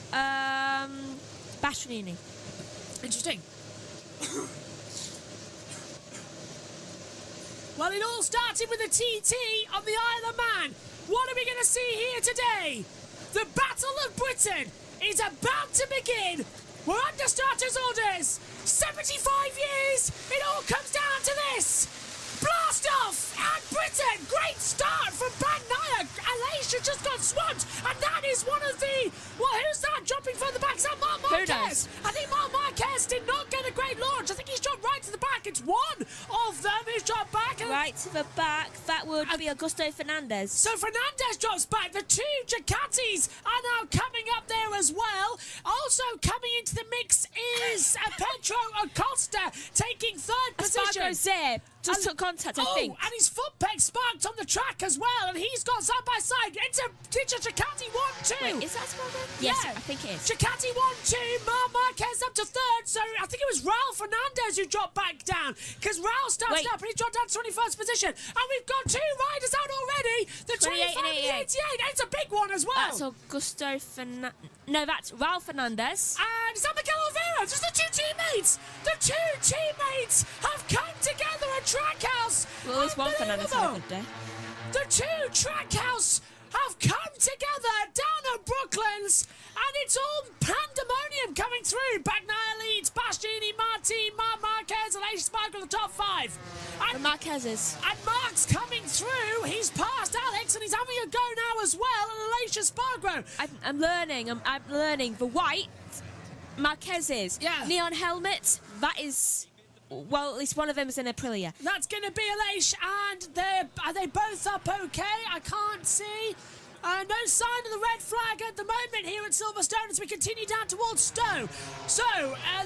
Bastianini. Interesting. Well, it all started with a TT on the Isle of Man. What are we going to see here today? The Battle of Britain is about to begin. We're under starters' orders. 75 years. It all comes down to this. Blast off! And Britain, great start from Bagnaia. Aleix just got swamped, and that is one of the... Well, who's that dropping further back? Is that Marc Marquez? I think Marc Marquez did not get a great launch. I think he's dropped right to the back. It's one of them who's dropped back. Right to the back, that would be Augusto Fernandez. So Fernandez drops back. The two Ducatis are now coming up there as well. Also coming into the mix is Pedro Acosta taking third position. Espargaro's there. Just took contact, I think. And his foot peg sparked on the track as well, and he's got side by side. It's a Ducati 1-2. Wait, is that Espargaro? Yeah. Yes, I think it is. Ducati 1-2, Marc Marquez up to third, so I think it was Raul Fernandez who dropped back down, because Raul started up and he dropped down to 21st position. And we've got two riders out already, the 25 and the 88. It's a big one as well. That's Augusto Fernandez. No, that's Raul Fernandez. And is that Miguel Oliveira? Just the two teammates. The two teammates have come together at Trackhouse. Well, at least one Fernandez had a good day. The two Trackhouse have come together down at Brooklands, and it's all pandemonium coming through. Bagnaia leads, Bastianini, Martin, Marc Marquez, and Aleix Espargaro in the top 5. And Marquez's. And Marc's coming through. He's passed Alex, and he's having a go now as well, and Aleix Espargaro. I'm learning. I'm learning. The white, Marquez's. Yeah. Neon helmet, that is... Well, at least one of them is in Aprilia. That's going to be Aleix, and are they both up okay? I can't see. No sign of the red flag at the moment here at Silverstone as we continue down towards Stowe. So,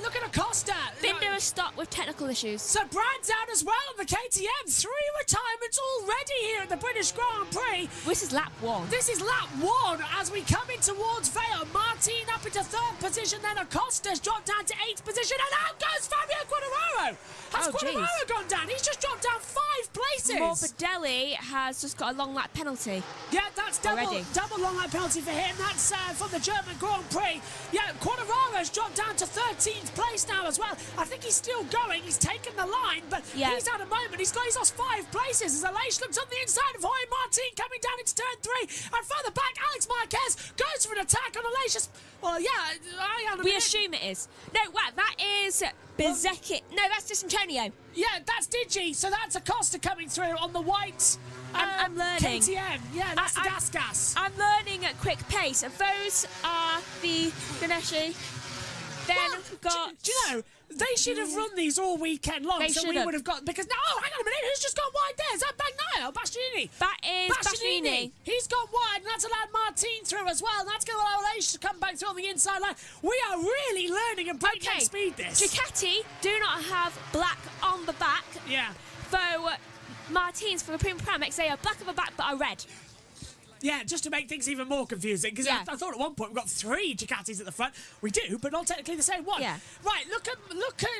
look at Acosta. Binder has stopped with technical issues. So Brad's out as well on the KTM. 3 retirements already here at the British Grand Prix. This is lap 1. This is lap 1 as we come in towards Vale. Martin up into 3rd position, then Acosta's dropped down to 8th position, and out goes Fabio Quartararo. Has Quartararo gone down? He's just dropped down 5 places. Morbidelli has just got a long lap penalty. Yeah, that's double long lap penalty for him. That's from the German Grand Prix. Yeah, Quartararo's dropped down to 13th place now as well. I think he's still going. He's taken the line, but he's at a moment. He's lost 5 places as Aleix looks on the inside of Jorge Martin coming down into turn 3. And further back, Alex Marquez goes for an attack on Aleix. Well, yeah, we assume it is. No, what? That is Bezzecchi. No, that's Di Antonio. Yeah, that's Digi. So that's Acosta coming through on the white. I'm learning. KTM. Yeah, that's the gas. I'm learning at quick pace. And those are the Ganeshi. Then we've got... Do you know, they should have run these all weekend long, so we would have got... Because now, hang on a minute, who's just gone wide there? Is that Bagnaia or Bastianini? That is Bastianini. He's gone wide, and that's allowed Martin through as well. And that's going to allow Aleix to come back through on the inside line. We are really learning at breakneck speed this. Ducati do not have black on the back. Yeah. Though Martins for the Prima Pramex, they are black on the back but are red. Yeah, just to make things even more confusing, because I thought at one point we've got 3 Ducatis at the front. We do, but not technically the same one. Yeah. Right, look at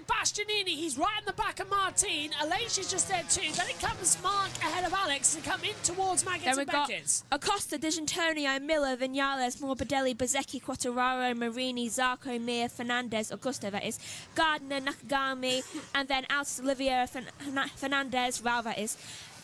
Bastianini. He's right in the back of Martin. Aleix is just there too. Then it comes Marc ahead of Alex to come in towards Maggotts and Beckett's. Acosta, Di Antonio, Miller, Vinales, Morbidelli, Bezzecchi, Quartararo, Marini, Zarco, Mir, Fernandez, Augusto, that is, Gardner, Nakagami, and then out Oliviera, Fernandez, Raul, that is,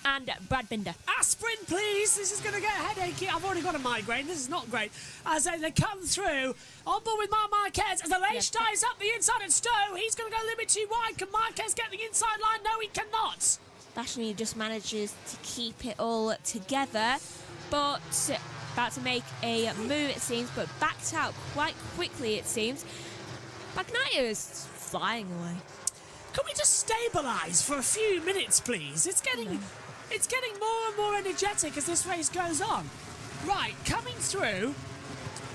and Brad Binder. Aspirin, please. This is going to get headachy. I've already got a migraine. This is not great. As they come through, on board with Marc Marquez. As Aleix ties up the inside at Stowe, he's going to go a little bit too wide. Can Marquez get the inside line? No, he cannot. Bastianini just manages to keep it all together, but about to make a move, it seems, but backed out quite quickly, it seems. Bagnaia is flying away. Can we just stabilise for a few minutes, please? It's getting... It's getting more and more energetic as this race goes on. Right, coming through.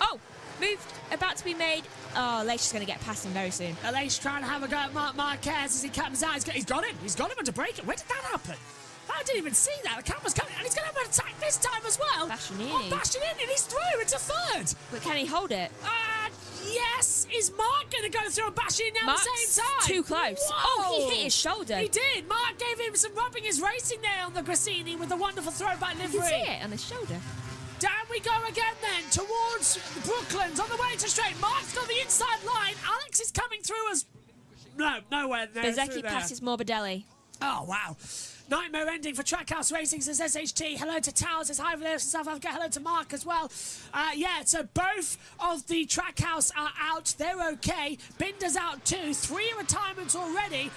Oh, move about to be made. Oh, Leish is going to get past him very soon. Leish trying to have a go at Marc Marquez as he comes out. He's got him. He's got him under break. Where did that happen? I didn't even see that. The camera's coming, and he's going to have an attack this time as well. Bastianini. Oh, Bastianini, he's through. It's a third. But can he hold it? Yes. Is Mark going to go through a Bastianini at the same time? Too close. Whoa. Oh, he hit his shoulder. He did. Mark gave him some rubbing his racing there on the Grassini with the wonderful throwback livery. You can see it on his shoulder. Down we go again then, towards Brooklands, on the way to straight. Mark's got the inside line. Alex is coming through as... No, nowhere there. Bezzecchi passes Morbidelli. Oh, wow. Nightmare ending for Trackhouse Racing, says SHT. Hello to Towers, says hi over there from South Africa. Hello to Mark as well. Yeah, so both of the Trackhouse are out. They're okay. Binder's out too. 3 retirements already.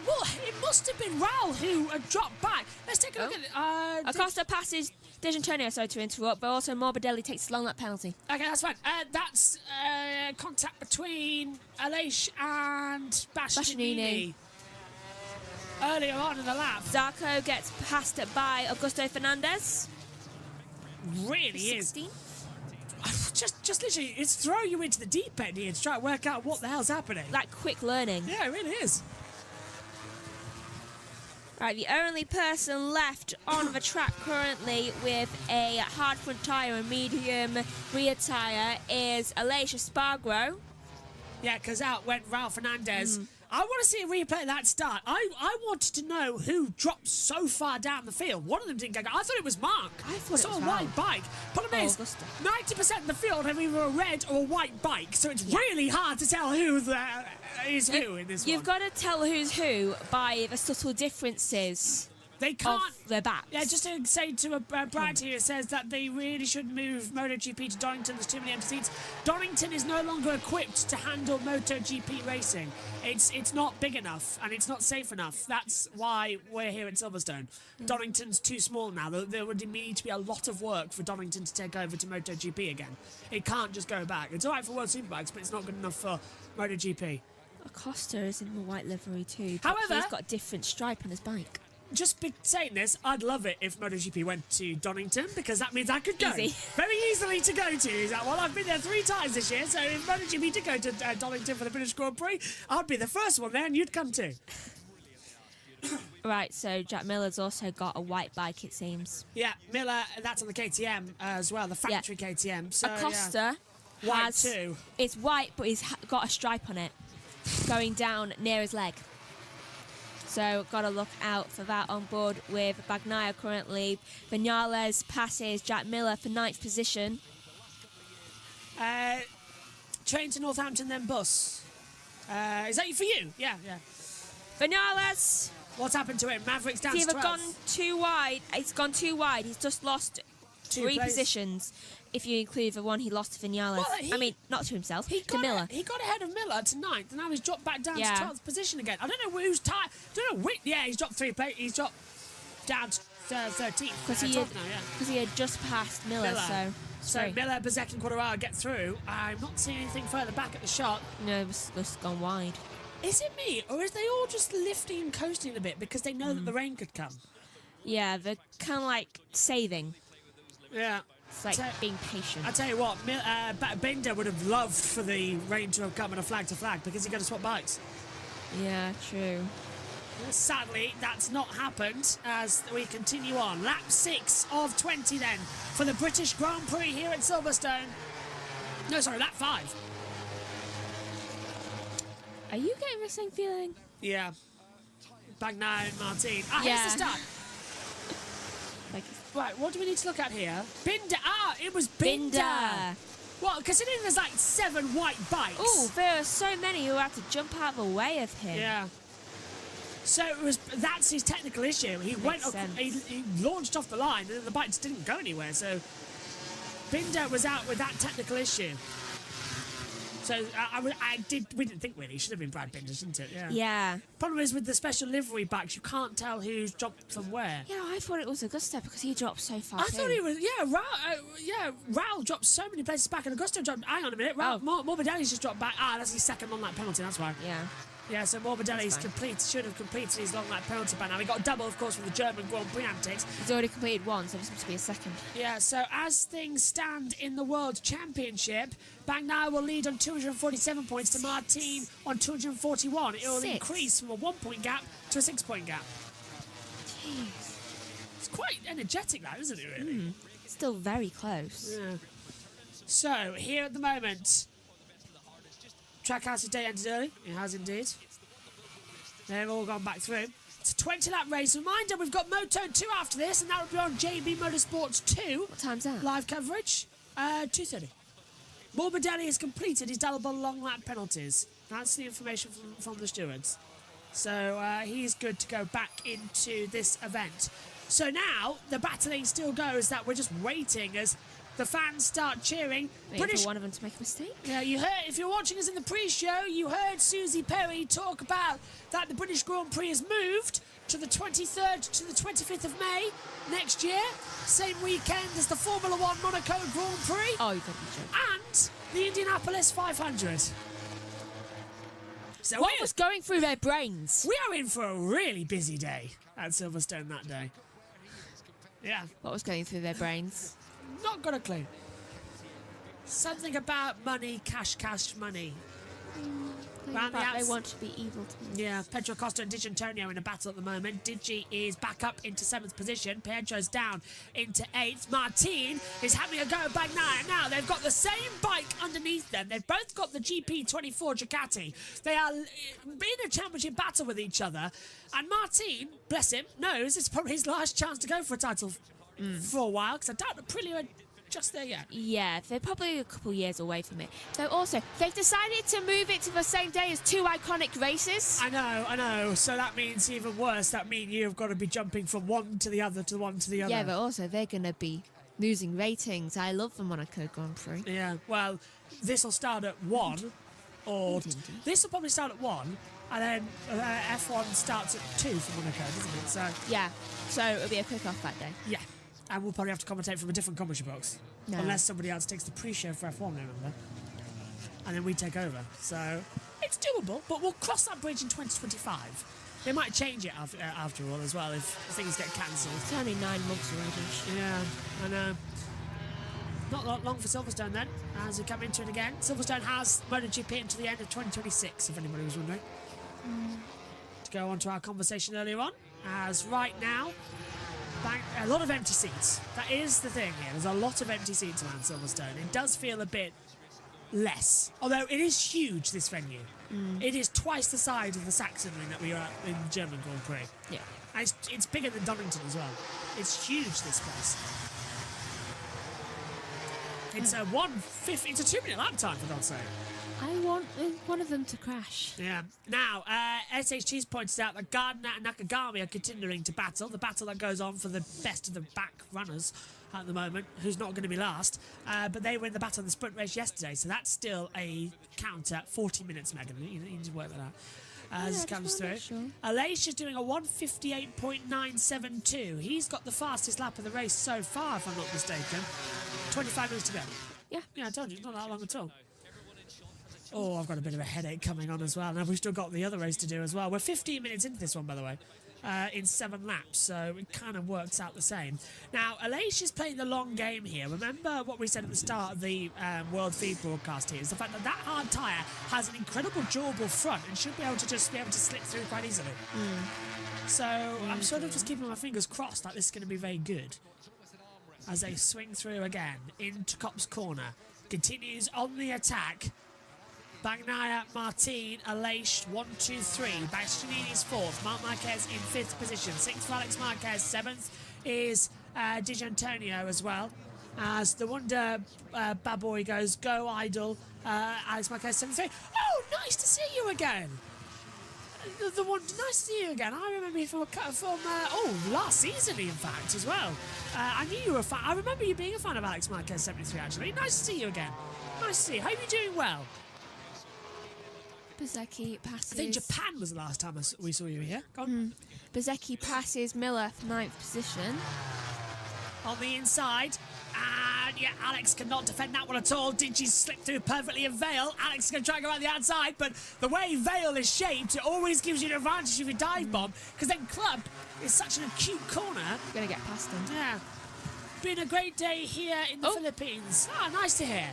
Well, it must have been Raul who dropped back. Let's take a look at it. Acosta passes D'Antonio, sorry to interrupt, but also Morbidelli takes a long lap penalty. Okay, that's fine. That's contact between Aleix and Bastianini. Earlier on in the lap. Zarco gets passed by Augusto Fernandez. Really 16th. is. Just literally, it's throw you into the deep end here to try and work out what the hell's happening. Like quick learning. Yeah, it really is. Right, the only person left on the track currently with a hard front tyre and medium rear tyre is Aleix Espargaro. Yeah, because out went Raul Fernandez. I want to see a replay of that start. I wanted to know who dropped so far down the field. One of them didn't go. I thought it was Mark. I thought it was a white bike. Problem is, Augusta. 90% of the field have either a red or a white bike, so it's really hard to tell who is who in this You've one. got to tell who's who by the subtle differences. They can't. Of their backs. Yeah, just to say to Brad here, says that they really should move MotoGP to Donington. There's too many empty seats. Donington is no longer equipped to handle MotoGP racing. It's not big enough and it's not safe enough. That's why we're here at Silverstone. Donington's too small now. There would need to be a lot of work for Donington to take over to MotoGP again. It can't just go back. It's all right for World Superbikes, but it's not good enough for MotoGP. Acosta is in the white livery too. However, he's got a different stripe on his bike. Just saying this, I'd love it if MotoGP went to Donington because that means I could go Easy. very easily to go to. He's like, well, I've been there 3 times this year, so if MotoGP did go to Donington for the British Grand Prix, I'd be the first one there and you'd come too. Right, so Jack Miller's also got a white bike, it seems. Yeah, Miller, that's on the KTM as well, the factory KTM. So, Acosta White has... too. It's white, but he's got a stripe on it going down near his leg. So got to look out for that on board with Bagnaia currently. Vinales passes Jack Miller for 9th position. Train to Northampton, then bus. Is that for you? Yeah. Vinales. What's happened to him? Maverick's down He's to either 12th. gone too wide. It's gone too wide. He's just lost 3 positions. If you include the one he lost to Vinales. Well, I mean, not to himself, to Miller. He got ahead of Miller to 9th, and now he's dropped back down to Yeah. 12th position again. I don't know who's tied. Yeah, he's dropped 3 places. He's dropped down to 13th. Because he had just passed Miller, So Miller, Bezzecchi, and Quadraro get through. I'm not seeing anything further back at the shot. No, it's just gone wide. Is it me, or is they all just lifting and coasting a bit because they know that the rain could come? Yeah, they're kind of like saving. Yeah. It's like being patient. I tell you what, Binder would have loved for the rain to have come and a flag to flag because he got to swap bikes. Yeah, true. Sadly, that's not happened as we continue on. Lap 6 of 20 then for the British Grand Prix here at Silverstone. No, sorry, lap 5. Are you getting the same feeling? Yeah. Bagnaia and Martin. Here's Yeah. the start. Right, what do we need to look at here? Binder. It was Binder. Well, considering there's like 7 white bikes. Oh, there are so many who have to jump out of the way of him. Yeah. So that's his technical issue. He he launched off the line and the bikes didn't go anywhere. So Binder was out with that technical issue. So we didn't think really. It should have been Brad Binder, shouldn't it? Yeah. Problem is with the special livery bikes, you can't tell who's dropped from where. Yeah, I thought it was Augusto because he dropped so far. I thought he was. Yeah, Raul dropped so many places back, and Augusto dropped. Hang on a minute, Raul. Morbidelli's just dropped back. That's his second on that penalty. That's why. Yeah. Yeah, so Morbidelli's should have completed his long lap penalty by now. He got a double, of course, from the German Grand Prix antics. He's already completed one, so this must be a second. Yeah, so as things stand in the World Championship, Bagnaia will lead on 247 points to Martin on 241. It will increase from a 1-point gap to a 6-point gap. Jeez. It's quite energetic now, isn't it, really? Still very close. Yeah. So, here at the moment, Trackhouse day ended early. It has indeed. They've all gone back through. It's a 20-lap race. Reminder, we've got Moto 2 after this, and that will be on JBMotorsports 2. What time's that? Live coverage, 2:30. Morbidelli has completed his double long lap penalties. That's the information from the stewards. So he's good to go back into this event. So now the battling still goes that we're just waiting as the fans start cheering. Waiting for one of them to make a mistake. Yeah, you heard, if you're watching us in the pre-show, you heard Susie Perry talk about that the British Grand Prix has moved to the 23rd to the 25th of May next year. Same weekend as the Formula One Monaco Grand Prix. Oh, you've got to be joking. And the Indianapolis 500. So what was going through their brains? We are in for a really busy day at Silverstone that day. Yeah. What was going through their brains? Not got a clue. Something about money, cash, money. They want to be evil to me. Yeah, Pedro Costa and Digi Antonio in a battle at the moment. Digi is back up into 7th position. Pedro's down into 8th. Martin is having a go at Bagnaia. Now, they've got the same bike underneath them. They've both got the GP24 Ducati. They are in a championship battle with each other. And Martin, bless him, knows it's probably his last chance to go for a title for a while, because I doubt Aprilia are just there yet. Yeah, they're probably a couple years away from it. Though also, they've decided to move it to the same day as 2 iconic races. I know. So that means even worse. That means you've got to be jumping from one to the other to one to the other. Yeah, but also they're going to be losing ratings. I love the Monaco Grand Prix. Yeah, well, this will start at 1, or this will probably start at 1, and then F1 starts at 2 for Monaco, doesn't it? So yeah, so it'll be a quick-off that day. Yeah. And we'll probably have to commentate from a different commentary box. No. Unless somebody else takes the pre-show for F1, remember? And then we take over. So it's doable, but we'll cross that bridge in 2025. They might change it after all as well if things get cancelled. It's only 9 months already. Yeah, I know. Not long for Silverstone then, as we come into it again. Silverstone has MotoGP until the end of 2026, if anybody was wondering. To go on to our conversation earlier on, as right now, a lot of empty seats. That is the thing here. There's a lot of empty seats around Silverstone. It does feel a bit less. Although it is huge, this venue. It is twice the size of the Saxon ring that we are at in the German Grand Prix. Yeah. And it's bigger than Donington as well. It's huge, this place. It's a 2-minute lap time, for God's sake. I want one of them to crash. Yeah. Now, SHG's pointed out that Gardner and Nakagami are continuing to battle. The battle that goes on for the best of the back runners at the moment, who's not going to be last. But they were in the battle in the sprint race yesterday, so that's still a count at 40 minutes, Megan. You need to work that out. As it comes through. Sure. Aleix is doing a 1:58.972. He's got the fastest lap of the race so far, if I'm not mistaken. 25 minutes to go. Yeah. Yeah, I told you, it's not that long at all. Oh, I've got a bit of a headache coming on as well. Now we've still got the other race to do as well. We're 15 minutes into this one, by the way, in 7 laps, so it kind of works out the same. Now, Aleix is playing the long game here. Remember what we said at the start of the World Feed broadcast here, is the fact that that hard tyre has an incredible durable front and should be able to slip through quite easily. So I'm sort of just keeping my fingers crossed that this is going to be very good. As they swing through again into Copse Corner. Continues on the attack. Bagnaia, Martin, Aleix, 1, 2, 3. Bastianini's 4th. Marc Marquez in 5th position. 6th for Alex Marquez. 7th is Digi Antonio as well. As the Wonder bad boy goes, go idle. Alex Marquez, 7th. Oh, nice to see you again. The one, nice to see you again. I remember you from last season, in fact, as well. I knew you were a fan. I remember you being a fan of Alex Marquez 73, actually. Nice to see you again. Nice to see you. Hope you're doing well. Bezzecchi passes. I think Japan was the last time we saw you here. Go on. Bezzecchi passes Miller for 9th position. On the inside. And yeah, Alex cannot defend that one at all. Digi slipped through perfectly in Vale. Alex is going to try and go around the outside, but the way Vale is shaped, it always gives you an advantage if you dive bomb, because then Club is such an acute corner. Going to get past him. Yeah. Been a great day here in the Philippines. Ah, nice to hear.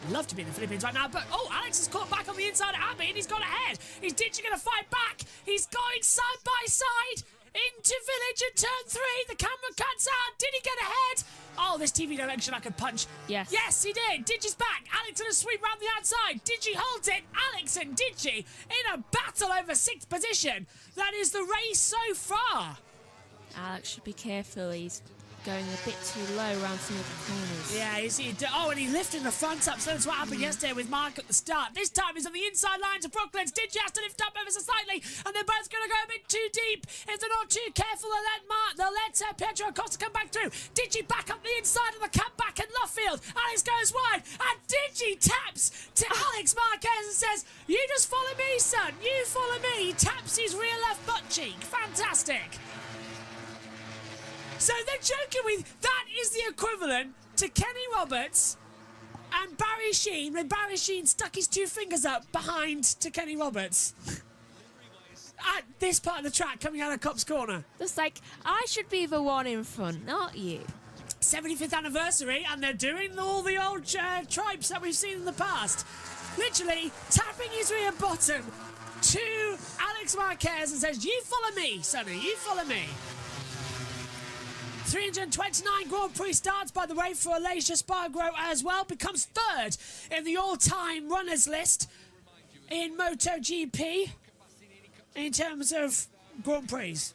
Love to be in the Philippines right now, but Alex is caught back on the inside of Abby and he's gone ahead. Is Digi going to fight back? He's going side by side into Village at turn 3. The camera cuts out. Did he get ahead? Oh, this TV direction I could punch. Yes. Yes, he did. Digi's back. Alex going to sweep round the outside. Digi holds it. Alex and Digi in a battle over 6th position. That is the race so far. Alex should be careful. He's going a bit too low around some of the corners. Yeah, you see, and he's lifting the front up, so that's what happened yesterday with Mark at the start. This time he's on the inside line to Brooklyn's. Digi has to lift up ever so slightly, and they're both going to go a bit too deep. If they're not too careful, they'll let Pedro Acosta come back through. Digi back up the inside of the cutback in Luffield. Alex goes wide, and Digi taps to Alex Marquez and says, "You just follow me, son. You follow me." He taps his rear left butt cheek. Fantastic. So they're joking with, that is the equivalent to Kenny Roberts and Barry Sheen, when Barry Sheen stuck his 2 fingers up behind to Kenny Roberts at this part of the track coming out of Cop's Corner. Just like, I should be the one in front, not you. 75th anniversary, and they're doing all the old tribes that we've seen in the past. Literally tapping his rear bottom to Alex Marquez and says, "You follow me, Sonny, you follow me." 329 Grand Prix starts, by the way, for Alicia Spargo as well. Becomes 3rd in the all-time runners list in MotoGP in terms of Grand Prix.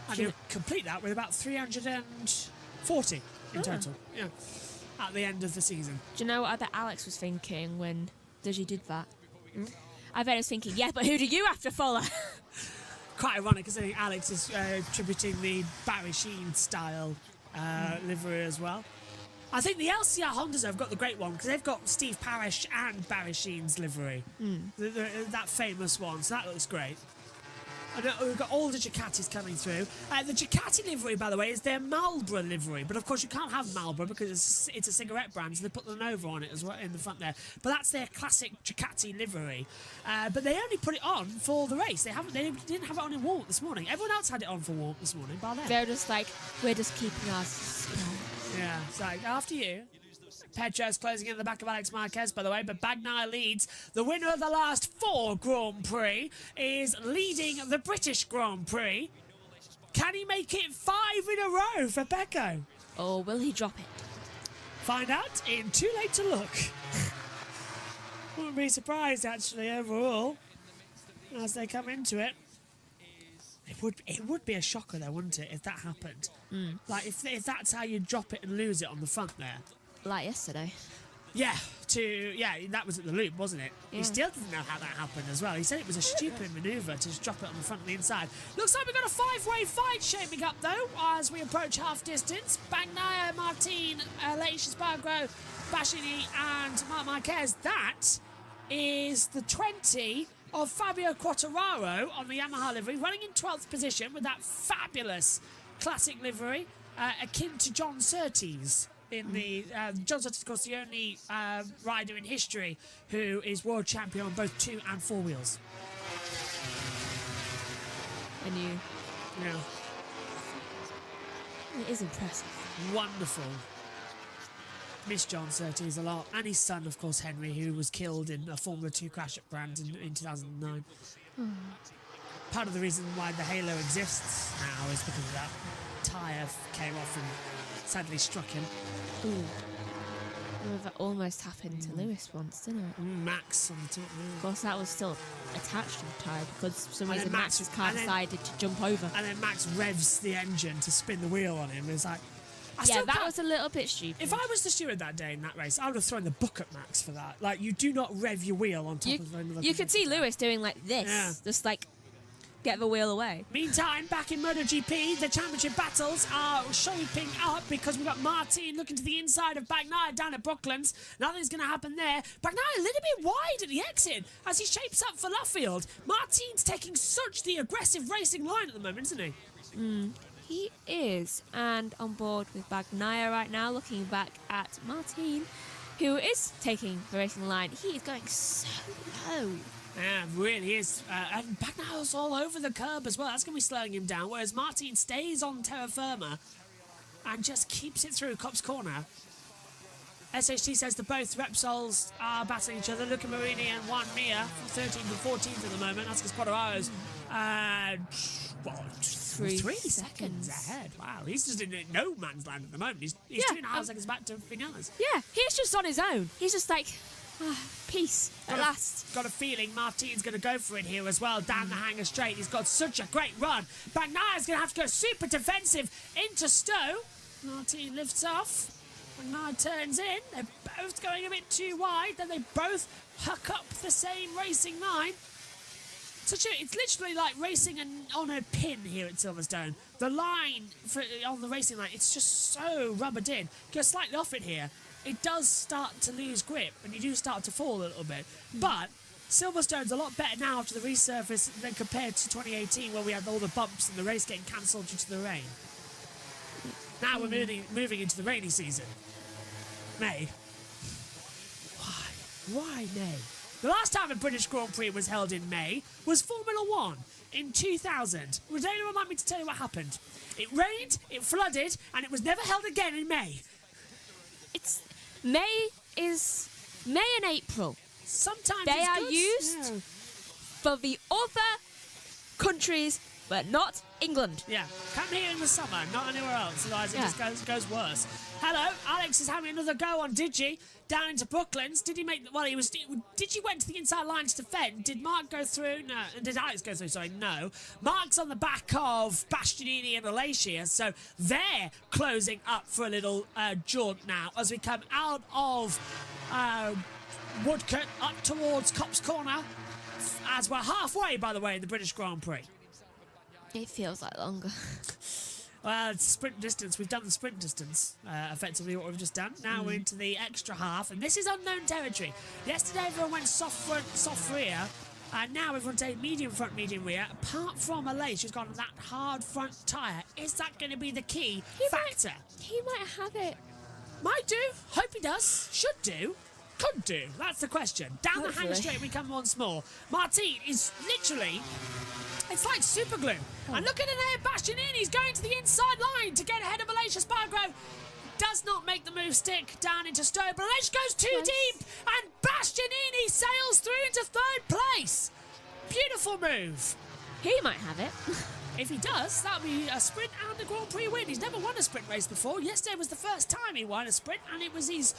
And he'll complete that with about 340 in total. Yeah, at the end of the season. Do you know what other Alex was thinking when Digi did that? I bet he was thinking, yeah, but who do you have to follow? Quite ironic, because I think Alex is attributing the Barry Sheen style livery as well. I think the LCR Hondas have got the great one, because they've got Steve Parish and Barry Sheen's livery. That famous one, so that looks great. And we've got all the Ducatis coming through. The Ducati livery, by the way, is their Marlboro livery. But of course, you can't have Marlboro because it's a cigarette brand, so they put the Nova on it as well in the front there. But that's their classic Ducati livery. But they only put it on for the race. They didn't have it on in warm this morning. Everyone else had it on for warm this morning, bar them. They're just like, we're just keeping ours. Yeah, it's like, after you. Pedro's closing in the back of Alex Marquez, by the way, but Bagnaia leads. The winner of the last 4 Grand Prix is leading the British Grand Prix. Can he make it 5 in a row for Pecco? Or will he drop it? Find out in Too Late to Look. Wouldn't be surprised, actually, overall, as they come into it. It would be a shocker, though, wouldn't it, if that happened? Like, if that's how you drop it and lose it on the front there. Like yesterday. Yeah, that was at the loop, wasn't it? Yeah. He still didn't know how that happened as well. He said it was a stupid manoeuvre to just drop it on the front and the inside. Looks like we've got a 5-way fight shaping up, though, as we approach half distance. Bagnaia, Martin, Leish Spargo, Bashini and Marc Marquez. That is the 20 of Fabio Quartararo on the Yamaha livery, running in 12th position with that fabulous classic livery, akin to John Surtees. In the John Surtees, of course, the only rider in history who is world champion on both 2 and 4 wheels. And you. Yeah. It is impressive. Wonderful. Miss John Surtees a lot. And his son, of course, Henry, who was killed in a Formula 2 crash at Brands in 2009. Part of the reason why the Halo exists now is because of that. Tyre came off and sadly struck him. Ooh. Well, that almost happened to Lewis once, didn't it? Max on the top. Of course, that was still attached to the tyre because for some reason Max's car decided to jump over. And then Max revs the engine to spin the wheel on him. It's like, that was a little bit stupid. If I was the steward that day in that race, I would have thrown the book at Max for that. Like, you do not rev your wheel on top of another. You could see Lewis doing like this, just like get the wheel away. Meantime, back in MotoGP, the championship battles are shaping up because we've got Martin looking to the inside of Bagnaia down at Brooklands. Nothing's going to happen there. Bagnaia a little bit wide at the exit as he shapes up for Luffield. Martin's taking such the aggressive racing line at the moment, isn't he? He is. And on board with Bagnaia right now, looking back at Martin, who is taking the racing line. He is going so low. Yeah, really is. And Bagnaia's all over the curb as well. That's going to be slowing him down, whereas Martin stays on terra firma and just keeps it through Copse Corner. SHT says the both Repsols are battling each other. Luca Marini and Juan Mia from 13th and 14th at the moment. That's Quadraro's. Three seconds ahead. Wow, he's just in no man's land at the moment. He's 2.5 seconds back to Vinales. Yeah, he's just on his own. He's just like, peace at last. Got a feeling Martin's going to go for it here as well, down the hanger straight. He's got such a great run. Bagnaia's going to have to go super defensive into Stowe. Martin lifts off. Bagnaia turns in. They're both going a bit too wide. Then they both huck up the same racing line. It's literally like racing on a pin here at Silverstone. The line on the racing line, it's just so rubbered in. Go slightly off it here. It does start to lose grip and you do start to fall a little bit. But Silverstone's a lot better now after the resurface than compared to 2018 where we had all the bumps and the race getting cancelled due to the rain. Now we're moving into the rainy season. May. Why May? The last time a British Grand Prix was held in May was Formula 1 in 2000. Would anyone like me to tell you what happened? It rained, it flooded, and it was never held again in May. May and April. Sometimes they are used for the other countries, but not England. Yeah, come here in the summer, not anywhere else, otherwise it just goes worse. Hello, Alex is having another go on Digi down into Brooklands. Did he make? Well, Digi went to the inside line to defend. Did Mark go through? No. Did Alex go through? Sorry, no. Mark's on the back of Bastianini and Alacia, so they're closing up for a little jaunt now as we come out of Woodcote up towards Copse Corner, as we're halfway, by the way, in the British Grand Prix. It feels like longer. Well, it's sprint distance. We've done the sprint distance, effectively what we've just done. Now we're into the extra half, and this is unknown territory. Yesterday everyone went soft front, soft rear, and now everyone's saying medium front, medium rear. Apart from Alace, who's got that hard front tyre, is that going to be the key factor? He might have it. Might do. Hope he does. Should do. Could do. That's the question. Down the hanger straight we come once more. Martin is literally... It's like super glue. And look at it there, Bastianini's going to the inside line to get ahead of Alacia Spargo. Does not make the move stick down into Stowe, but Alacia goes too deep, and Bastianini sails through into third place. Beautiful move. He might have it. If he does, that'll be a sprint and a Grand Prix win. He's never won a sprint race before. Yesterday was the first time he won a sprint, and it was his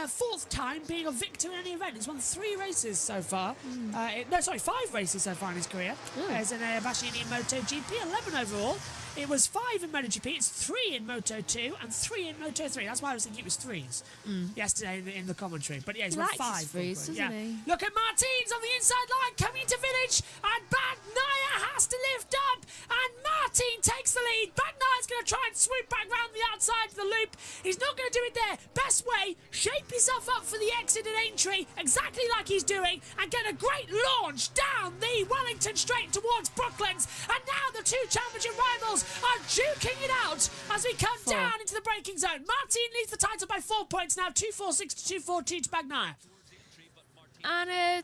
fourth time being a victor in any event. He's won 3 races so far. 5 races so far in his career. As in Bastianini in MotoGP, 11 overall. It was 5 in MotoGP, it's 3 in Moto2 and 3 in Moto3. That's why I was thinking it was 3s yesterday in the commentary. But yeah, he's won 5. Threes, doesn't he? Look at Martins on the inside line coming into Village, and Bagnaia has to lift up, and Martin takes the lead. Bagnaia's going to try and swoop back round the outside of the loop. He's not going to do it there. Best way, shape yourself up for the exit at Aintree, exactly like he's doing, and get a great launch down the Wellington Straight towards Brooklands. And now the 2 championship rivals are duking it out as we come down into the braking zone. Martin leads the title by 4 points now, 246 to 242 to Bagnaia. And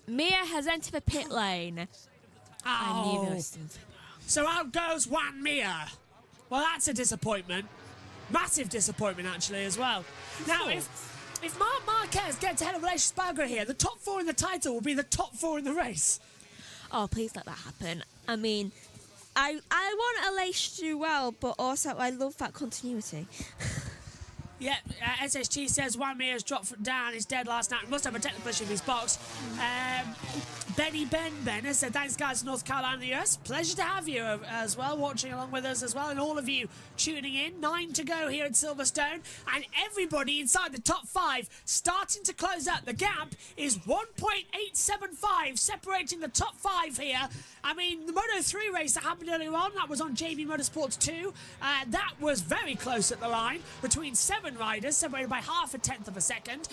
Mia has entered the pit lane. Oh. So out goes Juan Mia. Well, that's a disappointment. Massive disappointment, actually, as well. Now, if Marc Marquez gets ahead of Alacia Spargo here, the top 4 in the title will be the top 4 in the race. Oh, please let that happen. I mean, I want Alacia to do well, but also I love that continuity. Yeah, SSG says Juan Mia's dropped down. He's dead last night. He must have a technical issue with his box. Benny Ben said, thanks guys from North Carolina, the US. Pleasure to have you as well, watching along with us as well, and all of you tuning in. 9 to go here at Silverstone, and everybody inside the top 5 starting to close up. The gap is 1.875 separating the top 5 here. I mean, the Moto3 race that happened earlier on, that was on JBMotorsports 2. That was very close at the line, between 7 7 riders, separated by half a tenth of a second.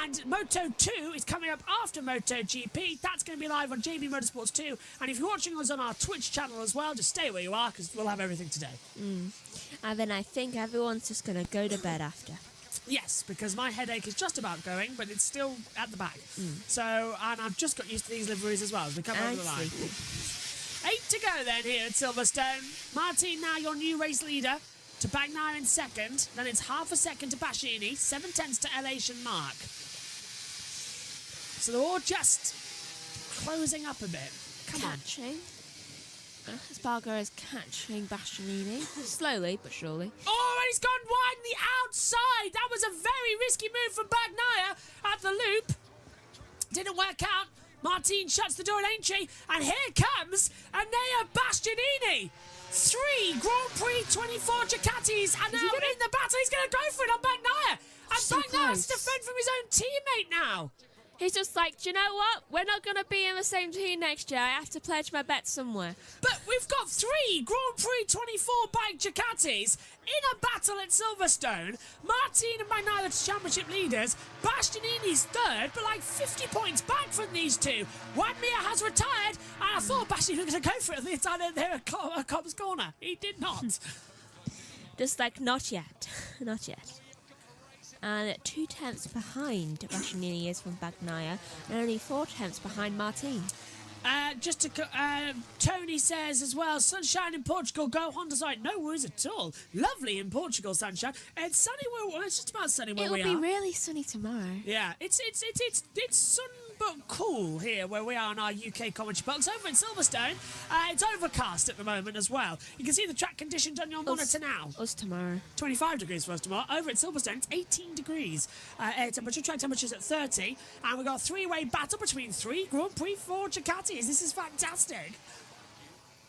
And Moto 2 is coming up after MotoGP. That's going to be live on JB Motorsports 2. And if you're watching us on our Twitch channel as well, just stay where you are because we'll have everything today. And then I think everyone's just going to go to bed after. Yes, because my headache is just about going, but it's still at the back. So, and I've just got used to these liveries as well as we come over the line. 8 to go then here at Silverstone. Martin now your new race leader to Bagnaia in second. Then it's half a second to Bastianini, 7/10 to Elation and Mark. So they're all just closing up a bit. Come on. Spargo is catching Bastianini. Slowly but surely. Oh, and he's gone wide on the outside. That was a very risky move from Bagnaia at the loop. Didn't work out. Martin shuts the door at entry, and here comes Enea Bastianini. 3 Grand Prix 24 Ducatis are now in the battle. He's going to go for it on Bagnaia. And So Bagnaia has to close. defend from his own teammate now. He's just like, do you know what? We're not going to be in the same team next year. I have to pledge my bet somewhere. But we've got 3 Grand Prix 24 bike Ducatis in a battle at Silverstone. Martin and Bagnaia are championship leaders. Bastianini's third, but like 50 points back from these two. Juan Mir has retired, and I thought Bastianini was going to go for it at the inside there a cop's corner. He did not. Just like, not yet. Not yet. And 2 tenths behind Bastianini is from Bagnaia, and only 4 tenths behind Martin. Tony says as well, sunshine in Portugal, go Honda side. No worries at all. Lovely in Portugal, sunshine. It's sunny it's just about sunny where we are. It'll be really sunny tomorrow. Yeah, it's sun but cool here where we are on our UK commentary box. Over in Silverstone, it's overcast at the moment as well. You can see the track conditions on your monitor now. Us tomorrow. 25 degrees for us tomorrow. Over at Silverstone, it's 18 degrees. Air temperature, track temperature's at 30. And we've got a 3-way battle between 3 Grand Prix 4 Ducatis. This is fantastic.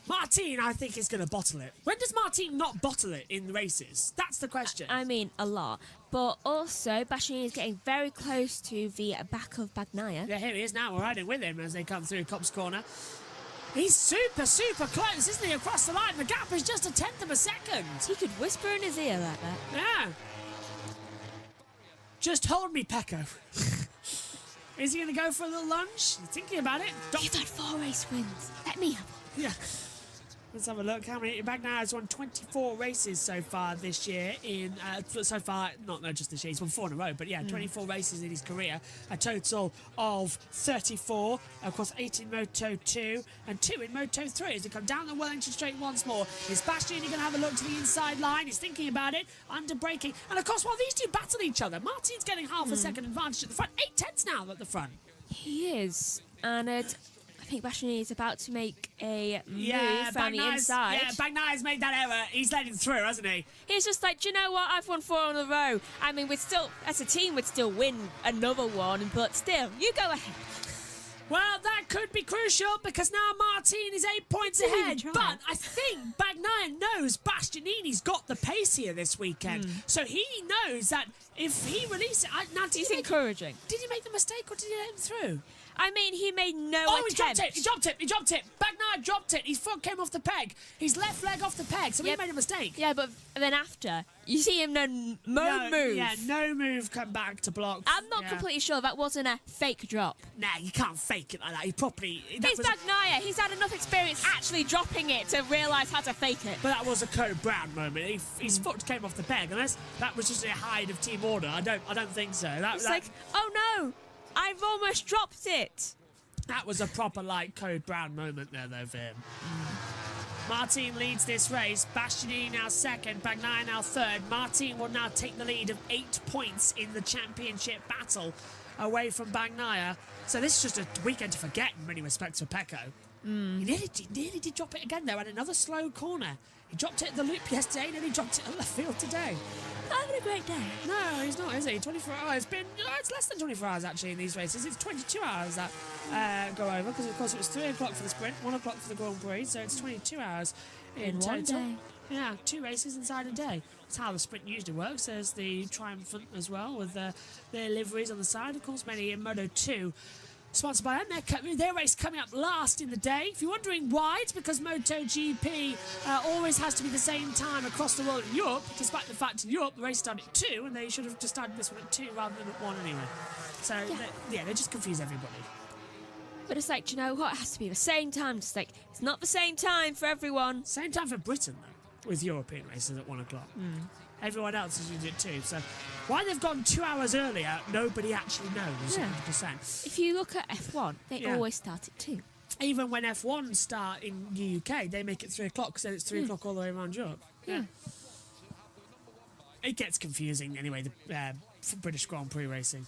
Martin, I think, is going to bottle it. When does Martin not bottle it in races? That's the question. I mean, a lot. But also, Bastianini is getting very close to the back of Bagnaia. Yeah, here he is now. We're riding with him as they come through Cop's Corner. He's super, super close, isn't he, across the line? The gap is just a tenth of a second. He could whisper in his ear like that. Yeah. Just hold me, Pecco. Is he going to go for a little lunge? He's thinking about it. You've had 4 race wins. Let me have one. Yeah. Let's have a look. How many? Bagnaia has won 24 races so far this year. So far, not just this year. He's won 4 in a row, but yeah, 24 races in his career. A total of 34 across 8 in Moto 2 and 2 in Moto 3. As they come down the Wellington Straight once more, is Bastianini going to have a look to the inside line? He's thinking about it, under braking, and of course, while these two battle each other, Martin's getting half a second advantage at the front. 8 tenths now at the front. He is, and I think Bastianini is about to make a move from the inside. Yeah, Bagnaia's made that error. He's let him through, hasn't he? He's just like, do you know what? I've won 4 in a row. I mean, we'd still, as a team, we'd still win another one, but still, you go ahead. Well, that could be crucial because now Martin is 8 points ahead. But I think Bagnaia knows Bastianini's got the pace here this weekend. So he knows that if he releases it... He's encouraging. Did he make the mistake or did he let him through? I mean, he made no Oh, attempt. he dropped it. Bagnaia dropped it. His foot came off the peg. His left leg off the peg, so he made a mistake. Yeah, but then after, you see him no move. Yeah, no move come back to block. I'm not completely sure that wasn't a fake drop. Nah, you can't fake it like that. He properly... He's Bagnaia. He's had enough experience actually dropping it to realise how to fake it. But that was a Code Brown moment. His foot came off the peg, unless that was just a hide of team order. I don't think so. It's like, oh no, I've almost dropped it. That was a proper, Code Brown moment there, though, for him. Martin leads this race. Bastianini now second. Bagnaia now third. Martin will now take the lead of 8 points in the championship battle away from Bagnaia. So this is just a weekend to forget in many respects for Pecco. He nearly did drop it again, though, at another slow corner. He dropped it at the loop yesterday, and then he dropped it at left field today. Not having a great day. No, he's not, is he? 24 hours. It's less than 24 hours, actually, in these races. It's 22 hours that go over, because, of course, it was 3 o'clock for the sprint, 1 o'clock for the Grand Prix, so it's 22 hours in total. 1 day. Yeah, 2 races inside a day. That's how the sprint usually works. There's the Triumphant as well, with their liveries on the side. Of course, many in Moto 2. Sponsored by them. Their race coming up last in the day. If you're wondering why, it's because MotoGP always has to be the same time across the world in Europe, despite the fact in Europe the race started at 2 and they should have just started this one at 2 rather than at 1 anyway. So, they just confuse everybody. But it's like, do you know what? It has to be the same time. Just like, it's not the same time for everyone. Same time for Britain, though, with European races at 1 o'clock. Everyone else is doing it too. So why they've gone 2 hours earlier, nobody actually knows 100%. If you look at F1, they always start at 2. Even when F1 start in the UK, they make it 3 o'clock because then it's 3 o'clock all the way around Europe. Yeah. It gets confusing anyway, the British Grand Prix racing.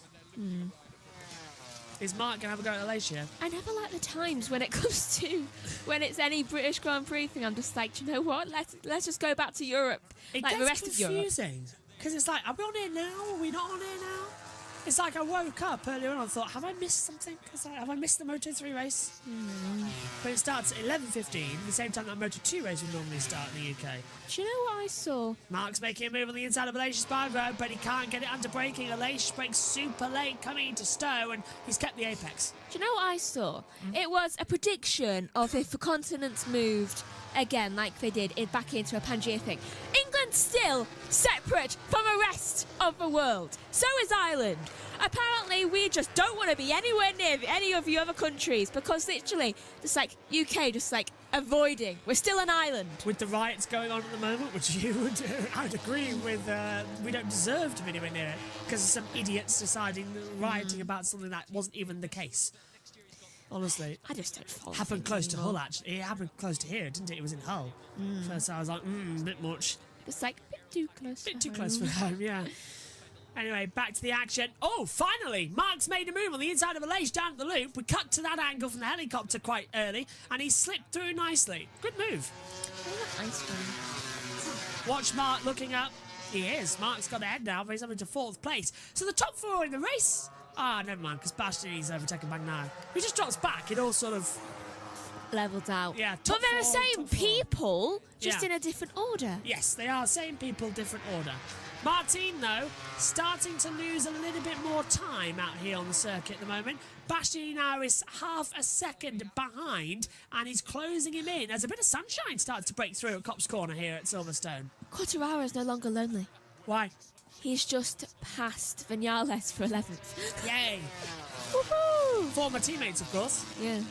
Is Mark going to have a go at Alacia? I never like the times when it comes to when it's any British Grand Prix thing. I'm just like, do you know what? Let's just go back to Europe, like the rest of Europe. It gets confusing because it's like, are we on here now? Are we not on here now? It's like I woke up earlier on and thought, have I missed something? Have I missed the Moto3 race? But it starts at 11:15, the same time that Moto2 race would normally start in the UK. Do you know what I saw? Mark's making a move on the inside of Alacia's Spargo, but he can't get it under braking. Alacia brakes super late, coming into Stowe, and he's kept the apex. Do you know what I saw? It was a prediction of if the continents moved again, like they did back into a Pangaea thing. England's still separate from the rest of the world. So is Ireland. Apparently, we just don't want to be anywhere near any of the other countries because literally, just like UK, just like avoiding. We're still an island. With the riots going on at the moment, which you would, I'd agree with, we don't deserve to be anywhere near it because of some idiots deciding rioting about something that wasn't even the case. Honestly, I just don't follow. Happened close to Hull, actually. It happened close to here, didn't it? It was in Hull. First, I was like, a bit much. It's like a bit too close. Bit too close for home, yeah. Anyway, back to the action. Oh, finally! Mark's made a move on the inside of Alacia down at the loop. We cut to that angle from the helicopter quite early, and he slipped through nicely. Good move. Nice one. Watch Mark looking up. He is. Mark's got ahead now, but he's up into 4th place. So the top 4 in the race. Never mind, because Bastianini's overtaken Bagnaia. He just drops back. It all sort of leveled out. Yeah, but they're the same people, just Yeah. in a different order. Yes, they are same people, different order. Martin, though, starting to lose a little bit more time out here on the circuit at the moment. Bastianini now is half a second behind, and he's closing him in as a bit of sunshine starts to break through at Copse Corner here at Silverstone. Quartararo is no longer lonely. Why? He's just passed Vinales for 11th. Yay! Woohoo! Former teammates, of course. Yeah.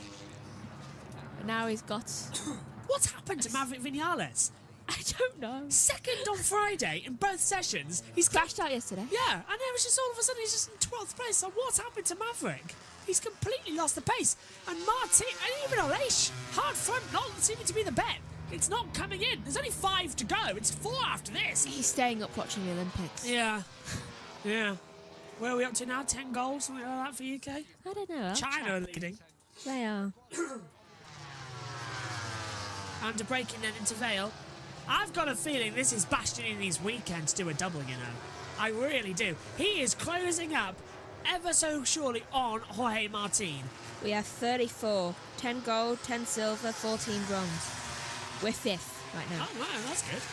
But now he's got... What's happened to Maverick Vinales? I don't know. Second on Friday in both sessions. He's crashed out yesterday. Yeah, and it was just all of a sudden he's just in 12th place. So what's happened to Maverick? He's completely lost the pace. And Martin, and even Alacia, hard front not seeming to be the bet. It's not coming in. There's only 5 to go. It's 4 after this. He's staying up watching the Olympics. Yeah. Yeah. Where are we up to now? 10 goals, something like that for UK? I don't know. China are leading. They are. Under braking then into Vale. I've got a feeling this is Bastianini's weekend to do a double, you know. I really do. He is closing up ever so surely on Jorge Martin. We have 34. 10 gold, 10 silver, 14 bronze. We're 5th right now. Oh, wow, that's good.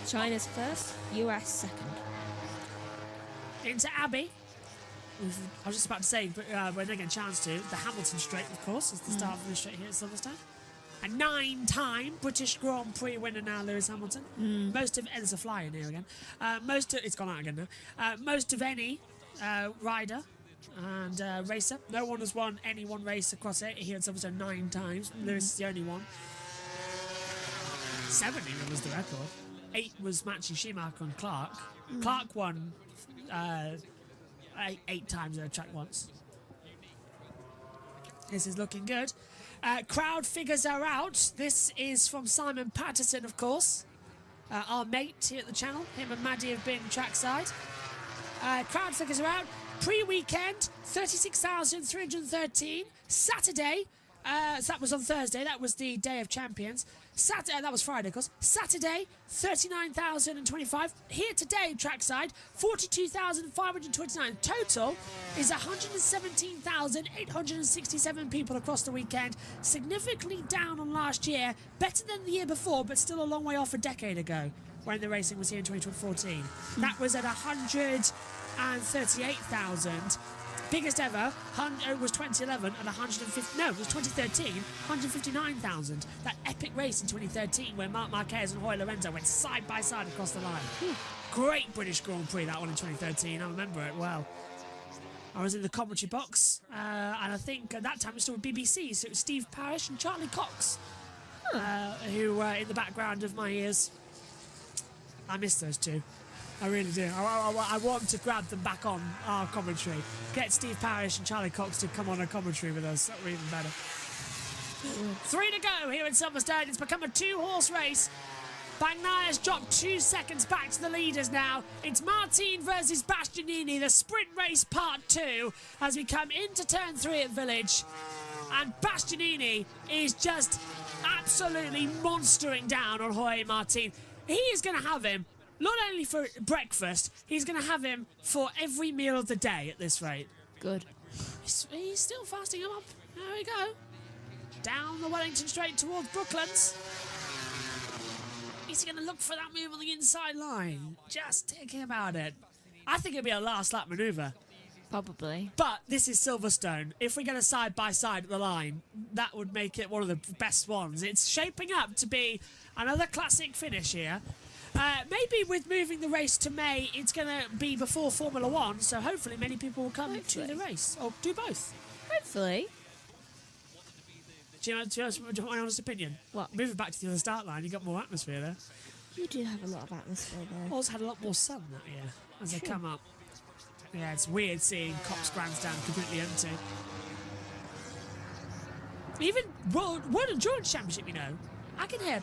China's 1st, US 2nd. Into Abbey. I was just about to say, but we're not getting a chance to. The Hamilton Straight, of course, is the start of the straight here at Silverstone. A 9-time British Grand Prix winner now, Lewis Hamilton. Most of... there's a fly in here again. It's gone out again now. Most of any rider and racer. No one has won any one race across it here at Silverstone 9 times. Lewis is the only one. 7 even was the record. 8 was matching Schumacher and Clark. Clark won 8 times at a track once. This is looking good. Crowd figures are out. This is from Simon Patterson, of course. Our mate here at the channel. Him and Maddie have been trackside. Crowd figures are out. Pre-weekend, 36,313. Saturday, so that was on Thursday. That was the Day of Champions. That was Friday, of course. Saturday, 39,025. Here today, trackside, 42,529. Total is 117,867 people across the weekend. Significantly down on last year. Better than the year before, but still a long way off a decade ago when the racing was here in 2014. That was at 138,000 Biggest ever was 2011 at 150. No, it was 2013, 159,000. That epic race in 2013 where Marc Marquez and Jorge Lorenzo went side by side across the line. Great British Grand Prix, that one in 2013. I remember it well. I was in the commentary box, and I think at that time it was still with BBC, so it was Steve Parish and Charlie Cox who were in the background of my ears. I miss those two. I really do. I want to grab them back on our commentary. Get Steve Parish and Charlie Cox to come on a commentary with us. That would be even better. 3 to go here in Silverstone. It's become a 2-horse race. Bagnaya's dropped 2 seconds back to the leaders now. It's Martin versus Bastianini, the sprint race part 2, as we come into turn 3 at Village. And Bastianini is just absolutely monstering down on Jorge Martin. He is going to have him, not only for breakfast, he's going to have him for every meal of the day at this rate. Good. He's still fasting him up. There we go. Down the Wellington Straight towards Brooklands. He's going to look for that move on the inside line. Just thinking about it. I think it'll be a last lap manoeuvre. Probably. But this is Silverstone. If we get a side-by-side at the line, that would make it one of the best ones. It's shaping up to be another classic finish here. Maybe with moving the race to May, it's going to be before Formula 1, so hopefully many people will come to the race. Or do both. Hopefully. Do you want my honest opinion? What? Moving back to the other start line, you got more atmosphere there. You do have a lot of atmosphere there. Also had a lot more sun that year as they come up. Yeah, it's weird seeing Cops Grandstand completely empty. Even World Endurance Championship, you know, I can hear.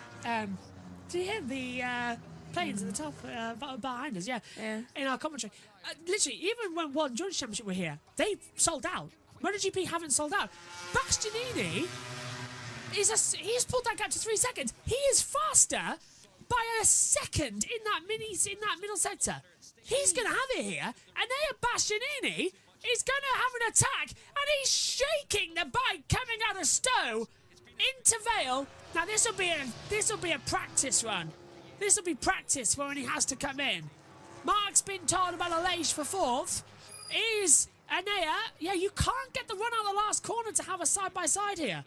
Do you hear the planes at the top behind us? Yeah, in our commentary. Literally, even when World Endurance Championship were here, they sold out. MotoGP haven't sold out. Bastianini he's pulled that gap to 3 seconds. He is faster by a second in that middle sector. He's going to have it here, and Nea Bastianini is going to have an attack, and he's shaking the bike coming out of Stowe into Vale. Now this will be a practice run. This will be practice for when he has to come in. Mark's been told about Aleix for 4th. Is Anea? Yeah, you can't get the run out of the last corner to have a side-by-side here.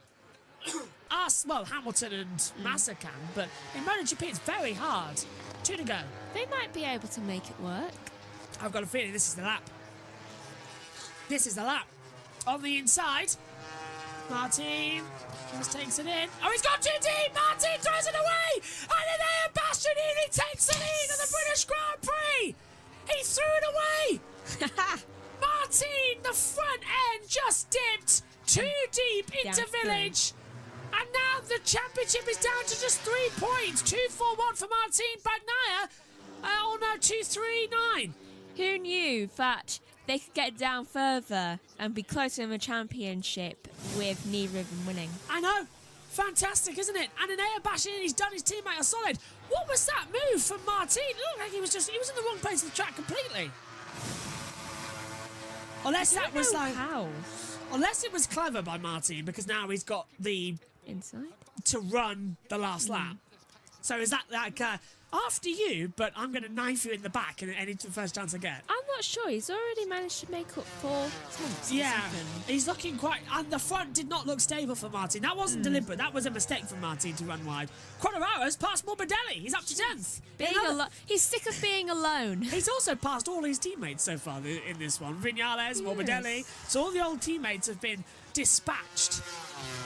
Hamilton and Massa can, but in MotoGP it's very hard. 2 to go. They might be able to make it work. I've got a feeling this is the lap. This is the lap. On the inside, Martin just takes it in. Oh, he's got too deep! Martin throws it away! And then Bastianini takes the lead of the British Grand Prix! He threw it away! Martin, the front end just dipped too deep into Village. And now the championship is down to just 3 points. 2-4-1 for Martin Bagnaia. 2-3-9. Who knew that they could get down further and be closer in the championship with knee ribbon winning? I know. Fantastic, isn't it? And Anea Bastianini's done his teammate a solid. What was that move from Martin? It looked like he was in the wrong place of the track completely. Unless it was clever by Martin, because now he's got the inside to run the last lap. So is that like after you, but I'm going to knife you in the back and any first chance I get? I'm not sure. He's already managed to make up 4 tenths. Yeah, he's looking quite. And the front did not look stable for Martin. That wasn't deliberate. That was a mistake for Martin to run wide. Quadraro's passed Morbidelli. He's up to 10th. He's sick of being alone. He's also passed all his teammates so far in this one. Viñales, Morbidelli. So all the old teammates have been dispatched.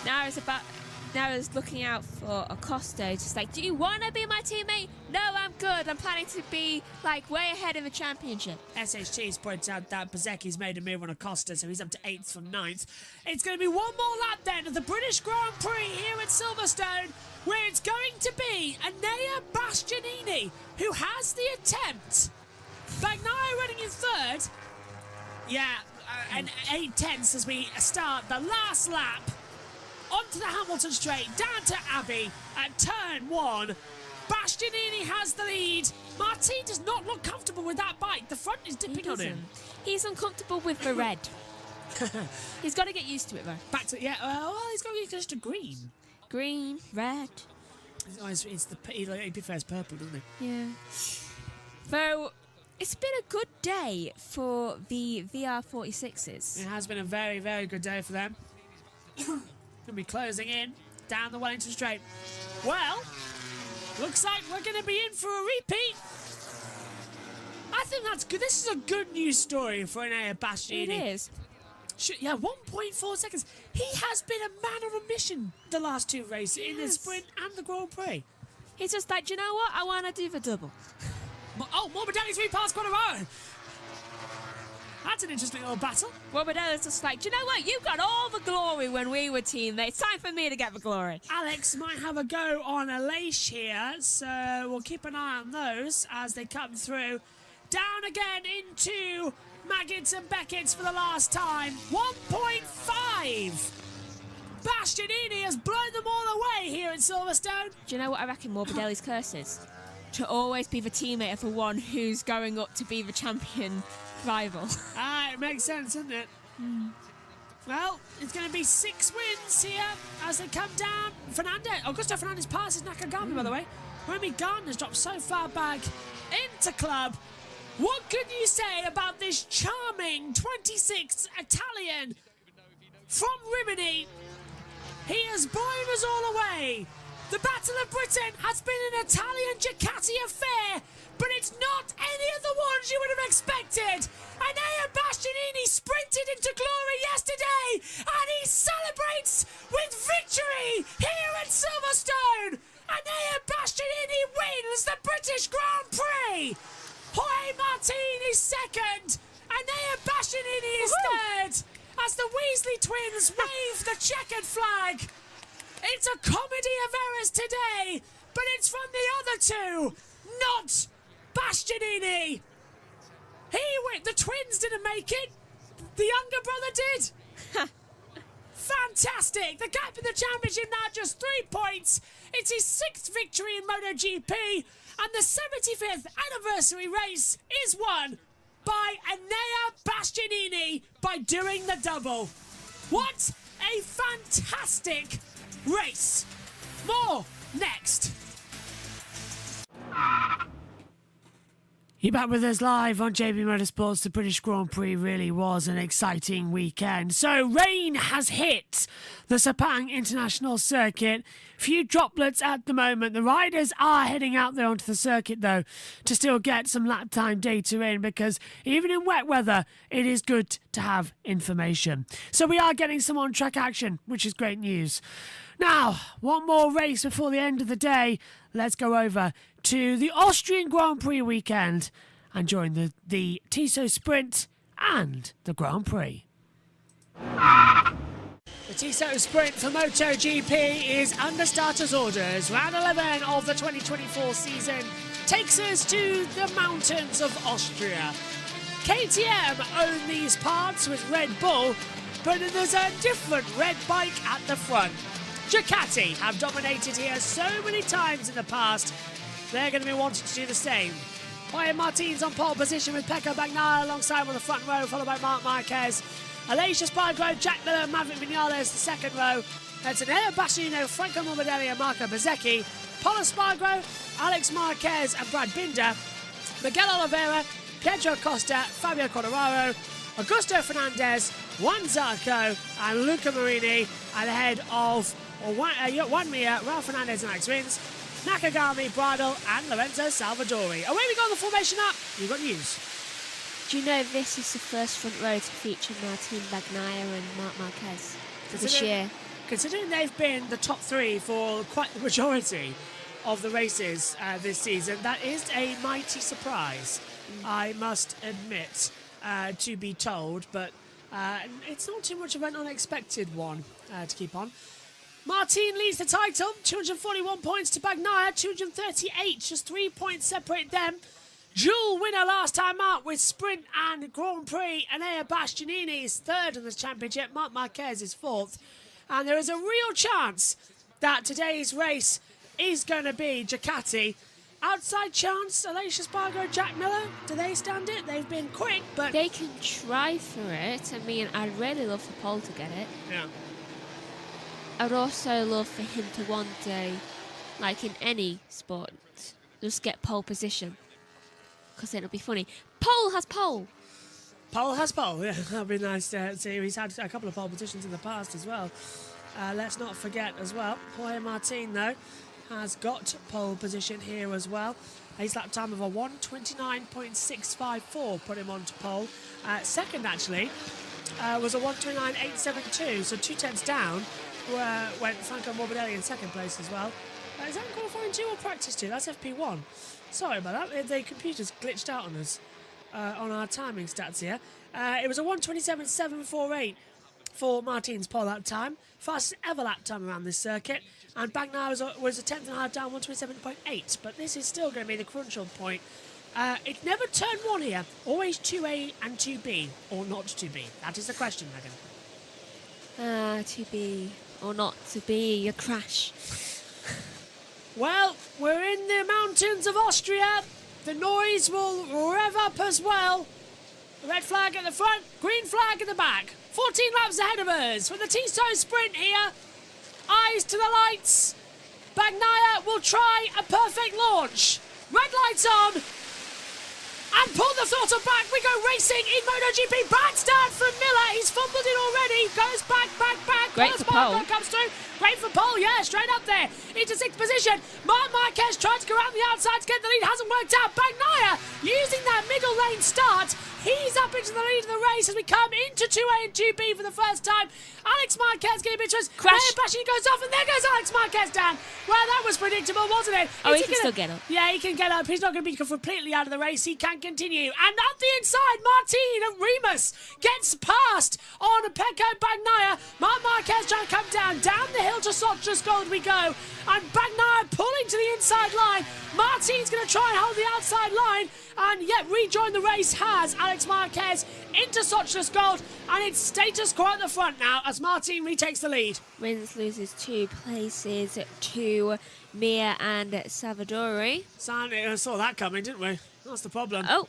Now it's looking out for Acosta. Just like, do you want to be my teammate? No, I'm good. I'm planning to be like way ahead in the championship. SHT's points out that Bezzecchi's made a move on Acosta, so he's up to 8th from 9th. It's going to be one more lap then of the British Grand Prix here at Silverstone, where it's going to be Anea Bastianini who has the attempt. Bagnaia running in 3rd. Yeah, and 8 tenths as we start the last lap. Onto the Hamilton Straight, down to Abbey at turn 1. Bastianini has the lead. Martin does not look comfortable with that bike. The front is dipping on him. He's uncomfortable with the red. He's got to get used to it, though. Back to, he's got to get used to green. Green, red. He prefers purple, doesn't he? Yeah. So, It's been a good day for the VR46s. It has been a very, very good day for them. Going to be closing in down the Wellington Straight. Well, looks like we're going to be in for a repeat. I think that's good. This is a good news story for Enea Bastianini. It is. Yeah, 1.4 seconds. He has been a man on a mission the last 2 races, in the sprint and the Grand Prix. He's just like, do you know what? I want to do the double. Oh, Morbidelli 3 past Quadraro. That's an interesting little battle. Morbidelli's just like, do you know what? You got all the glory when we were teammates. Time for me to get the glory. Alex might have a go on a Leish here, so we'll keep an eye on those as they come through. Down again into Maggots and Beckett's for the last time. 1.5. Bastianini has blown them all away here in Silverstone. Do you know what I reckon Morbidelli's curse is? To always be the teammate of the one who's going up to be the champion rival. It makes sense, doesn't it? Well, it's going to be 6 wins here as they come down. Augusto Fernandez passes Nakagami, by the way. Remy Gardner's dropped so far back into club. What can you say about this charming 26th Italian from Rimini? He has blown us all away. The Battle of Britain has been an Italian Ducati affair, but it's not any of the ones you would have expected. Enea Bastianini sprinted into glory yesterday, and he celebrates with victory here at Silverstone. Enea Bastianini wins the British Grand Prix. Jorge Martin is second. Enea Bastianini is third. As the Weasley twins wave the checkered flag. It's a comedy of errors today, but it's from the other two, not Bastianini. The twins didn't make it. The younger brother did. Fantastic. The gap in the championship now just 3 points. It's his 6th victory in MotoGP, and the 75th anniversary race is won by Enea Bastianini by doing the double. What a fantastic race. More next. You're back with us live on JB Motorsports. The British Grand Prix really was an exciting weekend. So rain has hit the Sepang International Circuit. Few droplets at the moment. The riders are heading out there onto the circuit though to still get some lap time data in, because even in wet weather it is good to have information. So we are getting some on-track action, which is great news. Now, one more race before the end of the day. Let's go over to the Austrian Grand Prix weekend and join the Tissot Sprint and the Grand Prix. The Tissot Sprint for MotoGP is under starters orders. Round 11 of the 2024 season takes us to the mountains of Austria. KTM own these parts with Red Bull, but there's a different red bike at the front. Ducati have dominated here so many times in the past. They're going to be wanting to do the same. Jorge Martin's on pole position with Pecco Bagnaia alongside on the front row, followed by Marc Marquez. Aleix Espargaro, Jack Miller, Maverick Vinales, the second row. That's Enea Bastianini, Franco Morbidelli and Marco Bezzecchi. Paul Espargaro, Alex Marquez and Brad Binder. Miguel Oliveira, Pedro Costa, Fabio Quartararo, Augusto Fernandez, Juan Zarco and Luca Marini at the head of Juan Mir, Ralph Fernandez and Alex Rins, Nakagami, Bradle and Lorenzo Salvadori. Away we go, the formation up. You've got news. Do you know this is the first front row to feature Martin Bagnaia and Marc Marquez this year? Considering they've been the top 3 for quite the majority of the races this season, that is a mighty surprise, I must admit, to be told, but it's not too much of an unexpected one to keep on. Martin leads the title, 241 points to Bagnaia, 238, just 3 points separate them. Dual winner last time out with Sprint and Grand Prix. Enea Bastianini is third in the championship, Marc Marquez is fourth. And there is a real chance that today's race is going to be Ducati. Outside chance, Aleix Espargaro, Jack Miller, do they stand it? They've been quick, but... They can try for it. I mean, I'd really love for Paul to get it. Yeah. I'd also love for him to one day, like in any sport, just get pole position. because it'll be funny. Pole has pole. Pole has pole. Yeah, that'd be nice to see. He's had a couple of pole positions in the past as well. Let's not forget as well, Jorge Martin, though, has got pole position here as well. His lap time of a 1:29.654 put him onto pole. Second, actually, was a 1:29.872, so 2/10 down. Went Franco Morbidelli in second place as well. Is that qualifying 2 or practice 2? That's FP1. Sorry about that. The computer's glitched out on us on our timing stats here. It was a 1:27.748 for Martin's pole lap time. Fastest ever lap time around this circuit. And Bagnaia was a 10th and a half down, 1:27.8. But this is still going to be the crucial point. It's never turn 1 here. Always 2A and 2B, or not 2B. That is the question, Megan. To be or not to be a crash. Well, we're in the mountains of Austria. The noise will rev up as well. Red flag at the front, green flag at the back. 14 laps ahead of us for the Tissot sprint here. Eyes to the lights. Bagnaia will try a perfect launch. Red lights on. And pull the throttle back. We go racing in MotoGP. Bad start from Miller. He's fumbled it already. Goes back. Great for pole. Comes through. Great for pole, yeah, straight up there. Into 6th position. Marc Marquez tried to go around the outside to get the lead. Hasn't worked out. Bagnaia using that middle lane start. He's up into the lead of the race as we come into 2A and 2B for the first time. Alex Marquez getting a bit to us. Crash. He goes off, and there goes Alex Marquez down. Well, that was predictable, wasn't it? Oh, he can still get up. Yeah, he can get up. He's not going to be completely out of the race. He can continue. And at the inside, Martin Remus gets past on Pecco Bagnaia. Marc Marquez trying to come down the hill to Socha's Gold we go. And Bagnaia pulling to the inside line. Martin's going to try and hold the outside line. And yet rejoin the race has Alex Marquez into Socha's Gold. And it's status quo at the front now as Martin retakes the lead. Wins, loses 2 places to Mir and Salvadori. I saw that coming, didn't we? That's the problem. Oh,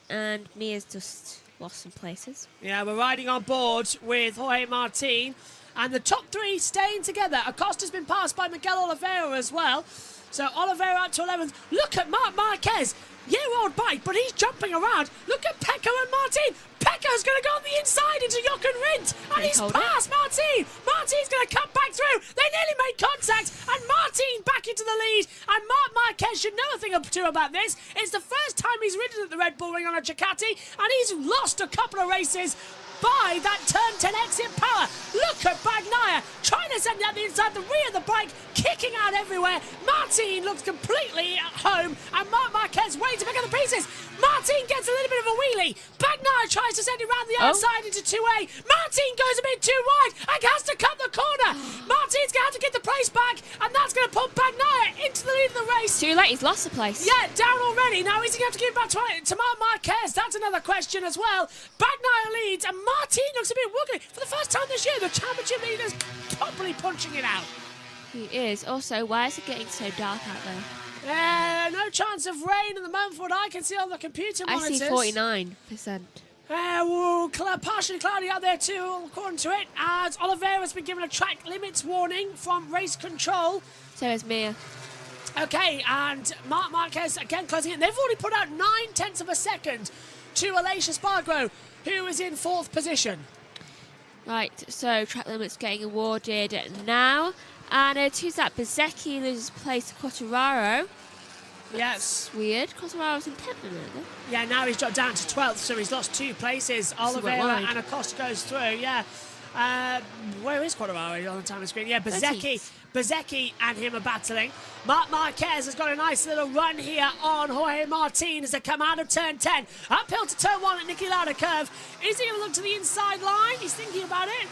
and Mir's just lost some places. Yeah, we're riding on board with Jorge Martin. And the top 3 staying together. Acosta's been passed by Miguel Oliveira as well. So Oliveira up to 11th. Look at Marc Marquez. Year-old bike, but he's jumping around. Look at Pecco and Martin. Pecco's going to go on the inside into Jochen Rindt. And he's passed Martin. Martin's going to come back through. They nearly made contact. And Martin back into the lead. And Marc Marquez should know a thing or two about this. It's the first time he's ridden at the Red Bull Ring on a Ducati. And he's lost a couple of races by that turn 10 exit power. Look at Bagnaia trying to send out the inside, the rear of the bike, kicking out everywhere. Martin looks completely at home, and Marc Marquez waiting to pick up the pieces. Martin gets a little bit of a wheelie. Bagnaia tries to send it round the outside into 2A. Martin goes a bit too wide and has to cut the corner. Martin's going to have to get the place back, and that's going to put Bagnaia into the lead of the race. Too late, he's lost the place. Yeah, down already. Now is he going to have to give it back to Marc Marquez? That's another question as well. Bagnaia leads, and Martin looks a bit wobbly. For the first time this year, the championship leader's properly punching it out. He is. Also, why is it getting so dark out there? No chance of rain at the moment from what I can see on the computer monitors. I see 49%. Well, partially cloudy out there too, according to it, as Oliveira's been given a track limits warning from race control. So is Mir. Okay, and Marc Marquez again closing in. They've already put out 9/10 of a second to Aleix Espargaro, who is in 4th position. Right, so track limits getting awarded now. And who's that? Bsky loses place to Quartararo. Yes. Weird. Quartararo's in 10th minute, though. Yeah, now he's dropped down to 12th, so he's lost 2 places. Oliveira and Acosta goes through, yeah. Where is Quartararo on the time screen? Yeah, Bsky and him are battling. Marc Marquez has got a nice little run here on Jorge Martin as they come out of turn 10. Uphill to turn 1 at Niki Lauda curve. Is he going to look to the inside line? He's thinking about it.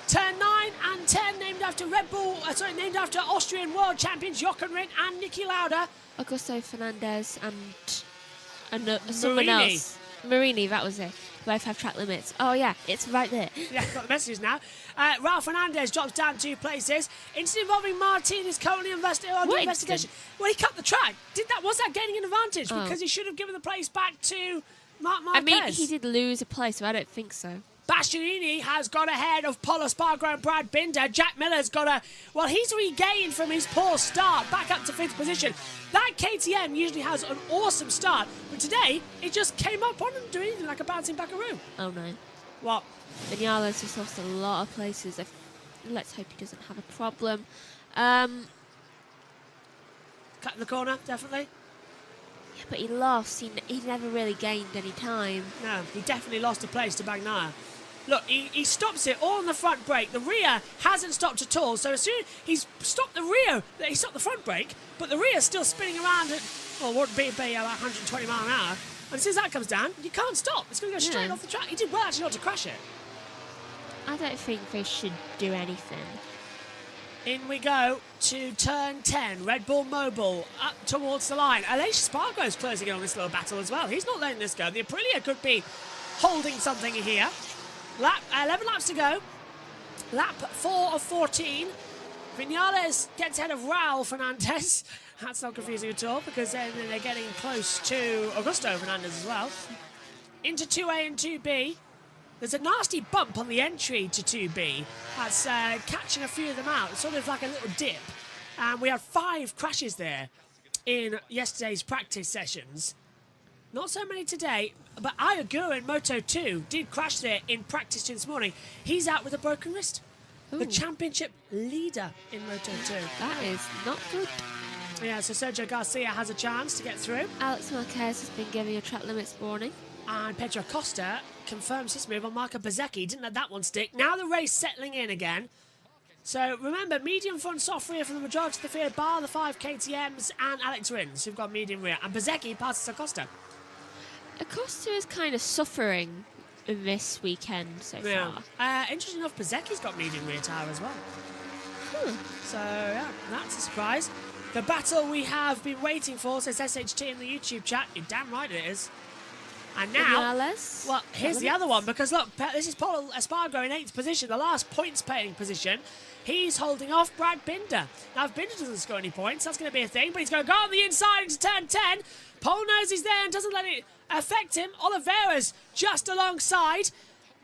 Turn 9 and 10 named after named after Austrian world champions Jochen Rindt and Niki Lauda. Augusto Fernandez and someone else. Marini, that was it. Both have track limits. Oh, yeah, it's right there. Yeah, got the messages now. Ralph Fernandez drops down 2 places. Incident involving Martin is currently under investigation. Well, he cut the track. Was that gaining an advantage? Because he should have given the place back to Marc Marquez. I mean, he did lose a place, so I don't think so. Bastianini has got ahead of Paul Espargaro and Brad Binder. Jack Miller's got a... Well, he's regained from his poor start, back up to 5th position. That KTM usually has an awesome start, but today it just came up on him doing anything like a bouncing buckaroo. Oh no. What? Vinales just lost a lot of places. Let's hope he doesn't have a problem. Cut in the corner, definitely. Yeah, but he lost. He never really gained any time. No, he definitely lost a place to Bagnaia. Look, he stops it all on the front brake. The rear hasn't stopped at all. So as soon as he's stopped the rear, he stopped the front brake, but the rear's still spinning around at, well, what would be about 120 mile an hour. And as soon as that comes down, you can't stop. It's going to go straight off the track. He did well actually not to crash it. I don't think they should do anything. In we go to turn 10. Red Bull Mobile up towards the line. Aleix Espargaro's closing in on this little battle as well. He's not letting this go. The Aprilia could be holding something here. 11 laps to go. Lap 4 of 14. Vinales gets ahead of Raul Fernandez. That's not confusing at all because then they're getting close to Augusto Fernandez as well. Into 2A and 2B. There's a nasty bump on the entry to 2B. That's catching a few of them out. It's sort of like a little dip. And we had 5 crashes there in yesterday's practice sessions. Not so many today, but Ayagur in Moto 2 did crash there in practice this morning. He's out with a broken wrist. Ooh. The championship leader in Moto 2. That is not good. Yeah, so Sergio Garcia has a chance to get through. Alex Marquez has been giving a track limits warning. And Pedro Costa confirms his move on Marco Bezzecchi. Didn't let that one stick. Now the race settling in again. So remember, medium front, soft rear for the majority of the field, bar the 5 KTMs and Alex Rins, who've got medium rear. And Bezzecchi passes Acosta. Acosta is kind of suffering in this weekend so far. Interesting enough, Bezzecchi's got medium rear tyre as well. Hmm. So, yeah, that's a surprise. The battle we have been waiting for, says SHT in the YouTube chat. You're damn right it is. And now, Vinales. well, here's the other one, because look, this is Paul Espargaro in 8th position, the last points-paying position. He's holding off Brad Binder. Now, if Binder doesn't score any points, that's going to be a thing, but he's going to go on the inside into turn 10. Paul knows he's there and doesn't let it affect him. Oliveira's just alongside.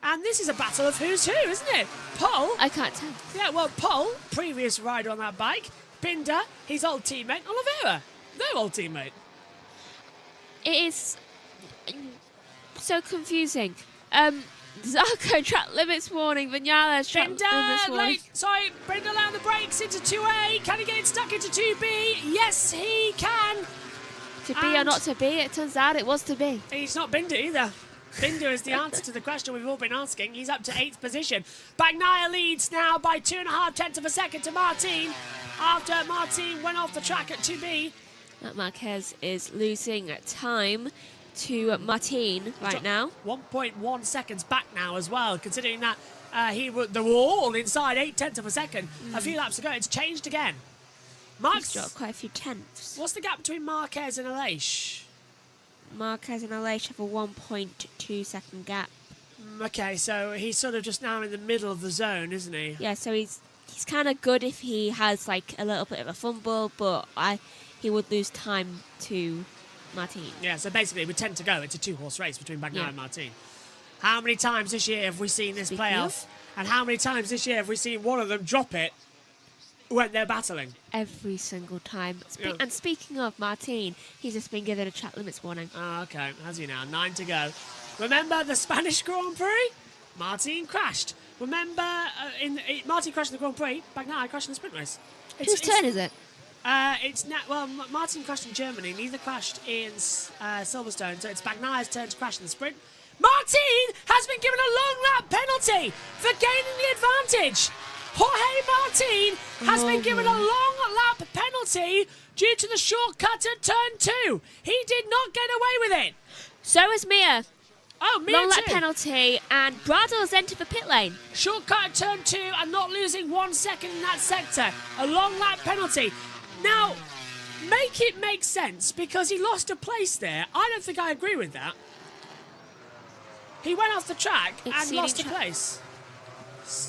And this is a battle of who's who, isn't it? Paul. I can't tell. Yeah, well, Paul, previous rider on that bike. Binder, his old teammate. Oliveira, their old teammate. It is so confusing. Zarco track limits warning. Vinales track limits warning. Binder allowing the brakes into 2A. Can he get it stuck into 2B? Yes, he can. To be or not to be? It turns out it was to be. He's not Binder either. Binder is the answer to the question we've all been asking. He's up to 8th position. Bagnaia leads now by 2.5 tenths of a second to Martin after Martin went off the track at 2B. Matt Marquez is losing time to Martin right now. 1.1 seconds back now as well, considering that they were all inside 8 tenths of a second a few laps ago. It's changed again. He's dropped quite a few tenths. What's the gap between Marquez and Aleix? Marquez and Aleix have a 1.2 second gap. Okay, so he's sort of just now in the middle of the zone, isn't he? Yeah, so he's kind of good if he has like a little bit of a fumble, but he would lose time to Martin. Yeah, so basically with 10 to go, it's a 2-horse race between Bagnaia and Martin. How many times this year have we seen this playoff? And how many times this year have we seen one of them drop it when they're battling? Every single time. And speaking of Martin, he's just been given a track limits warning. Oh, okay, has he now? 9 to go. Remember the Spanish Grand Prix? Martin crashed. Remember, Martin crashed in the Grand Prix, Bagnaia crashed in the sprint race. Whose turn is it? Martin crashed in Germany, neither crashed in Silverstone, so it's Bagnaia's turn to crash in the sprint. Martin has been given a long lap penalty for gaining the advantage. Jorge Martin has been given a long lap penalty due to the shortcut at turn 2. He did not get away with it. So is Mia. Oh, Mia long lap too. Penalty, and Bradl's entered the pit lane. Shortcut at turn 2 and not losing 1 second in that sector. A long lap penalty. Now, make it make sense, because he lost a place there. I don't think I agree with that. He went off the track and lost a place.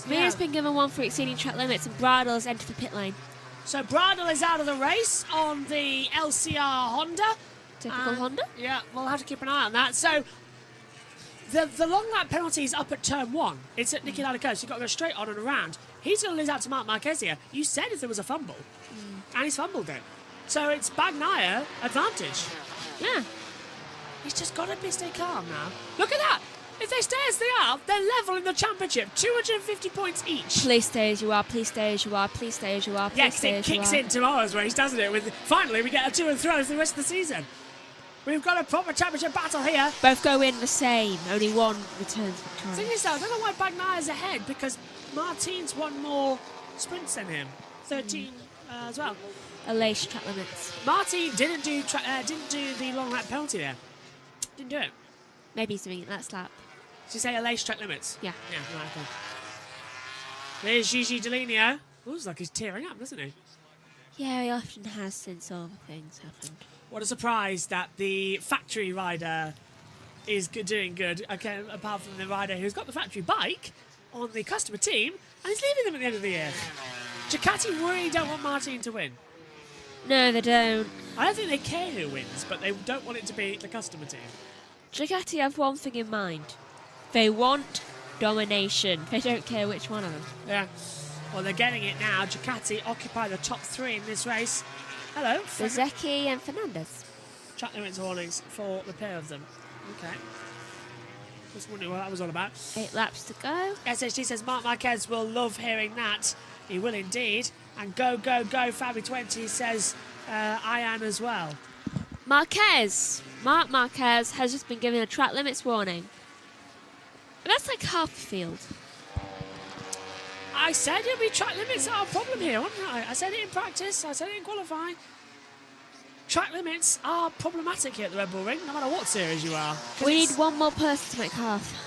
Mia's been given one for exceeding track limits, and Bradl's entered the pit lane. So Bradl is out of the race on the LCR Honda. Typical Honda? Yeah, we'll have to keep an eye on that. So The long lap penalty is up at turn 1. It's at Nicky Lauda coast. You've got to go straight on and around. He's going to lose out to Marc Marquez here. You said if there was a fumble, and he's fumbled it. So it's Bagnaia advantage. Yeah. He's just got to stay calm now. Look at that. If they stay as they are, they're level in the championship. 250 points each. Please stay as you are. Please stay as you are. Please stay as you are. Please Yeah, stay it as you kicks are. in tomorrow's race, doesn't it? With finally, we get a 2 and 3 for the rest of the season. We've got a proper championship battle here. Both go in the same. Only one returns The thing victorious. is, though, I don't know why Bagnaia's ahead because Martin's won more sprints than him. 13 as well. Aleix track limits. Martin didn't do the long lap penalty there. Didn't do it. Maybe he's doing it last lap. Did you say Aleix track limits? Yeah. Yeah, right, okay. There's Gigi Delineo. Looks like he's tearing up, doesn't he? Yeah, he often has since all the things happened. What a surprise that the factory rider is doing good, okay, apart from the rider who's got the factory bike on the customer team and is leaving them at the end of the year. Ducati really don't want Martin to win. No, they don't. I don't think they care who wins, but they don't want it to be the customer team. Ducati have one thing in mind. They want domination. They don't care which one of them. Yeah. Well, they're getting it now. Ducati occupy the top 3 in this race. Hello. Bezecchi and Fernandez. Track limits warnings for the pair of them. Okay. Just wondering what that was all about. 8 laps to go. SHT says Marc Marquez will love hearing that. He will indeed. And go, go, go, Fabi20 says Ian as well. Marc Marquez has just been given a track limits warning. And that's like half the field. I said it'll be track limits that are a problem here, wasn't I? I said it in practice, I said it in qualifying. Track limits are problematic here at the Red Bull Ring, no matter what series you are. We need one more person to make half.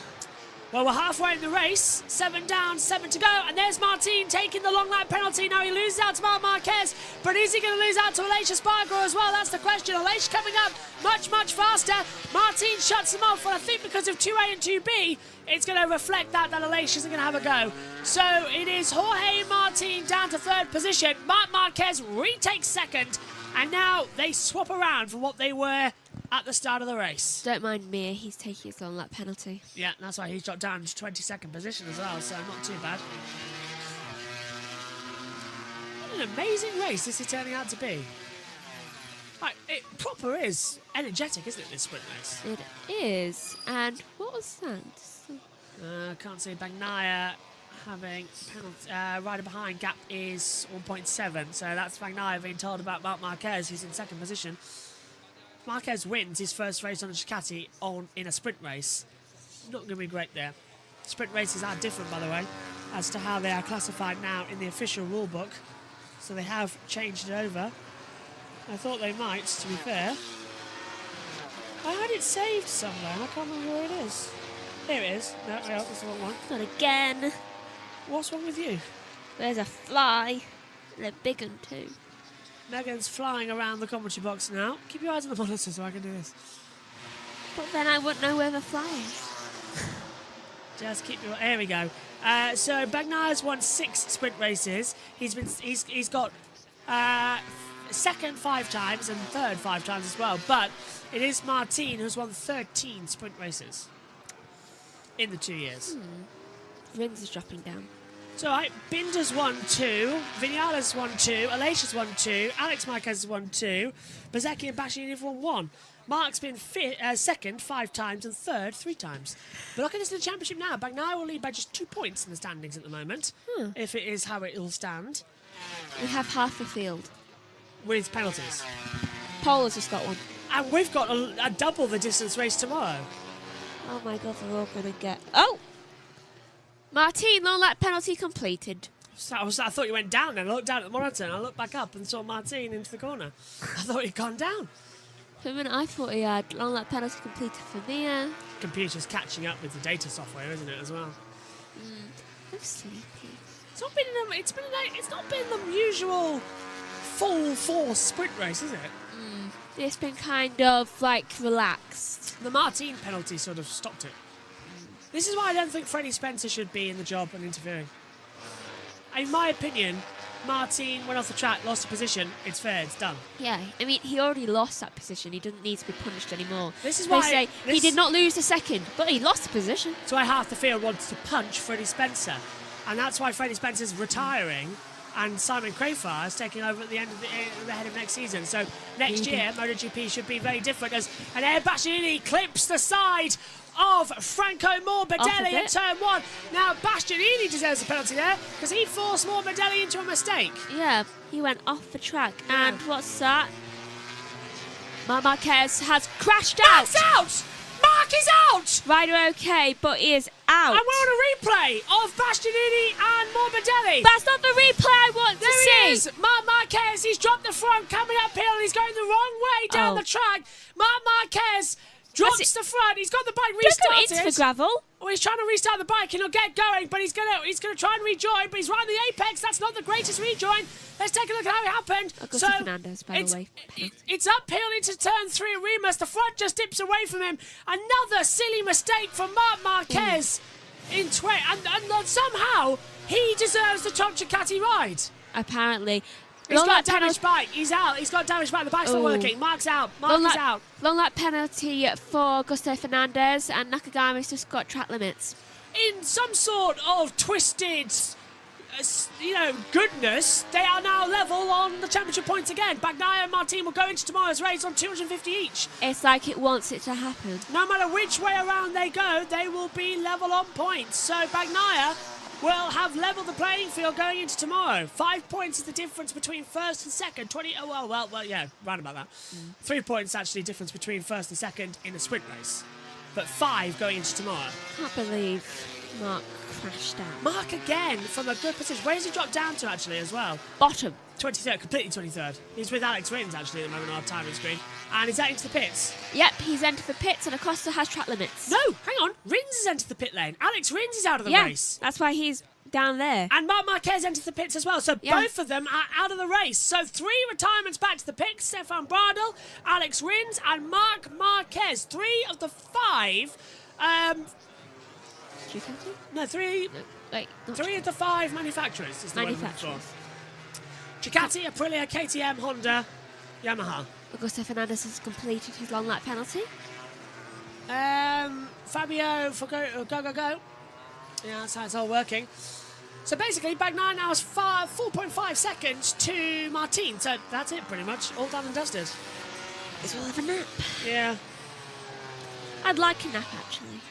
Well, we're halfway in the race. 7 down, 7 to go. And there's Martin taking the long lap penalty. Now he loses out to Marc Marquez. But is he going to lose out to Aleix Espargaro as well? That's the question. Aleix coming up much, much faster. Martin shuts him off. Well, I think because of 2A and 2B, it's going to reflect that Aleix isn't going to have a go. So it is Jorge Martin down to 3rd position. Marc Marquez retakes 2nd. And now they swap around from what they were at the start of the race. Don't mind me, he's taking his long lap penalty. Yeah, that's why he's dropped down to 22nd position as well, so not too bad. What an amazing race this is turning out to be. Right, it proper is energetic, isn't it, this sprint race? It is. And what was that? Can't see Bagnaia having penalty. Rider behind gap is 1.7, so that's Bagnaia being told about Marc Marquez, who's in 2nd position. Marquez wins his first race on a Ducati in a sprint race. Not going to be great there. Sprint races are different, by the way, as to how they are classified now in the official rule book. So they have changed it over. I thought they might, to be fair. I had it saved somewhere, and I can't remember where it is. Here it is. No, that's the wrong one. Not again. What's wrong with you? There's a fly. And a big one too. Megan's flying around the commentary box now. Keep your eyes on the monitor so I can do this. But then I wouldn't know where the fly is. Just keep your... Here we go. So Bagnaia's won 6 sprint races. He's got 2nd 5 times and 3rd 5 times as well. But it is Martin who's won 13 sprint races in the 2 years. Rings is dropping down. So, right, Binder's won 2, Vinales won 2, Aleix has won 2, Alex Marquez has won 2, Bezecchi and Bastianini have won 1. Mark's been 2nd 5 times and 3rd 3 times. But look at this in the championship now. Bagnaia will lead by just 2 points in the standings at the moment, if it is how it will stand. We have half the field. With penalties. Paul has just got one. And we've got a double the distance race tomorrow. Oh my god, they're all going to get... Oh! Martin, long lap penalty completed. So I thought you went down then. I looked down at the monitor and I looked back up and saw Martin into the corner. I thought he'd gone down. For a minute I thought he had long lap penalty completed for Mia. Computer's catching up with the data software, isn't it, as well? I'm sleepy. It's not been the usual full force sprint race, is it? It's been kind of like relaxed. The Martin penalty sort of stopped it. This is why I don't think Freddie Spencer should be in the job and interfering. In my opinion, Martin went off the track, lost a position. It's fair. It's done. Yeah, I mean, he already lost that position. He doesn't need to be punished anymore. This is They why say he this- did not lose a second, but he lost a position. That's why half the field wants to punch Freddie Spencer. And that's why Freddie Spencer's retiring and Simon Crafar is taking over at the end of the head of next season. So next year, MotoGP should be very different as an Air Bastianini clips the side of Franco Morbidelli at turn 1. Now, Bastianini deserves a penalty there because he forced Morbidelli into a mistake. Yeah, he went off the track. And what's that? Marc Marquez has crashed out. That's out! Mark is out! Rider okay, but he is out. And we're on a replay of Bastianini and Morbidelli. That's not the replay I want to There see. he is! Marc Marquez, he's dropped the front, coming uphill, and he's going the wrong way down the track. Marc Marquez drops the front, he's got the bike restarted. Don't go into the gravel. Well, he's trying to restart the bike and he'll get going, but he's gonna try and rejoin, but he's right on the apex. That's not the greatest rejoin. Let's take a look at how it happened. Augusto Fernandez, by the way. It's uphill into turn 3 at Remus. The front just dips away from him. Another silly mistake from Marc Marquez and somehow he deserves the top Ducati ride. Apparently. He's got a damaged bike. He's out. He's got a damaged bike. The bike's not working. Mark's out. Mark is out. Long lap penalty for Augusto Fernandez, and Nakagami's just got track limits. In some sort of twisted, goodness, they are now level on the championship points again. Bagnaia and Martin will go into tomorrow's race on 250 each. It's like it wants it to happen. No matter which way around they go, they will be level on points. So Bagnaia will have leveled the playing field going into tomorrow. 5 points is the difference between first and second. 20. Oh well, yeah, round about that. 3 points actually difference between first and second in a sprint race, but 5 going into tomorrow. Can't believe Mark crashed out. Mark again from a good position. Where does he drop down to actually as well? Bottom. 23rd, completely 23rd. He's with Alex Rins actually at the moment on our timing screen. And is that into the pits? Yep, he's entered the pits and Acosta has track limits. No, hang on. Rins has entered the pit lane. Alex Rins is out of the race. That's why he's down there. And Marc Marquez entered the pits as well. So both of them are out of the race. So 3 retirements back to the pits. Stefan Bradl, Alex Rins and Marc Marquez. 3 of the 5. No, 3. No, wait, 3 of the 5 manufacturers is the one for. Ducati, Aprilia, KTM, Honda, Yamaha. Augusto Fernandez has completed his long lap penalty. Fabio for go. Yeah, that's how it's all working. So basically, Bagnaia now has 4.5 seconds to Martin. So that's it, pretty much. All done and dusted. Guess we'll have a nap. Yeah. I'd like a nap, actually.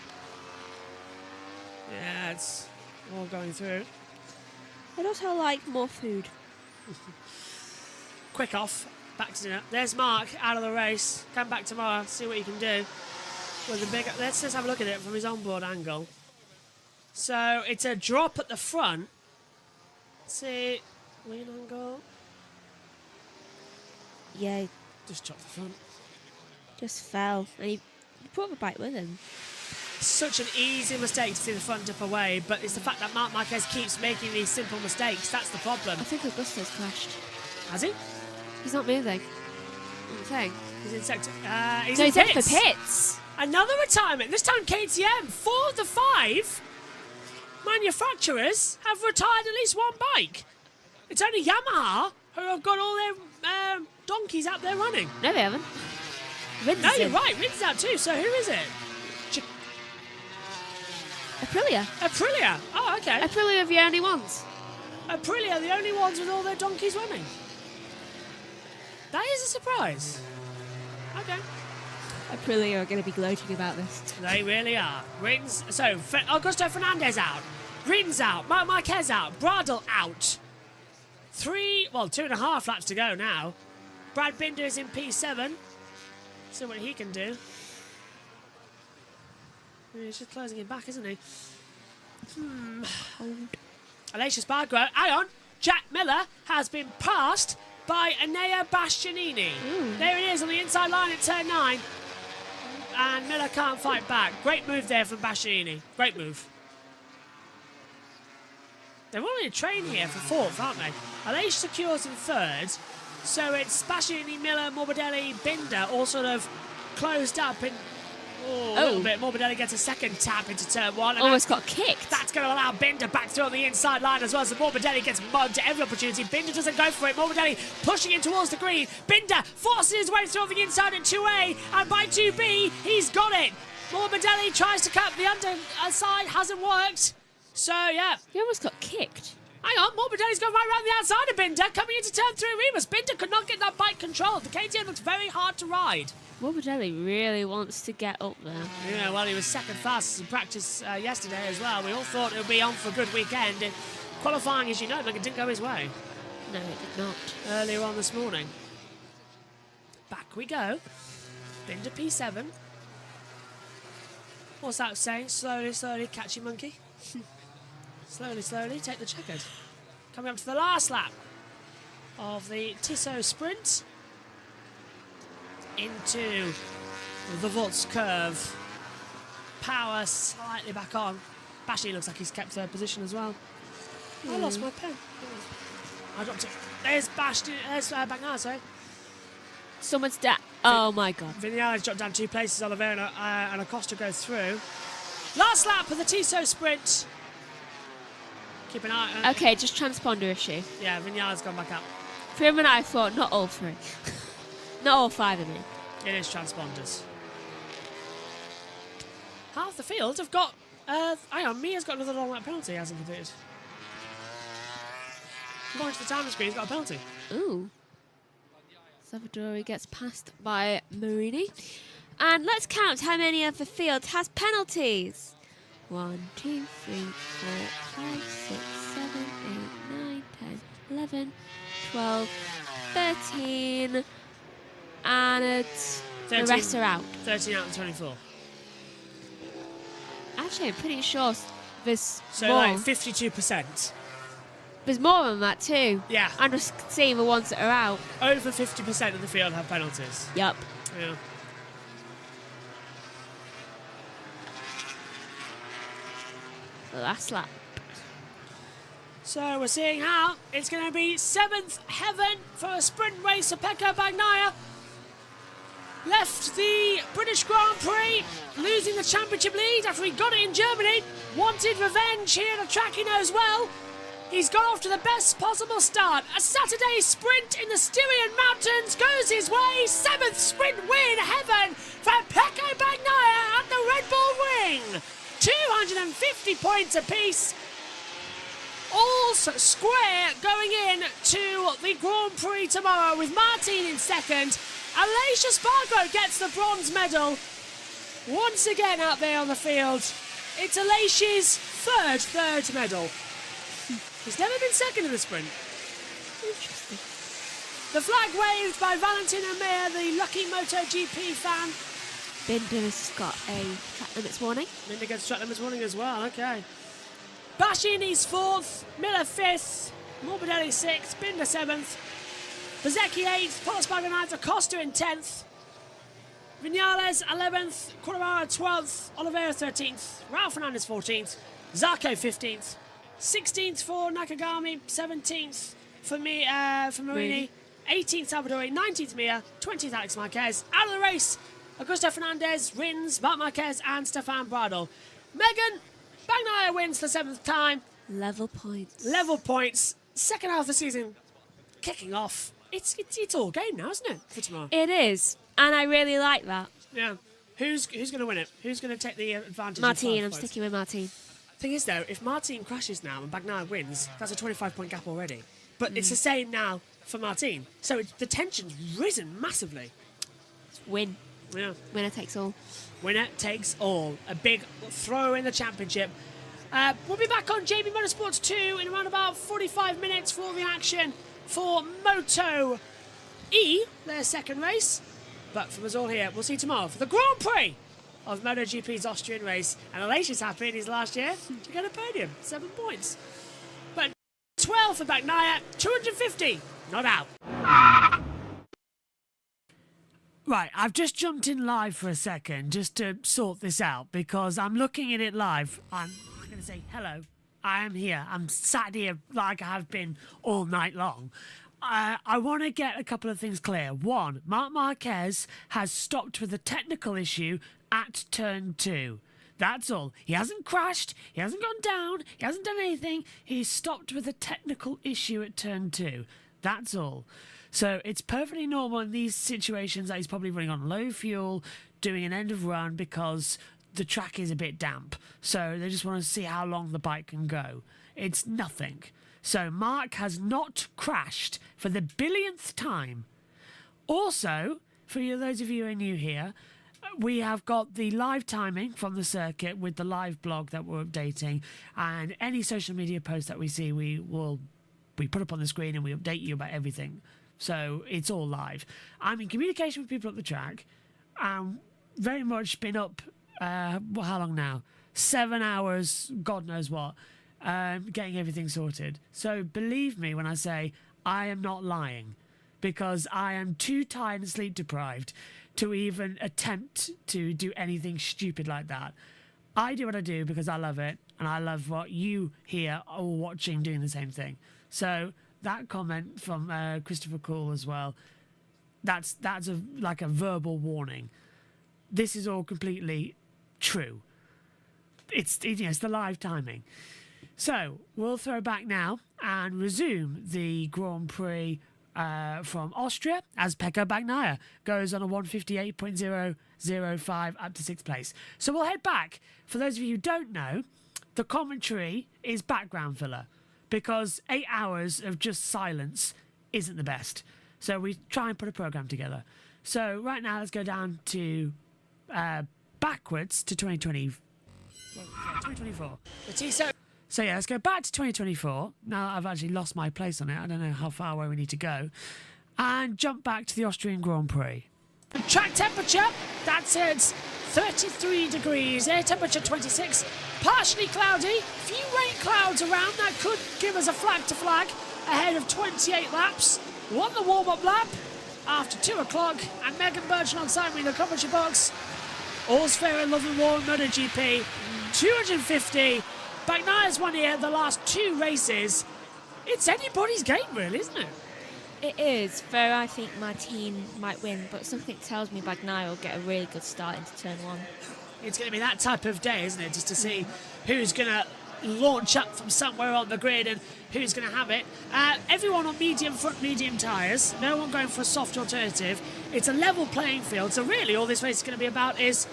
Yeah, it's all going through. I'd also like more food. Quick off. Back to dinner. There's Mark out of the race. Come back tomorrow. See what you can do. With the big. Let's just have a look at it from his onboard angle. So it's a drop at the front. Let's see. Wheel angle. Yeah. Just dropped the front. Just fell. And he brought the bike with him. Such an easy mistake to see the front dip away, but it's the fact that Marc Marquez keeps making these simple mistakes. That's the problem. I think Augusto's crashed. Has he? He's not moving. What am I saying? He's in sector. He's in for pits. Another retirement. This time KTM. 4 of the 5 manufacturers have retired at least one bike. It's only Yamaha who have got all their donkeys out there running. No, they haven't. Rins No, is you're in. right. Rins is out too. So who is it? Aprilia. Aprilia. Oh, okay. Aprilia are the only ones. Aprilia are the only ones with all their donkeys running. That is a surprise. Okay. Aprilia are going to be gloating about this. They really are. Rins. So Augusto Fernandez out. Rins out. Marc Marquez out. Bradl out. 2.5 laps to go now. Brad Binder is in P7. See what he can do. He's just closing him back, isn't he? Aleix Espargaro. Hang on. Jack Miller has been passed by Enea Bastianini. There he is on the inside line at turn 9. And Miller can't fight back. Great move there from Bastianini. Great move. They're all in a train here for 4th, aren't they? Aleix secures in 3rd. So it's Bastianini, Miller, Morbidelli, Binder all sort of closed up in A little bit. Morbidelli gets a second tap into turn 1. And Almost got kicked. that's going to allow Binder back through on the inside line as well. So Morbidelli gets mugged at every opportunity. Binder doesn't go for it. Morbidelli pushing in towards the green. Binder forces his way through on the inside at 2A. And by 2B, he's got it. Morbidelli tries to cut the underside. Hasn't worked. So, yeah. He almost got kicked. Hang on, Morbidelli's gone right around the outside of Binder, coming into turn 3 Rebus. Binder could not get that bike controlled. The KTM looks very hard to ride. Morbidelli really wants to get up there. Yeah, well, he was second fastest in practice yesterday as well. We all thought it would be on for a good weekend. Qualifying, as you know, it didn't go his way. No, it did not. Earlier on this morning. Back we go. Binder P7. What's that saying? Slowly, slowly, catchy monkey. Slowly, slowly, take the checkered. Coming up to the last lap of the Tissot sprint. Into the Volts curve. Power slightly back on. Bashley looks like he's kept third position as well. I lost my pen. I dropped it. There's Bashley. There's Bagnar, sorry. Someone's down. Oh my god. Vinales dropped down 2 places. Oliveira and Acosta go through. Last lap of the Tissot sprint. Keep an eye on. Okay, just transponder issue. Yeah, Vinales gone back up. For him and I thought, not all 3. Not all 5 of me. It is transponders. Half the field have got. Hang on, Mia's got another long lap penalty. He hasn't completed. According to the timer screen, he's got a penalty. Ooh. Salvadori gets passed by Marini. And let's count how many of the field has penalties. 1, 2, 3, 4, 5, 6, 7, 8, 9, 10, 11, 12, 13. And the rest are out. 13 out of 24. Actually, I'm pretty sure there's So more. like 52%. There's more than that too. Yeah. I'm just seeing the ones that are out. Over 50% of the field have penalties. Yup. Yeah. The last lap. So we're seeing how it's going to be 7th heaven for a sprint race for Pecco Bagnaia. Left the British Grand Prix, losing the championship lead after he got it in Germany. Wanted revenge here at a track he knows well. He's got off to the best possible start. A Saturday sprint in the Styrian Mountains goes his way. 7th sprint win heaven for Pecco Bagnaia at the Red Bull Ring. 250 points apiece. All square going in to the Grand Prix tomorrow with Martin in second. Alicia Spargo gets the bronze medal. Once again out there on the field. It's Alicia's third medal. He's never been second in the sprint. Interesting. The flag waved by Valentino Meyer, the lucky MotoGP fan. Binder's got a track limits warning. Binder gets track limits warning as well, okay. Bastiani's 4th, Miller 5th, Morbidelli 6th, Binder 7th, Bezzecchi 8th, Paul Spargo 9th, Acosta in 10th, Vinales 11th, Quartararo 12th, Oliveira 13th, Raul Fernandez 14th, Zarco 15th, 16th for Nakagami, 17th for Marini, 18th Salvadori, 19th Mia, 20th Alex Marquez. Out of the race, Augusto Fernandez, Rins, Marc Marquez and Stefan Bradl. Megan Bagnaia wins for 7th time. Level points. Level points. Second half of the season kicking off. It's all game now, isn't it, for tomorrow? It is, and I really like that. Yeah. Who's going to win it? Who's going to take the advantage? Martin, I'm sticking with Martin. Thing is, though, if Martin crashes now and Bagnaia wins, that's a 25-point gap already. But it's the same now for Martin. So the tension's risen massively. Win. Yeah. Winner takes all. Winner takes all. A big throw in the championship. We'll be back on JB Motorsports 2 in around about 45 minutes for the action for Moto E, their second race. But from us all here, we'll see you tomorrow for the Grand Prix of MotoGP's Austrian race. And Alicia's happy in his last year to get a podium, 7 points. But 12 for Bagnaia, 250, not out. Right, I've just jumped in live for a second just to sort this out because I'm looking at it live. I'm going to say hello. I am here. I'm sat here like I have been all night long. I want to get a couple of things clear. One, Marc Marquez has stopped with a technical issue at turn 2. That's all. He hasn't crashed. He hasn't gone down. He hasn't done anything. He's stopped with a technical issue at turn 2. That's all. So it's perfectly normal in these situations that he's probably running on low fuel, doing an end of run because the track is a bit damp. So they just want to see how long the bike can go. It's nothing. So Marc has not crashed for the billionth time. Also, for those of you who are new here, we have got the live timing from the circuit with the live blog that we're updating, and any social media posts that we see, we put up on the screen and we update you about everything. So it's all live. I'm in communication with people at the track. Very much been up, how long now? 7 hours, God knows what. Getting everything sorted. So believe me when I say I am not lying, because I am too tired and sleep deprived to even attempt to do anything stupid like that. I do what I do because I love it, and I love what you here are watching doing the same thing. So that comment from Christopher Cool as well, that's like a verbal warning. This is all completely true. It's the live timing. So we'll throw back now and resume the Grand Prix from Austria as Pecco Bagnaia goes on a 158.005 up to 6th place. So we'll head back. For those of you who don't know, the commentary is background filler because 8 hours of just silence isn't the best. So we try and put a program together. So right now let's go down to backwards to 2024. So yeah, let's go back to 2024. Now I've actually lost my place on it. I don't know how far away we need to go. And jump back to the Austrian Grand Prix. Track temperature, that's it. 33 degrees, air temperature 26. Partially cloudy, few rain clouds around. That could give us a flag to flag ahead of 28 laps. Won the warm-up lap after 2 o'clock. And Megan Burch alongside me in the commentary box. All's fair in love and war in MotoGP. 250. Bagnaia's won here the last 2 races. It's anybody's game, really, isn't it? It is, though I think Martin might win, but something tells me Bagnaia will get a really good start into turn 1. It's going to be that type of day, isn't it? Just to see who's going to launch up from somewhere on the grid and who's going to have it. Everyone on medium front, medium tyres. No one going for a soft alternative. It's a level playing field, so really all this race is going to be about is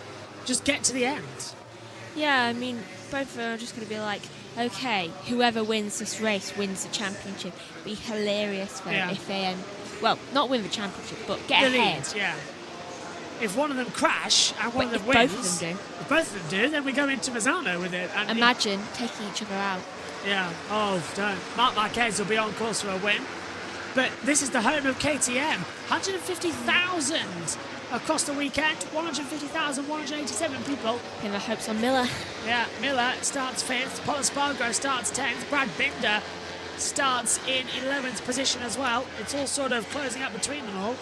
just get to the end. Yeah, I mean, both of them are just going to be like, okay, whoever wins this race wins the championship. Be hilarious though if they, well, not win the championship, but get ahead. Lead, yeah. If one of them crash and one of them wins, both of them do. If both of them do, then we go into Mazzano with it. And imagine taking each other out. Yeah. Oh, don't. Marc Marquez will be on course for a win. But this is the home of KTM. 150,000 across the weekend. 150,187 people. Pin their hopes on Miller. Yeah, Miller starts 5th. Paul Espargaro starts 10th. Brad Binder starts in 11th position as well. It's all sort of closing up between them all.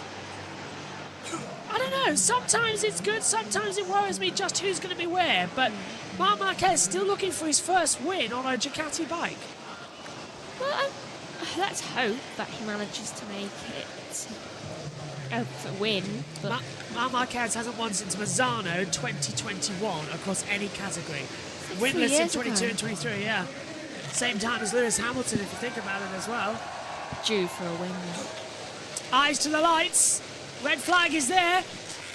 I don't know. Sometimes it's good. Sometimes it worries me just who's going to be where. But Marc Marquez still looking for his first win on a Ducati bike. Well, let's hope that he manages to make it a win. But Marc Marquez hasn't won since Mazzano 2021 across any category. Winless in 22 and 23, yeah. Same time as Lewis Hamilton, if you think about it as well. Due for a win. Eyes to the lights. Red flag is there.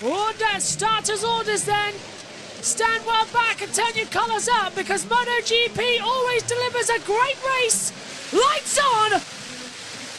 Order, starters orders then. Stand well back and turn your colours up because MotoGP always delivers a great race. Lights on.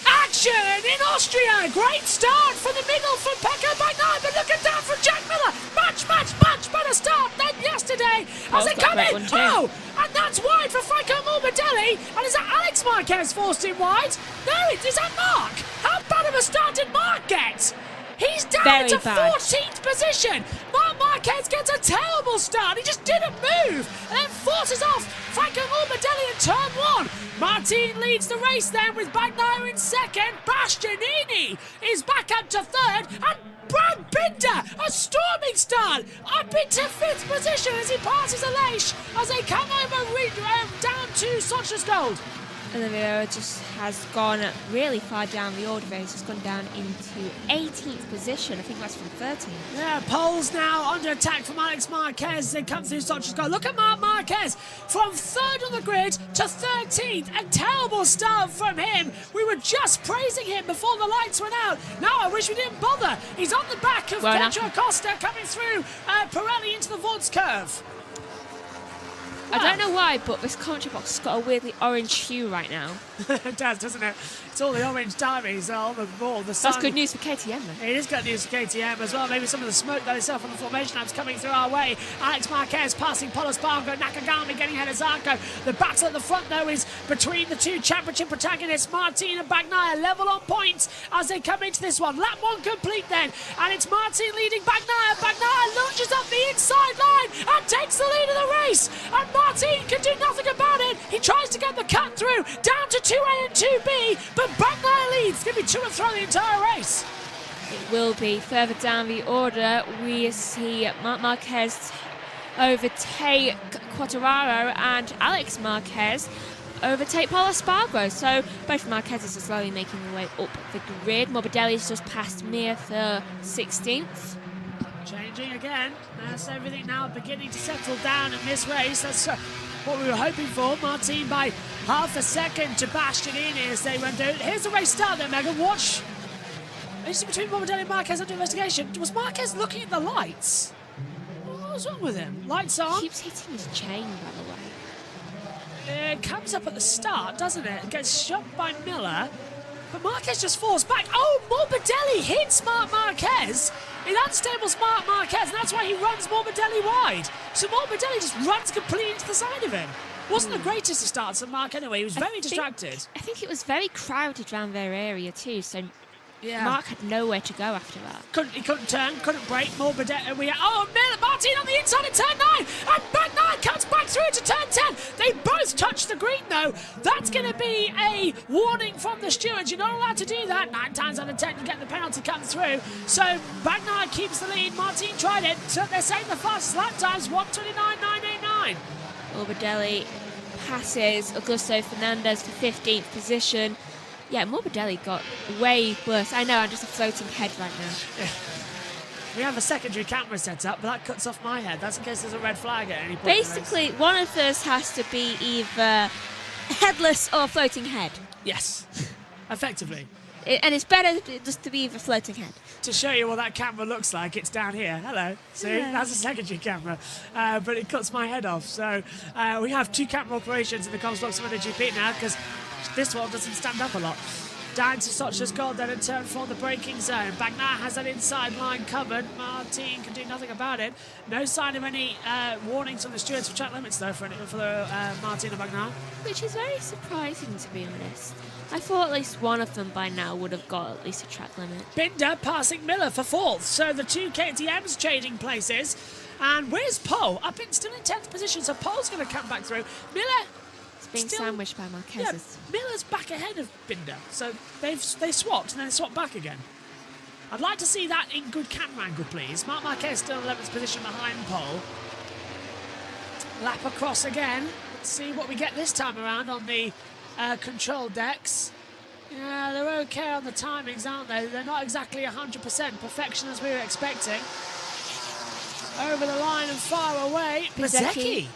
Action in Austria. Great start from the middle from Pecco Bagnaia, but looking down from Jack Miller. Much better start than yesterday. As they come in. Oh, and that's wide for Franco Morbidelli. And is that Alex Marquez forced in wide? No, is that Marc? How bad of a start did Marc get? He's down to 14th position. Marc Marquez gets a terrible start. He just didn't move. And then forces off Franco Morbidelli in turn 1. Martin leads the race then with Bagnaia in 2nd. Bastianini is back up to 3rd. And Brad Binder, a storming start, up into 5th position as he passes Aleix as they come over down to Sochas Gold. Oliveira just has gone really far down the order. He's just gone down into 18th position. I think that's from 13th. Yeah, poles now under attack from Alex Marquez. They come through Sochi's goal. Look at Marc Marquez from 3rd on the grid to 13th. A terrible start from him. We were just praising him before the lights went out. Now I wish we didn't bother. He's on the back of Pedro Acosta coming through Pirelli into the Vaught's curve. I don't know why, but this commentary box has got a weirdly orange hue right now. It does, doesn't it? It's all the orange diaries on the ball. The sun. That's good news for KTM, though. It is good news for KTM as well. Maybe some of the smoke that is off on the formation laps coming through our way. Alex Marquez passing Pol Espargaro, Nakagami getting ahead of Zarco. The battle at the front, though, is between the two championship protagonists, Martin and Bagnaia, level on points as they come into this one. Lap 1 complete then, and it's Martin leading Bagnaia. Bagnaia launches up the inside line and takes the lead of the race. And Martin can do nothing about it. He tries to get the cut through down to 2A and 2B, but Bagnaia leads. It's going to be to and fro the entire race. It will be. Further down the order, we see Marc Marquez overtake Quartararo and Alex Marquez overtake Pol Espargaro. So both Marquezes are slowly making their way up the grid. Morbidelli's just passed Mir for 16th. Changing again. That's everything now beginning to settle down in this race. That's what we were hoping for. Martin by half a second to Bastianini as they went down. Here's the race start there, Megan. Watch. This is between Morbidelli and Marquez under investigation. Was Marquez looking at the lights? What was wrong with him? Lights on. He keeps hitting his chain, by the way. It comes up at the start, doesn't it? It gets shot by Miller. But Marquez just falls back. Oh, Morbidelli hits Marc Marquez. It unstables Marc Marquez, and that's why he runs Morbidelli wide. So Morbidelli just runs completely into the side of him. Wasn't the greatest of starts of Marc anyway. He was very distracted. I think it was very crowded around their area too, so yeah. Marc had nowhere to go after that. He couldn't turn, couldn't brake. Morbidelli. Oh, Martin on the inside of turn 9, and Bagnaia comes back through to turn 10. They both touch the green though. That's going to be a warning from the stewards. You're not allowed to do that. 9 times out of 10 you get the penalty come through. So Bagnaia keeps the lead. Martin tried it. So they're saying the fastest lap times 1:29.989. Morbidelli passes Augusto Fernandez for 15th position. Yeah, Morbidelli got way worse. I know, I'm just a floating head right now. Yeah. We have a secondary camera set up, but that cuts off my head. That's in case there's a red flag at any point. Basically, one of us has to be either headless or floating head. Yes, effectively. And it's better just to be either floating head. To show you what that camera looks like, it's down here. Hello. See, that's a secondary camera, but it cuts my head off. So we have 2 camera operations in the comms box of MotoGP now because this one doesn't stand up a lot. Down to Socha's goal then in turn 4, the braking zone. Bagnaia has that inside line covered. Martin can do nothing about it. No sign of any warnings from the stewards for track limits though for Martin and Bagnaia. Which is very surprising, to be honest. I thought at least one of them by now would have got at least a track limit. Binder passing Miller for 4th. So the 2 KTMs changing places. And where's Pol? Still in 10th position, so Pol's going to come back through. Miller being sandwiched by Marquez. Yeah, Miller's back ahead of Binder, so they swapped and then they swapped back again. I'd like to see that in good camera angle, please. Marc Marquez still in 11th position behind Pol. Lap across again. Let's see what we get this time around on the control decks. Yeah, they're okay on the timings, aren't they? They're not exactly 100% perfection as we were expecting. Over the line and far away, Bezzecchi.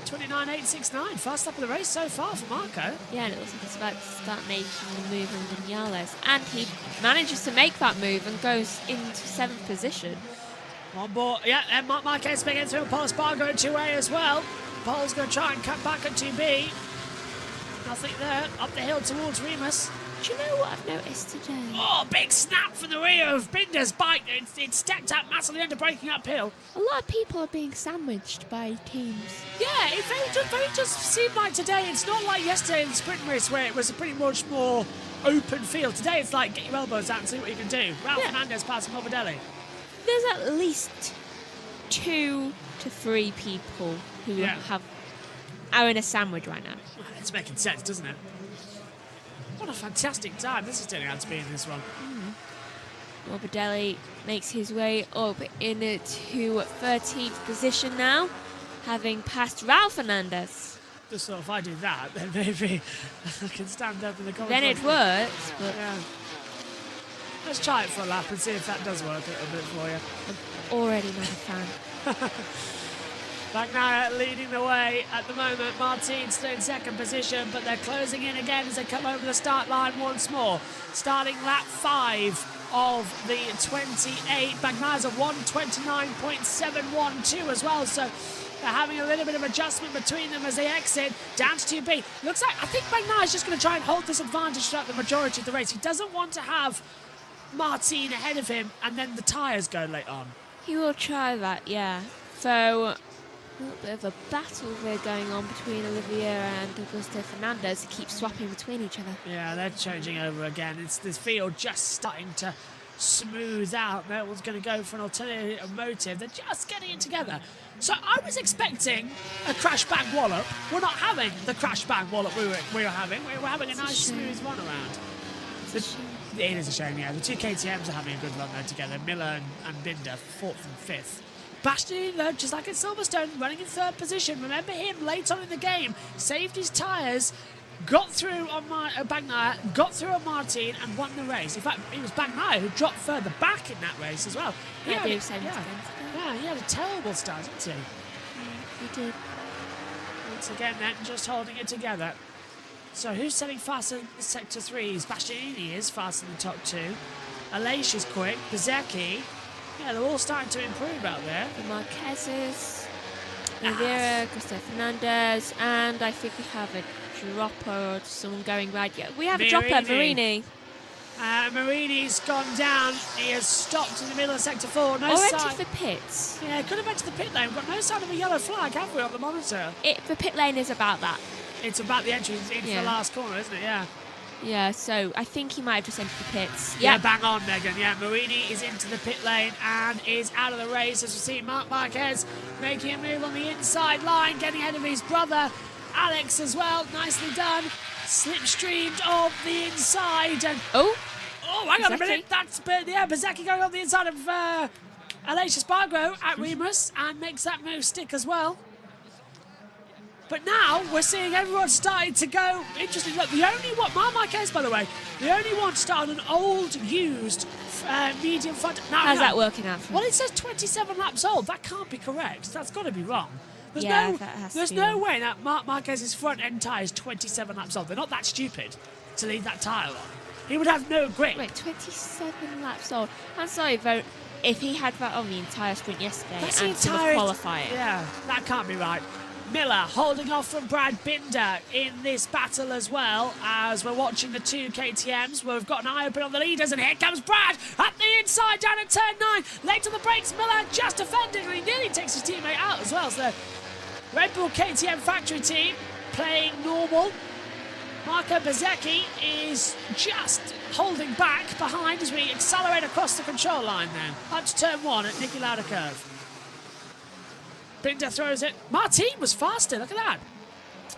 1:29.869, fast up of the race so far for Marco. Yeah, and it looks like he's about to start making the move on Vinales. And he manages to make that move and goes into 7th position. On board, yeah, and Marc Marquez making it through Pol Espargaro 2A as well. Pol's going to try and cut back at 2B. Nothing there, up the hill towards Remus. Do you know what I've noticed today? Oh, big snap from the rear of Binder's bike. It's stepped up massively under braking uphill. A lot of people are being sandwiched by teams. Yeah, it very just seemed like today. It's not like yesterday in the sprint race where it was a pretty much more open field. Today it's like get your elbows out and see what you can do. Ralph Fernandez passing Morbidelli. There's at least 2 to 3 people who are in a sandwich right now. It's making sense, doesn't it? What a fantastic time this is turning out to be in this one. Morbidelli makes his way up into 13th position now, having passed Ralph Fernandez. Just thought if I do that, then maybe I can stand up in the corner. Then it works, but Yeah. Let's try it for a lap and see if that does work a little bit for you. already not a fan. Bagnaia leading the way at the moment. Martin still in second position, but they're closing in again as they come over the start line once more. Starting lap 5 of the 28. Bagnaia's a 1:29.712 as well, so they're having a little bit of adjustment between them as they exit down to 2B. Looks like, I think Bagnaia's just going to try and hold this advantage throughout the majority of the race. He doesn't want to have Martin ahead of him and then the tyres go late on. He will try that, yeah. So, a little bit of a battle there going on between Olivier and Augusto Fernandez. They keep swapping between each other. Yeah, they're changing over again. It's this field just starting to smooth out. No one's going to go for an alternative motive. They're just getting it together. So I was expecting a crash bang wallop. We're not having the crash bang wallop we were having. We were having a nice smooth run around. It is a shame, yeah. The two KTMs are having a good run there together. Miller and Binder, 4th and 5th. Bastianini, though, just like at Silverstone, running in 3rd position. Remember him late on in the game, saved his tyres, got through on Bagnaia, got through on Martin, and won the race. In fact, it was Bagnaia who dropped further back in that race as well. He had a terrible start, didn't he? Yeah, he did. Once again, then, just holding it together. So who's setting fast in Sector 3? Bastianini is fast in the top 2. Aleix is quick. Bezecchi. Yeah, they're all starting to improve out there. The Marquezes, Oliveira, Augusto Fernandez, and I think we have a dropper or someone going right. Yeah, we have a dropper, Marini. Marini's gone down. He has stopped in the middle of Sector 4. No or sign. entered the pits. Yeah, could have entered the pit lane. We've got no sign of a yellow flag, have we, on the monitor? The pit lane is about that. It's about the entrance into the last corner, isn't it? Yeah. Yeah, so I think he might have just entered the pits. Yeah, bang on, Megan. Yeah, Marini is into the pit lane and is out of the race. As we see Marc Marquez making a move on the inside line, getting ahead of his brother, Alex, as well. Nicely done. Slipstreamed off the inside. And hang on a minute. That's Bezecchi going on the inside of Aleix Espargaro at Remus and makes that move stick as well. But now we're seeing everyone starting to go. Interesting. Look, the only one, Marc Marquez, by the way, the only one to start on an old, used medium front. Now, how's that working out for him? Well, it says 27 laps old. That can't be correct. That's got to be wrong. There's no way that Marc Marquez's front end tyre is 27 laps old. They're not that stupid to leave that tyre on. He would have no grip. Wait, 27 laps old. I'm sorry, though. If he had that on the entire sprint yesterday and to qualify it. Yeah, that can't be right. Miller holding off from Brad Binder in this battle as well, as we're watching the two KTMs. We've got an eye open on the leaders, and here comes Brad at the inside down at turn 9. Late on the brakes, Miller just defending, and he nearly takes his teammate out as well. So Red Bull KTM factory team playing normal. Marco Bezecchi is just holding back behind as we accelerate across the control line then. Up to turn 1 at Niki Lauda curve. Binder throws it. Martin was faster, look at that.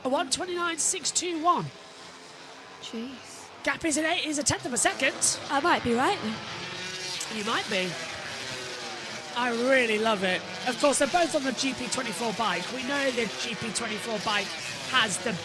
A 1:29.621. Jeez. Gap is a 10th of a second. I might be right then. You might be. I really love it. Of course, they're both on the GP24 bike. We know the GP24 bike has the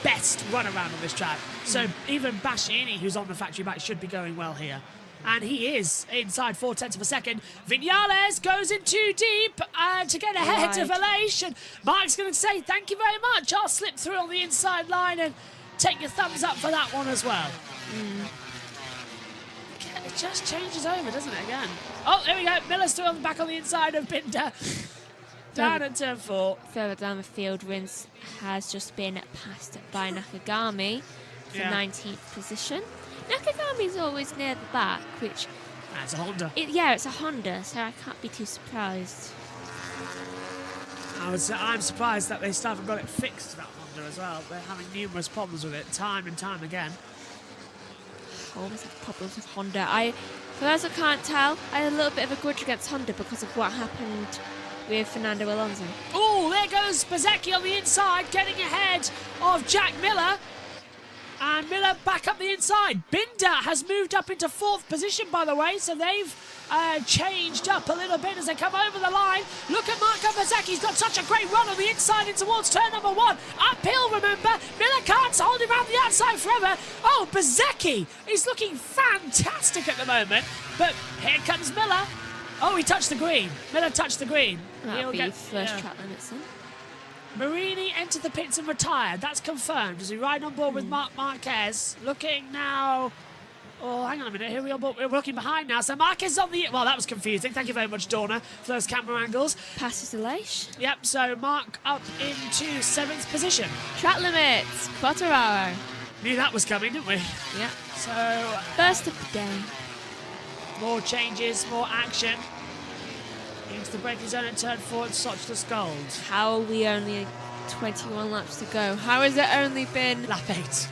best run around on this track. So even Bastianini, who's on the factory bike, should be going well here. And he is inside 4/10 of a second. Viñales goes in too deep to get ahead of Aleix. And Mark's going to say, thank you very much. I'll slip through on the inside line and take your thumbs up for that one as well. It just changes over, doesn't it, again? Oh, there we go. Miller's still back on the inside of Binder. Down at turn 4. Further down the field, Rins has just been passed by Nakagami for 19th position. Nakagami's always near the back, which... That's a Honda. It's a Honda, so I can't be too surprised. I'm surprised that they still haven't got it fixed, that Honda, as well. They're having numerous problems with it, time and time again. Always have problems with Honda. For those that can't tell, I had a little bit of a grudge against Honda because of what happened with Fernando Alonso. Oh, there goes Bezecchi on the inside, getting ahead of Jack Miller. And Miller back up the inside. Binder has moved up into 4th position, by the way, so they've changed up a little bit as they come over the line. Look at Marco Bezzecchi's got such a great run on the inside in towards turn number 1. Uphill, remember. Miller can't hold him around the outside forever. Oh, Bezzecchi is looking fantastic at the moment. But here comes Miller. Oh, he touched the green. Miller touched the green. That'll be first track limits then. Marini entered the pits and retired. That's confirmed. As we ride on board with Marc Marquez. Looking now... Oh, hang on a minute. Here we are. We're looking behind now. So Marquez on the... Well, that was confusing. Thank you very much, Dorna, for those camera angles. Passes the Leish. Yep, so Mark up into 7th position. Track limits. Quartararo. Knew that was coming, didn't we? Yeah. So... First of the day. More changes, more action. Into the braking zone at turn 4 at Sochta-Skald. How are we only 21 laps to go? How has it only been... Lap 8.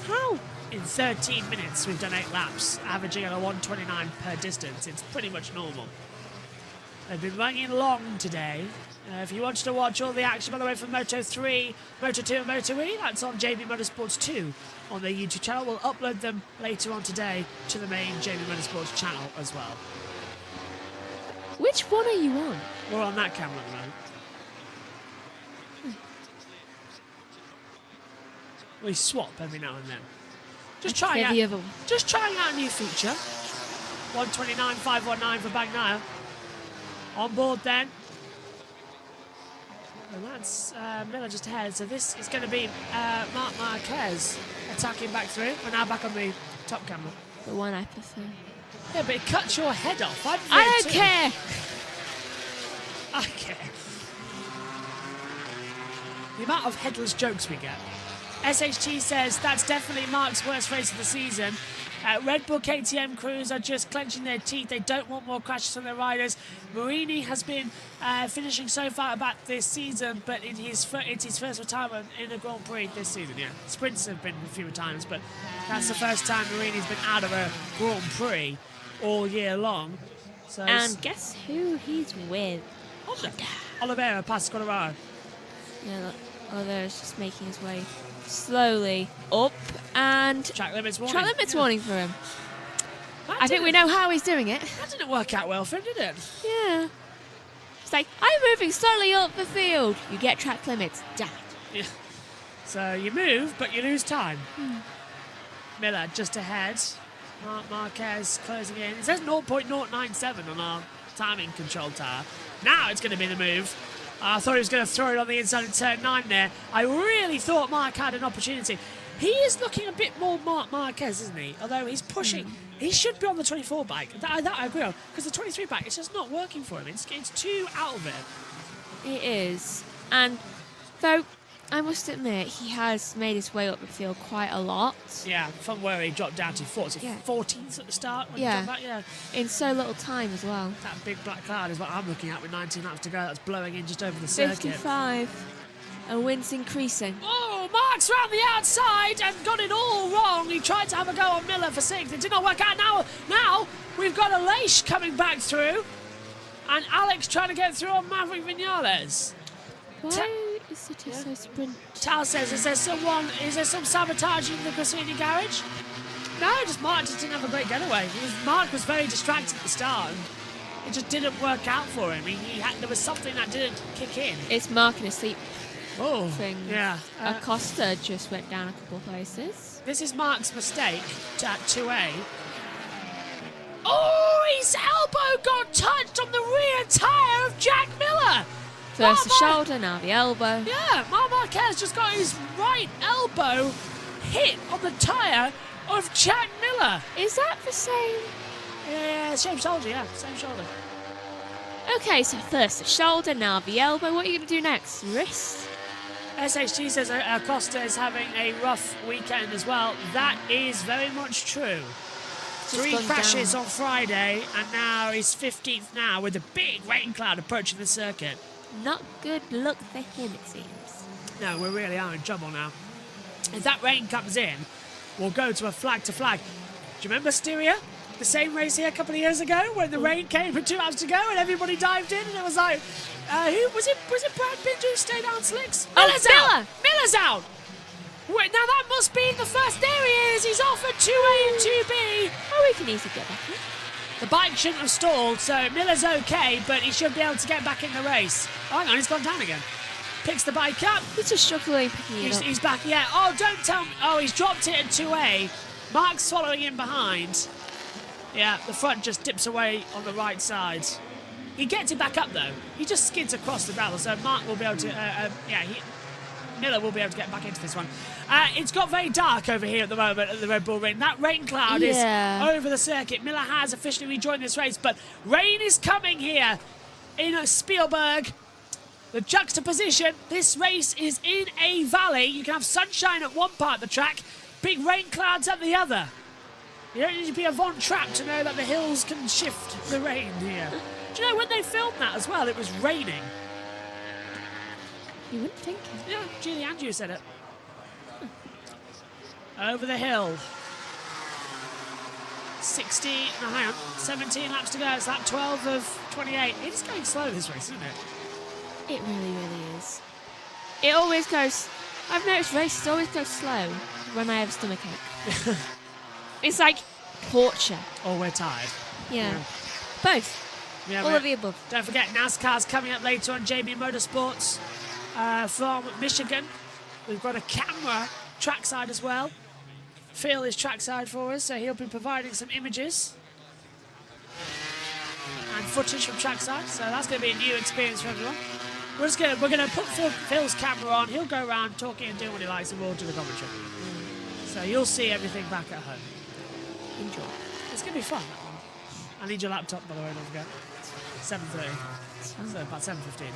How? In 13 minutes, we've done 8 laps, averaging at a 129 per distance. It's pretty much normal. They've been running long today. If you wanted to watch all the action, by the way, from Moto 3, Moto 2 and Moto E, that's on JBMotorsports 2 on their YouTube channel. We'll upload them later on today to the main JBMotorsports channel as well. Which one are you on? We're on that camera at the moment. We swap every now and then. Just trying out a new feature. 129.519 for Bagnaia. On board then. And that's Miller just ahead. So this is going to be Marc Marquez attacking back through. We're now back on the top camera. The one I prefer. Yeah, but it cuts your head off. I don't care. I care. The amount of headless jokes we get. SHT says that's definitely Mark's worst race of the season. Red Bull KTM crews are just clenching their teeth. They don't want more crashes on their riders. Marini has been finishing so far about this season, but it's his first retirement in a Grand Prix this season. Yeah, sprints have been a few times, but that's the first time Marini's been out of a Grand Prix all year long. So and guess who he's with? Oliveira past Quartararo. Yeah, look, Oliveira's just making his way slowly up, and track limits warning. Track limits warning for him. I think we know how he's doing it. That didn't work out well for him, did it? Yeah. It's like, I'm moving slowly up the field. You get track limits. Damn it. Yeah. So you move, but you lose time. Miller just ahead. Marc Marquez closing in. It says 0.097 on our timing control tower. Now it's going to be the move. I thought he was going to throw it on the inside of turn 9 there. I really thought Mark had an opportunity. He is looking a bit more Marc Marquez, isn't he? Although he's pushing. He should be on the 24 bike. That I agree on. Because the 23 bike, it's just not working for him. It's too out of it. It is. And though, I must admit, he has made his way up the field quite a lot. Yeah, from where he dropped down to 14th at the start. When he dropped back, in so little time as well. That big black cloud is what I'm looking at with 19 laps to go. That's blowing in just over the circuit. 55. And wind's increasing. Oh, Mark's round the outside and got it all wrong. He tried to have a go on Miller for 6th. It did not work out. Now we've got a Leish coming back through. And Alex trying to get through on Maverick Vinales. Why is it so sprint? Tal says, is there some sabotage in the Grassini garage? No, just Mark just didn't have a great getaway. Mark was very distracted at the start. And it just didn't work out for him. There was something that didn't kick in. It's Mark in a sleep thing. Yeah. Acosta just went down a couple of places. This is Mark's mistake at 2A. Oh, his elbow got touched on the rear tyre of Jack Miller. First the shoulder, now the elbow. Yeah, Marc Marquez just got his right elbow hit on the tyre of Jack Miller. Is that the same? Yeah, same shoulder, same shoulder. Okay, so first the shoulder, now the elbow. What are you going to do next? Wrist? SHT says Acosta is having a rough weekend as well. That is very much true. 3 crashes on Friday, and now he's 15th now with a big rain cloud approaching the circuit. Not good luck for him, it seems. No, we really are in trouble now. If that rain comes in, we'll go to a flag to flag. Do you remember Styria? The same race here a couple of years ago when the rain came for 2 hours to go and everybody dived in and it was like, who was it? Was it Brad Binder who stayed on slicks? Miller's out! Miller's out! Wait, now that must be the first. There he is. He's off at 2A and 2B. Oh, we can easily get back in. The bike shouldn't have stalled, so Miller's okay, but he should be able to get back in the race. Oh, hang on, he's gone down again. Picks the bike up. He's just struggling picking it up. He's back, yeah. Oh, don't tell me. Oh, he's dropped it at 2A. Mark's following in behind. Yeah, the front just dips away on the right side. He gets it back up, though. He just skids across the gravel, so Mark will be able to... Miller will be able to get back into this one. It's got very dark over here at the moment at the Red Bull Ring. That rain cloud is over the circuit. Miller has officially rejoined this race, but rain is coming here in Spielberg. The juxtaposition, this race is in a valley. You can have sunshine at one part of the track, big rain clouds at the other. You don't need to be a Von Trapp to know that the hills can shift the rain here. Do you know when they filmed that as well, it was raining? You wouldn't think it. Yeah, Julie Andrews said it. Over the hill. 17 laps to go. It's lap 12 of 28. It's going slow this race, isn't it? It really, really is. It always goes... I've noticed races always go slow when I have a stomachache. It's like torture. Oh, we're tired. Yeah. Both. Yeah, all of the above. Don't forget, NASCAR's coming up later on JB Motorsports from Michigan. We've got a camera trackside as well. Phil is trackside for us, so he'll be providing some images and footage from trackside. So that's going to be a new experience for everyone. We're going to put Phil's camera on. He'll go around talking and doing what he likes, and we'll do the commentary. So you'll see everything back at home. Enjoy. It's going to be fun, that one. I need your laptop, by the way, don't forget. 7:30. So about 7:15.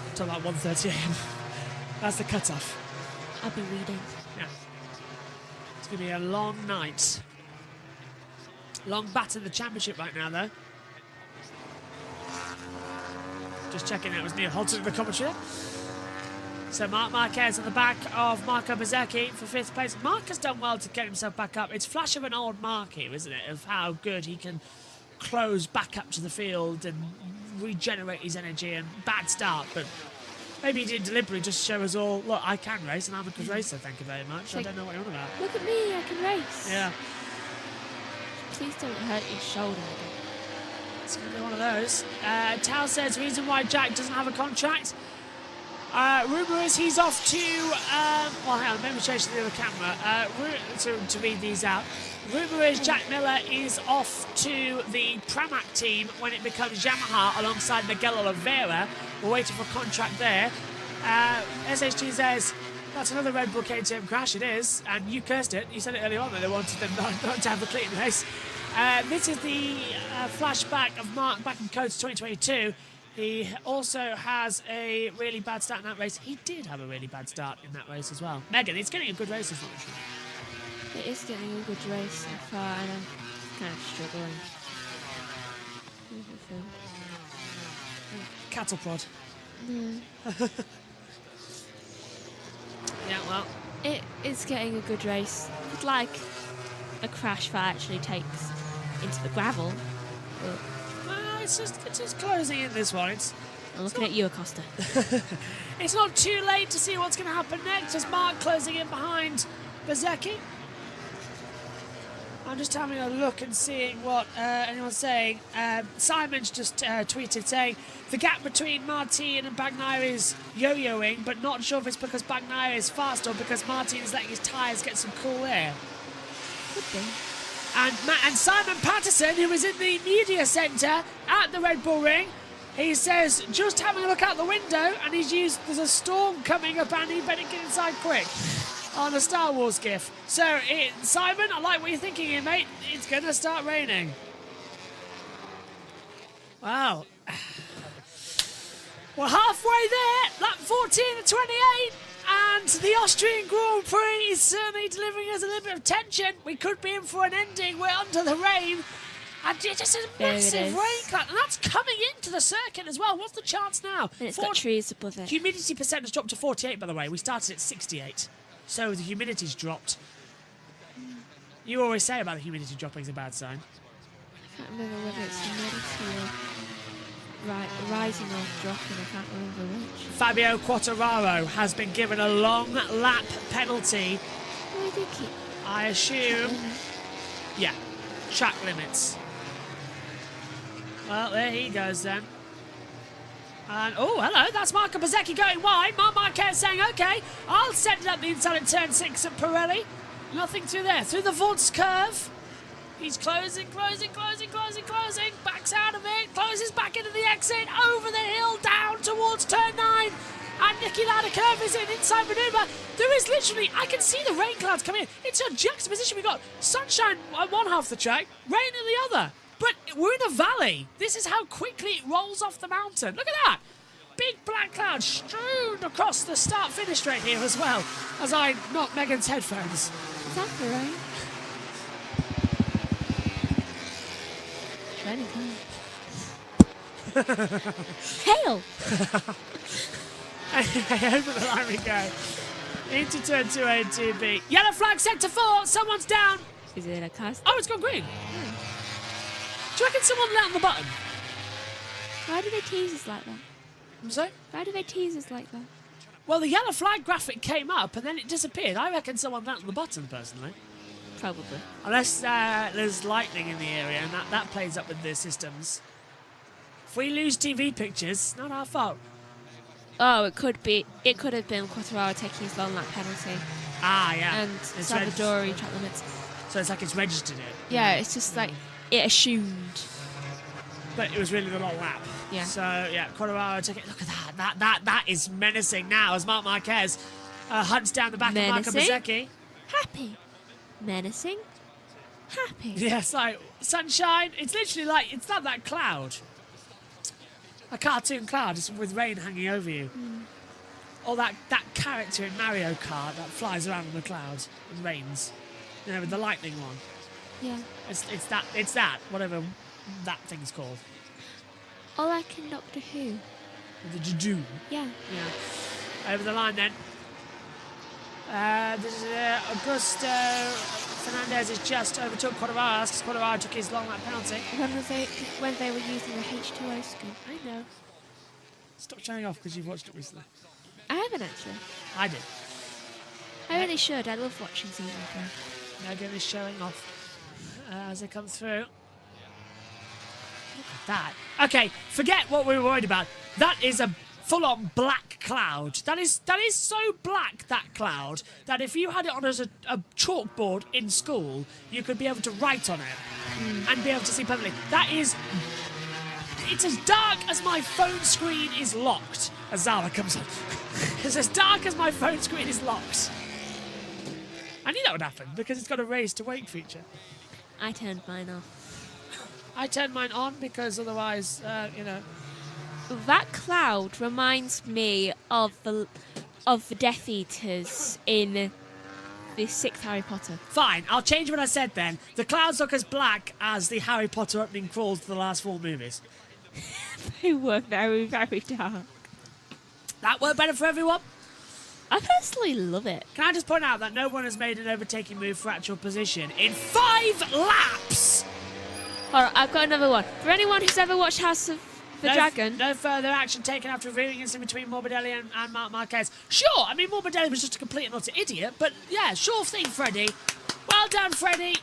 Until like 1:30 a.m. That's the cut-off. I'll be reading. Yeah. It's going to be a long night. Long bat in the championship right now, though. Just checking it was Neil Hodgson in the commentary. So Marc Marquez on the back of Marco Bezzecchi for 5th place. Marc has done well to get himself back up. It's flash of an old Marc here, isn't it? Of how good he can close back up to the field and regenerate his energy. And bad start, but maybe he did deliberately just to show us all, look, I can race and I'm a good racer, thank you very much. I don't know what you're on about. Look at me, I can race. Yeah. Please don't hurt your shoulder again. It's going to be one of those. Tal says reason why Jack doesn't have a contract. Rumour is he's off to... well, hang on, maybe change to the other camera to read these out. Rumour is Jack Miller is off to the Pramac team when it becomes Yamaha alongside Miguel Oliveira. We're waiting for a contract there. SHG says that's another Red Bull KTM crash. It is, and you cursed it. You said it earlier on that they wanted them not to have a clean race. This is the flashback of Mark back in Codes 2022. He also has a really bad start in that race. He did have a really bad start in that race as well. Megan, it's getting a good race, isn't it? It is getting a good race so far, and I'm kind of struggling. Cattle prod. No. Yeah, well. It is getting a good race. It's like a crash that actually takes into the gravel. But it's just closing in this one. I'm looking at you, Acosta. It's not too late to see what's going to happen next. As Mark closing in behind Bezzecchi. I'm just having a look and seeing what anyone's saying. Simon's just tweeted saying the gap between Martin and Bagnaia is yo-yoing, but not sure if it's because Bagnaia is fast or because Martin is letting his tyres get some cool air. Could be. And Simon Patterson, who was in the media centre at the Red Bull Ring, he says, just having a look out the window, and there's a storm coming up, and he better get inside quick. On a Star Wars gif. So, Simon, I like what you're thinking here, mate. It's going to start raining. Wow. We're halfway there. Lap 14 of 28. And the Austrian Grand Prix is certainly delivering us a little bit of tension. We could be in for an ending. We're under the rain. And it's just a massive rain cloud. And that's coming into the circuit as well. What's the chance now? And it's got trees above it. Humidity percent has dropped to 48, by the way. We started at 68. So the humidity's dropped. You always say about the humidity dropping is a bad sign. I can't remember whether it's humidity or rising or dropping. I can't remember which. Fabio Quartararo has been given a long lap penalty. Oh, I think I assume. Yeah, track limits. Well, there he goes then. And, oh, hello, that's Marco Bezzecchi going wide. Marc Marquez saying, OK, I'll set it up the inside at turn 6 at Pirelli. Nothing through there. Through the Woods curve. He's closing. Backs out of it. Closes back into the exit. Over the hill, down towards turn 9. And Nicky Lauda curve is an inside manoeuvre. There is literally, I can see the rain clouds coming in. It's a juxtaposition. We've got sunshine on one half of the track, rain in the other. But we're in a valley. This is how quickly it rolls off the mountain. Look at that. Big black clouds strewn across the start-finish straight here as well, as I knock Megan's headphones. Is that the rain? Hail! Anyway, over the line we go. Into turn 2A and 2B. Yellow flag set to 4. Someone's down. Is it a cast? Oh, it's gone green. Do you reckon someone let on the button? Why do they tease us like that? I'm sorry? Why do they tease us like that? Well, the yellow flag graphic came up and then it disappeared. I reckon someone let on the button, personally. Probably. Unless there's lightning in the area and that plays up with the systems. If we lose TV pictures, not our fault. Oh, it could be. It could have been Quartararo taking his long lap penalty. Ah, yeah. And It's Salvadori track limits. So it's like it's registered it. Yeah, it's just like it assumed. But it was really the long lap. Yeah. So, yeah, Quartararo took it. Look at that. That is menacing now as Marc Marquez hunts down the back of Marco Bezzecchi. Happy. Menacing. Happy. Yes, like sunshine. It's literally like, it's not that cloud. A cartoon cloud just with rain hanging over you. Or that character in Mario Kart that flies around on the clouds and rains. You know, with the lightning one. Yeah. It's that, whatever that thing's called. Or like in Doctor Who. The Jejune. Yeah. Yeah. Over the line then. This is Augusto Fernandez has just overtook Quartararo because Quartararo took his long lap penalty. When they were using the H2O scoop. I know. Stop showing off because you've watched it recently. I haven't actually. I did. I really should. I love watching season 3. Megan is showing off as they come through. Look at that. Okay, forget what we were worried about. That is a full-on black cloud. That is so black, that cloud, that if you had it on as a chalkboard in school, you could be able to write on it and be able to see perfectly. That is... It's as dark as my phone screen is locked, as Zara comes on. It's as dark as my phone screen is locked. I knew that would happen, because it's got a raise to wake feature. I turned mine off. I turned mine on, because otherwise, you know... That cloud reminds me of the Death Eaters in the 6th Harry Potter. Fine, I'll change what I said then. The clouds look as black as the Harry Potter opening crawls to the last 4 movies. They were very, very dark. That worked better for everyone? I personally love it. Can I just point out that no one has made an overtaking move for actual position in 5 laps? Alright, I've got another one. For anyone who's ever watched House of the Dragon. No further action taken after revealing incident between Morbidelli and Marc Marquez. Sure, I mean, Morbidelli was just a complete and utter idiot, but yeah, sure thing, Freddie. Well done, Freddie.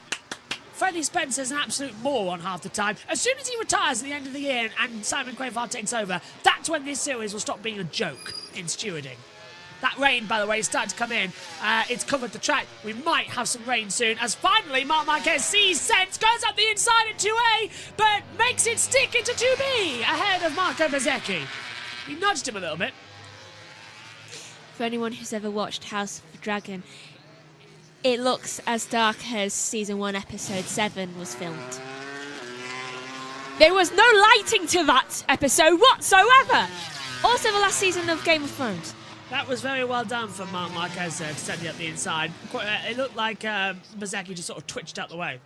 Freddie Spencer's an absolute moron half the time. As soon as he retires at the end of the year and Simon Quayfar takes over, that's when this series will stop being a joke in stewarding. That rain, by the way, is starting to come in. It's covered the track. We might have some rain soon, as finally Marc Marquez sees sense, goes up the inside at 2A, but makes it stick into 2B, ahead of Marco Bezzecchi. He nudged him a little bit. For anyone who's ever watched House of the Dragon, it looks as dark as Season 1, Episode 7 was filmed. There was no lighting to that episode whatsoever! Also the last season of Game of Thrones. That was very well done from Marc Marquez to set it up the inside. It looked like Bezzecchi just sort of twitched out the way.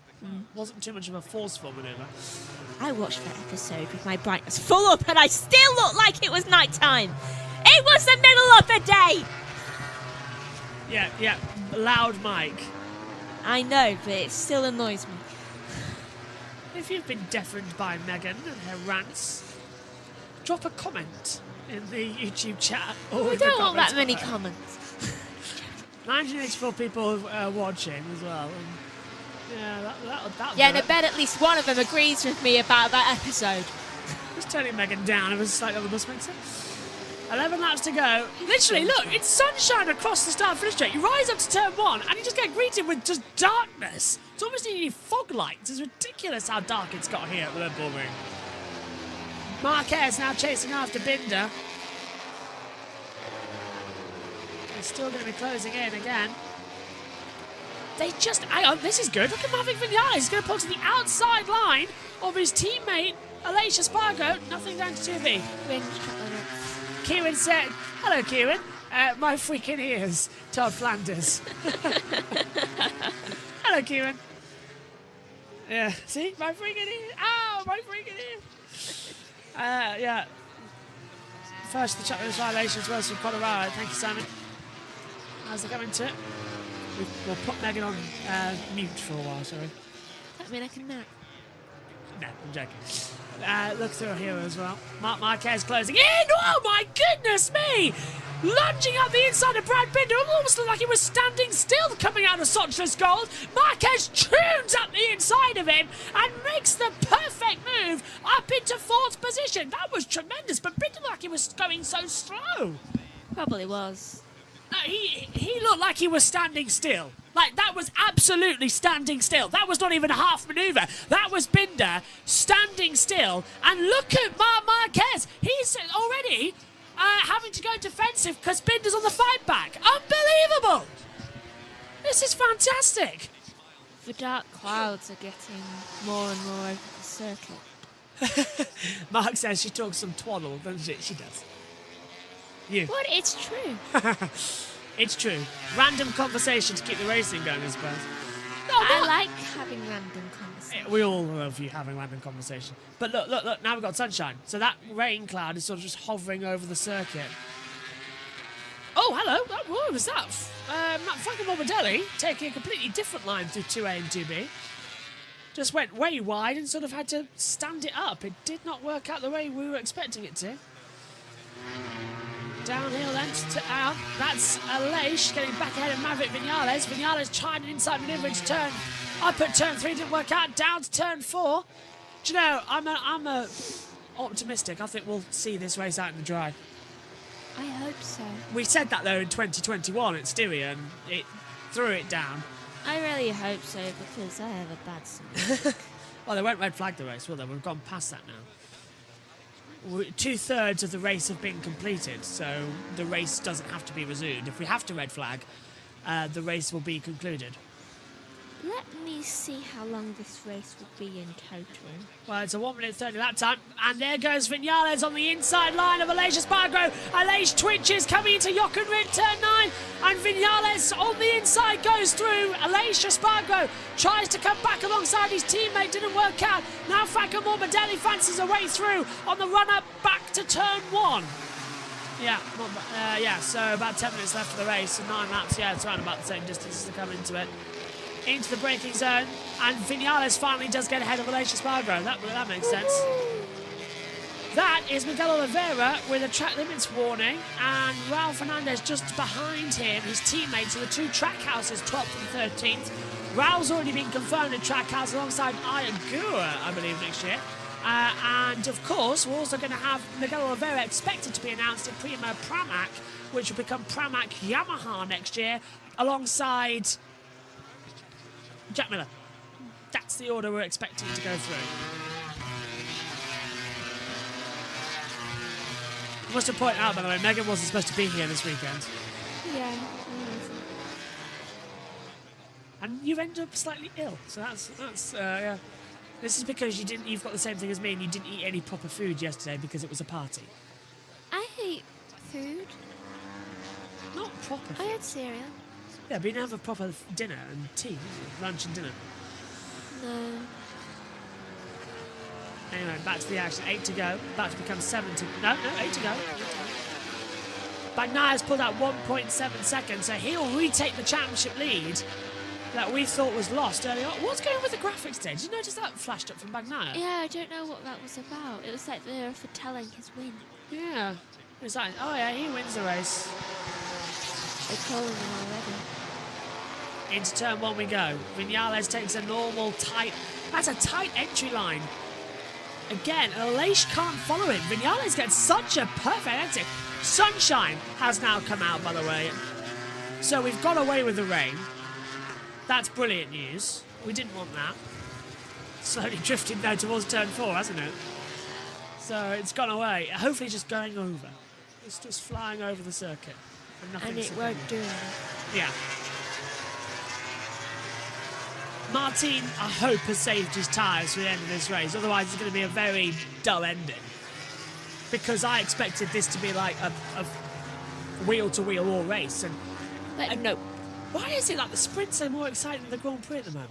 Wasn't too much of a forceful manoeuvre. I watched that episode with my brightness full up and I still looked like it was night time. It was the middle of the day! Yeah, loud mic. I know, but it still annoys me. If you've been deafened by Megan and her rants, drop a comment in the YouTube chat. We don't want that many comments. 1984 people watching as well. And yeah, that yeah, and I bet at least one of them agrees with me about that episode. Just turning Megan down. It was slightly on the bus mixer. 11 laps to go. Literally, look, it's sunshine across the start-finish straight. You rise up to turn 1 and you just get greeted with just darkness. It's almost needing fog lights. It's ridiculous how dark it's got here at the Red Bull Ring. Marquez now chasing after Binder. They're still going to be closing in again. They just... hang on, this is good. Look at Maverick Vinales. He's going to pull to the outside line of his teammate, Alicia Spargo. Nothing down to 2B. Kieran said, hello, Kieran. My freaking ears, Todd Flanders. Hello, Kieran. Yeah, see? My freaking ears. Ow, my freaking ears. Yeah. First, the chapter violations was from Colorado. Thank you, Simon. As they come into it, we'll put Megan on mute for a while, sorry. That mean I can nap? No, I'm joking. Look through here as well. Mark Marquez closing in. Oh my goodness me! Lunging up the inside of Brad Binder. It almost looked like he was standing still coming out of Sochler's Gold. Marquez tunes up the inside of him and makes the perfect move up into 4th position. That was tremendous, but Binder looked like he was going so slow. Probably was. He looked like he was standing still. Like, that was absolutely standing still. That was not even a half manoeuvre. That was Binder standing still. And look at Mark Marquez. He's already having to go defensive because Binder's on the fight back. Unbelievable. This is fantastic. The dark clouds are getting more and more over the circuit. Mark says she talks some twaddle, doesn't she? She does. You. What? It's true. It's true. Random conversation to keep the racing going, I suppose. No, I like having random conversations. We all love you having random conversation. But look, now we've got sunshine. So that rain cloud is sort of just hovering over the circuit. Oh, hello. What was that? Franco Morbidelli taking a completely different line through 2A and 2B. Just went way wide and sort of had to stand it up. It did not work out the way we were expecting it to. Downhill then to out. That's Aleix getting back ahead of Maverick Vinales. Vinales tried an inside manoeuvre into turn. Up at turn 3, didn't work out. Down to turn 4. Do you know, I'm optimistic. I think we'll see this race out in the dry. I hope so. We said that though in 2021 at Styria, and it threw it down. I really hope so because I have a bad stomach. Well, they won't red flag the race, will they? We've gone past that now. 2/3 of the race have been completed, so the race doesn't have to be resumed. If we have to red flag, the race will be concluded. Let me see how long this race will be in total. Well, it's a 1 minute 30 lap time, and there goes Vinales on the inside line of Aleix Spargo. Aleix twitches coming into Jochen-Rindt turn 9, and Vinales on the inside goes through. Aleix Spargo tries to come back alongside his teammate, didn't work out. Now Franco Morbidelli fancies a way through on the run-up back to turn 1. Yeah, so about 10 minutes left for the race, and 9 laps, yeah, it's around about the same distance to come into it. Into the braking zone, and Vinales finally does get ahead of Aleix Spargo. That makes sense. That is Miguel Oliveira with a track limits warning, and Raul Fernandez just behind him, his teammates in the 2 track houses, 12th and 13th. Raul's already been confirmed in track house alongside Ayagua, I believe, next year. And of course, we're also going to have Miguel Oliveira expected to be announced in Primo Pramac, which will become Pramac Yamaha next year, alongside Jack Miller. That's the order we're expecting to go through. I must have pointed out, by the way, Megan wasn't supposed to be here this weekend. Yeah. And you've ended up slightly ill, so that's yeah. This is because you've got the same thing as me, and you didn't eat any proper food yesterday because it was a party. I hate food. Not proper food. I had cereal. Yeah, but you didn't have a proper dinner and tea, lunch and dinner. No. Anyway, back to the action. 8 to go. About to become 7 to... No, 8 to go. Bagnaia's pulled out 1.7 seconds, so he'll retake the championship lead that we thought was lost earlier on. What's going on with the graphics today? Did you notice that flashed up from Bagnaia? Yeah, I don't know what that was about. It was like they were foretelling his win. Yeah. It's like, oh yeah, he wins the race. They're calling him already. Into turn 1 we go. Vinales takes a normal tight... That's a tight entry line. again, Aleix can't follow him. Vinales gets such a perfect exit. Sunshine has now come out, by the way. So we've got away with the rain. That's brilliant news. We didn't want that. Slowly drifting now towards turn 4, hasn't it? So it's gone away. Hopefully just going over. It's just flying over the circuit. And it won't do anything. Yeah. Martin, I hope, has saved his tyres for the end of this race. Otherwise, it's going to be a very dull ending. Because I expected this to be like a wheel-to-wheel all race. And no. Why is it like the sprints are more exciting than the Grand Prix at the moment?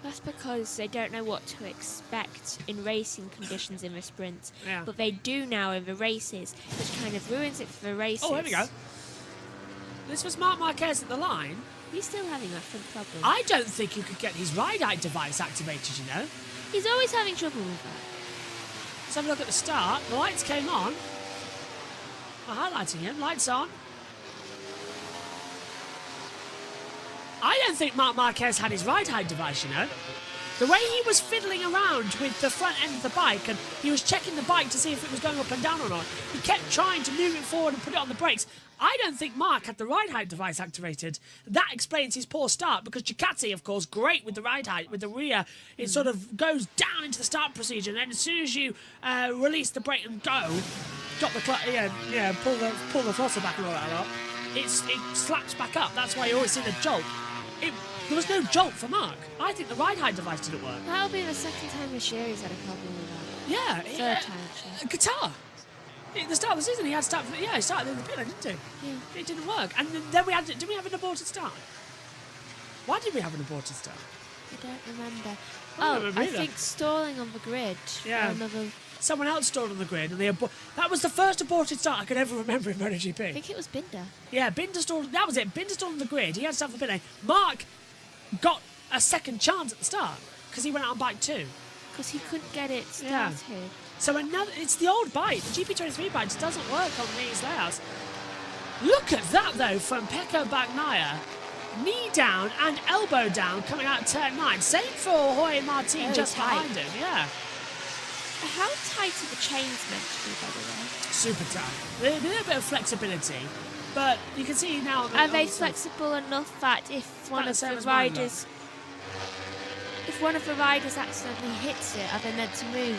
That's because they don't know what to expect in racing conditions in the sprints. Yeah. But they do now in the races, which kind of ruins it for the races. Oh, here we go. This was Marc Marquez at the line. He's still having that front problem. I don't think you could get his ride height device activated, you know. He's always having trouble with that. Let's have a look at the start. The lights came on. We're highlighting him. Lights on. I don't think Marc Marquez had his ride height device, you know. The way he was fiddling around with the front end of the bike and he was checking the bike to see if it was going up and down or not. He kept trying to move it forward and put it on the brakes. I don't think Marc had the ride height device activated. That explains his poor start because Ducati, of course, great with the ride height. With the rear, it sort of goes down into the start procedure. And then as soon as you release the brake and go, drop the pull the throttle back and all that lot, it slaps back up. That's why you always see the jolt. There was no jolt for Marc. I think the ride height device didn't work. That'll be the second time this year he's had a problem with that. Yeah. Third time, actually. Qatar. At the start of the season, he started in the pit lane, didn't he? Yeah. It didn't work. And then did we have an aborted start? Why did we have an aborted start? I don't remember. I don't remember I either. think stalling on the grid. Yeah. Someone else stalled on the grid, and that was the first aborted start I could ever remember in MotoGP. I think it was Binder. Yeah, Binder stalled. That was it. Binder stalled on the grid. He had to start for the pit lane. Marc got a second chance at the start because he went out on bike 2. Because he couldn't get it started. Yeah. So it's the old bike. The GP23 bike just doesn't work on these layouts. Look at that though from Pecco Bagnaia. Knee down and elbow down coming out turn 9. Same for Jorge Martin Very just tight. behind him. Yeah. How tight are the chains meant to be, by the way? Super tight. There's a little bit of flexibility, but you can see now. Are they flexible enough that if one of the riders accidentally hits it, are they meant to move?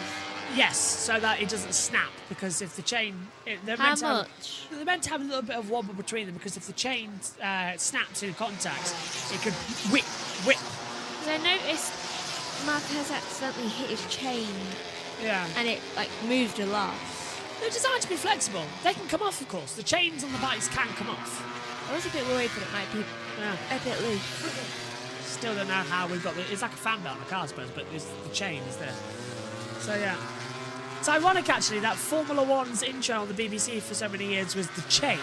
Yes, so that it doesn't snap, because if the chain... They're How meant to much? They're meant to have a little bit of wobble between them, because if the chain snaps in contact, it could whip. Because I noticed Marquez accidentally hit his chain. Yeah. And it, moved a lot. They're designed to be flexible. They can come off, of course. The chains on the bikes can come off. I was a bit worried that it might be a bit loose. Still don't know how we've got it's like a fan belt on the car, I suppose, but the chain is there. So, yeah. It's ironic, actually, that Formula One's intro on the BBC for so many years was the chain.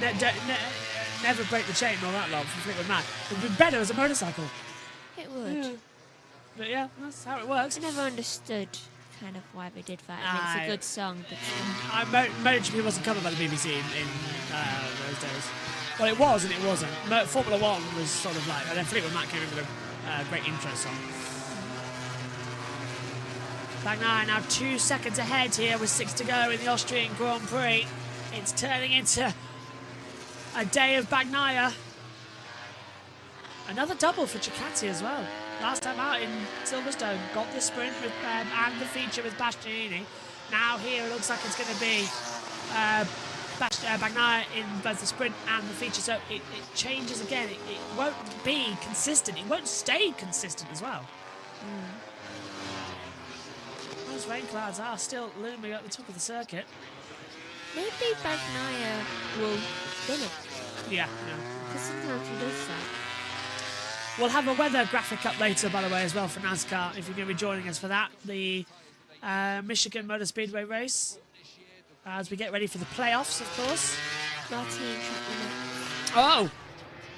Never break the chain or that lot for Fleetwood Mac. It would be better as a motorcycle. It would. Yeah. But yeah, that's how it works. I never understood kind of why they did that. I mean, it's a good song, but MotoGP wasn't covered by the BBC in those days. Well, it was and it wasn't. Formula One was sort of like, and then Fleetwood Mac came in with a great intro song. Bagnaia now 2 seconds ahead here with 6 to go in the Austrian Grand Prix. It's turning into a day of Bagnaia. Another double for Ducati as well. Last time out in Silverstone, got the sprint with and the feature with Bastianini. Now here it looks like it's going to be Bagnaia in both the sprint and the feature. So it changes again. It won't be consistent. It won't stay consistent as well. Those rain clouds are still looming at the top of the circuit. maybe Bagnaia will spin it. Yeah. Because sometimes he does that. We'll have a weather graphic up later, by the way, as well for NASCAR, if you're going to be joining us for that. The Michigan Motor Speedway race, as we get ready for the playoffs, of course. Oh!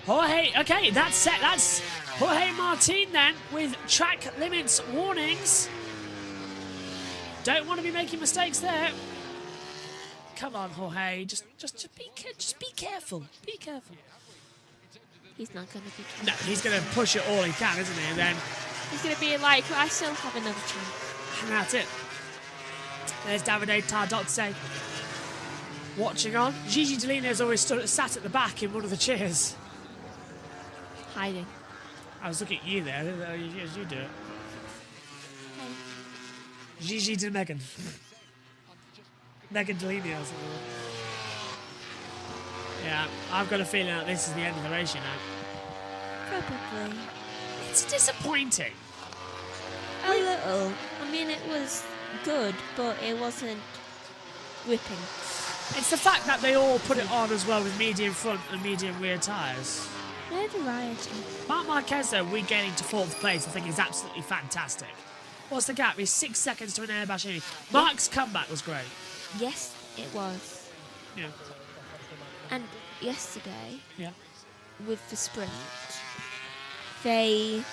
Jorge, okay, that's set. That's Jorge Martin then, with track limits warnings. Don't want to be making mistakes there. Come on, Jorge, just be careful. Be careful. He's not going to be careful. No, he's going to push it all he can, isn't he? And then he's going to be like, I still have another chance. And that's it. There's Davide Tardozzi watching on. Gigi Dell'Inio's always sat at the back in one of the chairs. Hiding. I was looking at you there. You do it. Gigi to Megan. Megan Dell'Inio or something. Yeah, I've got a feeling that this is the end of the race, you know. Probably. It's disappointing. A little. I mean, it was good, but it wasn't whipping. It's the fact that they all put it on as well with medium front and medium rear tyres. No variety. Marc Marquez, though, regaining to 4th place, I think is absolutely fantastic. What's the gap? He's 6 seconds to an air Bastianini. Mark's comeback was great. Yes, it was. Yeah. And yesterday, Yeah. with the sprint, they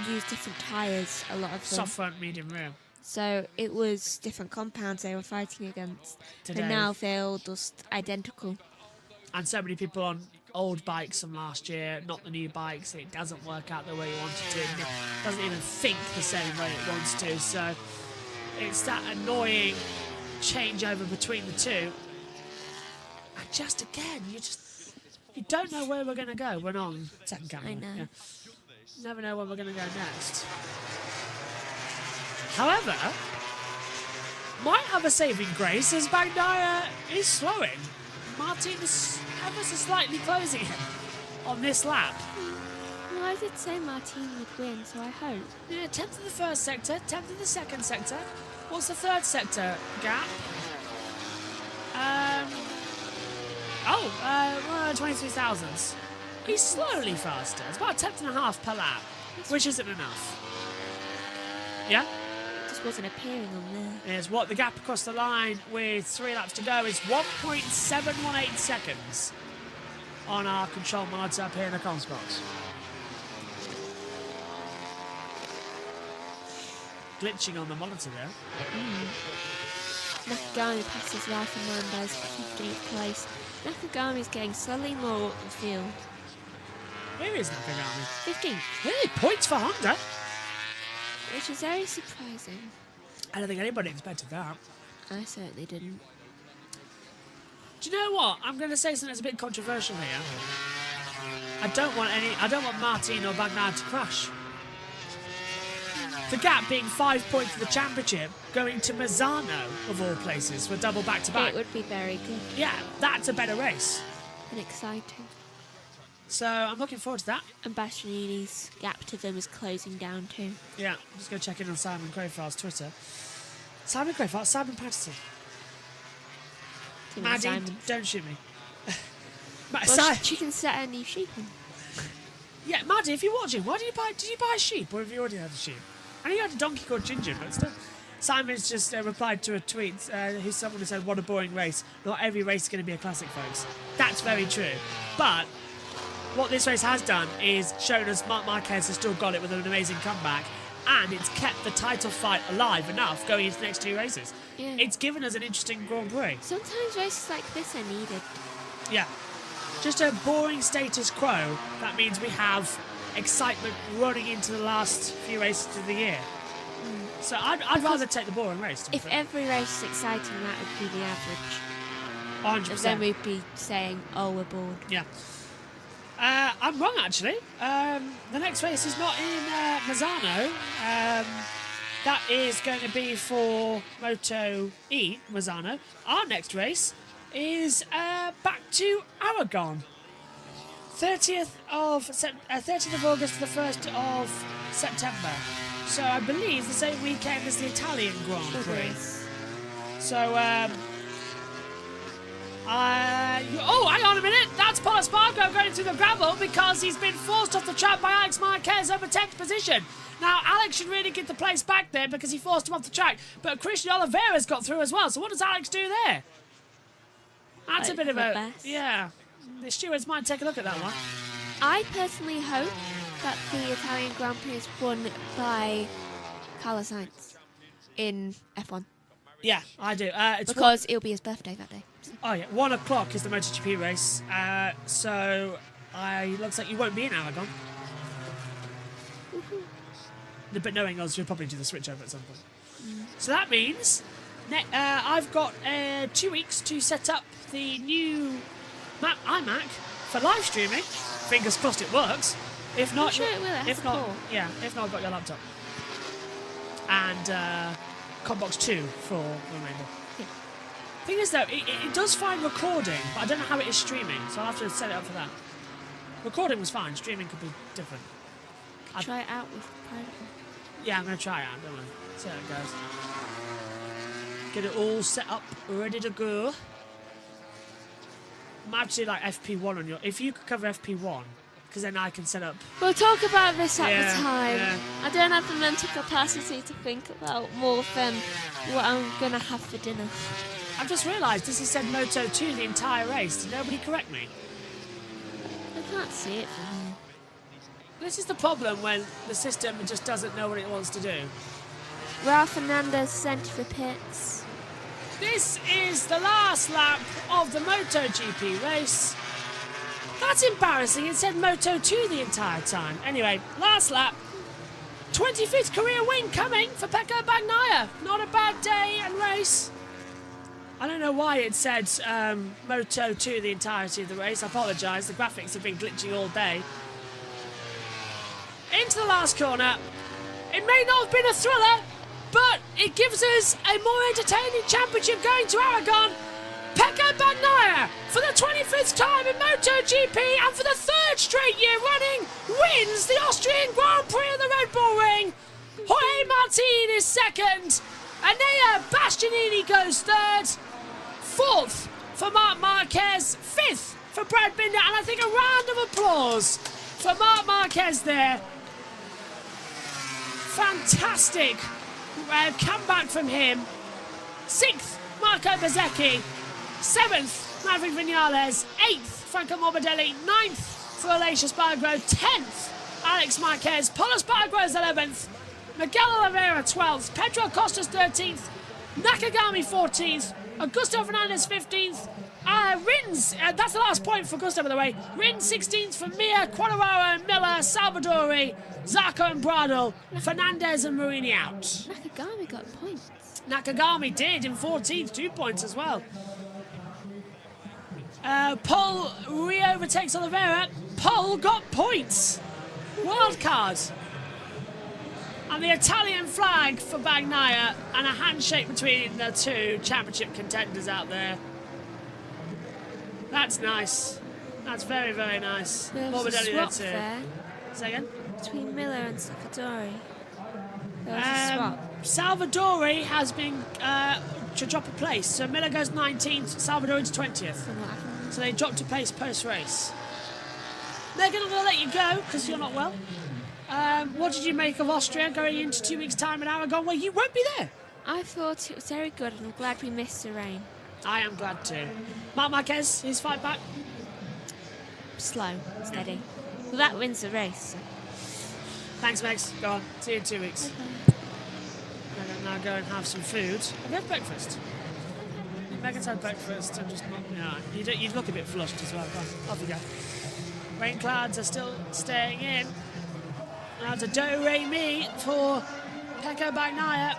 used different tyres, a lot of them. Soft front, medium rear. So it was different compounds they were fighting against. Today. And now they're all just identical. And so many people on old bikes from last year, not the new bikes. It doesn't work out the way you want it to. It doesn't even think the same way it wants to. So it's that annoying changeover between the two. And just again, you don't know where we're going to go. We're on second camera. I know. Yeah. Never know where we're going to go next. However, might have a saving grace as Bagnaia is slowing. Martin is ever so slightly closing him on this lap. Well, I did say Martin would win, so I hope. Yeah, 10th in the first sector, 10th in the second sector. What's the third sector gap? 23 thousandths. He's slowly faster. It's about a 10th and a half per lap, which isn't enough. Yeah? It just wasn't appearing on there. Is what the gap across the line with 3 laps to go is 1.718 seconds on our control monitor up here in the comms box. Glitching on the monitor there. Nakagami passes Ralph Hernandez for 15th place. Nakagami's getting slowly more up the field. Where is Nakagami? 15th. Hey, points for Honda. Which is very surprising. I don't think anybody expected that. I certainly didn't. Do you know what? I'm going to say something that's a bit controversial here. I don't want Martin or Bagnaia to crash. The gap being 5 points for the championship, going to Mazzano of all places for double back-to-back. It would be very good. Yeah, that's a better race. And exciting. So I'm looking forward to that. And Bastianini's gap to them is closing down too. Yeah, I'm just going to check in on Simon Crowfar's Twitter. Simon Crowfar, Simon Patterson. Maddie, Simon. don't shoot me. Well, she can set a new sheep in. Yeah, Maddie, if you're watching, did you buy a sheep, or have you already had a sheep? I know you had a donkey called Ginger, but still. Simon's just replied to a tweet. Someone who said, "What a boring race. Not every race is going to be a classic, folks." That's very true. But what this race has done is shown us Marc Marquez has still got it with an amazing comeback, and it's kept the title fight alive enough going into the next 2 races. Yeah. It's given us an interesting Grand Prix. Sometimes races like this are needed. Yeah. Just a boring status quo. That means we have excitement running into the last few races of the year. So I'd rather take the boring race. If every race is exciting, that would be the average. 100%. Then we'd be saying, "Oh, we're bored." Yeah. I'm wrong, actually. The next race is not in Mazzano. That is going to be for Moto E, Mazzano. Our next race is back to Aragon. 30th of August to the 1st of September. So I believe the same weekend as the Italian Grand Prix. So, hang on a minute. That's Paul Espargaro going through the gravel because he's been forced off the track by Alex Marquez over 10th position. Now, Alex should really get the place back there because he forced him off the track. But Christian Oliveira's got through as well. So what does Alex do there? That's a bit of a... best. Yeah. The stewards might take a look at that one. I personally hope that the Italian Grand Prix is won by Carlos Sainz in F1. Yeah, I do. Because it'll be his birthday that day. So. Oh, yeah. 1 o'clock is the MotoGP race. So looks like you won't be in Aragon. But knowing us, we'll probably do the switch over at some point. So that means I've got 2 weeks to set up the new iMac for live streaming. Fingers crossed it works. If not, I'm sure it will. It has if not, support. yeah. If not, I've got your laptop and Combox 2 for the remainder. Yeah. Thing is though, it does fine recording, but I don't know how it is streaming, so I'll have to set it up for that. Recording was fine. Streaming could be different. Try it out with private. Yeah, I'm going to try it out, don't I? See how it goes. Get it all set up, ready to go. I might have to do like FP1 on your... If you could cover FP1, because then I can set up... We'll talk about this at Yeah, the time. yeah. I don't have the mental capacity to think about more than what I'm going to have for dinner. I've just realised this has said Moto 2 the entire race. Did nobody correct me? I can't see it from here. This is the problem when the system just doesn't know what it wants to do. Raul Fernandez sent for pits. This is the last lap of the MotoGP race. That's embarrassing. It said Moto 2 the entire time. Anyway, last lap. 25th career win coming for Pecco Bagnaia. Not a bad day and race. I don't know why it said Moto 2 the entirety of the race. I apologise. The graphics have been glitching all day. Into the last corner. It may not have been a thriller, but it gives us a more entertaining championship going to Aragon. Pecco Bagnaia, for the 25th time in MotoGP and for the 3rd straight year running, wins the Austrian Grand Prix of the Red Bull Ring. Jorge Martin is 2nd. Enea Bastianini goes 3rd. 4th for Marc Marquez. 5th for Brad Binder. And I think a round of applause for Marc Marquez there. Fantastic comeback from him. 6th, Marco Bezzecchi. 7th, Maverick Vinales. 8th, Franco Morbidelli. 9th for Aleix Espargaro. 10th, Alex Marquez. Paulo Espargaro is 11th. Miguel Oliveira 12th. Pedro Costas 13th. Nakagami 14th. Augusto Fernandez 15th. Rins, that's the last point for Augusto, by the way. Rins 16th for Mir, Quadraro, Miller, Salvadori, Zarco and Bradle. Fernandez and Marini out. Nakagami got points. Nakagami did in 14th, 2 points as well. Paul re-overtakes Oliveira. Paul got points. Wild card. And the Italian flag for Bagnaia and a handshake between the two championship contenders out there. That's nice. That's very, very nice. There was a Morbidelli swap there too. there Say again? between Miller and Salvadori. There was a swap. Salvadori has been to drop a place. So Miller goes 19th, Salvadori's 20th. So they dropped a place post-race. They're going to let you go because you're not well. What did you make of Austria going into 2 weeks' time in Aragon? Well, you won't be there. I thought it was very good, and I'm glad we missed the rain. I am glad too. Marc Marquez, his fight back. Slow, steady. Well, that wins the race. Thanks, Megs. Go on. See you in 2 weeks. I'm going to now go and have some food. Have you had breakfast? Megan's had breakfast. I'm just not. Yeah, you look a bit flushed as well. Go on, off you go. Rain clouds are still staying in. Now to do-re-mi for Pecco Bagnaia.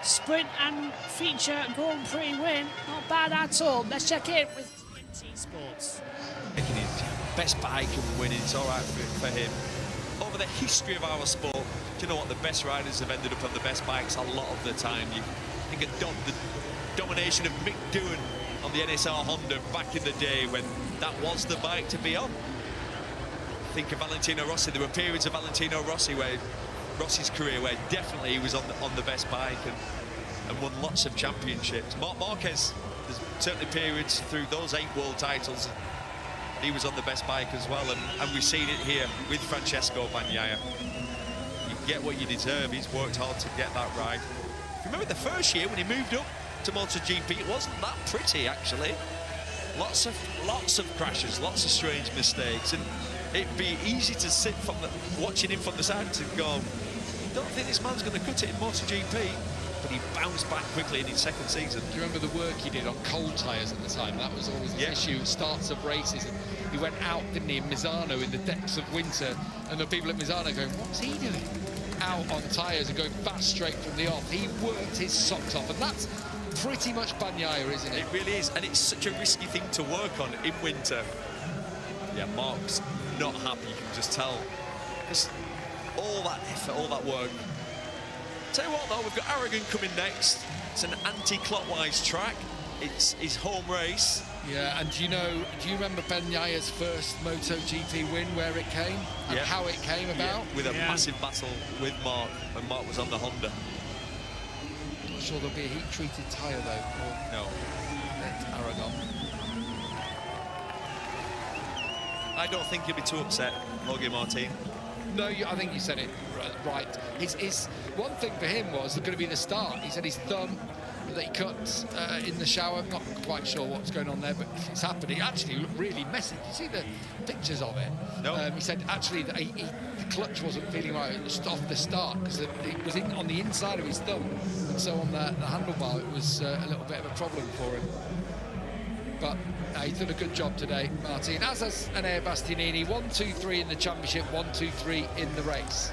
Sprint and feature Grand Prix win. Not bad at all. Let's check in with TNT Sports. Making his best bike and winning, it's all right for him. Over the history of our sport, do you know what? The best riders have ended up on the best bikes a lot of the time. You think of the domination of Mick Doohan on the NSR Honda back in the day when that was the bike to be on. Think of Valentino Rossi. There were periods of Valentino Rossi where Rossi's career where definitely he was on the best bike and won lots of championships. Marc Marquez, there's certainly periods through those 8 world titles he was on the best bike as well, and we've seen it here with Francesco Bagnaia. You get what you deserve. He's worked hard to get that right. Remember the first year when he moved up to MotoGP, it wasn't that pretty actually. Lots of crashes, lots of strange mistakes, and it'd be easy to sit from watching him from the side and go, don't think this man's going to cut it in MotoGP, but he bounced back quickly in his second season. Do you remember the work he did on cold tyres at the time? That was always the issue, starts of races. And he went out, didn't he, in Misano in the depths of winter, and the people at Misano going, what's he doing? out on tyres and going fast straight from the off. He worked his socks off, and that's pretty much Bagnaia, isn't it? It really is, and it's such a risky thing to work on in winter. Yeah, Mark's not happy, you can just tell. Because all that effort, all that work. Tell you what though, we've got Aragon coming next. It's an anti-clockwise track. It's his home race. Yeah, and do you remember Bagnaia's first MotoGP win, where it came and how it came about? With a massive battle with Mark when Mark was on the Honda. Not sure there'll be a heat-treated tyre though. No. At Aragon. I don't think he'll be too upset, Jorge Martin. No, I think you said it right. His one thing for him was going to be the start. He said his thumb that he cut in the shower. I'm not quite sure what's going on there, but it's happening. It actually looked really messy. You see the pictures of it? No. He said actually that the clutch wasn't feeling right off the start because it was on the inside of his thumb, and so on the handlebar it was a little bit of a problem for him. But he's done a good job today, Martin. As has Enea Bastianini, 1-2-3 in the championship, 1-2-3 in the race.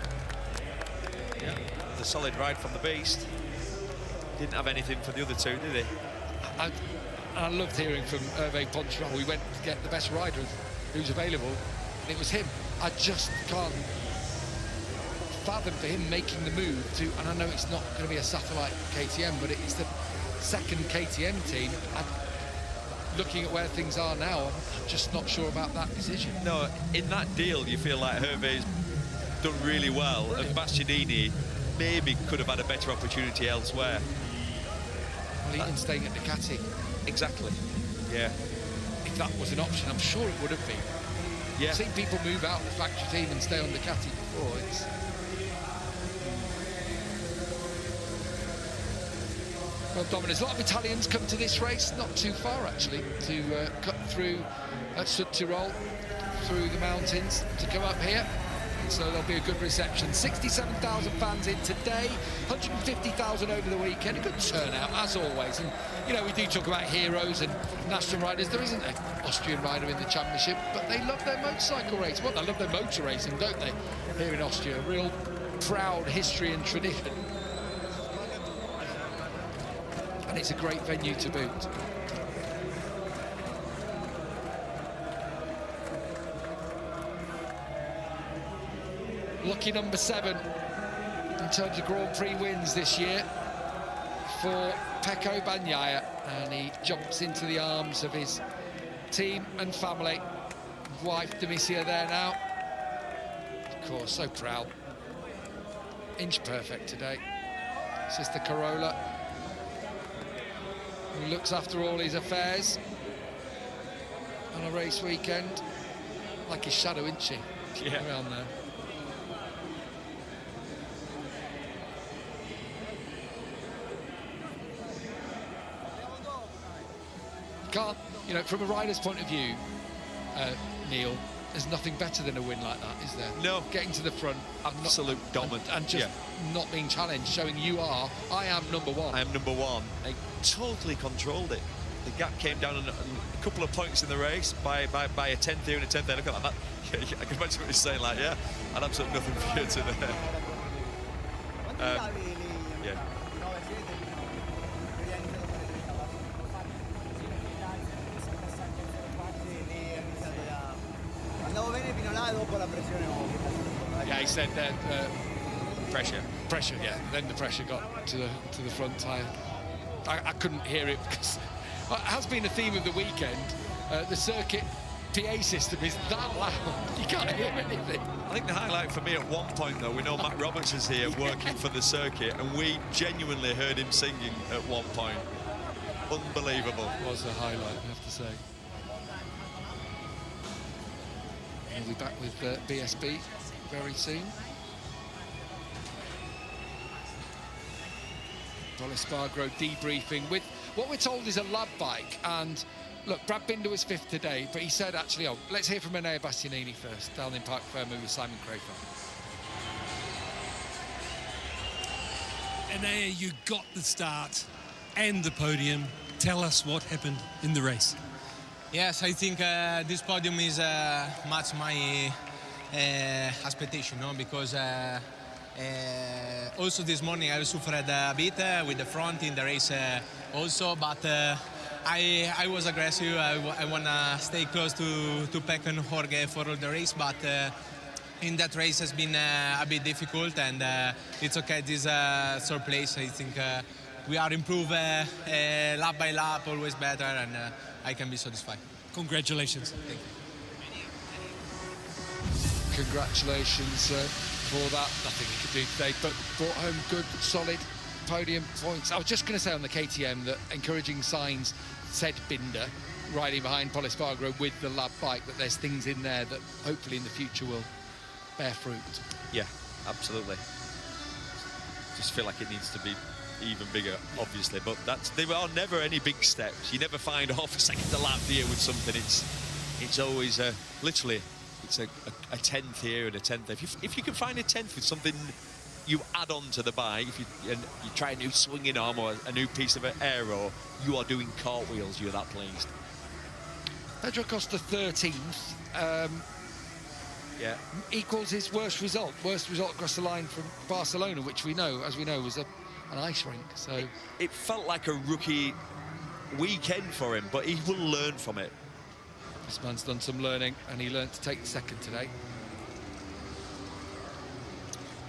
Yeah, the solid ride from the Beast. Didn't have anything for the other two, did he? I loved hearing from Hervé Poncharal. We went to get the best rider who's available, and it was him. I just can't fathom for him making the move to, and I know it's not going to be a satellite KTM, but it's the second KTM team. Looking at where things are now, I'm just not sure about that decision. No, in that deal, you feel like Hervé's done really well, Brilliant. and Bastianini maybe could have had a better opportunity elsewhere. Well, even staying at Ducati. Exactly. Yeah. If that was an option, I'm sure it would have been. Yeah. I've seen people move out of the factory team and stay on Ducati before. Well, Dominic, a lot of Italians come to this race, not too far actually, to cut through Südtirol, through the mountains, to come up here. So there'll be a good reception. 67,000 fans in today, 150,000 over the weekend. A good turnout, as always. And, you know, we do talk about heroes and national riders. There isn't an Austrian rider in the championship, but they love their motorcycle racing. Well, they love their motor racing, don't they, here in Austria? Real proud history and tradition. And it's a great venue to boot. Lucky number 7 in terms of Grand Prix wins this year for Pecco Bagnaia, and he jumps into the arms of his team and family. Wife Demissia there now. Of course, so proud. Inch perfect today. Sister Carola, who looks after all his affairs on a race weekend. Like his shadow, isn't she? Yeah. Around there. Can't, you know, from a rider's point of view, Neil, there's nothing better than a win like that, is there? No. Getting to the front, absolute dominant, and just not being challenged, showing I am number one. I am number one. They totally controlled it. The gap came down a couple of points in the race by a tenth here and a tenth there. Look at that. I can imagine what he's saying, like, yeah, I'd have nothing for you today. Yeah. Yeah, he said that pressure, yeah. Then the pressure got to the front tyre. I couldn't hear it because it has been a theme of the weekend. The circuit PA system is that loud, you can't hear anything. I think the highlight for me at one point, though, we know Matt Roberts is here working for the circuit, and we genuinely heard him singing at one point. Unbelievable. It was a highlight, I have to say. We'll be back with BSB very soon. Well, Espargaro debriefing with what we're told is a lab bike. And look, Brad Binder was 5th today, but he said actually, let's hear from Enea Bastianini first, down in Parc Fermé with Simon Crayford. Enea, you got the start and the podium. Tell us what happened in the race. Yes, I think this podium is much my expectation, no? Because Also this morning I suffered a bit with the front in the race also, but I was aggressive. I want to stay close to Pecco and Jorge for all the race, but in that race has been a bit difficult, and it's okay. This third place, I think we are improved lap by lap, always better, and I can be satisfied. Congratulations. Thank you. Congratulations for that. Nothing he could do today, but brought home good, solid podium points. I was just going to say on the KTM that encouraging signs said Binder, riding behind Pol Espargaro with the lab bike, that there's things in there that hopefully in the future will bear fruit. Yeah, absolutely. Just feel like it needs to be even bigger, obviously, but there are never any big steps. You never find half a second a lap here with something. It's always literally it's a 10th here and a 10th. If you can find a 10th with something you add on to the bike, if you try a new swinging arm or a new piece of aero, you are doing cartwheels. You're that pleased. Pedro Costa 13th. Yeah, equals his worst result across the line from Barcelona, which we know, was an ice rink. So it felt like a rookie weekend for him, but he will learn from it. This man's done some learning, and he learned to take second today.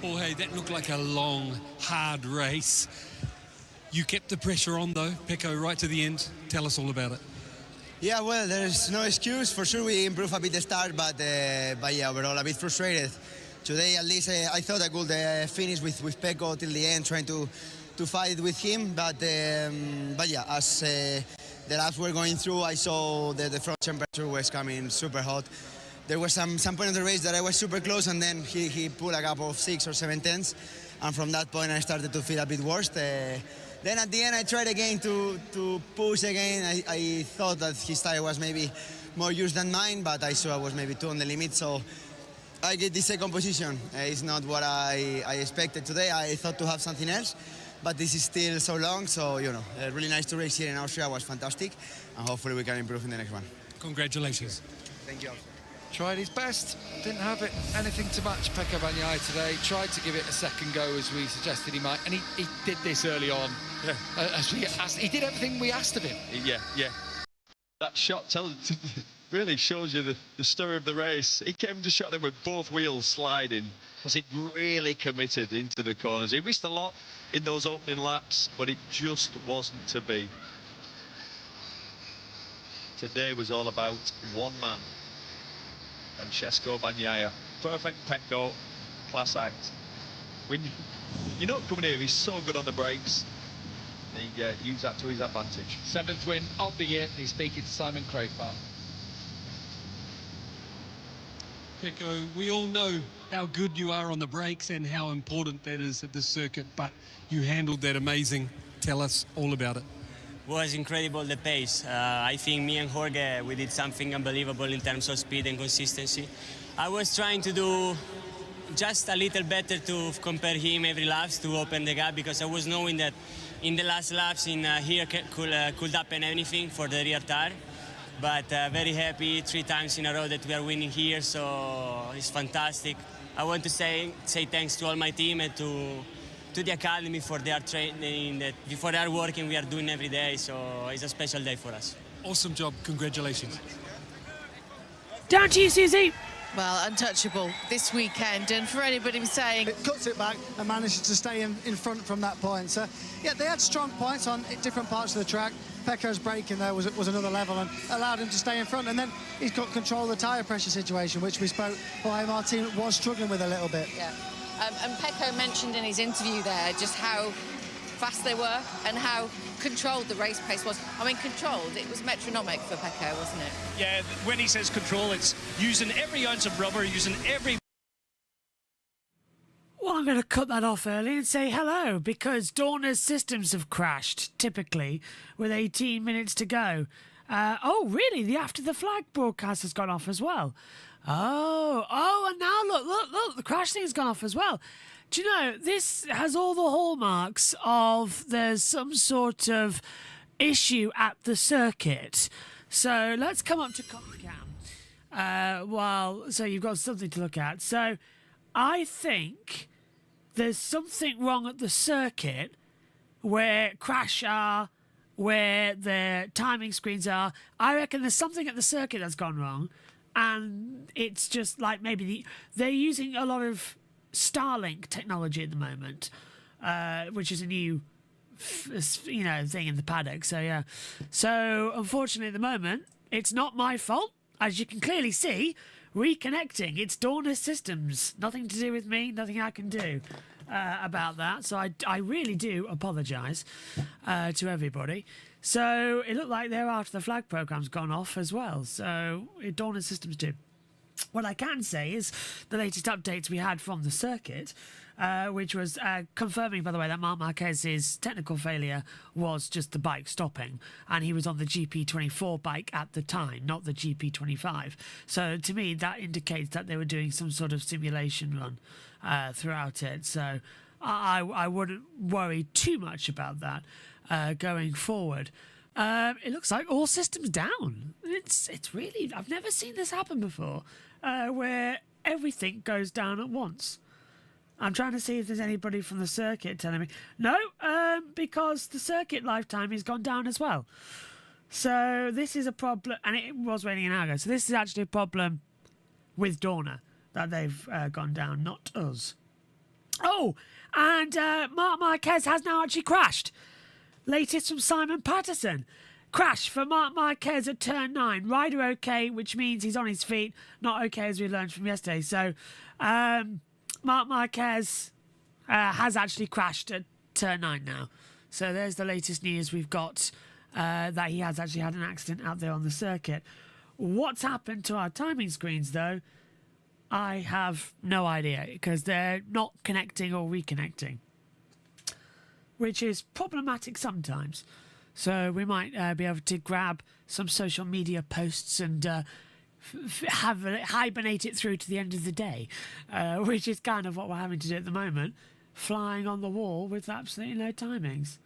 Oh, hey, that looked like a long, hard race. You kept the pressure on, though, Pecco, right to the end. Tell us all about it. Yeah, well, there's no excuse. For sure, we improved a bit the start, but yeah, overall a bit frustrated. Today, at least, I thought I could finish with Pecco till the end, trying to fight with him. But yeah, as the laps were going through, I saw that the front temperature was coming super hot. There was some point of the race that I was super close, and then he pulled a gap of 6 or 7 tenths, and from that point I started to feel a bit worse. Then at the end I tried again to push again. I thought that his tire was maybe more used than mine, but I saw I was maybe 2 on the limit, so I get the second position. It's not what I expected today. I thought to have something else, but this is still so long, so you know, really nice to race here in Austria. Was fantastic, and hopefully we can improve in the next one. Congratulations. Thank you. Tried his best, didn't have anything to match Pecco Bagnaia today. Tried to give it a second go as we suggested he might, and he did this early on. Yeah. As we asked, he did everything we asked of him. Yeah. That shot really shows you the story of the race. He came to shot there with both wheels sliding. Was it really committed into the corners? He missed a lot in those opening laps, but it just wasn't to be. Today was all about one man. Francesco Bagnaia. Perfect Pecco, class act. When you're not coming here, he's so good on the brakes. He used that to his advantage. 7th win of the year. He's speaking to Simon Crowfoot. Pecco, we all know how good you are on the brakes and how important that is at this circuit, but you handled that amazing. Tell us all about it. Was incredible, the pace. I think me and Jorge, we did something unbelievable in terms of speed and consistency. I was trying to do just a little better to compare him every laps to open the gap, because I was knowing that in the last laps in here could happen anything for the rear tire. But very happy 3 times in a row that we are winning here, so it's fantastic. I want to say thanks to all my team and to the academy for their training, for their working we are doing every day, so it's a special day for us. Awesome job, congratulations. Down to you, Susie. Well, untouchable this weekend, and for anybody saying... It cuts it back and manages to stay in front from that point. So, yeah, they had strong points on different parts of the track. Pecco's braking there was another level and allowed him to stay in front, and then he's got control of the tyre pressure situation, which we spoke why Martin was struggling with a little bit. Yeah. And Pecco mentioned in his interview there just how fast they were and how controlled the race pace was. I mean, controlled, it was metronomic for Pecco, wasn't it? Yeah, when he says control, it's using every ounce of rubber, using every... Well, I'm going to cut that off early and say hello, because Dorna's systems have crashed, typically, with 18 minutes to go. Oh, really? The After the Flag broadcast has gone off as well. Oh, and now look, the crash thing's gone off as well. Do you know, this has all the hallmarks of there's some sort of issue at the circuit. So let's come up to ComCam. So you've got something to look at. So I think there's something wrong at the circuit where crash are, where the timing screens are. I reckon there's something at the circuit that's gone wrong, and it's just like maybe they're using a lot of Starlink technology at the moment, which is a new thing in the paddock. So yeah, so unfortunately at the moment it's not my fault, as you can clearly see. Reconnecting, it's Dorna's systems, nothing to do with me, nothing I can do about that. So I really do apologise to everybody. So it looked like their After the Flag program's gone off as well, so Dorna's systems do. What I can say is the latest updates we had from the circuit, which was confirming, by the way, that Marc Marquez's technical failure was just the bike stopping, and he was on the GP24 bike at the time, not the GP25. So to me, that indicates that they were doing some sort of simulation run throughout it. So I wouldn't worry too much about that going forward. It looks like all systems down. It's really, I've never seen this happen before, where everything goes down at once. I'm trying to see if there's anybody from the circuit telling me. No, because the circuit lifetime has gone down as well. So this is a problem, and it was raining an hour ago. So this is actually a problem with Dorna, that they've gone down, not us. Oh, and Marc Marquez has now actually crashed. Latest from Simon Patterson. Crash for Marc Marquez at turn 9. Rider okay, which means he's on his feet. Not okay, as we learned from yesterday. So Marc Marquez has actually crashed at turn 9 now. So there's the latest news we've got, that he has actually had an accident out there on the circuit. What's happened to our timing screens, though, I have no idea, because they're not connecting or reconnecting, which is problematic sometimes. So we might be able to grab some social media posts and hibernate it through to the end of the day, which is kind of what we're having to do at the moment, flying on the wall with absolutely no timings,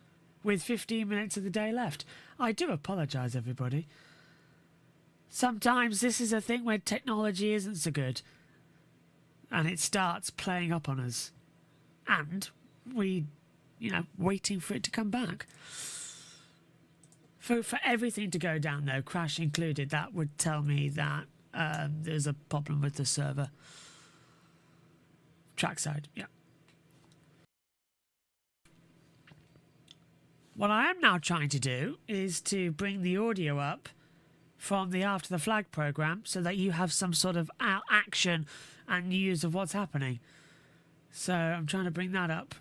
with 15 minutes of the day left. I do apologise, everybody. Sometimes this is a thing where technology isn't so good, and it starts playing up on us, and we, waiting for it to come back. For everything to go down, though, crash included, that would tell me that there's a problem with the server. Trackside, yeah. What I am now trying to do is to bring the audio up from the After the Flag program so that you have some sort of action and news of what's happening. So I'm trying to bring that up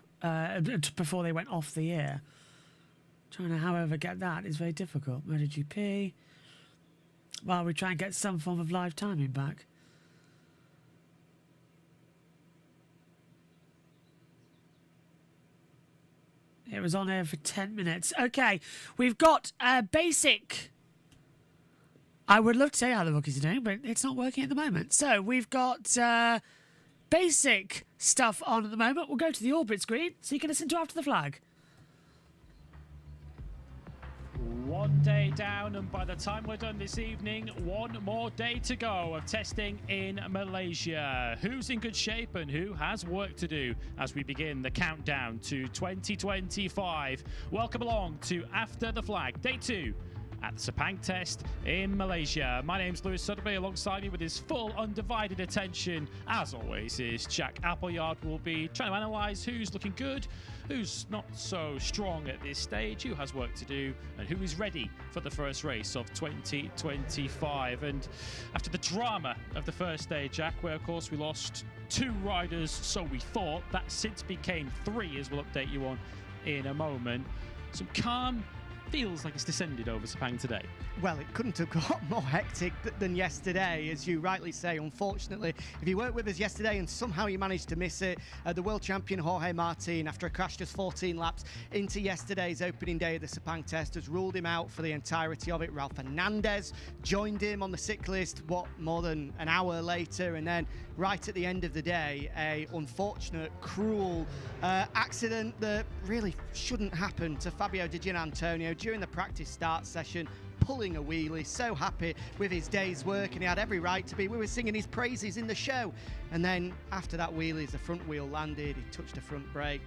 before they went off the air. Trying to, however, get that is very difficult. MotoGP. While we try and get some form of live timing back. It was on air for 10 minutes. Okay, we've got a basic. I would love to say how the rookies are doing, but it's not working at the moment. So we've got basic stuff on at the moment. We'll go to the orbit screen so you can listen to After the Flag. One day down, and by the time we're done this evening, one more day to go of testing in Malaysia. Who's in good shape and who has work to do as we begin the countdown to 2025? Welcome along to After the Flag, day 2 at the Sepang test in Malaysia. My name's Lewis Sutterby. Alongside me with his full undivided attention, as always, is Jack Appleyard. We'll be trying to analyse who's looking good, who's not so strong at this stage, who has work to do, and who is ready for the first race of 2025. And after the drama of the first day, Jack, where of course we lost 2 riders, so we thought, that since became 3, as we'll update you on in a moment. Some calm feels like it's descended over Sepang today. Well, it couldn't have got more hectic than yesterday, as you rightly say. Unfortunately, if you weren't with us yesterday and somehow you managed to miss it, the world champion Jorge Martin, after a crash just 14 laps into yesterday's opening day of the Sepang test, has ruled him out for the entirety of it. Ralph Fernandez joined him on the sick list, more than an hour later, and then right at the end of the day, a unfortunate, cruel accident that really shouldn't happen to Fabio Di Gianantonio during the practice start session. pulling a wheelie, so happy with his day's work, and he had every right to be. We were singing his praises in the show. And then after that wheelie, as the front wheel landed, he touched the front brake,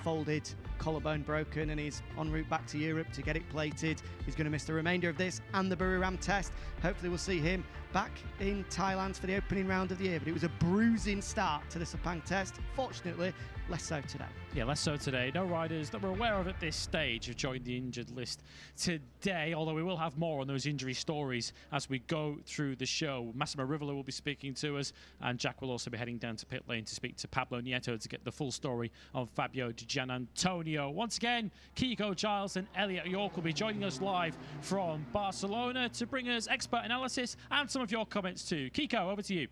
folded, collarbone broken, and he's en route back to Europe to get it plated. He's going to miss the remainder of this and the Buriram test. Hopefully we'll see him back in Thailand for the opening round of the year. But it was a bruising start to the Sepang test. Fortunately, less so today. Yeah, less so today. No riders that we're aware of at this stage have joined the injured list today, although we will have more on those injury stories as we go through the show. Massimo Rivola will be speaking to us, and Jack will also be heading down to pit lane to speak to Pablo Nieto to get the full story on Fabio Di Gianantonio. Once again, Kiko Giles and Elliot York will be joining us live from Barcelona to bring us expert analysis and some of your comments too. Kiko, over to you.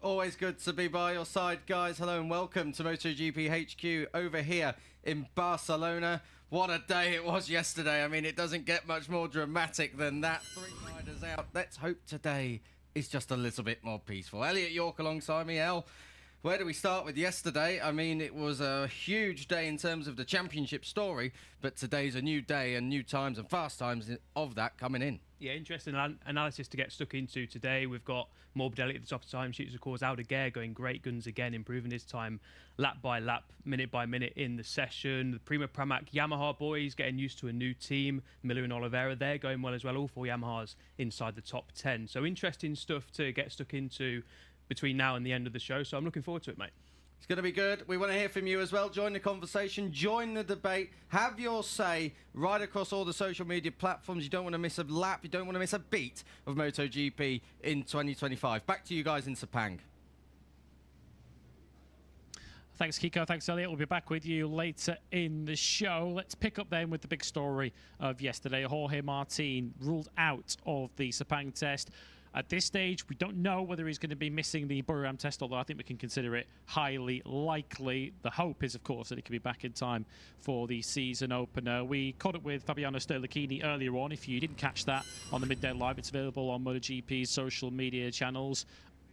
Always good to be by your side, guys. Hello and welcome to MotoGP HQ over here in Barcelona. What a day it was yesterday. I mean, it doesn't get much more dramatic than that. 3 riders out. Let's hope today is just a little bit more peaceful. Elliot York alongside me. El, where do we start with yesterday? I mean, it was a huge day in terms of the championship story, but today's a new day and new times and fast times of that coming in. Yeah, interesting analysis to get stuck into today. We've got Morbidelli at the top of the time sheets, of course. Aldeguer going great guns again, improving his time lap by lap, minute by minute in the session. The Prima Pramac Yamaha boys getting used to a new team. Miller and Oliveira, they're going well as well. All 4 Yamahas inside the top 10. So interesting stuff to get stuck into between now and the end of the show. So I'm looking forward to it, mate. It's going to be good. We want to hear from you as well. Join the conversation, join the debate, have your say right across all the social media platforms. You don't want to miss a lap, you don't want to miss a beat of MotoGP in 2025. Back to you guys in Sepang. Thanks, Kiko. Thanks, Elliot. We'll be back with you later in the show. Let's pick up then with the big story of yesterday. Jorge Martin ruled out of the Sepang test. At this stage, we don't know whether he's going to be missing the Buriram test, although I think we can consider it highly likely. The hope is, of course, that he can be back in time for the season opener. We caught up with Fabiano Sterlachini earlier on. If you didn't catch that on the Midday Live, it's available on MotoGP's social media channels.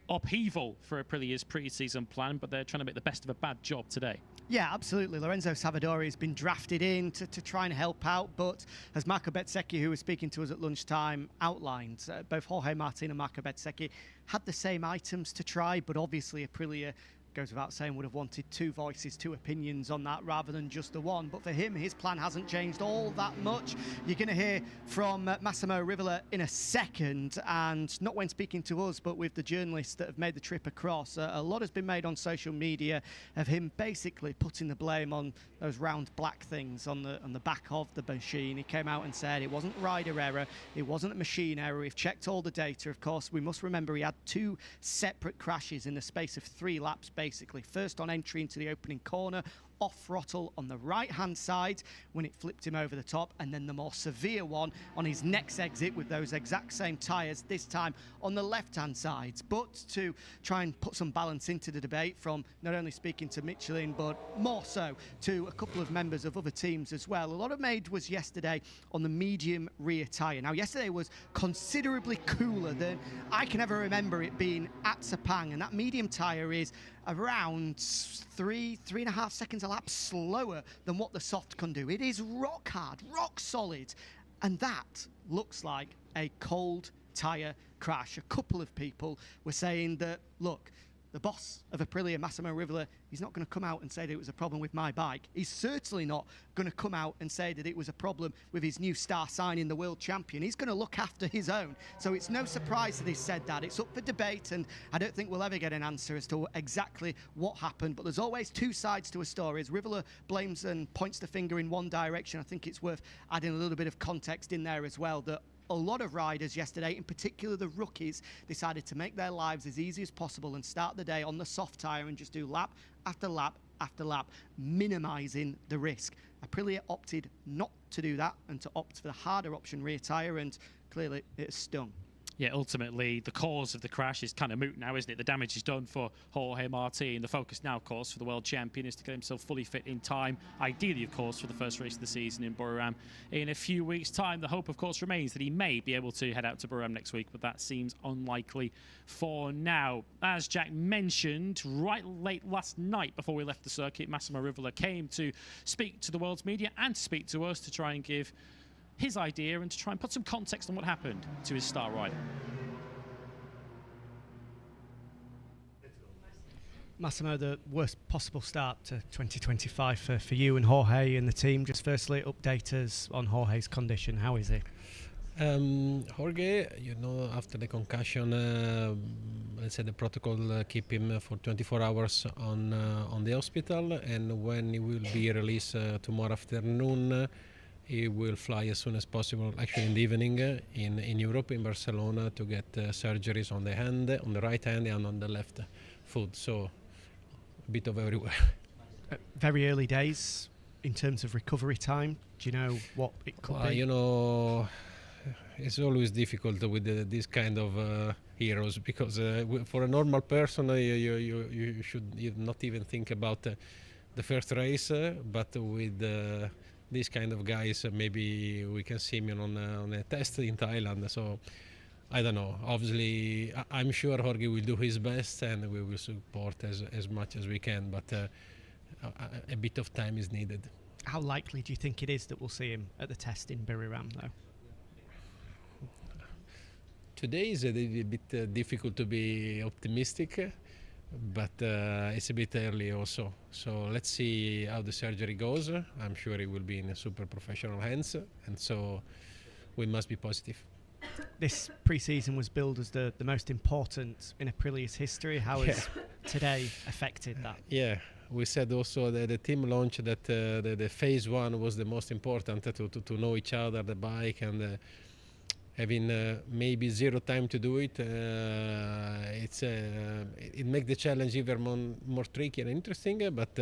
Upheaval for Aprilia's pre-season plan, but they're trying to make the best of a bad job today. Yeah, absolutely. Lorenzo Savadori has been drafted in to try and help out, but as Marco Bezzecchi, who was speaking to us at lunchtime, outlined, both Jorge Martin and Marco Bezzecchi had the same items to try, but obviously Aprilia, goes without saying, would have wanted 2 voices, 2 opinions on that rather than just the one. But for him, his plan hasn't changed all that much. You're going to hear from Massimo Rivola in a second, and not when speaking to us, but with the journalists that have made the trip across. A lot has been made on social media of him basically putting the blame on those round black things on the back of the machine. He came out and said it wasn't rider error, it wasn't a machine error. We've checked all the data. Of course, we must remember he had 2 separate crashes in the space of 3 laps, basically. First on entry into the opening corner, off throttle on the right hand side when it flipped him over the top, and then the more severe one on his next exit with those exact same tyres, this time on the left hand side. But to try and put some balance into the debate, from not only speaking to Michelin but more so to a couple of members of other teams as well, a lot of made was yesterday on the medium rear tyre. Now yesterday was considerably cooler than I can ever remember it being at Sepang, and that medium tyre is around 3.5 seconds a lap slower than what the soft can do. It is rock hard, rock solid, and that looks like a cold tyre crash. A couple of people were saying that, look, the boss of Aprilia, Massimo Rivola, he's not going to come out and say that it was a problem with my bike. He's certainly not going to come out and say that it was a problem with his new star signing, the world champion. He's going to look after his own. So it's no surprise that he said that. It's up for debate, and I don't think we'll ever get an answer as to exactly what happened. But there's always 2 sides to a story. As Rivola blames and points the finger in one direction, I think it's worth adding a little bit of context in there as well, that a lot of riders yesterday, in particular the rookies, decided to make their lives as easy as possible and start the day on the soft tyre and just do lap after lap after lap, minimising the risk. Aprilia opted not to do that and to opt for the harder option rear tyre, and clearly it stung. Yeah, ultimately, the cause of the crash is kind of moot now, isn't it? The damage is done for Jorge Martin. The focus now, of course, for the world champion is to get himself fully fit in time. Ideally, of course, for the first race of the season in Buriram in a few weeks' time. The hope, of course, remains that he may be able to head out to Buriram next week, but that seems unlikely for now. As Jack mentioned, right late last night before we left the circuit, Massimo Rivola came to speak to the world's media and to speak to us to try and give his idea and to try and put some context on what happened to his star rider. Massimo, the worst possible start to 2025 for you and Jorge and the team. Just firstly, update us on Jorge's condition. How is he? Jorge, after the concussion, let's say the protocol keep him for 24 hours on the hospital, and when he will be released tomorrow afternoon, he will fly as soon as possible, actually in the evening, in Europe, in Barcelona, to get surgeries on the hand, on the right hand and on the left foot, so a bit of everywhere. Very early days in terms of recovery time. Do you know what it could be? It's always difficult with this kind of heroes, because for a normal person you should not even think about the first race, but with these kind of guys maybe we can see him on a test in Thailand. So I don't know. Obviously I'm sure Jorge will do his best and we will support as much as we can, but a bit of time is needed. How likely do you think it is that we'll see him at the test in Buriram though? Today is a bit difficult to be optimistic, but it's a bit early also. So let's see how the surgery goes. I'm sure it will be in super professional hands, and so we must be positive. This pre-season was billed as the most important in Aprilia's history. How has today affected that? Yeah, we said also that the team launch that the phase one was the most important to know each other, the bike, and having maybe zero time to do it, it makes the challenge even more tricky and interesting, but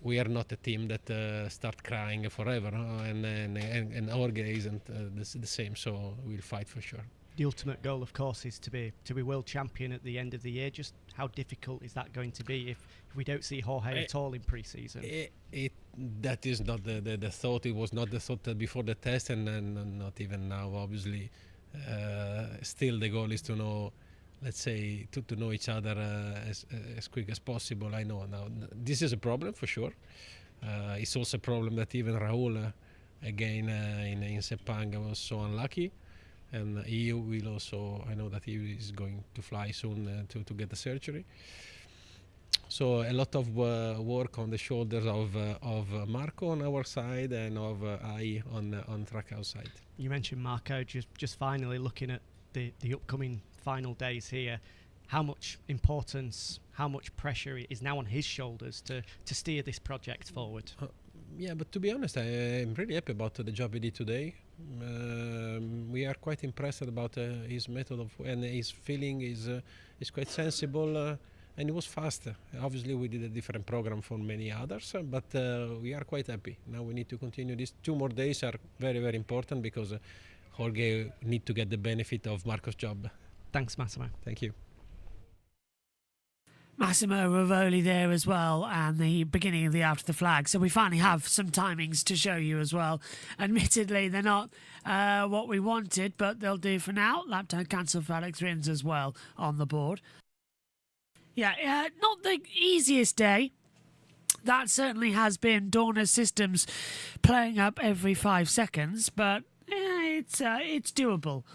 we are not a team that start crying forever, and Jorge isn't the same, so we'll fight for sure. The ultimate goal, of course, is to be world champion at the end of the year. Just how difficult is that going to be if we don't see Jorge at all in pre-season? That is not the thought. It was not the thought before the test, and not even now, obviously. Still the goal is to know, let's say, to know each other as quick as possible. I know now this is a problem for sure. It's also a problem that even Raul, again in Sepang, was so unlucky. And he will also, I know that he is going to fly soon to get the surgery. So a lot of work on the shoulders of Marco on our side and of I on track outside. You mentioned Marco, just finally looking at the upcoming final days here. How much importance, how much pressure is now on his shoulders to steer this project forward? Yeah, but to be honest, I'm really happy about the job he did today. We are quite impressed about his method and his feeling is quite sensible. And it was fast. Obviously, we did a different program from many others, but we are quite happy. Now we need to continue. These 2 more days are very, very important because Jorge need to get the benefit of Marco's job. Thanks, Massimo. Thank you. Massimo Ravoli there as well, and the beginning of the After the Flag. So we finally have some timings to show you as well. Admittedly, they're not what we wanted, but they'll do for now. Lap time cancelled for Alex Rins as well on the board. Yeah, not the easiest day. That certainly has been Dorna's systems playing up every 5 seconds, but it's doable.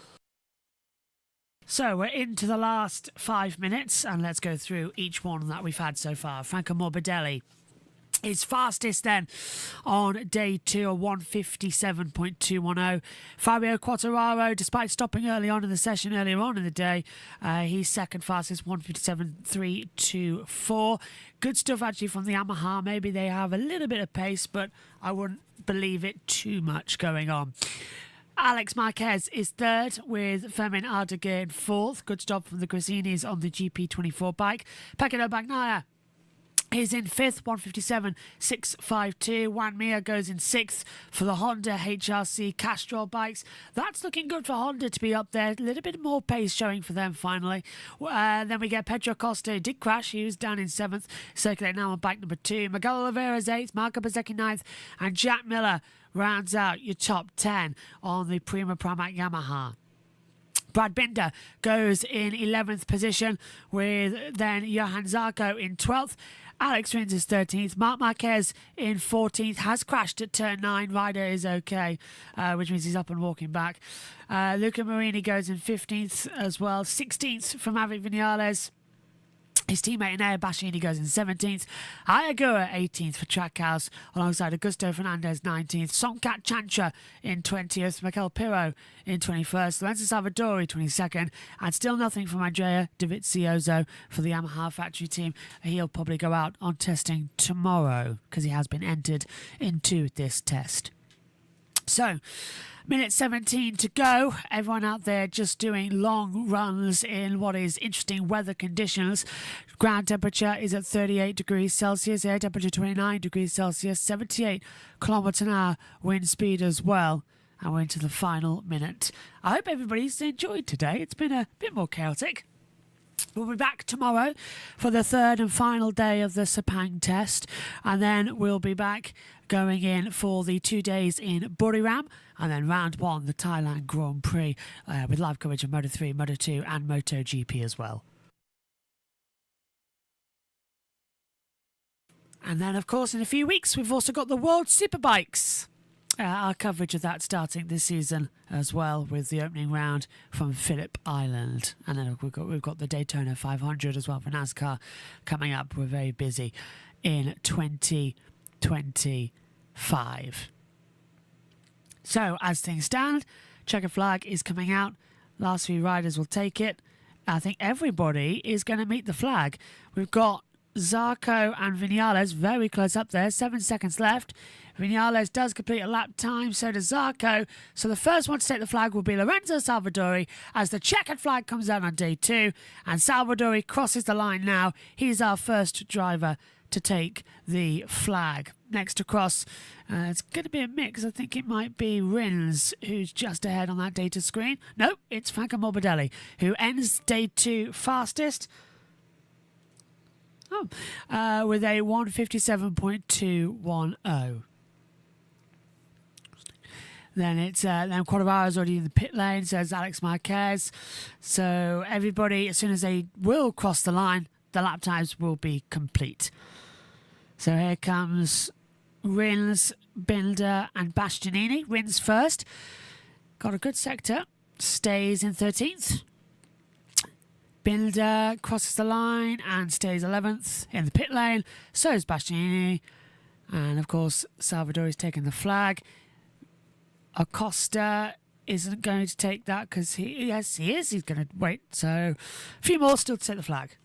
So we're into the last 5 minutes, and let's go through each one that we've had so far. Franco Morbidelli is fastest then on day 2, a 1:57.210. Fabio Quartararo, despite stopping early on in the session earlier on in the day, he's second fastest, 1:57.324. Good stuff actually from the Yamaha. Maybe they have a little bit of pace, but I wouldn't believe it too much going on. Alex Marquez is third with Fermin Ardeguer in fourth. Good stop from the Grazinis on the GP24 bike. Pecco Bagnaia is in fifth, 1:57.652. Juan Mir goes in sixth for the Honda HRC Castrol bikes. That's looking good for Honda to be up there. A little bit more pace showing for them finally. Then we get Pedro Costa, who did crash. He was down in seventh, circulating now on bike number 2. Miguel Oliveira's eighth, Marco Bezzecchi ninth, and Jack Miller rounds out your top 10 on the Prima Pramac Yamaha. Brad Binder goes in 11th position with then Johan Zarco in 12th. Alex Rins is 13th. Marc Marquez in 14th. Has crashed at turn 9. Ryder is okay, which means he's up and walking back. Luca Marini goes in 15th as well. 16th from Maverick Vinales. His teammate Inea Bastianini goes in 17th. Ayagura 18th for Trackhouse, alongside Augusto Fernandez 19th. Songkat Chantra in 20th. Mikel Pirro in 21st. Lorenzo Salvadori 22nd. And still nothing from Andrea Dovizioso for the Yamaha factory team. He'll probably go out on testing tomorrow because he has been entered into this test. So, minute 17 to go. Everyone out there just doing long runs in what is interesting weather conditions. Ground temperature is at 38 degrees Celsius, air temperature 29 degrees Celsius, 78 kilometers an hour wind speed as well. And we're into the final minute. I hope everybody's enjoyed today. It's been a bit more chaotic. We'll be back tomorrow for the third and final day of the Sepang test, and then we'll be back going in for the 2 days in Buriram, and then round 1, the Thailand Grand Prix, with live coverage of Moto3, Moto2 and MotoGP as well. And then, of course, in a few weeks, we've also got the World Superbikes. Our coverage of that starting this season as well, with the opening round from Phillip Island. And then we've got the Daytona 500 as well for NASCAR coming up. We're very busy in 2025. So, as things stand, checkered flag is coming out. Last few riders will take it. I think everybody is going to meet the flag. We've got Zarco and Vinales very close up there. 7 seconds left. Vinales does complete a lap time, so does Zarco. So the first one to take the flag will be Lorenzo Salvadori as the checkered flag comes out on day 2. And Salvadori crosses the line now. He's our first driver to take the flag. Next across, it's going to be a mix. I think it might be Rins who's just ahead on that data screen. No, it's Franco Morbidelli who ends day 2 fastest. With a 1:57.210. Then it's then Quartararo's already in the pit lane, says Alex Marquez. So everybody, as soon as they will cross the line, the lap times will be complete. So here comes Rins, Binder and Bastianini. Rins first. Got a good sector. Stays in 13th. Binder crosses the line and stays 11th in the pit lane. So is Bastianini. And of course, Salvadori's taking the flag. Acosta isn't going to take that because he is. He's going to wait. So a few more still to take the flag.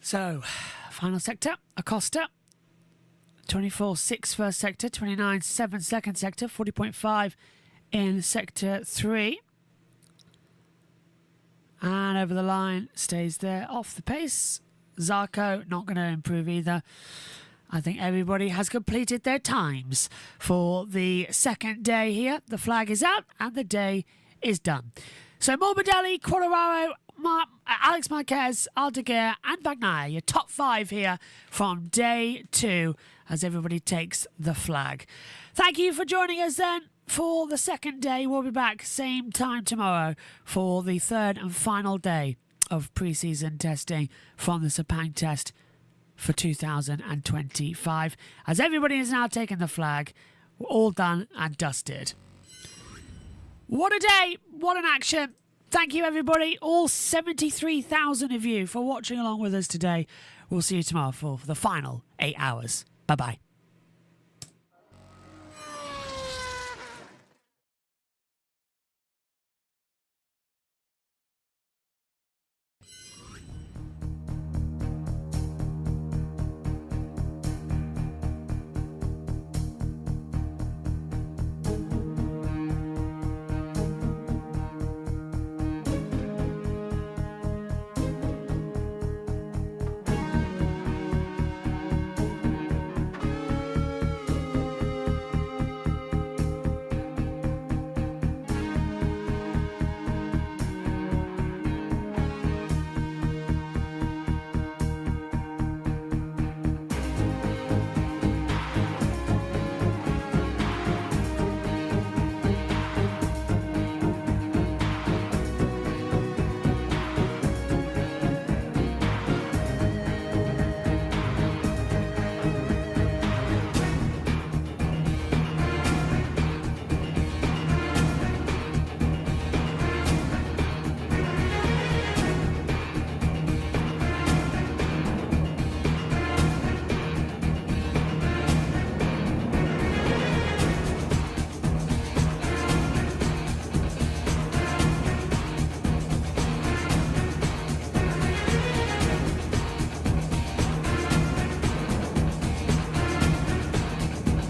So, final sector, Acosta. 24.6 first sector, 29.7 second sector, 40.5 in sector 3. And over the line, stays there off the pace. Zarco not going to improve either. I think everybody has completed their times for the second day here. The flag is out and the day is done. So Morbidelli, Quartararo, Alex Marquez, Aldeguer and Bagnaia, your top 5 here from day 2 as everybody takes the flag. Thank you for joining us then for the second day. We'll be back same time tomorrow for the third and final day of pre-season testing from the Sepang test for 2025. As everybody has now taken the flag, we're all done and dusted. What a day, what an action. Thank you everybody, all 73,000 of you for watching along with us today. We'll see you tomorrow for the final 8 hours. Bye-bye.